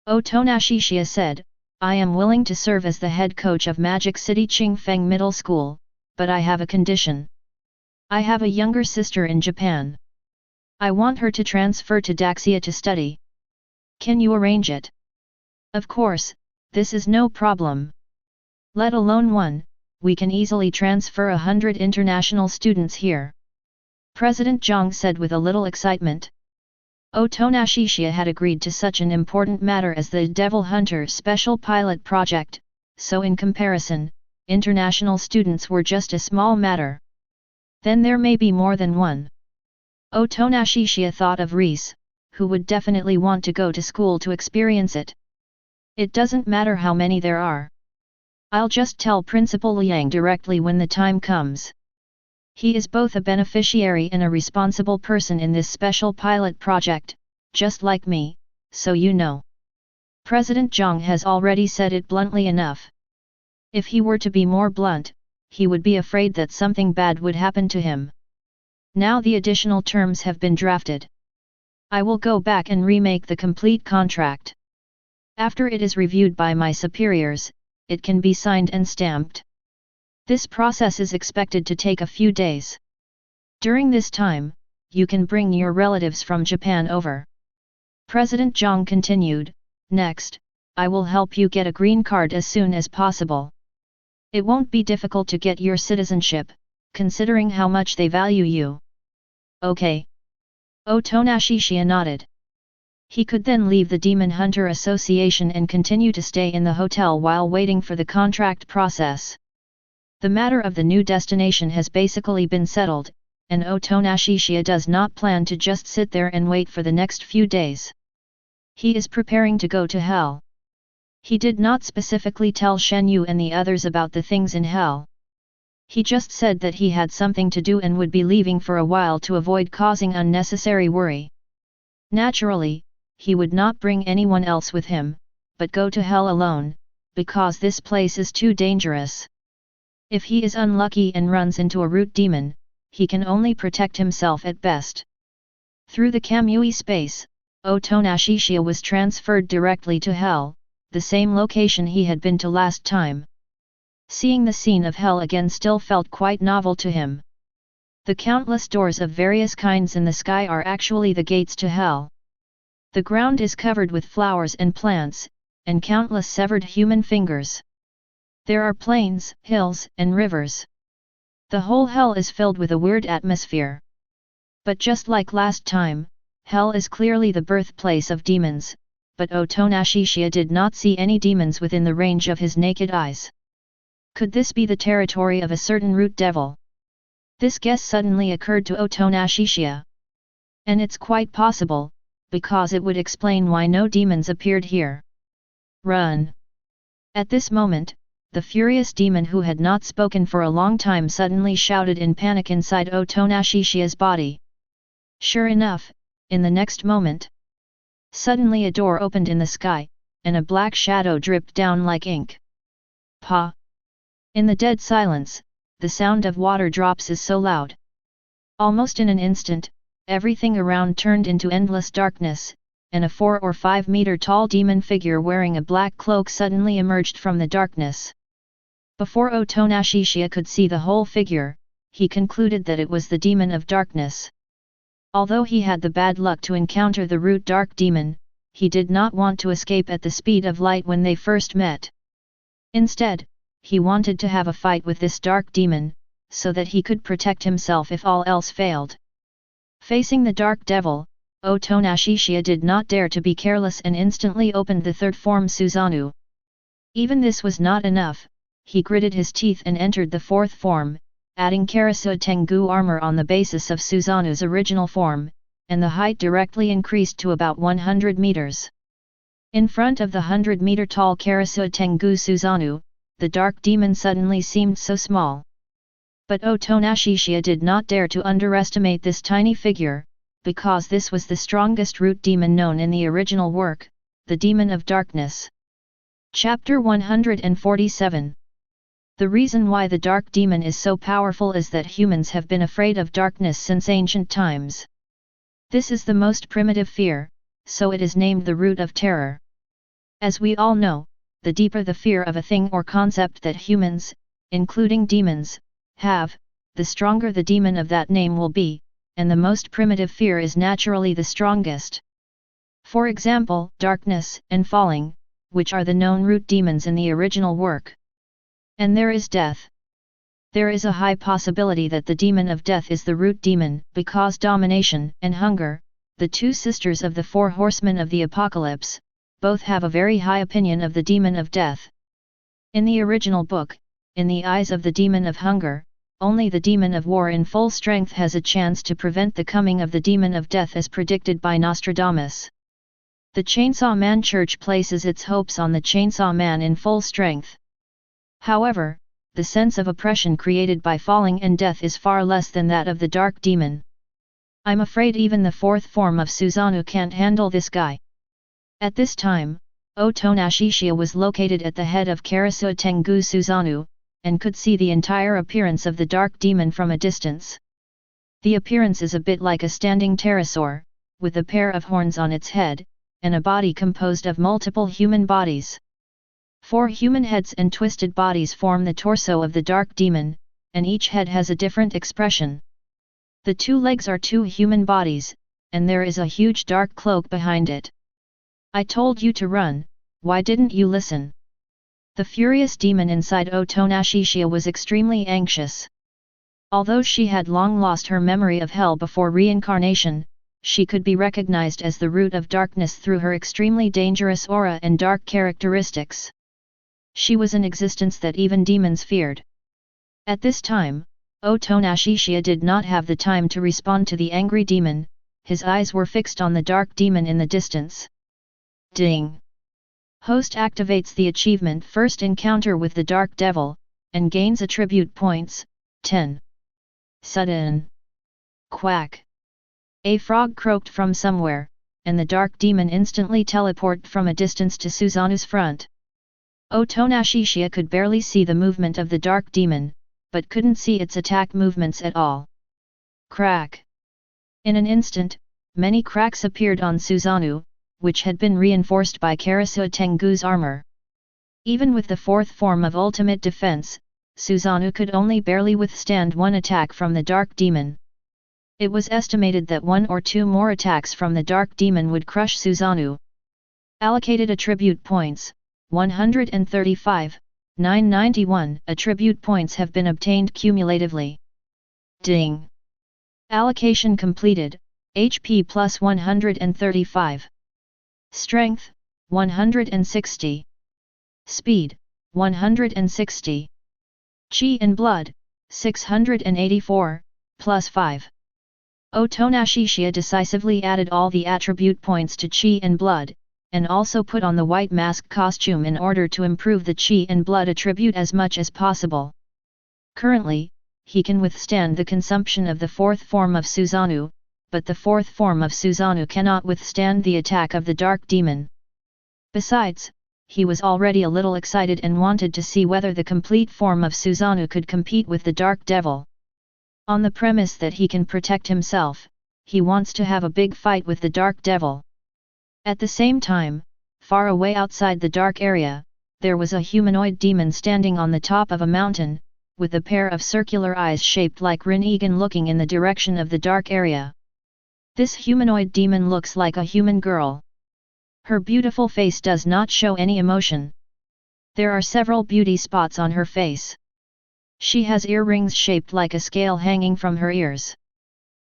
Otonashishiya said, I am willing to serve as the head coach of Magic City Qingfeng Middle School, but I have a condition. I have a younger sister in Japan. I want her to transfer to Daxia to study. Can you arrange it? Of course, this is no problem. Let alone one, we can easily transfer 100 international students here. President Jiang said with a little excitement. Otonashishiya had agreed to such an important matter as the Devil Hunter Special Pilot Project, so in comparison, international students were just a small matter. Then there may be more than one. Otonashishiya thought of Reese, who would definitely want to go to school to experience it. It doesn't matter how many there are. I'll just tell Principal Liang directly when the time comes. He is both a beneficiary and a responsible person in this special pilot project, just like me, so you know. President Jiang has already said it bluntly enough. If he were to be more blunt, he would be afraid that something bad would happen to him. Now the additional terms have been drafted. I will go back and remake the complete contract. After it is reviewed by my superiors, it can be signed and stamped. This process is expected to take a few days. During this time, you can bring your relatives from Japan over. President Jiang continued, next, I will help you get a green card as soon as possible. It won't be difficult to get your citizenship, considering how much they value you. Okay. Otonashishiya nodded. He could then leave the Demon Hunter Association and continue to stay in the hotel while waiting for the contract process. The matter of the new destination has basically been settled, and Otonashishiya does not plan to just sit there and wait for the next few days. He is preparing to go to hell. He did not specifically tell Shen Yu and the others about the things in hell. He just said that he had something to do and would be leaving for a while to avoid causing unnecessary worry. Naturally, he would not bring anyone else with him, but go to hell alone, because this place is too dangerous. If he is unlucky and runs into a root demon, he can only protect himself at best. Through the Kamui space, Otonashishiya was transferred directly to hell, the same location he had been to last time. Seeing the scene of hell again still felt quite novel to him. The countless doors of various kinds in the sky are actually the gates to hell. The ground is covered with flowers and plants, and countless severed human fingers. There are plains, hills, and rivers. The whole hell is filled with a weird atmosphere. But just like last time, hell is clearly the birthplace of demons, but Otonashishiya did not see any demons within the range of his naked eyes. Could this be the territory of a certain root devil? This guess suddenly occurred to Otonashishiya. And it's quite possible, because it would explain why no demons appeared here. Run! At this moment, the furious demon who had not spoken for a long time suddenly shouted in panic inside Otonashishiya's body. Sure enough, in the next moment, suddenly a door opened in the sky, and a black shadow dripped down like ink. Pa! In the dead silence, the sound of water drops is so loud. Almost in an instant, everything around turned into endless darkness, and a 4 or 5 meter tall demon figure wearing a black cloak suddenly emerged from the darkness. Before Otonashishiya could see the whole figure, he concluded that it was the demon of darkness. Although he had the bad luck to encounter the root dark demon, he did not want to escape at the speed of light when they first met. Instead, he wanted to have a fight with this dark demon, so that he could protect himself if all else failed. Facing the dark devil, Otonashishiya did not dare to be careless and instantly opened the third form Susanoo. Even this was not enough, he gritted his teeth and entered the fourth form, adding Karasua Tengu armor on the basis of Susanoo's original form, and the height directly increased to about 100 meters. In front of the 100-meter tall Karasua Tengu Susanoo, the dark demon suddenly seemed so small. But Otonashishiya did not dare to underestimate this tiny figure, because this was the strongest root demon known in the original work, the Demon of Darkness. Chapter 147. The reason why the dark demon is so powerful is that humans have been afraid of darkness since ancient times. This is the most primitive fear, so it is named the root of terror. As we all know, the deeper the fear of a thing or concept that humans, including demons, have, the stronger the demon of that name will be, and the most primitive fear is naturally the strongest. For example, darkness and falling, which are the known root demons in the original work. And there is death. There is a high possibility that the demon of death is the root demon, because domination and hunger, the two sisters of the four horsemen of the apocalypse, both have a very high opinion of the demon of death. In the original book, in the eyes of the demon of hunger, only the demon of war in full strength has a chance to prevent the coming of the demon of death as predicted by Nostradamus. The Chainsaw Man Church places its hopes on the Chainsaw Man in full strength. However, the sense of oppression created by falling and death is far less than that of the dark demon. I'm afraid even the fourth form of Susanoo can't handle this guy. At this time, Otonashishiya was located at the head of Karasua Tengu Susanoo, and could see the entire appearance of the dark demon from a distance. The appearance is a bit like a standing pterosaur, with a pair of horns on its head, and a body composed of multiple human bodies. 4 human heads and twisted bodies form the torso of the dark demon, and each head has a different expression. The 2 legs are 2 human bodies, and there is a huge dark cloak behind it. I told you to run, why didn't you listen? The furious demon inside Otonashishiya was extremely anxious. Although she had long lost her memory of hell before reincarnation, she could be recognized as the root of darkness through her extremely dangerous aura and dark characteristics. She was an existence that even demons feared. At this time, Otonashishiya did not have the time to respond to the angry demon, his eyes were fixed on the dark demon in the distance. Ding! Host activates the achievement First Encounter with the Dark Devil, and gains attribute points, 10. Sudden. Quack! A frog croaked from somewhere, and the dark demon instantly teleported from a distance to Susanoo's front. Otonashishiya could barely see the movement of the dark demon, but couldn't see its attack movements at all. Crack! In an instant, many cracks appeared on Susanoo, which had been reinforced by Karasua Tengu's armor. Even with the fourth form of ultimate defense, Susanoo could only barely withstand one attack from the dark demon. It was estimated that 1 or 2 more attacks from the dark demon would crush Susanoo. Allocated attribute points, 135, 991 attribute points have been obtained cumulatively. Ding! Allocation completed, HP plus 135. Strength, 160. Speed, 160. Chi and Blood, 684, plus 5. Otonashishiya decisively added all the attribute points to Chi and Blood, and also put on the white mask costume in order to improve the Chi and Blood attribute as much as possible. Currently, he can withstand the consumption of the fourth form of Susanoo, but the fourth form of Susanoo cannot withstand the attack of the dark demon. Besides, he was already a little excited and wanted to see whether the complete form of Susanoo could compete with the dark devil. On the premise that he can protect himself, he wants to have a big fight with the dark devil. At the same time, far away outside the dark area, there was a humanoid demon standing on the top of a mountain, with a pair of circular eyes shaped like Rinnegan looking in the direction of the dark area. This humanoid demon looks like a human girl. Her beautiful face does not show any emotion. There are several beauty spots on her face. She has earrings shaped like a scale hanging from her ears.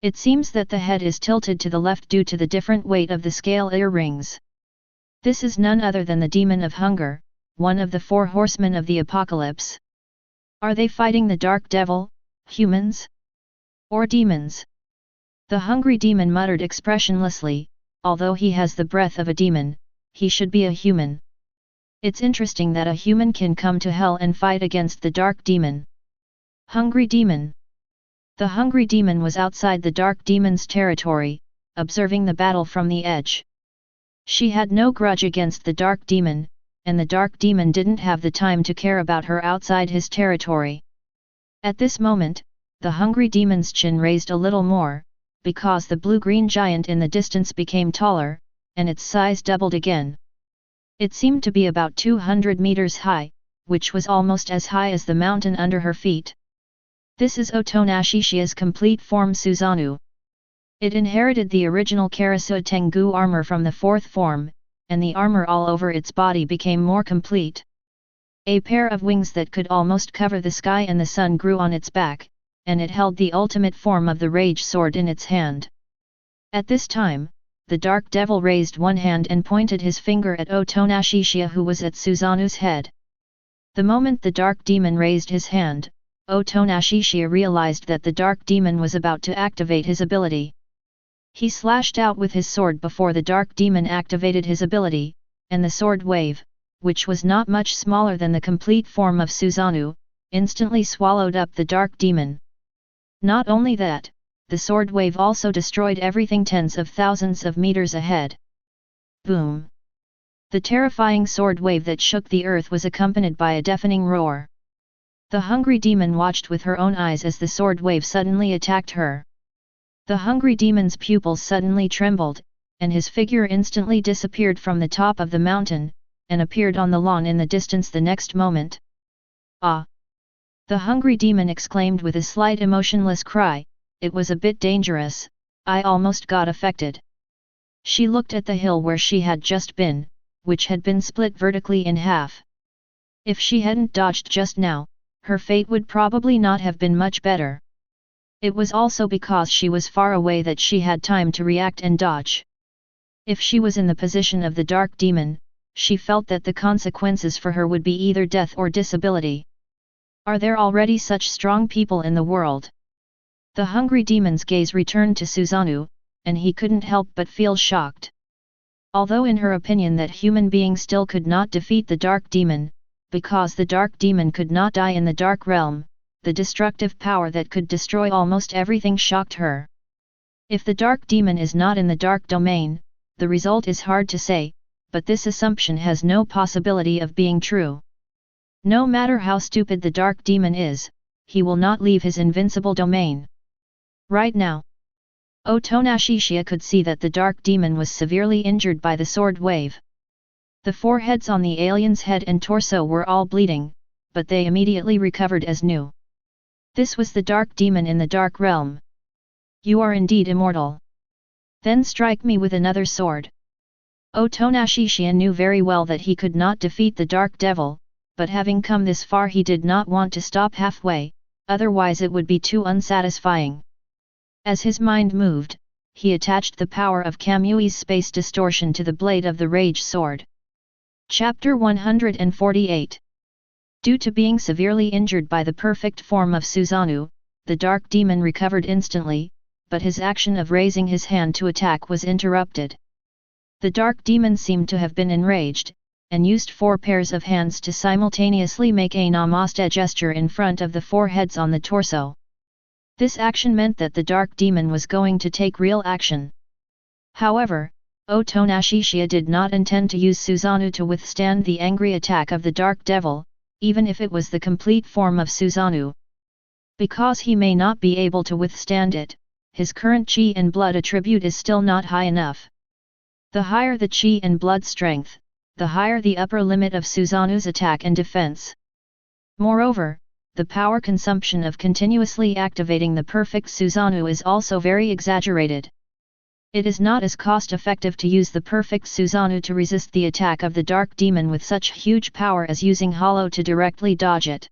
It seems that the head is tilted to the left due to the different weight of the scale earrings. This is none other than the demon of hunger, one of the 4 horsemen of the apocalypse. Are they fighting the dark devil, humans? Or demons? The hungry demon muttered expressionlessly, although he has the breath of a demon, he should be a human. It's interesting that a human can come to hell and fight against the dark demon. Hungry demon. The hungry demon was outside the dark demon's territory, observing the battle from the edge. She had no grudge against the dark demon, and the dark demon didn't have the time to care about her outside his territory. At this moment, the hungry demon's chin raised a little more, because the blue-green giant in the distance became taller, and its size doubled again. It seemed to be about 200 meters high, which was almost as high as the mountain under her feet. This is Otonashishiya's complete form Susanoo. It inherited the original Karasuo Tengu armor from the 4th form, and the armor all over its body became more complete. A pair of wings that could almost cover the sky and the sun grew on its back, and it held the ultimate form of the rage sword in its hand. At this time, the dark devil raised one hand and pointed his finger at Otonashishiya, who was at Susanoo's head. The moment the dark demon raised his hand, Otonashishiya realized that the dark demon was about to activate his ability. He slashed out with his sword before the dark demon activated his ability, and the sword wave, which was not much smaller than the complete form of Susanoo, instantly swallowed up the dark demon. Not only that, the sword wave also destroyed everything tens of thousands of meters ahead. Boom! The terrifying sword wave that shook the earth was accompanied by a deafening roar. The hungry demon watched with her own eyes as the sword wave suddenly attacked her. The hungry demon's pupils suddenly trembled, and his figure instantly disappeared from the top of the mountain, and appeared on the lawn in the distance the next moment. Ah! The hungry demon exclaimed with a slight emotionless cry, it was a bit dangerous, I almost got affected. She looked at the hill where she had just been, which had been split vertically in half. If she hadn't dodged just now, her fate would probably not have been much better. It was also because she was far away that she had time to react and dodge. If she was in the position of the dark demon, she felt that the consequences for her would be either death or disability. Are there already such strong people in the world? The hungry demon's gaze returned to Susanoo, and he couldn't help but feel shocked. Although in her opinion that human beings still could not defeat the dark demon, because the dark demon could not die in the dark realm, the destructive power that could destroy almost everything shocked her. If the dark demon is not in the dark domain, the result is hard to say, but this assumption has no possibility of being true. No matter how stupid the dark demon is, he will not leave his invincible domain. Right now, Otonashishiya could see that the dark demon was severely injured by the sword wave. The 4 heads on the alien's head and torso were all bleeding, but they immediately recovered as new. This was the dark demon in the dark realm. You are indeed immortal. Then strike me with another sword. Otonashishiya knew very well that he could not defeat the dark devil, but having come this far he did not want to stop halfway, otherwise it would be too unsatisfying. As his mind moved, he attached the power of Kamui's space distortion to the blade of the rage sword. Chapter 148. Due to being severely injured by the perfect form of Susanoo, the dark demon recovered instantly, but his action of raising his hand to attack was interrupted. The dark demon seemed to have been enraged, and used 4 pairs of hands to simultaneously make a namaste gesture in front of the 4 heads on the torso. This action meant that the dark demon was going to take real action. However, Otonashishiya did not intend to use Susanoo to withstand the angry attack of the dark devil, even if it was the complete form of Susanoo. Because he may not be able to withstand it, his current chi and blood attribute is still not high enough. The higher the chi and blood strength, the higher the upper limit of Suzanu's attack and defense. Moreover, the power consumption of continuously activating the perfect Suzanu is also very exaggerated. It is not as cost-effective to use the perfect Suzanu to resist the attack of the dark demon with such huge power as using hollow to directly dodge it.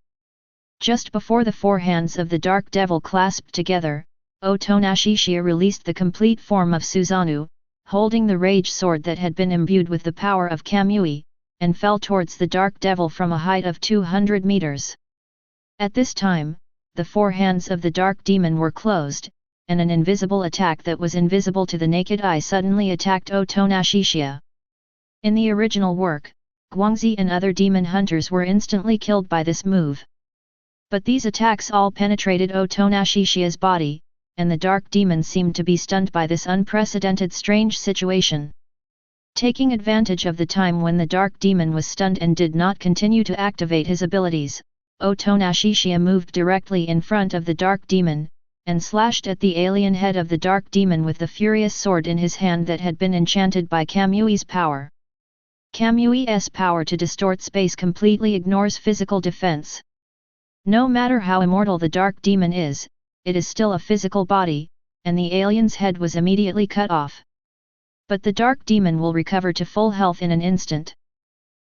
Just before the four hands of the dark devil clasped together, Otonashishiya released the complete form of Suzanu, holding the rage sword that had been imbued with the power of Kamui, and fell towards the dark devil from a height of 200 meters. At this time, the four hands of the dark demon were closed, and an invisible attack that was invisible to the naked eye suddenly attacked Otonashishiya. In the original work, Guangxi and other demon hunters were instantly killed by this move. But these attacks all penetrated Otonashishiya's body, and the dark demon seemed to be stunned by this unprecedented strange situation. Taking advantage of the time when the dark demon was stunned and did not continue to activate his abilities, Otonashishiya moved directly in front of the dark demon, and slashed at the alien head of the dark demon with the furious sword in his hand that had been enchanted by Kamui's power. Kamui's power to distort space completely ignores physical defense. No matter how immortal the dark demon is, it is still a physical body, and the alien's head was immediately cut off. But the dark demon will recover to full health in an instant.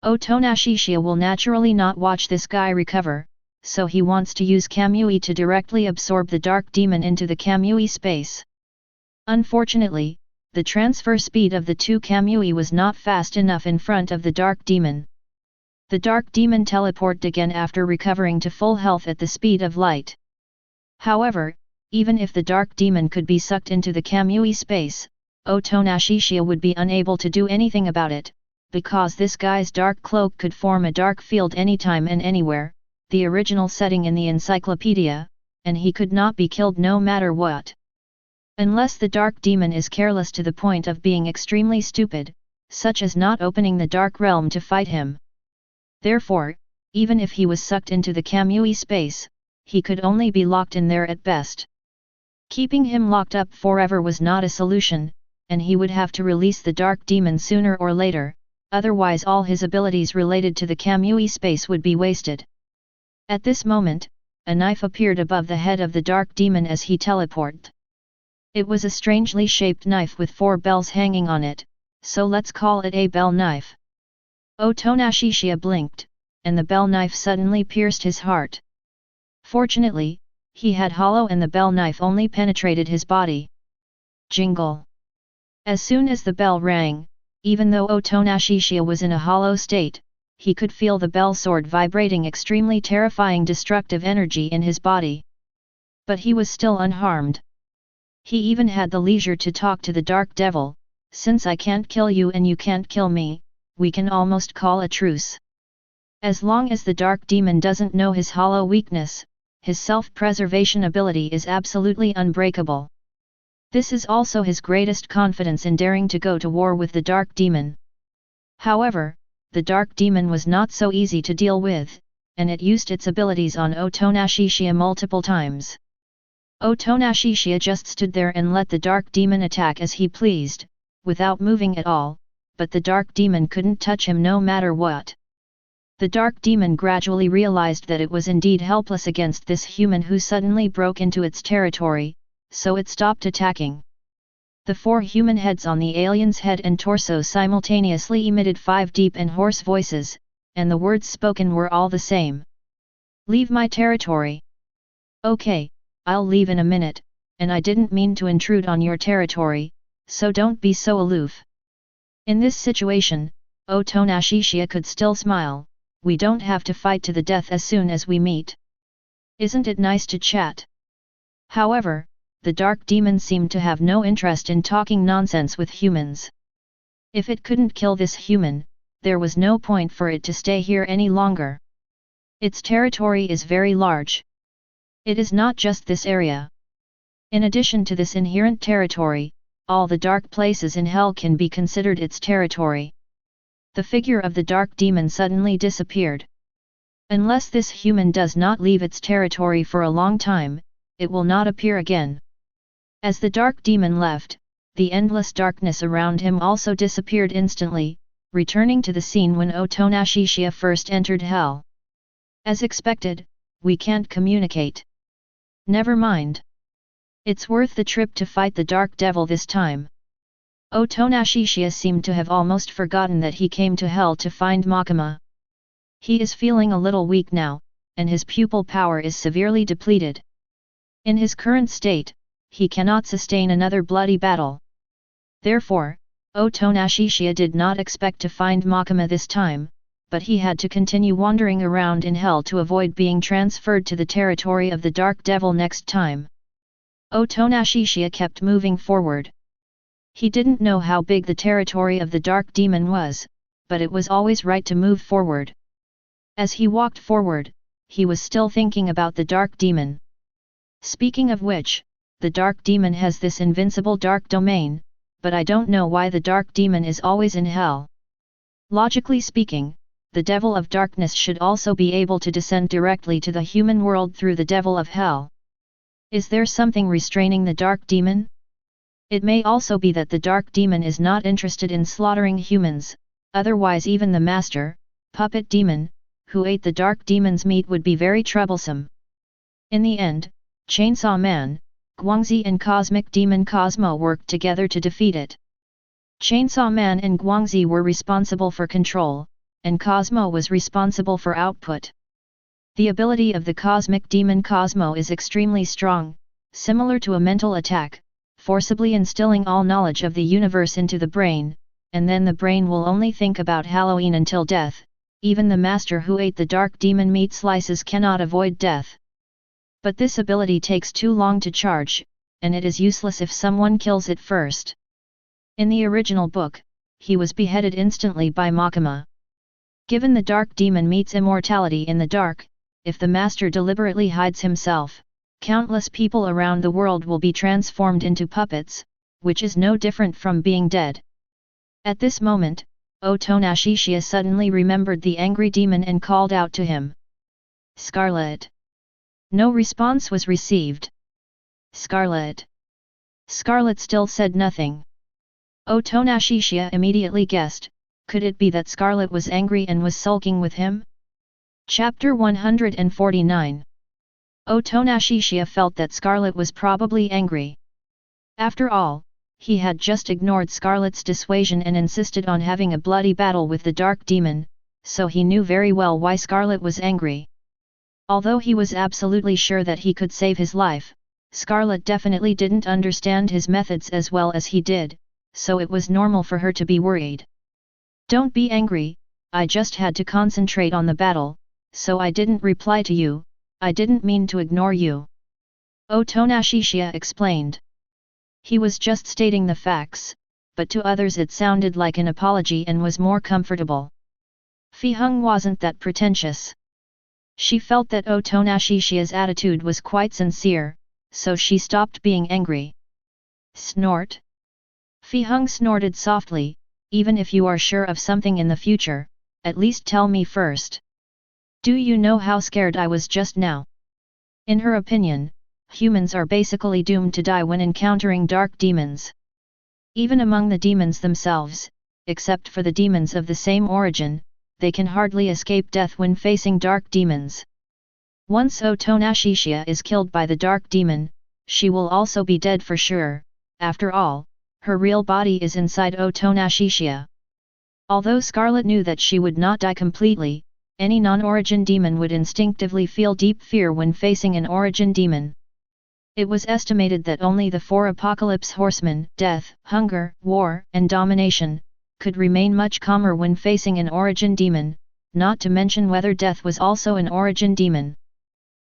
Otonashishiya will naturally not watch this guy recover, so he wants to use Kamui to directly absorb the dark demon into the Kamui space. Unfortunately, the transfer speed of the two Kamui was not fast enough in front of the dark demon. The dark demon teleported again after recovering to full health at the speed of light. However, even if the dark demon could be sucked into the Kamui space, Otonashishiya would be unable to do anything about it, because this guy's dark cloak could form a dark field anytime and anywhere, the original setting in the encyclopedia, and he could not be killed no matter what. Unless the dark demon is careless to the point of being extremely stupid, such as not opening the dark realm to fight him. Therefore, even if he was sucked into the Kamui space, he could only be locked in there at best. Keeping him locked up forever was not a solution, and he would have to release the dark demon sooner or later, otherwise all his abilities related to the Kamui space would be wasted. At this moment, a knife appeared above the head of the dark demon as he teleported. It was a strangely shaped knife with 4 bells hanging on it, so let's call it a bell knife. Otonashishiya blinked, and the bell knife suddenly pierced his heart. Fortunately, he had hollow and the bell knife only penetrated his body. Jingle! As soon as the bell rang, even though Otonashishiya was in a hollow state, he could feel the bell sword vibrating extremely terrifying destructive energy in his body. But he was still unharmed. He even had the leisure to talk to the dark devil, "Since I can't kill you and you can't kill me, we can almost call a truce. As long as the dark demon doesn't know his hollow weakness, his self-preservation ability is absolutely unbreakable. This is also his greatest confidence in daring to go to war with the dark demon." However, the dark demon was not so easy to deal with, and it used its abilities on Otonashishiya multiple times. Otonashishiya just stood there and let the dark demon attack as he pleased, without moving at all, but the dark demon couldn't touch him no matter what. The dark demon gradually realized that it was indeed helpless against this human who suddenly broke into its territory, so it stopped attacking. The 4 human heads on the alien's head and torso simultaneously emitted 5 deep and hoarse voices, and the words spoken were all the same. "Leave my territory." "Okay, I'll leave in a minute, and I didn't mean to intrude on your territory, so don't be so aloof." In this situation, Otonashishiya could still smile. "We don't have to fight to the death as soon as we meet. Isn't it nice to chat?" However, the dark demon seemed to have no interest in talking nonsense with humans. If it couldn't kill this human, there was no point for it to stay here any longer. Its territory is very large. It is not just this area. In addition to this inherent territory, all the dark places in hell can be considered its territory. The figure of the dark demon suddenly disappeared. Unless this human does not leave its territory for a long time, it will not appear again. As the dark demon left, the endless darkness around him also disappeared instantly, returning to the scene when Otonashishiya first entered hell. As expected, we can't communicate. Never mind. It's worth the trip to fight the dark devil this time. Otonashishiya seemed to have almost forgotten that he came to hell to find Makima. He is feeling a little weak now, and his pupil power is severely depleted. In his current state, he cannot sustain another bloody battle. Therefore, Otonashishiya did not expect to find Makima this time, but he had to continue wandering around in hell to avoid being transferred to the territory of the dark devil next time. Otonashishiya kept moving forward. He didn't know how big the territory of the dark demon was, but it was always right to move forward. As he walked forward, he was still thinking about the dark demon. Speaking of which, the dark demon has this invincible dark domain, but I don't know why the dark demon is always in hell. Logically speaking, the devil of darkness should also be able to descend directly to the human world through the devil of hell. Is there something restraining the dark demon? It may also be that the dark demon is not interested in slaughtering humans, otherwise even the master, puppet demon, who ate the dark demon's meat would be very troublesome. In the end, Chainsaw Man, Guangxi and Cosmic Demon Cosmo worked together to defeat it. Chainsaw Man and Guangxi were responsible for control, and Cosmo was responsible for output. The ability of the Cosmic Demon Cosmo is extremely strong, similar to a mental attack, forcibly instilling all knowledge of the universe into the brain, and then the brain will only think about Halloween until death. Even the master who ate the dark demon meat slices cannot avoid death. But this ability takes too long to charge, and it is useless if someone kills it first. In the original book, he was beheaded instantly by Makima. Given the dark demon meat's immortality in the dark, if the master deliberately hides himself, countless people around the world will be transformed into puppets, which is no different from being dead. At this moment, Otonashishiya suddenly remembered the angry demon and called out to him. Scarlet. No response was received. Scarlet. Scarlet still said nothing. Otonashishiya immediately guessed, could it be that Scarlet was angry and was sulking with him? Chapter 149. Otonashishiya felt that Scarlet was probably angry. After all, he had just ignored Scarlet's dissuasion and insisted on having a bloody battle with the dark demon, so he knew very well why Scarlet was angry. Although he was absolutely sure that he could save his life, Scarlet definitely didn't understand his methods as well as he did, so it was normal for her to be worried. Don't be angry, I just had to concentrate on the battle, so I didn't reply to you, I didn't mean to ignore you. Otonashishiya explained. He was just stating the facts, but to others it sounded like an apology and was more comfortable. Fiheng wasn't that pretentious. She felt that Otonashishiya's attitude was quite sincere, so she stopped being angry. Snort. Fiheng snorted softly, even if you are sure of something in the future, at least tell me first. Do you know how scared I was just now? In her opinion, humans are basically doomed to die when encountering dark demons. Even among the demons themselves, except for the demons of the same origin, they can hardly escape death when facing dark demons. Once Otonashishiya is killed by the dark demon, she will also be dead for sure. After all, her real body is inside Otonashishiya. Although Scarlet knew that she would not die completely, any non-origin demon would instinctively feel deep fear when facing an origin demon. It was estimated that only the 4 apocalypse horsemen, death, hunger, war, and domination, could remain much calmer when facing an origin demon, not to mention whether death was also an origin demon.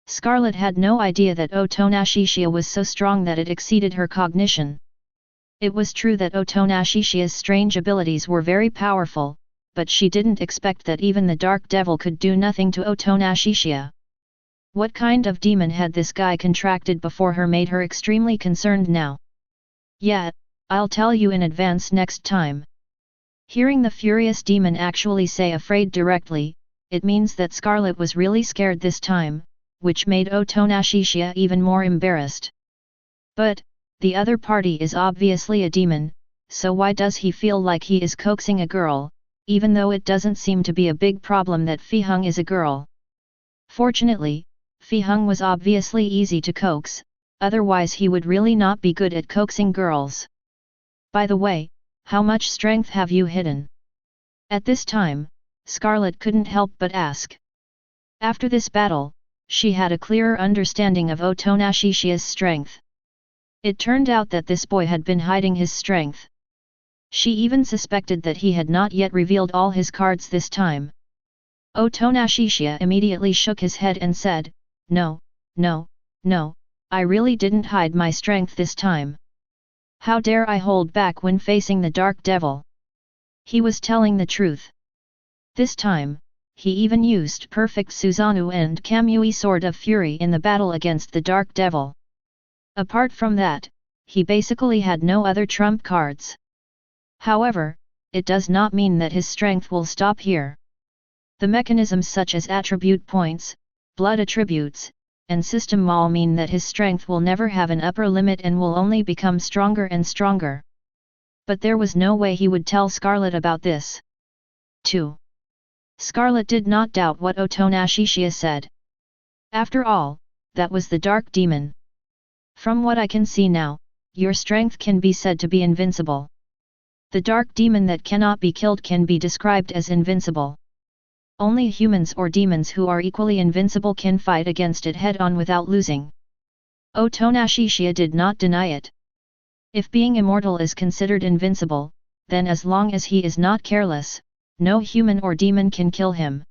Scarlet had no idea that Otonashishiya was so strong that it exceeded her cognition. It was true that Otonashishiya's strange abilities were very powerful, but she didn't expect that even the dark devil could do nothing to Otonashishiya. What kind of demon had this guy contracted before her made her extremely concerned now? Yeah, I'll tell you in advance next time. Hearing the furious demon actually say afraid directly, it means that Scarlet was really scared this time, which made Otonashishiya even more embarrassed. But, The other party is obviously a demon, so why does he feel like he is coaxing a girl, even though it doesn't seem to be a big problem that Fihung is a girl? Fortunately, Fihung was obviously easy to coax, otherwise he would really not be good at coaxing girls. By the way, how much strength have you hidden? At this time, Scarlet couldn't help but ask. After this battle, she had a clearer understanding of Otonashishiya's strength. It turned out that this boy had been hiding his strength. She even suspected that he had not yet revealed all his cards this time. Otonashishiya immediately shook his head and said, "No, no, no, I really didn't hide my strength this time. How dare I hold back when facing the Dark Devil?" He was telling the truth. This time, he even used perfect Susanoo and Kamui Sword of Fury in the battle against the Dark Devil. Apart from that, he basically had no other trump cards. However, it does not mean that his strength will stop here. The mechanisms such as attribute points, blood attributes, and system all mean that his strength will never have an upper limit and will only become stronger and stronger. But there was no way he would tell Scarlet about this. 2. Scarlet did not doubt what Otonashishiya said. After all, that was the Dark Demon. From what I can see now, your strength can be said to be invincible. The Dark Demon that cannot be killed can be described as invincible. Only humans or demons who are equally invincible can fight against it head-on without losing. Otonashishiya did not deny it. If being immortal is considered invincible, then as long as he is not careless, no human or demon can kill him.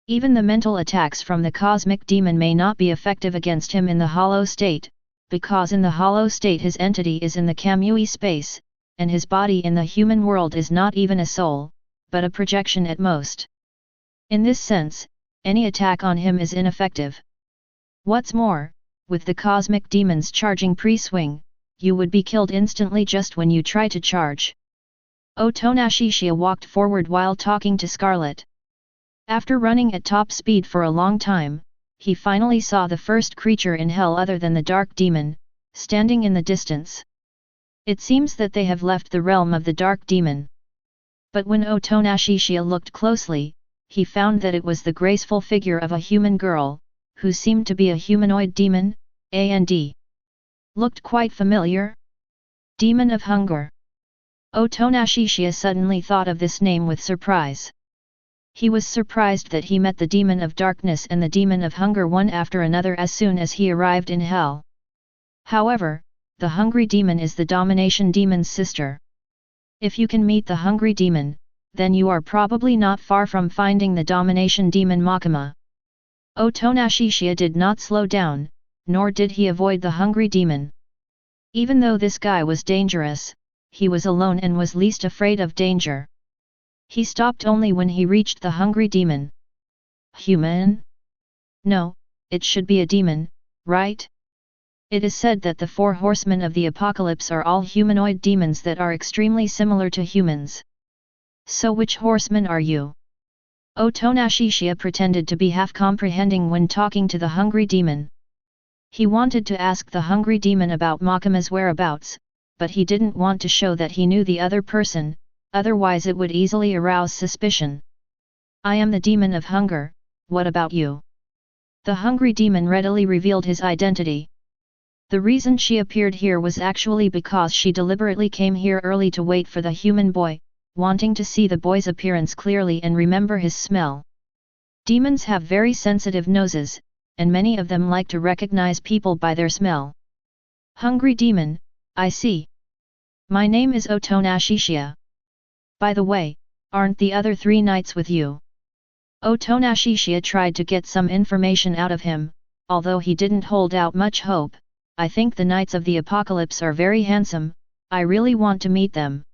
Even the mental attacks from the cosmic demon may not be effective against him in the hollow state, because in the hollow state his entity is in the Kamui space, and his body in the human world is not even a soul, but a projection at most. In this sense, any attack on him is ineffective. What's more, with the cosmic demons charging pre-swing, you would be killed instantly just when you try to charge. Otonashishiya walked forward while talking to Scarlet. After running at top speed for a long time, he finally saw the first creature in hell other than the Dark Demon, standing in the distance. It seems that they have left the realm of the Dark Demon. But when Otonashishiya looked closely, he found that it was the graceful figure of a human girl, who seemed to be a humanoid demon, and looked quite familiar. Demon of Hunger. Otonashishiya suddenly thought of this name with surprise. He was surprised that he met the Demon of Darkness and the Demon of Hunger one after another as soon as he arrived in hell. However, the Hungry Demon is the Domination Demon's sister. If you can meet the Hungry Demon, then you are probably not far from finding the Domination Demon Makima. Otonashishiya did not slow down, nor did he avoid the Hungry Demon. Even though this guy was dangerous, he was alone and was least afraid of danger. He stopped only when he reached the Hungry Demon. Human? No, it should be a demon, right? It is said that the 4 horsemen of the apocalypse are all humanoid demons that are extremely similar to humans. So which horseman are you? Otonashishiya pretended to be half comprehending when talking to the Hungry Demon. He wanted to ask the Hungry Demon about Makima's whereabouts, but he didn't want to show that he knew the other person, otherwise it would easily arouse suspicion. I am the Demon of Hunger, what about you? The Hungry Demon readily revealed his identity. The reason she appeared here was actually because she deliberately came here early to wait for the human boy, wanting to see the boy's appearance clearly and remember his smell. Demons have very sensitive noses, and many of them like to recognize people by their smell. Hungry Demon, I see. My name is Otonashishiya. By the way, aren't the other 3 knights with you? Otonashishiya tried to get some information out of him, although he didn't hold out much hope. I think the Knights of the Apocalypse are very handsome, I really want to meet them.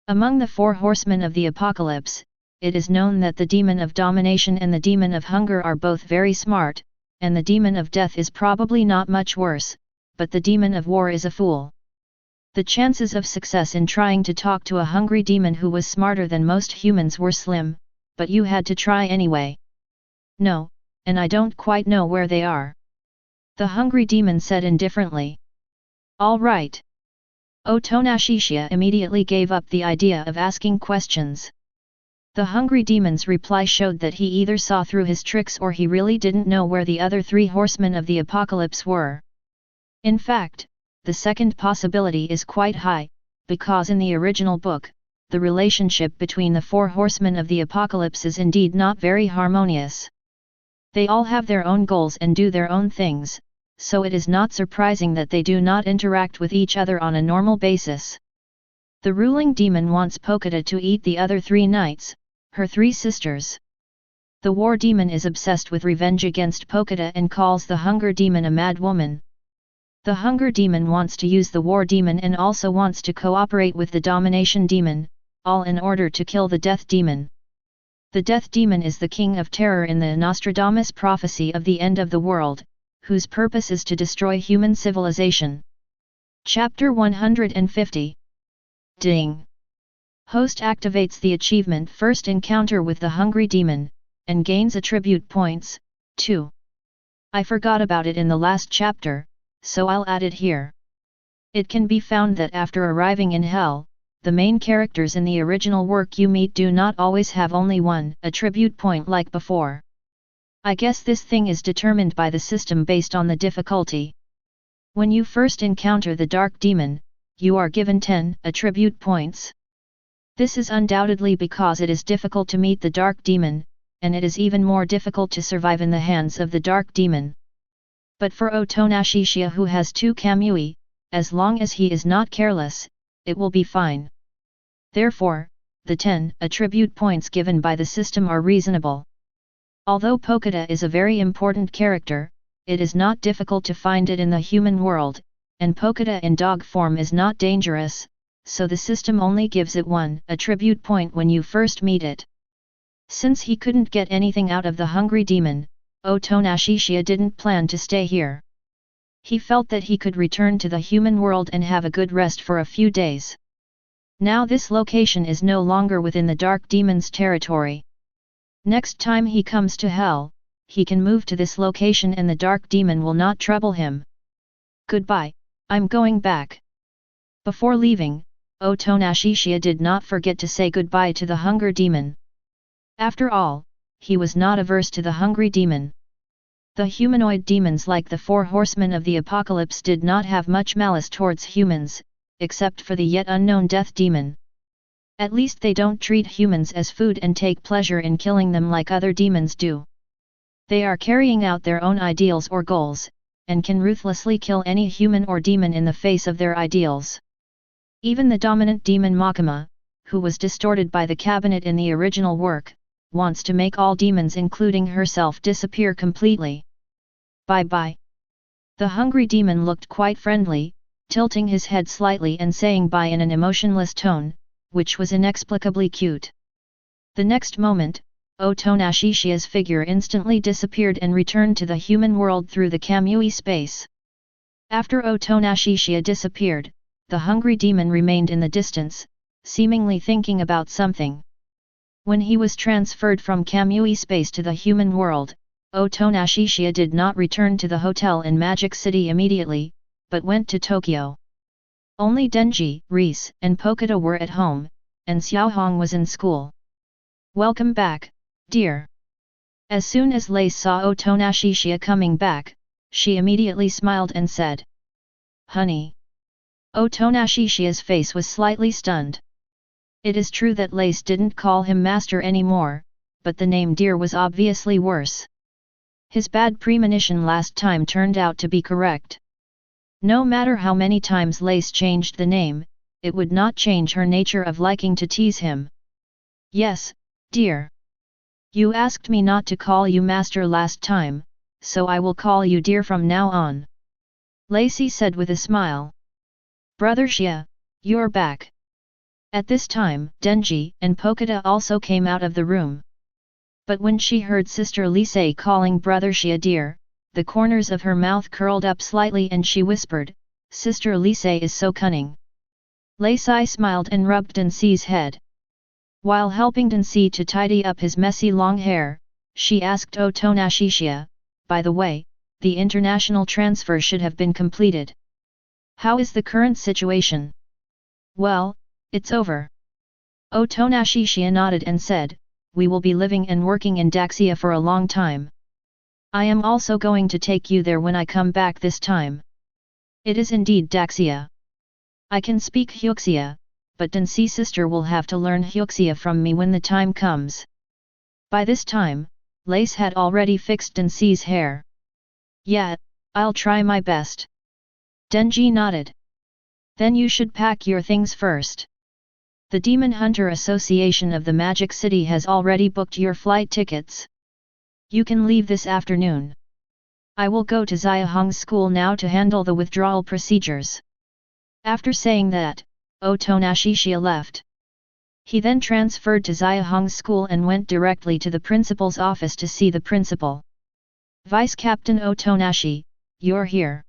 Among the 4 horsemen of the Apocalypse, it is known that the Demon of Domination and the Demon of Hunger are both very smart, and the Demon of Death is probably not much worse, but the Demon of War is a fool. The chances of success in trying to talk to a hungry demon who was smarter than most humans were slim, but you had to try anyway. No, and I don't quite know where they are. The Hungry Demon said indifferently. All right. Otonashishiya immediately gave up the idea of asking questions. The hungry demon's reply showed that he either saw through his tricks or he really didn't know where the other three horsemen of the apocalypse were. In fact, the second possibility is quite high, because in the original book, the relationship between the four horsemen of the apocalypse is indeed not very harmonious. They all have their own goals and do their own things, so it is not surprising that they do not interact with each other on a normal basis. The ruling demon wants Pokita to eat the other three knights, her three sisters. The war demon is obsessed with revenge against Pokita and calls the hunger demon a mad woman. The hunger demon wants to use the war demon and also wants to cooperate with the domination demon, all in order to kill the death demon. The death demon is the king of terror in the Nostradamus prophecy of the end of the world, whose purpose is to destroy human civilization. Chapter 150. Ding! Host activates the achievement First Encounter with the Hungry Demon, and gains attribute points, 2. I forgot about it in the last chapter, so I'll add it here. It can be found that after arriving in Hell, the main characters in the original work you meet do not always have only one attribute point like before. I guess this thing is determined by the system based on the difficulty. When you first encounter the Dark Demon, you are given 10 attribute points. This is undoubtedly because it is difficult to meet the Dark Demon, and it is even more difficult to survive in the hands of the Dark Demon. But for Otonashishiya, who has 2 Kamui, as long as he is not careless, it will be fine. Therefore, the 10 attribute points given by the system are reasonable. Although Pokita is a very important character, it is not difficult to find it in the human world, and Pokita in dog form is not dangerous, so the system only gives it 1 attribute point when you first meet it. Since he couldn't get anything out of the hungry demon, Otonashishiya didn't plan to stay here. He felt that he could return to the human world and have a good rest for a few days. Now this location is no longer within the Dark Demon's territory. Next time he comes to Hell, he can move to this location and the Dark Demon will not trouble him. Goodbye, I'm going back. Before leaving, Otonashishiya did not forget to say goodbye to the Hunger Demon. After all, he was not averse to the Hungry Demon. The humanoid demons like the 4 horsemen of the apocalypse did not have much malice towards humans, except for the yet unknown Death Demon. At least they don't treat humans as food and take pleasure in killing them like other demons do. They are carrying out their own ideals or goals, and can ruthlessly kill any human or demon in the face of their ideals. Even the dominant demon Makima, who was distorted by the cabinet in the original work, wants to make all demons including herself disappear completely. Bye-bye. The hungry demon looked quite friendly, tilting his head slightly and saying bye in an emotionless tone, which was inexplicably cute. The next moment, Otonashishiya's figure instantly disappeared and returned to the human world through the Kamui space. After Otonashishiya disappeared, the hungry demon remained in the distance, seemingly thinking about something. When he was transferred from Kamui space to the human world, Otonashishiya did not return to the hotel in Magic City immediately, but went to Tokyo. Only Denji, Reese, and Pokita were at home, and Xiaohong was in school. Welcome back, dear. As soon as Lei saw Otonashishiya coming back, she immediately smiled and said, "Honey." Otonashishiya's face was slightly stunned. It is true that Lace didn't call him master anymore, but the name dear was obviously worse. His bad premonition last time turned out to be correct. No matter how many times Lace changed the name, it would not change her nature of liking to tease him. "Yes, dear. You asked me not to call you master last time, so I will call you dear from now on," Lacey said with a smile. "Brother Xia, you're back." At this time, Denji and Pokita also came out of the room. But when she heard Sister Lisei calling Brother Xia dear, the corners of her mouth curled up slightly and she whispered, "Sister Lisei is so cunning." Lacey smiled and rubbed Densi's head. While helping Densi to tidy up his messy long hair, she asked Otonashishiya, "By the way, the international transfer should have been completed." How is the current situation? Well, it's over. Otonashishiya nodded and said, we will be living and working in Daxia for a long time. I am also going to take you there when I come back this time. It is indeed Daxia. I can speak Hyuxia, but Densi sister will have to learn Hyuxia from me when the time comes. By this time, Lace had already fixed Densi's hair. Yeah, I'll try my best. Denji nodded. Then you should pack your things first. The Demon Hunter Association of the Magic City has already booked your flight tickets. You can leave this afternoon. I will go to Xiahong's school now to handle the withdrawal procedures. After saying that, Otonashishiya left. He then transferred to Xiahong's school and went directly to the principal's office to see the principal. Vice Captain Otonashi, you're here.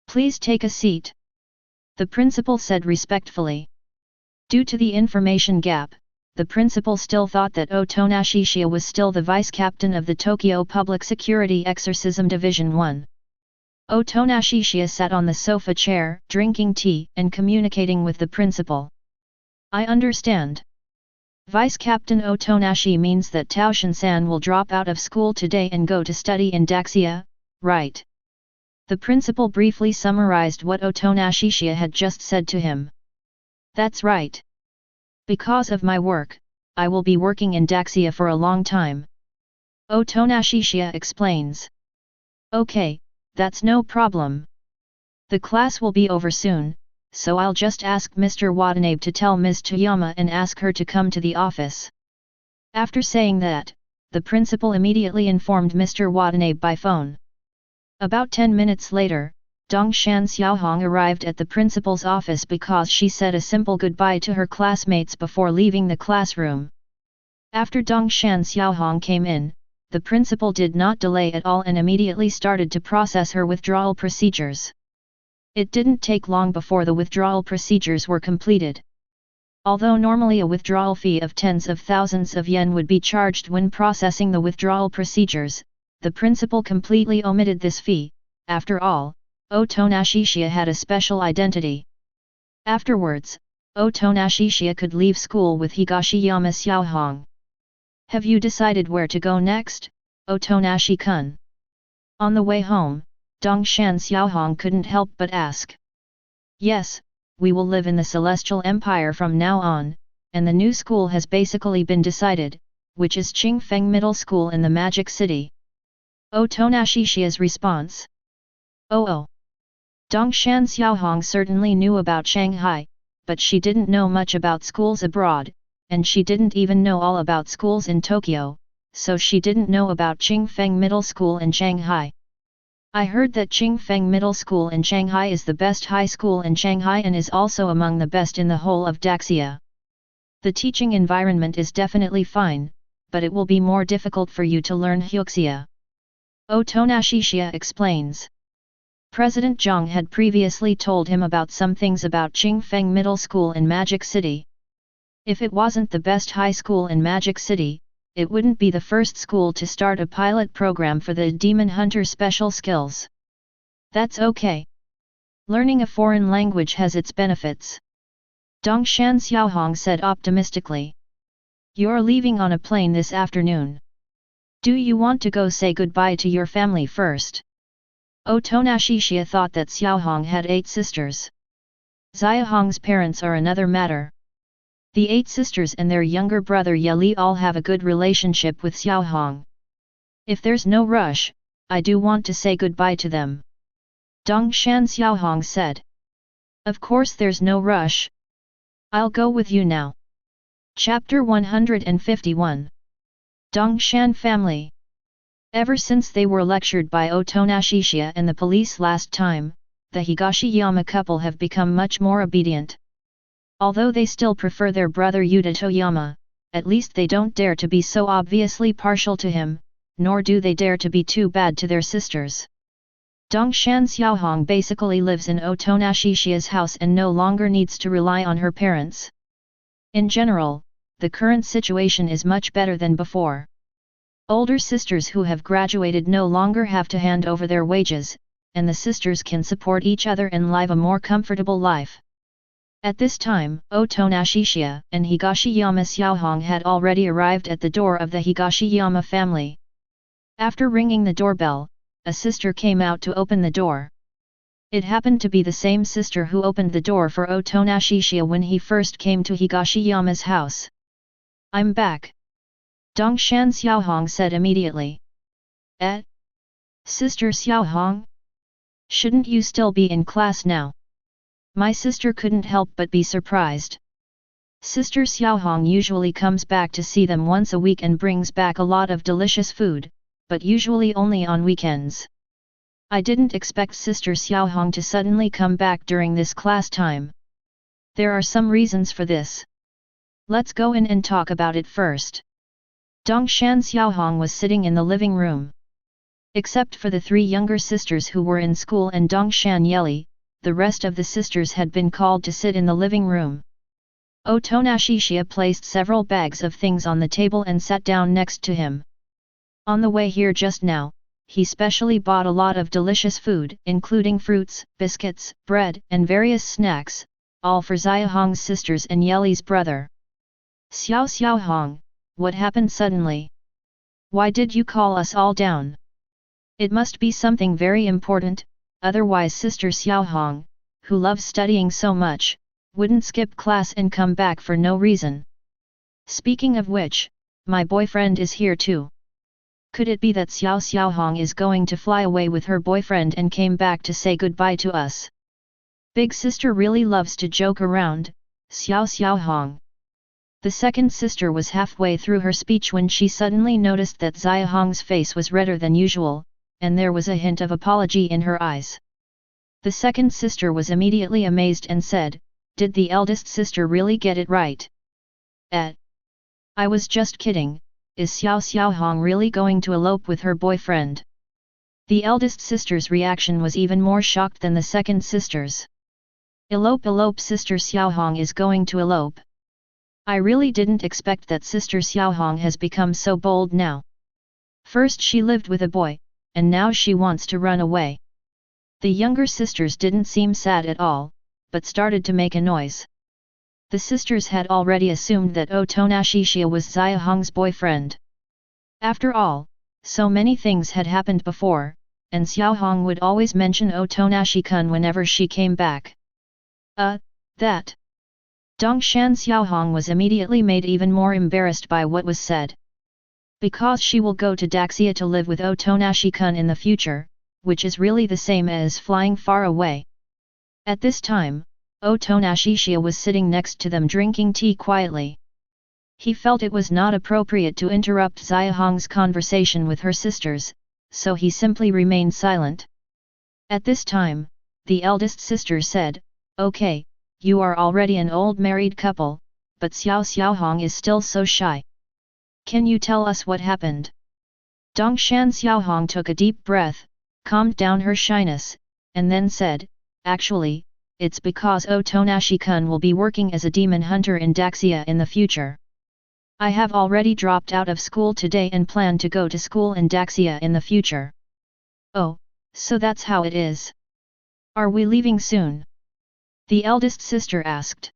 Please take a seat. The principal said respectfully. Due to the information gap, the principal still thought that Otonashishiya was still the vice captain of the Tokyo Public Security Exorcism Division 1. Otonashishiya sat on the sofa chair, drinking tea and communicating with the principal. I understand. Vice Captain Otonashi means that Taoshin-san will drop out of school today and go to study in Daxia, right? The principal briefly summarized what Otonashishiya had just said to him. That's right. Because of my work, I will be working in Daxia for a long time. Otonashishiya explains. Okay, that's no problem. The class will be over soon, so I'll just ask Mr. Watanabe to tell Ms. Toyama and ask her to come to the office. After saying that, the principal immediately informed Mr. Watanabe by phone. About 10 minutes later, Dongshan Xiaohong arrived at the principal's office because she said a simple goodbye to her classmates before leaving the classroom. After Dongshan Xiaohong came in, the principal did not delay at all and immediately started to process her withdrawal procedures. It didn't take long before the withdrawal procedures were completed. Although normally a withdrawal fee of tens of thousands of yen would be charged when processing the withdrawal procedures, the principal completely omitted this fee. After all, Otonashishiya had a special identity. Afterwards, Otonashishiya could leave school with Higashiyama Xiaohong. Have you decided where to go next, Otonashi-kun? On the way home, Dongshan Xiaohong couldn't help but ask. Yes, we will live in the Celestial Empire from now on, and the new school has basically been decided, which is Qingfeng Middle School in the Magic City. Otonashishiya's response. Oh. Dongshan Xiaohong certainly knew about Shanghai, but she didn't know much about schools abroad, and she didn't even know all about schools in Tokyo, so she didn't know about Qingfeng Middle School in Shanghai. I heard that Qingfeng Middle School in Shanghai is the best high school in Shanghai and is also among the best in the whole of Daxia. The teaching environment is definitely fine, but it will be more difficult for you to learn Hyuxia. Otonashishiya explains. President Zhang had previously told him about some things about Qingfeng Middle School in Magic City. If it wasn't the best high school in Magic City, it wouldn't be the first school to start a pilot program for the Demon Hunter special skills. That's okay. Learning a foreign language has its benefits. Dongshan Xiaohong said optimistically. You're leaving on a plane this afternoon. Do you want to go say goodbye to your family first? Otonashishiya thought that Xiaohong had 8 sisters. Xiaohong's parents are another matter. The 8 sisters and their younger brother Yeli all have a good relationship with Xiaohong. If there's no rush, I do want to say goodbye to them. Dongshan Xiaohong said. Of course there's no rush. I'll go with you now. Chapter 151. Dongshan Family. Ever since they were lectured by Otonashishiya and the police last time, the Higashiyama couple have become much more obedient. Although they still prefer their brother Yuta Toyama, at least they don't dare to be so obviously partial to him, nor do they dare to be too bad to their sisters. Dongshan Xiaohong basically lives in Otonashishiya's house and no longer needs to rely on her parents. In general, the current situation is much better than before. Older sisters who have graduated no longer have to hand over their wages, and the sisters can support each other and live a more comfortable life. At this time, Otonashishia and Higashiyama Xiaohong had already arrived at the door of the Higashiyama family. After ringing the doorbell, a sister came out to open the door. It happened to be the same sister who opened the door for Otonashishia when he first came to Higashiyama's house. "I'm back," Dongshan Xiaohong said immediately. "Eh? Sister Xiaohong? Shouldn't you still be in class now?" My sister couldn't help but be surprised. Sister Xiaohong usually comes back to see them once a week and brings back a lot of delicious food, but usually only on weekends. I didn't expect Sister Xiaohong to suddenly come back during this class time. There are some reasons for this. Let's go in and talk about it first. Dongshan Xiaohong was sitting in the living room. Except for the three younger sisters who were in school and Dongshan Yeli, the rest of the sisters had been called to sit in the living room. Otonashishia placed several bags of things on the table and sat down next to him. On the way here just now, he specially bought a lot of delicious food, including fruits, biscuits, bread, and various snacks, all for Xiaohong's sisters and Yeli's brother. Xiaohong, what happened suddenly? Why did you call us all down? It must be something very important, otherwise Sister Xiaohong, who loves studying so much, wouldn't skip class and come back for no reason. Speaking of which, my boyfriend is here too. Could it be that Xiaohong is going to fly away with her boyfriend and came back to say goodbye to us? Big sister really loves to joke around, Xiaohong. The second sister was halfway through her speech when she suddenly noticed that Xiaohong's face was redder than usual, and there was a hint of apology in her eyes. The second sister was immediately amazed and said, "Did the eldest sister really get it right?" I was just kidding. Is Xiaohong really going to elope with her boyfriend?" The eldest sister's reaction was even more shocked than the second sister's. Elope Sister Xiaohong is going to elope. I really didn't expect that Sister Xiaohong has become so bold now. First she lived with a boy, and now she wants to run away. The younger sisters didn't seem sad at all, but started to make a noise. The sisters had already assumed that Otonashishia was Xiaohong's boyfriend. After all, so many things had happened before, and Xiaohong would always mention Otonashi-kun whenever she came back. That. Dongshan Xiaohong was immediately made even more embarrassed by what was said. Because she will go to Daxia to live with Otonashi-kun in the future, which is really the same as flying far away. At this time, Otonashishia was sitting next to them drinking tea quietly. He felt it was not appropriate to interrupt Xiaohong's conversation with her sisters, so he simply remained silent. At this time, the eldest sister said, "Okay, you are already an old married couple, but Xiaohong is still so shy. Can you tell us what happened?" Dongshan Xiaohong took a deep breath, calmed down her shyness, and then said, "Actually, it's because Otonashi-kun will be working as a demon hunter in Daxia in the future. I have already dropped out of school today and plan to go to school in Daxia in the future." "Oh, so that's how it is. Are we leaving soon?" the eldest sister asked.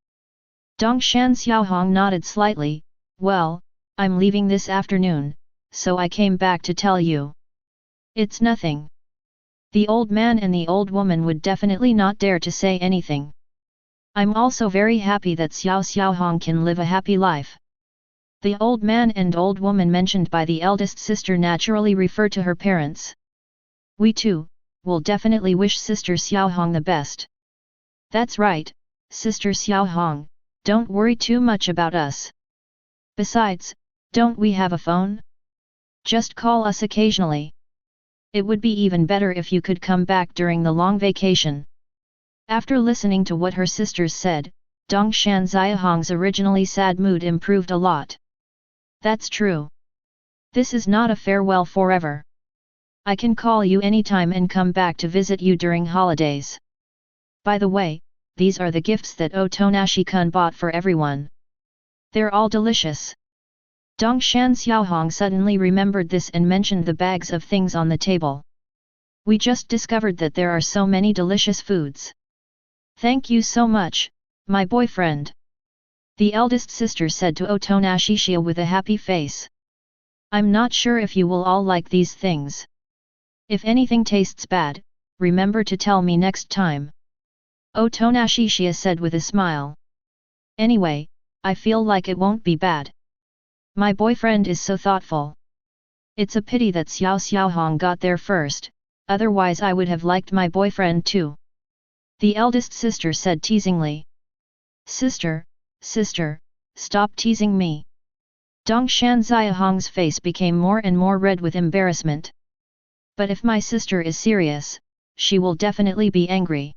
Dongshan Xiaohong nodded slightly, "Well, I'm leaving this afternoon, so I came back to tell you." "It's nothing." The old man and the old woman would definitely not dare to say anything. "I'm also very happy that Xiaohong can live a happy life." The old man and old woman mentioned by the eldest sister naturally refer to her parents. "We too, will definitely wish Sister Xiaohong the best." "That's right, Sister Xiaohong, don't worry too much about us. Besides, don't we have a phone? Just call us occasionally. It would be even better if you could come back during the long vacation." After listening to what her sisters said, Dongshan Xiaohong's originally sad mood improved a lot. "That's true. This is not a farewell forever. I can call you anytime and come back to visit you during holidays. By the way, these are the gifts that Otonashi-kun bought for everyone. They're all delicious." Dongshan Xiaohong suddenly remembered this and mentioned the bags of things on the table. We just discovered that there are so many delicious foods. Thank you so much, my boyfriend. The eldest sister said to Otonashishiya with a happy face. I'm not sure if you will all like these things. If anything tastes bad, remember to tell me next time. Otonashishiya said with a smile. Anyway, I feel like it won't be bad. My boyfriend is so thoughtful. It's a pity that Xiao Xiaohong got there first, otherwise I would have liked my boyfriend too. The eldest sister said teasingly. Sister, stop teasing me. Dongshan Xiaohong's face became more and more red with embarrassment. But if my sister is serious, she will definitely be angry.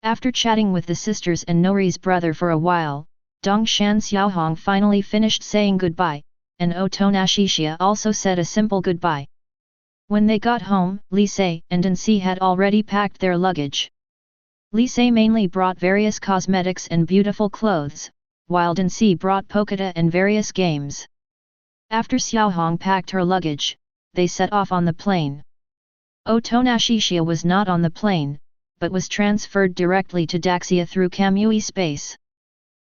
After chatting with the sisters and Nori's brother for a while, Dongshan Xiaohong finally finished saying goodbye, and Otonashishiya also said a simple goodbye. When they got home, Lise and Densi had already packed their luggage. Lise mainly brought various cosmetics and beautiful clothes, while Densi brought Poketa and various games. After Xiaohong packed her luggage, they set off on the plane. Otonashishiya was not on the plane, but was transferred directly to Daxia through Kamui space.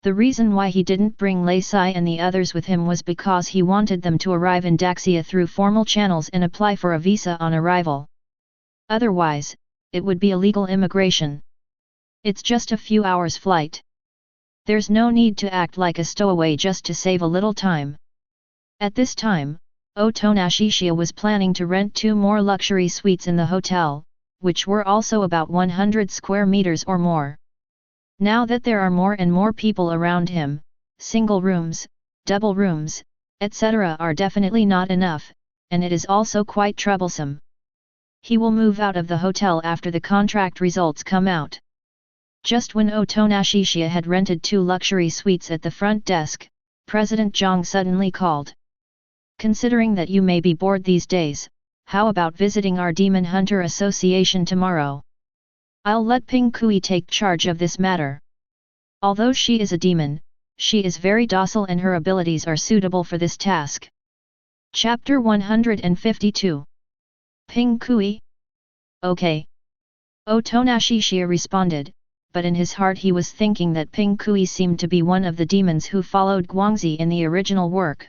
The reason why he didn't bring Lise and the others with him was because he wanted them to arrive in Daxia through formal channels and apply for a visa on arrival. Otherwise, it would be illegal immigration. It's just a few hours flight. There's no need to act like a stowaway just to save a little time. At this time, Otonashishiya was planning to rent 2 more luxury suites in the hotel, which were also about 100 square meters or more. Now that there are more and more people around him, single rooms, double rooms, etc. are definitely not enough, and it is also quite troublesome. He will move out of the hotel after the contract results come out. Just when Otonashishiya had rented 2 luxury suites at the front desk, President Zhang suddenly called. Considering that you may be bored these days, how about visiting our Demon Hunter Association tomorrow? I'll let Ping Kui take charge of this matter. Although she is a demon, she is very docile and her abilities are suitable for this task. Chapter 152. Ping Kui? Okay. Otonashishiya responded, but in his heart he was thinking that Ping Kui seemed to be one of the demons who followed Guangxi in the original work.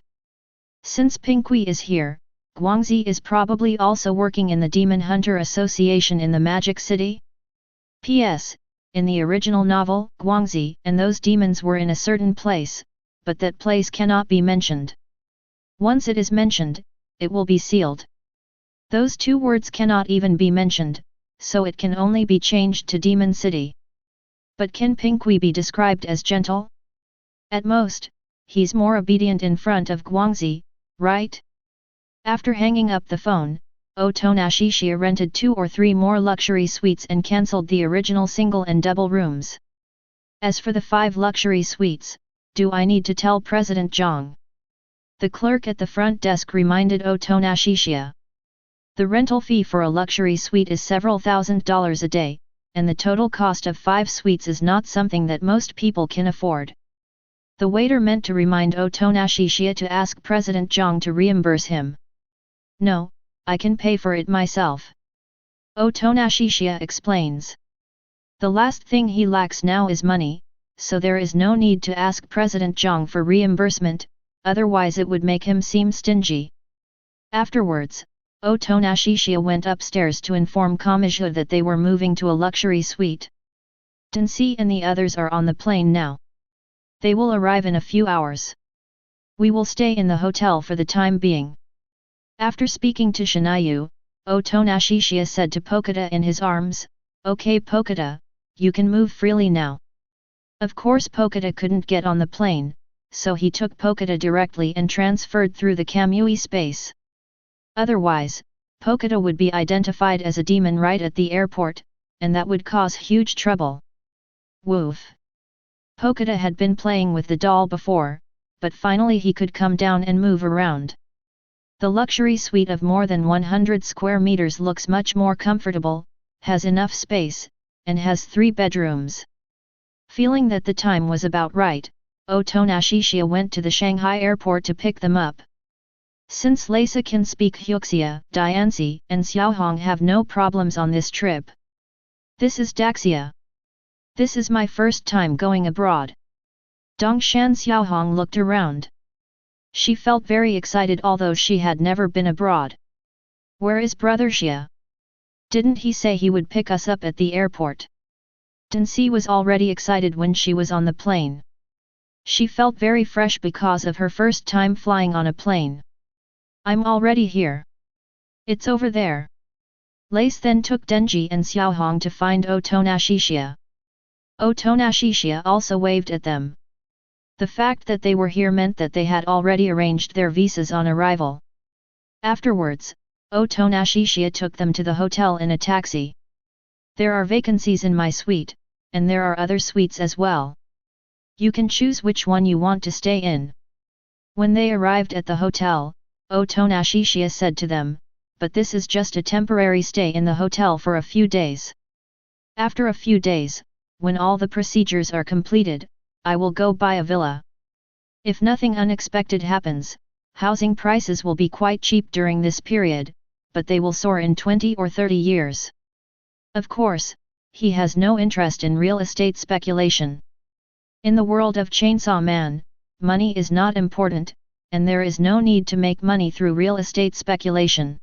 Since Ping Kui is here, Guangxi is probably also working in the Demon Hunter Association in the Magic City? P.S. In the original novel, Guangxi and those demons were in a certain place, but that place cannot be mentioned. Once it is mentioned, it will be sealed. Those 2 words cannot even be mentioned, so it can only be changed to Demon City. But can Ping Kui be described as gentle? At most, he's more obedient in front of Guangxi, right? After hanging up the phone, Otonashishiya rented 2 or 3 more luxury suites and cancelled the original single and double rooms. As for the 5 luxury suites, do I need to tell President Zhang? The clerk at the front desk reminded Otonashishiya. The rental fee for a luxury suite is several $1,000s a day, and the total cost of 5 suites is not something that most people can afford. The waiter meant to remind Otonashishiya to ask President Zhang to reimburse him. No, I can pay for it myself. Otonashishiya explains. The last thing he lacks now is money, so there is no need to ask President Zhang for reimbursement, otherwise it would make him seem stingy. Afterwards, Otonashishiya went upstairs to inform Kamui that they were moving to a luxury suite. Densi and the others are on the plane now. They will arrive in a few hours. We will stay in the hotel for the time being. After speaking to Shinayu, Otonashishiya said to Poketa in his arms, Okay Poketa, you can move freely now. Of course Poketa couldn't get on the plane, so he took Poketa directly and transferred through the Kamui space. Otherwise, Poketa would be identified as a demon right at the airport, and that would cause huge trouble. Woof! Poketa had been playing with the doll before, but finally he could come down and move around. The luxury suite of more than 100 square meters looks much more comfortable, has enough space, and has 3 bedrooms. Feeling that the time was about right, Otonashishiya went to the Shanghai airport to pick them up. Since Lisa can speak Hyuxia, Dianzi, and Xiaohong have no problems on this trip. This is Daxia. This is my first time going abroad. Dongshan Xiaohong looked around. She felt very excited although she had never been abroad. Where is brother Chiya? Didn't he say he would pick us up at the airport? Danci was already excited when she was on the plane. She felt very fresh because of her first time flying on a plane. I'm already here. It's over there. Lace then took Denji and Xiaohong to find Otonashishia. Otonashishia also waved at them. The fact that they were here meant that they had already arranged their visas on arrival. Afterwards, Otonashishia took them to the hotel in a taxi. There are vacancies in my suite, and there are other suites as well. You can choose which one you want to stay in. When they arrived at the hotel, Otonashishia said to them, but this is just a temporary stay in the hotel for a few days. After a few days, when all the procedures are completed, I will go buy a villa. If nothing unexpected happens, housing prices will be quite cheap during this period, but they will soar in 20 or 30 years. Of course, he has no interest in real estate speculation. In the world of Chainsaw Man, money is not important, and there is no need to make money through real estate speculation.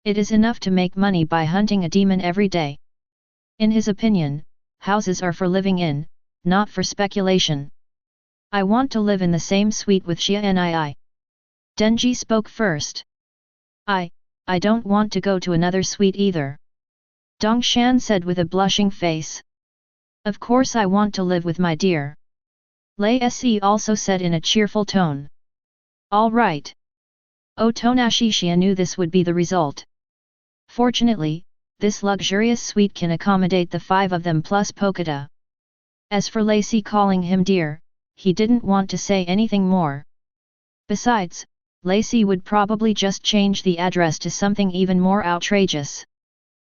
It is enough to make money by hunting a demon every day. In his opinion, houses are for living in, not for speculation. I want to live in the same suite with Chiya and I. Denji spoke first. I don't want to go to another suite either. Dongshan said with a blushing face. Of course I want to live with my dear. Lei Se also said in a cheerful tone. All right. Otonashishia knew this would be the result. Fortunately, this luxurious suite can accommodate the 5 of them plus Pokata. As for Lacey calling him dear, he didn't want to say anything more. Besides, Lacey would probably just change the address to something even more outrageous.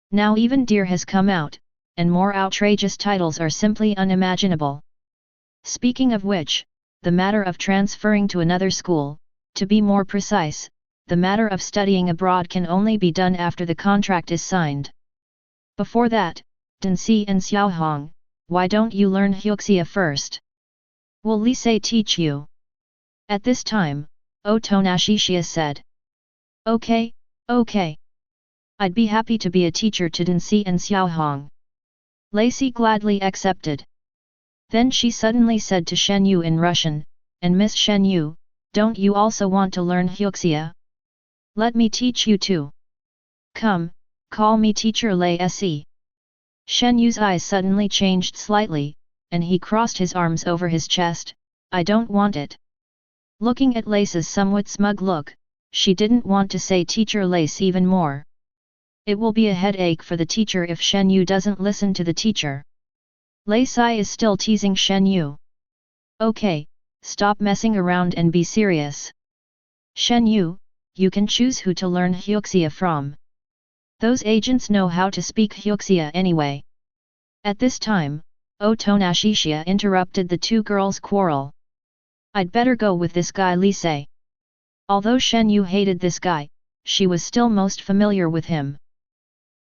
Now even dear has come out, and more outrageous titles are simply unimaginable. Speaking of which, the matter of transferring to another school, to be more precise, the matter of studying abroad can only be done after the contract is signed. Before that, Danci and Xiaohong, why don't you learn Hyuxia first? Will Lise teach you? At this time, Otonashishia said. Okay. I'd be happy to be a teacher to Danci and Xiaohong. Lacey gladly accepted. Then she suddenly said to Shen Yu in Russian, and Miss Shen Yu, don't you also want to learn Hyuxia? Let me teach you too. Come, call me teacher Lei Se. Shen Yu's eyes suddenly changed slightly, and he crossed his arms over his chest. I don't want it. Looking at Lace's somewhat smug look, she didn't want to say teacher Lace even more. It will be a headache for the teacher if Shen Yu doesn't listen to the teacher. Lace is still teasing Shen Yu. Okay, stop messing around and be serious. Shen Yu, you can choose who to learn Hyuxia from. Those agents know how to speak Hyuxia anyway. At this time, Otonashishia interrupted the two girls' quarrel. I'd better go with this guy Lise. Although Shen Yu hated this guy, she was still most familiar with him.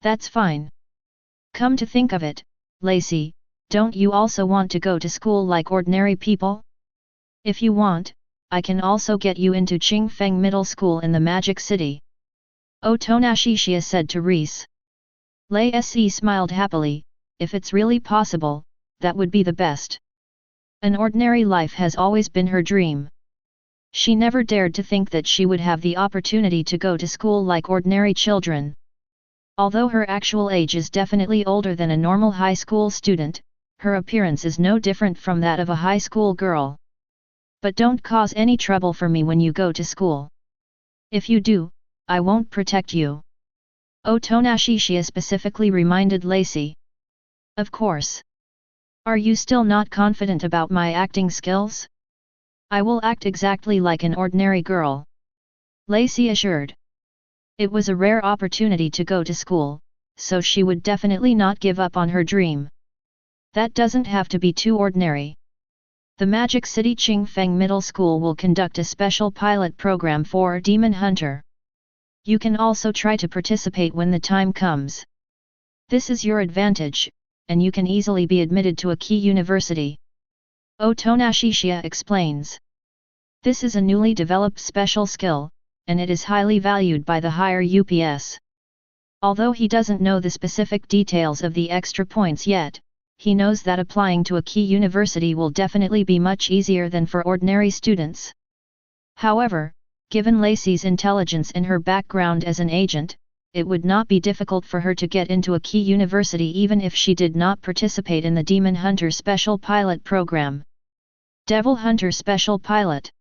That's fine. Come to think of it, Lacey, don't you also want to go to school like ordinary people? If you want, I can also get you into Qingfeng Middle School in the Magic City. Otonashishia said to Reese. Lei Se smiled happily, if it's really possible, that would be the best. An ordinary life has always been her dream. She never dared to think that she would have the opportunity to go to school like ordinary children. Although her actual age is definitely older than a normal high school student, her appearance is no different from that of a high school girl. But don't cause any trouble for me when you go to school. If you do, I won't protect you. Otonashishia specifically reminded Lacey. Of course. Are you still not confident about my acting skills? I will act exactly like an ordinary girl. Lacey assured. It was a rare opportunity to go to school, so she would definitely not give up on her dream. That doesn't have to be too ordinary. The Magic City Qingfeng Middle School will conduct a special pilot program for Demon Hunter. You can also try to participate when the time comes. This is your advantage, and you can easily be admitted to a key university. Chiya explains. This is a newly developed special skill, and it is highly valued by the higher UPS. Although he doesn't know the specific details of the extra points yet, he knows that applying to a key university will definitely be much easier than for ordinary students. However, given Lacey's intelligence and her background as an agent, it would not be difficult for her to get into a key university even if she did not participate in the Demon Hunter Special Pilot program. Devil Hunter Special Pilot.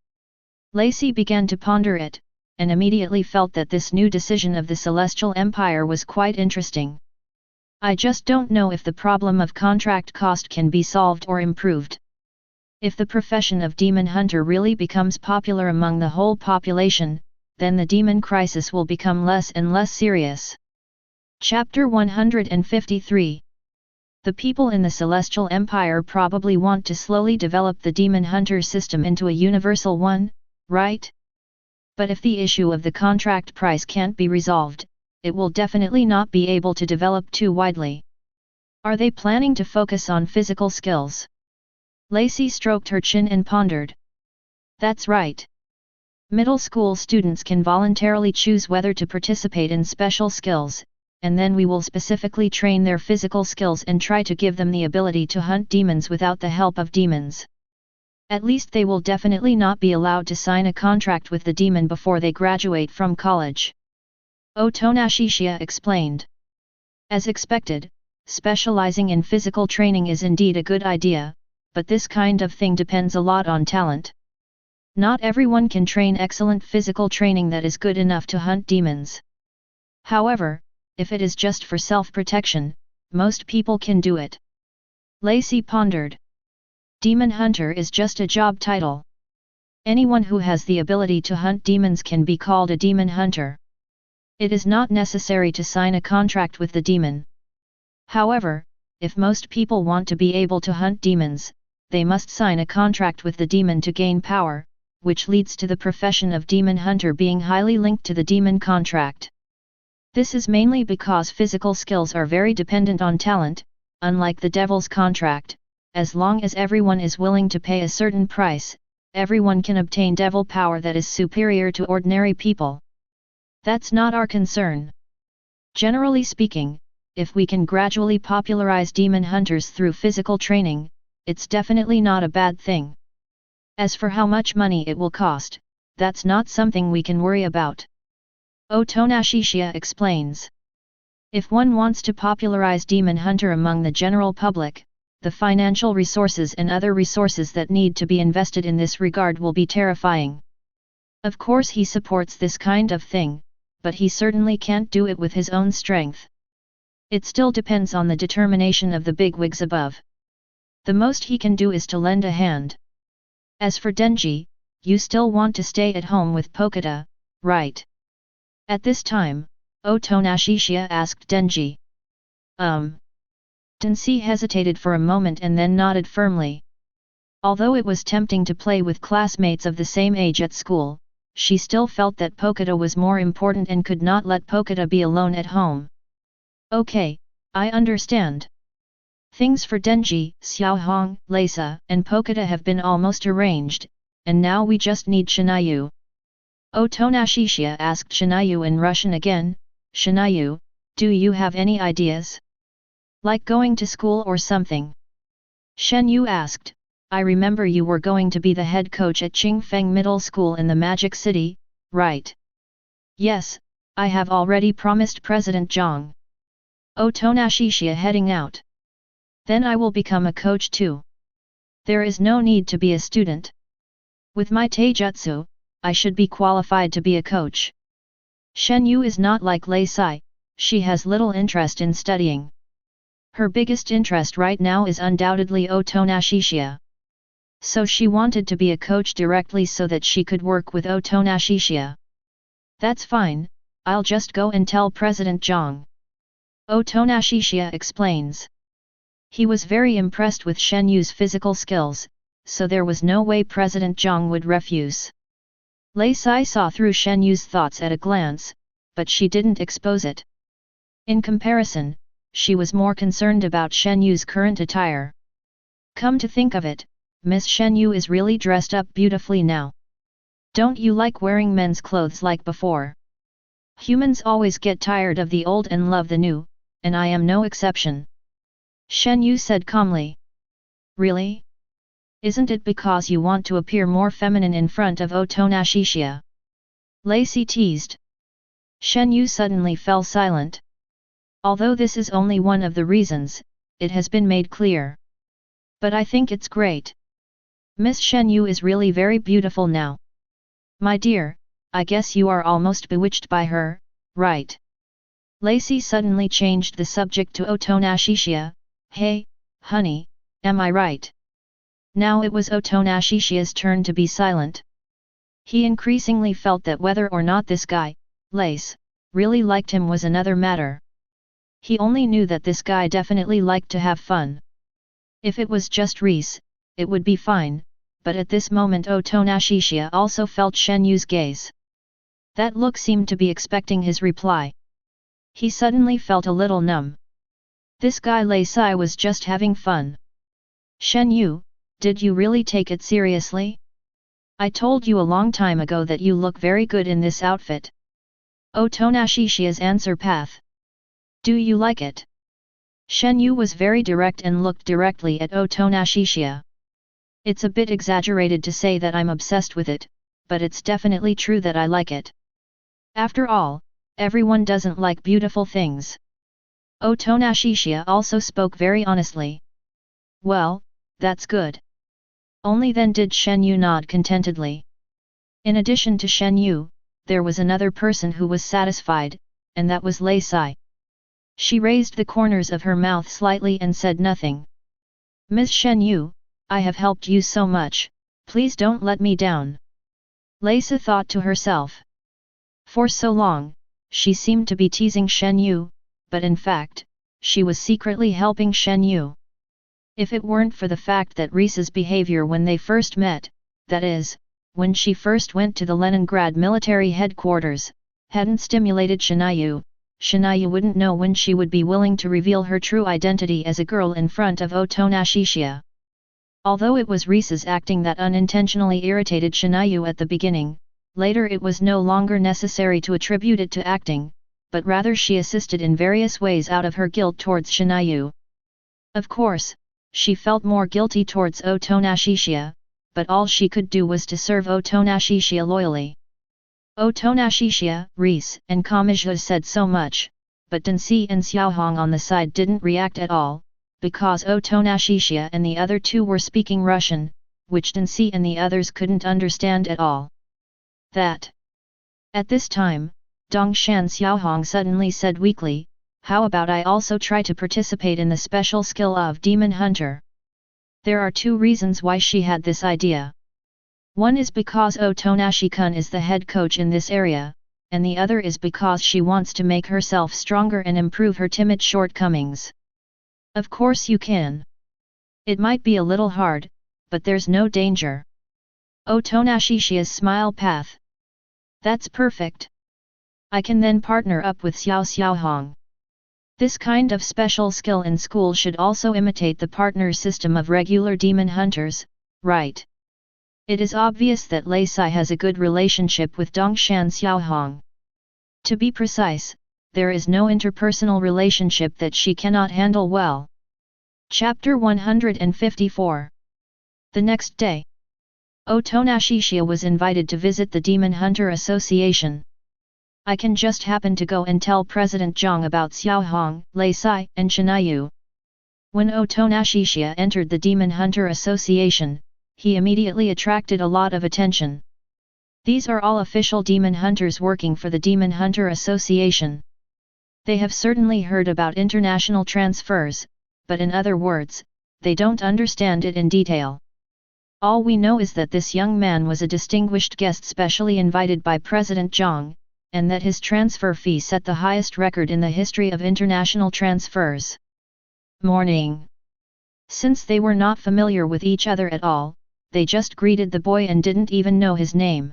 Lacey began to ponder it, and immediately felt that this new decision of the Celestial Empire was quite interesting. I just don't know if the problem of contract cost can be solved or improved. If the profession of demon hunter really becomes popular among the whole population, then the demon crisis will become less and less serious. Chapter 153. The people in the Celestial Empire probably want to slowly develop the demon hunter system into a universal one, right? But if the issue of the contract price can't be resolved, it will definitely not be able to develop too widely. Are they planning to focus on physical skills? Lacey stroked her chin and pondered. That's right. Middle school students can voluntarily choose whether to participate in special skills, and then we will specifically train their physical skills and try to give them the ability to hunt demons without the help of demons. At least they will definitely not be allowed to sign a contract with the demon before they graduate from college. Chiya explained. As expected, specializing in physical training is indeed a good idea, but this kind of thing depends a lot on talent. Not everyone can train excellent physical training that is good enough to hunt demons. However, if it is just for self-protection, most people can do it. Lacey pondered. Demon Hunter is just a job title. Anyone who has the ability to hunt demons can be called a demon hunter. It is not necessary to sign a contract with the demon. However, if most people want to be able to hunt demons, they must sign a contract with the demon to gain power, which leads to the profession of demon hunter being highly linked to the demon contract. This is mainly because physical skills are very dependent on talent, unlike the devil's contract. As long as everyone is willing to pay a certain price, everyone can obtain devil power that is superior to ordinary people. That's not our concern. Generally speaking, if we can gradually popularize demon hunters through physical training, it's definitely not a bad thing. As for how much money it will cost, that's not something we can worry about. Chiya explains. If one wants to popularize demon hunter among the general public, the financial resources and other resources that need to be invested in this regard will be terrifying. Of course he supports this kind of thing, but he certainly can't do it with his own strength. It still depends on the determination of the bigwigs above. The most he can do is to lend a hand. As for Denji, you still want to stay at home with Pokita, right? At this time, Chiya asked Denji. Denji hesitated for a moment and then nodded firmly. Although it was tempting to play with classmates of the same age at school, she still felt that Pokita was more important and could not let Pokita be alone at home. Okay, I understand. Things for Denji, Xiaohong, Leisa, and Pokita have been almost arranged, and now we just need Shinayu. Chiya asked Shinayu in Russian again. Shinayu, do you have any ideas? Like going to school or something? Shen Yu asked. I remember you were going to be the head coach at Qingfeng Middle School in the Magic City, right? Yes, I have already promised President Zhang. Chiya heading out. Then I will become a coach too. There is no need to be a student. With my taijutsu, I should be qualified to be a coach. Shen Yu is not like Lei Sai, she has little interest in studying. Her biggest interest right now is undoubtedly Chiya. So she wanted to be a coach directly so that she could work with Chiya. That's fine, I'll just go and tell President Zhang. Chiya explains. He was very impressed with Shen Yu's physical skills, so there was no way President Zhang would refuse. Lei Sai saw through Shen Yu's thoughts at a glance, but she didn't expose it. In comparison, she was more concerned about Shen Yu's current attire. Come to think of it, Miss Shen Yu is really dressed up beautifully now. Don't you like wearing men's clothes like before? Humans always get tired of the old and love the new, and I am no exception. Shen Yu said calmly. Really? Isn't it because you want to appear more feminine in front of Otonashishia? Lacey teased. Shen Yu suddenly fell silent. Although this is only one of the reasons, it has been made clear. But I think it's great. Miss Shen Yu is really very beautiful now. My dear, I guess you are almost bewitched by her, right? Lacey suddenly changed the subject to Otonashishia. Hey, honey, am I right? Now it was Otonashishia's turn to be silent. He increasingly felt that whether or not this guy, Lace, really liked him was another matter. He only knew that this guy definitely liked to have fun. If it was just Reese, it would be fine, but at this moment Otonashishia also felt Shen Yu's gaze. That look seemed to be expecting his reply. He suddenly felt a little numb. This guy Lei Sai was just having fun. Shen Yu, did you really take it seriously? I told you a long time ago that you look very good in this outfit. Otonashishia's answer path. Do you like it? Shen Yu was very direct and looked directly at Otonashishia. It's a bit exaggerated to say that I'm obsessed with it, but it's definitely true that I like it. After all, everyone doesn't like beautiful things. Otonashishia also spoke very honestly. Well, that's good. Only then did Shen Yu nod contentedly. In addition to Shen Yu, there was another person who was satisfied, and that was Lei Sai. She raised the corners of her mouth slightly and said nothing. Miss Shen Yu, I have helped you so much, please don't let me down. Lei Sai thought to herself. For so long, she seemed to be teasing Shen Yu, but in fact, she was secretly helping Shen Yu. If it weren't for the fact that Reese's behavior when they first met, that is, when she first went to the Leningrad military headquarters, hadn't stimulated Shinayu wouldn't know when she would be willing to reveal her true identity as a girl in front of Otonashishia. Although it was Reese's acting that unintentionally irritated Shinayu at the beginning, later it was no longer necessary to attribute it to acting, but rather she assisted in various ways out of her guilt towards Shinayu. Of course, she felt more guilty towards Otonashishia, but all she could do was to serve Otonashishia loyally. Otonashishia, Reese, and Kamui said so much, but Densi and Xiaohong on the side didn't react at all, because Otonashishia and the other two were speaking Russian, which Densi and the others couldn't understand at all. That. At this time, Dongshan Xiaohong suddenly said weakly, how about I also try to participate in the special skill of Demon Hunter? There are two reasons why she had this idea. One is because Otonashi-kun is the head coach in this area, and the other is because she wants to make herself stronger and improve her timid shortcomings. Of course you can. It might be a little hard, but there's no danger. Otonashishia's smile path. That's perfect. I can then partner up with Xiaohong. This kind of special skill in school should also imitate the partner system of regular demon hunters, right? It is obvious that Lei Sai has a good relationship with Dongshan Xiaohong. To be precise, there is no interpersonal relationship that she cannot handle well. Chapter 154. The next day, Otonashishia was invited to visit the Demon Hunter Association. I can just happen to go and tell President Zhang about Xiaohong, Lei Sai, and Shinayu. When Otonashishia entered the Demon Hunter Association, he immediately attracted a lot of attention. These are all official demon hunters working for the Demon Hunter Association. They have certainly heard about international transfers, but in other words, they don't understand it in detail. All we know is that this young man was a distinguished guest specially invited by President Zhang, and that his transfer fee set the highest record in the history of international transfers. Morning. Since they were not familiar with each other at all, they just greeted the boy and didn't even know his name.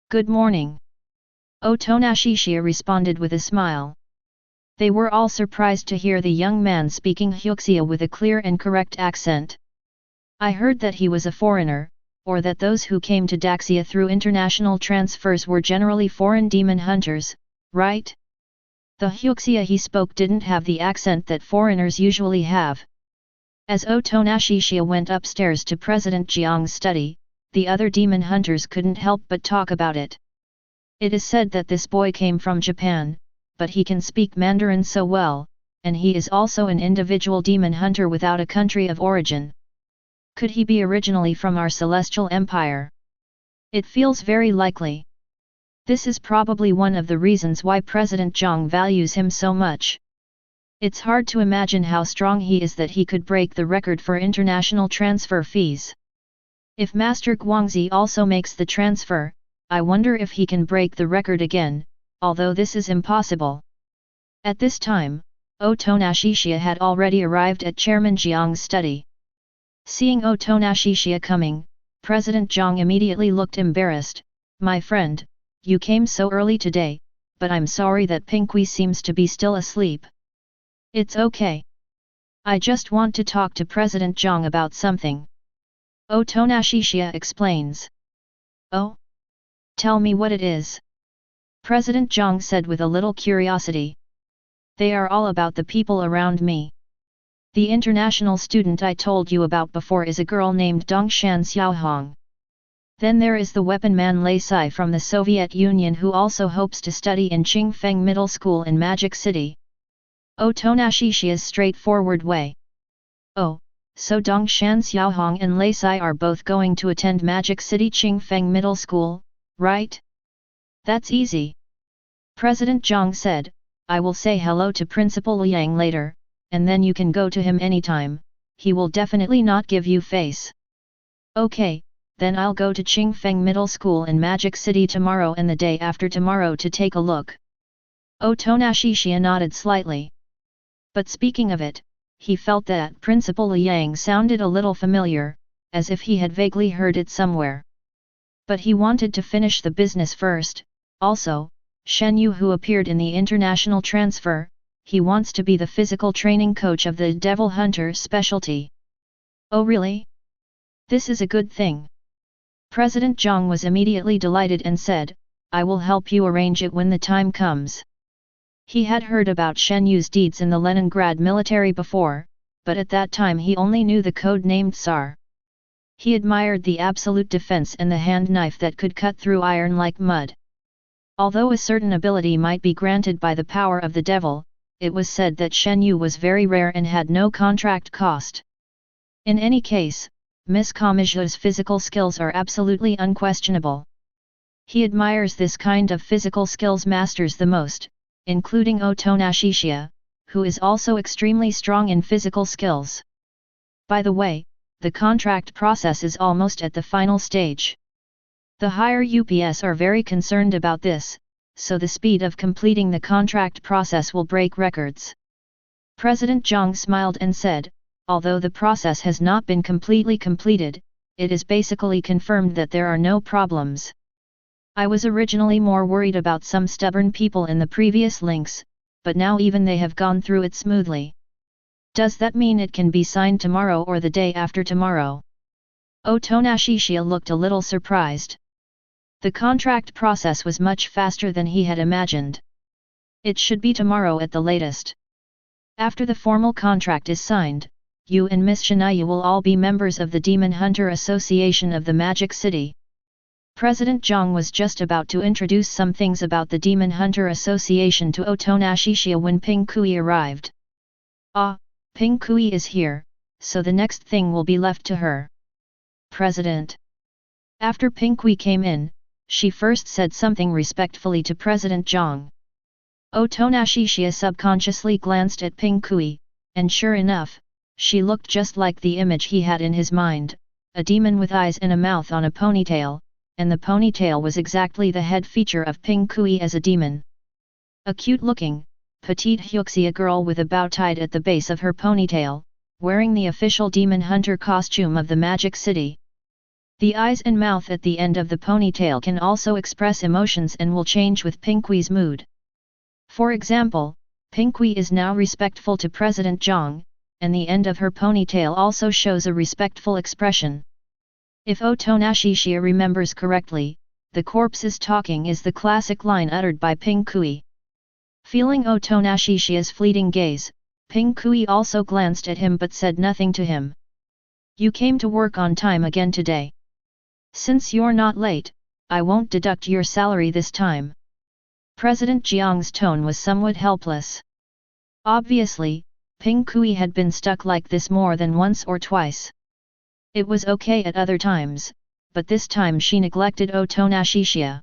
"Good morning." Otonashishiya responded with a smile. They were all surprised to hear the young man speaking Hyuxia with a clear and correct accent. "I heard that he was a foreigner, or that those who came to Daxia through international transfers were generally foreign demon hunters, right?" The Hyuxia he spoke didn't have the accent that foreigners usually have. As Otonashishiya went upstairs to President Jiang's study, the other demon hunters couldn't help but talk about it. It is said that this boy came from Japan, but he can speak Mandarin so well, and he is also an individual demon hunter without a country of origin. Could he be originally from our celestial empire? It feels very likely. This is probably one of the reasons why President Jiang values him so much. It's hard to imagine how strong he is that he could break the record for international transfer fees. If Master Guangzi also makes the transfer, I wonder if he can break the record again, although this is impossible. At this time, Otonashishiya had already arrived at Chairman Jiang's study. Seeing Otonashishiya coming, President Jiang immediately looked embarrassed. "My friend, you came so early today, but I'm sorry that Pinkui seems to be still asleep." "It's okay. I just want to talk to President Jiang about something." Otonashishiya explains. "Oh? Tell me what it is." President Jiang said with a little curiosity. "They are all about the people around me. The international student I told you about before is a girl named Dongshan Xiaohong. Then there is the weapon man Lei Sai from the Soviet Union who also hopes to study in Qingfeng Middle School in Magic City." Otonashishiya's straightforward way. "Oh, so Dongshan Xiaohong and Lei Sai are both going to attend Magic City Qingfeng Middle School, right? That's easy." President Jiang said, "I will say hello to Principal Liang later, and then you can go to him anytime, he will definitely not give you face." "Okay, then I'll go to Qingfeng Middle School in Magic City tomorrow and the day after tomorrow to take a look." Otonashishiya nodded slightly. But speaking of it, he felt that Principal Liang sounded a little familiar, as if he had vaguely heard it somewhere. But he wanted to finish the business first. Also, Shen Yu who appeared in the international transfer, he wants to be the physical training coach of the Devil Hunter specialty. "Oh really? This is a good thing." President Jiang was immediately delighted and said, "I will help you arrange it when the time comes." He had heard about Shen Yu's deeds in the Leningrad military before, but at that time he only knew the code named Tsar. He admired the absolute defense and the hand knife that could cut through iron like mud. Although a certain ability might be granted by the power of the devil, it was said that Shen Yu was very rare and had no contract cost. In any case, Miss Kamij's physical skills are absolutely unquestionable. He admires this kind of physical skills masters the most, including Otonashishiya, who is also extremely strong in physical skills. By the way, the contract process is almost at the final stage. The higher UPS are very concerned about this, so the speed of completing the contract process will break records. President Jiang smiled and said, "Although the process has not been completely completed, it is basically confirmed that there are no problems. I was originally more worried about some stubborn people in the previous links, but now even they have gone through it smoothly." "Does that mean it can be signed tomorrow or the day after tomorrow?" Otonashishiya looked a little surprised. The contract process was much faster than he had imagined. It should be tomorrow at the latest. After the formal contract is signed, you and Miss Shania will all be members of the Demon Hunter Association of the Magic City. President Jiang was just about to introduce some things about the Demon Hunter Association to Otonashishiya when Ping Kui arrived. "Ah, Ping Kui is here, so the next thing will be left to her." "President." After Ping Kui came in, she first said something respectfully to President Jiang. Otonashishiya subconsciously glanced at Ping Kui, and sure enough, she looked just like the image he had in his mind, a demon with eyes and a mouth on a ponytail, and the ponytail was exactly the head feature of Ping Kui as a demon. A cute-looking, petite Hyuxia girl with a bow tied at the base of her ponytail, wearing the official demon hunter costume of the Magic City. The eyes and mouth at the end of the ponytail can also express emotions and will change with Pingui's mood. For example, Pingui is now respectful to President Zhang, and the end of her ponytail also shows a respectful expression. If Otonashishiya remembers correctly, the corpse is talking is the classic line uttered by Pingui. Feeling Otonashishiya's fleeting gaze, Pingui also glanced at him but said nothing to him. You came to work on time again today. Since you're not late, I won't deduct your salary this time. President Jiang's tone was somewhat helpless. Obviously, Pingui had been stuck like this more than once or twice. It was okay at other times, but this time she neglected Otonashishiya.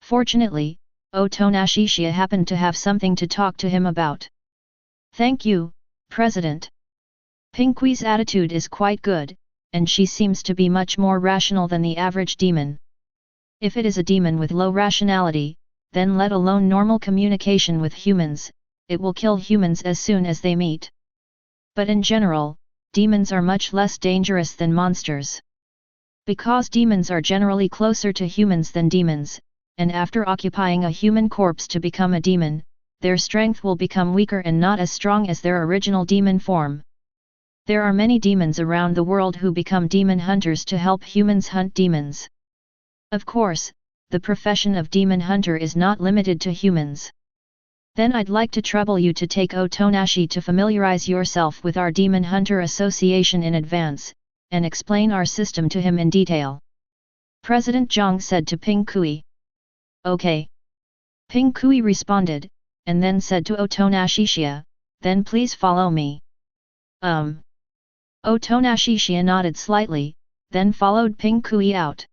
Fortunately, Otonashishiya happened to have something to talk to him about. Thank you, President. Pingui's attitude is quite good, and she seems to be much more rational than the average demon. If it is a demon with low rationality, then let alone normal communication with humans, it will kill humans as soon as they meet. But in general, demons are much less dangerous than monsters. Because demons are generally closer to humans than demons, and after occupying a human corpse to become a demon, their strength will become weaker and not as strong as their original demon form. There are many demons around the world who become demon hunters to help humans hunt demons. Of course, the profession of demon hunter is not limited to humans. Then I'd like to trouble you to take Otonashi to familiarize yourself with our Demon Hunter Association in advance, and explain our system to him in detail. President Zhang said to Pingui. Okay. Pingui responded, and then said to Otonashishiya, then please follow me. Otonashishiya nodded slightly, then followed Pingui out.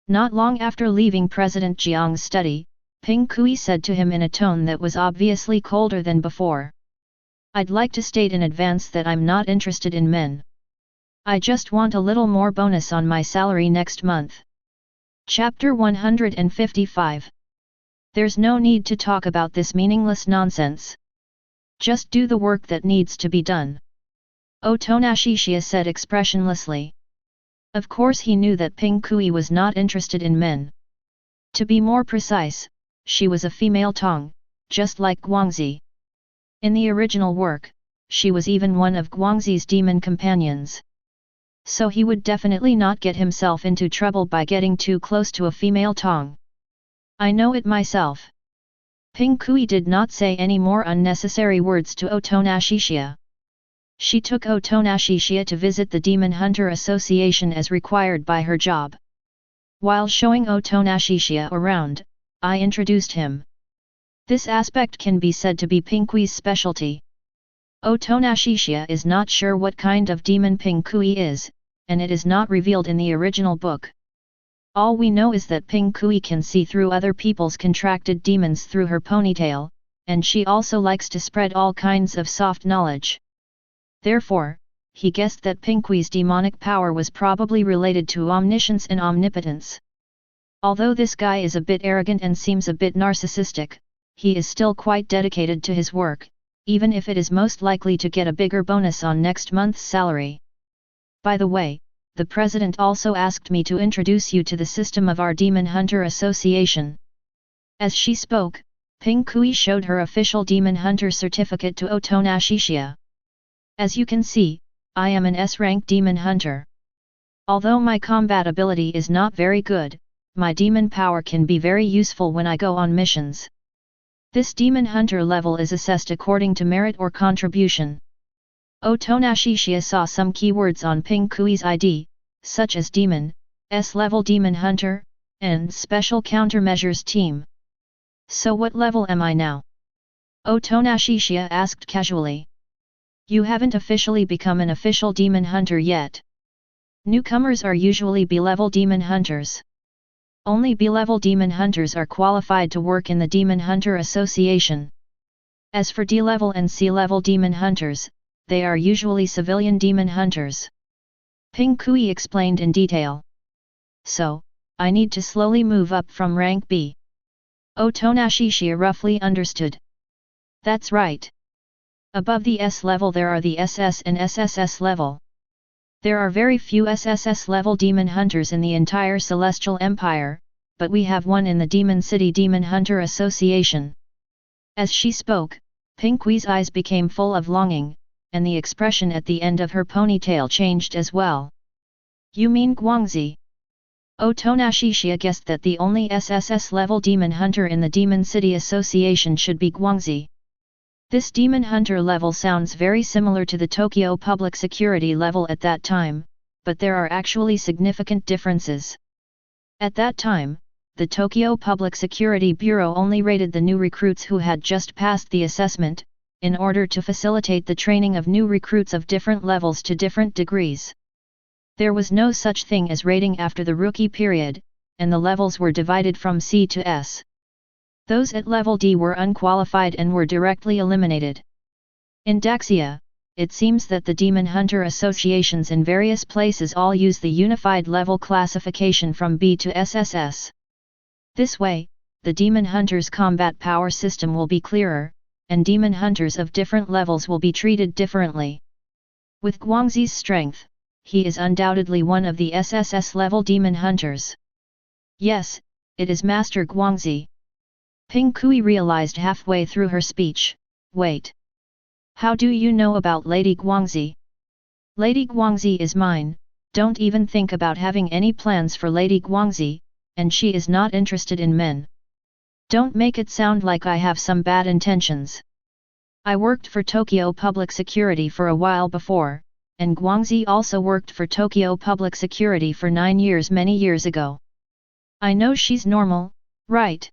Not long after leaving President Jiang's study, Pingui said to him in a tone that was obviously colder than before. I'd like to state in advance that I'm not interested in men. I just want a little more bonus on my salary next month. Chapter 155. There's no need to talk about this meaningless nonsense. Just do the work that needs to be done. Otonashishiya said expressionlessly. Of course he knew that Pingui was not interested in men. To be more precise, she was a female Tong, just like Guangxi. In the original work, she was even one of Guangxi's demon companions. So he would definitely not get himself into trouble by getting too close to a female Tong. I know it myself. Pingui did not say any more unnecessary words to Otonashishiya. She took Otonashishiya to visit the Demon Hunter Association as required by her job. While showing Otonashishiya around, I introduced him. This aspect can be said to be Pingui's specialty. Otonashishiya is not sure what kind of demon Pingui is, and it is not revealed in the original book. All we know is that Pingui can see through other people's contracted demons through her ponytail, and she also likes to spread all kinds of soft knowledge. Therefore, he guessed that Pingui's demonic power was probably related to omniscience and omnipotence. Although this guy is a bit arrogant and seems a bit narcissistic, he is still quite dedicated to his work, even if it is most likely to get a bigger bonus on next month's salary. By the way, the president also asked me to introduce you to the system of our Demon Hunter Association. As she spoke, Pingui showed her official Demon Hunter certificate to Otonashishiya. As you can see, I am an S-rank Demon Hunter. Although my combat ability is not very good, my demon power can be very useful when I go on missions. This Demon Hunter level is assessed according to merit or contribution. Otonashishiya saw some keywords on Pingui's ID, such as Demon, S-level Demon Hunter, and Special Countermeasures Team. So what level am I now? Otonashishiya asked casually. You haven't officially become an official demon hunter yet. Newcomers are usually B-level demon hunters. Only B-level demon hunters are qualified to work in the Demon Hunter Association. As for D-level and C-level demon hunters, they are usually civilian demon hunters. Pingui explained in detail. So, I need to slowly move up from rank B. Otonashishiya roughly understood. That's right. Above the S level there are the SS and SSS level. There are very few SSS level demon hunters in the entire Celestial Empire, but we have one in the Demon City Demon Hunter Association. As she spoke, Pingui's eyes became full of longing, and the expression at the end of her ponytail changed as well. You mean Guangxi? Otonashishiya guessed that the only SSS level demon hunter in the Demon City Association should be Guangxi. This demon hunter level sounds very similar to the Tokyo public security level at that time, but there are actually significant differences. At that time, the Tokyo Public Security Bureau only rated the new recruits who had just passed the assessment, in order to facilitate the training of new recruits of different levels to different degrees. There was no such thing as rating after the rookie period, and the levels were divided from C to S. Those at level D were unqualified and were directly eliminated. In Daxia, it seems that the Demon Hunter associations in various places all use the unified level classification from B to SSS. This way, the Demon Hunter's combat power system will be clearer, and Demon Hunters of different levels will be treated differently. With Guangxi's strength, he is undoubtedly one of the SSS level Demon Hunters. Yes, it is Master Guangxi. Pingcui realized halfway through her speech. Wait. How do you know about Lady Guangxi? Lady Guangxi is mine, don't even think about having any plans for Lady Guangxi, and she is not interested in men. Don't make it sound like I have some bad intentions. I worked for Tokyo Public Security for a while before, and Guangxi also worked for Tokyo Public Security for 9 years many years ago. I know she's normal, right?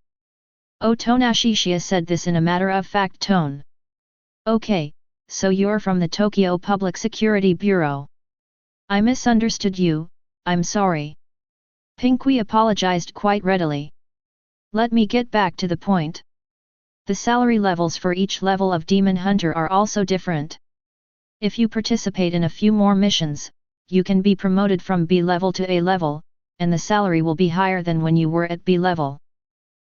Otonashishiya said this in a matter-of-fact tone. Okay, so you're from the Tokyo Public Security Bureau. I misunderstood you, I'm sorry. Pingcui apologized quite readily. Let me get back to the point. The salary levels for each level of Demon Hunter are also different. If you participate in a few more missions, you can be promoted from B level to A level, and the salary will be higher than when you were at B level.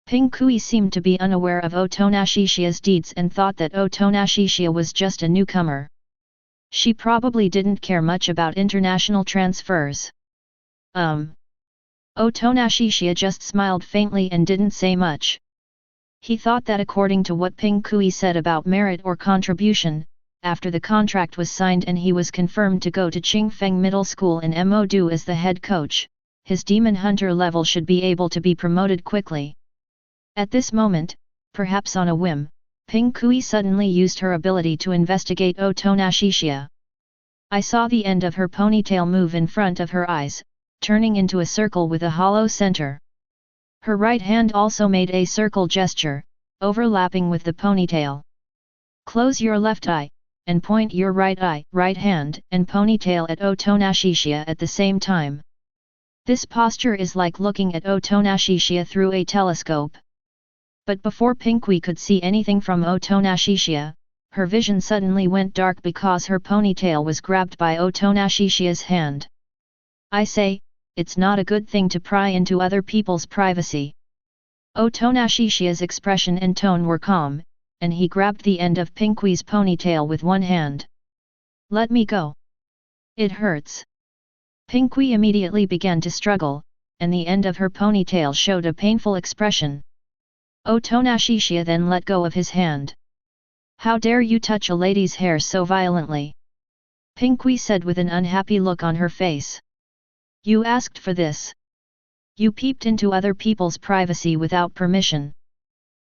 Pingcui seemed to be unaware of Otonashishiya's deeds and thought that Otonashishiya was just a newcomer. She probably didn't care much about international transfers. Otonashishiya just smiled faintly and didn't say much. He thought that according to what Pingcui said about merit or contribution, after the contract was signed and he was confirmed to go to Qingfeng Middle School in Modu as the head coach, his Demon Hunter level should be able to be promoted quickly. At this moment, perhaps on a whim, Pingcui suddenly used her ability to investigate Otonashishiya. I saw the end of her ponytail move in front of her eyes, turning into a circle with a hollow center. Her right hand also made a circle gesture, overlapping with the ponytail. Close your left eye, and point your right eye, right hand, and ponytail at Otonashishiya at the same time. This posture is like looking at Otonashishiya through a telescope. But before Pingcui could see anything from Otonashishiya, her vision suddenly went dark because her ponytail was grabbed by Otonashishiya's hand. I say, it's not a good thing to pry into other people's privacy. Otonashishiya's expression and tone were calm, and he grabbed the end of Pingcui's ponytail with one hand. Let me go. It hurts. Pingcui immediately began to struggle, and the end of her ponytail showed a painful expression. Otonashishiya then let go of his hand. How dare you touch a lady's hair so violently? Pingcui said with an unhappy look on her face. You asked for this. You peeped into other people's privacy without permission.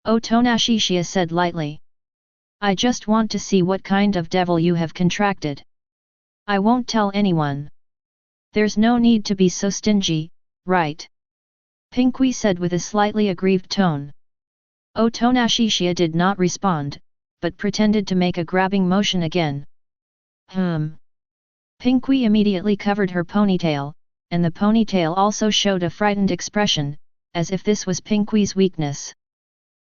Otonashishiya said lightly. I just want to see what kind of devil you have contracted. I won't tell anyone. There's no need to be so stingy, right? Pingcui said with a slightly aggrieved tone. Otonashishiya did not respond, but pretended to make a grabbing motion again. Pingcui immediately covered her ponytail, and the ponytail also showed a frightened expression, as if this was Pingcui's weakness.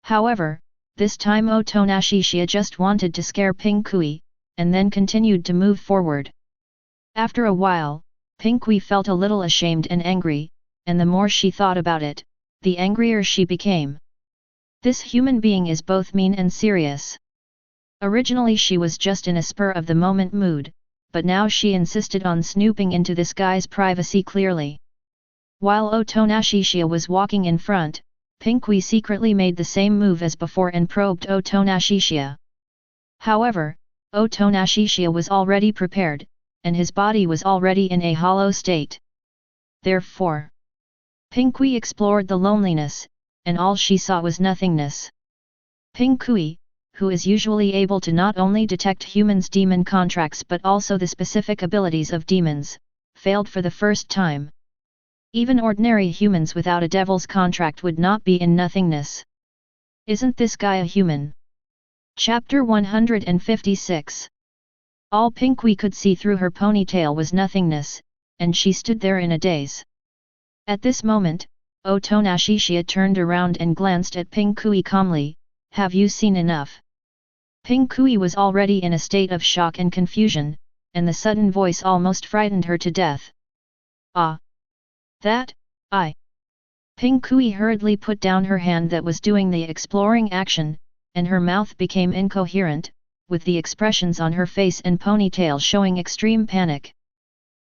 However, this time Otonashishiya just wanted to scare Pingcui, and then continued to move forward. After a while, Pingcui felt a little ashamed and angry, and the more she thought about it, the angrier she became. This human being is both mean and serious. Originally she was just in a spur-of-the-moment mood, but now she insisted on snooping into this guy's privacy clearly. While Otonashishiya was walking in front, Pinkui secretly made the same move as before and probed Otonashishiya. However, Otonashishiya was already prepared, and his body was already in a hollow state. Therefore, Pinkui explored the loneliness, and all she saw was nothingness. Pinkui, who is usually able to not only detect humans' demon contracts but also the specific abilities of demons, failed for the first time. Even ordinary humans without a devil's contract would not be in nothingness. Isn't this guy a human? Chapter 156. All Pinkui could see through her ponytail was nothingness, and she stood there in a daze. At this moment, Otonashishiya turned around and glanced at Pinkui calmly. Have you seen enough? Pinkui was already in a state of shock and confusion, and the sudden voice almost frightened her to death. Ah! That, Pinkui hurriedly put down her hand that was doing the exploring action, and her mouth became incoherent, with the expressions on her face and ponytail showing extreme panic.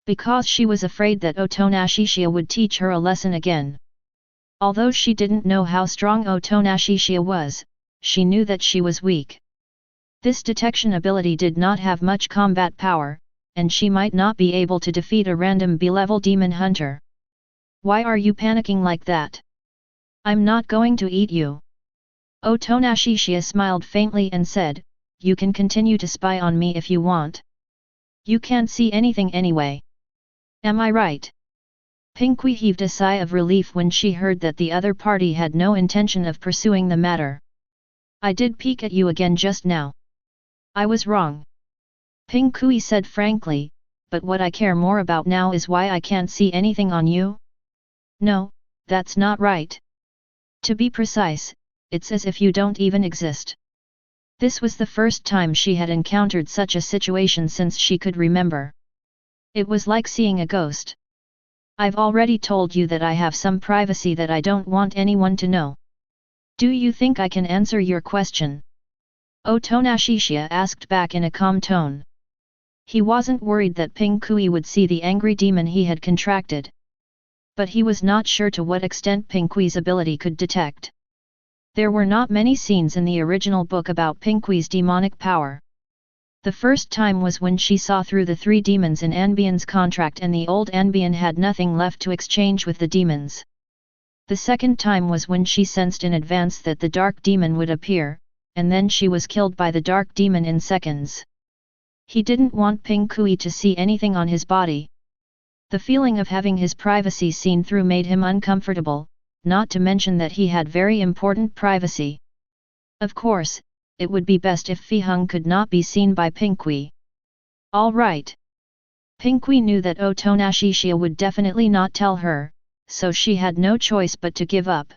Because she was afraid that Otonashishiya would teach her a lesson again. Although she didn't know how strong Otonashishiya was, she knew that she was weak. This detection ability did not have much combat power, and she might not be able to defeat a random B-level demon hunter. Why are you panicking like that? I'm not going to eat you. Otonashishiya smiled faintly and said, you can continue to spy on me if you want. You can't see anything anyway. Am I right? Pinkui heaved a sigh of relief when she heard that the other party had no intention of pursuing the matter. I did peek at you again just now. I was wrong. Pinkui said frankly, but what I care more about now is why I can't see anything on you? No, that's not right. To be precise, it's as if you don't even exist. This was the first time she had encountered such a situation since she could remember. It was like seeing a ghost. I've already told you that I have some privacy that I don't want anyone to know. Do you think I can answer your question? Otonashishiya asked back in a calm tone. He wasn't worried that Pinkui would see the angry demon he had contracted. But he was not sure to what extent Pinkui's ability could detect. There were not many scenes in the original book about Pinkui's demonic power. The first time was when she saw through the three demons in Anbian's contract and the old Anbian had nothing left to exchange with the demons. The second time was when she sensed in advance that the dark demon would appear, and then she was killed by the dark demon in seconds. He didn't want Pinkui to see anything on his body. The feeling of having his privacy seen through made him uncomfortable, not to mention that he had very important privacy. Of course, it would be best if Fihung could not be seen by Pinkui. All right. Pinkui knew that Otonashishiya would definitely not tell her, so she had no choice but to give up.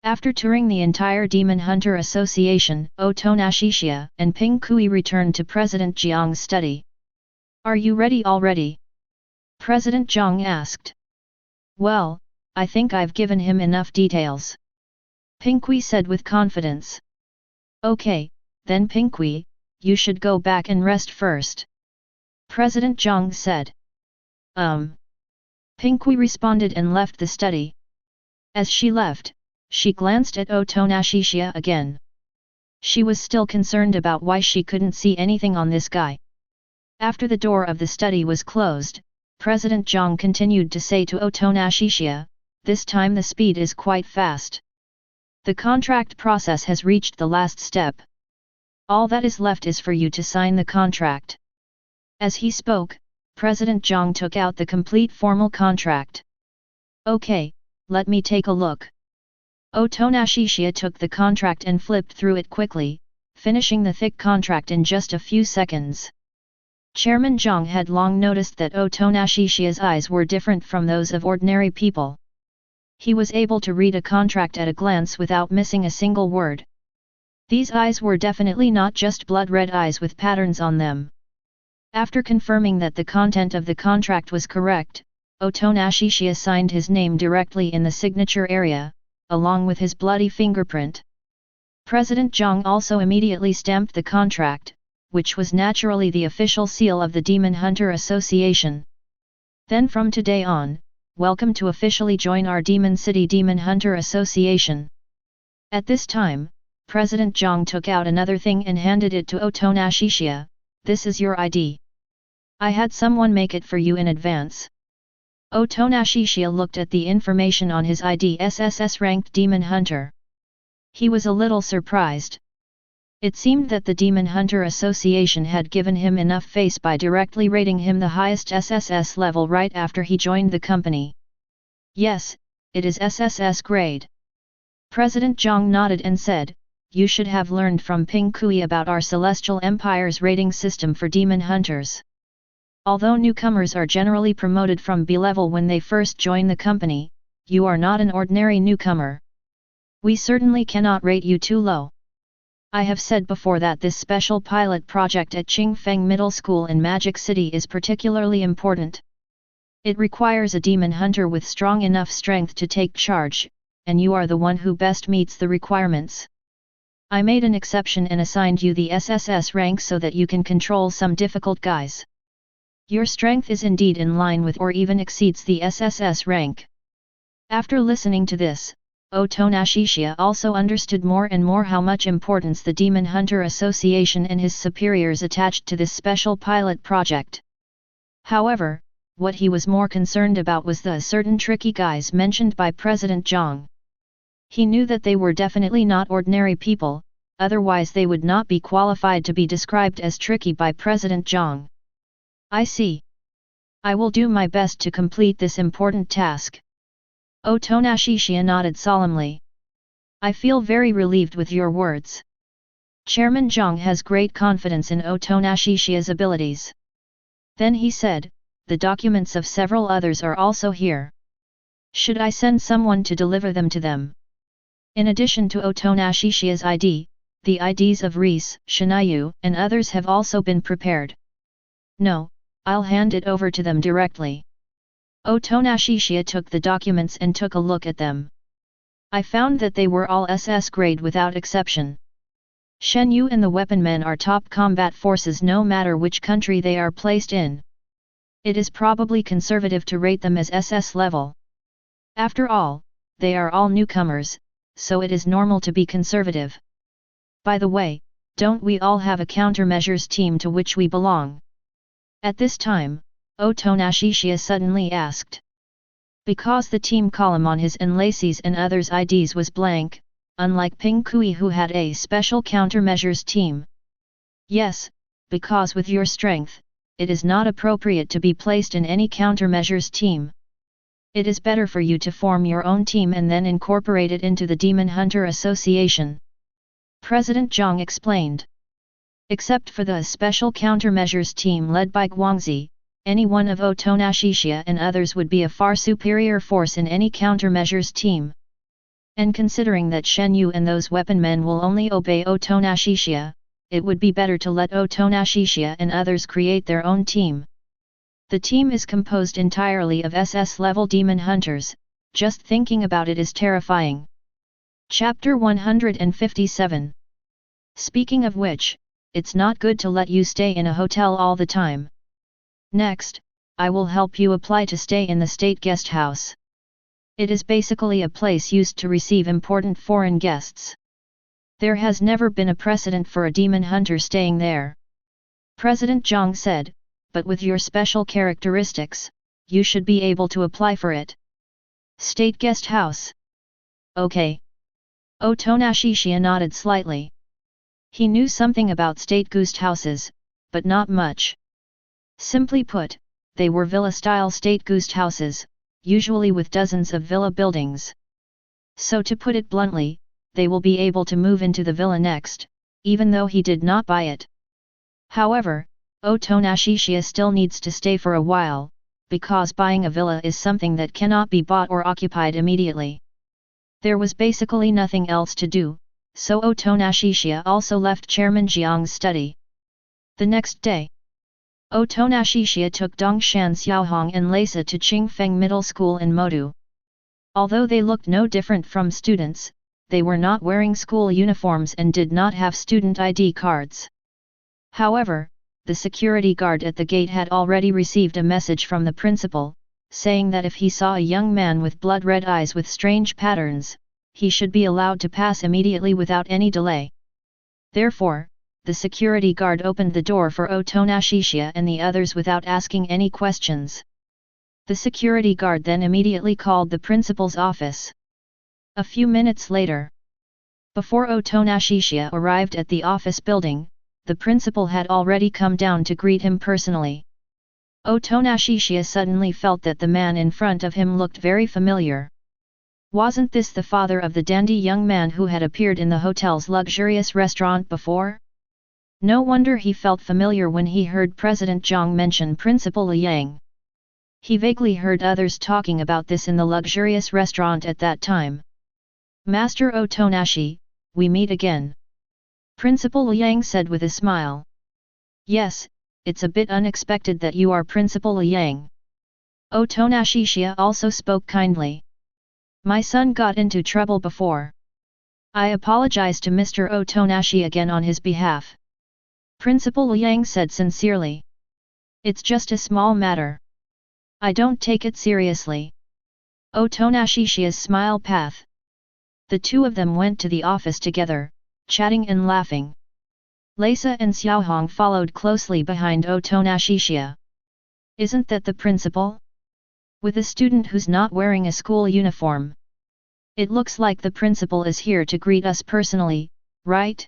After touring the entire Demon Hunter Association, Otonashishiya and Pinkui returned to President Jiang's study. Are you ready already? President Jiang asked. Well, I think I've given him enough details. Pinkui said with confidence. Okay, then Pinkui, you should go back and rest first. President Jiang said. Pinkui responded and left the study. As she left, she glanced at Otonashishiya again. She was still concerned about why she couldn't see anything on this guy. After the door of the study was closed, President Jiang continued to say to Otonashishiya, this time the speed is quite fast. The contract process has reached the last step. All that is left is for you to sign the contract. As he spoke, President Jiang took out the complete formal contract. Okay, let me take a look. Otonashishiya took the contract and flipped through it quickly, finishing the thick contract in just a few seconds. Chairman Jiang had long noticed that Otonashishiya's eyes were different from those of ordinary people. He was able to read a contract at a glance without missing a single word. These eyes were definitely not just blood-red eyes with patterns on them. After confirming that the content of the contract was correct, Otonashishiya signed his name directly in the signature area, along with his bloody fingerprint. President Jiang also immediately stamped the contract, which was naturally the official seal of the Demon Hunter Association. Then from today on, welcome to officially join our Demon City Demon Hunter Association. At this time, President Zhang took out another thing and handed it to Otonashishiya. This is your ID. I had someone make it for you in advance. Otonashishiya looked at the information on his ID, SSS ranked Demon Hunter. He was a little surprised. It seemed that the Demon Hunter Association had given him enough face by directly rating him the highest SSS level right after he joined the company. Yes, it is SSS grade. President Zhang nodded and said, you should have learned from Ping Kui about our Celestial Empire's rating system for demon hunters. Although newcomers are generally promoted from B level when they first join the company, you are not an ordinary newcomer. We certainly cannot rate you too low. I have said before that this special pilot project at Qingfeng Middle School in Magic City is particularly important. It requires a demon hunter with strong enough strength to take charge, and you are the one who best meets the requirements. I made an exception and assigned you the SSS rank so that you can control some difficult guys. Your strength is indeed in line with or even exceeds the SSS rank. After listening to this, Otonashishiya also understood more and more how much importance the Demon Hunter Association and his superiors attached to this special pilot project. However, what he was more concerned about was the certain tricky guys mentioned by President Zhang. He knew that they were definitely not ordinary people, otherwise they would not be qualified to be described as tricky by President Zhang. I see. I will do my best to complete this important task. Otonashishiya nodded solemnly. I feel very relieved with your words. Chairman Zhang has great confidence in Otonashishiya's abilities. Then he said, the documents of several others are also here. Should I send someone to deliver them to them? In addition to Otonashishiya's ID, the IDs of Reese, Shinayu, and others have also been prepared. No, I'll hand it over to them directly. Otonashishiya took the documents and took a look at them. I found that they were all SS grade without exception. Shenyu and the weapon men are top combat forces no matter which country they are placed in. It is probably conservative to rate them as SS level. After all, they are all newcomers, so it is normal to be conservative. By the way, don't we all have a countermeasures team to which we belong? At this time, Otonashishiya suddenly asked. Because the team column on his and Lacey's and others' IDs was blank, unlike Ping Kui who had a special countermeasures team. Yes, because with your strength, it is not appropriate to be placed in any countermeasures team. It is better for you to form your own team and then incorporate it into the Demon Hunter Association. President Zhang explained. Except for the special countermeasures team led by Guangzi, any one of Otonashishiya and others would be a far superior force in any countermeasures team. And considering that Shenyu and those weapon men will only obey Otonashishiya, it would be better to let Otonashishiya and others create their own team. The team is composed entirely of SS-level demon hunters, just thinking about it is terrifying. Chapter 157. Speaking of which, it's not good to let you stay in a hotel all the time. Next, I will help you apply to stay in the state guest house. It is basically a place used to receive important foreign guests. There has never been a precedent for a demon hunter staying there. President Zhang said, but with your special characteristics, you should be able to apply for it. State guest house. Okay. Otonashishiya nodded slightly. He knew something about state guest houses, but not much. Simply put, they were villa-style state guest houses, usually with dozens of villa buildings. So to put it bluntly, they will be able to move into the villa next, even though he did not buy it. However, Otonashishiya still needs to stay for a while, because buying a villa is something that cannot be bought or occupied immediately. There was basically nothing else to do, so Otonashishiya also left Chairman Jiang's study. The next day, Otonashishiya took Dongshan Xiaohong and Leisa to Qingfeng Middle School in Modu. Although they looked no different from students, they were not wearing school uniforms and did not have student ID cards. However, the security guard at the gate had already received a message from the principal, saying that if he saw a young man with blood-red eyes with strange patterns, he should be allowed to pass immediately without any delay. Therefore, the security guard opened the door for Otonashishiya and the others without asking any questions. The security guard then immediately called the principal's office. A few minutes later, before Otonashishiya arrived at the office building, the principal had already come down to greet him personally. Otonashishiya suddenly felt that the man in front of him looked very familiar. Wasn't this the father of the dandy young man who had appeared in the hotel's luxurious restaurant before? No wonder he felt familiar when he heard President Zhang mention Principal Liang. He vaguely heard others talking about this in the luxurious restaurant at that time. Master Otonashi, we meet again. Principal Liang said with a smile. Yes, it's a bit unexpected that you are Principal Liang. Otonashishiya also spoke kindly. My son got into trouble before. I apologize to Mr. Otonashi again on his behalf. Principal Liang said sincerely. It's just a small matter. I don't take it seriously. Otonashishiya's smile passed. The two of them went to the office together, chatting and laughing. Leisa and Xiaohong followed closely behind Otonashishiya. Isn't that the principal? With a student who's not wearing a school uniform. It looks like the principal is here to greet us personally, right?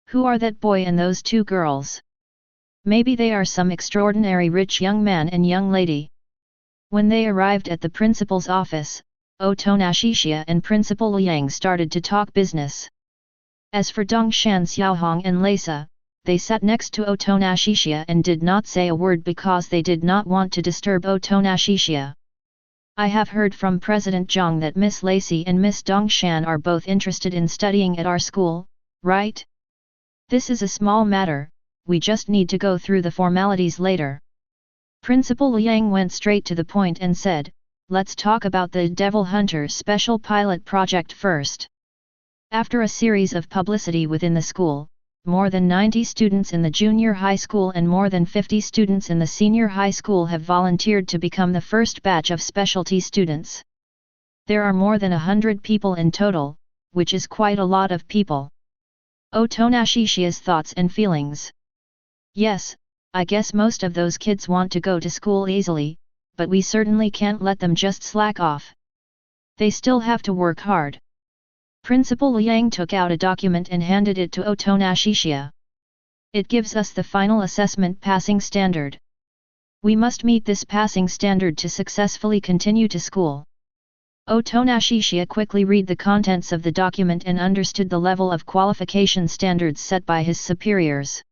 Who are that boy and those two girls? Maybe they are some extraordinary rich young man and young lady. When they arrived at the principal's office, Otonashishiya and Principal Liang started to talk business. As for Dongshan, Xiaohong and Leisa, they sat next to Otonashishiya and did not say a word because they did not want to disturb Otonashishiya. I have heard from President Zhang that Miss Lacey and Miss Dongshan are both interested in studying at our school, right? This is a small matter, we just need to go through the formalities later. Principal Liang went straight to the point and said, let's talk about the Devil Hunters special pilot project first. After a series of publicity within the school, more than 90 students in the junior high school and more than 50 students in the senior high school have volunteered to become the first batch of specialty students. There are more than 100 people in total, which is quite a lot of people. Otonashishiya's thoughts and feelings. Yes, I guess most of those kids want to go to school easily, but we certainly can't let them just slack off. They still have to work hard. Principal Liang took out a document and handed it to Otonashishiya. It gives us the final assessment passing standard. We must meet this passing standard to successfully continue to school. Otonashishiya quickly read the contents of the document and understood the level of qualification standards set by his superiors.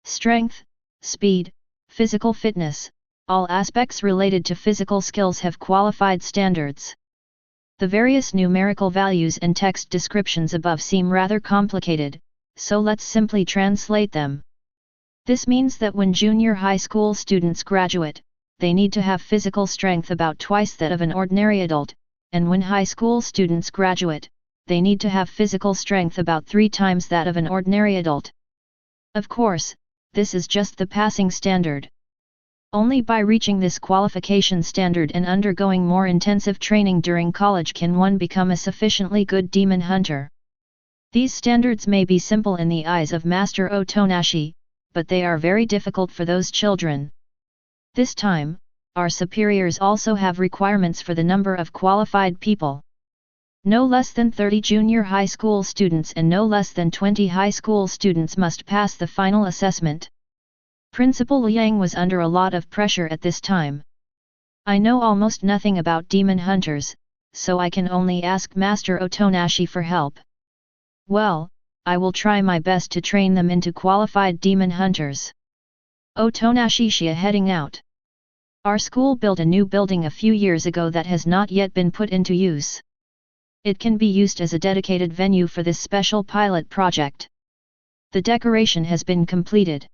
Strength, speed, physical fitness, all aspects related to physical skills have qualified standards. The various numerical values and text descriptions above seem rather complicated, so let's simply translate them. This means that when junior high school students graduate, they need to have physical strength about twice that of an ordinary adult, and when high school students graduate, they need to have physical strength about 3 times that of an ordinary adult. Of course, this is just the passing standard. Only by reaching this qualification standard and undergoing more intensive training during college can one become a sufficiently good demon hunter. These standards may be simple in the eyes of Master Otonashi, but they are very difficult for those children. This time, our superiors also have requirements for the number of qualified people. No less than 30 junior high school students and no less than 20 high school students must pass the final assessment. Principal Liang was under a lot of pressure at this time. I know almost nothing about demon hunters, so I can only ask Master Otonashi for help. Well, I will try my best to train them into qualified demon hunters. Otonashishiya heading out. Our school built a new building a few years ago that has not yet been put into use. It can be used as a dedicated venue for this special pilot project. The decoration has been completed.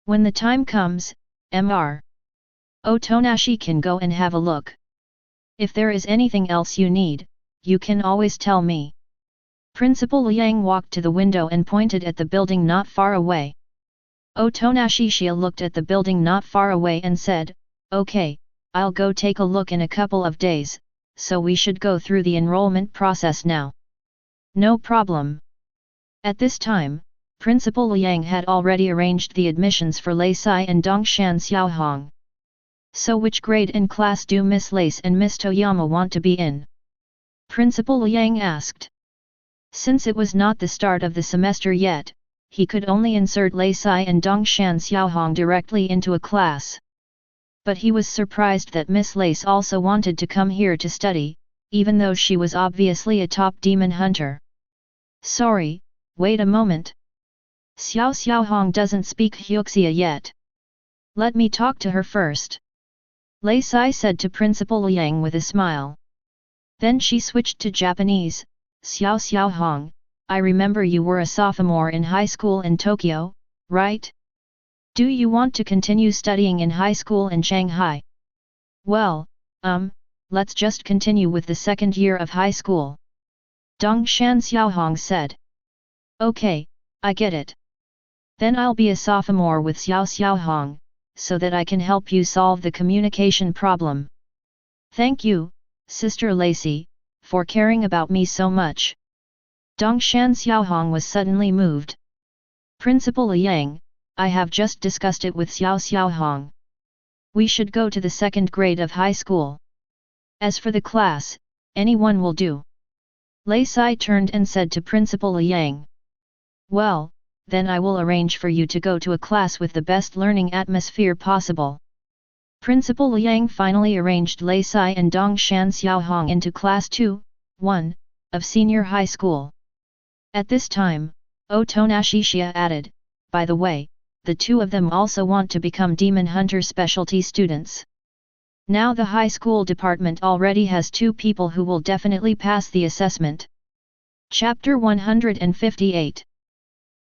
When the time comes, Mr. Otonashi can go and have a look. If there is anything else you need, you can always tell me. Principal Liang walked to the window and pointed at the building not far away. Otonashishiya looked at the building not far away and said, "Okay, I'll go take a look in a couple of days, so we should go through the enrollment process now." "No problem." At this time, Principal Liang had already arranged the admissions for Lei Sai and Dongshan Xiaohong. "So which grade and class do Miss Lace and Miss Toyama want to be in?" Principal Liang asked. Since it was not the start of the semester yet, he could only insert Lei Sai and Dongshan Xiaohong directly into a class. But he was surprised that Miss Lace also wanted to come here to study, even though she was obviously a top demon hunter. "Sorry, wait a moment. Xiaohong doesn't speak Hyuxia yet. Let me talk to her first," Lei Sai said to Principal Liang with a smile. Then she switched to Japanese. "Xiaohong, I remember you were a sophomore in high school in Tokyo, right? Do you want to continue studying in high school in Shanghai?" "Well, let's just continue with the second year of high school," Dongshan Xiaohong said. "Okay, I get it. Then I'll be a sophomore with Xiaohong, so that I can help you solve the communication problem. Thank you, Sister Lacey, for caring about me so much." Dongshan Xiaohong was suddenly moved. "Principal Liang, I have just discussed it with Xiaohong. We should go to the second grade of high school. As for the class, anyone will do." Lei Sai turned and said to Principal Liang. "Well, then I will arrange for you to go to a class with the best learning atmosphere possible." Principal Liang finally arranged Lei Sai and Dongshan Xiaohong into Class 2-1 of senior high school. At this time, Otonashishiya added, "By the way, the two of them also want to become Demon Hunter specialty students. Now the high school department already has 2 people who will definitely pass the assessment." Chapter 158.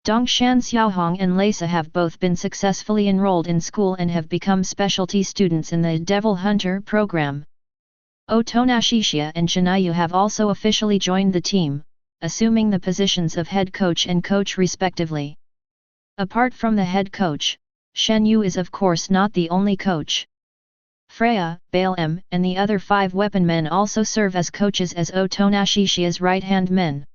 Dongshan Xiaohong and Leisa have both been successfully enrolled in school and have become specialty students in the Devil Hunter program. Otonashishiya and Chinayu have also officially joined the team, assuming the positions of head coach and coach respectively. Apart from the head coach, Shen Yu is of course not the only coach. Freya, Bail M and the other 5 weapon men also serve as coaches as Otonashishiya's right-hand men.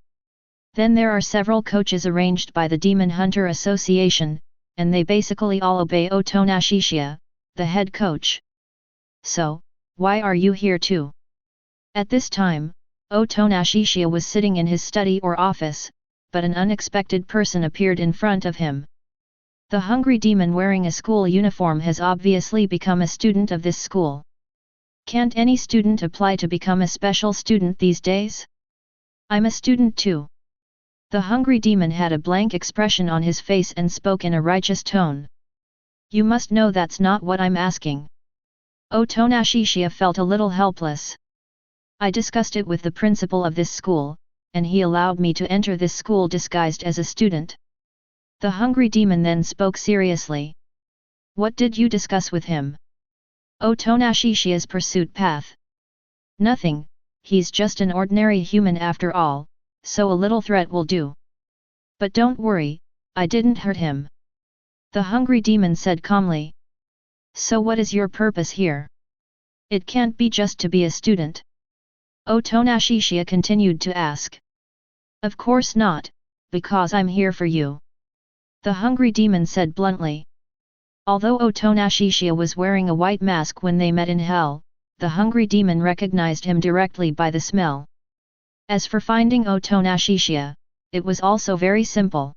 Then there are several coaches arranged by the Demon Hunter Association, and they basically all obey Otonashishiya, the head coach. "So, why are you here too?" At this time, Otonashishiya was sitting in his study or office, but an unexpected person appeared in front of him. The hungry demon wearing a school uniform has obviously become a student of this school. Can't any student apply to become a special student these days? "I'm a student too." The hungry demon had a blank expression on his face and spoke in a righteous tone. "You must know that's not what I'm asking." Otonashishiya felt a little helpless. "I discussed it with the principal of this school, and he allowed me to enter this school disguised as a student." The hungry demon then spoke seriously. "What did you discuss with him?" Otonashishiya's pursuit path. "Nothing, he's just an ordinary human after all, so a little threat will do. But don't worry, I didn't hurt him." The hungry demon said calmly. "So what is your purpose here? It can't be just to be a student?" Otonashishiya continued to ask. "Of course not, because I'm here for you," the hungry demon said bluntly. Although Otonashishiya was wearing a white mask when they met in hell, the hungry demon recognized him directly by the smell. As for finding Otonashishiya, it was also very simple.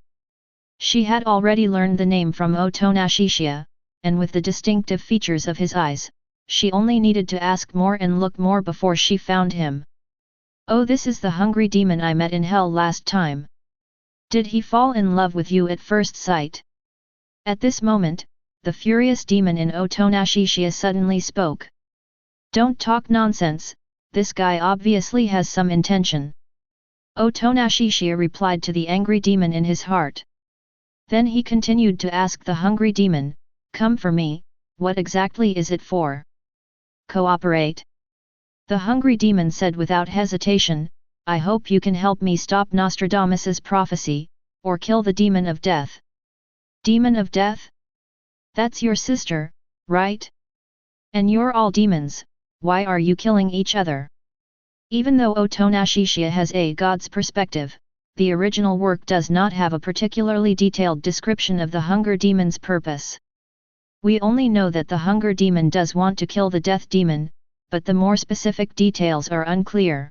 She had already learned the name from Otonashishiya, and with the distinctive features of his eyes, she only needed to ask more and look more before she found him. "Oh, this is the hungry demon I met in hell last time. Did he fall in love with you at first sight?" At this moment, the furious demon in Otonashishiya suddenly spoke. "Don't talk nonsense, this guy obviously has some intention." Otonashishiya replied to the angry demon in his heart. Then he continued to ask the hungry demon, "Come for me, what exactly is it for?" "Cooperate." The hungry demon said without hesitation, "I hope you can help me stop Nostradamus's prophecy, or kill the demon of death." Demon of death? That's your sister, right? And you're all demons, why are you killing each other? Even though Otonashishiya has a god's perspective, the original work does not have a particularly detailed description of the hunger demon's purpose. We only know that the hunger demon does want to kill the death demon, but the more specific details are unclear.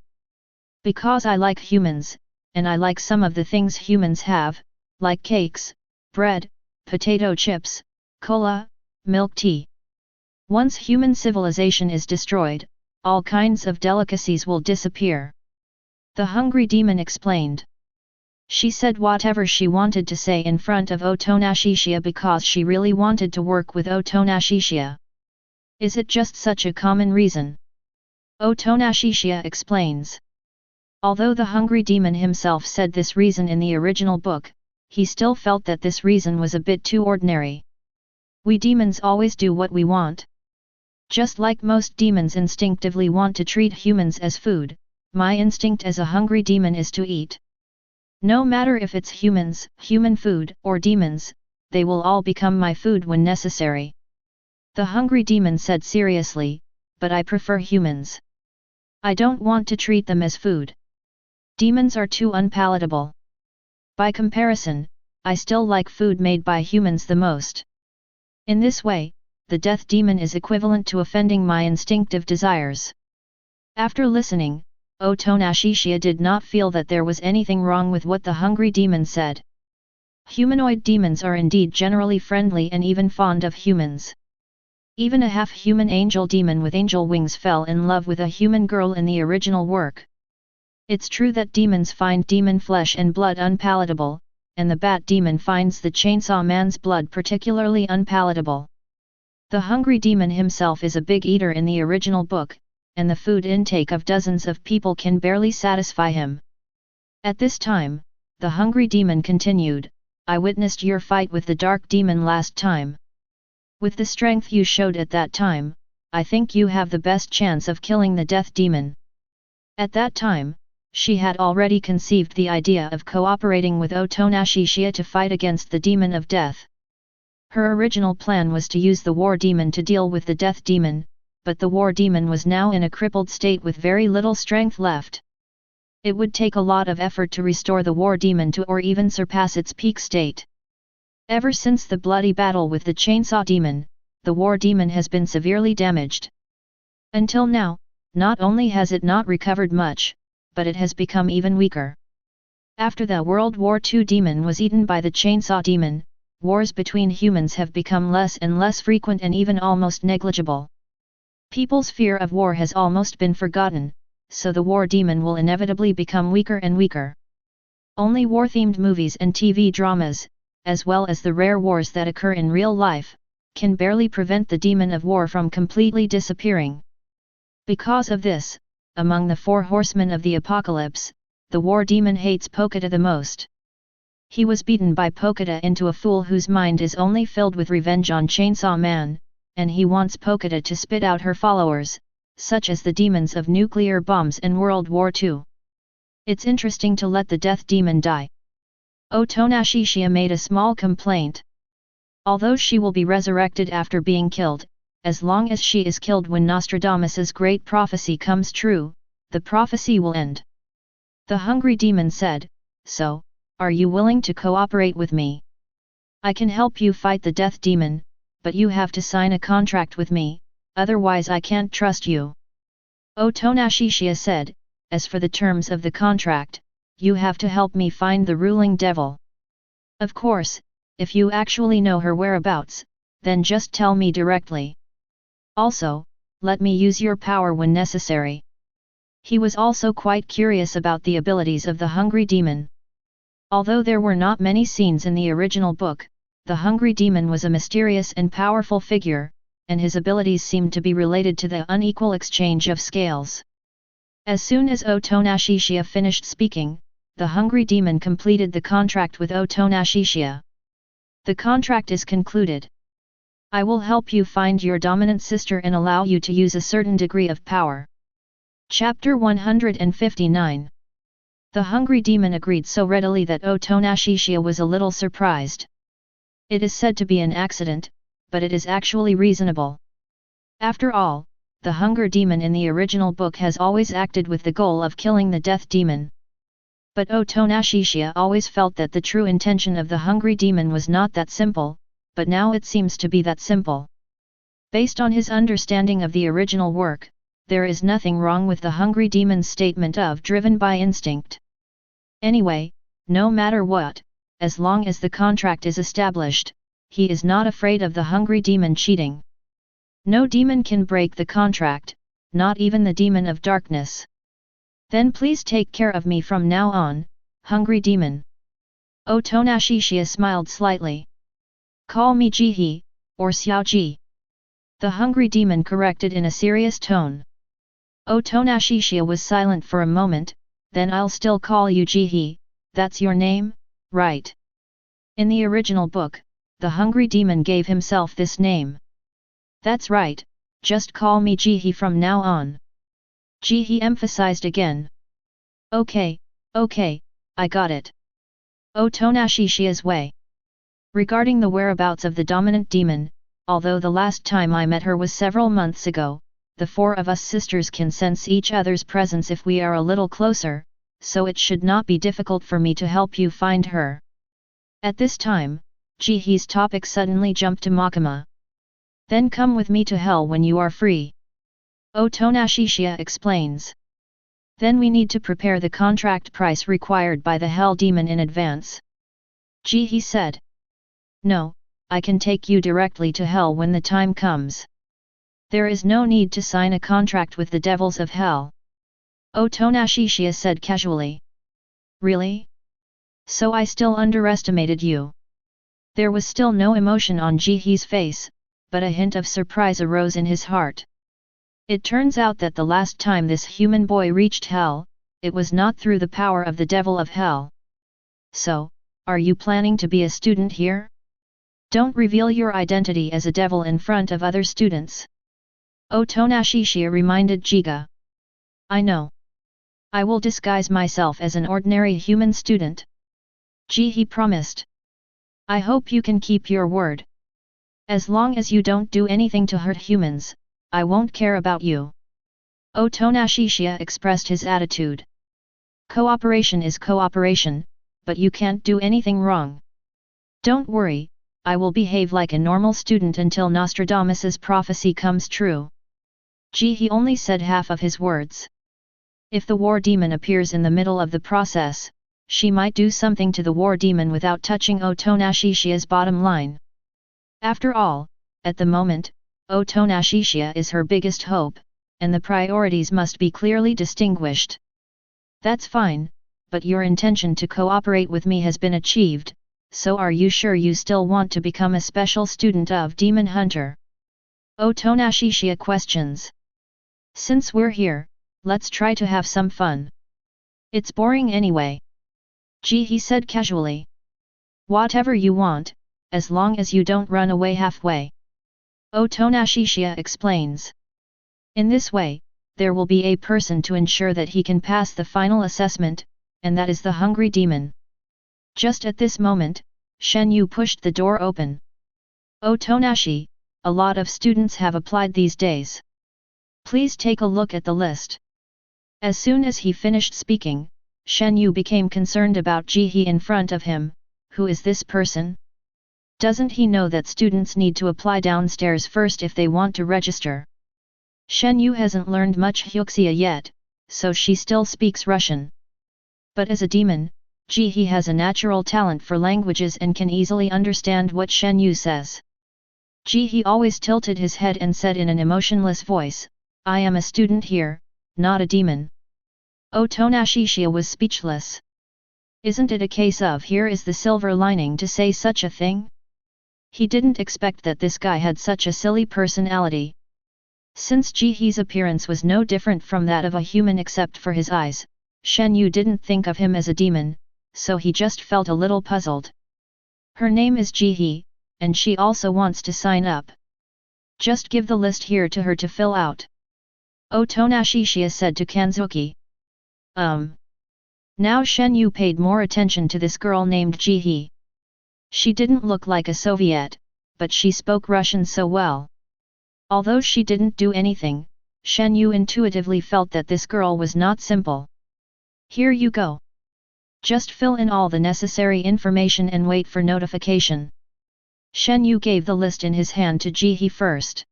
Because I like humans, and I like some of the things humans have, like cakes, bread, potato chips, cola, milk tea. Once human civilization is destroyed, all kinds of delicacies will disappear. The hungry demon explained. She said whatever she wanted to say in front of Otonashishiya because she really wanted to work with Otonashishiya. Is it just such a common reason? Otonashishiya explains. Although the hungry demon himself said this reason in the original book, he still felt that this reason was a bit too ordinary. We demons always do what we want. Just like most demons instinctively want to treat humans as food, my instinct as a hungry demon is to eat. No matter if it's humans, human food, or demons, they will all become my food when necessary. The hungry demon said seriously, but I prefer humans. I don't want to treat them as food. Demons are too unpalatable. By comparison, I still like food made by humans the most. In this way, the death demon is equivalent to offending my instinctive desires. After listening, Otonashishiya did not feel that there was anything wrong with what the hungry demon said. Humanoid demons are indeed generally friendly and even fond of humans. Even a half-human angel demon with angel wings fell in love with a human girl in the original work. It's true that demons find demon flesh and blood unpalatable, and the bat demon finds the chainsaw man's blood particularly unpalatable. The hungry demon himself is a big eater in the original book, and the food intake of dozens of people can barely satisfy him. At this time, the hungry demon continued, I witnessed your fight with the dark demon last time. With the strength you showed at that time, I think you have the best chance of killing the death demon. At that time, she had already conceived the idea of cooperating with Otonashishiya to fight against the demon of death. Her original plan was to use the war demon to deal with the death demon, but the war demon was now in a crippled state with very little strength left. It would take a lot of effort to restore the war demon to or even surpass its peak state. Ever since the bloody battle with the chainsaw demon, the war demon has been severely damaged. Until now, not only has it not recovered much, but it has become even weaker. After the World War II demon was eaten by the chainsaw demon, wars between humans have become less and less frequent and even almost negligible. People's fear of war has almost been forgotten, so the war demon will inevitably become weaker and weaker. Only war-themed movies and TV dramas, as well as the rare wars that occur in real life, can barely prevent the demon of war from completely disappearing. Because of this, among the 4 horsemen of the apocalypse, the war demon hates Pokita the most. He was beaten by Pokita into a fool whose mind is only filled with revenge on Chainsaw Man, and he wants Pokita to spit out her followers, such as the demons of nuclear bombs and World War II. It's interesting to let the death demon die. Otonashishiya made a small complaint. Although she will be resurrected after being killed, as long as she is killed when Nostradamus's great prophecy comes true, the prophecy will end. The hungry demon said, So, are you willing to cooperate with me? I can help you fight the death demon, but you have to sign a contract with me, otherwise I can't trust you. Otonashishiya said, As for the terms of the contract, you have to help me find the ruling devil. Of course, if you actually know her whereabouts, then just tell me directly. Also, let me use your power when necessary. He was also quite curious about the abilities of the hungry demon. Although there were not many scenes in the original book, the hungry demon was a mysterious and powerful figure, and his abilities seemed to be related to the unequal exchange of scales. As soon as Otonashishiya finished speaking, the hungry demon completed the contract with Otonashishiya. The contract is concluded. I will help you find your dominant sister and allow you to use a certain degree of power. Chapter 159. The hungry demon agreed so readily that Otonashishiya was a little surprised. It is said to be an accident, but it is actually reasonable. After all, the hunger demon in the original book has always acted with the goal of killing the death demon. But Otonashishiya always felt that the true intention of the hungry demon was not that simple, but now it seems to be that simple. Based on his understanding of the original work, there is nothing wrong with the hungry demon's statement of driven by instinct. Anyway, no matter what, as long as the contract is established, he is not afraid of the hungry demon cheating. No demon can break the contract, not even the demon of darkness. Then please take care of me from now on, hungry demon. Otonashishiya smiled slightly. Call me Jihe, or Xiaoji. The hungry demon corrected in a serious tone. Otonashishiya was silent for a moment, then I'll still call you Jihe, that's your name, right? In the original book, the hungry demon gave himself this name. That's right, just call me Jihe from now on. Jihe emphasized again. Okay, I got it. Otonashishiya's way. Regarding the whereabouts of the dominant demon, although the last time I met her was several months ago, the four of us sisters can sense each other's presence if we are a little closer, so it should not be difficult for me to help you find her. At this time, Jihe's topic suddenly jumped to Makima. Then come with me to hell when you are free. Otonashishiya explains. Then we need to prepare the contract price required by the hell demon in advance. Jihe said. No, I can take you directly to hell when the time comes. There is no need to sign a contract with the devils of hell. Otonashishiya said casually. Really? So I still underestimated you. There was still no emotion on Jihe's face, but a hint of surprise arose in his heart. It turns out that the last time this human boy reached hell, it was not through the power of the devil of hell. So, are you planning to be a student here? Don't reveal your identity as a devil in front of other students. Otonashishiya reminded Jiga. I know. I will disguise myself as an ordinary human student. Jihe promised. I hope you can keep your word. As long as you don't do anything to hurt humans, I won't care about you. Otonashishiya expressed his attitude. Cooperation is cooperation, but you can't do anything wrong. Don't worry, I will behave like a normal student until Nostradamus's prophecy comes true. Jihe only said half of his words. If the war demon appears in the middle of the process, she might do something to the war demon without touching Otonashishiya's bottom line. After all, at the moment, Otonashishiya is her biggest hope, and the priorities must be clearly distinguished. That's fine, but your intention to cooperate with me has been achieved, so are you sure you still want to become a special student of Demon Hunter? Otonashishiya questions. Since we're here, let's try to have some fun. It's boring anyway. Jihe said casually. Whatever you want, as long as you don't run away halfway. Otonashishiya explains. In this way, there will be a person to ensure that he can pass the final assessment, and that is the hungry demon. Just at this moment, Shen Yu pushed the door open. Otonashi, a lot of students have applied these days. Please take a look at the list. As soon as he finished speaking, Shen Yu became concerned about Jihe in front of him. Who is this person? Doesn't he know that students need to apply downstairs first if they want to register? Shen Yu hasn't learned much Hyuxia yet, so she still speaks Russian. But as a demon, Jihe has a natural talent for languages and can easily understand what Shen Yu says. Jihe always tilted his head and said in an emotionless voice, I am a student here, not a demon. Otonashishiya was speechless. Isn't it a case of here is the silver lining to say such a thing? He didn't expect that this guy had such a silly personality. Since Jihe's appearance was no different from that of a human except for his eyes, Shen Yu didn't think of him as a demon, so he just felt a little puzzled. Her name is Jihe, and she also wants to sign up. Just give the list here to her to fill out. Otonashishiya said to Kanzuki. Now Shen Yu paid more attention to this girl named Jihe. She didn't look like a Soviet, but she spoke Russian so well. Although she didn't do anything, Shen Yu intuitively felt that this girl was not simple. Here you go. Just fill in all the necessary information and wait for notification. Shen Yu gave the list in his hand to Ji He first.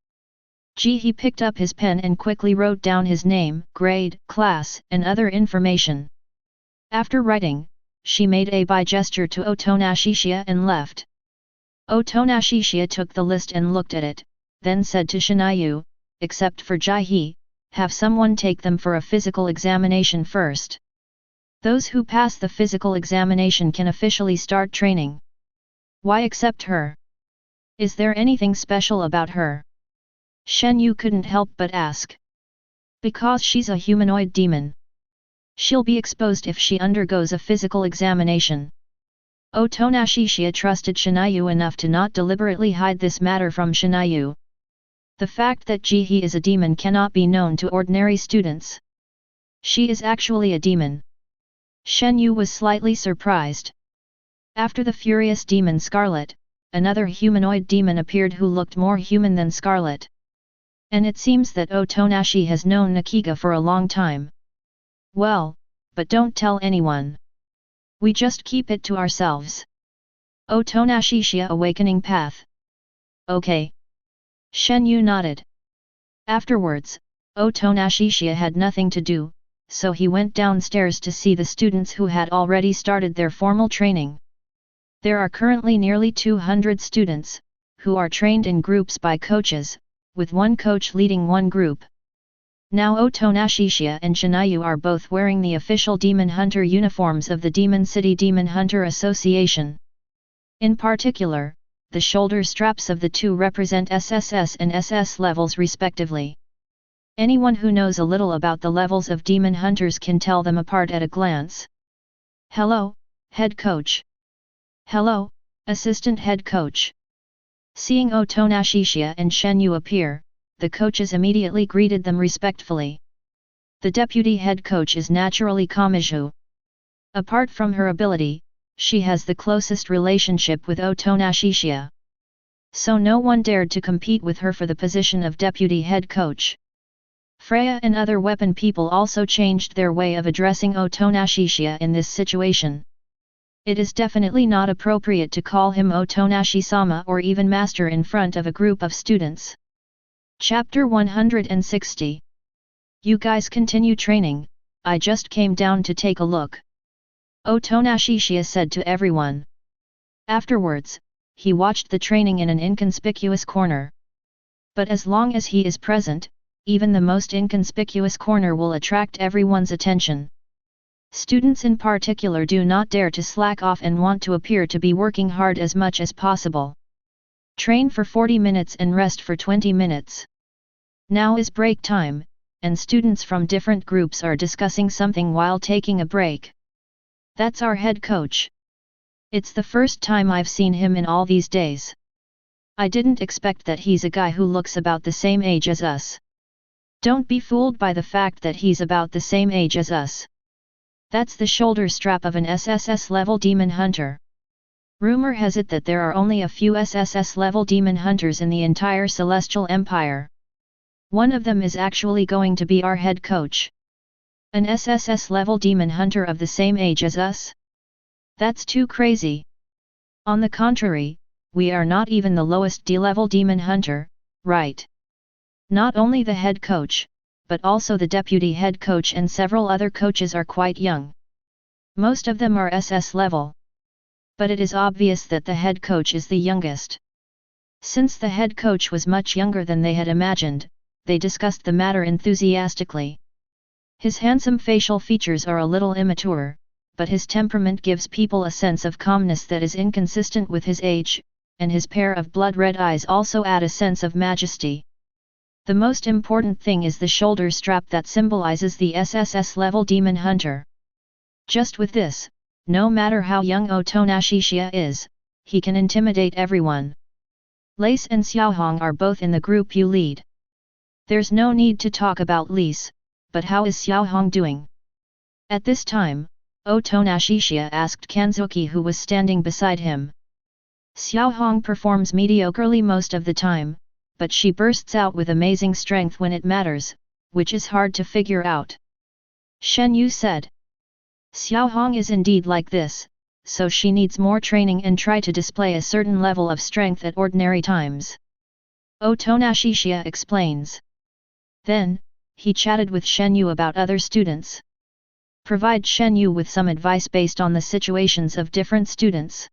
Ji He picked up his pen and quickly wrote down his name, grade, class, and other information. After writing, she made a by gesture to Otonashishia and left. Otonashishia took the list and looked at it, then said to Shinayu, except for Ji He, have someone take them for a physical examination first. Those who pass the physical examination can officially start training. Why except her? Is there anything special about her? Shen Yu couldn't help but ask. Because she's a humanoid demon. She'll be exposed if she undergoes a physical examination. Otonashishia trusted Shinayu enough to not deliberately hide this matter from Shinayu. The fact that Ji He is a demon cannot be known to ordinary students. She is actually a demon. Shen Yu was slightly surprised. After the furious demon Scarlet, another humanoid demon appeared who looked more human than Scarlet. And it seems that Otonashi has known Nakiga for a long time. Well, but don't tell anyone. We just keep it to ourselves. Otonashishia awakening path. Okay. Shen Yu nodded. Afterwards, Otonashishia had nothing to do, so he went downstairs to see the students who had already started their formal training. There are currently nearly 200 students, who are trained in groups by coaches, with one coach leading one group. Now Otonashishia and Shinayu are both wearing the official Demon Hunter uniforms of the Demon City Demon Hunter Association. In particular, the shoulder straps of the two represent SSS and SS levels respectively. Anyone who knows a little about the levels of demon hunters can tell them apart at a glance. Hello, head coach. Hello, assistant head coach. Seeing Otonashishia and Shen Yu appear, the coaches immediately greeted them respectfully. The deputy head coach is naturally Kamui. Apart from her ability, she has the closest relationship with Otonashishia. So no one dared to compete with her for the position of deputy head coach. Freya and other weapon people also changed their way of addressing Otonashishia in this situation. It is definitely not appropriate to call him Otonashi-sama or even master in front of a group of students. Chapter 160. You guys continue training, I just came down to take a look. Otonashishia said to everyone. Afterwards, he watched the training in an inconspicuous corner. But as long as he is present, even the most inconspicuous corner will attract everyone's attention. Students in particular do not dare to slack off and want to appear to be working hard as much as possible. Train for 40 minutes and rest for 20 minutes. Now is break time, and students from different groups are discussing something while taking a break. That's our head coach. It's the first time I've seen him in all these days. I didn't expect that he's a guy who looks about the same age as us. Don't be fooled by the fact that he's about the same age as us. That's the shoulder strap of an SSS level demon hunter. Rumor has it that there are only a few SSS level demon hunters in the entire Celestial Empire. One of them is actually going to be our head coach. An SSS level demon hunter of the same age as us? That's too crazy. On the contrary, we are not even the lowest D-level demon hunter, right? Not only the head coach, but also the deputy head coach and several other coaches are quite young. Most of them are SS level. But it is obvious that the head coach is the youngest. Since the head coach was much younger than they had imagined, they discussed the matter enthusiastically. His handsome facial features are a little immature, but his temperament gives people a sense of calmness that is inconsistent with his age, and his pair of blood-red eyes also add a sense of majesty. The most important thing is the shoulder strap that symbolizes the SSS level demon hunter. Just with this, no matter how young Otonashishia is, he can intimidate everyone. Lace and Xiaohong are both in the group you lead. There's no need to talk about Lace, but how is Xiaohong doing? At this time, Otonashishia asked Kanzuki who was standing beside him. Xiaohong performs mediocrely most of the time, but she bursts out with amazing strength when it matters, which is hard to figure out. Shen Yu said. Xiaohong is indeed like this, so she needs more training and try to display a certain level of strength at ordinary times. Otonashishia explains. Then, he chatted with Shen Yu about other students. Provide Shen Yu with some advice based on the situations of different students.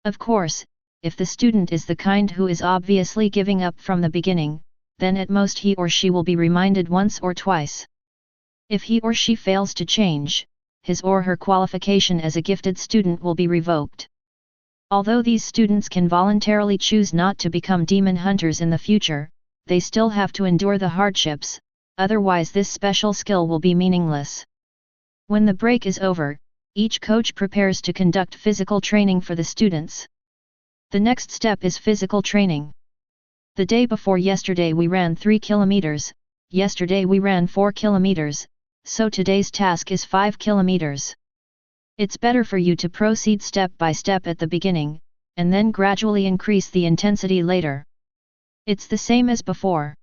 Of course, if the student is the kind who is obviously giving up from the beginning, then at most he or she will be reminded once or twice. If he or she fails to change, his or her qualification as a gifted student will be revoked. Although these students can voluntarily choose not to become demon hunters in the future, they still have to endure the hardships, otherwise this special skill will be meaningless. When the break is over, each coach prepares to conduct physical training for the students. The next step is physical training. The day before yesterday we ran 3 kilometers, yesterday we ran 4 kilometers, so today's task is 5 kilometers. It's better for you to proceed step by step at the beginning, and then gradually increase the intensity later. It's the same as before.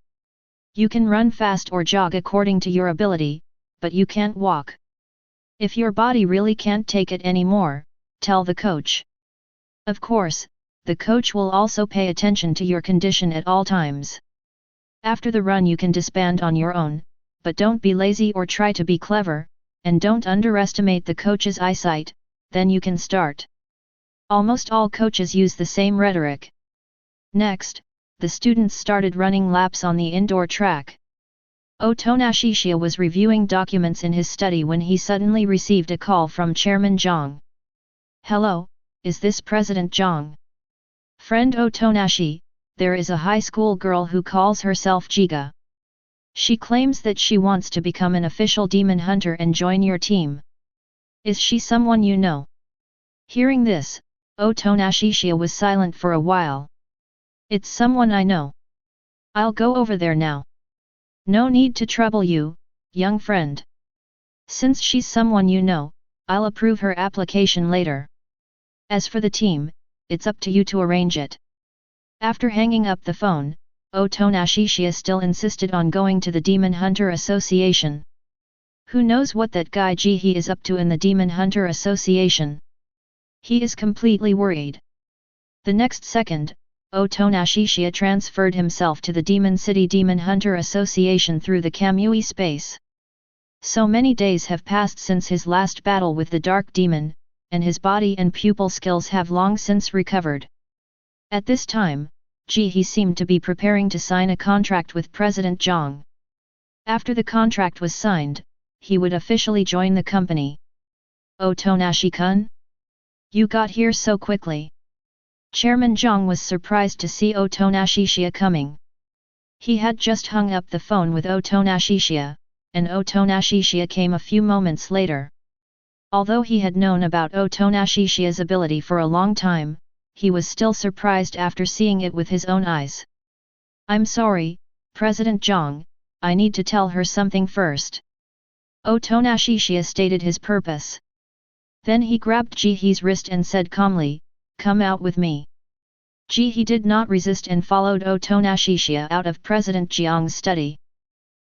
You can run fast or jog according to your ability, but you can't walk. If your body really can't take it anymore, tell the coach. Of course, the coach will also pay attention to your condition at all times. After the run you can disband on your own, but don't be lazy or try to be clever, and don't underestimate the coach's eyesight, then you can start. Almost all coaches use the same rhetoric. Next, the students started running laps on the indoor track. Otonashishia was reviewing documents in his study when he suddenly received a call from Chairman Zhang. Hello, is this President Zhang? Friend Otonashi, there is a high school girl who calls herself Chiya. She claims that she wants to become an official demon hunter and join your team. Is she someone you know? Hearing this, Otonashishia was silent for a while. It's someone I know. I'll go over there now. No need to trouble you, young friend. Since she's someone you know, I'll approve her application later. As for the team, it's up to you to arrange it. After hanging up the phone, Otonashishia still insisted on going to the Demon Hunter Association. Who knows what that guy Jihe is up to in the Demon Hunter Association? He is completely worried. The next second, Otonashishia transferred himself to the Demon City Demon Hunter Association through the Kamui space. So many days have passed since his last battle with the Dark Demon, and his body and pupil skills have long since recovered. At this time, Jihe seemed to be preparing to sign a contract with President Zhang. After the contract was signed, he would officially join the company. Otonashi-kun? You got here so quickly. Chairman Zhang was surprised to see Otonashishia coming. He had just hung up the phone with Otonashishia, and Otonashishia came a few moments later. Although he had known about Otonashishia's ability for a long time, he was still surprised after seeing it with his own eyes. I'm sorry, President Zhang, I need to tell her something first. Otonashishia stated his purpose. Then he grabbed Jihe's wrist and said calmly, come out with me. Jihe did not resist and followed Otonashishia out of President Jiang's study.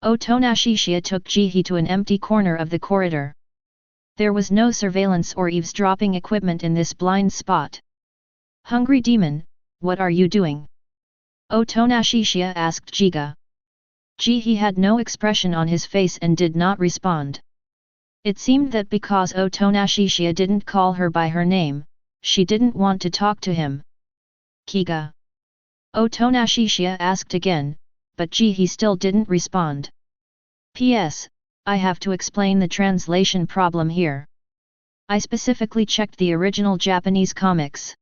Otonashishia took Jihe to an empty corner of the corridor. There was no surveillance or eavesdropping equipment in this blind spot. Hungry demon, what are you doing? Otonashishia asked Chiya. Jihe had no expression on his face and did not respond. It seemed that because Otonashishia didn't call her by her name, she didn't want to talk to him. Chiya. Otonashishia asked again, but Jihe still didn't respond. P.S. I have to explain the translation problem here. I specifically checked the original Japanese comics.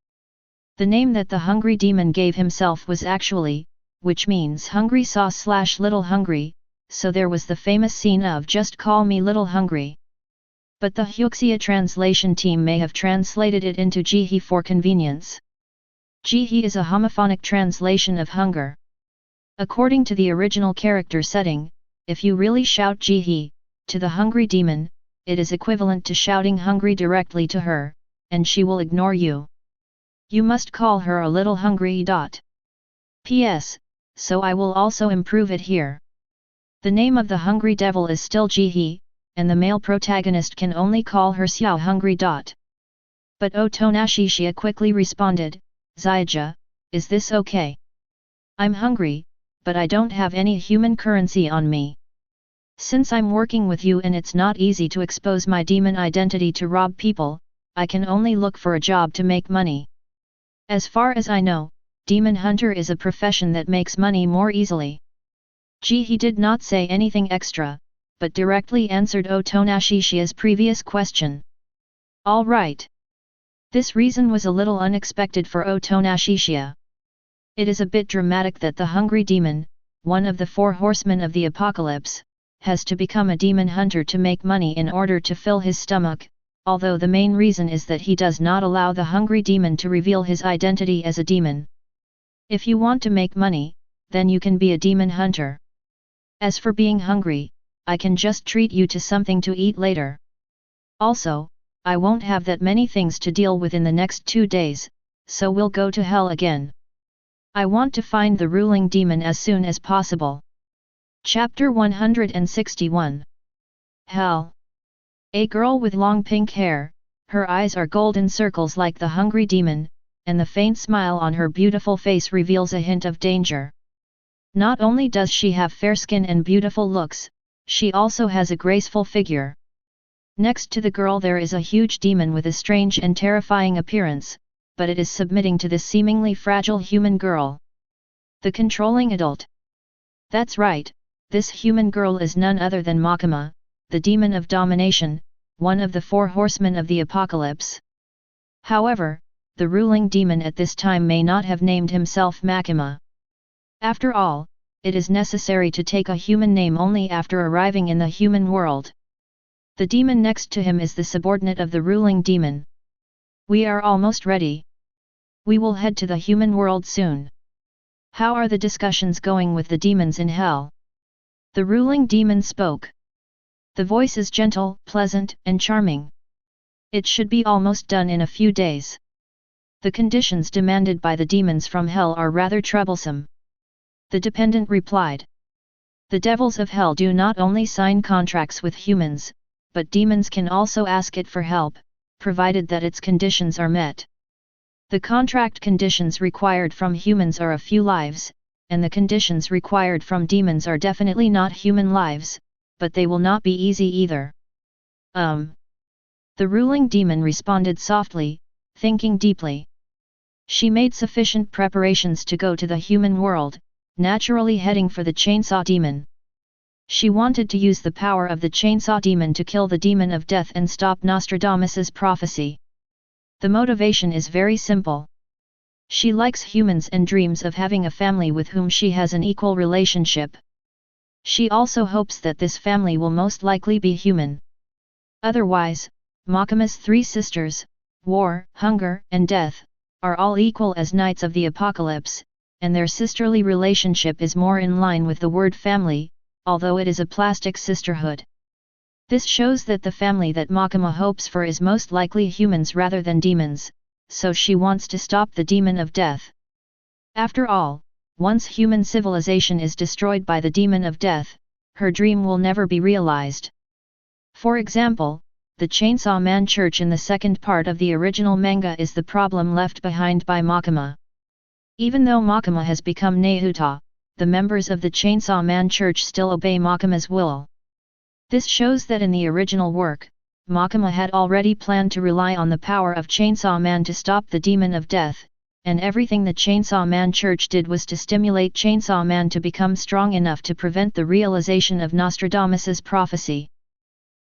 The name that the hungry demon gave himself was actually, which means hungry sauce / little hungry, so there was the famous scene of just call me little hungry. But the Hyuxia translation team may have translated it into Jihe for convenience. Jihe is a homophonic translation of hunger. According to the original character setting, if you really shout Jihe to the hungry demon, it is equivalent to shouting hungry directly to her, and she will ignore you. You must call her a little hungry. P.S. So I will also improve it here. The name of the hungry devil is still Jihe, and the male protagonist can only call her Xiao Hungry. But Otonashishiya quickly responded, Zyja, is this okay? I'm hungry, but I don't have any human currency on me. Since I'm working with you and it's not easy to expose my demon identity to rob people, I can only look for a job to make money. As far as I know, demon hunter is a profession that makes money more easily. Jihe did not say anything extra, but directly answered Otonashishiya's previous question. All right. This reason was a little unexpected for Otonashishiya. It is a bit dramatic that the hungry demon, one of the 4 horsemen of the apocalypse, has to become a demon hunter to make money in order to fill his stomach, although the main reason is that he does not allow the hungry demon to reveal his identity as a demon. If you want to make money, then you can be a demon hunter. As for being hungry, I can just treat you to something to eat later. Also, I won't have that many things to deal with in the next 2 days, so we'll go to hell again. I want to find the ruling demon as soon as possible. Chapter 161. Hell. A girl with long pink hair, her eyes are golden circles like the hungry demon, and the faint smile on her beautiful face reveals a hint of danger. Not only does she have fair skin and beautiful looks, she also has a graceful figure. Next to the girl there is a huge demon with a strange and terrifying appearance, but it is submitting to this seemingly fragile human girl. The controlling adult. That's right, this human girl is none other than Makima, the demon of domination, one of the 4 horsemen of the apocalypse. However, the ruling demon at this time may not have named himself Makima. After all, it is necessary to take a human name only after arriving in the human world. The demon next to him is the subordinate of the ruling demon. We are almost ready. We will head to the human world soon. How are the discussions going with the demons in hell? The ruling demon spoke. The voice is gentle, pleasant, and charming. It should be almost done in a few days. The conditions demanded by the demons from hell are rather troublesome. The dependent replied. The devils of hell do not only sign contracts with humans, but demons can also ask it for help, provided that its conditions are met. The contract conditions required from humans are a few lives, and the conditions required from demons are definitely not human lives, but they will not be easy either. The ruling demon responded softly, thinking deeply. She made sufficient preparations to go to the human world, naturally heading for the chainsaw demon. She wanted to use the power of the chainsaw demon to kill the demon of death and stop Nostradamus's prophecy. The motivation is very simple. She likes humans and dreams of having a family with whom she has an equal relationship. She also hopes that this family will most likely be human. Otherwise, Makima's 3 sisters, War, Hunger, and Death, are all equal as knights of the apocalypse, and their sisterly relationship is more in line with the word family, although it is a plastic sisterhood. This shows that the family that Makima hopes for is most likely humans rather than demons, so she wants to stop the demon of death. After all, once human civilization is destroyed by the demon of death, her dream will never be realized. For example, the Chainsaw Man Church in the second part of the original manga is the problem left behind by Makima. Even though Makima has become Nehuta, the members of the Chainsaw Man Church still obey Makima's will. This shows that in the original work, Makima had already planned to rely on the power of Chainsaw Man to stop the demon of death, and everything the Chainsaw Man Church did was to stimulate Chainsaw Man to become strong enough to prevent the realization of Nostradamus's prophecy.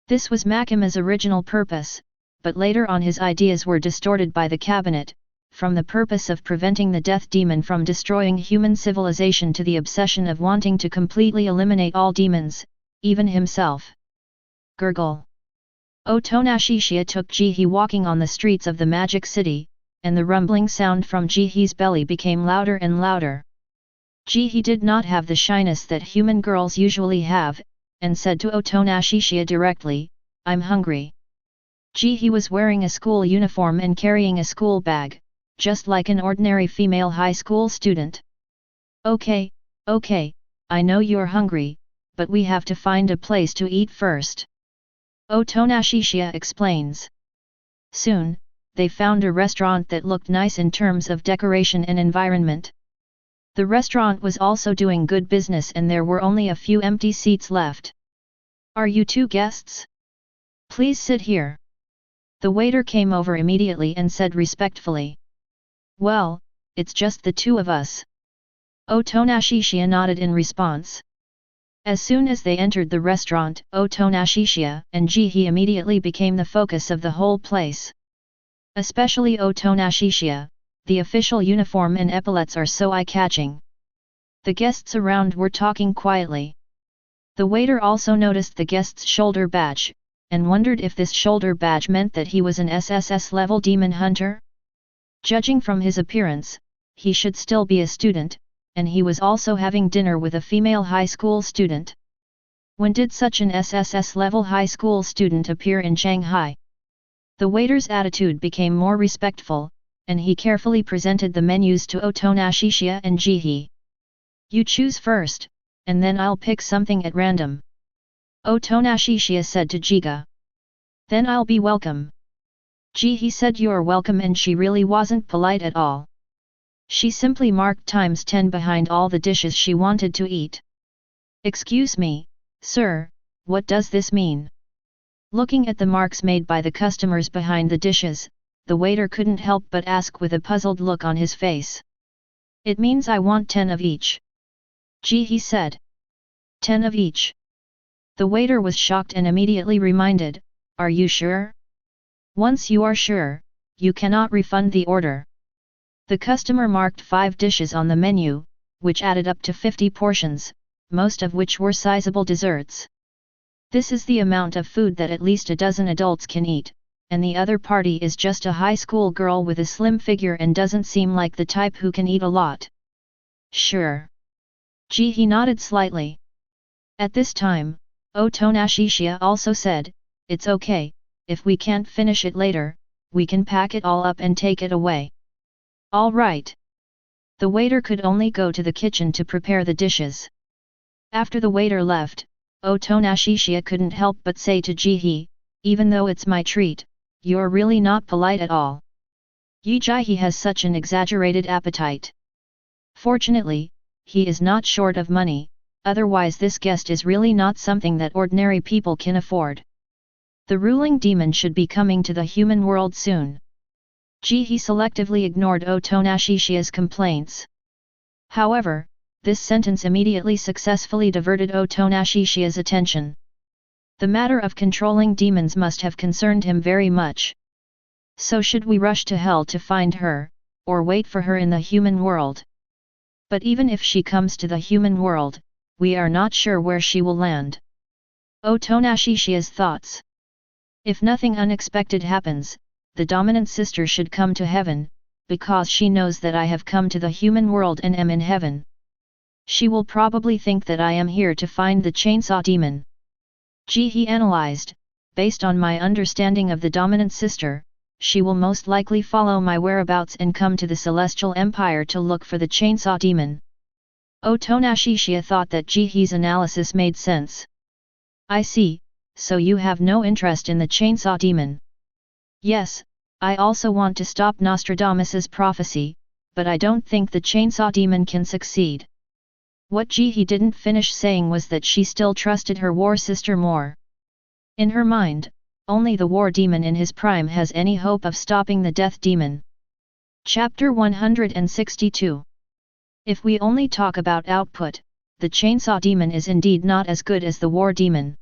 This was Makima's original purpose, but later on his ideas were distorted by the cabinet, from the purpose of preventing the death demon from destroying human civilization to the obsession of wanting to completely eliminate all demons, even himself. Gurgle. Otonashishiya took Jihe walking on the streets of the magic city, and the rumbling sound from Jihe's belly became louder and louder. Jihe did not have the shyness that human girls usually have, and said to Otonashishiya directly, "I'm hungry." Jihe was wearing a school uniform and carrying a school bag, just like an ordinary female high school student. Okay, I know you're hungry, but we have to find a place to eat first. Chiya explains. Soon, they found a restaurant that looked nice in terms of decoration and environment. The restaurant was also doing good business and there were only a few empty seats left. Are you two guests? Please sit here. The waiter came over immediately and said respectfully. Well, it's just the two of us. Chiya nodded in response. As soon as they entered the restaurant, Chiya and Jihi immediately became the focus of the whole place. Especially Chiya, the official uniform and epaulets are so eye-catching. The guests around were talking quietly. The waiter also noticed the guest's shoulder badge, and wondered if this shoulder badge meant that he was an SSS-level demon hunter? Judging from his appearance, he should still be a student, and he was also having dinner with a female high school student. When did such an SSS-level high school student appear in Shanghai? The waiter's attitude became more respectful, and he carefully presented the menus to Chiya and Jihi. You choose first, and then I'll pick something at random. Chiya said to Jiga. Then I'll be welcome. Jihi said you're welcome and she really wasn't polite at all. She simply marked ×10 behind all the dishes she wanted to eat. Excuse me, sir, what does this mean? Looking at the marks made by the customers behind the dishes, the waiter couldn't help but ask with a puzzled look on his face. It means I want 10 of each. Jihi said. 10 of each. The waiter was shocked and immediately reminded, are you sure? Once you are sure, you cannot refund the order. The customer marked 5 dishes on the menu, which added up to 50 portions, most of which were sizable desserts. This is the amount of food that at least a dozen adults can eat, and the other party is just a high school girl with a slim figure and doesn't seem like the type who can eat a lot. Sure. Jihi nodded slightly. At this time, Chiya also said, it's okay, if we can't finish it later, we can pack it all up and take it away. All right. The waiter could only go to the kitchen to prepare the dishes. After the waiter left, Chiya couldn't help but say to Jihi, even though it's my treat, you're really not polite at all. Jihi has such an exaggerated appetite. Fortunately, he is not short of money, otherwise this guest is really not something that ordinary people can afford. The ruling demon should be coming to the human world soon. Jihi selectively ignored Chiya's complaints. However, this sentence immediately successfully diverted Chiya's attention. The matter of controlling demons must have concerned him very much. So should we rush to hell to find her, or wait for her in the human world? But even if she comes to the human world, we are not sure where she will land. Chiya's thoughts. If nothing unexpected happens, the dominant sister should come to heaven, because she knows that I have come to the human world and am in heaven. She will probably think that I am here to find the chainsaw demon. Jihi analyzed, based on my understanding of the dominant sister, she will most likely follow my whereabouts and come to the Celestial Empire to look for the chainsaw demon. Chiya thought that Jihi's analysis made sense. I see, so you have no interest in the chainsaw demon. Yes, I also want to stop Nostradamus's prophecy, but I don't think the chainsaw demon can succeed. What Jihi didn't finish saying was that she still trusted her war sister more. In her mind, only the war demon in his prime has any hope of stopping the death demon. Chapter 162. If we only talk about output, the chainsaw demon is indeed not as good as the war demon.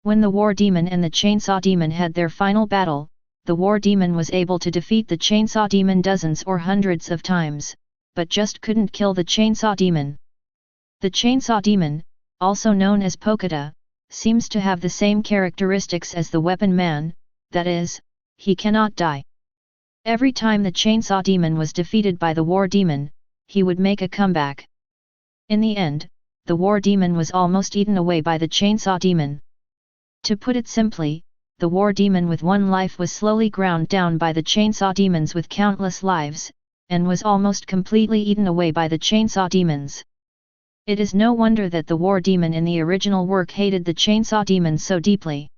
When the war demon and the chainsaw demon had their final battle, the war demon was able to defeat the chainsaw demon dozens or hundreds of times, but just couldn't kill the chainsaw demon. The chainsaw demon, also known as Pokata, seems to have the same characteristics as the weapon man, that is, he cannot die. Every time the chainsaw demon was defeated by the war demon, he would make a comeback. In the end, the war demon was almost eaten away by the chainsaw demon. To put it simply, the war demon with one life was slowly ground down by the chainsaw demons with countless lives, and was almost completely eaten away by the chainsaw demons. It is no wonder that the war demon in the original work hated the chainsaw demons so deeply.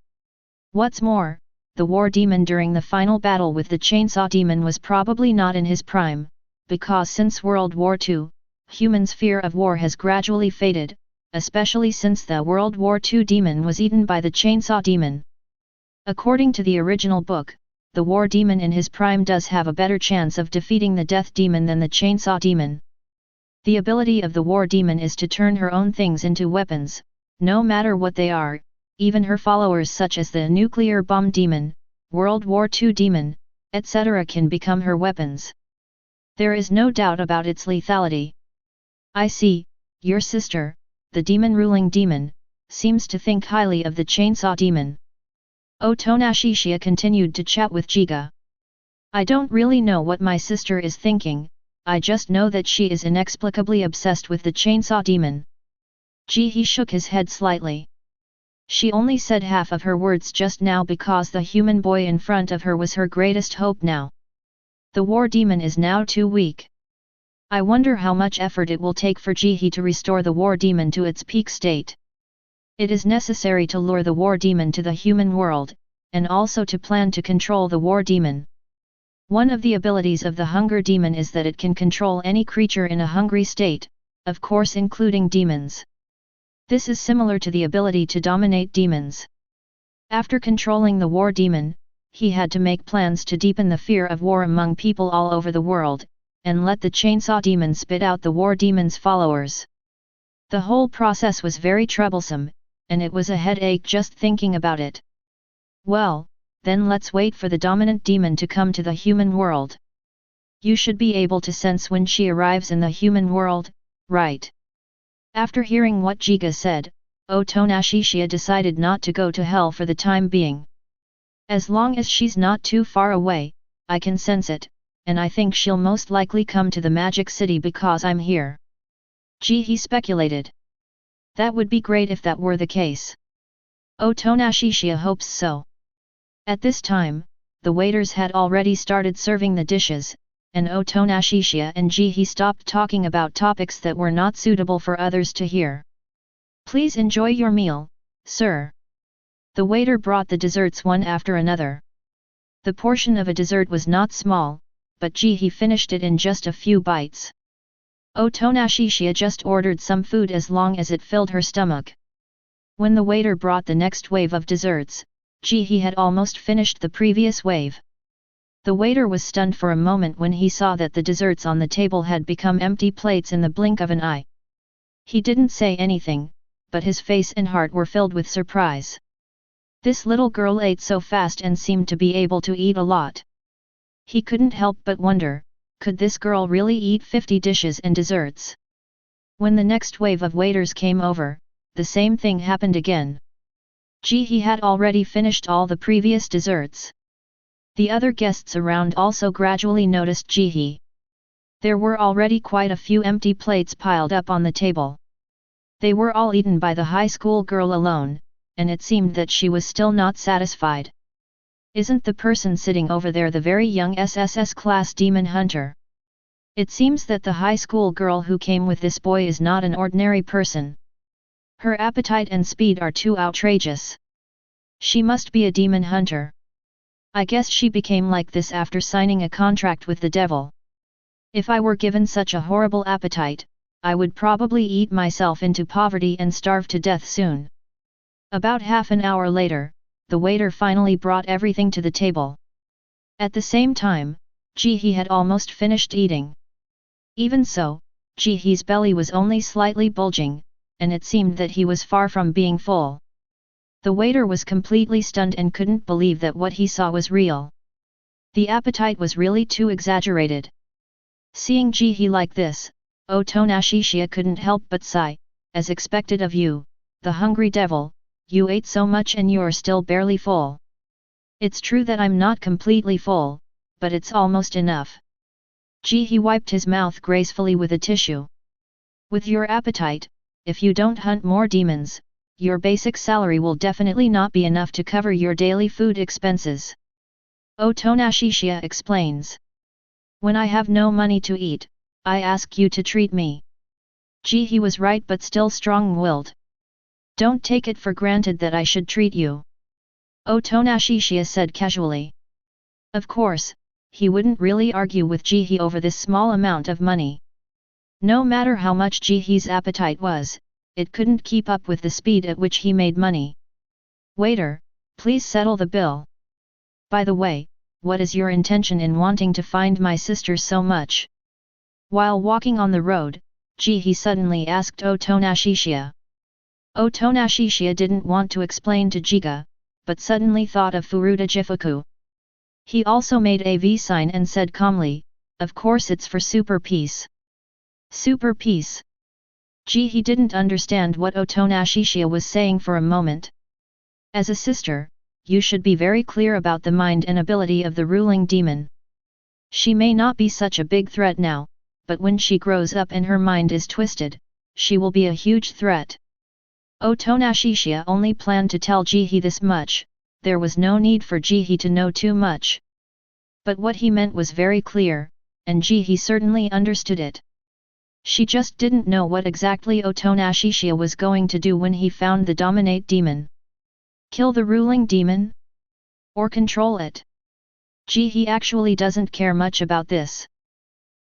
What's more, the war demon during the final battle with the chainsaw demon was probably not in his prime, because since World War II, humans' fear of war has gradually faded, especially since the World War II demon was eaten by the chainsaw demon. According to the original book, the war demon in his prime does have a better chance of defeating the death demon than the chainsaw demon. The ability of the war demon is to turn her own things into weapons, no matter what they are, even her followers such as the nuclear bomb demon, World War II demon, etc. can become her weapons. There is no doubt about its lethality. I see, your sister, the demon-ruling demon, seems to think highly of the chainsaw demon. Otonashishiya continued to chat with Jiga. I don't really know what my sister is thinking, I just know that she is inexplicably obsessed with the chainsaw demon. Jihe shook his head slightly. She only said half of her words just now because the human boy in front of her was her greatest hope now. The war demon is now too weak. I wonder how much effort it will take for Jihe to restore the war demon to its peak state. It is necessary to lure the war demon to the human world, and also to plan to control the war demon. One of the abilities of the hunger demon is that it can control any creature in a hungry state, of course including demons. This is similar to the ability to dominate demons. After controlling the war demon, he had to make plans to deepen the fear of war among people all over the world, and let the chainsaw demon spit out the war demon's followers. The whole process was very troublesome, and it was a headache just thinking about it. Well, then let's wait for the dominant demon to come to the human world. You should be able to sense when she arrives in the human world, right? After hearing what Jiga said, Otonashishiya decided not to go to hell for the time being. As long as she's not too far away, I can sense it, and I think she'll most likely come to the magic city because I'm here. Jihe speculated. That would be great if that were the case. Otonashishiya hopes so. At this time, the waiters had already started serving the dishes, and Otonashishiya and Jihe stopped talking about topics that were not suitable for others to hear. Please enjoy your meal, sir. The waiter brought the desserts one after another. The portion of a dessert was not small, but Jihe finished it in just a few bites. Otonashishiya just ordered some food as long as it filled her stomach. When the waiter brought the next wave of desserts, Jihe had almost finished the previous wave. The waiter was stunned for a moment when he saw that the desserts on the table had become empty plates in the blink of an eye. He didn't say anything, but his face and heart were filled with surprise. This little girl ate so fast and seemed to be able to eat a lot. He couldn't help but wonder, could this girl really eat 50 dishes and desserts? When the next wave of waiters came over, the same thing happened again. Jihe had already finished all the previous desserts. The other guests around also gradually noticed Jihe. There were already quite a few empty plates piled up on the table. They were all eaten by the high school girl alone, and it seemed that she was still not satisfied. Isn't the person sitting over there the very young SSS class demon hunter? It seems that the high school girl who came with this boy is not an ordinary person. Her appetite and speed are too outrageous. She must be a demon hunter. I guess she became like this after signing a contract with the devil. If I were given such a horrible appetite, I would probably eat myself into poverty and starve to death soon. About half an hour later, the waiter finally brought everything to the table. At the same time, Jihe had almost finished eating. Even so, Jihe's belly was only slightly bulging, and it seemed that he was far from being full. The waiter was completely stunned and couldn't believe that what he saw was real. The appetite was really too exaggerated. Seeing Jihe like this, Otonashishiya couldn't help but sigh, as expected of you, the hungry devil, you ate so much and you're still barely full. It's true that I'm not completely full, but it's almost enough. Jihe wiped his mouth gracefully with a tissue. With your appetite, if you don't hunt more demons, your basic salary will definitely not be enough to cover your daily food expenses. Otonashishiya explains. When I have no money to eat, I ask you to treat me. He was right but still strong-willed. Don't take it for granted that I should treat you. Otonashishiya said casually. Of course, he wouldn't really argue with Jihe over this small amount of money. No matter how much Jihe's appetite was, it couldn't keep up with the speed at which he made money. Waiter, please settle the bill. By the way, what is your intention in wanting to find my sister so much? While walking on the road, Jihe suddenly asked Otonashishiya. Otonashishiya didn't want to explain to Jiga, but suddenly thought of Furuta Jifuku. He also made a V sign and said calmly, of course it's for super peace. Super peace. Jihe didn't understand what Otonashishiya was saying for a moment. As a sister, you should be very clear about the mind and ability of the ruling demon. She may not be such a big threat now, but when she grows up and her mind is twisted, she will be a huge threat. Otonashishiya only planned to tell Jihe this much, there was no need for Jihe to know too much. But what he meant was very clear, and Jihe certainly understood it. She just didn't know what exactly Otonashishiya was going to do when he found the dominate demon. Kill the ruling demon? Or control it? Jihe actually doesn't care much about this.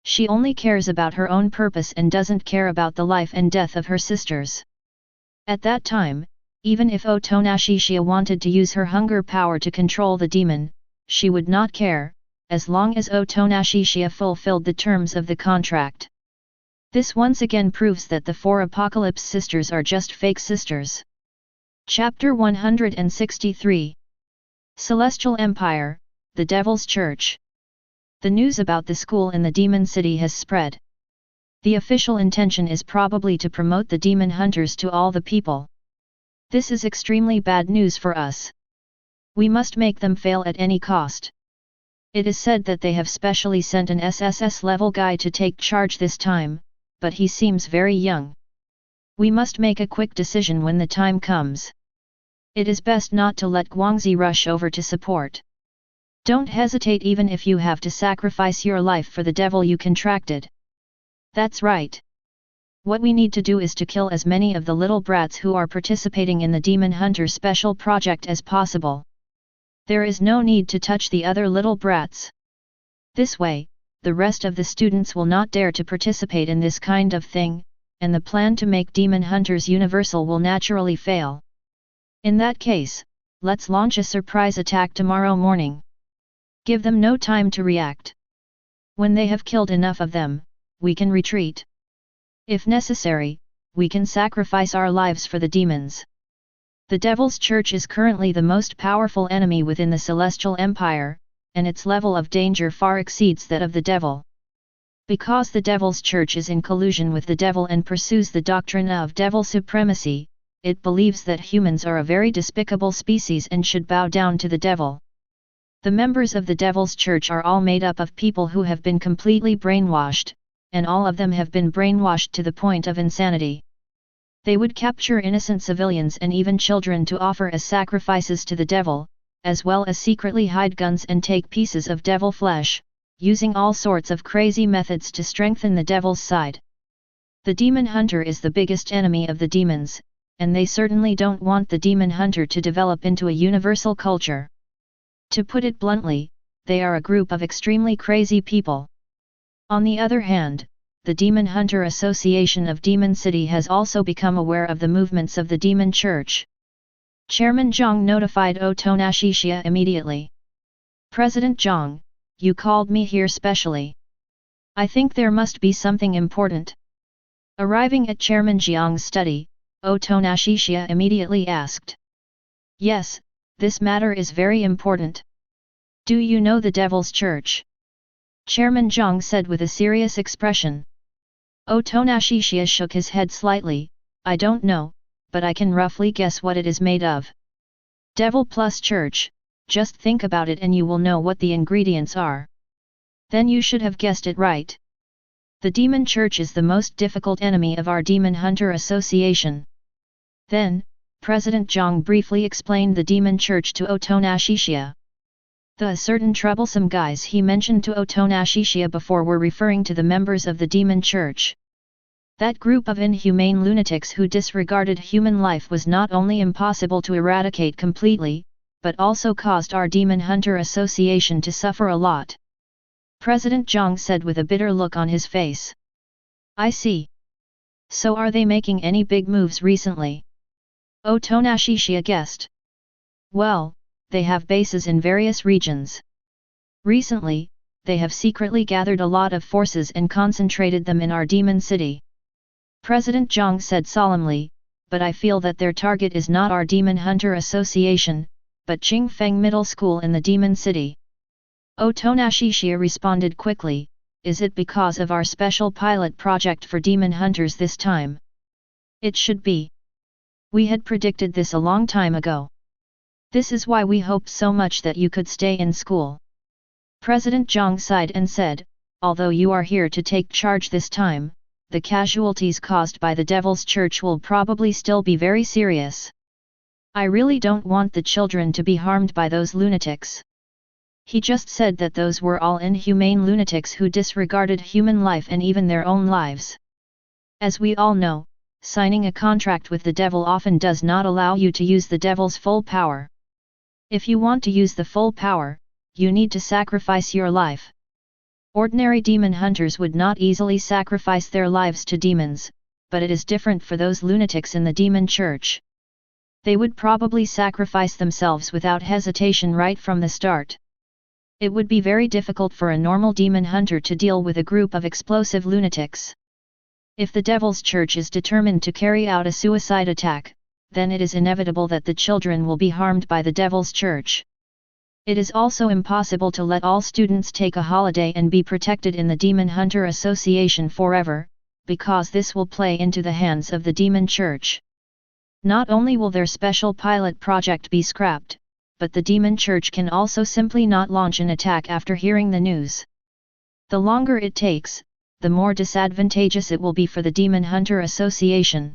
She only cares about her own purpose and doesn't care about the life and death of her sisters. At that time, even if Otonashishiya wanted to use her hunger power to control the demon, she would not care, as long as Otonashishiya fulfilled the terms of the contract. This once again proves that the 4 Apocalypse sisters are just fake sisters. Chapter 163. Celestial Empire, the Devil's Church. The news about the school in the Demon City has spread. The official intention is probably to promote the demon hunters to all the people. This is extremely bad news for us. We must make them fail at any cost. It is said that they have specially sent an SSS level guy to take charge this time, but he seems very young. We must make a quick decision when the time comes. It is best not to let Guangxi rush over to support. Don't hesitate even if you have to sacrifice your life for the devil you contracted. That's right. What we need to do is to kill as many of the little brats who are participating in the Demon Hunter special project as possible. There is no need to touch the other little brats. This way, the rest of the students will not dare to participate in this kind of thing, and the plan to make Demon Hunters universal will naturally fail. In that case, let's launch a surprise attack tomorrow morning. Give them no time to react. When they have killed enough of them, we can retreat. If necessary, we can sacrifice our lives for the demons. The Devil's Church is currently the most powerful enemy within the Celestial Empire, and its level of danger far exceeds that of the devil. Because the Devil's Church is in collusion with the devil and pursues the doctrine of devil supremacy, it believes that humans are a very despicable species and should bow down to the devil. The members of the Devil's Church are all made up of people who have been completely brainwashed, and all of them have been brainwashed to the point of insanity. They would capture innocent civilians and even children to offer as sacrifices to the devil, as well as secretly hide guns and take pieces of devil flesh, using all sorts of crazy methods to strengthen the devil's side. The demon hunter is the biggest enemy of the demons, and they certainly don't want the demon hunter to develop into a universal culture. To put it bluntly, they are a group of extremely crazy people. On the other hand, the Demon Hunter Association of Demon City has also become aware of the movements of the Demon Church. Chairman Zhang notified Otonashishiya immediately. President Zhang, you called me here specially. I think there must be something important. Arriving at Chairman Jiang's study, Otonashishiya immediately asked. Yes, this matter is very important. Do you know the Devil's Church? Chairman Zhang said with a serious expression. Otonashishiya shook his head slightly. I don't know, but I can roughly guess what it is made of. Devil plus church, just think about it and you will know what the ingredients are. Then you should have guessed it right. The Demon Church is the most difficult enemy of our Demon Hunter Association. Then, President Zhang briefly explained the demon church to Otonashishia. The certain troublesome guys he mentioned to Otonashishia before were referring to the members of the demon church. That group of inhumane lunatics who disregarded human life was not only impossible to eradicate completely, but also caused our Demon Hunter Association to suffer a lot. President Zhang said with a bitter look on his face. I see. So are they making any big moves recently? Otonashishia guessed. Well, they have bases in various regions. Recently, they have secretly gathered a lot of forces and concentrated them in our demon city. President Zhang said solemnly, but I feel that their target is not our Demon Hunter Association, but Qingfeng Middle School in the Demon City. Otonashishia responded quickly, is it because of our special pilot project for demon hunters this time? It should be. We had predicted this a long time ago. This is why we hoped so much that you could stay in school. President Zhang sighed and said, although you are here to take charge this time, the casualties caused by the Devil's Church will probably still be very serious. I really don't want the children to be harmed by those lunatics. He just said that those were all inhumane lunatics who disregarded human life and even their own lives. As we all know, signing a contract with the devil often does not allow you to use the devil's full power. If you want to use the full power, you need to sacrifice your life. Ordinary demon hunters would not easily sacrifice their lives to demons, but it is different for those lunatics in the demon church. They would probably sacrifice themselves without hesitation right from the start. It would be very difficult for a normal demon hunter to deal with a group of explosive lunatics. If the Devil's Church is determined to carry out a suicide attack, then it is inevitable that the children will be harmed by the Devil's Church. It is also impossible to let all students take a holiday and be protected in the Demon Hunter Association forever, because this will play into the hands of the Demon Church. Not only will their special pilot project be scrapped, but the Demon Church can also simply not launch an attack after hearing the news. The longer it takes, the more disadvantageous it will be for the Demon Hunter Association.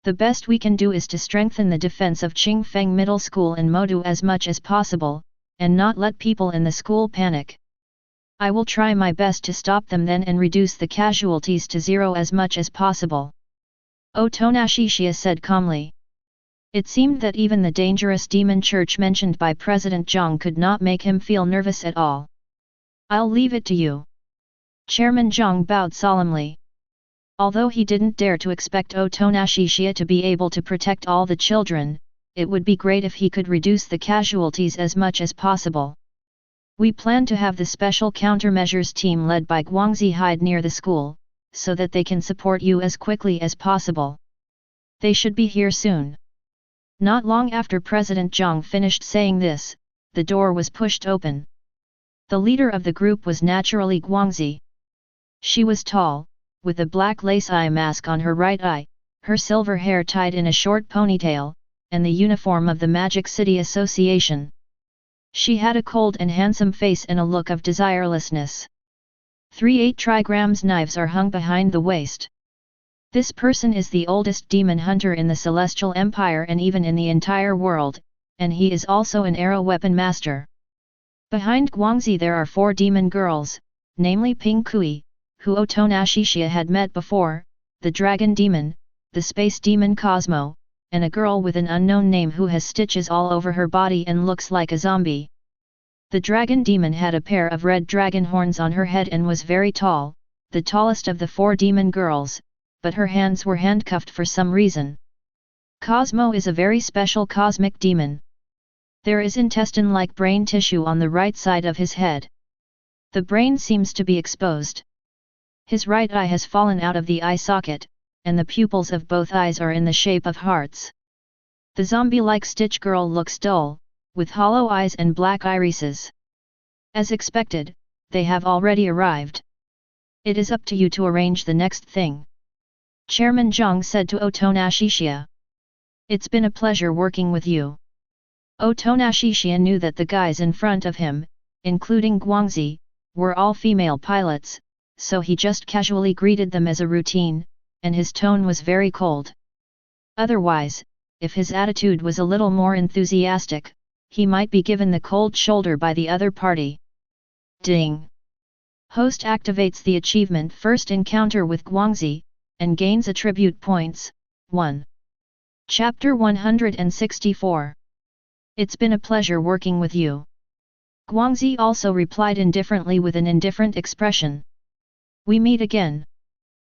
The best we can do is to strengthen the defense of Qingfeng Middle School and Modu as much as possible, and not let people in the school panic. I will try my best to stop them then and reduce the casualties to zero as much as possible. Otonashishia said calmly. It seemed that even the dangerous demon church mentioned by President Zhang could not make him feel nervous at all. I'll leave it to you. Chairman Zhang bowed solemnly. Although he didn't dare to expect Otonashishia to be able to protect all the children, it would be great if he could reduce the casualties as much as possible. We plan to have the special countermeasures team led by Guangzi hide near the school, so that they can support you as quickly as possible. They should be here soon. Not long after President Zhang finished saying this, the door was pushed open. The leader of the group was naturally Guangzi. She was tall, with a black lace eye mask on her right eye, her silver hair tied in a short ponytail, and the uniform of the Magic City Association. She had a cold and handsome face and a look of desirelessness. 3 8-trigrams knives are hung behind the waist. This person is the oldest demon hunter in the Celestial Empire and even in the entire world, and he is also an arrow weapon master. Behind Guangzi there are 4 demon girls, namely Ping Kui, who Otonashishia had met before, the dragon demon, the space demon Cosmo, and a girl with an unknown name who has stitches all over her body and looks like a zombie. The dragon demon had a pair of red dragon horns on her head and was very tall, the tallest of the 4 demon girls, but her hands were handcuffed for some reason. Cosmo is a very special cosmic demon. There is intestine-like brain tissue on the right side of his head. The brain seems to be exposed. His right eye has fallen out of the eye socket, and the pupils of both eyes are in the shape of hearts. The zombie-like Stitch Girl looks dull, with hollow eyes and black irises. As expected, they have already arrived. It is up to you to arrange the next thing. Chairman Zhang said to Otonashishia. It's been a pleasure working with you. Otonashishia knew that the guys in front of him, including Guangzi, were all female pilots, so he just casually greeted them as a routine, and his tone was very cold. Otherwise, if his attitude was a little more enthusiastic, he might be given the cold shoulder by the other party. Ding! Host activates the achievement First Encounter with Guangxi, and gains attribute points, 1. Chapter 164. It's been a pleasure working with you. Guangxi also replied indifferently with an indifferent expression. We meet again.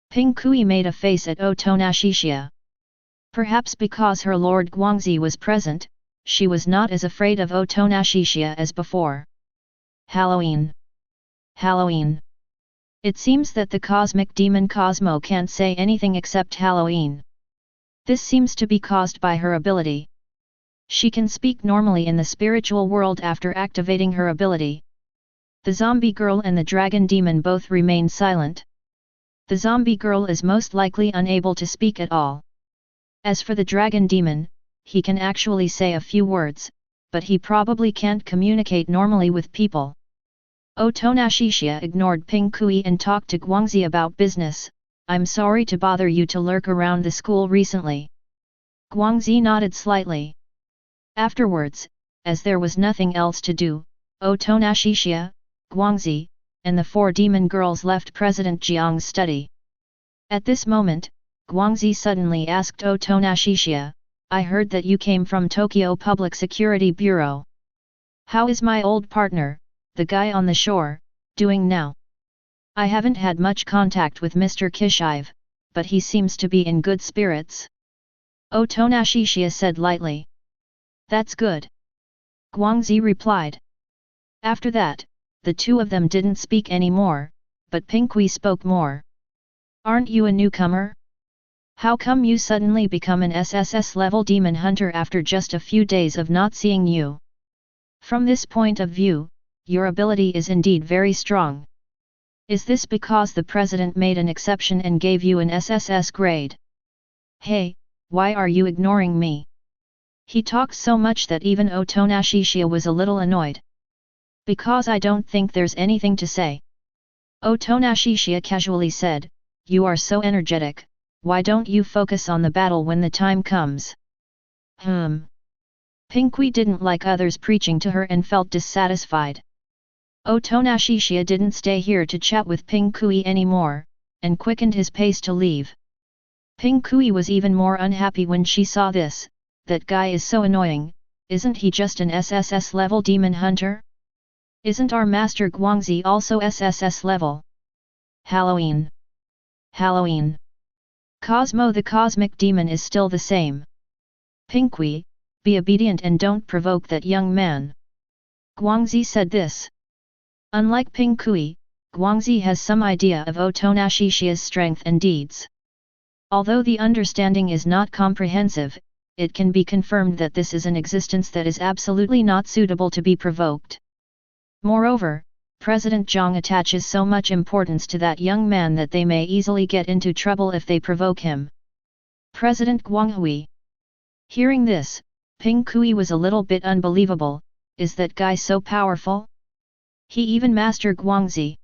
Ping Kui made a face at Otonashishiya. Perhaps because her lord Guangxi was present, she was not as afraid of Otonashishiya as before. Halloween. Halloween. It seems that the cosmic demon Cosmo can't say anything except Halloween. This seems to be caused by her ability. She can speak normally in the spiritual world after activating her ability. The zombie girl and the dragon demon both remain silent. The zombie girl is most likely unable to speak at all. As for the dragon demon, he can actually say a few words, but he probably can't communicate normally with people. Otonashishiya ignored Ping Kui and talked to Guangxi about business. I'm sorry to bother you to lurk around the school recently. Guangxi nodded slightly. Afterwards, as there was nothing else to do, Otonashishiya, Guangxi, and the 4 demon girls left President Jiang's study. At this moment, Guangxi suddenly asked Otonashishiya, I heard that you came from Tokyo Public Security Bureau. How is my old partner, the guy on the shore, doing now? I haven't had much contact with Mr. Kishive, but he seems to be in good spirits. Otonashishiya said lightly. That's good. Guangxi replied. After that, the two of them didn't speak anymore, but Ping Kui spoke more. Aren't you a newcomer? How come you suddenly become an SSS level demon hunter after just a few days of not seeing you? From this point of view, your ability is indeed very strong. Is this because the president made an exception and gave you an SSS grade? Hey, why are you ignoring me? He talked so much that even Otonashishiya was a little annoyed. Because I don't think there's anything to say. Otonashishiya casually said, you are so energetic, why don't you focus on the battle when the time comes? Ping Kui didn't like others preaching to her and felt dissatisfied. Otonashishiya didn't stay here to chat with Ping Kui anymore, and quickened his pace to leave. Ping Kui was even more unhappy when she saw this. That guy is so annoying, isn't he just an SSS level demon hunter? Isn't our master Guangxi also SSS level? Halloween. Halloween. Cosmo the cosmic demon is still the same. Ping Kui, be obedient and don't provoke that young man. Guangxi said this. Unlike Ping Kui, Guangxi has some idea of Otonashishiya's strength and deeds. Although the understanding is not comprehensive, it can be confirmed that this is an existence that is absolutely not suitable to be provoked. Moreover, President Jiang attaches so much importance to that young man that they may easily get into trouble if they provoke him. President Guanghui. Hearing this, Ping Kui was a little bit unbelievable. Is that guy so powerful? He even mastered Guangxi.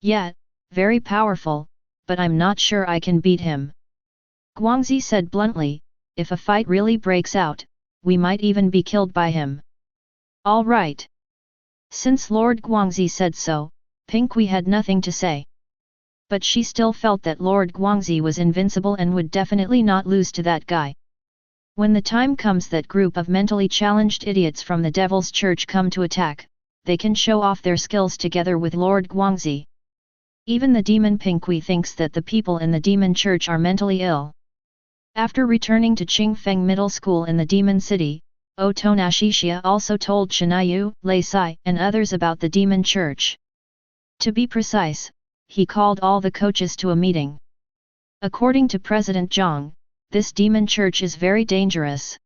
Yeah, very powerful, but I'm not sure I can beat him. Guangxi said bluntly, if a fight really breaks out, we might even be killed by him. All right. Since Lord Guangxi said so, Ping Kui had nothing to say. But she still felt that Lord Guangxi was invincible and would definitely not lose to that guy. When the time comes that group of mentally challenged idiots from the Devil's Church come to attack, they can show off their skills together with Lord Guangxi. Even the demon Ping Kui thinks that the people in the Demon Church are mentally ill. After returning to Qingfeng Middle School in the Demon City, Otonashishiya also told Shinayu, Lei Sai, and others about the Demon Church. To be precise, he called all the coaches to a meeting. According to President Jiang, this Demon Church is very dangerous.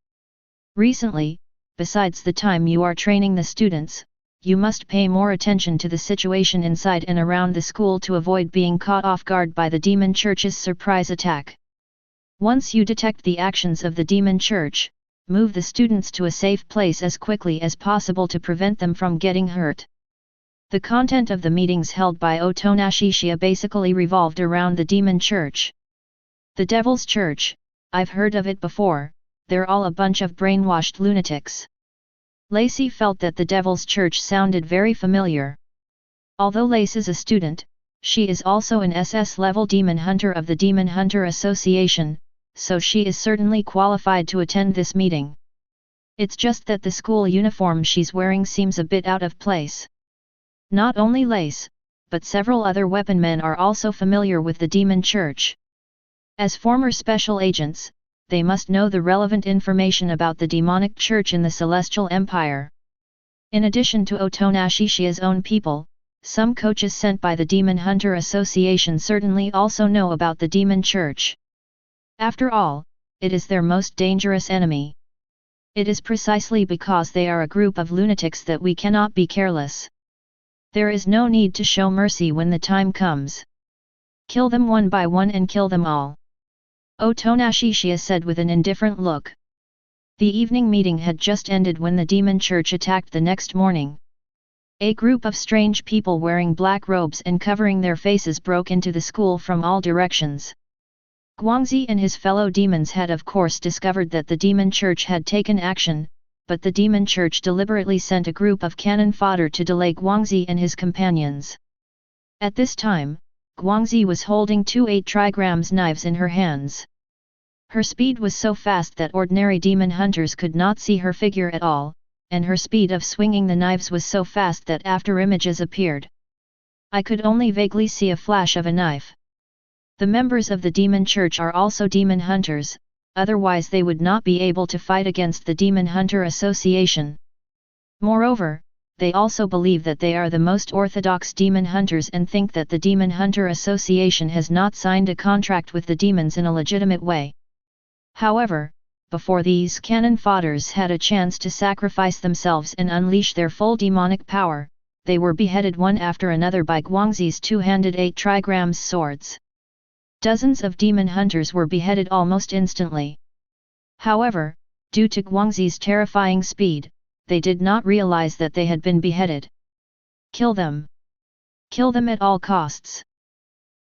Recently, besides the time you are training the students, you must pay more attention to the situation inside and around the school to avoid being caught off guard by the Demon Church's surprise attack. Once you detect the actions of the Demon Church, move the students to a safe place as quickly as possible to prevent them from getting hurt. The content of the meetings held by Otonashishiya basically revolved around the Demon Church. The Devil's Church, I've heard of it before, they're all a bunch of brainwashed lunatics. Lacey felt that the Devil's Church sounded very familiar. Although Lace is a student, she is also an SS-level demon hunter of the Demon Hunter Association, so she is certainly qualified to attend this meeting. It's just that the school uniform she's wearing seems a bit out of place. Not only Lace, but several other weapon men are also familiar with the Demon Church. As former special agents, they must know the relevant information about the demonic church in the Celestial Empire. In addition to Otonashishia's own people, some coaches sent by the Demon Hunter Association certainly also know about the Demon Church. After all, it is their most dangerous enemy. It is precisely because they are a group of lunatics that we cannot be careless. There is no need to show mercy when the time comes. Kill them one by one and kill them all. Otonashishia said with an indifferent look. The evening meeting had just ended when the Demon Church attacked the next morning. A group of strange people wearing black robes and covering their faces broke into the school from all directions. Guangxi and his fellow demons had of course discovered that the Demon Church had taken action, but the Demon Church deliberately sent a group of cannon fodder to delay Guangxi and his companions. At this time, Guangxi was holding 2 8-trigrams knives in her hands. Her speed was so fast that ordinary demon hunters could not see her figure at all, and her speed of swinging the knives was so fast that after images appeared, I could only vaguely see a flash of a knife. The members of the Demon Church are also demon hunters, otherwise they would not be able to fight against the Demon Hunter Association. Moreover, they also believe that they are the most orthodox demon hunters and think that the Demon Hunter Association has not signed a contract with the demons in a legitimate way. However, before these cannon fodders had a chance to sacrifice themselves and unleash their full demonic power, they were beheaded one after another by Guangxi's two-handed 8-trigrams swords. Dozens of demon hunters were beheaded almost instantly. However, due to Guangxi's terrifying speed, they did not realize that they had been beheaded. Kill them! Kill them at all costs!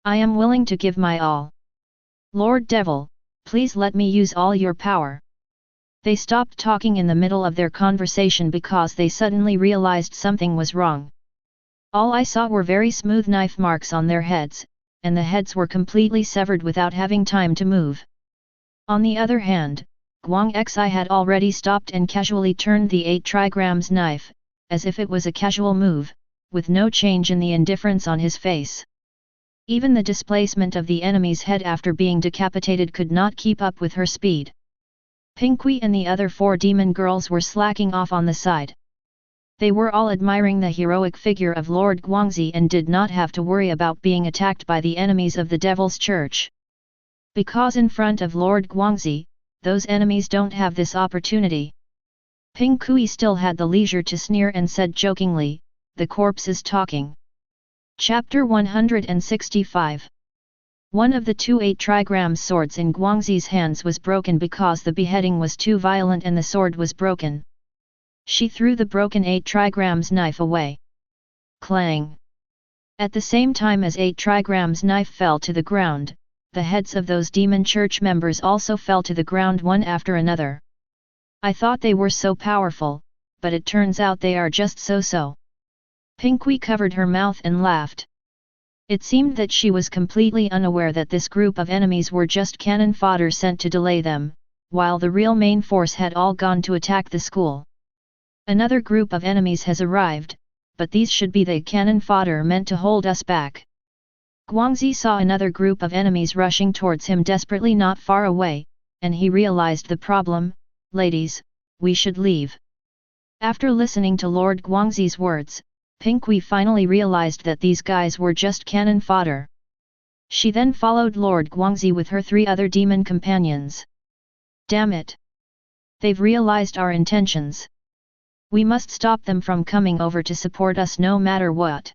I am willing to give my all. Lord Devil, please let me use all your power. They stopped talking in the middle of their conversation because they suddenly realized something was wrong. All I saw were very smooth knife marks on their heads, and the heads were completely severed without having time to move. On the other hand, Guangxi had already stopped and casually turned the 8-trigrams knife, as if it was a casual move, with no change in the indifference on his face. Even the displacement of the enemy's head after being decapitated could not keep up with her speed. Pinky and the other 4 demon girls were slacking off on the side. They were all admiring the heroic figure of Lord Guangxi and did not have to worry about being attacked by the enemies of the Devil's Church. Because in front of Lord Guangxi, those enemies don't have this opportunity. Pinky still had the leisure to sneer and said jokingly, "The corpse is talking." Chapter 165. One of the 2 8-trigrams swords in Guangxi's hands was broken because the beheading was too violent and the sword was broken. She threw the broken 8-trigrams knife away. Clang! At the same time as 8-trigrams knife fell to the ground, the heads of those demon church members also fell to the ground one after another. I thought they were so powerful, but it turns out they are just so-so. Pinky covered her mouth and laughed. It seemed that she was completely unaware that this group of enemies were just cannon fodder sent to delay them, while the real main force had all gone to attack the school. Another group of enemies has arrived, but these should be the cannon fodder meant to hold us back. Guangxi saw another group of enemies rushing towards him desperately not far away, and he realized the problem. "Ladies, we should leave." After listening to Lord Guangxi's words, Pinky finally realized that these guys were just cannon fodder. She then followed Lord Guangxi with her 3 other demon companions. Damn it! They've realized our intentions. We must stop them from coming over to support us no matter what.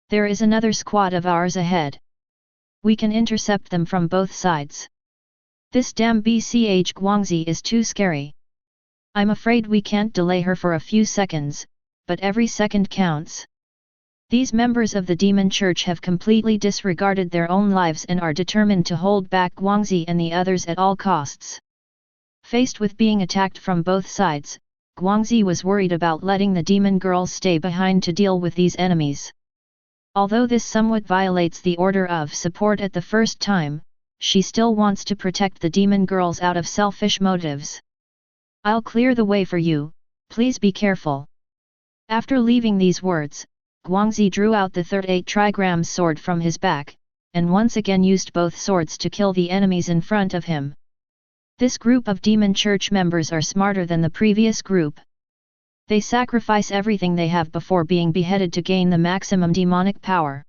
There is another squad of ours ahead. We can intercept them from both sides. This damn BCH Guangxi is too scary. I'm afraid we can't delay her for a few seconds, but every second counts. These members of the Demon Church have completely disregarded their own lives and are determined to hold back Guangxi and the others at all costs. Faced with being attacked from both sides, Guangxi was worried about letting the demon girls stay behind to deal with these enemies. Although this somewhat violates the order of support at the first time, she still wants to protect the demon girls out of selfish motives. "I'll clear the way for you, please be careful." After leaving these words, Guangxi drew out the 38 trigram sword from his back, and once again used both swords to kill the enemies in front of him. This group of demon church members are smarter than the previous group. They sacrifice everything they have before being beheaded to gain the maximum demonic power.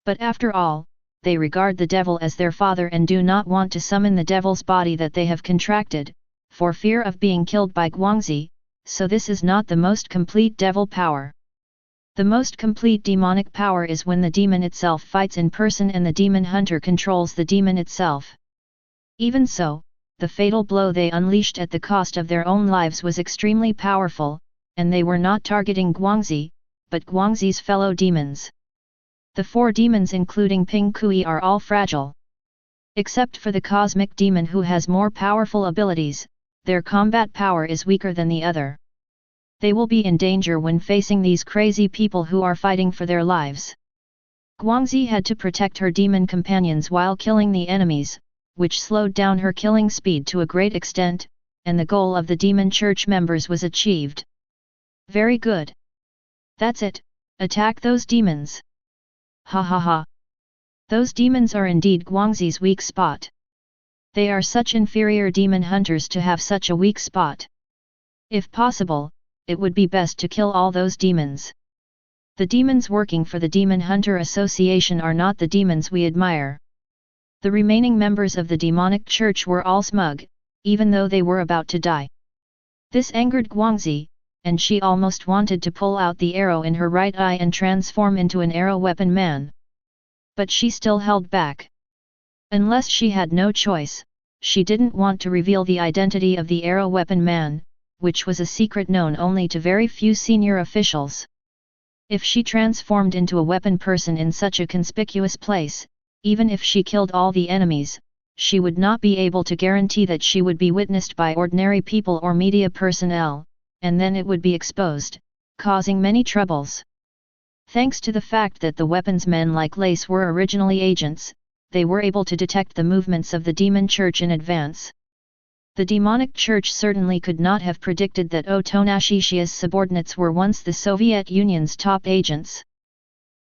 But after all, they regard the devil as their father and do not want to summon the devil's body that they have contracted, for fear of being killed by Guangxi, so this is not the most complete devil power. The most complete demonic power is when the demon itself fights in person and the demon hunter controls the demon itself. Even so, the fatal blow they unleashed at the cost of their own lives was extremely powerful, and they were not targeting Guangxi, but Guangxi's fellow demons. The 4 demons including Ping Kui are all fragile. Except for the cosmic demon who has more powerful abilities, their combat power is weaker than the other. They will be in danger when facing these crazy people who are fighting for their lives. Guangxi had to protect her demon companions while killing the enemies, which slowed down her killing speed to a great extent, and the goal of the demon church members was achieved. Very good. That's it, attack those demons. Ha ha ha. Those demons are indeed Guangxi's weak spot. They are such inferior demon hunters to have such a weak spot. If possible, it would be best to kill all those demons. The demons working for the Demon Hunter Association are not the demons we admire. The remaining members of the demonic church were all smug, even though they were about to die. This angered Guangxi, and she almost wanted to pull out the arrow in her right eye and transform into an arrow weapon man. But she still held back. Unless she had no choice, she didn't want to reveal the identity of the arrow weapon man, which was a secret known only to very few senior officials. If she transformed into a weapon person in such a conspicuous place, even if she killed all the enemies, she would not be able to guarantee that she would be witnessed by ordinary people or media personnel, and then it would be exposed, causing many troubles. Thanks to the fact that the weapons men like Lace were originally agents, they were able to detect the movements of the demon church in advance. The demonic church certainly could not have predicted that Otonashishiya's subordinates were once the Soviet Union's top agents.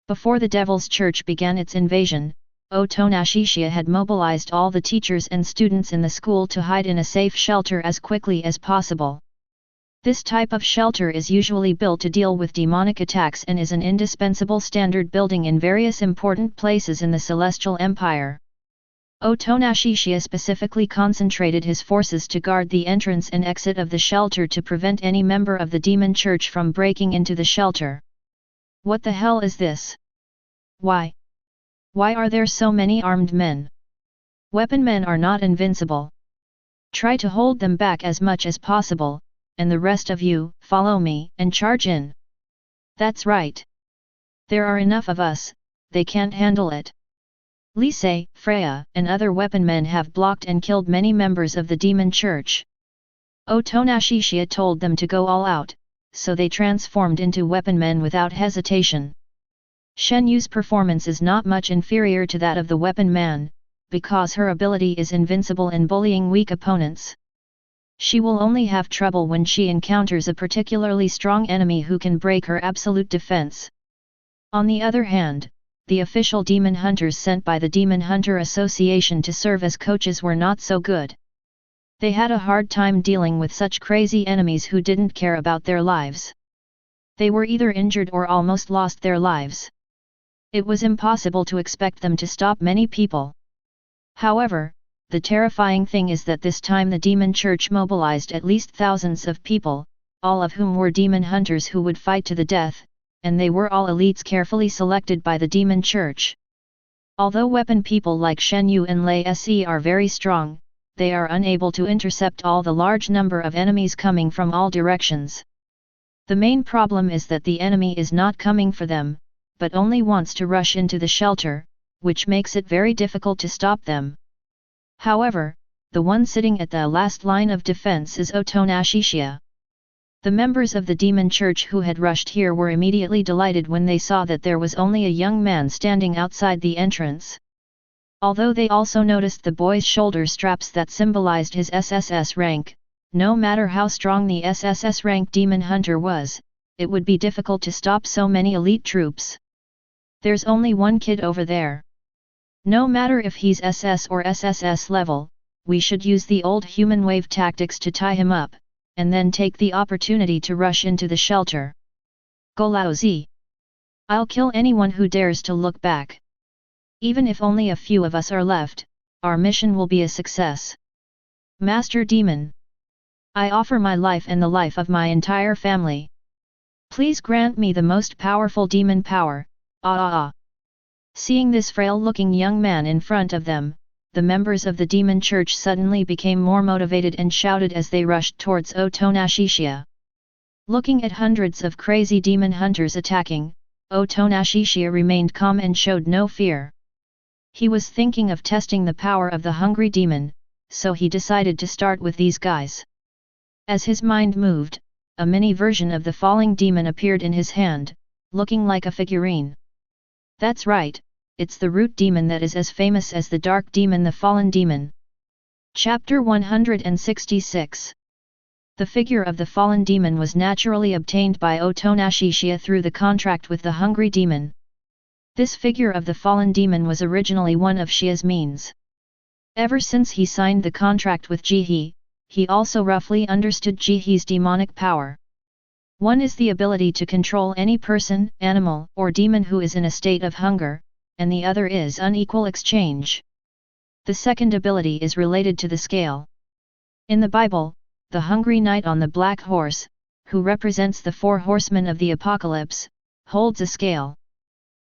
Before the Devil's Church began its invasion, Otonashishiya had mobilized all the teachers and students in the school to hide in a safe shelter as quickly as possible. This type of shelter is usually built to deal with demonic attacks and is an indispensable standard building in various important places in the Celestial Empire. Otonashishiya specifically concentrated his forces to guard the entrance and exit of the shelter to prevent any member of the demon church from breaking into the shelter. What the hell is this? Why? Why are there so many armed men? Weapon men are not invincible. Try to hold them back as much as possible, and the rest of you, follow me and charge in. That's right. There are enough of us, they can't handle it. Lise, Freya, and other weapon men have blocked and killed many members of the demon church. Otonashishiya told them to go all out, so they transformed into weapon men without hesitation. Shen Yu's performance is not much inferior to that of the weapon man, because her ability is invincible in bullying weak opponents. She will only have trouble when she encounters a particularly strong enemy who can break her absolute defense. On the other hand, the official demon hunters sent by the Demon Hunter Association to serve as coaches were not so good. They had a hard time dealing with such crazy enemies who didn't care about their lives. They were either injured or almost lost their lives. It was impossible to expect them to stop many people. However, the terrifying thing is that this time the demon church mobilized at least thousands of people, all of whom were demon hunters who would fight to the death, and they were all elites carefully selected by the demon church. Although weapon people like Shen Yu and Lei Se are very strong, they are unable to intercept all the large number of enemies coming from all directions. The main problem is that the enemy is not coming for them, but only wants to rush into the shelter, which makes it very difficult to stop them. However, the one sitting at the last line of defense is Chiya. The members of the demon church who had rushed here were immediately delighted when they saw that there was only a young man standing outside the entrance. Although they also noticed the boy's shoulder straps that symbolized his SSS rank, no matter how strong the SSS rank demon hunter was, it would be difficult to stop so many elite troops. There's only one kid over there. No matter if he's SS or SSS level, we should use the old human wave tactics to tie him up, and then take the opportunity to rush into the shelter. Go Lao Zi. I'll kill anyone who dares to look back. Even if only a few of us are left, our mission will be a success. Master Demon. I offer my life and the life of my entire family. Please grant me the most powerful demon power, Seeing this frail-looking young man in front of them, the members of the demon church suddenly became more motivated and shouted as they rushed towards Chiya. Looking at hundreds of crazy demon hunters attacking, Chiya remained calm and showed no fear. He was thinking of testing the power of the hungry demon, so he decided to start with these guys. As his mind moved, a mini version of the falling demon appeared in his hand, looking like a figurine. That's right, it's the root demon that is as famous as the dark demon, the fallen demon. Chapter 166. The figure of the fallen demon was naturally obtained by Chiya through the contract with the hungry demon. This figure of the fallen demon was originally one of Chiya's means. Ever since he signed the contract with Jihe, he also roughly understood Jihe's demonic power. One is the ability to control any person, animal, or demon who is in a state of hunger, and the other is unequal exchange. The second ability is related to the scale. In the Bible, the hungry knight on the black horse, who represents the 4 horsemen of the apocalypse, holds a scale.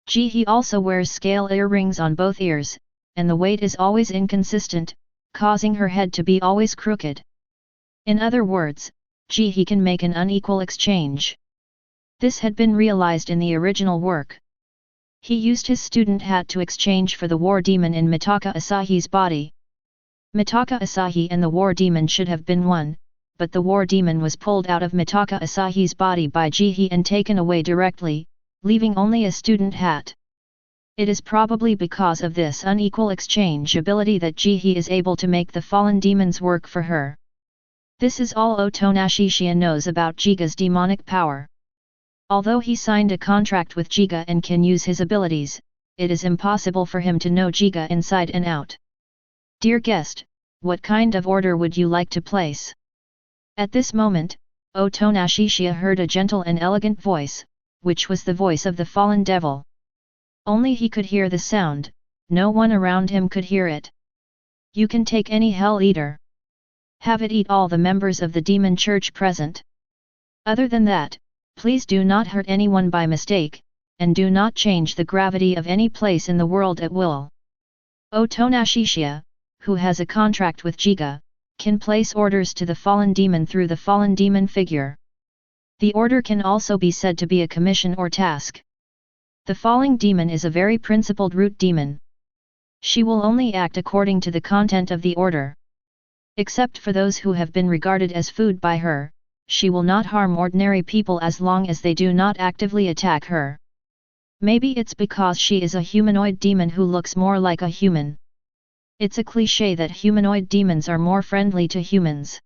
Jihe also wears scale earrings on both ears, and the weight is always inconsistent, causing her head to be always crooked. In other words, Jihe can make an unequal exchange. This had been realized in the original work. He used his student hat to exchange for the war demon in Mitaka Asahi's body. Mitaka Asahi and the war demon should have been one, but the war demon was pulled out of Mitaka Asahi's body by Jihe and taken away directly, leaving only a student hat. It is probably because of this unequal exchange ability that Jihe is able to make the fallen demons work for her. This is all Chiya knows about Jiga's demonic power. Although he signed a contract with Jiga and can use his abilities, it is impossible for him to know Jiga inside and out. Dear guest, what kind of order would you like to place? At this moment, Chiya heard a gentle and elegant voice, which was the voice of the fallen devil. Only he could hear the sound, no one around him could hear it. You can take any hell eater. Have it eat all the members of the demon church present. Other than that, please do not hurt anyone by mistake, and do not change the gravity of any place in the world at will. Chiya, who has a contract with Jiga, can place orders to the fallen demon through the fallen demon figure. The order can also be said to be a commission or task. The falling demon is a very principled root demon. She will only act according to the content of the order. Except for those who have been regarded as food by her, she will not harm ordinary people as long as they do not actively attack her. Maybe it's because she is a humanoid demon who looks more like a human. It's a cliché that humanoid demons are more friendly to humans.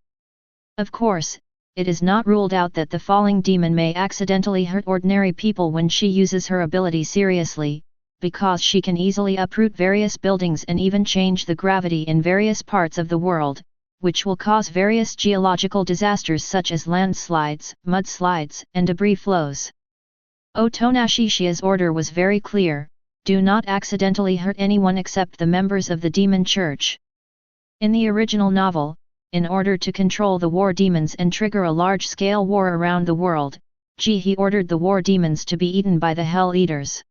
Of course, it is not ruled out that the falling demon may accidentally hurt ordinary people when she uses her ability seriously, because she can easily uproot various buildings and even change the gravity in various parts of the world, which will cause various geological disasters such as landslides, mudslides, and debris flows. Chiya's order was very clear: do not accidentally hurt anyone except the members of the demon church. In the original novel, in order to control the war demons and trigger a large-scale war around the world, Jihe ordered the war demons to be eaten by the Hell Eaters.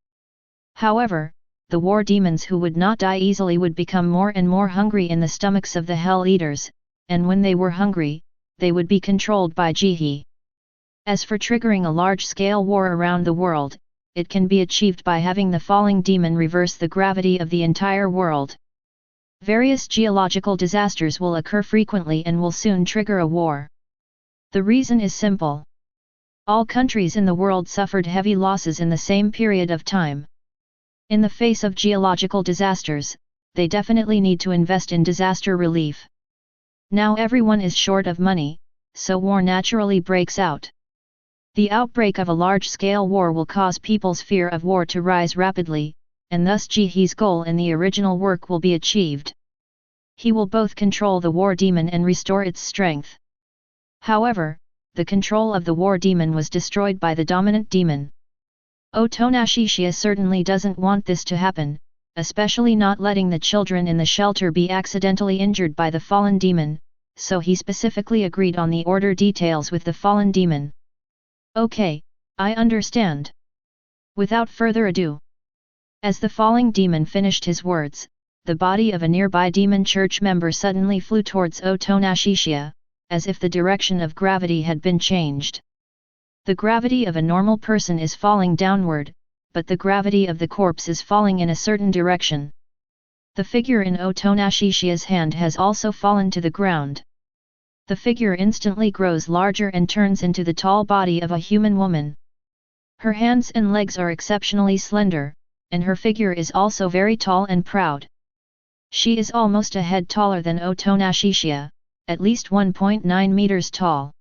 However, the war demons who would not die easily would become more and more hungry in the stomachs of the Hell Eaters, and when they were hungry, they would be controlled by Jihe. As for triggering a large-scale war around the world, it can be achieved by having the falling demon reverse the gravity of the entire world. Various geological disasters will occur frequently and will soon trigger a war. The reason is simple. All countries in the world suffered heavy losses in the same period of time. In the face of geological disasters, they definitely need to invest in disaster relief. Now everyone is short of money, so war naturally breaks out. The outbreak of a large-scale war will cause people's fear of war to rise rapidly, and thus Jihe's goal in the original work will be achieved. He will both control the war demon and restore its strength. However, the control of the war demon was destroyed by the dominant demon. Otonashishiya certainly doesn't want this to happen, especially not letting the children in the shelter be accidentally injured by the fallen demon, so he specifically agreed on the order details with the fallen demon. Okay, I understand. Without further ado. As the falling demon finished his words, the body of a nearby demon church member suddenly flew towards Otonashishiya, as if the direction of gravity had been changed. The gravity of a normal person is falling downward, but the gravity of the corpse is falling in a certain direction. The figure in Otonashishiya's hand has also fallen to the ground. The figure instantly grows larger and turns into the tall body of a human woman. Her hands and legs are exceptionally slender, and her figure is also very tall and proud. She is almost a head taller than Otonashishiya, at least 1.9 meters tall.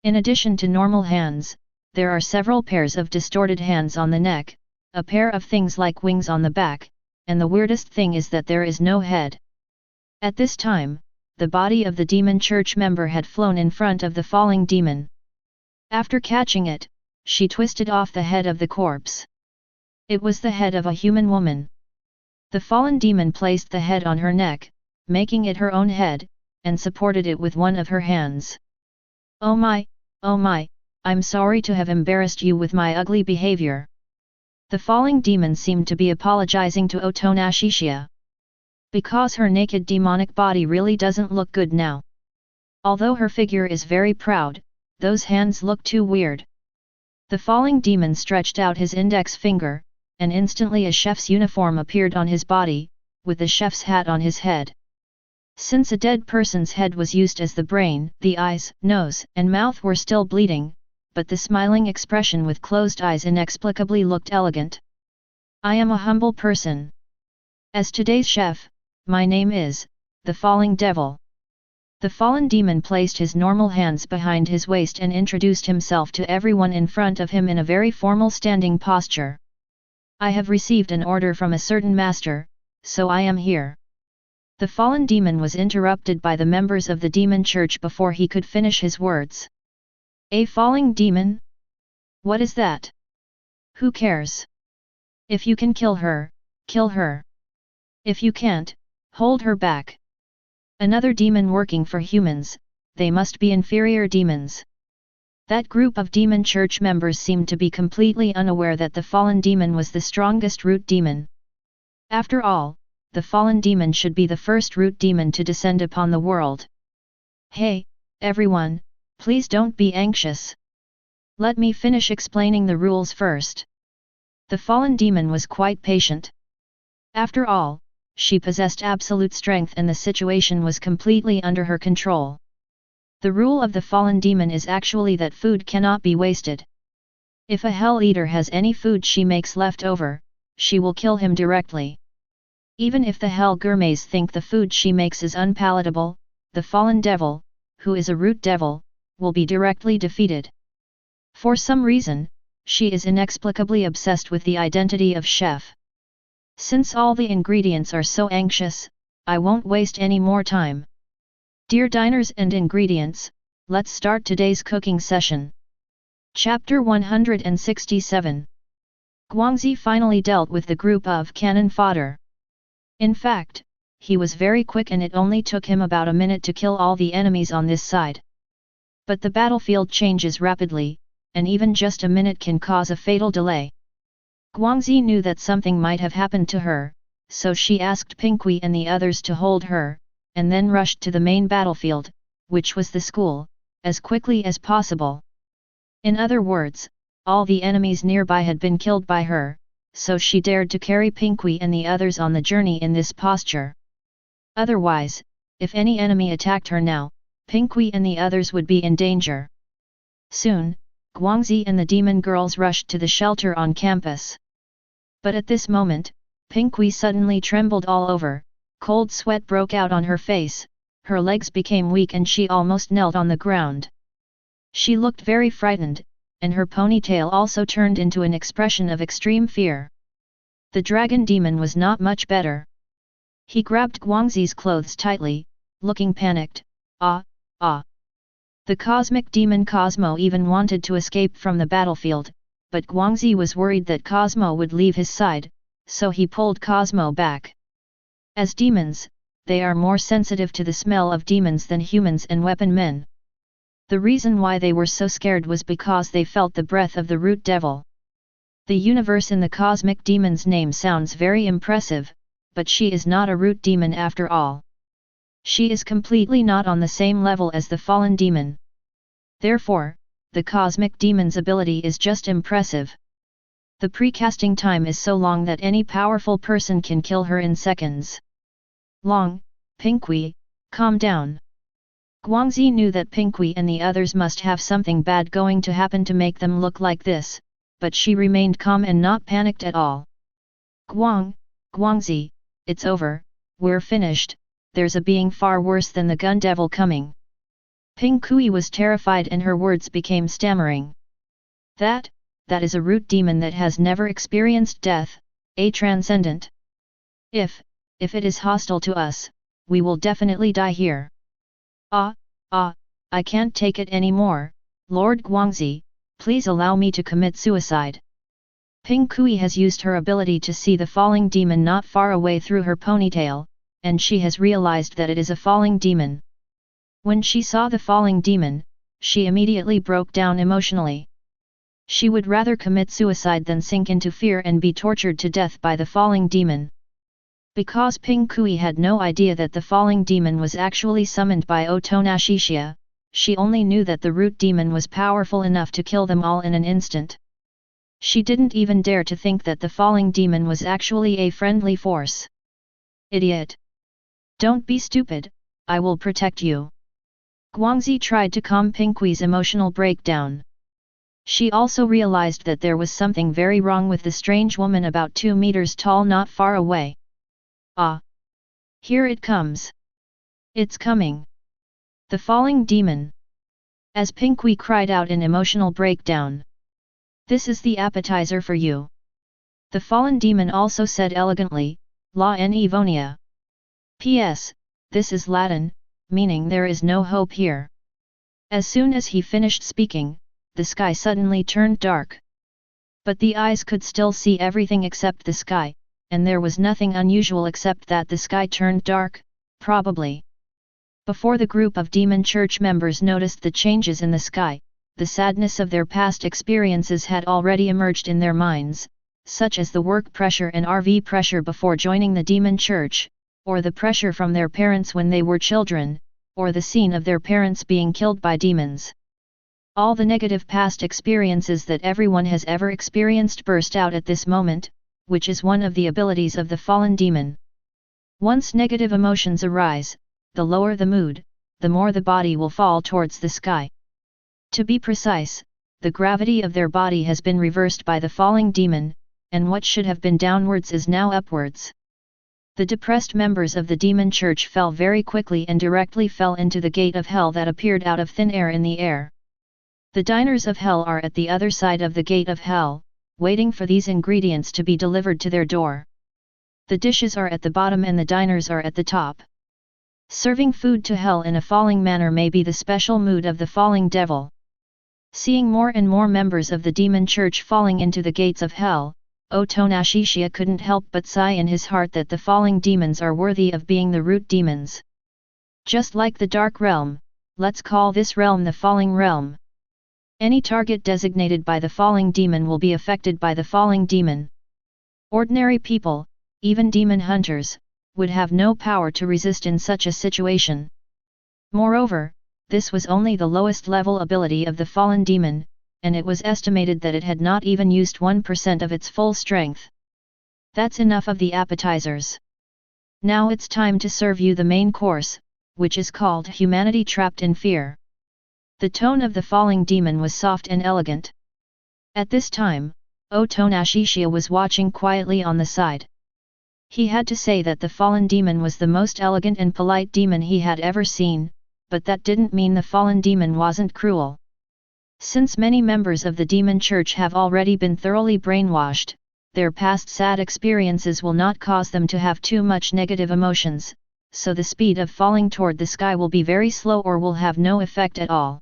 In addition to normal hands, there are several pairs of distorted hands on the neck, a pair of things like wings on the back, and the weirdest thing is that there is no head. At this time, the body of the demon church member had flown in front of the falling demon. After catching it, she twisted off the head of the corpse. It was the head of a human woman. The fallen demon placed the head on her neck, making it her own head, and supported it with one of her hands. Oh my, I'm sorry to have embarrassed you with my ugly behavior. The falling demon seemed to be apologizing to Otonashishiya. Because her naked demonic body really doesn't look good now. Although her figure is very proud, those hands look too weird. The falling demon stretched out his index finger, and instantly a chef's uniform appeared on his body, with the chef's hat on his head. Since a dead person's head was used as the brain, the eyes, nose, and mouth were still bleeding, but the smiling expression with closed eyes inexplicably looked elegant. I am a humble person. As today's chef, my name is, the Falling Devil. The fallen demon placed his normal hands behind his waist and introduced himself to everyone in front of him in a very formal standing posture. I have received an order from a certain master, so I am here. The fallen demon was interrupted by the members of the demon church before he could finish his words. A falling demon? What is that? Who cares? If you can kill her, kill her. If you can't, hold her back. Another demon working for humans, they must be inferior demons. That group of demon church members seemed to be completely unaware that the fallen demon was the strongest root demon. After all, the fallen demon should be the first root demon to descend upon the world. Hey, everyone, please don't be anxious. Let me finish explaining the rules first. The fallen demon was quite patient. After all, she possessed absolute strength and the situation was completely under her control. The rule of the fallen demon is actually that food cannot be wasted. If a Hell Eater has any food she makes left over, she will kill him directly. Even if the Hell Gourmets think the food she makes is unpalatable, the fallen devil, who is a root devil, will be directly defeated. For some reason, she is inexplicably obsessed with the identity of chef. Since all the ingredients are so anxious, I won't waste any more time. Dear diners and ingredients, let's start today's cooking session. Chapter 167. Guangxi finally dealt with the group of cannon fodder. In fact, he was very quick and it only took him about a minute to kill all the enemies on this side. But the battlefield changes rapidly, and even just a minute can cause a fatal delay. Guangxi knew that something might have happened to her, so she asked Pinky and the others to hold her, and then rushed to the main battlefield, which was the school, as quickly as possible. In other words, all the enemies nearby had been killed by her, so she dared to carry Pinky and the others on the journey in this posture. Otherwise, if any enemy attacked her now, Pinky and the others would be in danger. Soon, Guangxi and the demon girls rushed to the shelter on campus. But at this moment, Pinky suddenly trembled all over, cold sweat broke out on her face, her legs became weak and she almost knelt on the ground. She looked very frightened, and her ponytail also turned into an expression of extreme fear. The dragon demon was not much better. He grabbed Guangxi's clothes tightly, looking panicked. Ah! The cosmic demon Cosmo even wanted to escape from the battlefield, but Guangxi was worried that Cosmo would leave his side, so he pulled Cosmo back. As demons, they are more sensitive to the smell of demons than humans and weapon men. The reason why they were so scared was because they felt the breath of the root devil. The universe in the cosmic demon's name sounds very impressive, but she is not a root demon after all. She is completely not on the same level as the fallen demon. Therefore, the cosmic demon's ability is just impressive. The precasting time is so long that any powerful person can kill her in seconds. Long, Pinky, calm down. Guangxi knew that Pinky and the others must have something bad going to happen to make them look like this, but she remained calm and not panicked at all. Guangxi, it's over, we're finished, there's a being far worse than the gun devil coming. Pinky was terrified and her words became stammering. That is a root demon that has never experienced death, a transcendent. If it is hostile to us, we will definitely die here. I can't take it anymore, Lord Guangxi, please allow me to commit suicide. Pinky has used her ability to see the falling demon not far away through her ponytail, and she has realized that it is a falling demon. When she saw the falling demon, she immediately broke down emotionally. She would rather commit suicide than sink into fear and be tortured to death by the falling demon. Because Pinky had no idea that the falling demon was actually summoned by Chiya, she only knew that the root demon was powerful enough to kill them all in an instant. She didn't even dare to think that the falling demon was actually a friendly force. Idiot! Don't be stupid, I will protect you. Guangxi tried to calm Pinky's emotional breakdown. She also realized that there was something very wrong with the strange woman about 2 meters tall not far away. Ah! Here it comes! It's coming! The falling demon! As Pinky cried out in emotional breakdown. This is the appetizer for you. The fallen demon also said elegantly, La Evonia. P.S. This is Latin, meaning there is no hope here. As soon as he finished speaking, the sky suddenly turned dark. But the eyes could still see everything except the sky, and there was nothing unusual except that the sky turned dark, probably. Before the group of demon church members noticed the changes in the sky, the sadness of their past experiences had already emerged in their minds, such as the work pressure and RV pressure before joining the demon church, or the pressure from their parents when they were children, or the scene of their parents being killed by demons. All the negative past experiences that everyone has ever experienced burst out at this moment, which is one of the abilities of the fallen demon. Once negative emotions arise, the lower the mood, the more the body will fall towards the sky. To be precise, the gravity of their body has been reversed by the falling demon, and what should have been downwards is now upwards. The depressed members of the demon church fell very quickly and directly fell into the gate of hell that appeared out of thin air in the air. The diners of hell are at the other side of the gate of hell, waiting for these ingredients to be delivered to their door. The dishes are at the bottom and the diners are at the top. Serving food to hell in a falling manner may be the special mood of the falling devil. Seeing more and more members of the demon church falling into the gates of hell, Chiya couldn't help but sigh in his heart that the falling demons are worthy of being the root demons. Just like the dark realm, let's call this realm the falling realm. Any target designated by the falling demon will be affected by the falling demon. Ordinary people, even demon hunters, would have no power to resist in such a situation. Moreover, this was only the lowest level ability of the fallen demon, and it was estimated that it had not even used 1% of its full strength. That's enough of the appetizers. Now it's time to serve you the main course, which is called Humanity Trapped in Fear. The tone of the falling demon was soft and elegant. At this time, Otonashishiya was watching quietly on the side. He had to say that the fallen demon was the most elegant and polite demon he had ever seen, but that didn't mean the fallen demon wasn't cruel. Since many members of the demon church have already been thoroughly brainwashed, their past sad experiences will not cause them to have too much negative emotions, so the speed of falling toward the sky will be very slow or will have no effect at all.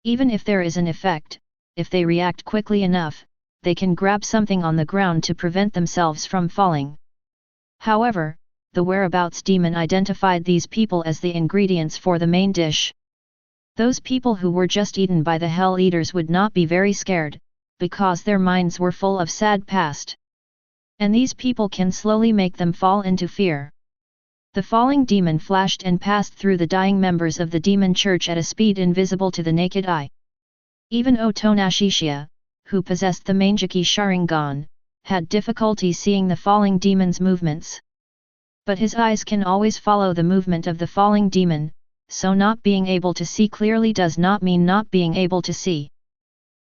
Even if there is an effect, if they react quickly enough, they can grab something on the ground to prevent themselves from falling. However, the whereabouts demon identified these people as the ingredients for the main dish. Those people who were just eaten by the Hell Eaters would not be very scared, because their minds were full of sad past. And these people can slowly make them fall into fear. The falling demon flashed and passed through the dying members of the demon church at a speed invisible to the naked eye. Even Otonashishiya, who possessed the Mangekyō Sharingan, had difficulty seeing the falling demon's movements. But his eyes can always follow the movement of the falling demon, so not being able to see clearly does not mean not being able to see.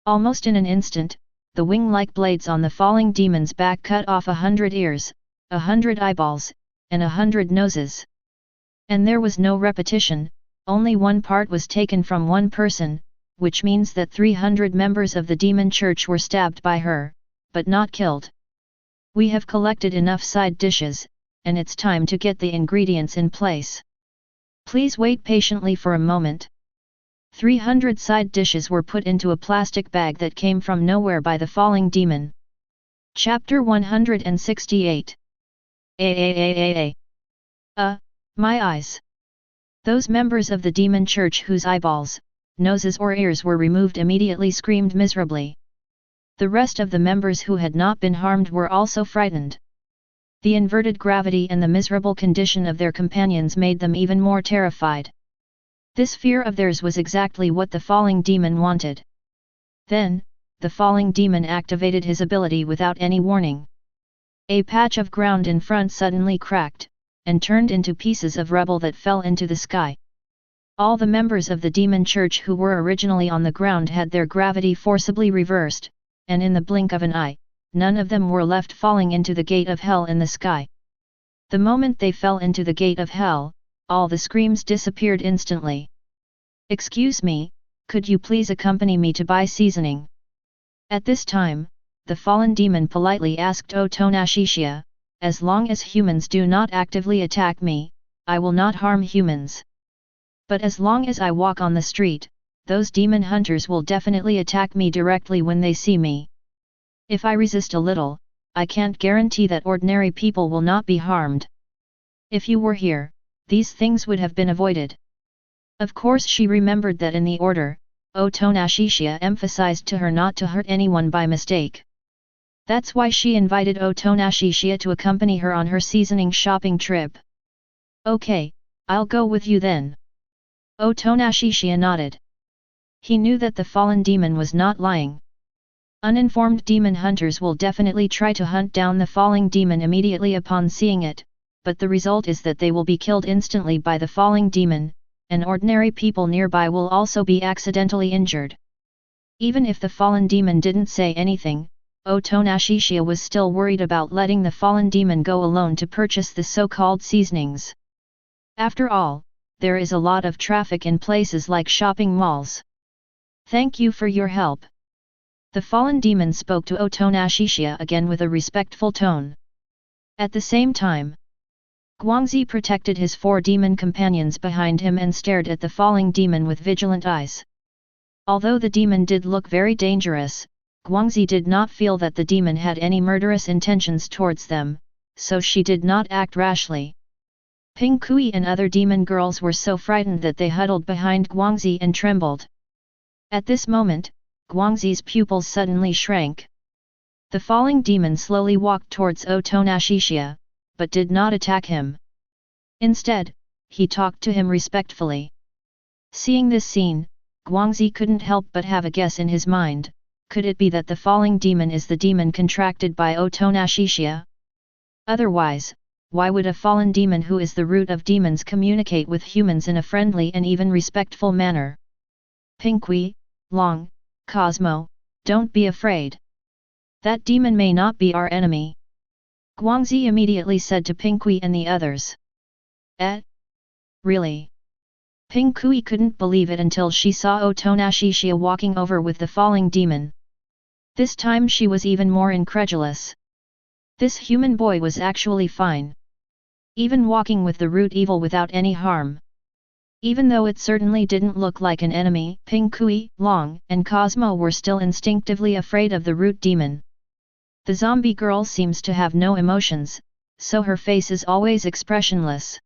Almost in an instant, the wing-like blades on the falling demon's back cut off 100 ears, 100 eyeballs, and 100 noses. And there was no repetition, only one part was taken from one person, which means that 300 members of the demon church were stabbed by her, but not killed. We have collected enough side dishes, and it's time to get the ingredients in place. Please wait patiently for a moment. 300 side dishes were put into a plastic bag that came from nowhere by the falling demon. Chapter 168. My eyes. Those members of the demon church whose eyeballs, noses or ears were removed immediately screamed miserably. The rest of the members who had not been harmed were also frightened. The inverted gravity and the miserable condition of their companions made them even more terrified. This fear of theirs was exactly what the falling demon wanted. Then, the falling demon activated his ability without any warning. A patch of ground in front suddenly cracked, and turned into pieces of rubble that fell into the sky. All the members of the demon church who were originally on the ground had their gravity forcibly reversed, and in the blink of an eye, none of them were left falling into the gate of hell in the sky. The moment they fell into the gate of hell, all the screams disappeared instantly. "Excuse me, could you please accompany me to buy seasoning?" At this time, the fallen demon politely asked Otonashishiya, "As long as humans do not actively attack me, I will not harm humans. But as long as I walk on the street, those demon hunters will definitely attack me directly when they see me. If I resist a little, I can't guarantee that ordinary people will not be harmed. If you were here, these things would have been avoided." Of course she remembered that in the order, Otonashishiya emphasized to her not to hurt anyone by mistake. That's why she invited Otonashishiya to accompany her on her seasoning shopping trip. "Okay, I'll go with you then." Otonashishiya nodded. He knew that the fallen demon was not lying. Uninformed demon hunters will definitely try to hunt down the falling demon immediately upon seeing it, but the result is that they will be killed instantly by the falling demon, and ordinary people nearby will also be accidentally injured. Even if the fallen demon didn't say anything, Otonashishiya was still worried about letting the fallen demon go alone to purchase the so-called seasonings. After all, there is a lot of traffic in places like shopping malls. "Thank you for your help." The fallen demon spoke to Otonashishiya again with a respectful tone. At the same time, Guangxi protected his 4 demon companions behind him and stared at the falling demon with vigilant eyes. Although the demon did look very dangerous, Guangxi did not feel that the demon had any murderous intentions towards them, so she did not act rashly. Ping Kui and other demon girls were so frightened that they huddled behind Guangxi and trembled. At this moment, Guangxi's pupils suddenly shrank. The falling demon slowly walked towards Otonashishiya, but did not attack him. Instead, he talked to him respectfully. Seeing this scene, Guangxi couldn't help but have a guess in his mind: could it be that the falling demon is the demon contracted by Otonashishiya? Otherwise, why would a fallen demon who is the root of demons communicate with humans in a friendly and even respectful manner? Pinky, Long, Cosmo, don't be afraid. That demon may not be our enemy. Guangxi immediately said to Pinky and the others. Really? Pinky couldn't believe it until she saw Otonashishia walking over with the falling demon. This time she was even more incredulous. This human boy was actually fine. Even walking with the root evil without any harm. Even though it certainly didn't look like an enemy, Pinky, Long, and Cosmo were still instinctively afraid of the root demon. The zombie girl seems to have no emotions, so her face is always expressionless.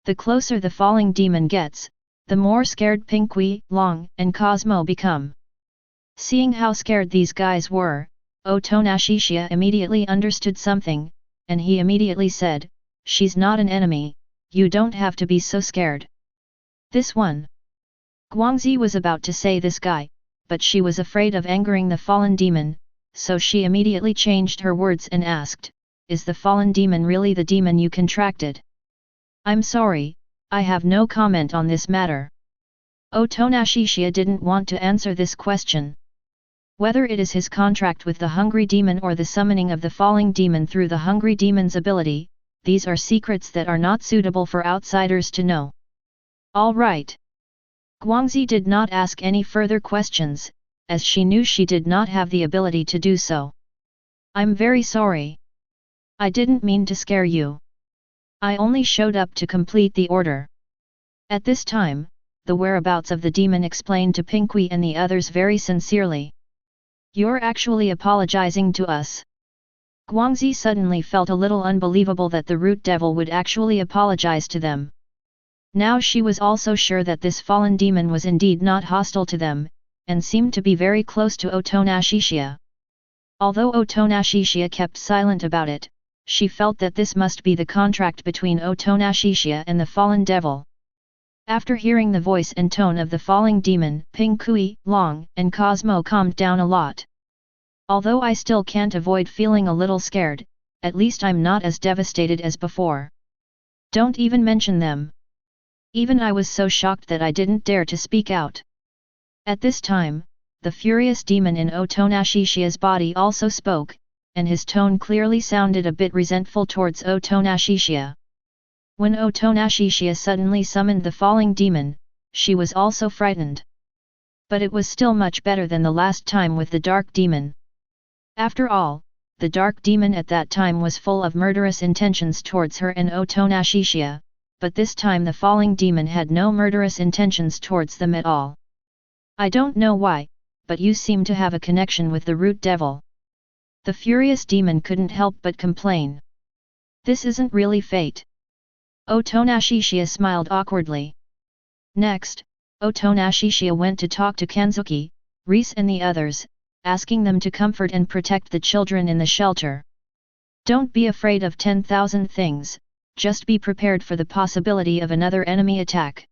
The closer the falling demon gets, the more scared Pinky, Long, and Cosmo become. Seeing how scared these guys were, Otonashishia immediately understood something, and he immediately said, "She's not an enemy, you don't have to be so scared." This one. Guangxi was about to say this guy, but she was afraid of angering the fallen demon, so she immediately changed her words and asked, "Is the fallen demon really the demon you contracted?" "I'm sorry, I have no comment on this matter." Otonashishia didn't want to answer this question. Whether it is his contract with the hungry demon or the summoning of the falling demon through the hungry demon's ability, these are secrets that are not suitable for outsiders to know. All right. Guangxi did not ask any further questions, as she knew she did not have the ability to do so. "I'm very sorry. I didn't mean to scare you. I only showed up to complete the order." At this time, the whereabouts of the demon explained to Pinky and the others very sincerely. "You're actually apologizing to us?" Guangxi suddenly felt a little unbelievable that the root devil would actually apologize to them. Now she was also sure that this fallen demon was indeed not hostile to them, and seemed to be very close to Otonashishia. Although Otonashishia kept silent about it, she felt that this must be the contract between Otonashishia and the fallen devil. After hearing the voice and tone of the falling demon, Pinky, Long, and Cosmo calmed down a lot. "Although I still can't avoid feeling a little scared, at least I'm not as devastated as before. Don't even mention them. Even I was so shocked that I didn't dare to speak out." At this time, the furious demon in Otonashishia's body also spoke, and his tone clearly sounded a bit resentful towards Otonashishia. When Otonashishia suddenly summoned the falling demon, she was also frightened. But it was still much better than the last time with the dark demon. After all, the dark demon at that time was full of murderous intentions towards her and Otonashishia, but this time the falling demon had no murderous intentions towards them at all. "I don't know why, but you seem to have a connection with the root devil." The furious demon couldn't help but complain. "This isn't really fate." Otonashishia smiled awkwardly. Next, Otonashishia went to talk to Kanzuki, Reese and the others, asking them to comfort and protect the children in the shelter. "Don't be afraid of 10,000 things, just be prepared for the possibility of another enemy attack.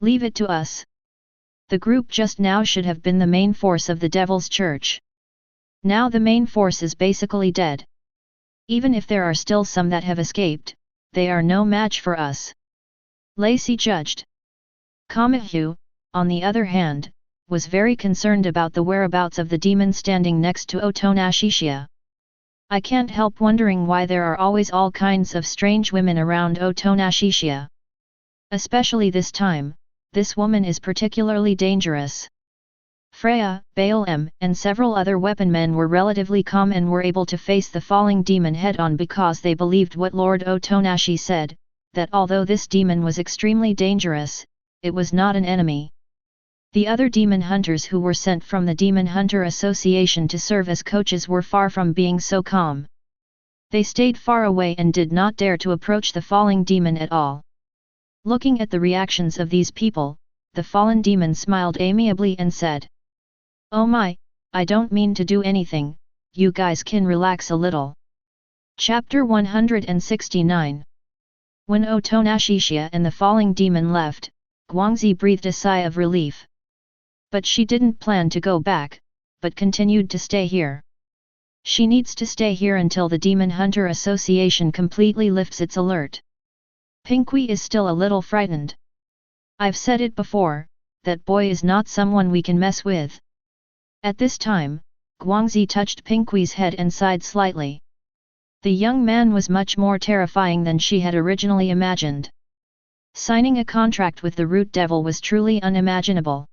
Leave it to us." The group just now should have been the main force of the Devil's Church. Now the main force is basically dead. Even if there are still some that have escaped, they are no match for us. Lacey judged. Kamui, on the other hand, was very concerned about the whereabouts of the demon standing next to Otonashishia. "I can't help wondering why there are always all kinds of strange women around Otonashishia. Especially this time, this woman is particularly dangerous." Freya, Baal-M, and several other weapon men were relatively calm and were able to face the falling demon head-on because they believed what Lord Otonashi said, that although this demon was extremely dangerous, it was not an enemy. The other demon hunters who were sent from the Demon Hunter Association to serve as coaches were far from being so calm. They stayed far away and did not dare to approach the falling demon at all. Looking at the reactions of these people, the fallen demon smiled amiably and said, "Oh my, I don't mean to do anything, you guys can relax a little." Chapter 169. When Otonashishia and the falling demon left, Guangxi breathed a sigh of relief. But she didn't plan to go back, but continued to stay here. She needs to stay here until the Demon Hunter Association completely lifts its alert. Pinky is still a little frightened. I've said it before, that boy is not someone we can mess with. At this time, Guangxi touched Pinky's head and sighed slightly. The young man was much more terrifying than she had originally imagined. Signing a contract with the Root Devil was truly unimaginable.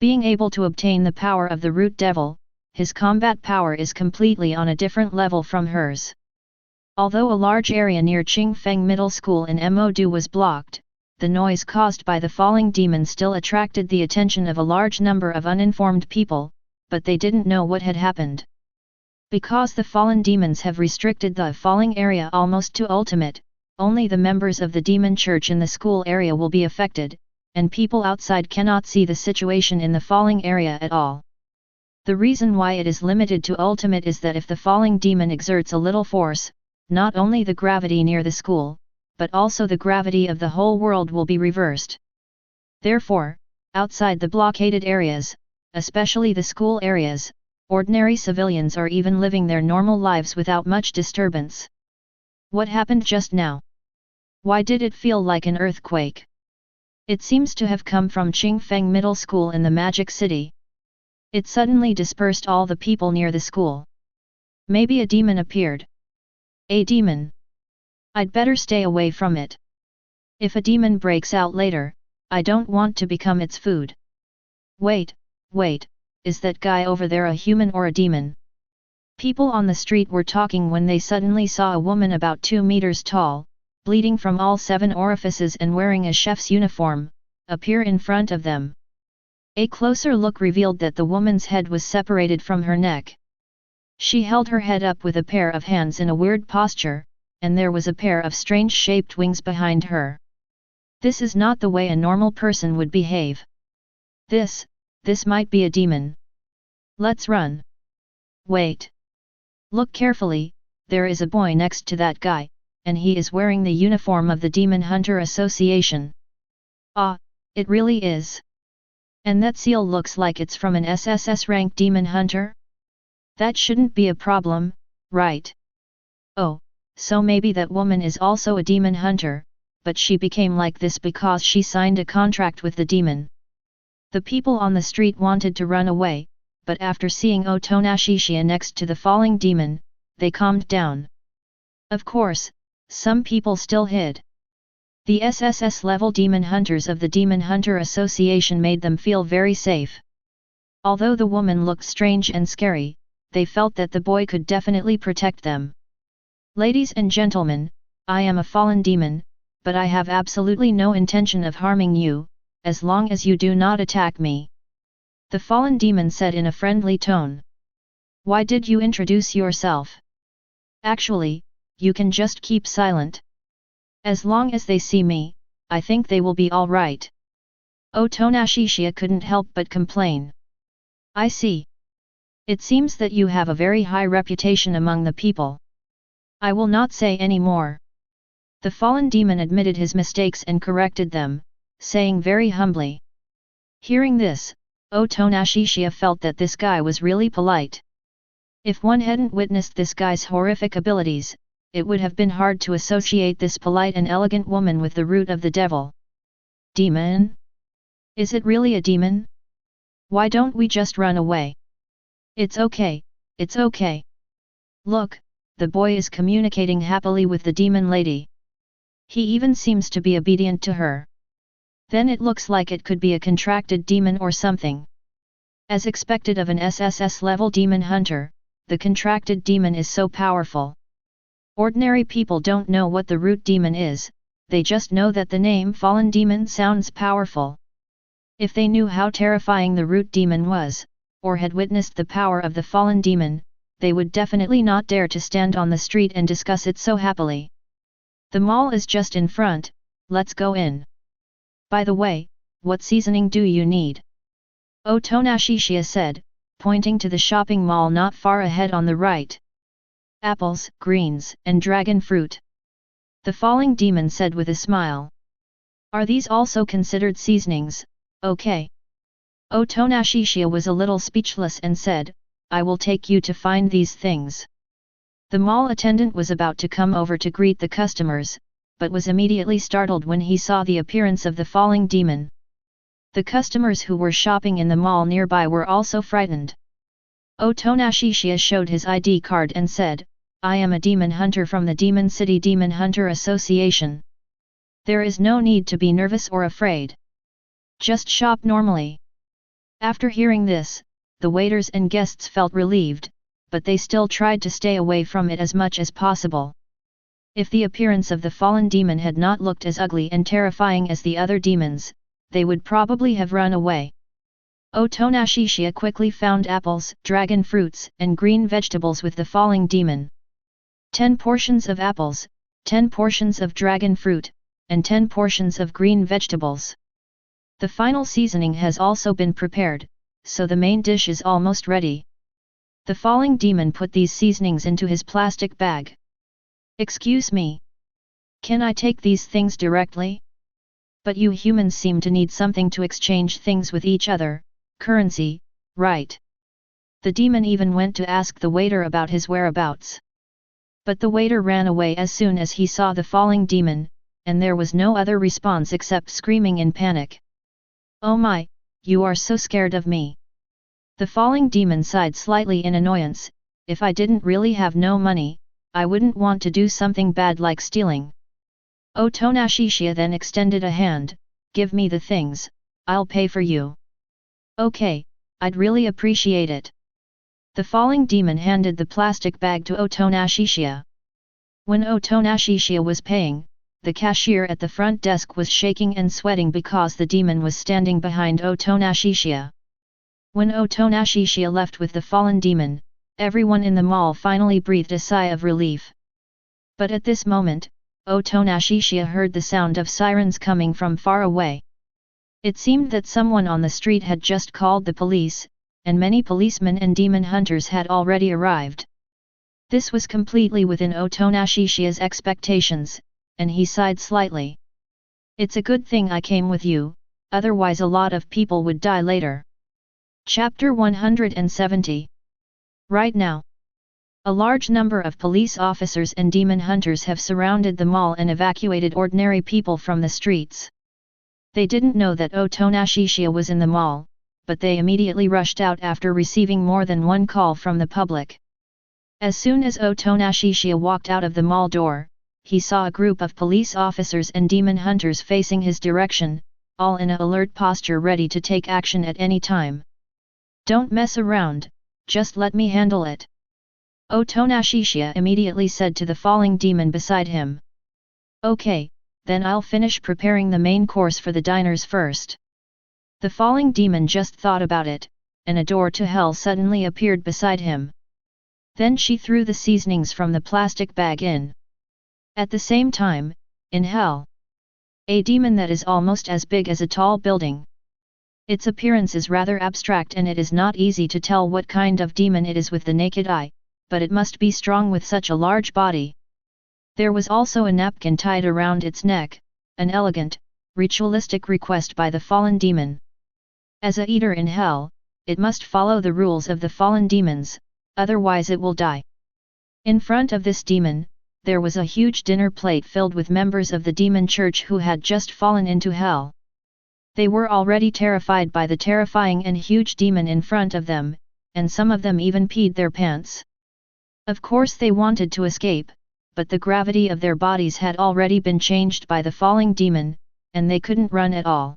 Being able to obtain the power of the Root Devil, his combat power is completely on a different level from hers. Although a large area near Qingfeng Middle School in Modu was blocked, the noise caused by the falling demon still attracted the attention of a large number of uninformed people, but they didn't know what had happened. Because the fallen demons have restricted the falling area almost to ultimate, only the members of the demon church in the school area will be affected, and people outside cannot see the situation in the falling area at all. The reason why it is limited to ultimate is that if the falling demon exerts a little force, not only the gravity near the school, but also the gravity of the whole world will be reversed. Therefore, outside the blockaded areas, especially the school areas, ordinary civilians are even living their normal lives without much disturbance. What happened just now? Why did it feel like an earthquake? It seems to have come from Qingfeng Middle School in the Magic City. It suddenly dispersed all the people near the school. Maybe a demon appeared. A demon? I'd better stay away from it. If a demon breaks out later, I don't want to become its food. Wait, is that guy over there a human or a demon? People on the street were talking when they suddenly saw a woman about 2 meters tall, bleeding from all 7 orifices and wearing a chef's uniform, appear in front of them. A closer look revealed that the woman's head was separated from her neck. She held her head up with a pair of hands in a weird posture, and there was a pair of strange-shaped wings behind her. This is not the way a normal person would behave. This might be a demon. Let's run. Wait. Look carefully, there is a boy next to that guy, and he is wearing the uniform of the Demon Hunter Association. Ah, it really is. And that seal looks like it's from an SSS rank Demon Hunter? That shouldn't be a problem, right? Oh, so maybe that woman is also a Demon Hunter, but she became like this because she signed a contract with the demon. The people on the street wanted to run away, but after seeing Otonashishiya next to the falling demon, they calmed down. Of course, some people still hid. The SSS level demon hunters of the Demon Hunter Association made them feel very safe. Although the woman looked strange and scary, they felt that the boy could definitely protect them. Ladies and gentlemen, I am a fallen demon, but I have absolutely no intention of harming you, as long as you do not attack me. The fallen demon said in a friendly tone. Why did you introduce yourself? Actually, you can just keep silent. As long as they see me, I think they will be all right. Otonashishiya couldn't help but complain. I see. It seems that you have a very high reputation among the people. I will not say any more. The fallen demon admitted his mistakes and corrected them, saying very humbly. Hearing this, Otonashishiya felt that this guy was really polite. If one hadn't witnessed this guy's horrific abilities, it would have been hard to associate this polite and elegant woman with the root of the devil. Demon? Is it really a demon? Why don't we just run away? It's okay, it's okay. Look, the boy is communicating happily with the demon lady. He even seems to be obedient to her. Then it looks like it could be a contracted demon or something. As expected of an SSS level demon hunter, the contracted demon is so powerful. Ordinary people don't know what the root demon is, they just know that the name fallen demon sounds powerful. If they knew how terrifying the root demon was, or had witnessed the power of the fallen demon, they would definitely not dare to stand on the street and discuss it so happily. The mall is just in front, let's go in. By the way, what seasoning do you need? Otonashishiya said, pointing to the shopping mall not far ahead on the right. Apples, greens, and dragon fruit. The falling demon said with a smile. Are these also considered seasonings? Okay. Otonashishiya was a little speechless and said, I will take you to find these things. The mall attendant was about to come over to greet the customers, but was immediately startled when he saw the appearance of the falling demon. The customers who were shopping in the mall nearby were also frightened. Otonashishiya showed his ID card and said, I am a demon hunter from the Demon City Demon Hunter Association. There is no need to be nervous or afraid. Just shop normally. After hearing this, the waiters and guests felt relieved, but they still tried to stay away from it as much as possible. If the appearance of the fallen demon had not looked as ugly and terrifying as the other demons, they would probably have run away. Otonashishiya quickly found apples, dragon fruits, and green vegetables with the falling demon. 10 portions of apples, 10 portions of dragon fruit, and 10 portions of green vegetables. The final seasoning has also been prepared, so the main dish is almost ready. The falling demon put these seasonings into his plastic bag. Excuse me. Can I take these things directly? But you humans seem to need something to exchange things with each other, currency, right? The demon even went to ask the waiter about his whereabouts. But the waiter ran away as soon as he saw the falling demon, and there was no other response except screaming in panic. Oh my, you are so scared of me. The falling demon sighed slightly in annoyance. If I didn't really have no money, I wouldn't want to do something bad like stealing. Otonashishiya then extended a hand, give me the things, I'll pay for you. Okay, I'd really appreciate it. The falling demon handed the plastic bag to Otonashishiya. When Otonashishiya was paying, the cashier at the front desk was shaking and sweating because the demon was standing behind Otonashishiya. When Otonashishiya left with the fallen demon, everyone in the mall finally breathed a sigh of relief. But at this moment, Otonashishiya heard the sound of sirens coming from far away. It seemed that someone on the street had just called the police, and many policemen and demon hunters had already arrived. This was completely within Otonashishiya's expectations, and he sighed slightly. It's a good thing I came with you, otherwise a lot of people would die later. Chapter 170. Right now, a large number of police officers and demon hunters have surrounded the mall and evacuated ordinary people from the streets. They didn't know that Otonashishiya was in the mall, but they immediately rushed out after receiving more than one call from the public. As soon as Otonashishiya walked out of the mall door, he saw a group of police officers and demon hunters facing his direction, all in an alert posture ready to take action at any time. Don't mess around, just let me handle it. Otonashishiya immediately said to the falling demon beside him. Okay, then I'll finish preparing the main course for the diners first. The falling demon just thought about it, and a door to hell suddenly appeared beside him. Then she threw the seasonings from the plastic bag in. At the same time, in hell, a demon that is almost as big as a tall building. Its appearance is rather abstract and it is not easy to tell what kind of demon it is with the naked eye, but it must be strong with such a large body. There was also a napkin tied around its neck, an elegant, ritualistic request by the fallen demon. As a eater in hell, it must follow the rules of the fallen demons, otherwise it will die. In front of this demon, there was a huge dinner plate filled with members of the demon church who had just fallen into hell. They were already terrified by the terrifying and huge demon in front of them, and some of them even peed their pants. Of course they wanted to escape, but the gravity of their bodies had already been changed by the falling demon, and they couldn't run at all.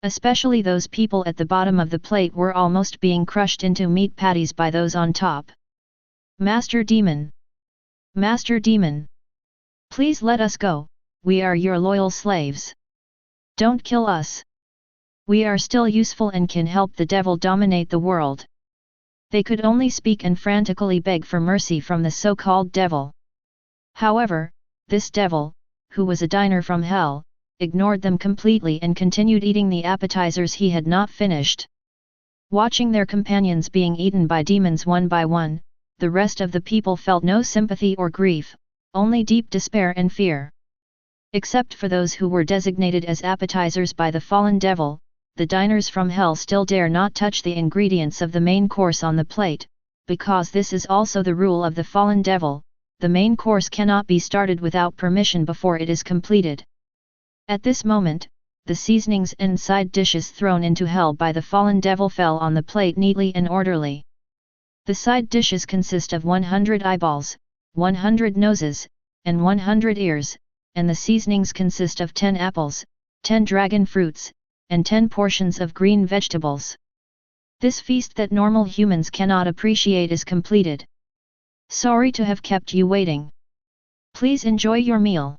Especially those people at the bottom of the plate were almost being crushed into meat patties by those on top. Master Demon! Master Demon! Please let us go, we are your loyal slaves. Don't kill us. We are still useful and can help the devil dominate the world. They could only speak and frantically beg for mercy from the so-called devil. However, this devil, who was a diner from hell, ignored them completely and continued eating the appetizers he had not finished. Watching their companions being eaten by demons one by one, the rest of the people felt no sympathy or grief, only deep despair and fear. Except for those who were designated as appetizers by the fallen devil, the diners from hell still dare not touch the ingredients of the main course on the plate, because this is also the rule of the fallen devil, the main course cannot be started without permission before it is completed. At this moment, the seasonings and side dishes thrown into hell by the fallen devil fell on the plate neatly and orderly. The side dishes consist of 100 eyeballs, 100 noses, and 100 ears, and the seasonings consist of 10 apples, 10 dragon fruits, and 10 portions of green vegetables. This feast that normal humans cannot appreciate is completed. Sorry to have kept you waiting. Please enjoy your meal.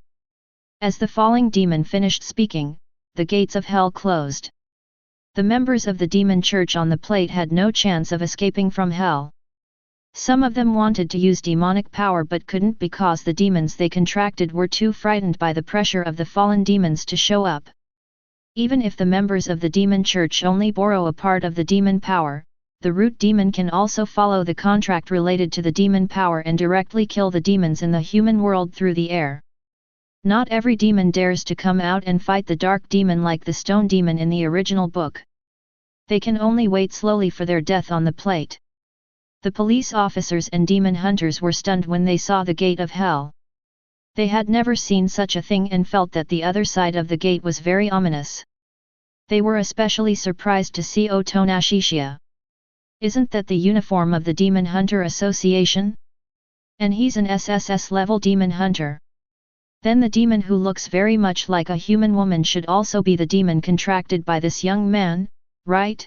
As the falling demon finished speaking, the gates of hell closed. The members of the demon church on the plate had no chance of escaping from hell. Some of them wanted to use demonic power but couldn't because the demons they contracted were too frightened by the pressure of the fallen demons to show up. Even if the members of the demon church only borrow a part of the demon power, the root demon can also follow the contract related to the demon power and directly kill the demons in the human world through the air. Not every demon dares to come out and fight the dark demon like the stone demon in the original book. They can only wait slowly for their death on the plate. The police officers and demon hunters were stunned when they saw the gate of hell. They had never seen such a thing and felt that the other side of the gate was very ominous. They were especially surprised to see Chiya. Isn't that the uniform of the Demon Hunter Association? And he's an SSS level demon hunter. Then the demon who looks very much like a human woman should also be the demon contracted by this young man, right?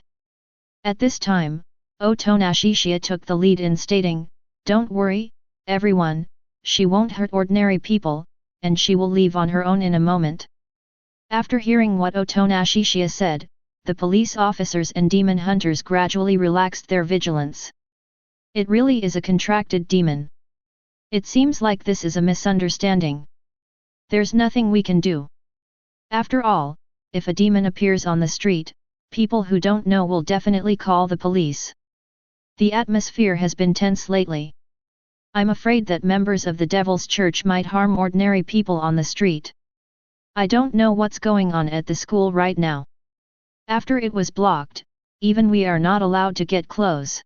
At this time, Chiya took the lead in stating, "Don't worry, everyone, she won't hurt ordinary people, and she will leave on her own in a moment." After hearing what Chiya said, the police officers and demon hunters gradually relaxed their vigilance. It really is a contracted demon. It seems like this is a misunderstanding. There's nothing we can do. After all, if a demon appears on the street, people who don't know will definitely call the police. The atmosphere has been tense lately. I'm afraid that members of the Devil's Church might harm ordinary people on the street. I don't know what's going on at the school right now. After it was blocked, even we are not allowed to get close.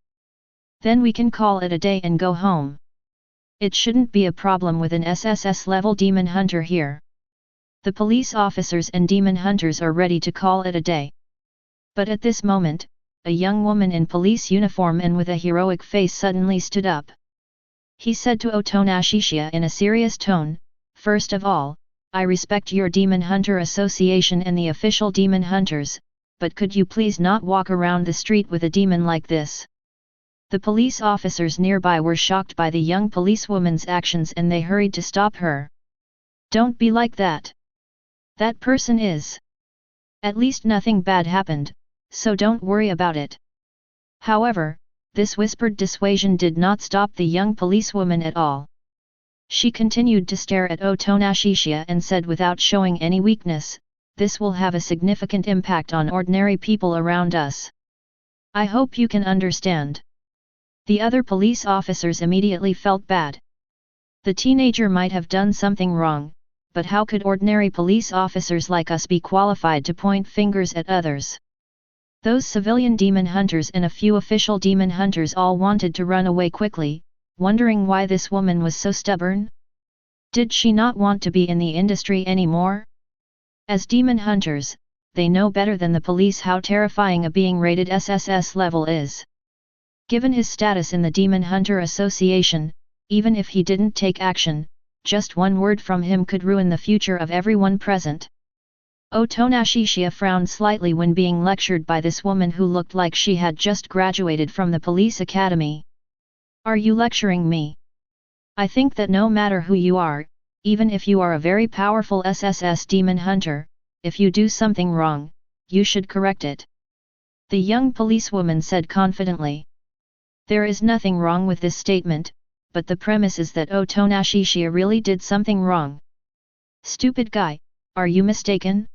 Then we can call it a day and go home. It shouldn't be a problem with an SSS level demon hunter here. The police officers and demon hunters are ready to call it a day. But at this moment, a young woman in police uniform and with a heroic face suddenly stood up. He said to Chiya in a serious tone, "First of all, I respect your Demon Hunter Association and the official demon hunters, but could you please not walk around the street with a demon like this?" The police officers nearby were shocked by the young policewoman's actions and they hurried to stop her. "Don't be like that. That person is. At least nothing bad happened, so don't worry about it." However, this whispered dissuasion did not stop the young policewoman at all. She continued to stare at Chiya and said without showing any weakness, "This will have a significant impact on ordinary people around us. I hope you can understand." The other police officers immediately felt bad. The teenager might have done something wrong, but how could ordinary police officers like us be qualified to point fingers at others? Those civilian demon hunters and a few official demon hunters all wanted to run away quickly, wondering why this woman was so stubborn. Did she not want to be in the industry anymore? As demon hunters, they know better than the police how terrifying a being rated SSS level is. Given his status in the Demon Hunter Association, even if he didn't take action, just one word from him could ruin the future of everyone present. Chiya frowned slightly when being lectured by this woman who looked like she had just graduated from the police academy. "Are you lecturing me? I think that no matter who you are, even if you are a very powerful SSS demon hunter, if you do something wrong, you should correct it," the young policewoman said confidently. There is nothing wrong with this statement, but the premise is that Chiya really did something wrong. "Stupid guy, are you mistaken?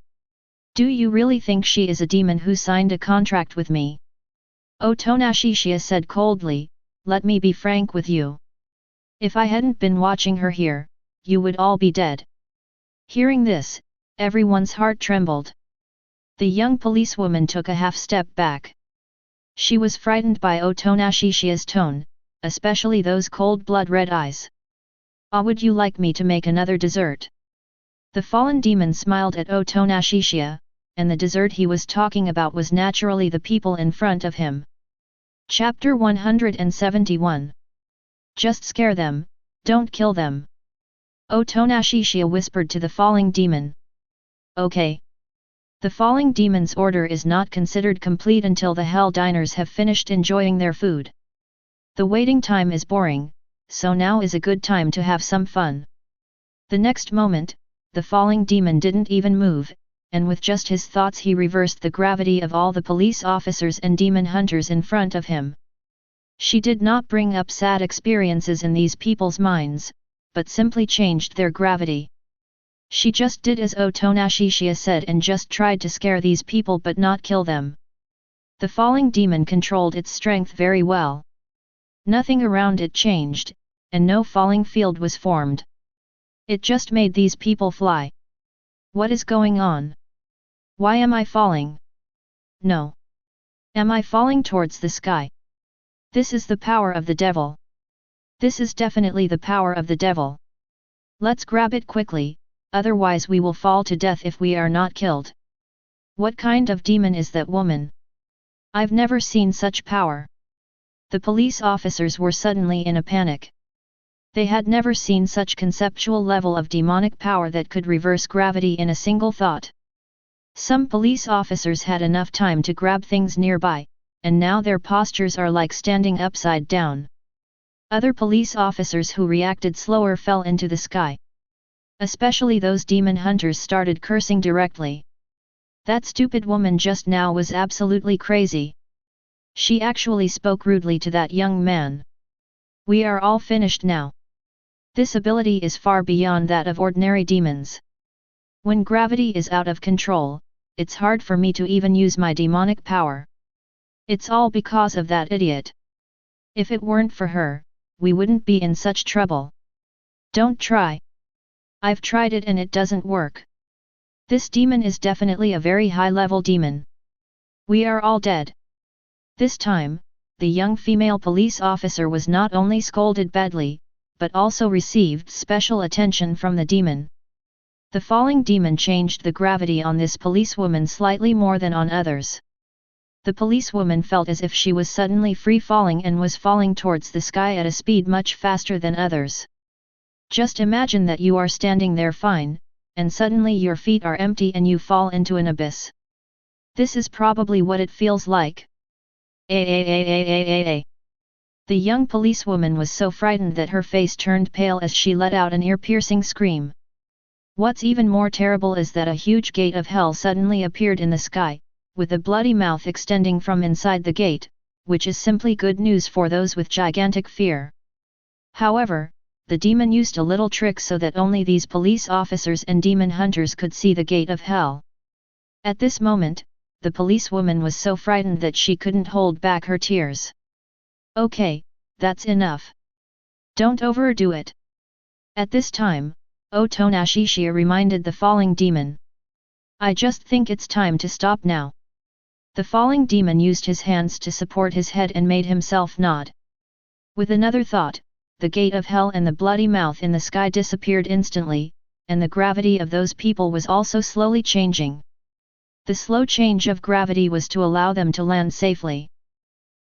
Do you really think she is a demon who signed a contract with me?" Chiya said coldly, "Let me be frank with you. If I hadn't been watching her here, you would all be dead." Hearing this, everyone's heart trembled. The young policewoman took a half step back. She was frightened by Chiya's tone, especially those cold blood-red eyes. Ah, would you like me to make another dessert? The fallen demon smiled at Otonashishiya, and the dessert he was talking about was naturally the people in front of him. Chapter 171. Just scare them, don't kill them. Otonashishiya whispered to the falling demon. Okay. The falling demon's order is not considered complete until the hell diners have finished enjoying their food. The waiting time is boring, so now is a good time to have some fun. The next moment, the falling demon didn't even move, and with just his thoughts he reversed the gravity of all the police officers and demon hunters in front of him. She did not bring up sad experiences in these people's minds, but simply changed their gravity. She just did as Otonashishiya said and just tried to scare these people but not kill them. The falling demon controlled its strength very well. Nothing around it changed, and no falling field was formed. It just made these people fly. What is going on? Why am I falling? No. Am I falling towards the sky? This is the power of the devil. This is definitely the power of the devil. Let's grab it quickly, otherwise we will fall to death if we are not killed. What kind of demon is that woman? I've never seen such power. The police officers were suddenly in a panic. They had never seen such conceptual level of demonic power that could reverse gravity in a single thought. Some police officers had enough time to grab things nearby, and now their postures are like standing upside down. Other police officers who reacted slower fell into the sky. Especially those demon hunters started cursing directly. That stupid woman just now was absolutely crazy. She actually spoke rudely to that young man. We are all finished now. This ability is far beyond that of ordinary demons. When gravity is out of control, it's hard for me to even use my demonic power. It's all because of that idiot. If it weren't for her, we wouldn't be in such trouble. Don't try. I've tried it and it doesn't work. This demon is definitely a very high-level demon. We are all dead. This time, the young female police officer was not only scolded badly, but also received special attention from the demon. The falling demon changed the gravity on this policewoman slightly more than on others. The policewoman felt as if she was suddenly free-falling and was falling towards the sky at a speed much faster than others. Just imagine that you are standing there fine, and suddenly your feet are empty and you fall into an abyss. This is probably what it feels like. The young policewoman was so frightened that her face turned pale as she let out an ear-piercing scream. What's even more terrible is that a huge gate of hell suddenly appeared in the sky, with a bloody mouth extending from inside the gate, which is simply good news for those with gigantic fear. However, the demon used a little trick so that only these police officers and demon hunters could see the gate of hell. At this moment, the policewoman was so frightened that she couldn't hold back her tears. Okay, that's enough. Don't overdo it. At this time, Otonashishiya reminded the falling demon. I just think it's time to stop now. The falling demon used his hands to support his head and made himself nod. With another thought, the gate of hell and the bloody mouth in the sky disappeared instantly, and the gravity of those people was also slowly changing. The slow change of gravity was to allow them to land safely.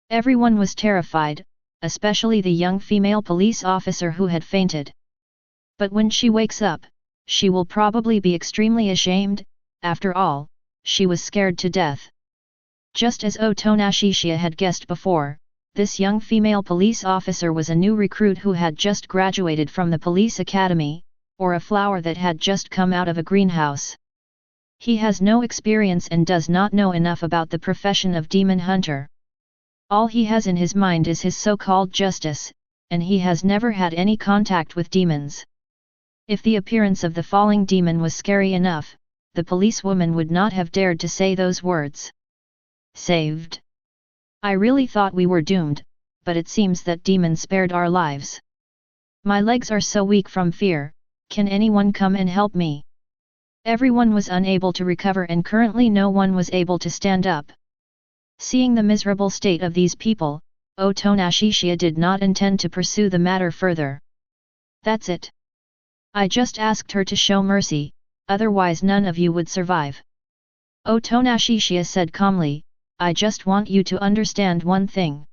Everyone was terrified, especially the young female police officer who had fainted. But when she wakes up, she will probably be extremely ashamed. After all, she was scared to death. Just as Otonashishiya had guessed before, this young female police officer was a new recruit who had just graduated from the police academy, or a flower that had just come out of a greenhouse. He has no experience and does not know enough about the profession of demon hunter. All he has in his mind is his so-called justice, and he has never had any contact with demons. If the appearance of the falling demon was scary enough, the policewoman would not have dared to say those words. Saved. I really thought we were doomed, but it seems that demon spared our lives. My legs are so weak from fear, can anyone come and help me? Everyone was unable to recover and currently no one was able to stand up. Seeing the miserable state of these people, Otonashishiya did not intend to pursue the matter further. That's it. I just asked her to show mercy, otherwise none of you would survive. Otonashishiya said calmly, I just want you to understand one thing.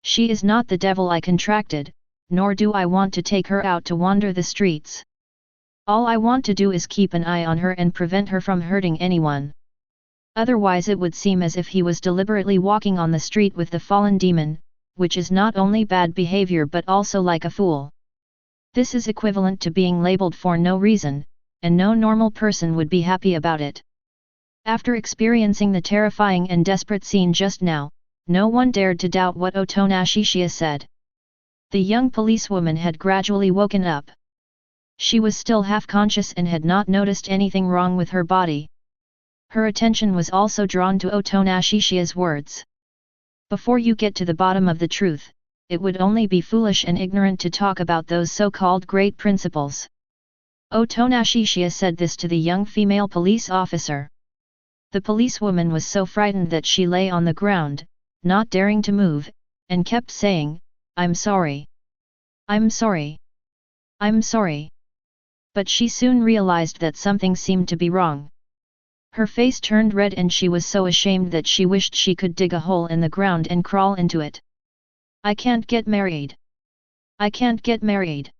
She is not the devil I contracted, nor do I want to take her out to wander the streets. All I want to do is keep an eye on her and prevent her from hurting anyone. Otherwise it would seem as if he was deliberately walking on the street with the fallen demon, which is not only bad behavior but also like a fool. This is equivalent to being labeled for no reason, and no normal person would be happy about it. After experiencing the terrifying and desperate scene just now, no one dared to doubt what Otonashishiya said. The young policewoman had gradually woken up. She was still half-conscious and had not noticed anything wrong with her body. Her attention was also drawn to Otonashishiya's words. Before you get to the bottom of the truth, it would only be foolish and ignorant to talk about those so-called great principles. Otonashishiya said this to the young female police officer. The policewoman was so frightened that she lay on the ground, not daring to move, and kept saying, I'm sorry. I'm sorry. I'm sorry. But she soon realized that something seemed to be wrong. Her face turned red and she was so ashamed that she wished she could dig a hole in the ground and crawl into it. I can't get married. I can't get married.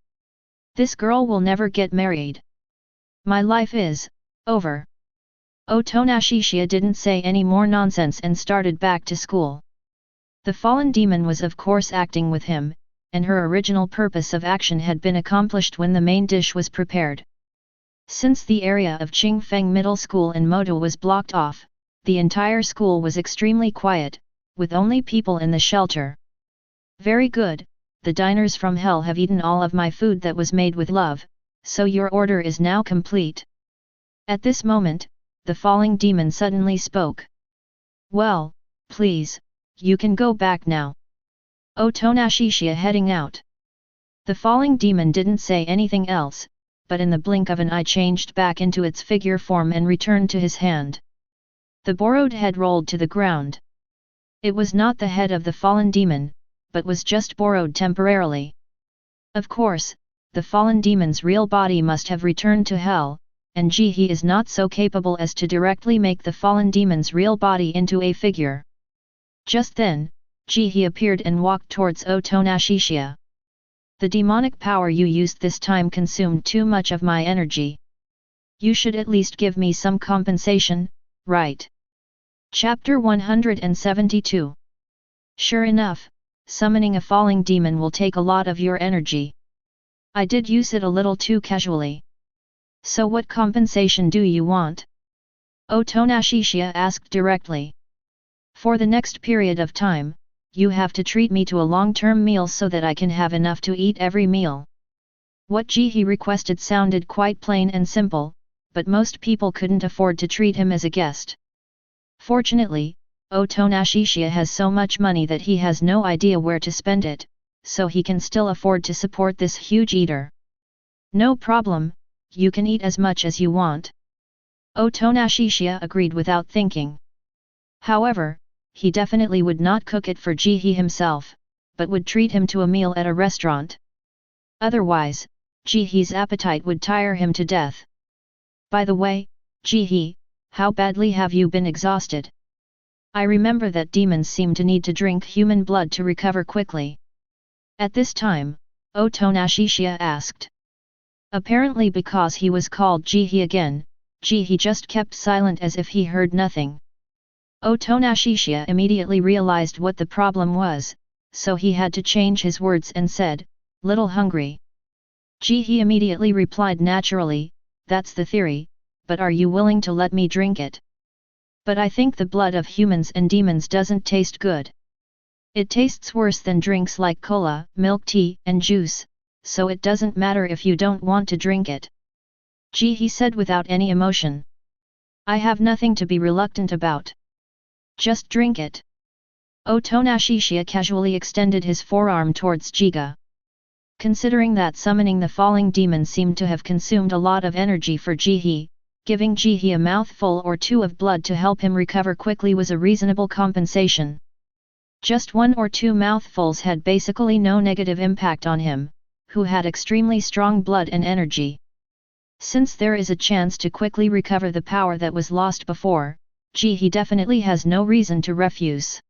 This girl will never get married. My life is over. Otonashishiya didn't say any more nonsense and started back to school. The fallen demon was of course acting with him, and her original purpose of action had been accomplished when the main dish was prepared. Since the area of Qingfeng Middle School in Moto was blocked off, the entire school was extremely quiet, with only people in the shelter. Very good, the diners from hell have eaten all of my food that was made with love, so your order is now complete. At this moment, the falling demon suddenly spoke. Well, please, you can go back now. Otonashishiya heading out. The falling demon didn't say anything else, but in the blink of an eye changed back into its figure form and returned to his hand. The borrowed head rolled to the ground. It was not the head of the fallen demon, but was just borrowed temporarily. Of course, the fallen demon's real body must have returned to hell, and he is not so capable as to directly make the fallen demon's real body into a figure. Just then, he appeared and walked towards Otonashishiya. The demonic power you used this time consumed too much of my energy. You should at least give me some compensation, right? Chapter 172. Sure enough, summoning a falling demon will take a lot of your energy. I did use it a little too casually. So what compensation do you want? Otonashishiya asked directly. For the next period of time, you have to treat me to a long-term meal so that I can have enough to eat every meal. What he requested sounded quite plain and simple, but most people couldn't afford to treat him as a guest. Fortunately, Otonashishiya has so much money that he has no idea where to spend it, so he can still afford to support this huge eater. No problem, you can eat as much as you want. Otonashishiya agreed without thinking. However, he definitely would not cook it for he himself, but would treat him to a meal at a restaurant. Otherwise, he's appetite would tire him to death. By the way, he, how badly have you been exhausted? I remember that demons seem to need to drink human blood to recover quickly. At this time, Otonashishiya asked. Apparently because he was called he again, he just kept silent as if he heard nothing. Otonashishiya immediately realized what the problem was, so he had to change his words and said, "Little hungry." He immediately replied naturally, "That's the theory, but are you willing to let me drink it? But I think the blood of humans and demons doesn't taste good. It tastes worse than drinks like cola, milk tea, and juice, so it doesn't matter if you don't want to drink it." He said without any emotion. "I have nothing to be reluctant about. Just drink it." Otonashishiya casually extended his forearm towards Jiga. Considering that summoning the falling demon seemed to have consumed a lot of energy for giving he a mouthful or two of blood to help him recover quickly was a reasonable compensation. Just 1 or 2 mouthfuls had basically no negative impact on him, who had extremely strong blood and energy. Since there is a chance to quickly recover the power that was lost before, he definitely has no reason to refuse.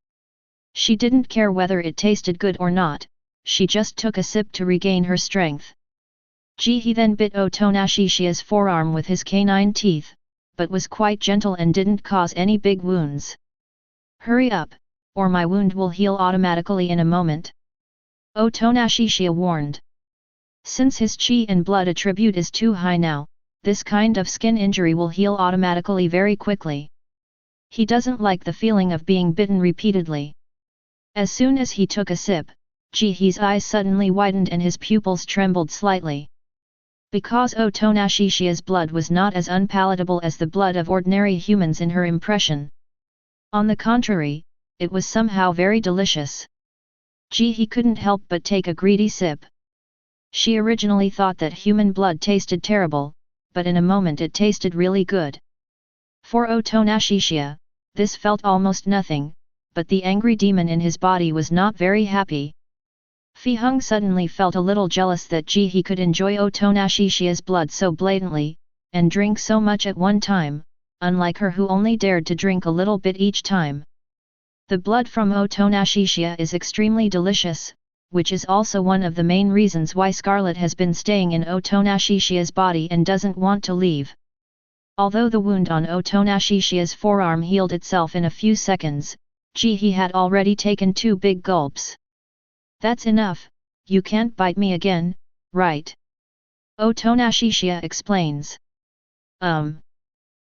She didn't care whether it tasted good or not, she just took a sip to regain her strength. He then bit Otonashishia's forearm with his canine teeth, but was quite gentle and didn't cause any big wounds. "Hurry up, or my wound will heal automatically in a moment," Otonashishia warned. Since his chi and blood attribute is too high now, this kind of skin injury will heal automatically very quickly. He doesn't like the feeling of being bitten repeatedly. As soon as he took a sip, Jihe's eyes suddenly widened and his pupils trembled slightly. Because Otonashishia's blood was not as unpalatable as the blood of ordinary humans in her impression. On the contrary, it was somehow very delicious. Jihe couldn't help but take a greedy sip. She originally thought that human blood tasted terrible, but in a moment it tasted really good. For Otonashishia, this felt almost nothing, but the angry demon in his body was not very happy. Fiheng suddenly felt a little jealous that Jihe could enjoy Otonashishia's blood so blatantly, and drink so much at one time, unlike her who only dared to drink a little bit each time. The blood from Otonashishia is extremely delicious, which is also one of the main reasons why Scarlet has been staying in Otonashishia's body and doesn't want to leave. Although the wound on Otonashishia's forearm healed itself in a few seconds, Jihe had already taken 2 big gulps. "That's enough, you can't bite me again, right?" Otonashishia explains.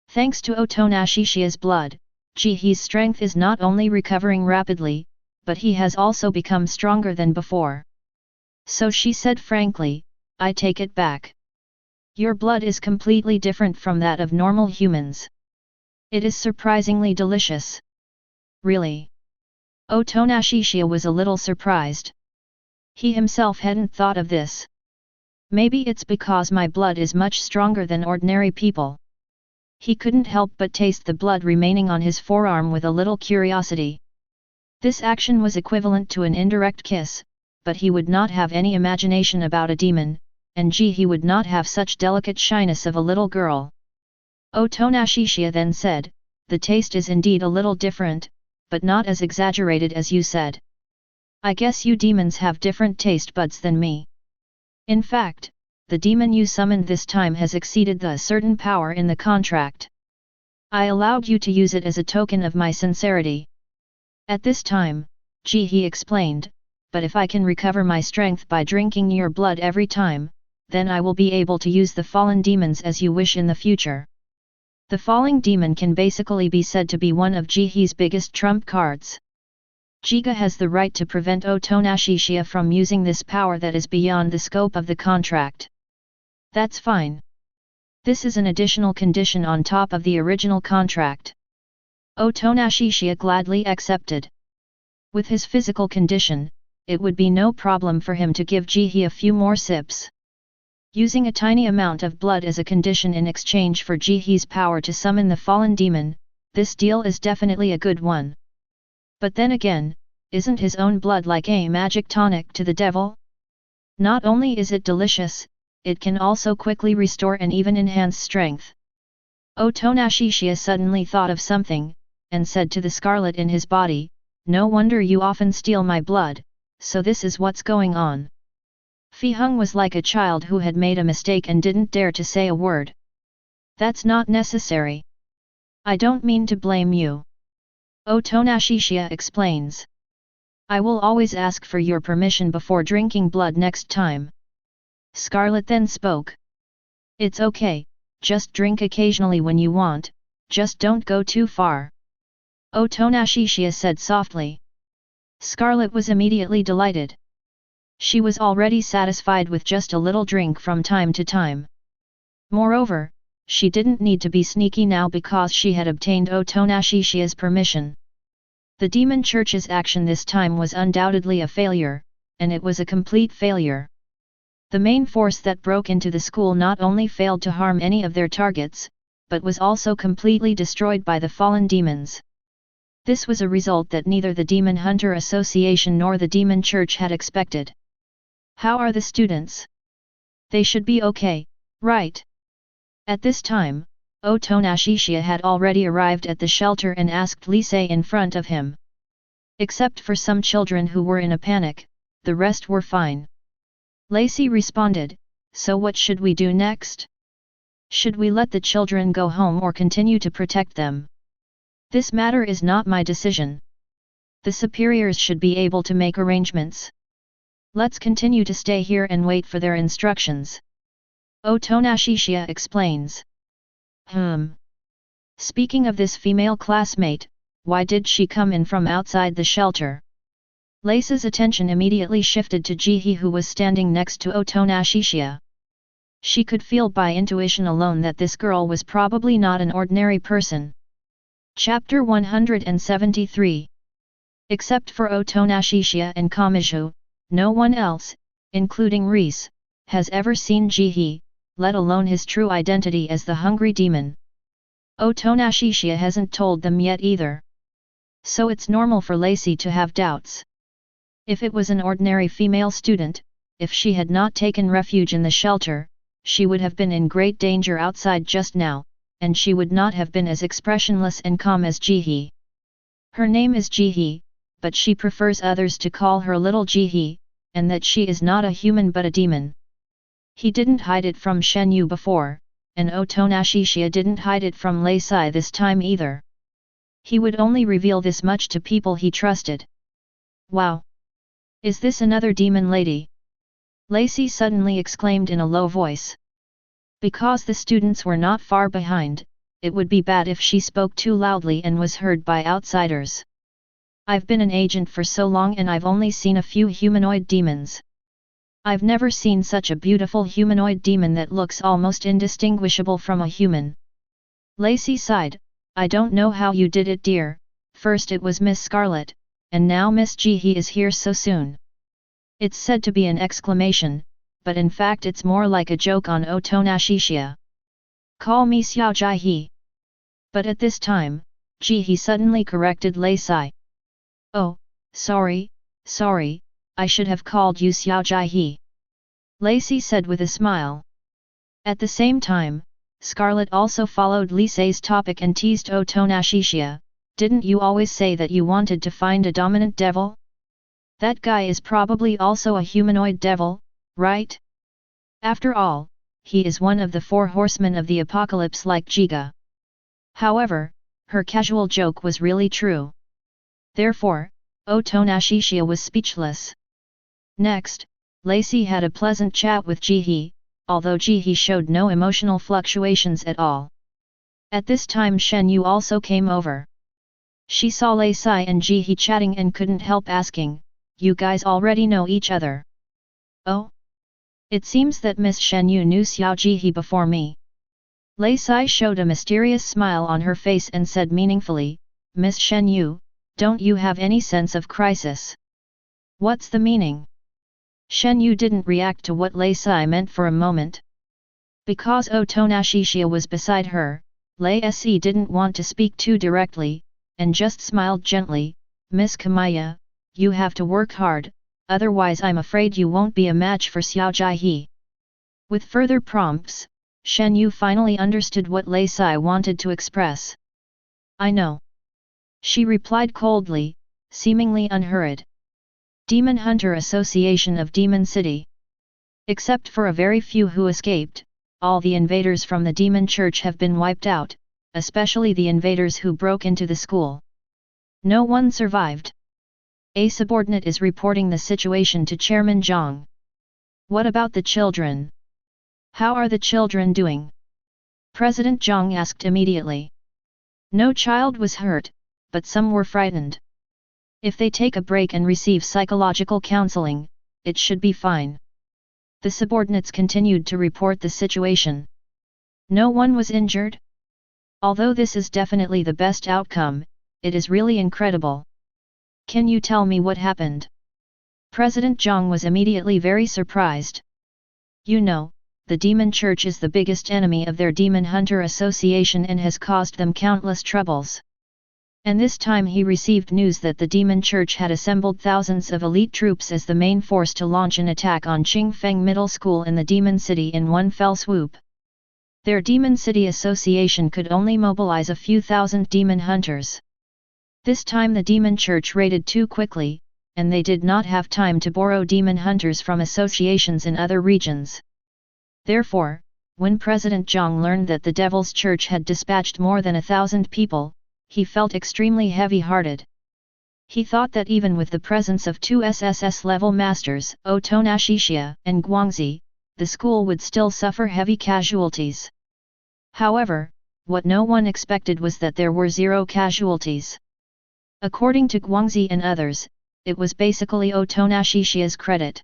Thanks to Otonashishia's blood, Jihe's strength is not only recovering rapidly, but he has also become stronger than before. So she said frankly, "I take it back. Your blood is completely different from that of normal humans. It is surprisingly delicious." "Really?" Otonashishia was a little surprised. He himself hadn't thought of this. "Maybe it's because my blood is much stronger than ordinary people." He couldn't help but taste the blood remaining on his forearm with a little curiosity. This action was equivalent to an indirect kiss, but he would not have any imagination about a demon, and he would not have such delicate shyness of a little girl. Otonashishia then said, "The taste is indeed a little different, but not as exaggerated as you said. I guess you demons have different taste buds than me. In fact, the demon you summoned this time has exceeded the certain power in the contract. I allowed you to use it as a token of my sincerity. At this time," he explained, "but if I can recover my strength by drinking your blood every time, then I will be able to use the fallen demons as you wish in the future." The falling demon can basically be said to be one of Jihe's biggest trump cards. Jiga has the right to prevent Otonashishia from using this power that is beyond the scope of the contract. That's fine. This is an additional condition on top of the original contract. Otonashishia gladly accepted. With his physical condition, it would be no problem for him to give Jihe a few more sips. Using a tiny amount of blood as a condition in exchange for Jihe's power to summon the fallen demon, this deal is definitely a good one. But then again, isn't his own blood like a magic tonic to the devil? Not only is it delicious, it can also quickly restore and even enhance strength. Otonashishia suddenly thought of something, and said to the scarlet in his body, "No wonder you often steal my blood, so this is what's going on." Fiheng was like a child who had made a mistake and didn't dare to say a word. "That's not necessary. I don't mean to blame you," Otonashishia explains. "I will always ask for your permission before drinking blood next time." Scarlet then spoke. "It's okay, just drink occasionally when you want, just don't go too far," Otonashishia said softly. Scarlet was immediately delighted. She was already satisfied with just a little drink from time to time. Moreover, she didn't need to be sneaky now because she had obtained Otonashishia's permission. The demon church's action this time was undoubtedly a failure, and it was a complete failure. The main force that broke into the school not only failed to harm any of their targets, but was also completely destroyed by the fallen demons. This was a result that neither the Demon Hunter Association nor the Demon Church had expected. How are the students? They should be okay, right? At this time, Otonashishiya had already arrived at the shelter and asked Lise in front of him. Except for some children who were in a panic, the rest were fine. Lacey responded, so what should we do next? Should we let the children go home or continue to protect them? This matter is not my decision. The superiors should be able to make arrangements. Let's continue to stay here and wait for their instructions. Otonashishiya explains. Speaking of this female classmate, why did she come in from outside the shelter? Lace's attention immediately shifted to Jihe, who was standing next to Otonashishiya. She could feel by intuition alone that this girl was probably not an ordinary person. Chapter 173. Except for Otonashishiya and Kamui, no one else, including Reese, has ever seen Jihe, let alone his true identity as the Hungry Demon. Otonashishiya hasn't told them yet either. So it's normal for Lacey to have doubts. If it was an ordinary female student, if she had not taken refuge in the shelter, she would have been in great danger outside just now, and she would not have been as expressionless and calm as Jihe. Her name is Jihe, but she prefers others to call her Little Jihe, and that she is not a human but a demon. He didn't hide it from Shenyu before, and Otonashishiya didn't hide it from Lacey this time either. He would only reveal this much to people he trusted. Wow! Is this another demon lady? Lacey suddenly exclaimed in a low voice. Because the students were not far behind, it would be bad if she spoke too loudly and was heard by outsiders. I've been an agent for so long and I've only seen a few humanoid demons. I've never seen such a beautiful humanoid demon that looks almost indistinguishable from a human. Lacey sighed, I don't know how you did it, dear. First it was Miss Scarlet, and now Miss Jihe is here so soon. It's said to be an exclamation, but in fact it's more like a joke on Otonashishiya. Call me Xiao Jihe. But at this time, Jihe suddenly corrected Lacey. Oh, sorry, I should have called you Xiao Jihe. Lacey said with a smile. At the same time, Scarlet also followed Lacey's topic and teased Otonashishiya, didn't you always say that you wanted to find a dominant devil? That guy is probably also a humanoid devil, right? After all, he is one of the 4 horsemen of the apocalypse like Jiga. However, her casual joke was really true. Therefore, Otonashishiya was speechless. Next, Lacey had a pleasant chat with Jihe, although Jihe showed no emotional fluctuations at all. At this time Shenyu also came over. She saw Lacey and Jihe chatting and couldn't help asking, you guys already know each other? Oh? It seems that Miss Shenyu knew Xiao Jihe before me. Lacey showed a mysterious smile on her face and said meaningfully, Miss Shenyu, don't you have any sense of crisis? What's the meaning? Shenyu didn't react to what Lacey meant for a moment. Because Otonashishiya was beside her, Lacey didn't want to speak too directly, and just smiled gently, Miss Kamui, you have to work hard, otherwise I'm afraid you won't be a match for Xiao Jihe. With further prompts, Shenyu finally understood what Lacey wanted to express. I know. She replied coldly, seemingly unhurried. Demon Hunter Association of Demon City. Except for a very few who escaped, all the invaders from the Demon Church have been wiped out, especially the invaders who broke into the school. No one survived. A subordinate is reporting the situation to Chairman Zhang. What about the children? How are the children doing? President Zhang asked immediately. No child was hurt, but some were frightened. If they take a break and receive psychological counseling, it should be fine. The subordinates continued to report the situation. No one was injured? Although this is definitely the best outcome, it is really incredible. Can you tell me what happened? President Zhang was immediately very surprised. You know, the Demon Church is the biggest enemy of their Demon Hunter Association and has caused them countless troubles. And this time he received news that the Demon Church had assembled thousands of elite troops as the main force to launch an attack on Qingfeng Middle School in the Demon City in one fell swoop. Their Demon City Association could only mobilize a few thousand demon hunters. This time the Demon Church raided too quickly, and they did not have time to borrow demon hunters from associations in other regions. Therefore, when President Zhang learned that the Devil's Church had dispatched more than 1,000 people, he felt extremely heavy-hearted. He thought that even with the presence of two SSS-level masters, Otonashishiya and Guangxi, the school would still suffer heavy casualties. However, what no one expected was that there were 0 casualties. According to Guangxi and others, it was basically Otonashishiya's credit.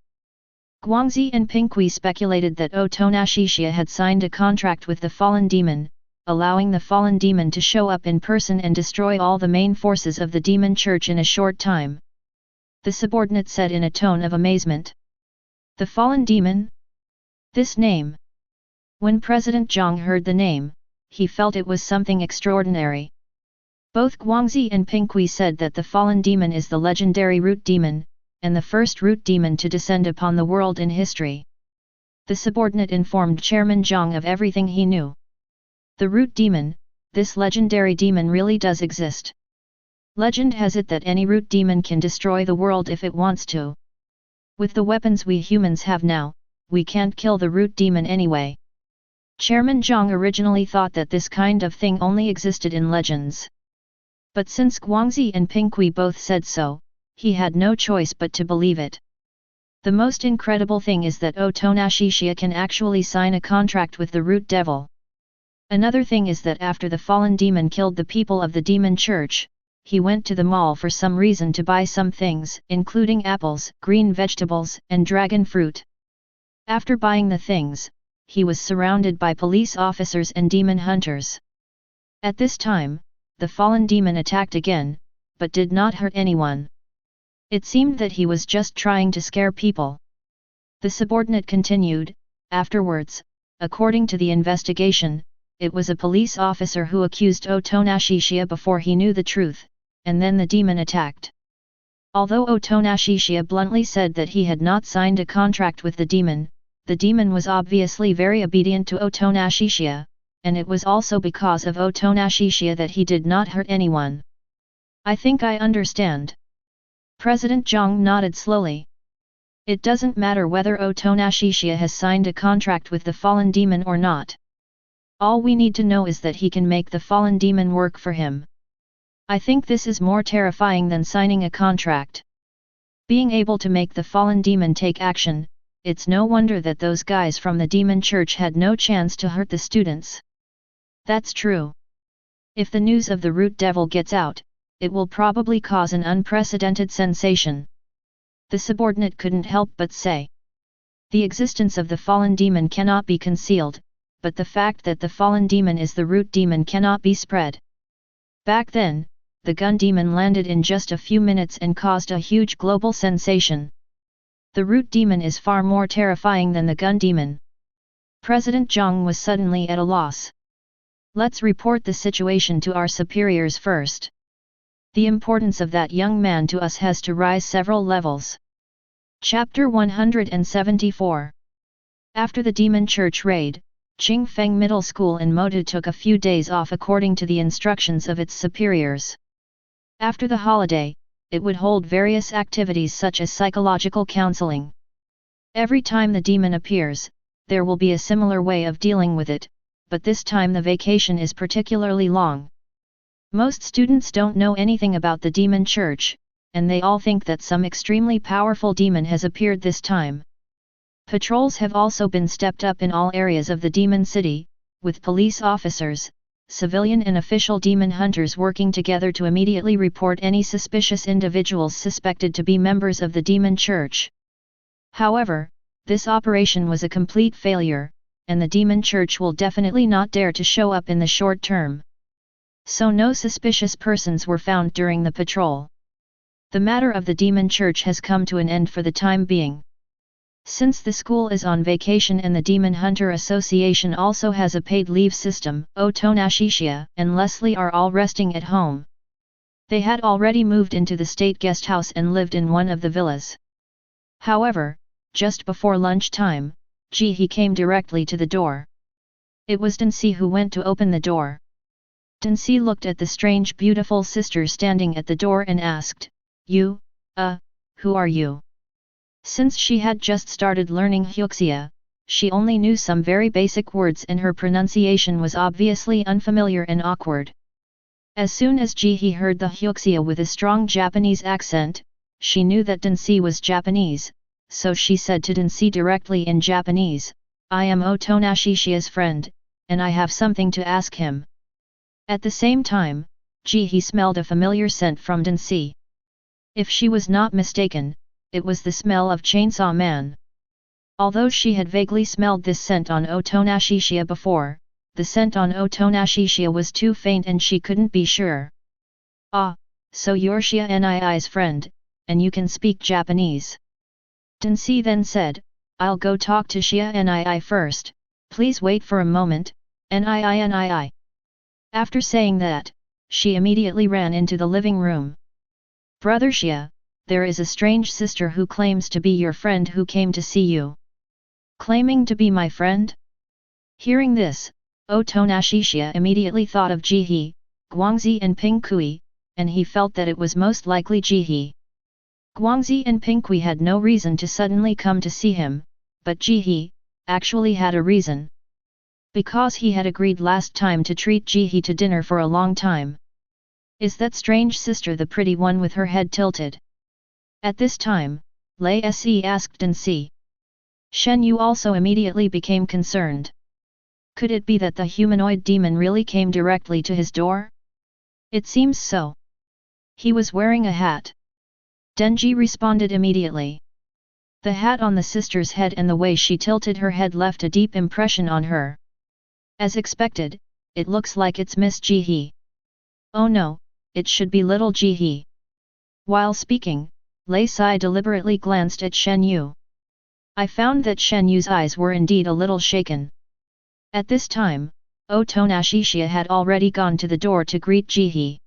Guangxi and Pinqui speculated that Otonashishiya had signed a contract with the fallen demon, allowing the fallen demon to show up in person and destroy all the main forces of the Demon Church in a short time. The subordinate said in a tone of amazement. The fallen demon? This name. When President Zhang heard the name, he felt it was something extraordinary. Both Guangxi and Pinqui said that the fallen demon is the legendary root demon, and the first root demon to descend upon the world in history. The subordinate informed Chairman Zhang of everything he knew. The root demon, this legendary demon really does exist. Legend has it that any root demon can destroy the world if it wants to. With the weapons we humans have now, we can't kill the root demon anyway. Chairman Zhang originally thought that this kind of thing only existed in legends. But since Guangxi and Pinqui both said so, he had no choice but to believe it. The most incredible thing is that Otonashishiya can actually sign a contract with the root devil. Another thing is that after the fallen demon killed the people of the Demon Church, he went to the mall for some reason to buy some things, including apples, green vegetables, and dragon fruit. After buying the things, he was surrounded by police officers and demon hunters. At this time, the fallen demon attacked again, but did not hurt anyone. It seemed that he was just trying to scare people. The subordinate continued, afterwards, according to the investigation, it was a police officer who accused Otonashishiya before he knew the truth, and then the demon attacked. Although Otonashishiya bluntly said that he had not signed a contract with the demon was obviously very obedient to Otonashishiya, and it was also because of Otonashishiya that he did not hurt anyone. I think I understand. President Zhang nodded slowly. It doesn't matter whether Otonashishiya has signed a contract with the fallen demon or not. All we need to know is that he can make the fallen demon work for him. I think this is more terrifying than signing a contract. Being able to make the fallen demon take action, it's no wonder that those guys from the Demon Church had no chance to hurt the students. That's true. If the news of the root devil gets out, it will probably cause an unprecedented sensation. The subordinate couldn't help but say. The existence of the fallen demon cannot be concealed, but the fact that the fallen demon is the root demon cannot be spread. Back then, the gun demon landed in just a few minutes and caused a huge global sensation. The root demon is far more terrifying than the gun demon. President Zhang was suddenly at a loss. Let's report the situation to our superiors first. The importance of that young man to us has to rise several levels. Chapter 174. After the Demon Church raid, Qingfeng Middle School in Motu took a few days off according to the instructions of its superiors. After the holiday, it would hold various activities such as psychological counseling. Every time the demon appears, there will be a similar way of dealing with it, but this time the vacation is particularly long. Most students don't know anything about the Demon Church, and they all think that some extremely powerful demon has appeared this time. Patrols have also been stepped up in all areas of the Demon City, with police officers, civilian and official demon hunters working together to immediately report any suspicious individuals suspected to be members of the Demon Church. However, this operation was a complete failure, and the Demon Church will definitely not dare to show up in the short term. So no suspicious persons were found during the patrol. The matter of the Demon Church has come to an end for the time being. Since the school is on vacation and the Demon Hunter Association also has a paid leave system, Otonashishiya and Leslie are all resting at home. They had already moved into the state guest house and lived in one of the villas. However, just before lunchtime, Ji-hee came directly to the door. It was Dan-si who went to open the door. Dan-si looked at the strange beautiful sister standing at the door and asked, "You, who are you?" Since she had just started learning Hyuxia, she only knew some very basic words and her pronunciation was obviously unfamiliar and awkward. As soon as Ji-hee heard the Hyuxia with a strong Japanese accent, she knew that Dan-si was Japanese, so she said to Dan-si directly in Japanese, "I am Otonashishia's friend, and I have something to ask him." At the same time, Ji-hee smelled a familiar scent from Dan-si. If she was not mistaken, it was the smell of Chainsaw Man. Although she had vaguely smelled this scent on Otonashishia before, the scent on Otonashishia was too faint and she couldn't be sure. "Ah, so you're Chiya Nii's friend, and you can speak Japanese." Dan-si then said, "I'll go talk to Chiya Nii first, please wait for a moment, Nii." After saying that, she immediately ran into the living room. "Brother Chiya, there is a strange sister who claims to be your friend who came to see you." "Claiming to be my friend?" Hearing this, Otonashishia immediately thought of Ji-hee, Guangzi and Ping Kui, and he felt that it was most likely Ji-hee. Guangzi and Ping Kui had no reason to suddenly come to see him, but Ji-hee actually had a reason. Because he had agreed last time to treat Ji-hee to dinner for a long time. "Is that strange sister the pretty one with her head tilted?" At this time, Lei Se asked Dan-si. Shen Yu also immediately became concerned. Could it be that the humanoid demon really came directly to his door? It seems so. He was wearing a hat. Denji responded immediately. The hat on the sister's head and the way she tilted her head left a deep impression on her. As expected, it looks like it's Miss Ji-hee. Oh no, it should be little Ji-hee. While speaking, Lei Sai deliberately glanced at Shen Yu. I found that Shen Yu's eyes were indeed a little shaken. At this time, Otonashishia had already gone to the door to greet Ji-hee.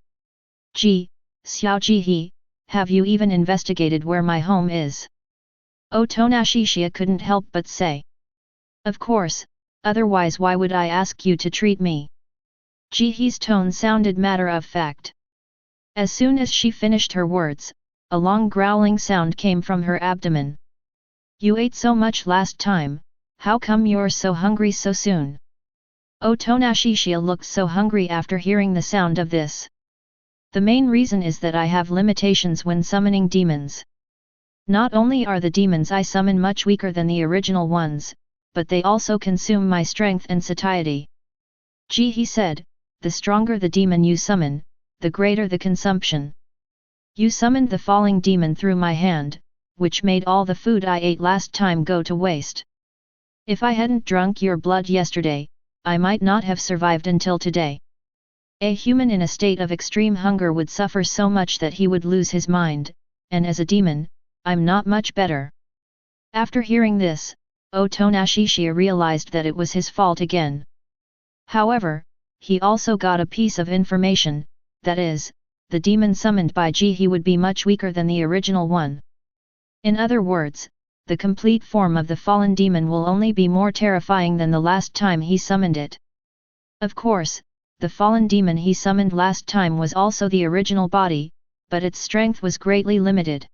Xiao Ji-hee, have you even investigated where my home is?" Otonashishia couldn't help but say. "Of course, otherwise why would I ask you to treat me?" Ji-hee's tone sounded matter-of-fact. As soon as she finished her words, a long growling sound came from her abdomen. "You ate so much last time, how come you're so hungry so soon?" Otonashishia looked so hungry after hearing the sound of this. "The main reason is that I have limitations when summoning demons. Not only are the demons I summon much weaker than the original ones, but they also consume my strength and satiety." Ji-hee said, "The stronger the demon you summon, the greater the consumption. You summoned the falling demon through my hand, which made all the food I ate last time go to waste. If I hadn't drunk your blood yesterday, I might not have survived until today. A human in a state of extreme hunger would suffer so much that he would lose his mind, and as a demon, I'm not much better." After hearing this, Otonashishia realized that it was his fault again. However, he also got a piece of information, that is, the demon summoned by Ji-hee would be much weaker than the original one. In other words, the complete form of the fallen demon will only be more terrifying than the last time he summoned it. Of course, the fallen demon he summoned last time was also the original body, but its strength was greatly limited.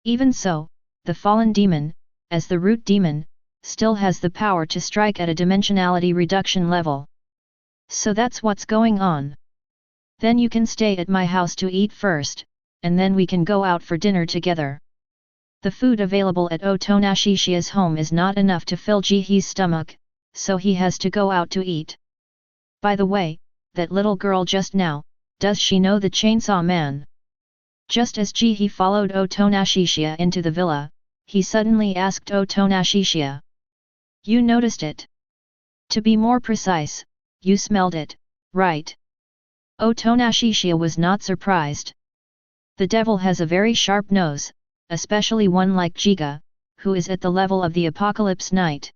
Even so, the fallen demon, as the root demon, still has the power to strike at a dimensionality reduction level. So that's what's going on. Then you can stay at my house to eat first, and then we can go out for dinner together. The food available at Otonashishia's home is not enough to fill Ji-hee's stomach, so he has to go out to eat. By the way, that little girl just now, does she know the Chainsaw Man?" Just as Ji-hee followed Otonashishia into the villa, he suddenly asked Otonashishia. "You noticed it? To be more precise, you smelled it, right?" Otonashishia was not surprised. The devil has a very sharp nose, especially one like Jiga, who is at the level of the Apocalypse Knight.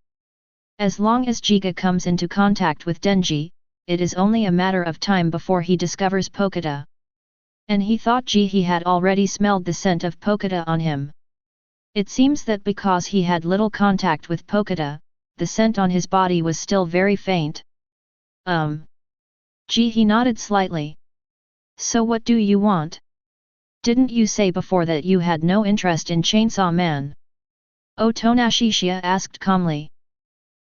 As long as Jiga comes into contact with Denji, it is only a matter of time before he discovers Pokita. And he thought Jihe had already smelled the scent of Pokeda on him. It seems that because he had little contact with Pokeda, the scent on his body was still very faint. Jihe nodded slightly. So what do you want? Didn't you say before that you had no interest in Chainsaw Man? Otonashishiya asked calmly.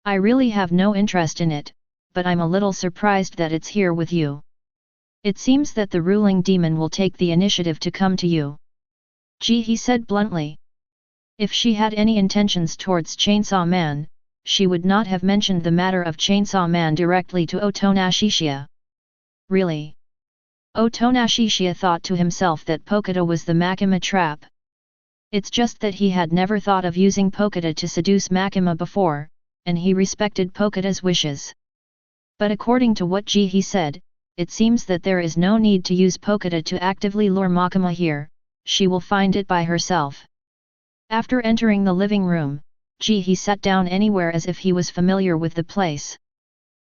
I really have no interest in it, but I'm a little surprised that it's here with you. It seems that the ruling demon will take the initiative to come to you. Jihe said bluntly. If she had any intentions towards Chainsaw Man, she would not have mentioned the matter of Chainsaw Man directly to Otonashishiya. Really? Otonashishiya thought to himself that Pokeda was the Makima trap. It's just that he had never thought of using Pokeda to seduce Makima before, and he respected Pokeda's wishes. But according to what Jihe said, it seems that there is no need to use Pokeda to actively lure Makima here, she will find it by herself. After entering the living room, Jihe sat down anywhere as if he was familiar with the place.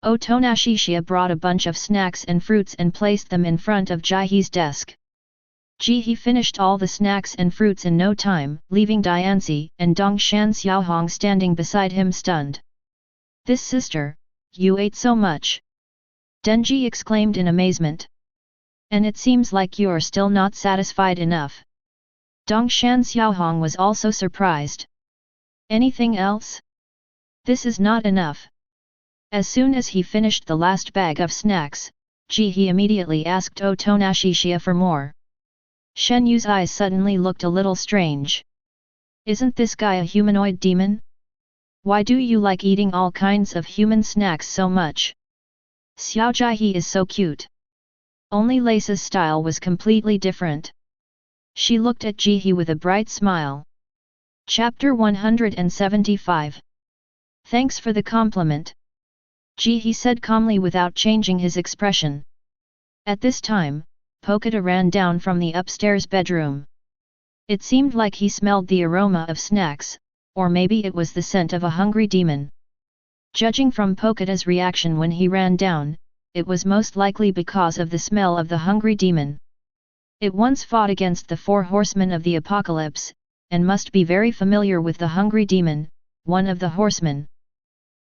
Otonashishiya brought a bunch of snacks and fruits and placed them in front of Jihe's desk. Jihe finished all the snacks and fruits in no time, leaving Dianzi and Dongshan Xiaohong standing beside him stunned. This sister, you ate so much! Denji exclaimed in amazement. And it seems like you're still not satisfied enough. Dongshan Xiaohong was also surprised. Anything else? This is not enough. As soon as he finished the last bag of snacks, Jihe immediately asked Otonashishiya for more. Shen Yu's eyes suddenly looked a little strange. Isn't this guy a humanoid demon? Why do you like eating all kinds of human snacks so much? Xiao Jihe is so cute. Only Lace's style was completely different. She looked at Jihe with a bright smile. Chapter 175. Thanks for the compliment. Jihe said calmly without changing his expression. At this time, Pokeda ran down from the upstairs bedroom. It seemed like he smelled the aroma of snacks, or maybe it was the scent of a hungry demon. Judging from Pokeda's reaction when he ran down, it was most likely because of the smell of the hungry demon. It once fought against the 4 horsemen of the apocalypse, and must be very familiar with the hungry demon, one of the horsemen.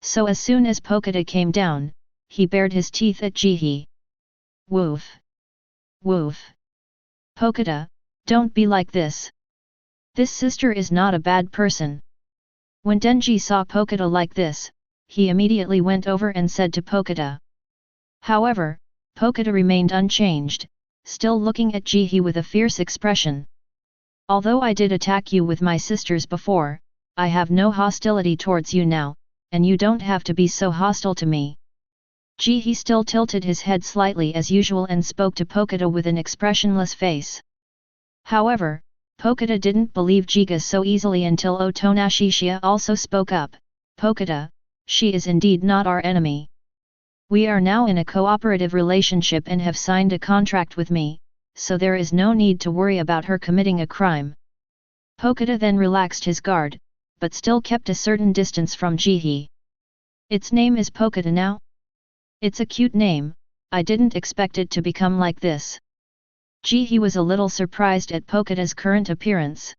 So as soon as Pokeda came down, he bared his teeth at Jihe. Woof! Woof! Pokeda, don't be like this. This sister is not a bad person. When Denji saw Pokeda like this, he immediately went over and said to Pokeda. However, Pokeda remained unchanged, still looking at Jihe with a fierce expression. Although I did attack you with my sisters before, I have no hostility towards you now, and you don't have to be so hostile to me. Jihe still tilted his head slightly as usual and spoke to Pokeda with an expressionless face. However, Pokeda didn't believe Jiga so easily until Otonashishiya also spoke up. Pokeda, she is indeed not our enemy. We are now in a cooperative relationship and have signed a contract with me, so there is no need to worry about her committing a crime. Pokeda then relaxed his guard, but still kept a certain distance from Jihe. Its name is Pokeda now? It's a cute name, I didn't expect it to become like this. Jihe was a little surprised at Pokeda's current appearance.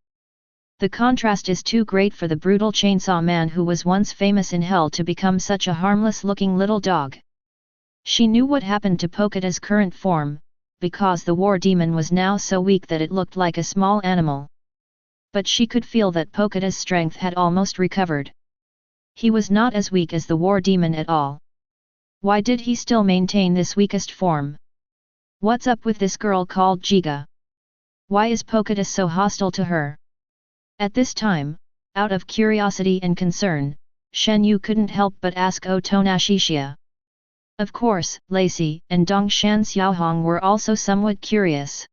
The contrast is too great for the brutal chainsaw man who was once famous in hell to become such a harmless-looking little dog. She knew what happened to Pokeda's current form, because the war demon was now so weak that it looked like a small animal. But she could feel that Pokeda's strength had almost recovered. He was not as weak as the war demon at all. Why did he still maintain this weakest form? What's up with this girl called Jiga? Why is Pokeda so hostile to her? At this time, out of curiosity and concern, Shen Yu couldn't help but ask Otonashishiya. Of course, Lacey and Dongshan Xiaohong were also somewhat curious.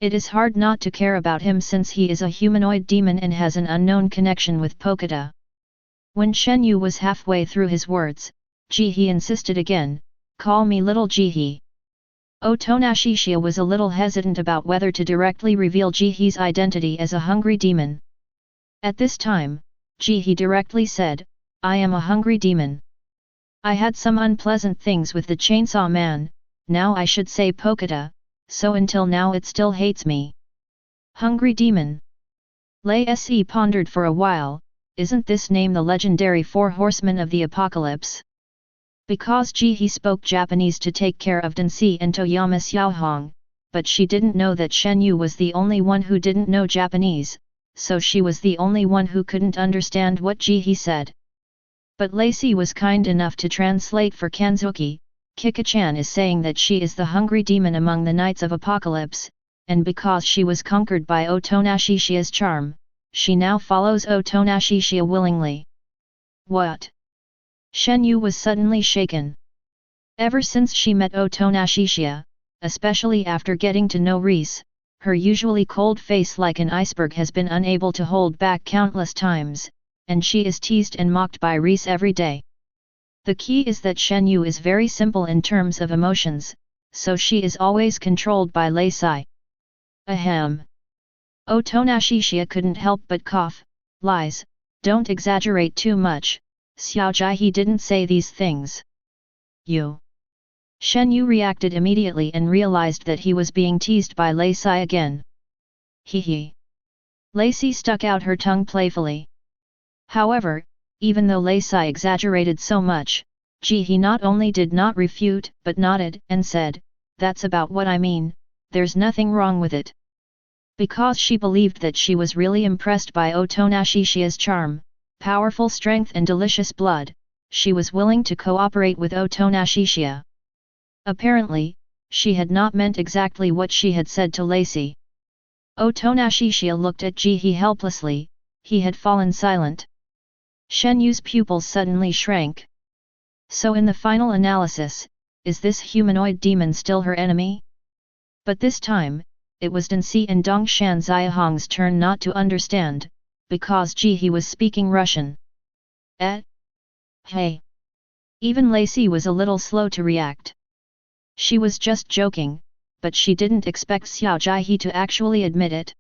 It is hard not to care about him since he is a humanoid demon and has an unknown connection with Pokeda. When Shen Yu was halfway through his words, Jihe insisted again, call me little Jihe. Otonashishiya was a little hesitant about whether to directly reveal Jihe's identity as a hungry demon. At this time, Jihe directly said, I am a hungry demon. I had some unpleasant things with the chainsaw man, now I should say Pokeda, so until now it still hates me. Hungry demon. Lei Se pondered for a while, isn't this name the legendary Four Horsemen of the Apocalypse? Because He spoke Japanese to take care of Densi and Toyama Xiaohong, but she didn't know that Shen Yu was the only one who didn't know Japanese, so she was the only one who couldn't understand what He said. But Lacey was kind enough to translate for Kanzuki. Kika-chan is saying that she is the hungry demon among the Knights of Apocalypse, and because she was conquered by Otonashishiya's charm, she now follows Otonashishiya willingly. What? Shen Yu was suddenly shaken. Ever since she met Otonashishiya, especially after getting to know Reese, her usually cold face like an iceberg has been unable to hold back countless times, and she is teased and mocked by Reese every day. The key is that Shen Yu is very simple in terms of emotions, so she is always controlled by Lei Sai. Ahem. Otonashishiya couldn't help but cough. Lies, don't exaggerate too much, Xiao Jai didn't say these things. You. Shen Yu reacted immediately and realized that he was being teased by Lei Sai again. Hee. Lacey stuck out her tongue playfully. However, even though Lei Sai exaggerated so much, He not only did not refute but nodded and said, "That's about what I mean, there's nothing wrong with it." Because she believed that she was really impressed by Otonashishiya's charm, powerful strength and delicious blood, she was willing to cooperate with Otonashishiya. Apparently, she had not meant exactly what she had said to Lacey. Otonashishiya looked at He helplessly, he had fallen silent. Shen Yu's pupils suddenly shrank. So in the final analysis, is this humanoid demon still her enemy? But this time, it was Densi and Dongshan Xiahong's turn not to understand, because He was speaking Russian. Hey! Even Lacey was a little slow to react. She was just joking, but she didn't expect Xiao Jai to actually admit it.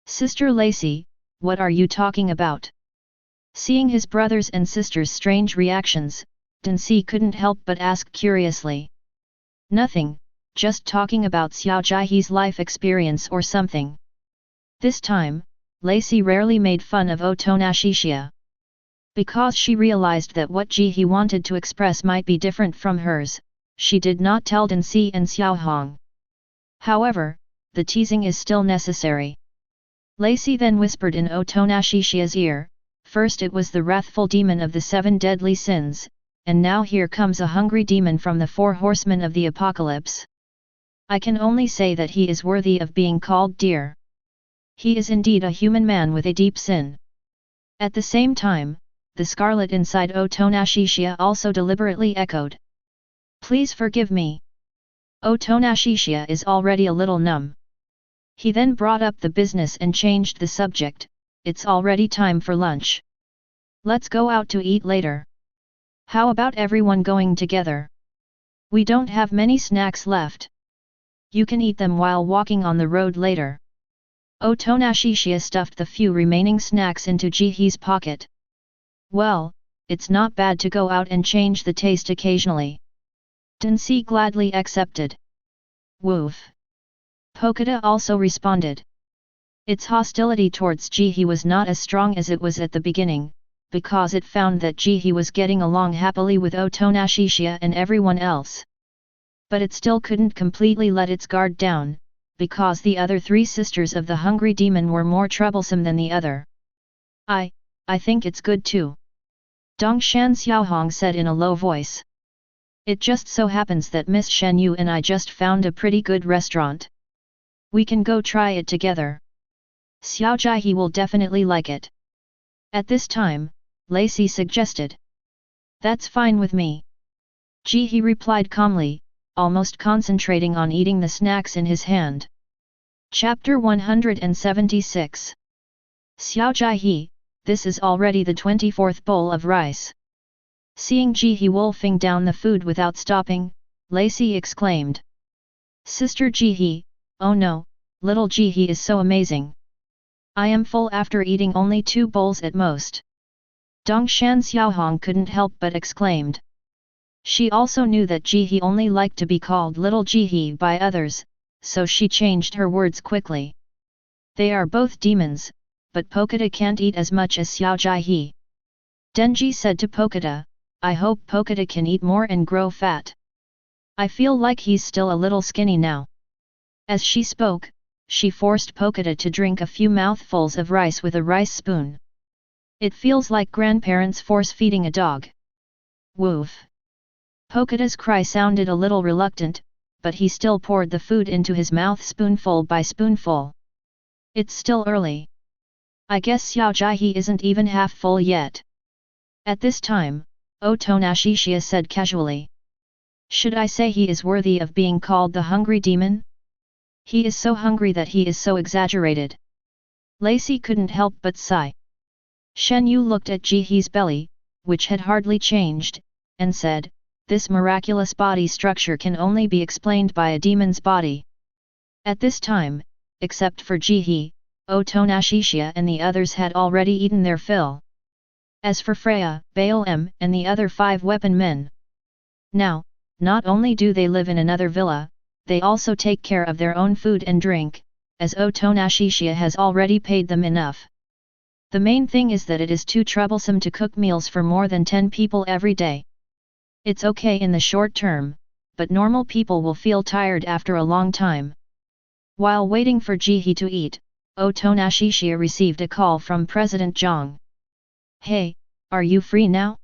Sister Lacey, what are you talking about? Seeing his brothers and sisters' strange reactions, Densi couldn't help but ask curiously. Nothing, just talking about Xiao Jai's life experience or something. This time, Lacey rarely made fun of Otonashishiya. Because she realized that what He wanted to express might be different from hers, she did not tell Densi and Xiaohong. However, the teasing is still necessary. Lacey then whispered in Otonashishiya's ear, first it was the wrathful demon of the 7 deadly sins, and now here comes a hungry demon from the 4 horsemen of the apocalypse. I can only say that he is worthy of being called dear. He is indeed a human man with a deep sin. At the same time, the scarlet inside Otonashishiya also deliberately echoed. Please forgive me. Otonashishiya is already a little numb. He then brought up the business and changed the subject. It's already time for lunch. Let's go out to eat later. How about everyone going together? We don't have many snacks left. You can eat them while walking on the road later. Otonashishiya stuffed the few remaining snacks into Jihee's pocket. Well, it's not bad to go out and change the taste occasionally. Densi gladly accepted. Woof. Pokada also responded. Its hostility towards Jihee was not as strong as it was at the beginning, because it found that Jihee was getting along happily with Otonashishiya and everyone else. But it still couldn't completely let its guard down, because the other 3 sisters of the hungry demon were more troublesome than the other. I think it's good too. Dongshan Xiaohong said in a low voice. It just so happens that Miss Shen Yu and I just found a pretty good restaurant. We can go try it together. Xiao Jai will definitely like it. At this time, Lacey suggested. That's fine with me. Jihee replied calmly, almost concentrating on eating the snacks in his hand. Chapter 176. Xiao Jai, this is already the 24th bowl of rice. Seeing Jihee wolfing down the food without stopping, Lacey exclaimed. Sister Jihee, oh no, little Jihee is so amazing. I am full after eating only 2 bowls at most. Dongshan Xiaohong couldn't help but exclaimed. She also knew that Jihee only liked to be called little Jihee by others, so she changed her words quickly. They are both demons, but Pokata can't eat as much as Xiao Jai. Denji said to Pokata, I hope Pokata can eat more and grow fat. I feel like he's still a little skinny now. As she spoke, she forced Pokata to drink a few mouthfuls of rice with a rice spoon. It feels like grandparents force-feeding a dog. Woof. Pokata's cry sounded a little reluctant, but he still poured the food into his mouth spoonful by spoonful. It's still early. I guess Xiao Jai isn't even half full yet. At this time, Otonashishiya said casually. Should I say he is worthy of being called the hungry demon? He is so hungry that he is so exaggerated. Lacey couldn't help but sigh. Shen Yu looked at Jihe's belly, which had hardly changed, and said, this miraculous body structure can only be explained by a demon's body. At this time, except for Jihe, Otonashishiya and the others had already eaten their fill. As for Freya, Baal M, and the other 5 weapon men. Now, not only do they live in another villa, they also take care of their own food and drink, as Otonashishiya has already paid them enough. The main thing is that it is too troublesome to cook meals for more than 10 people every day. It's okay in the short term, but normal people will feel tired after a long time. While waiting for Jihe to eat, Otonashishiya received a call from President Zhang. Hey, are you free now?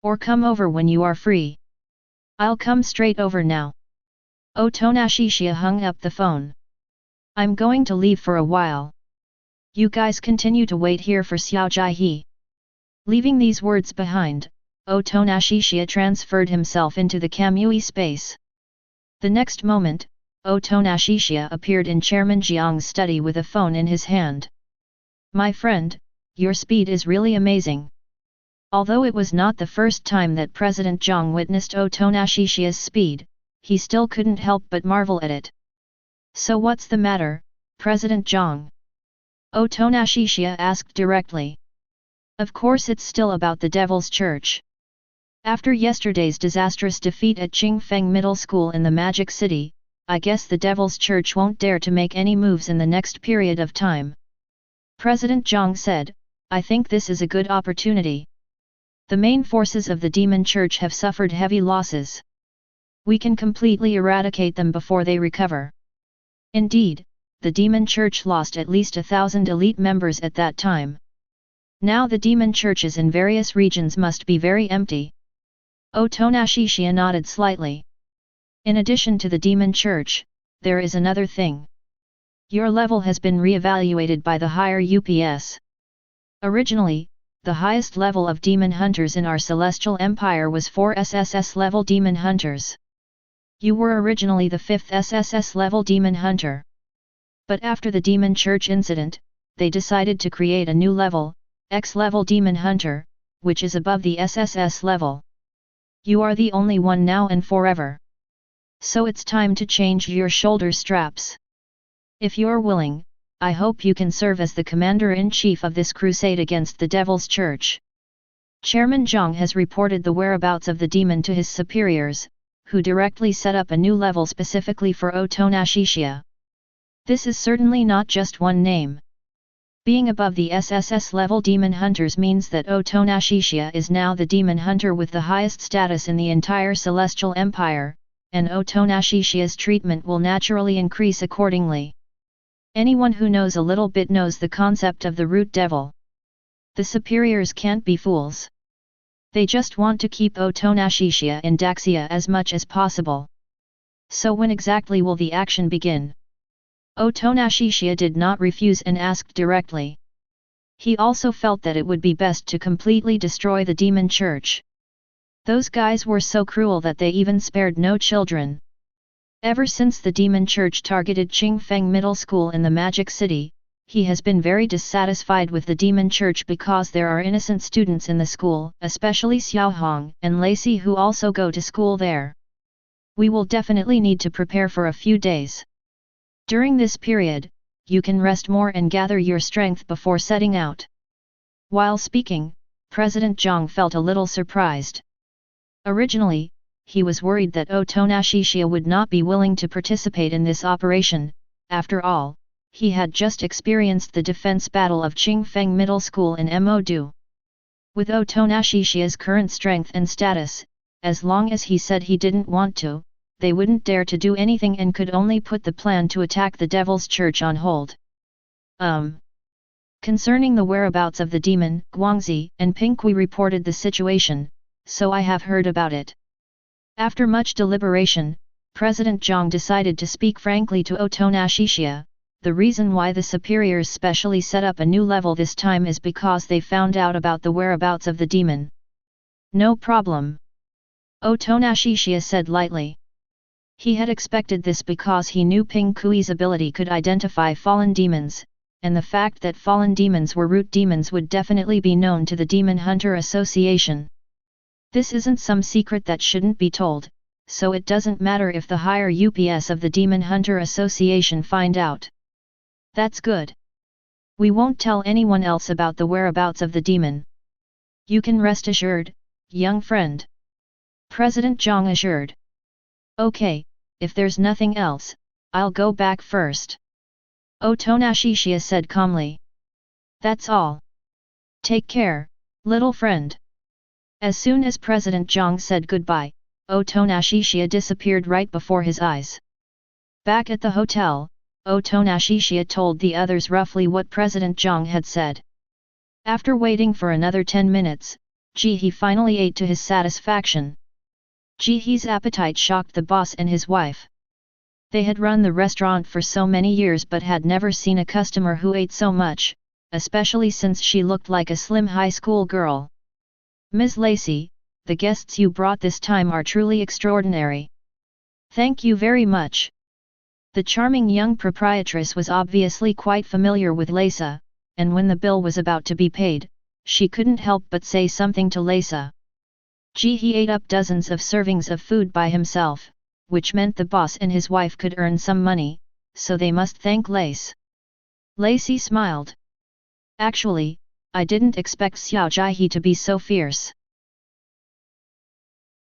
Or come over when you are free. I'll come straight over now. Otonashishiya hung up the phone. I'm going to leave for a while. You guys continue to wait here for Xiao Jai. Leaving these words behind, Otonashishiya transferred himself into the Kamui space. The next moment, Otonashishiya appeared in Chairman Jiang's study with a phone in his hand. My friend, your speed is really amazing. Although it was not the first time that President Zhang witnessed Otonashishiya's speed, he still couldn't help but marvel at it. So what's the matter, President Zhang? Otonashishiya asked directly. Of course it's still about the Devil's Church. After yesterday's disastrous defeat at Qingfeng Middle School in the Magic City, I guess the Devil's Church won't dare to make any moves in the next period of time. President Zhang said, I think this is a good opportunity. The main forces of the Demon Church have suffered heavy losses. We can completely eradicate them before they recover. Indeed, the Demon Church lost at least 1,000 elite members at that time. Now the Demon Churches in various regions must be very empty. Otonashishiya nodded slightly. In addition to the Demon Church, there is another thing. Your level has been re-evaluated by the higher UPS. Originally, the highest level of demon hunters in our Celestial Empire was 4 SSS level demon hunters. You were originally the 5th SSS level demon hunter. But after the Demon Church incident, they decided to create a new level, X level demon hunter, which is above the SSS level. You are the only one now and forever. So it's time to change your shoulder straps. If you're willing, I hope you can serve as the commander-in-chief of this crusade against the Devil's Church. Chairman Zhang has reported the whereabouts of the demon to his superiors, who directly set up a new level specifically for Otonashishiya. This is certainly not just one name. Being above the SSS level demon hunters means that Otonashishiya is now the demon hunter with the highest status in the entire Celestial Empire, and Otonashishiya's treatment will naturally increase accordingly. Anyone who knows a little bit knows the concept of the root devil. The superiors can't be fools. They just want to keep Otonashishiya in Daxia as much as possible. So when exactly will the action begin? Otonashishiya did not refuse and asked directly. He also felt that it would be best to completely destroy the Demon Church. Those guys were so cruel that they even spared no children. Ever since the Demon Church targeted Qingfeng Middle School in the Magic City, he has been very dissatisfied with the Demon Church because there are innocent students in the school, especially Xiaohong and Lacey who also go to school there. We will definitely need to prepare for a few days. During this period, you can rest more and gather your strength before setting out. While speaking, President Zhang felt a little surprised. Originally, he was worried that Chiya would not be willing to participate in this operation. After all, he had just experienced the defense battle of Qingfeng Middle School in Mo-do. With Chiya's current strength and status, as long as he said he didn't want to, they wouldn't dare to do anything and could only put the plan to attack the Devil's Church on hold. Concerning the whereabouts of the demon, Guangxi and Pinkui reported the situation, so I have heard about it. After much deliberation, President Zhang decided to speak frankly to Chiya. The reason why the superiors specially set up a new level this time is because they found out about the whereabouts of the demon. No problem. Chiya said lightly. He had expected this because he knew Pinkui's ability could identify fallen demons, and the fact that fallen demons were root demons would definitely be known to the Demon Hunter Association. This isn't some secret that shouldn't be told, so it doesn't matter if the higher UPS of the Demon Hunter Association find out. That's good. We won't tell anyone else about the whereabouts of the demon. You can rest assured, young friend. President Zhang assured. Okay, if there's nothing else, I'll go back first. Chiya said calmly. That's all. Take care, little friend. As soon as President Zhang said goodbye, Chiya disappeared right before his eyes. Back at the hotel, Chiya told the others roughly what President Zhang had said. After waiting for another 10 minutes, Ji-hee finally ate to his satisfaction. Ji-hee's appetite shocked the boss and his wife. They had run the restaurant for so many years but had never seen a customer who ate so much, especially since she looked like a slim high school girl. Ms. Lacey, the guests you brought this time are truly extraordinary. Thank you very much. The charming young proprietress was obviously quite familiar with Lisa, and when the bill was about to be paid, she couldn't help but say something to Lisa. Ji-hee ate up dozens of servings of food by himself, which meant the boss and his wife could earn some money, so they must thank Lace. Lacey smiled. Actually, I didn't expect Xiao Ji-hee to be so fierce.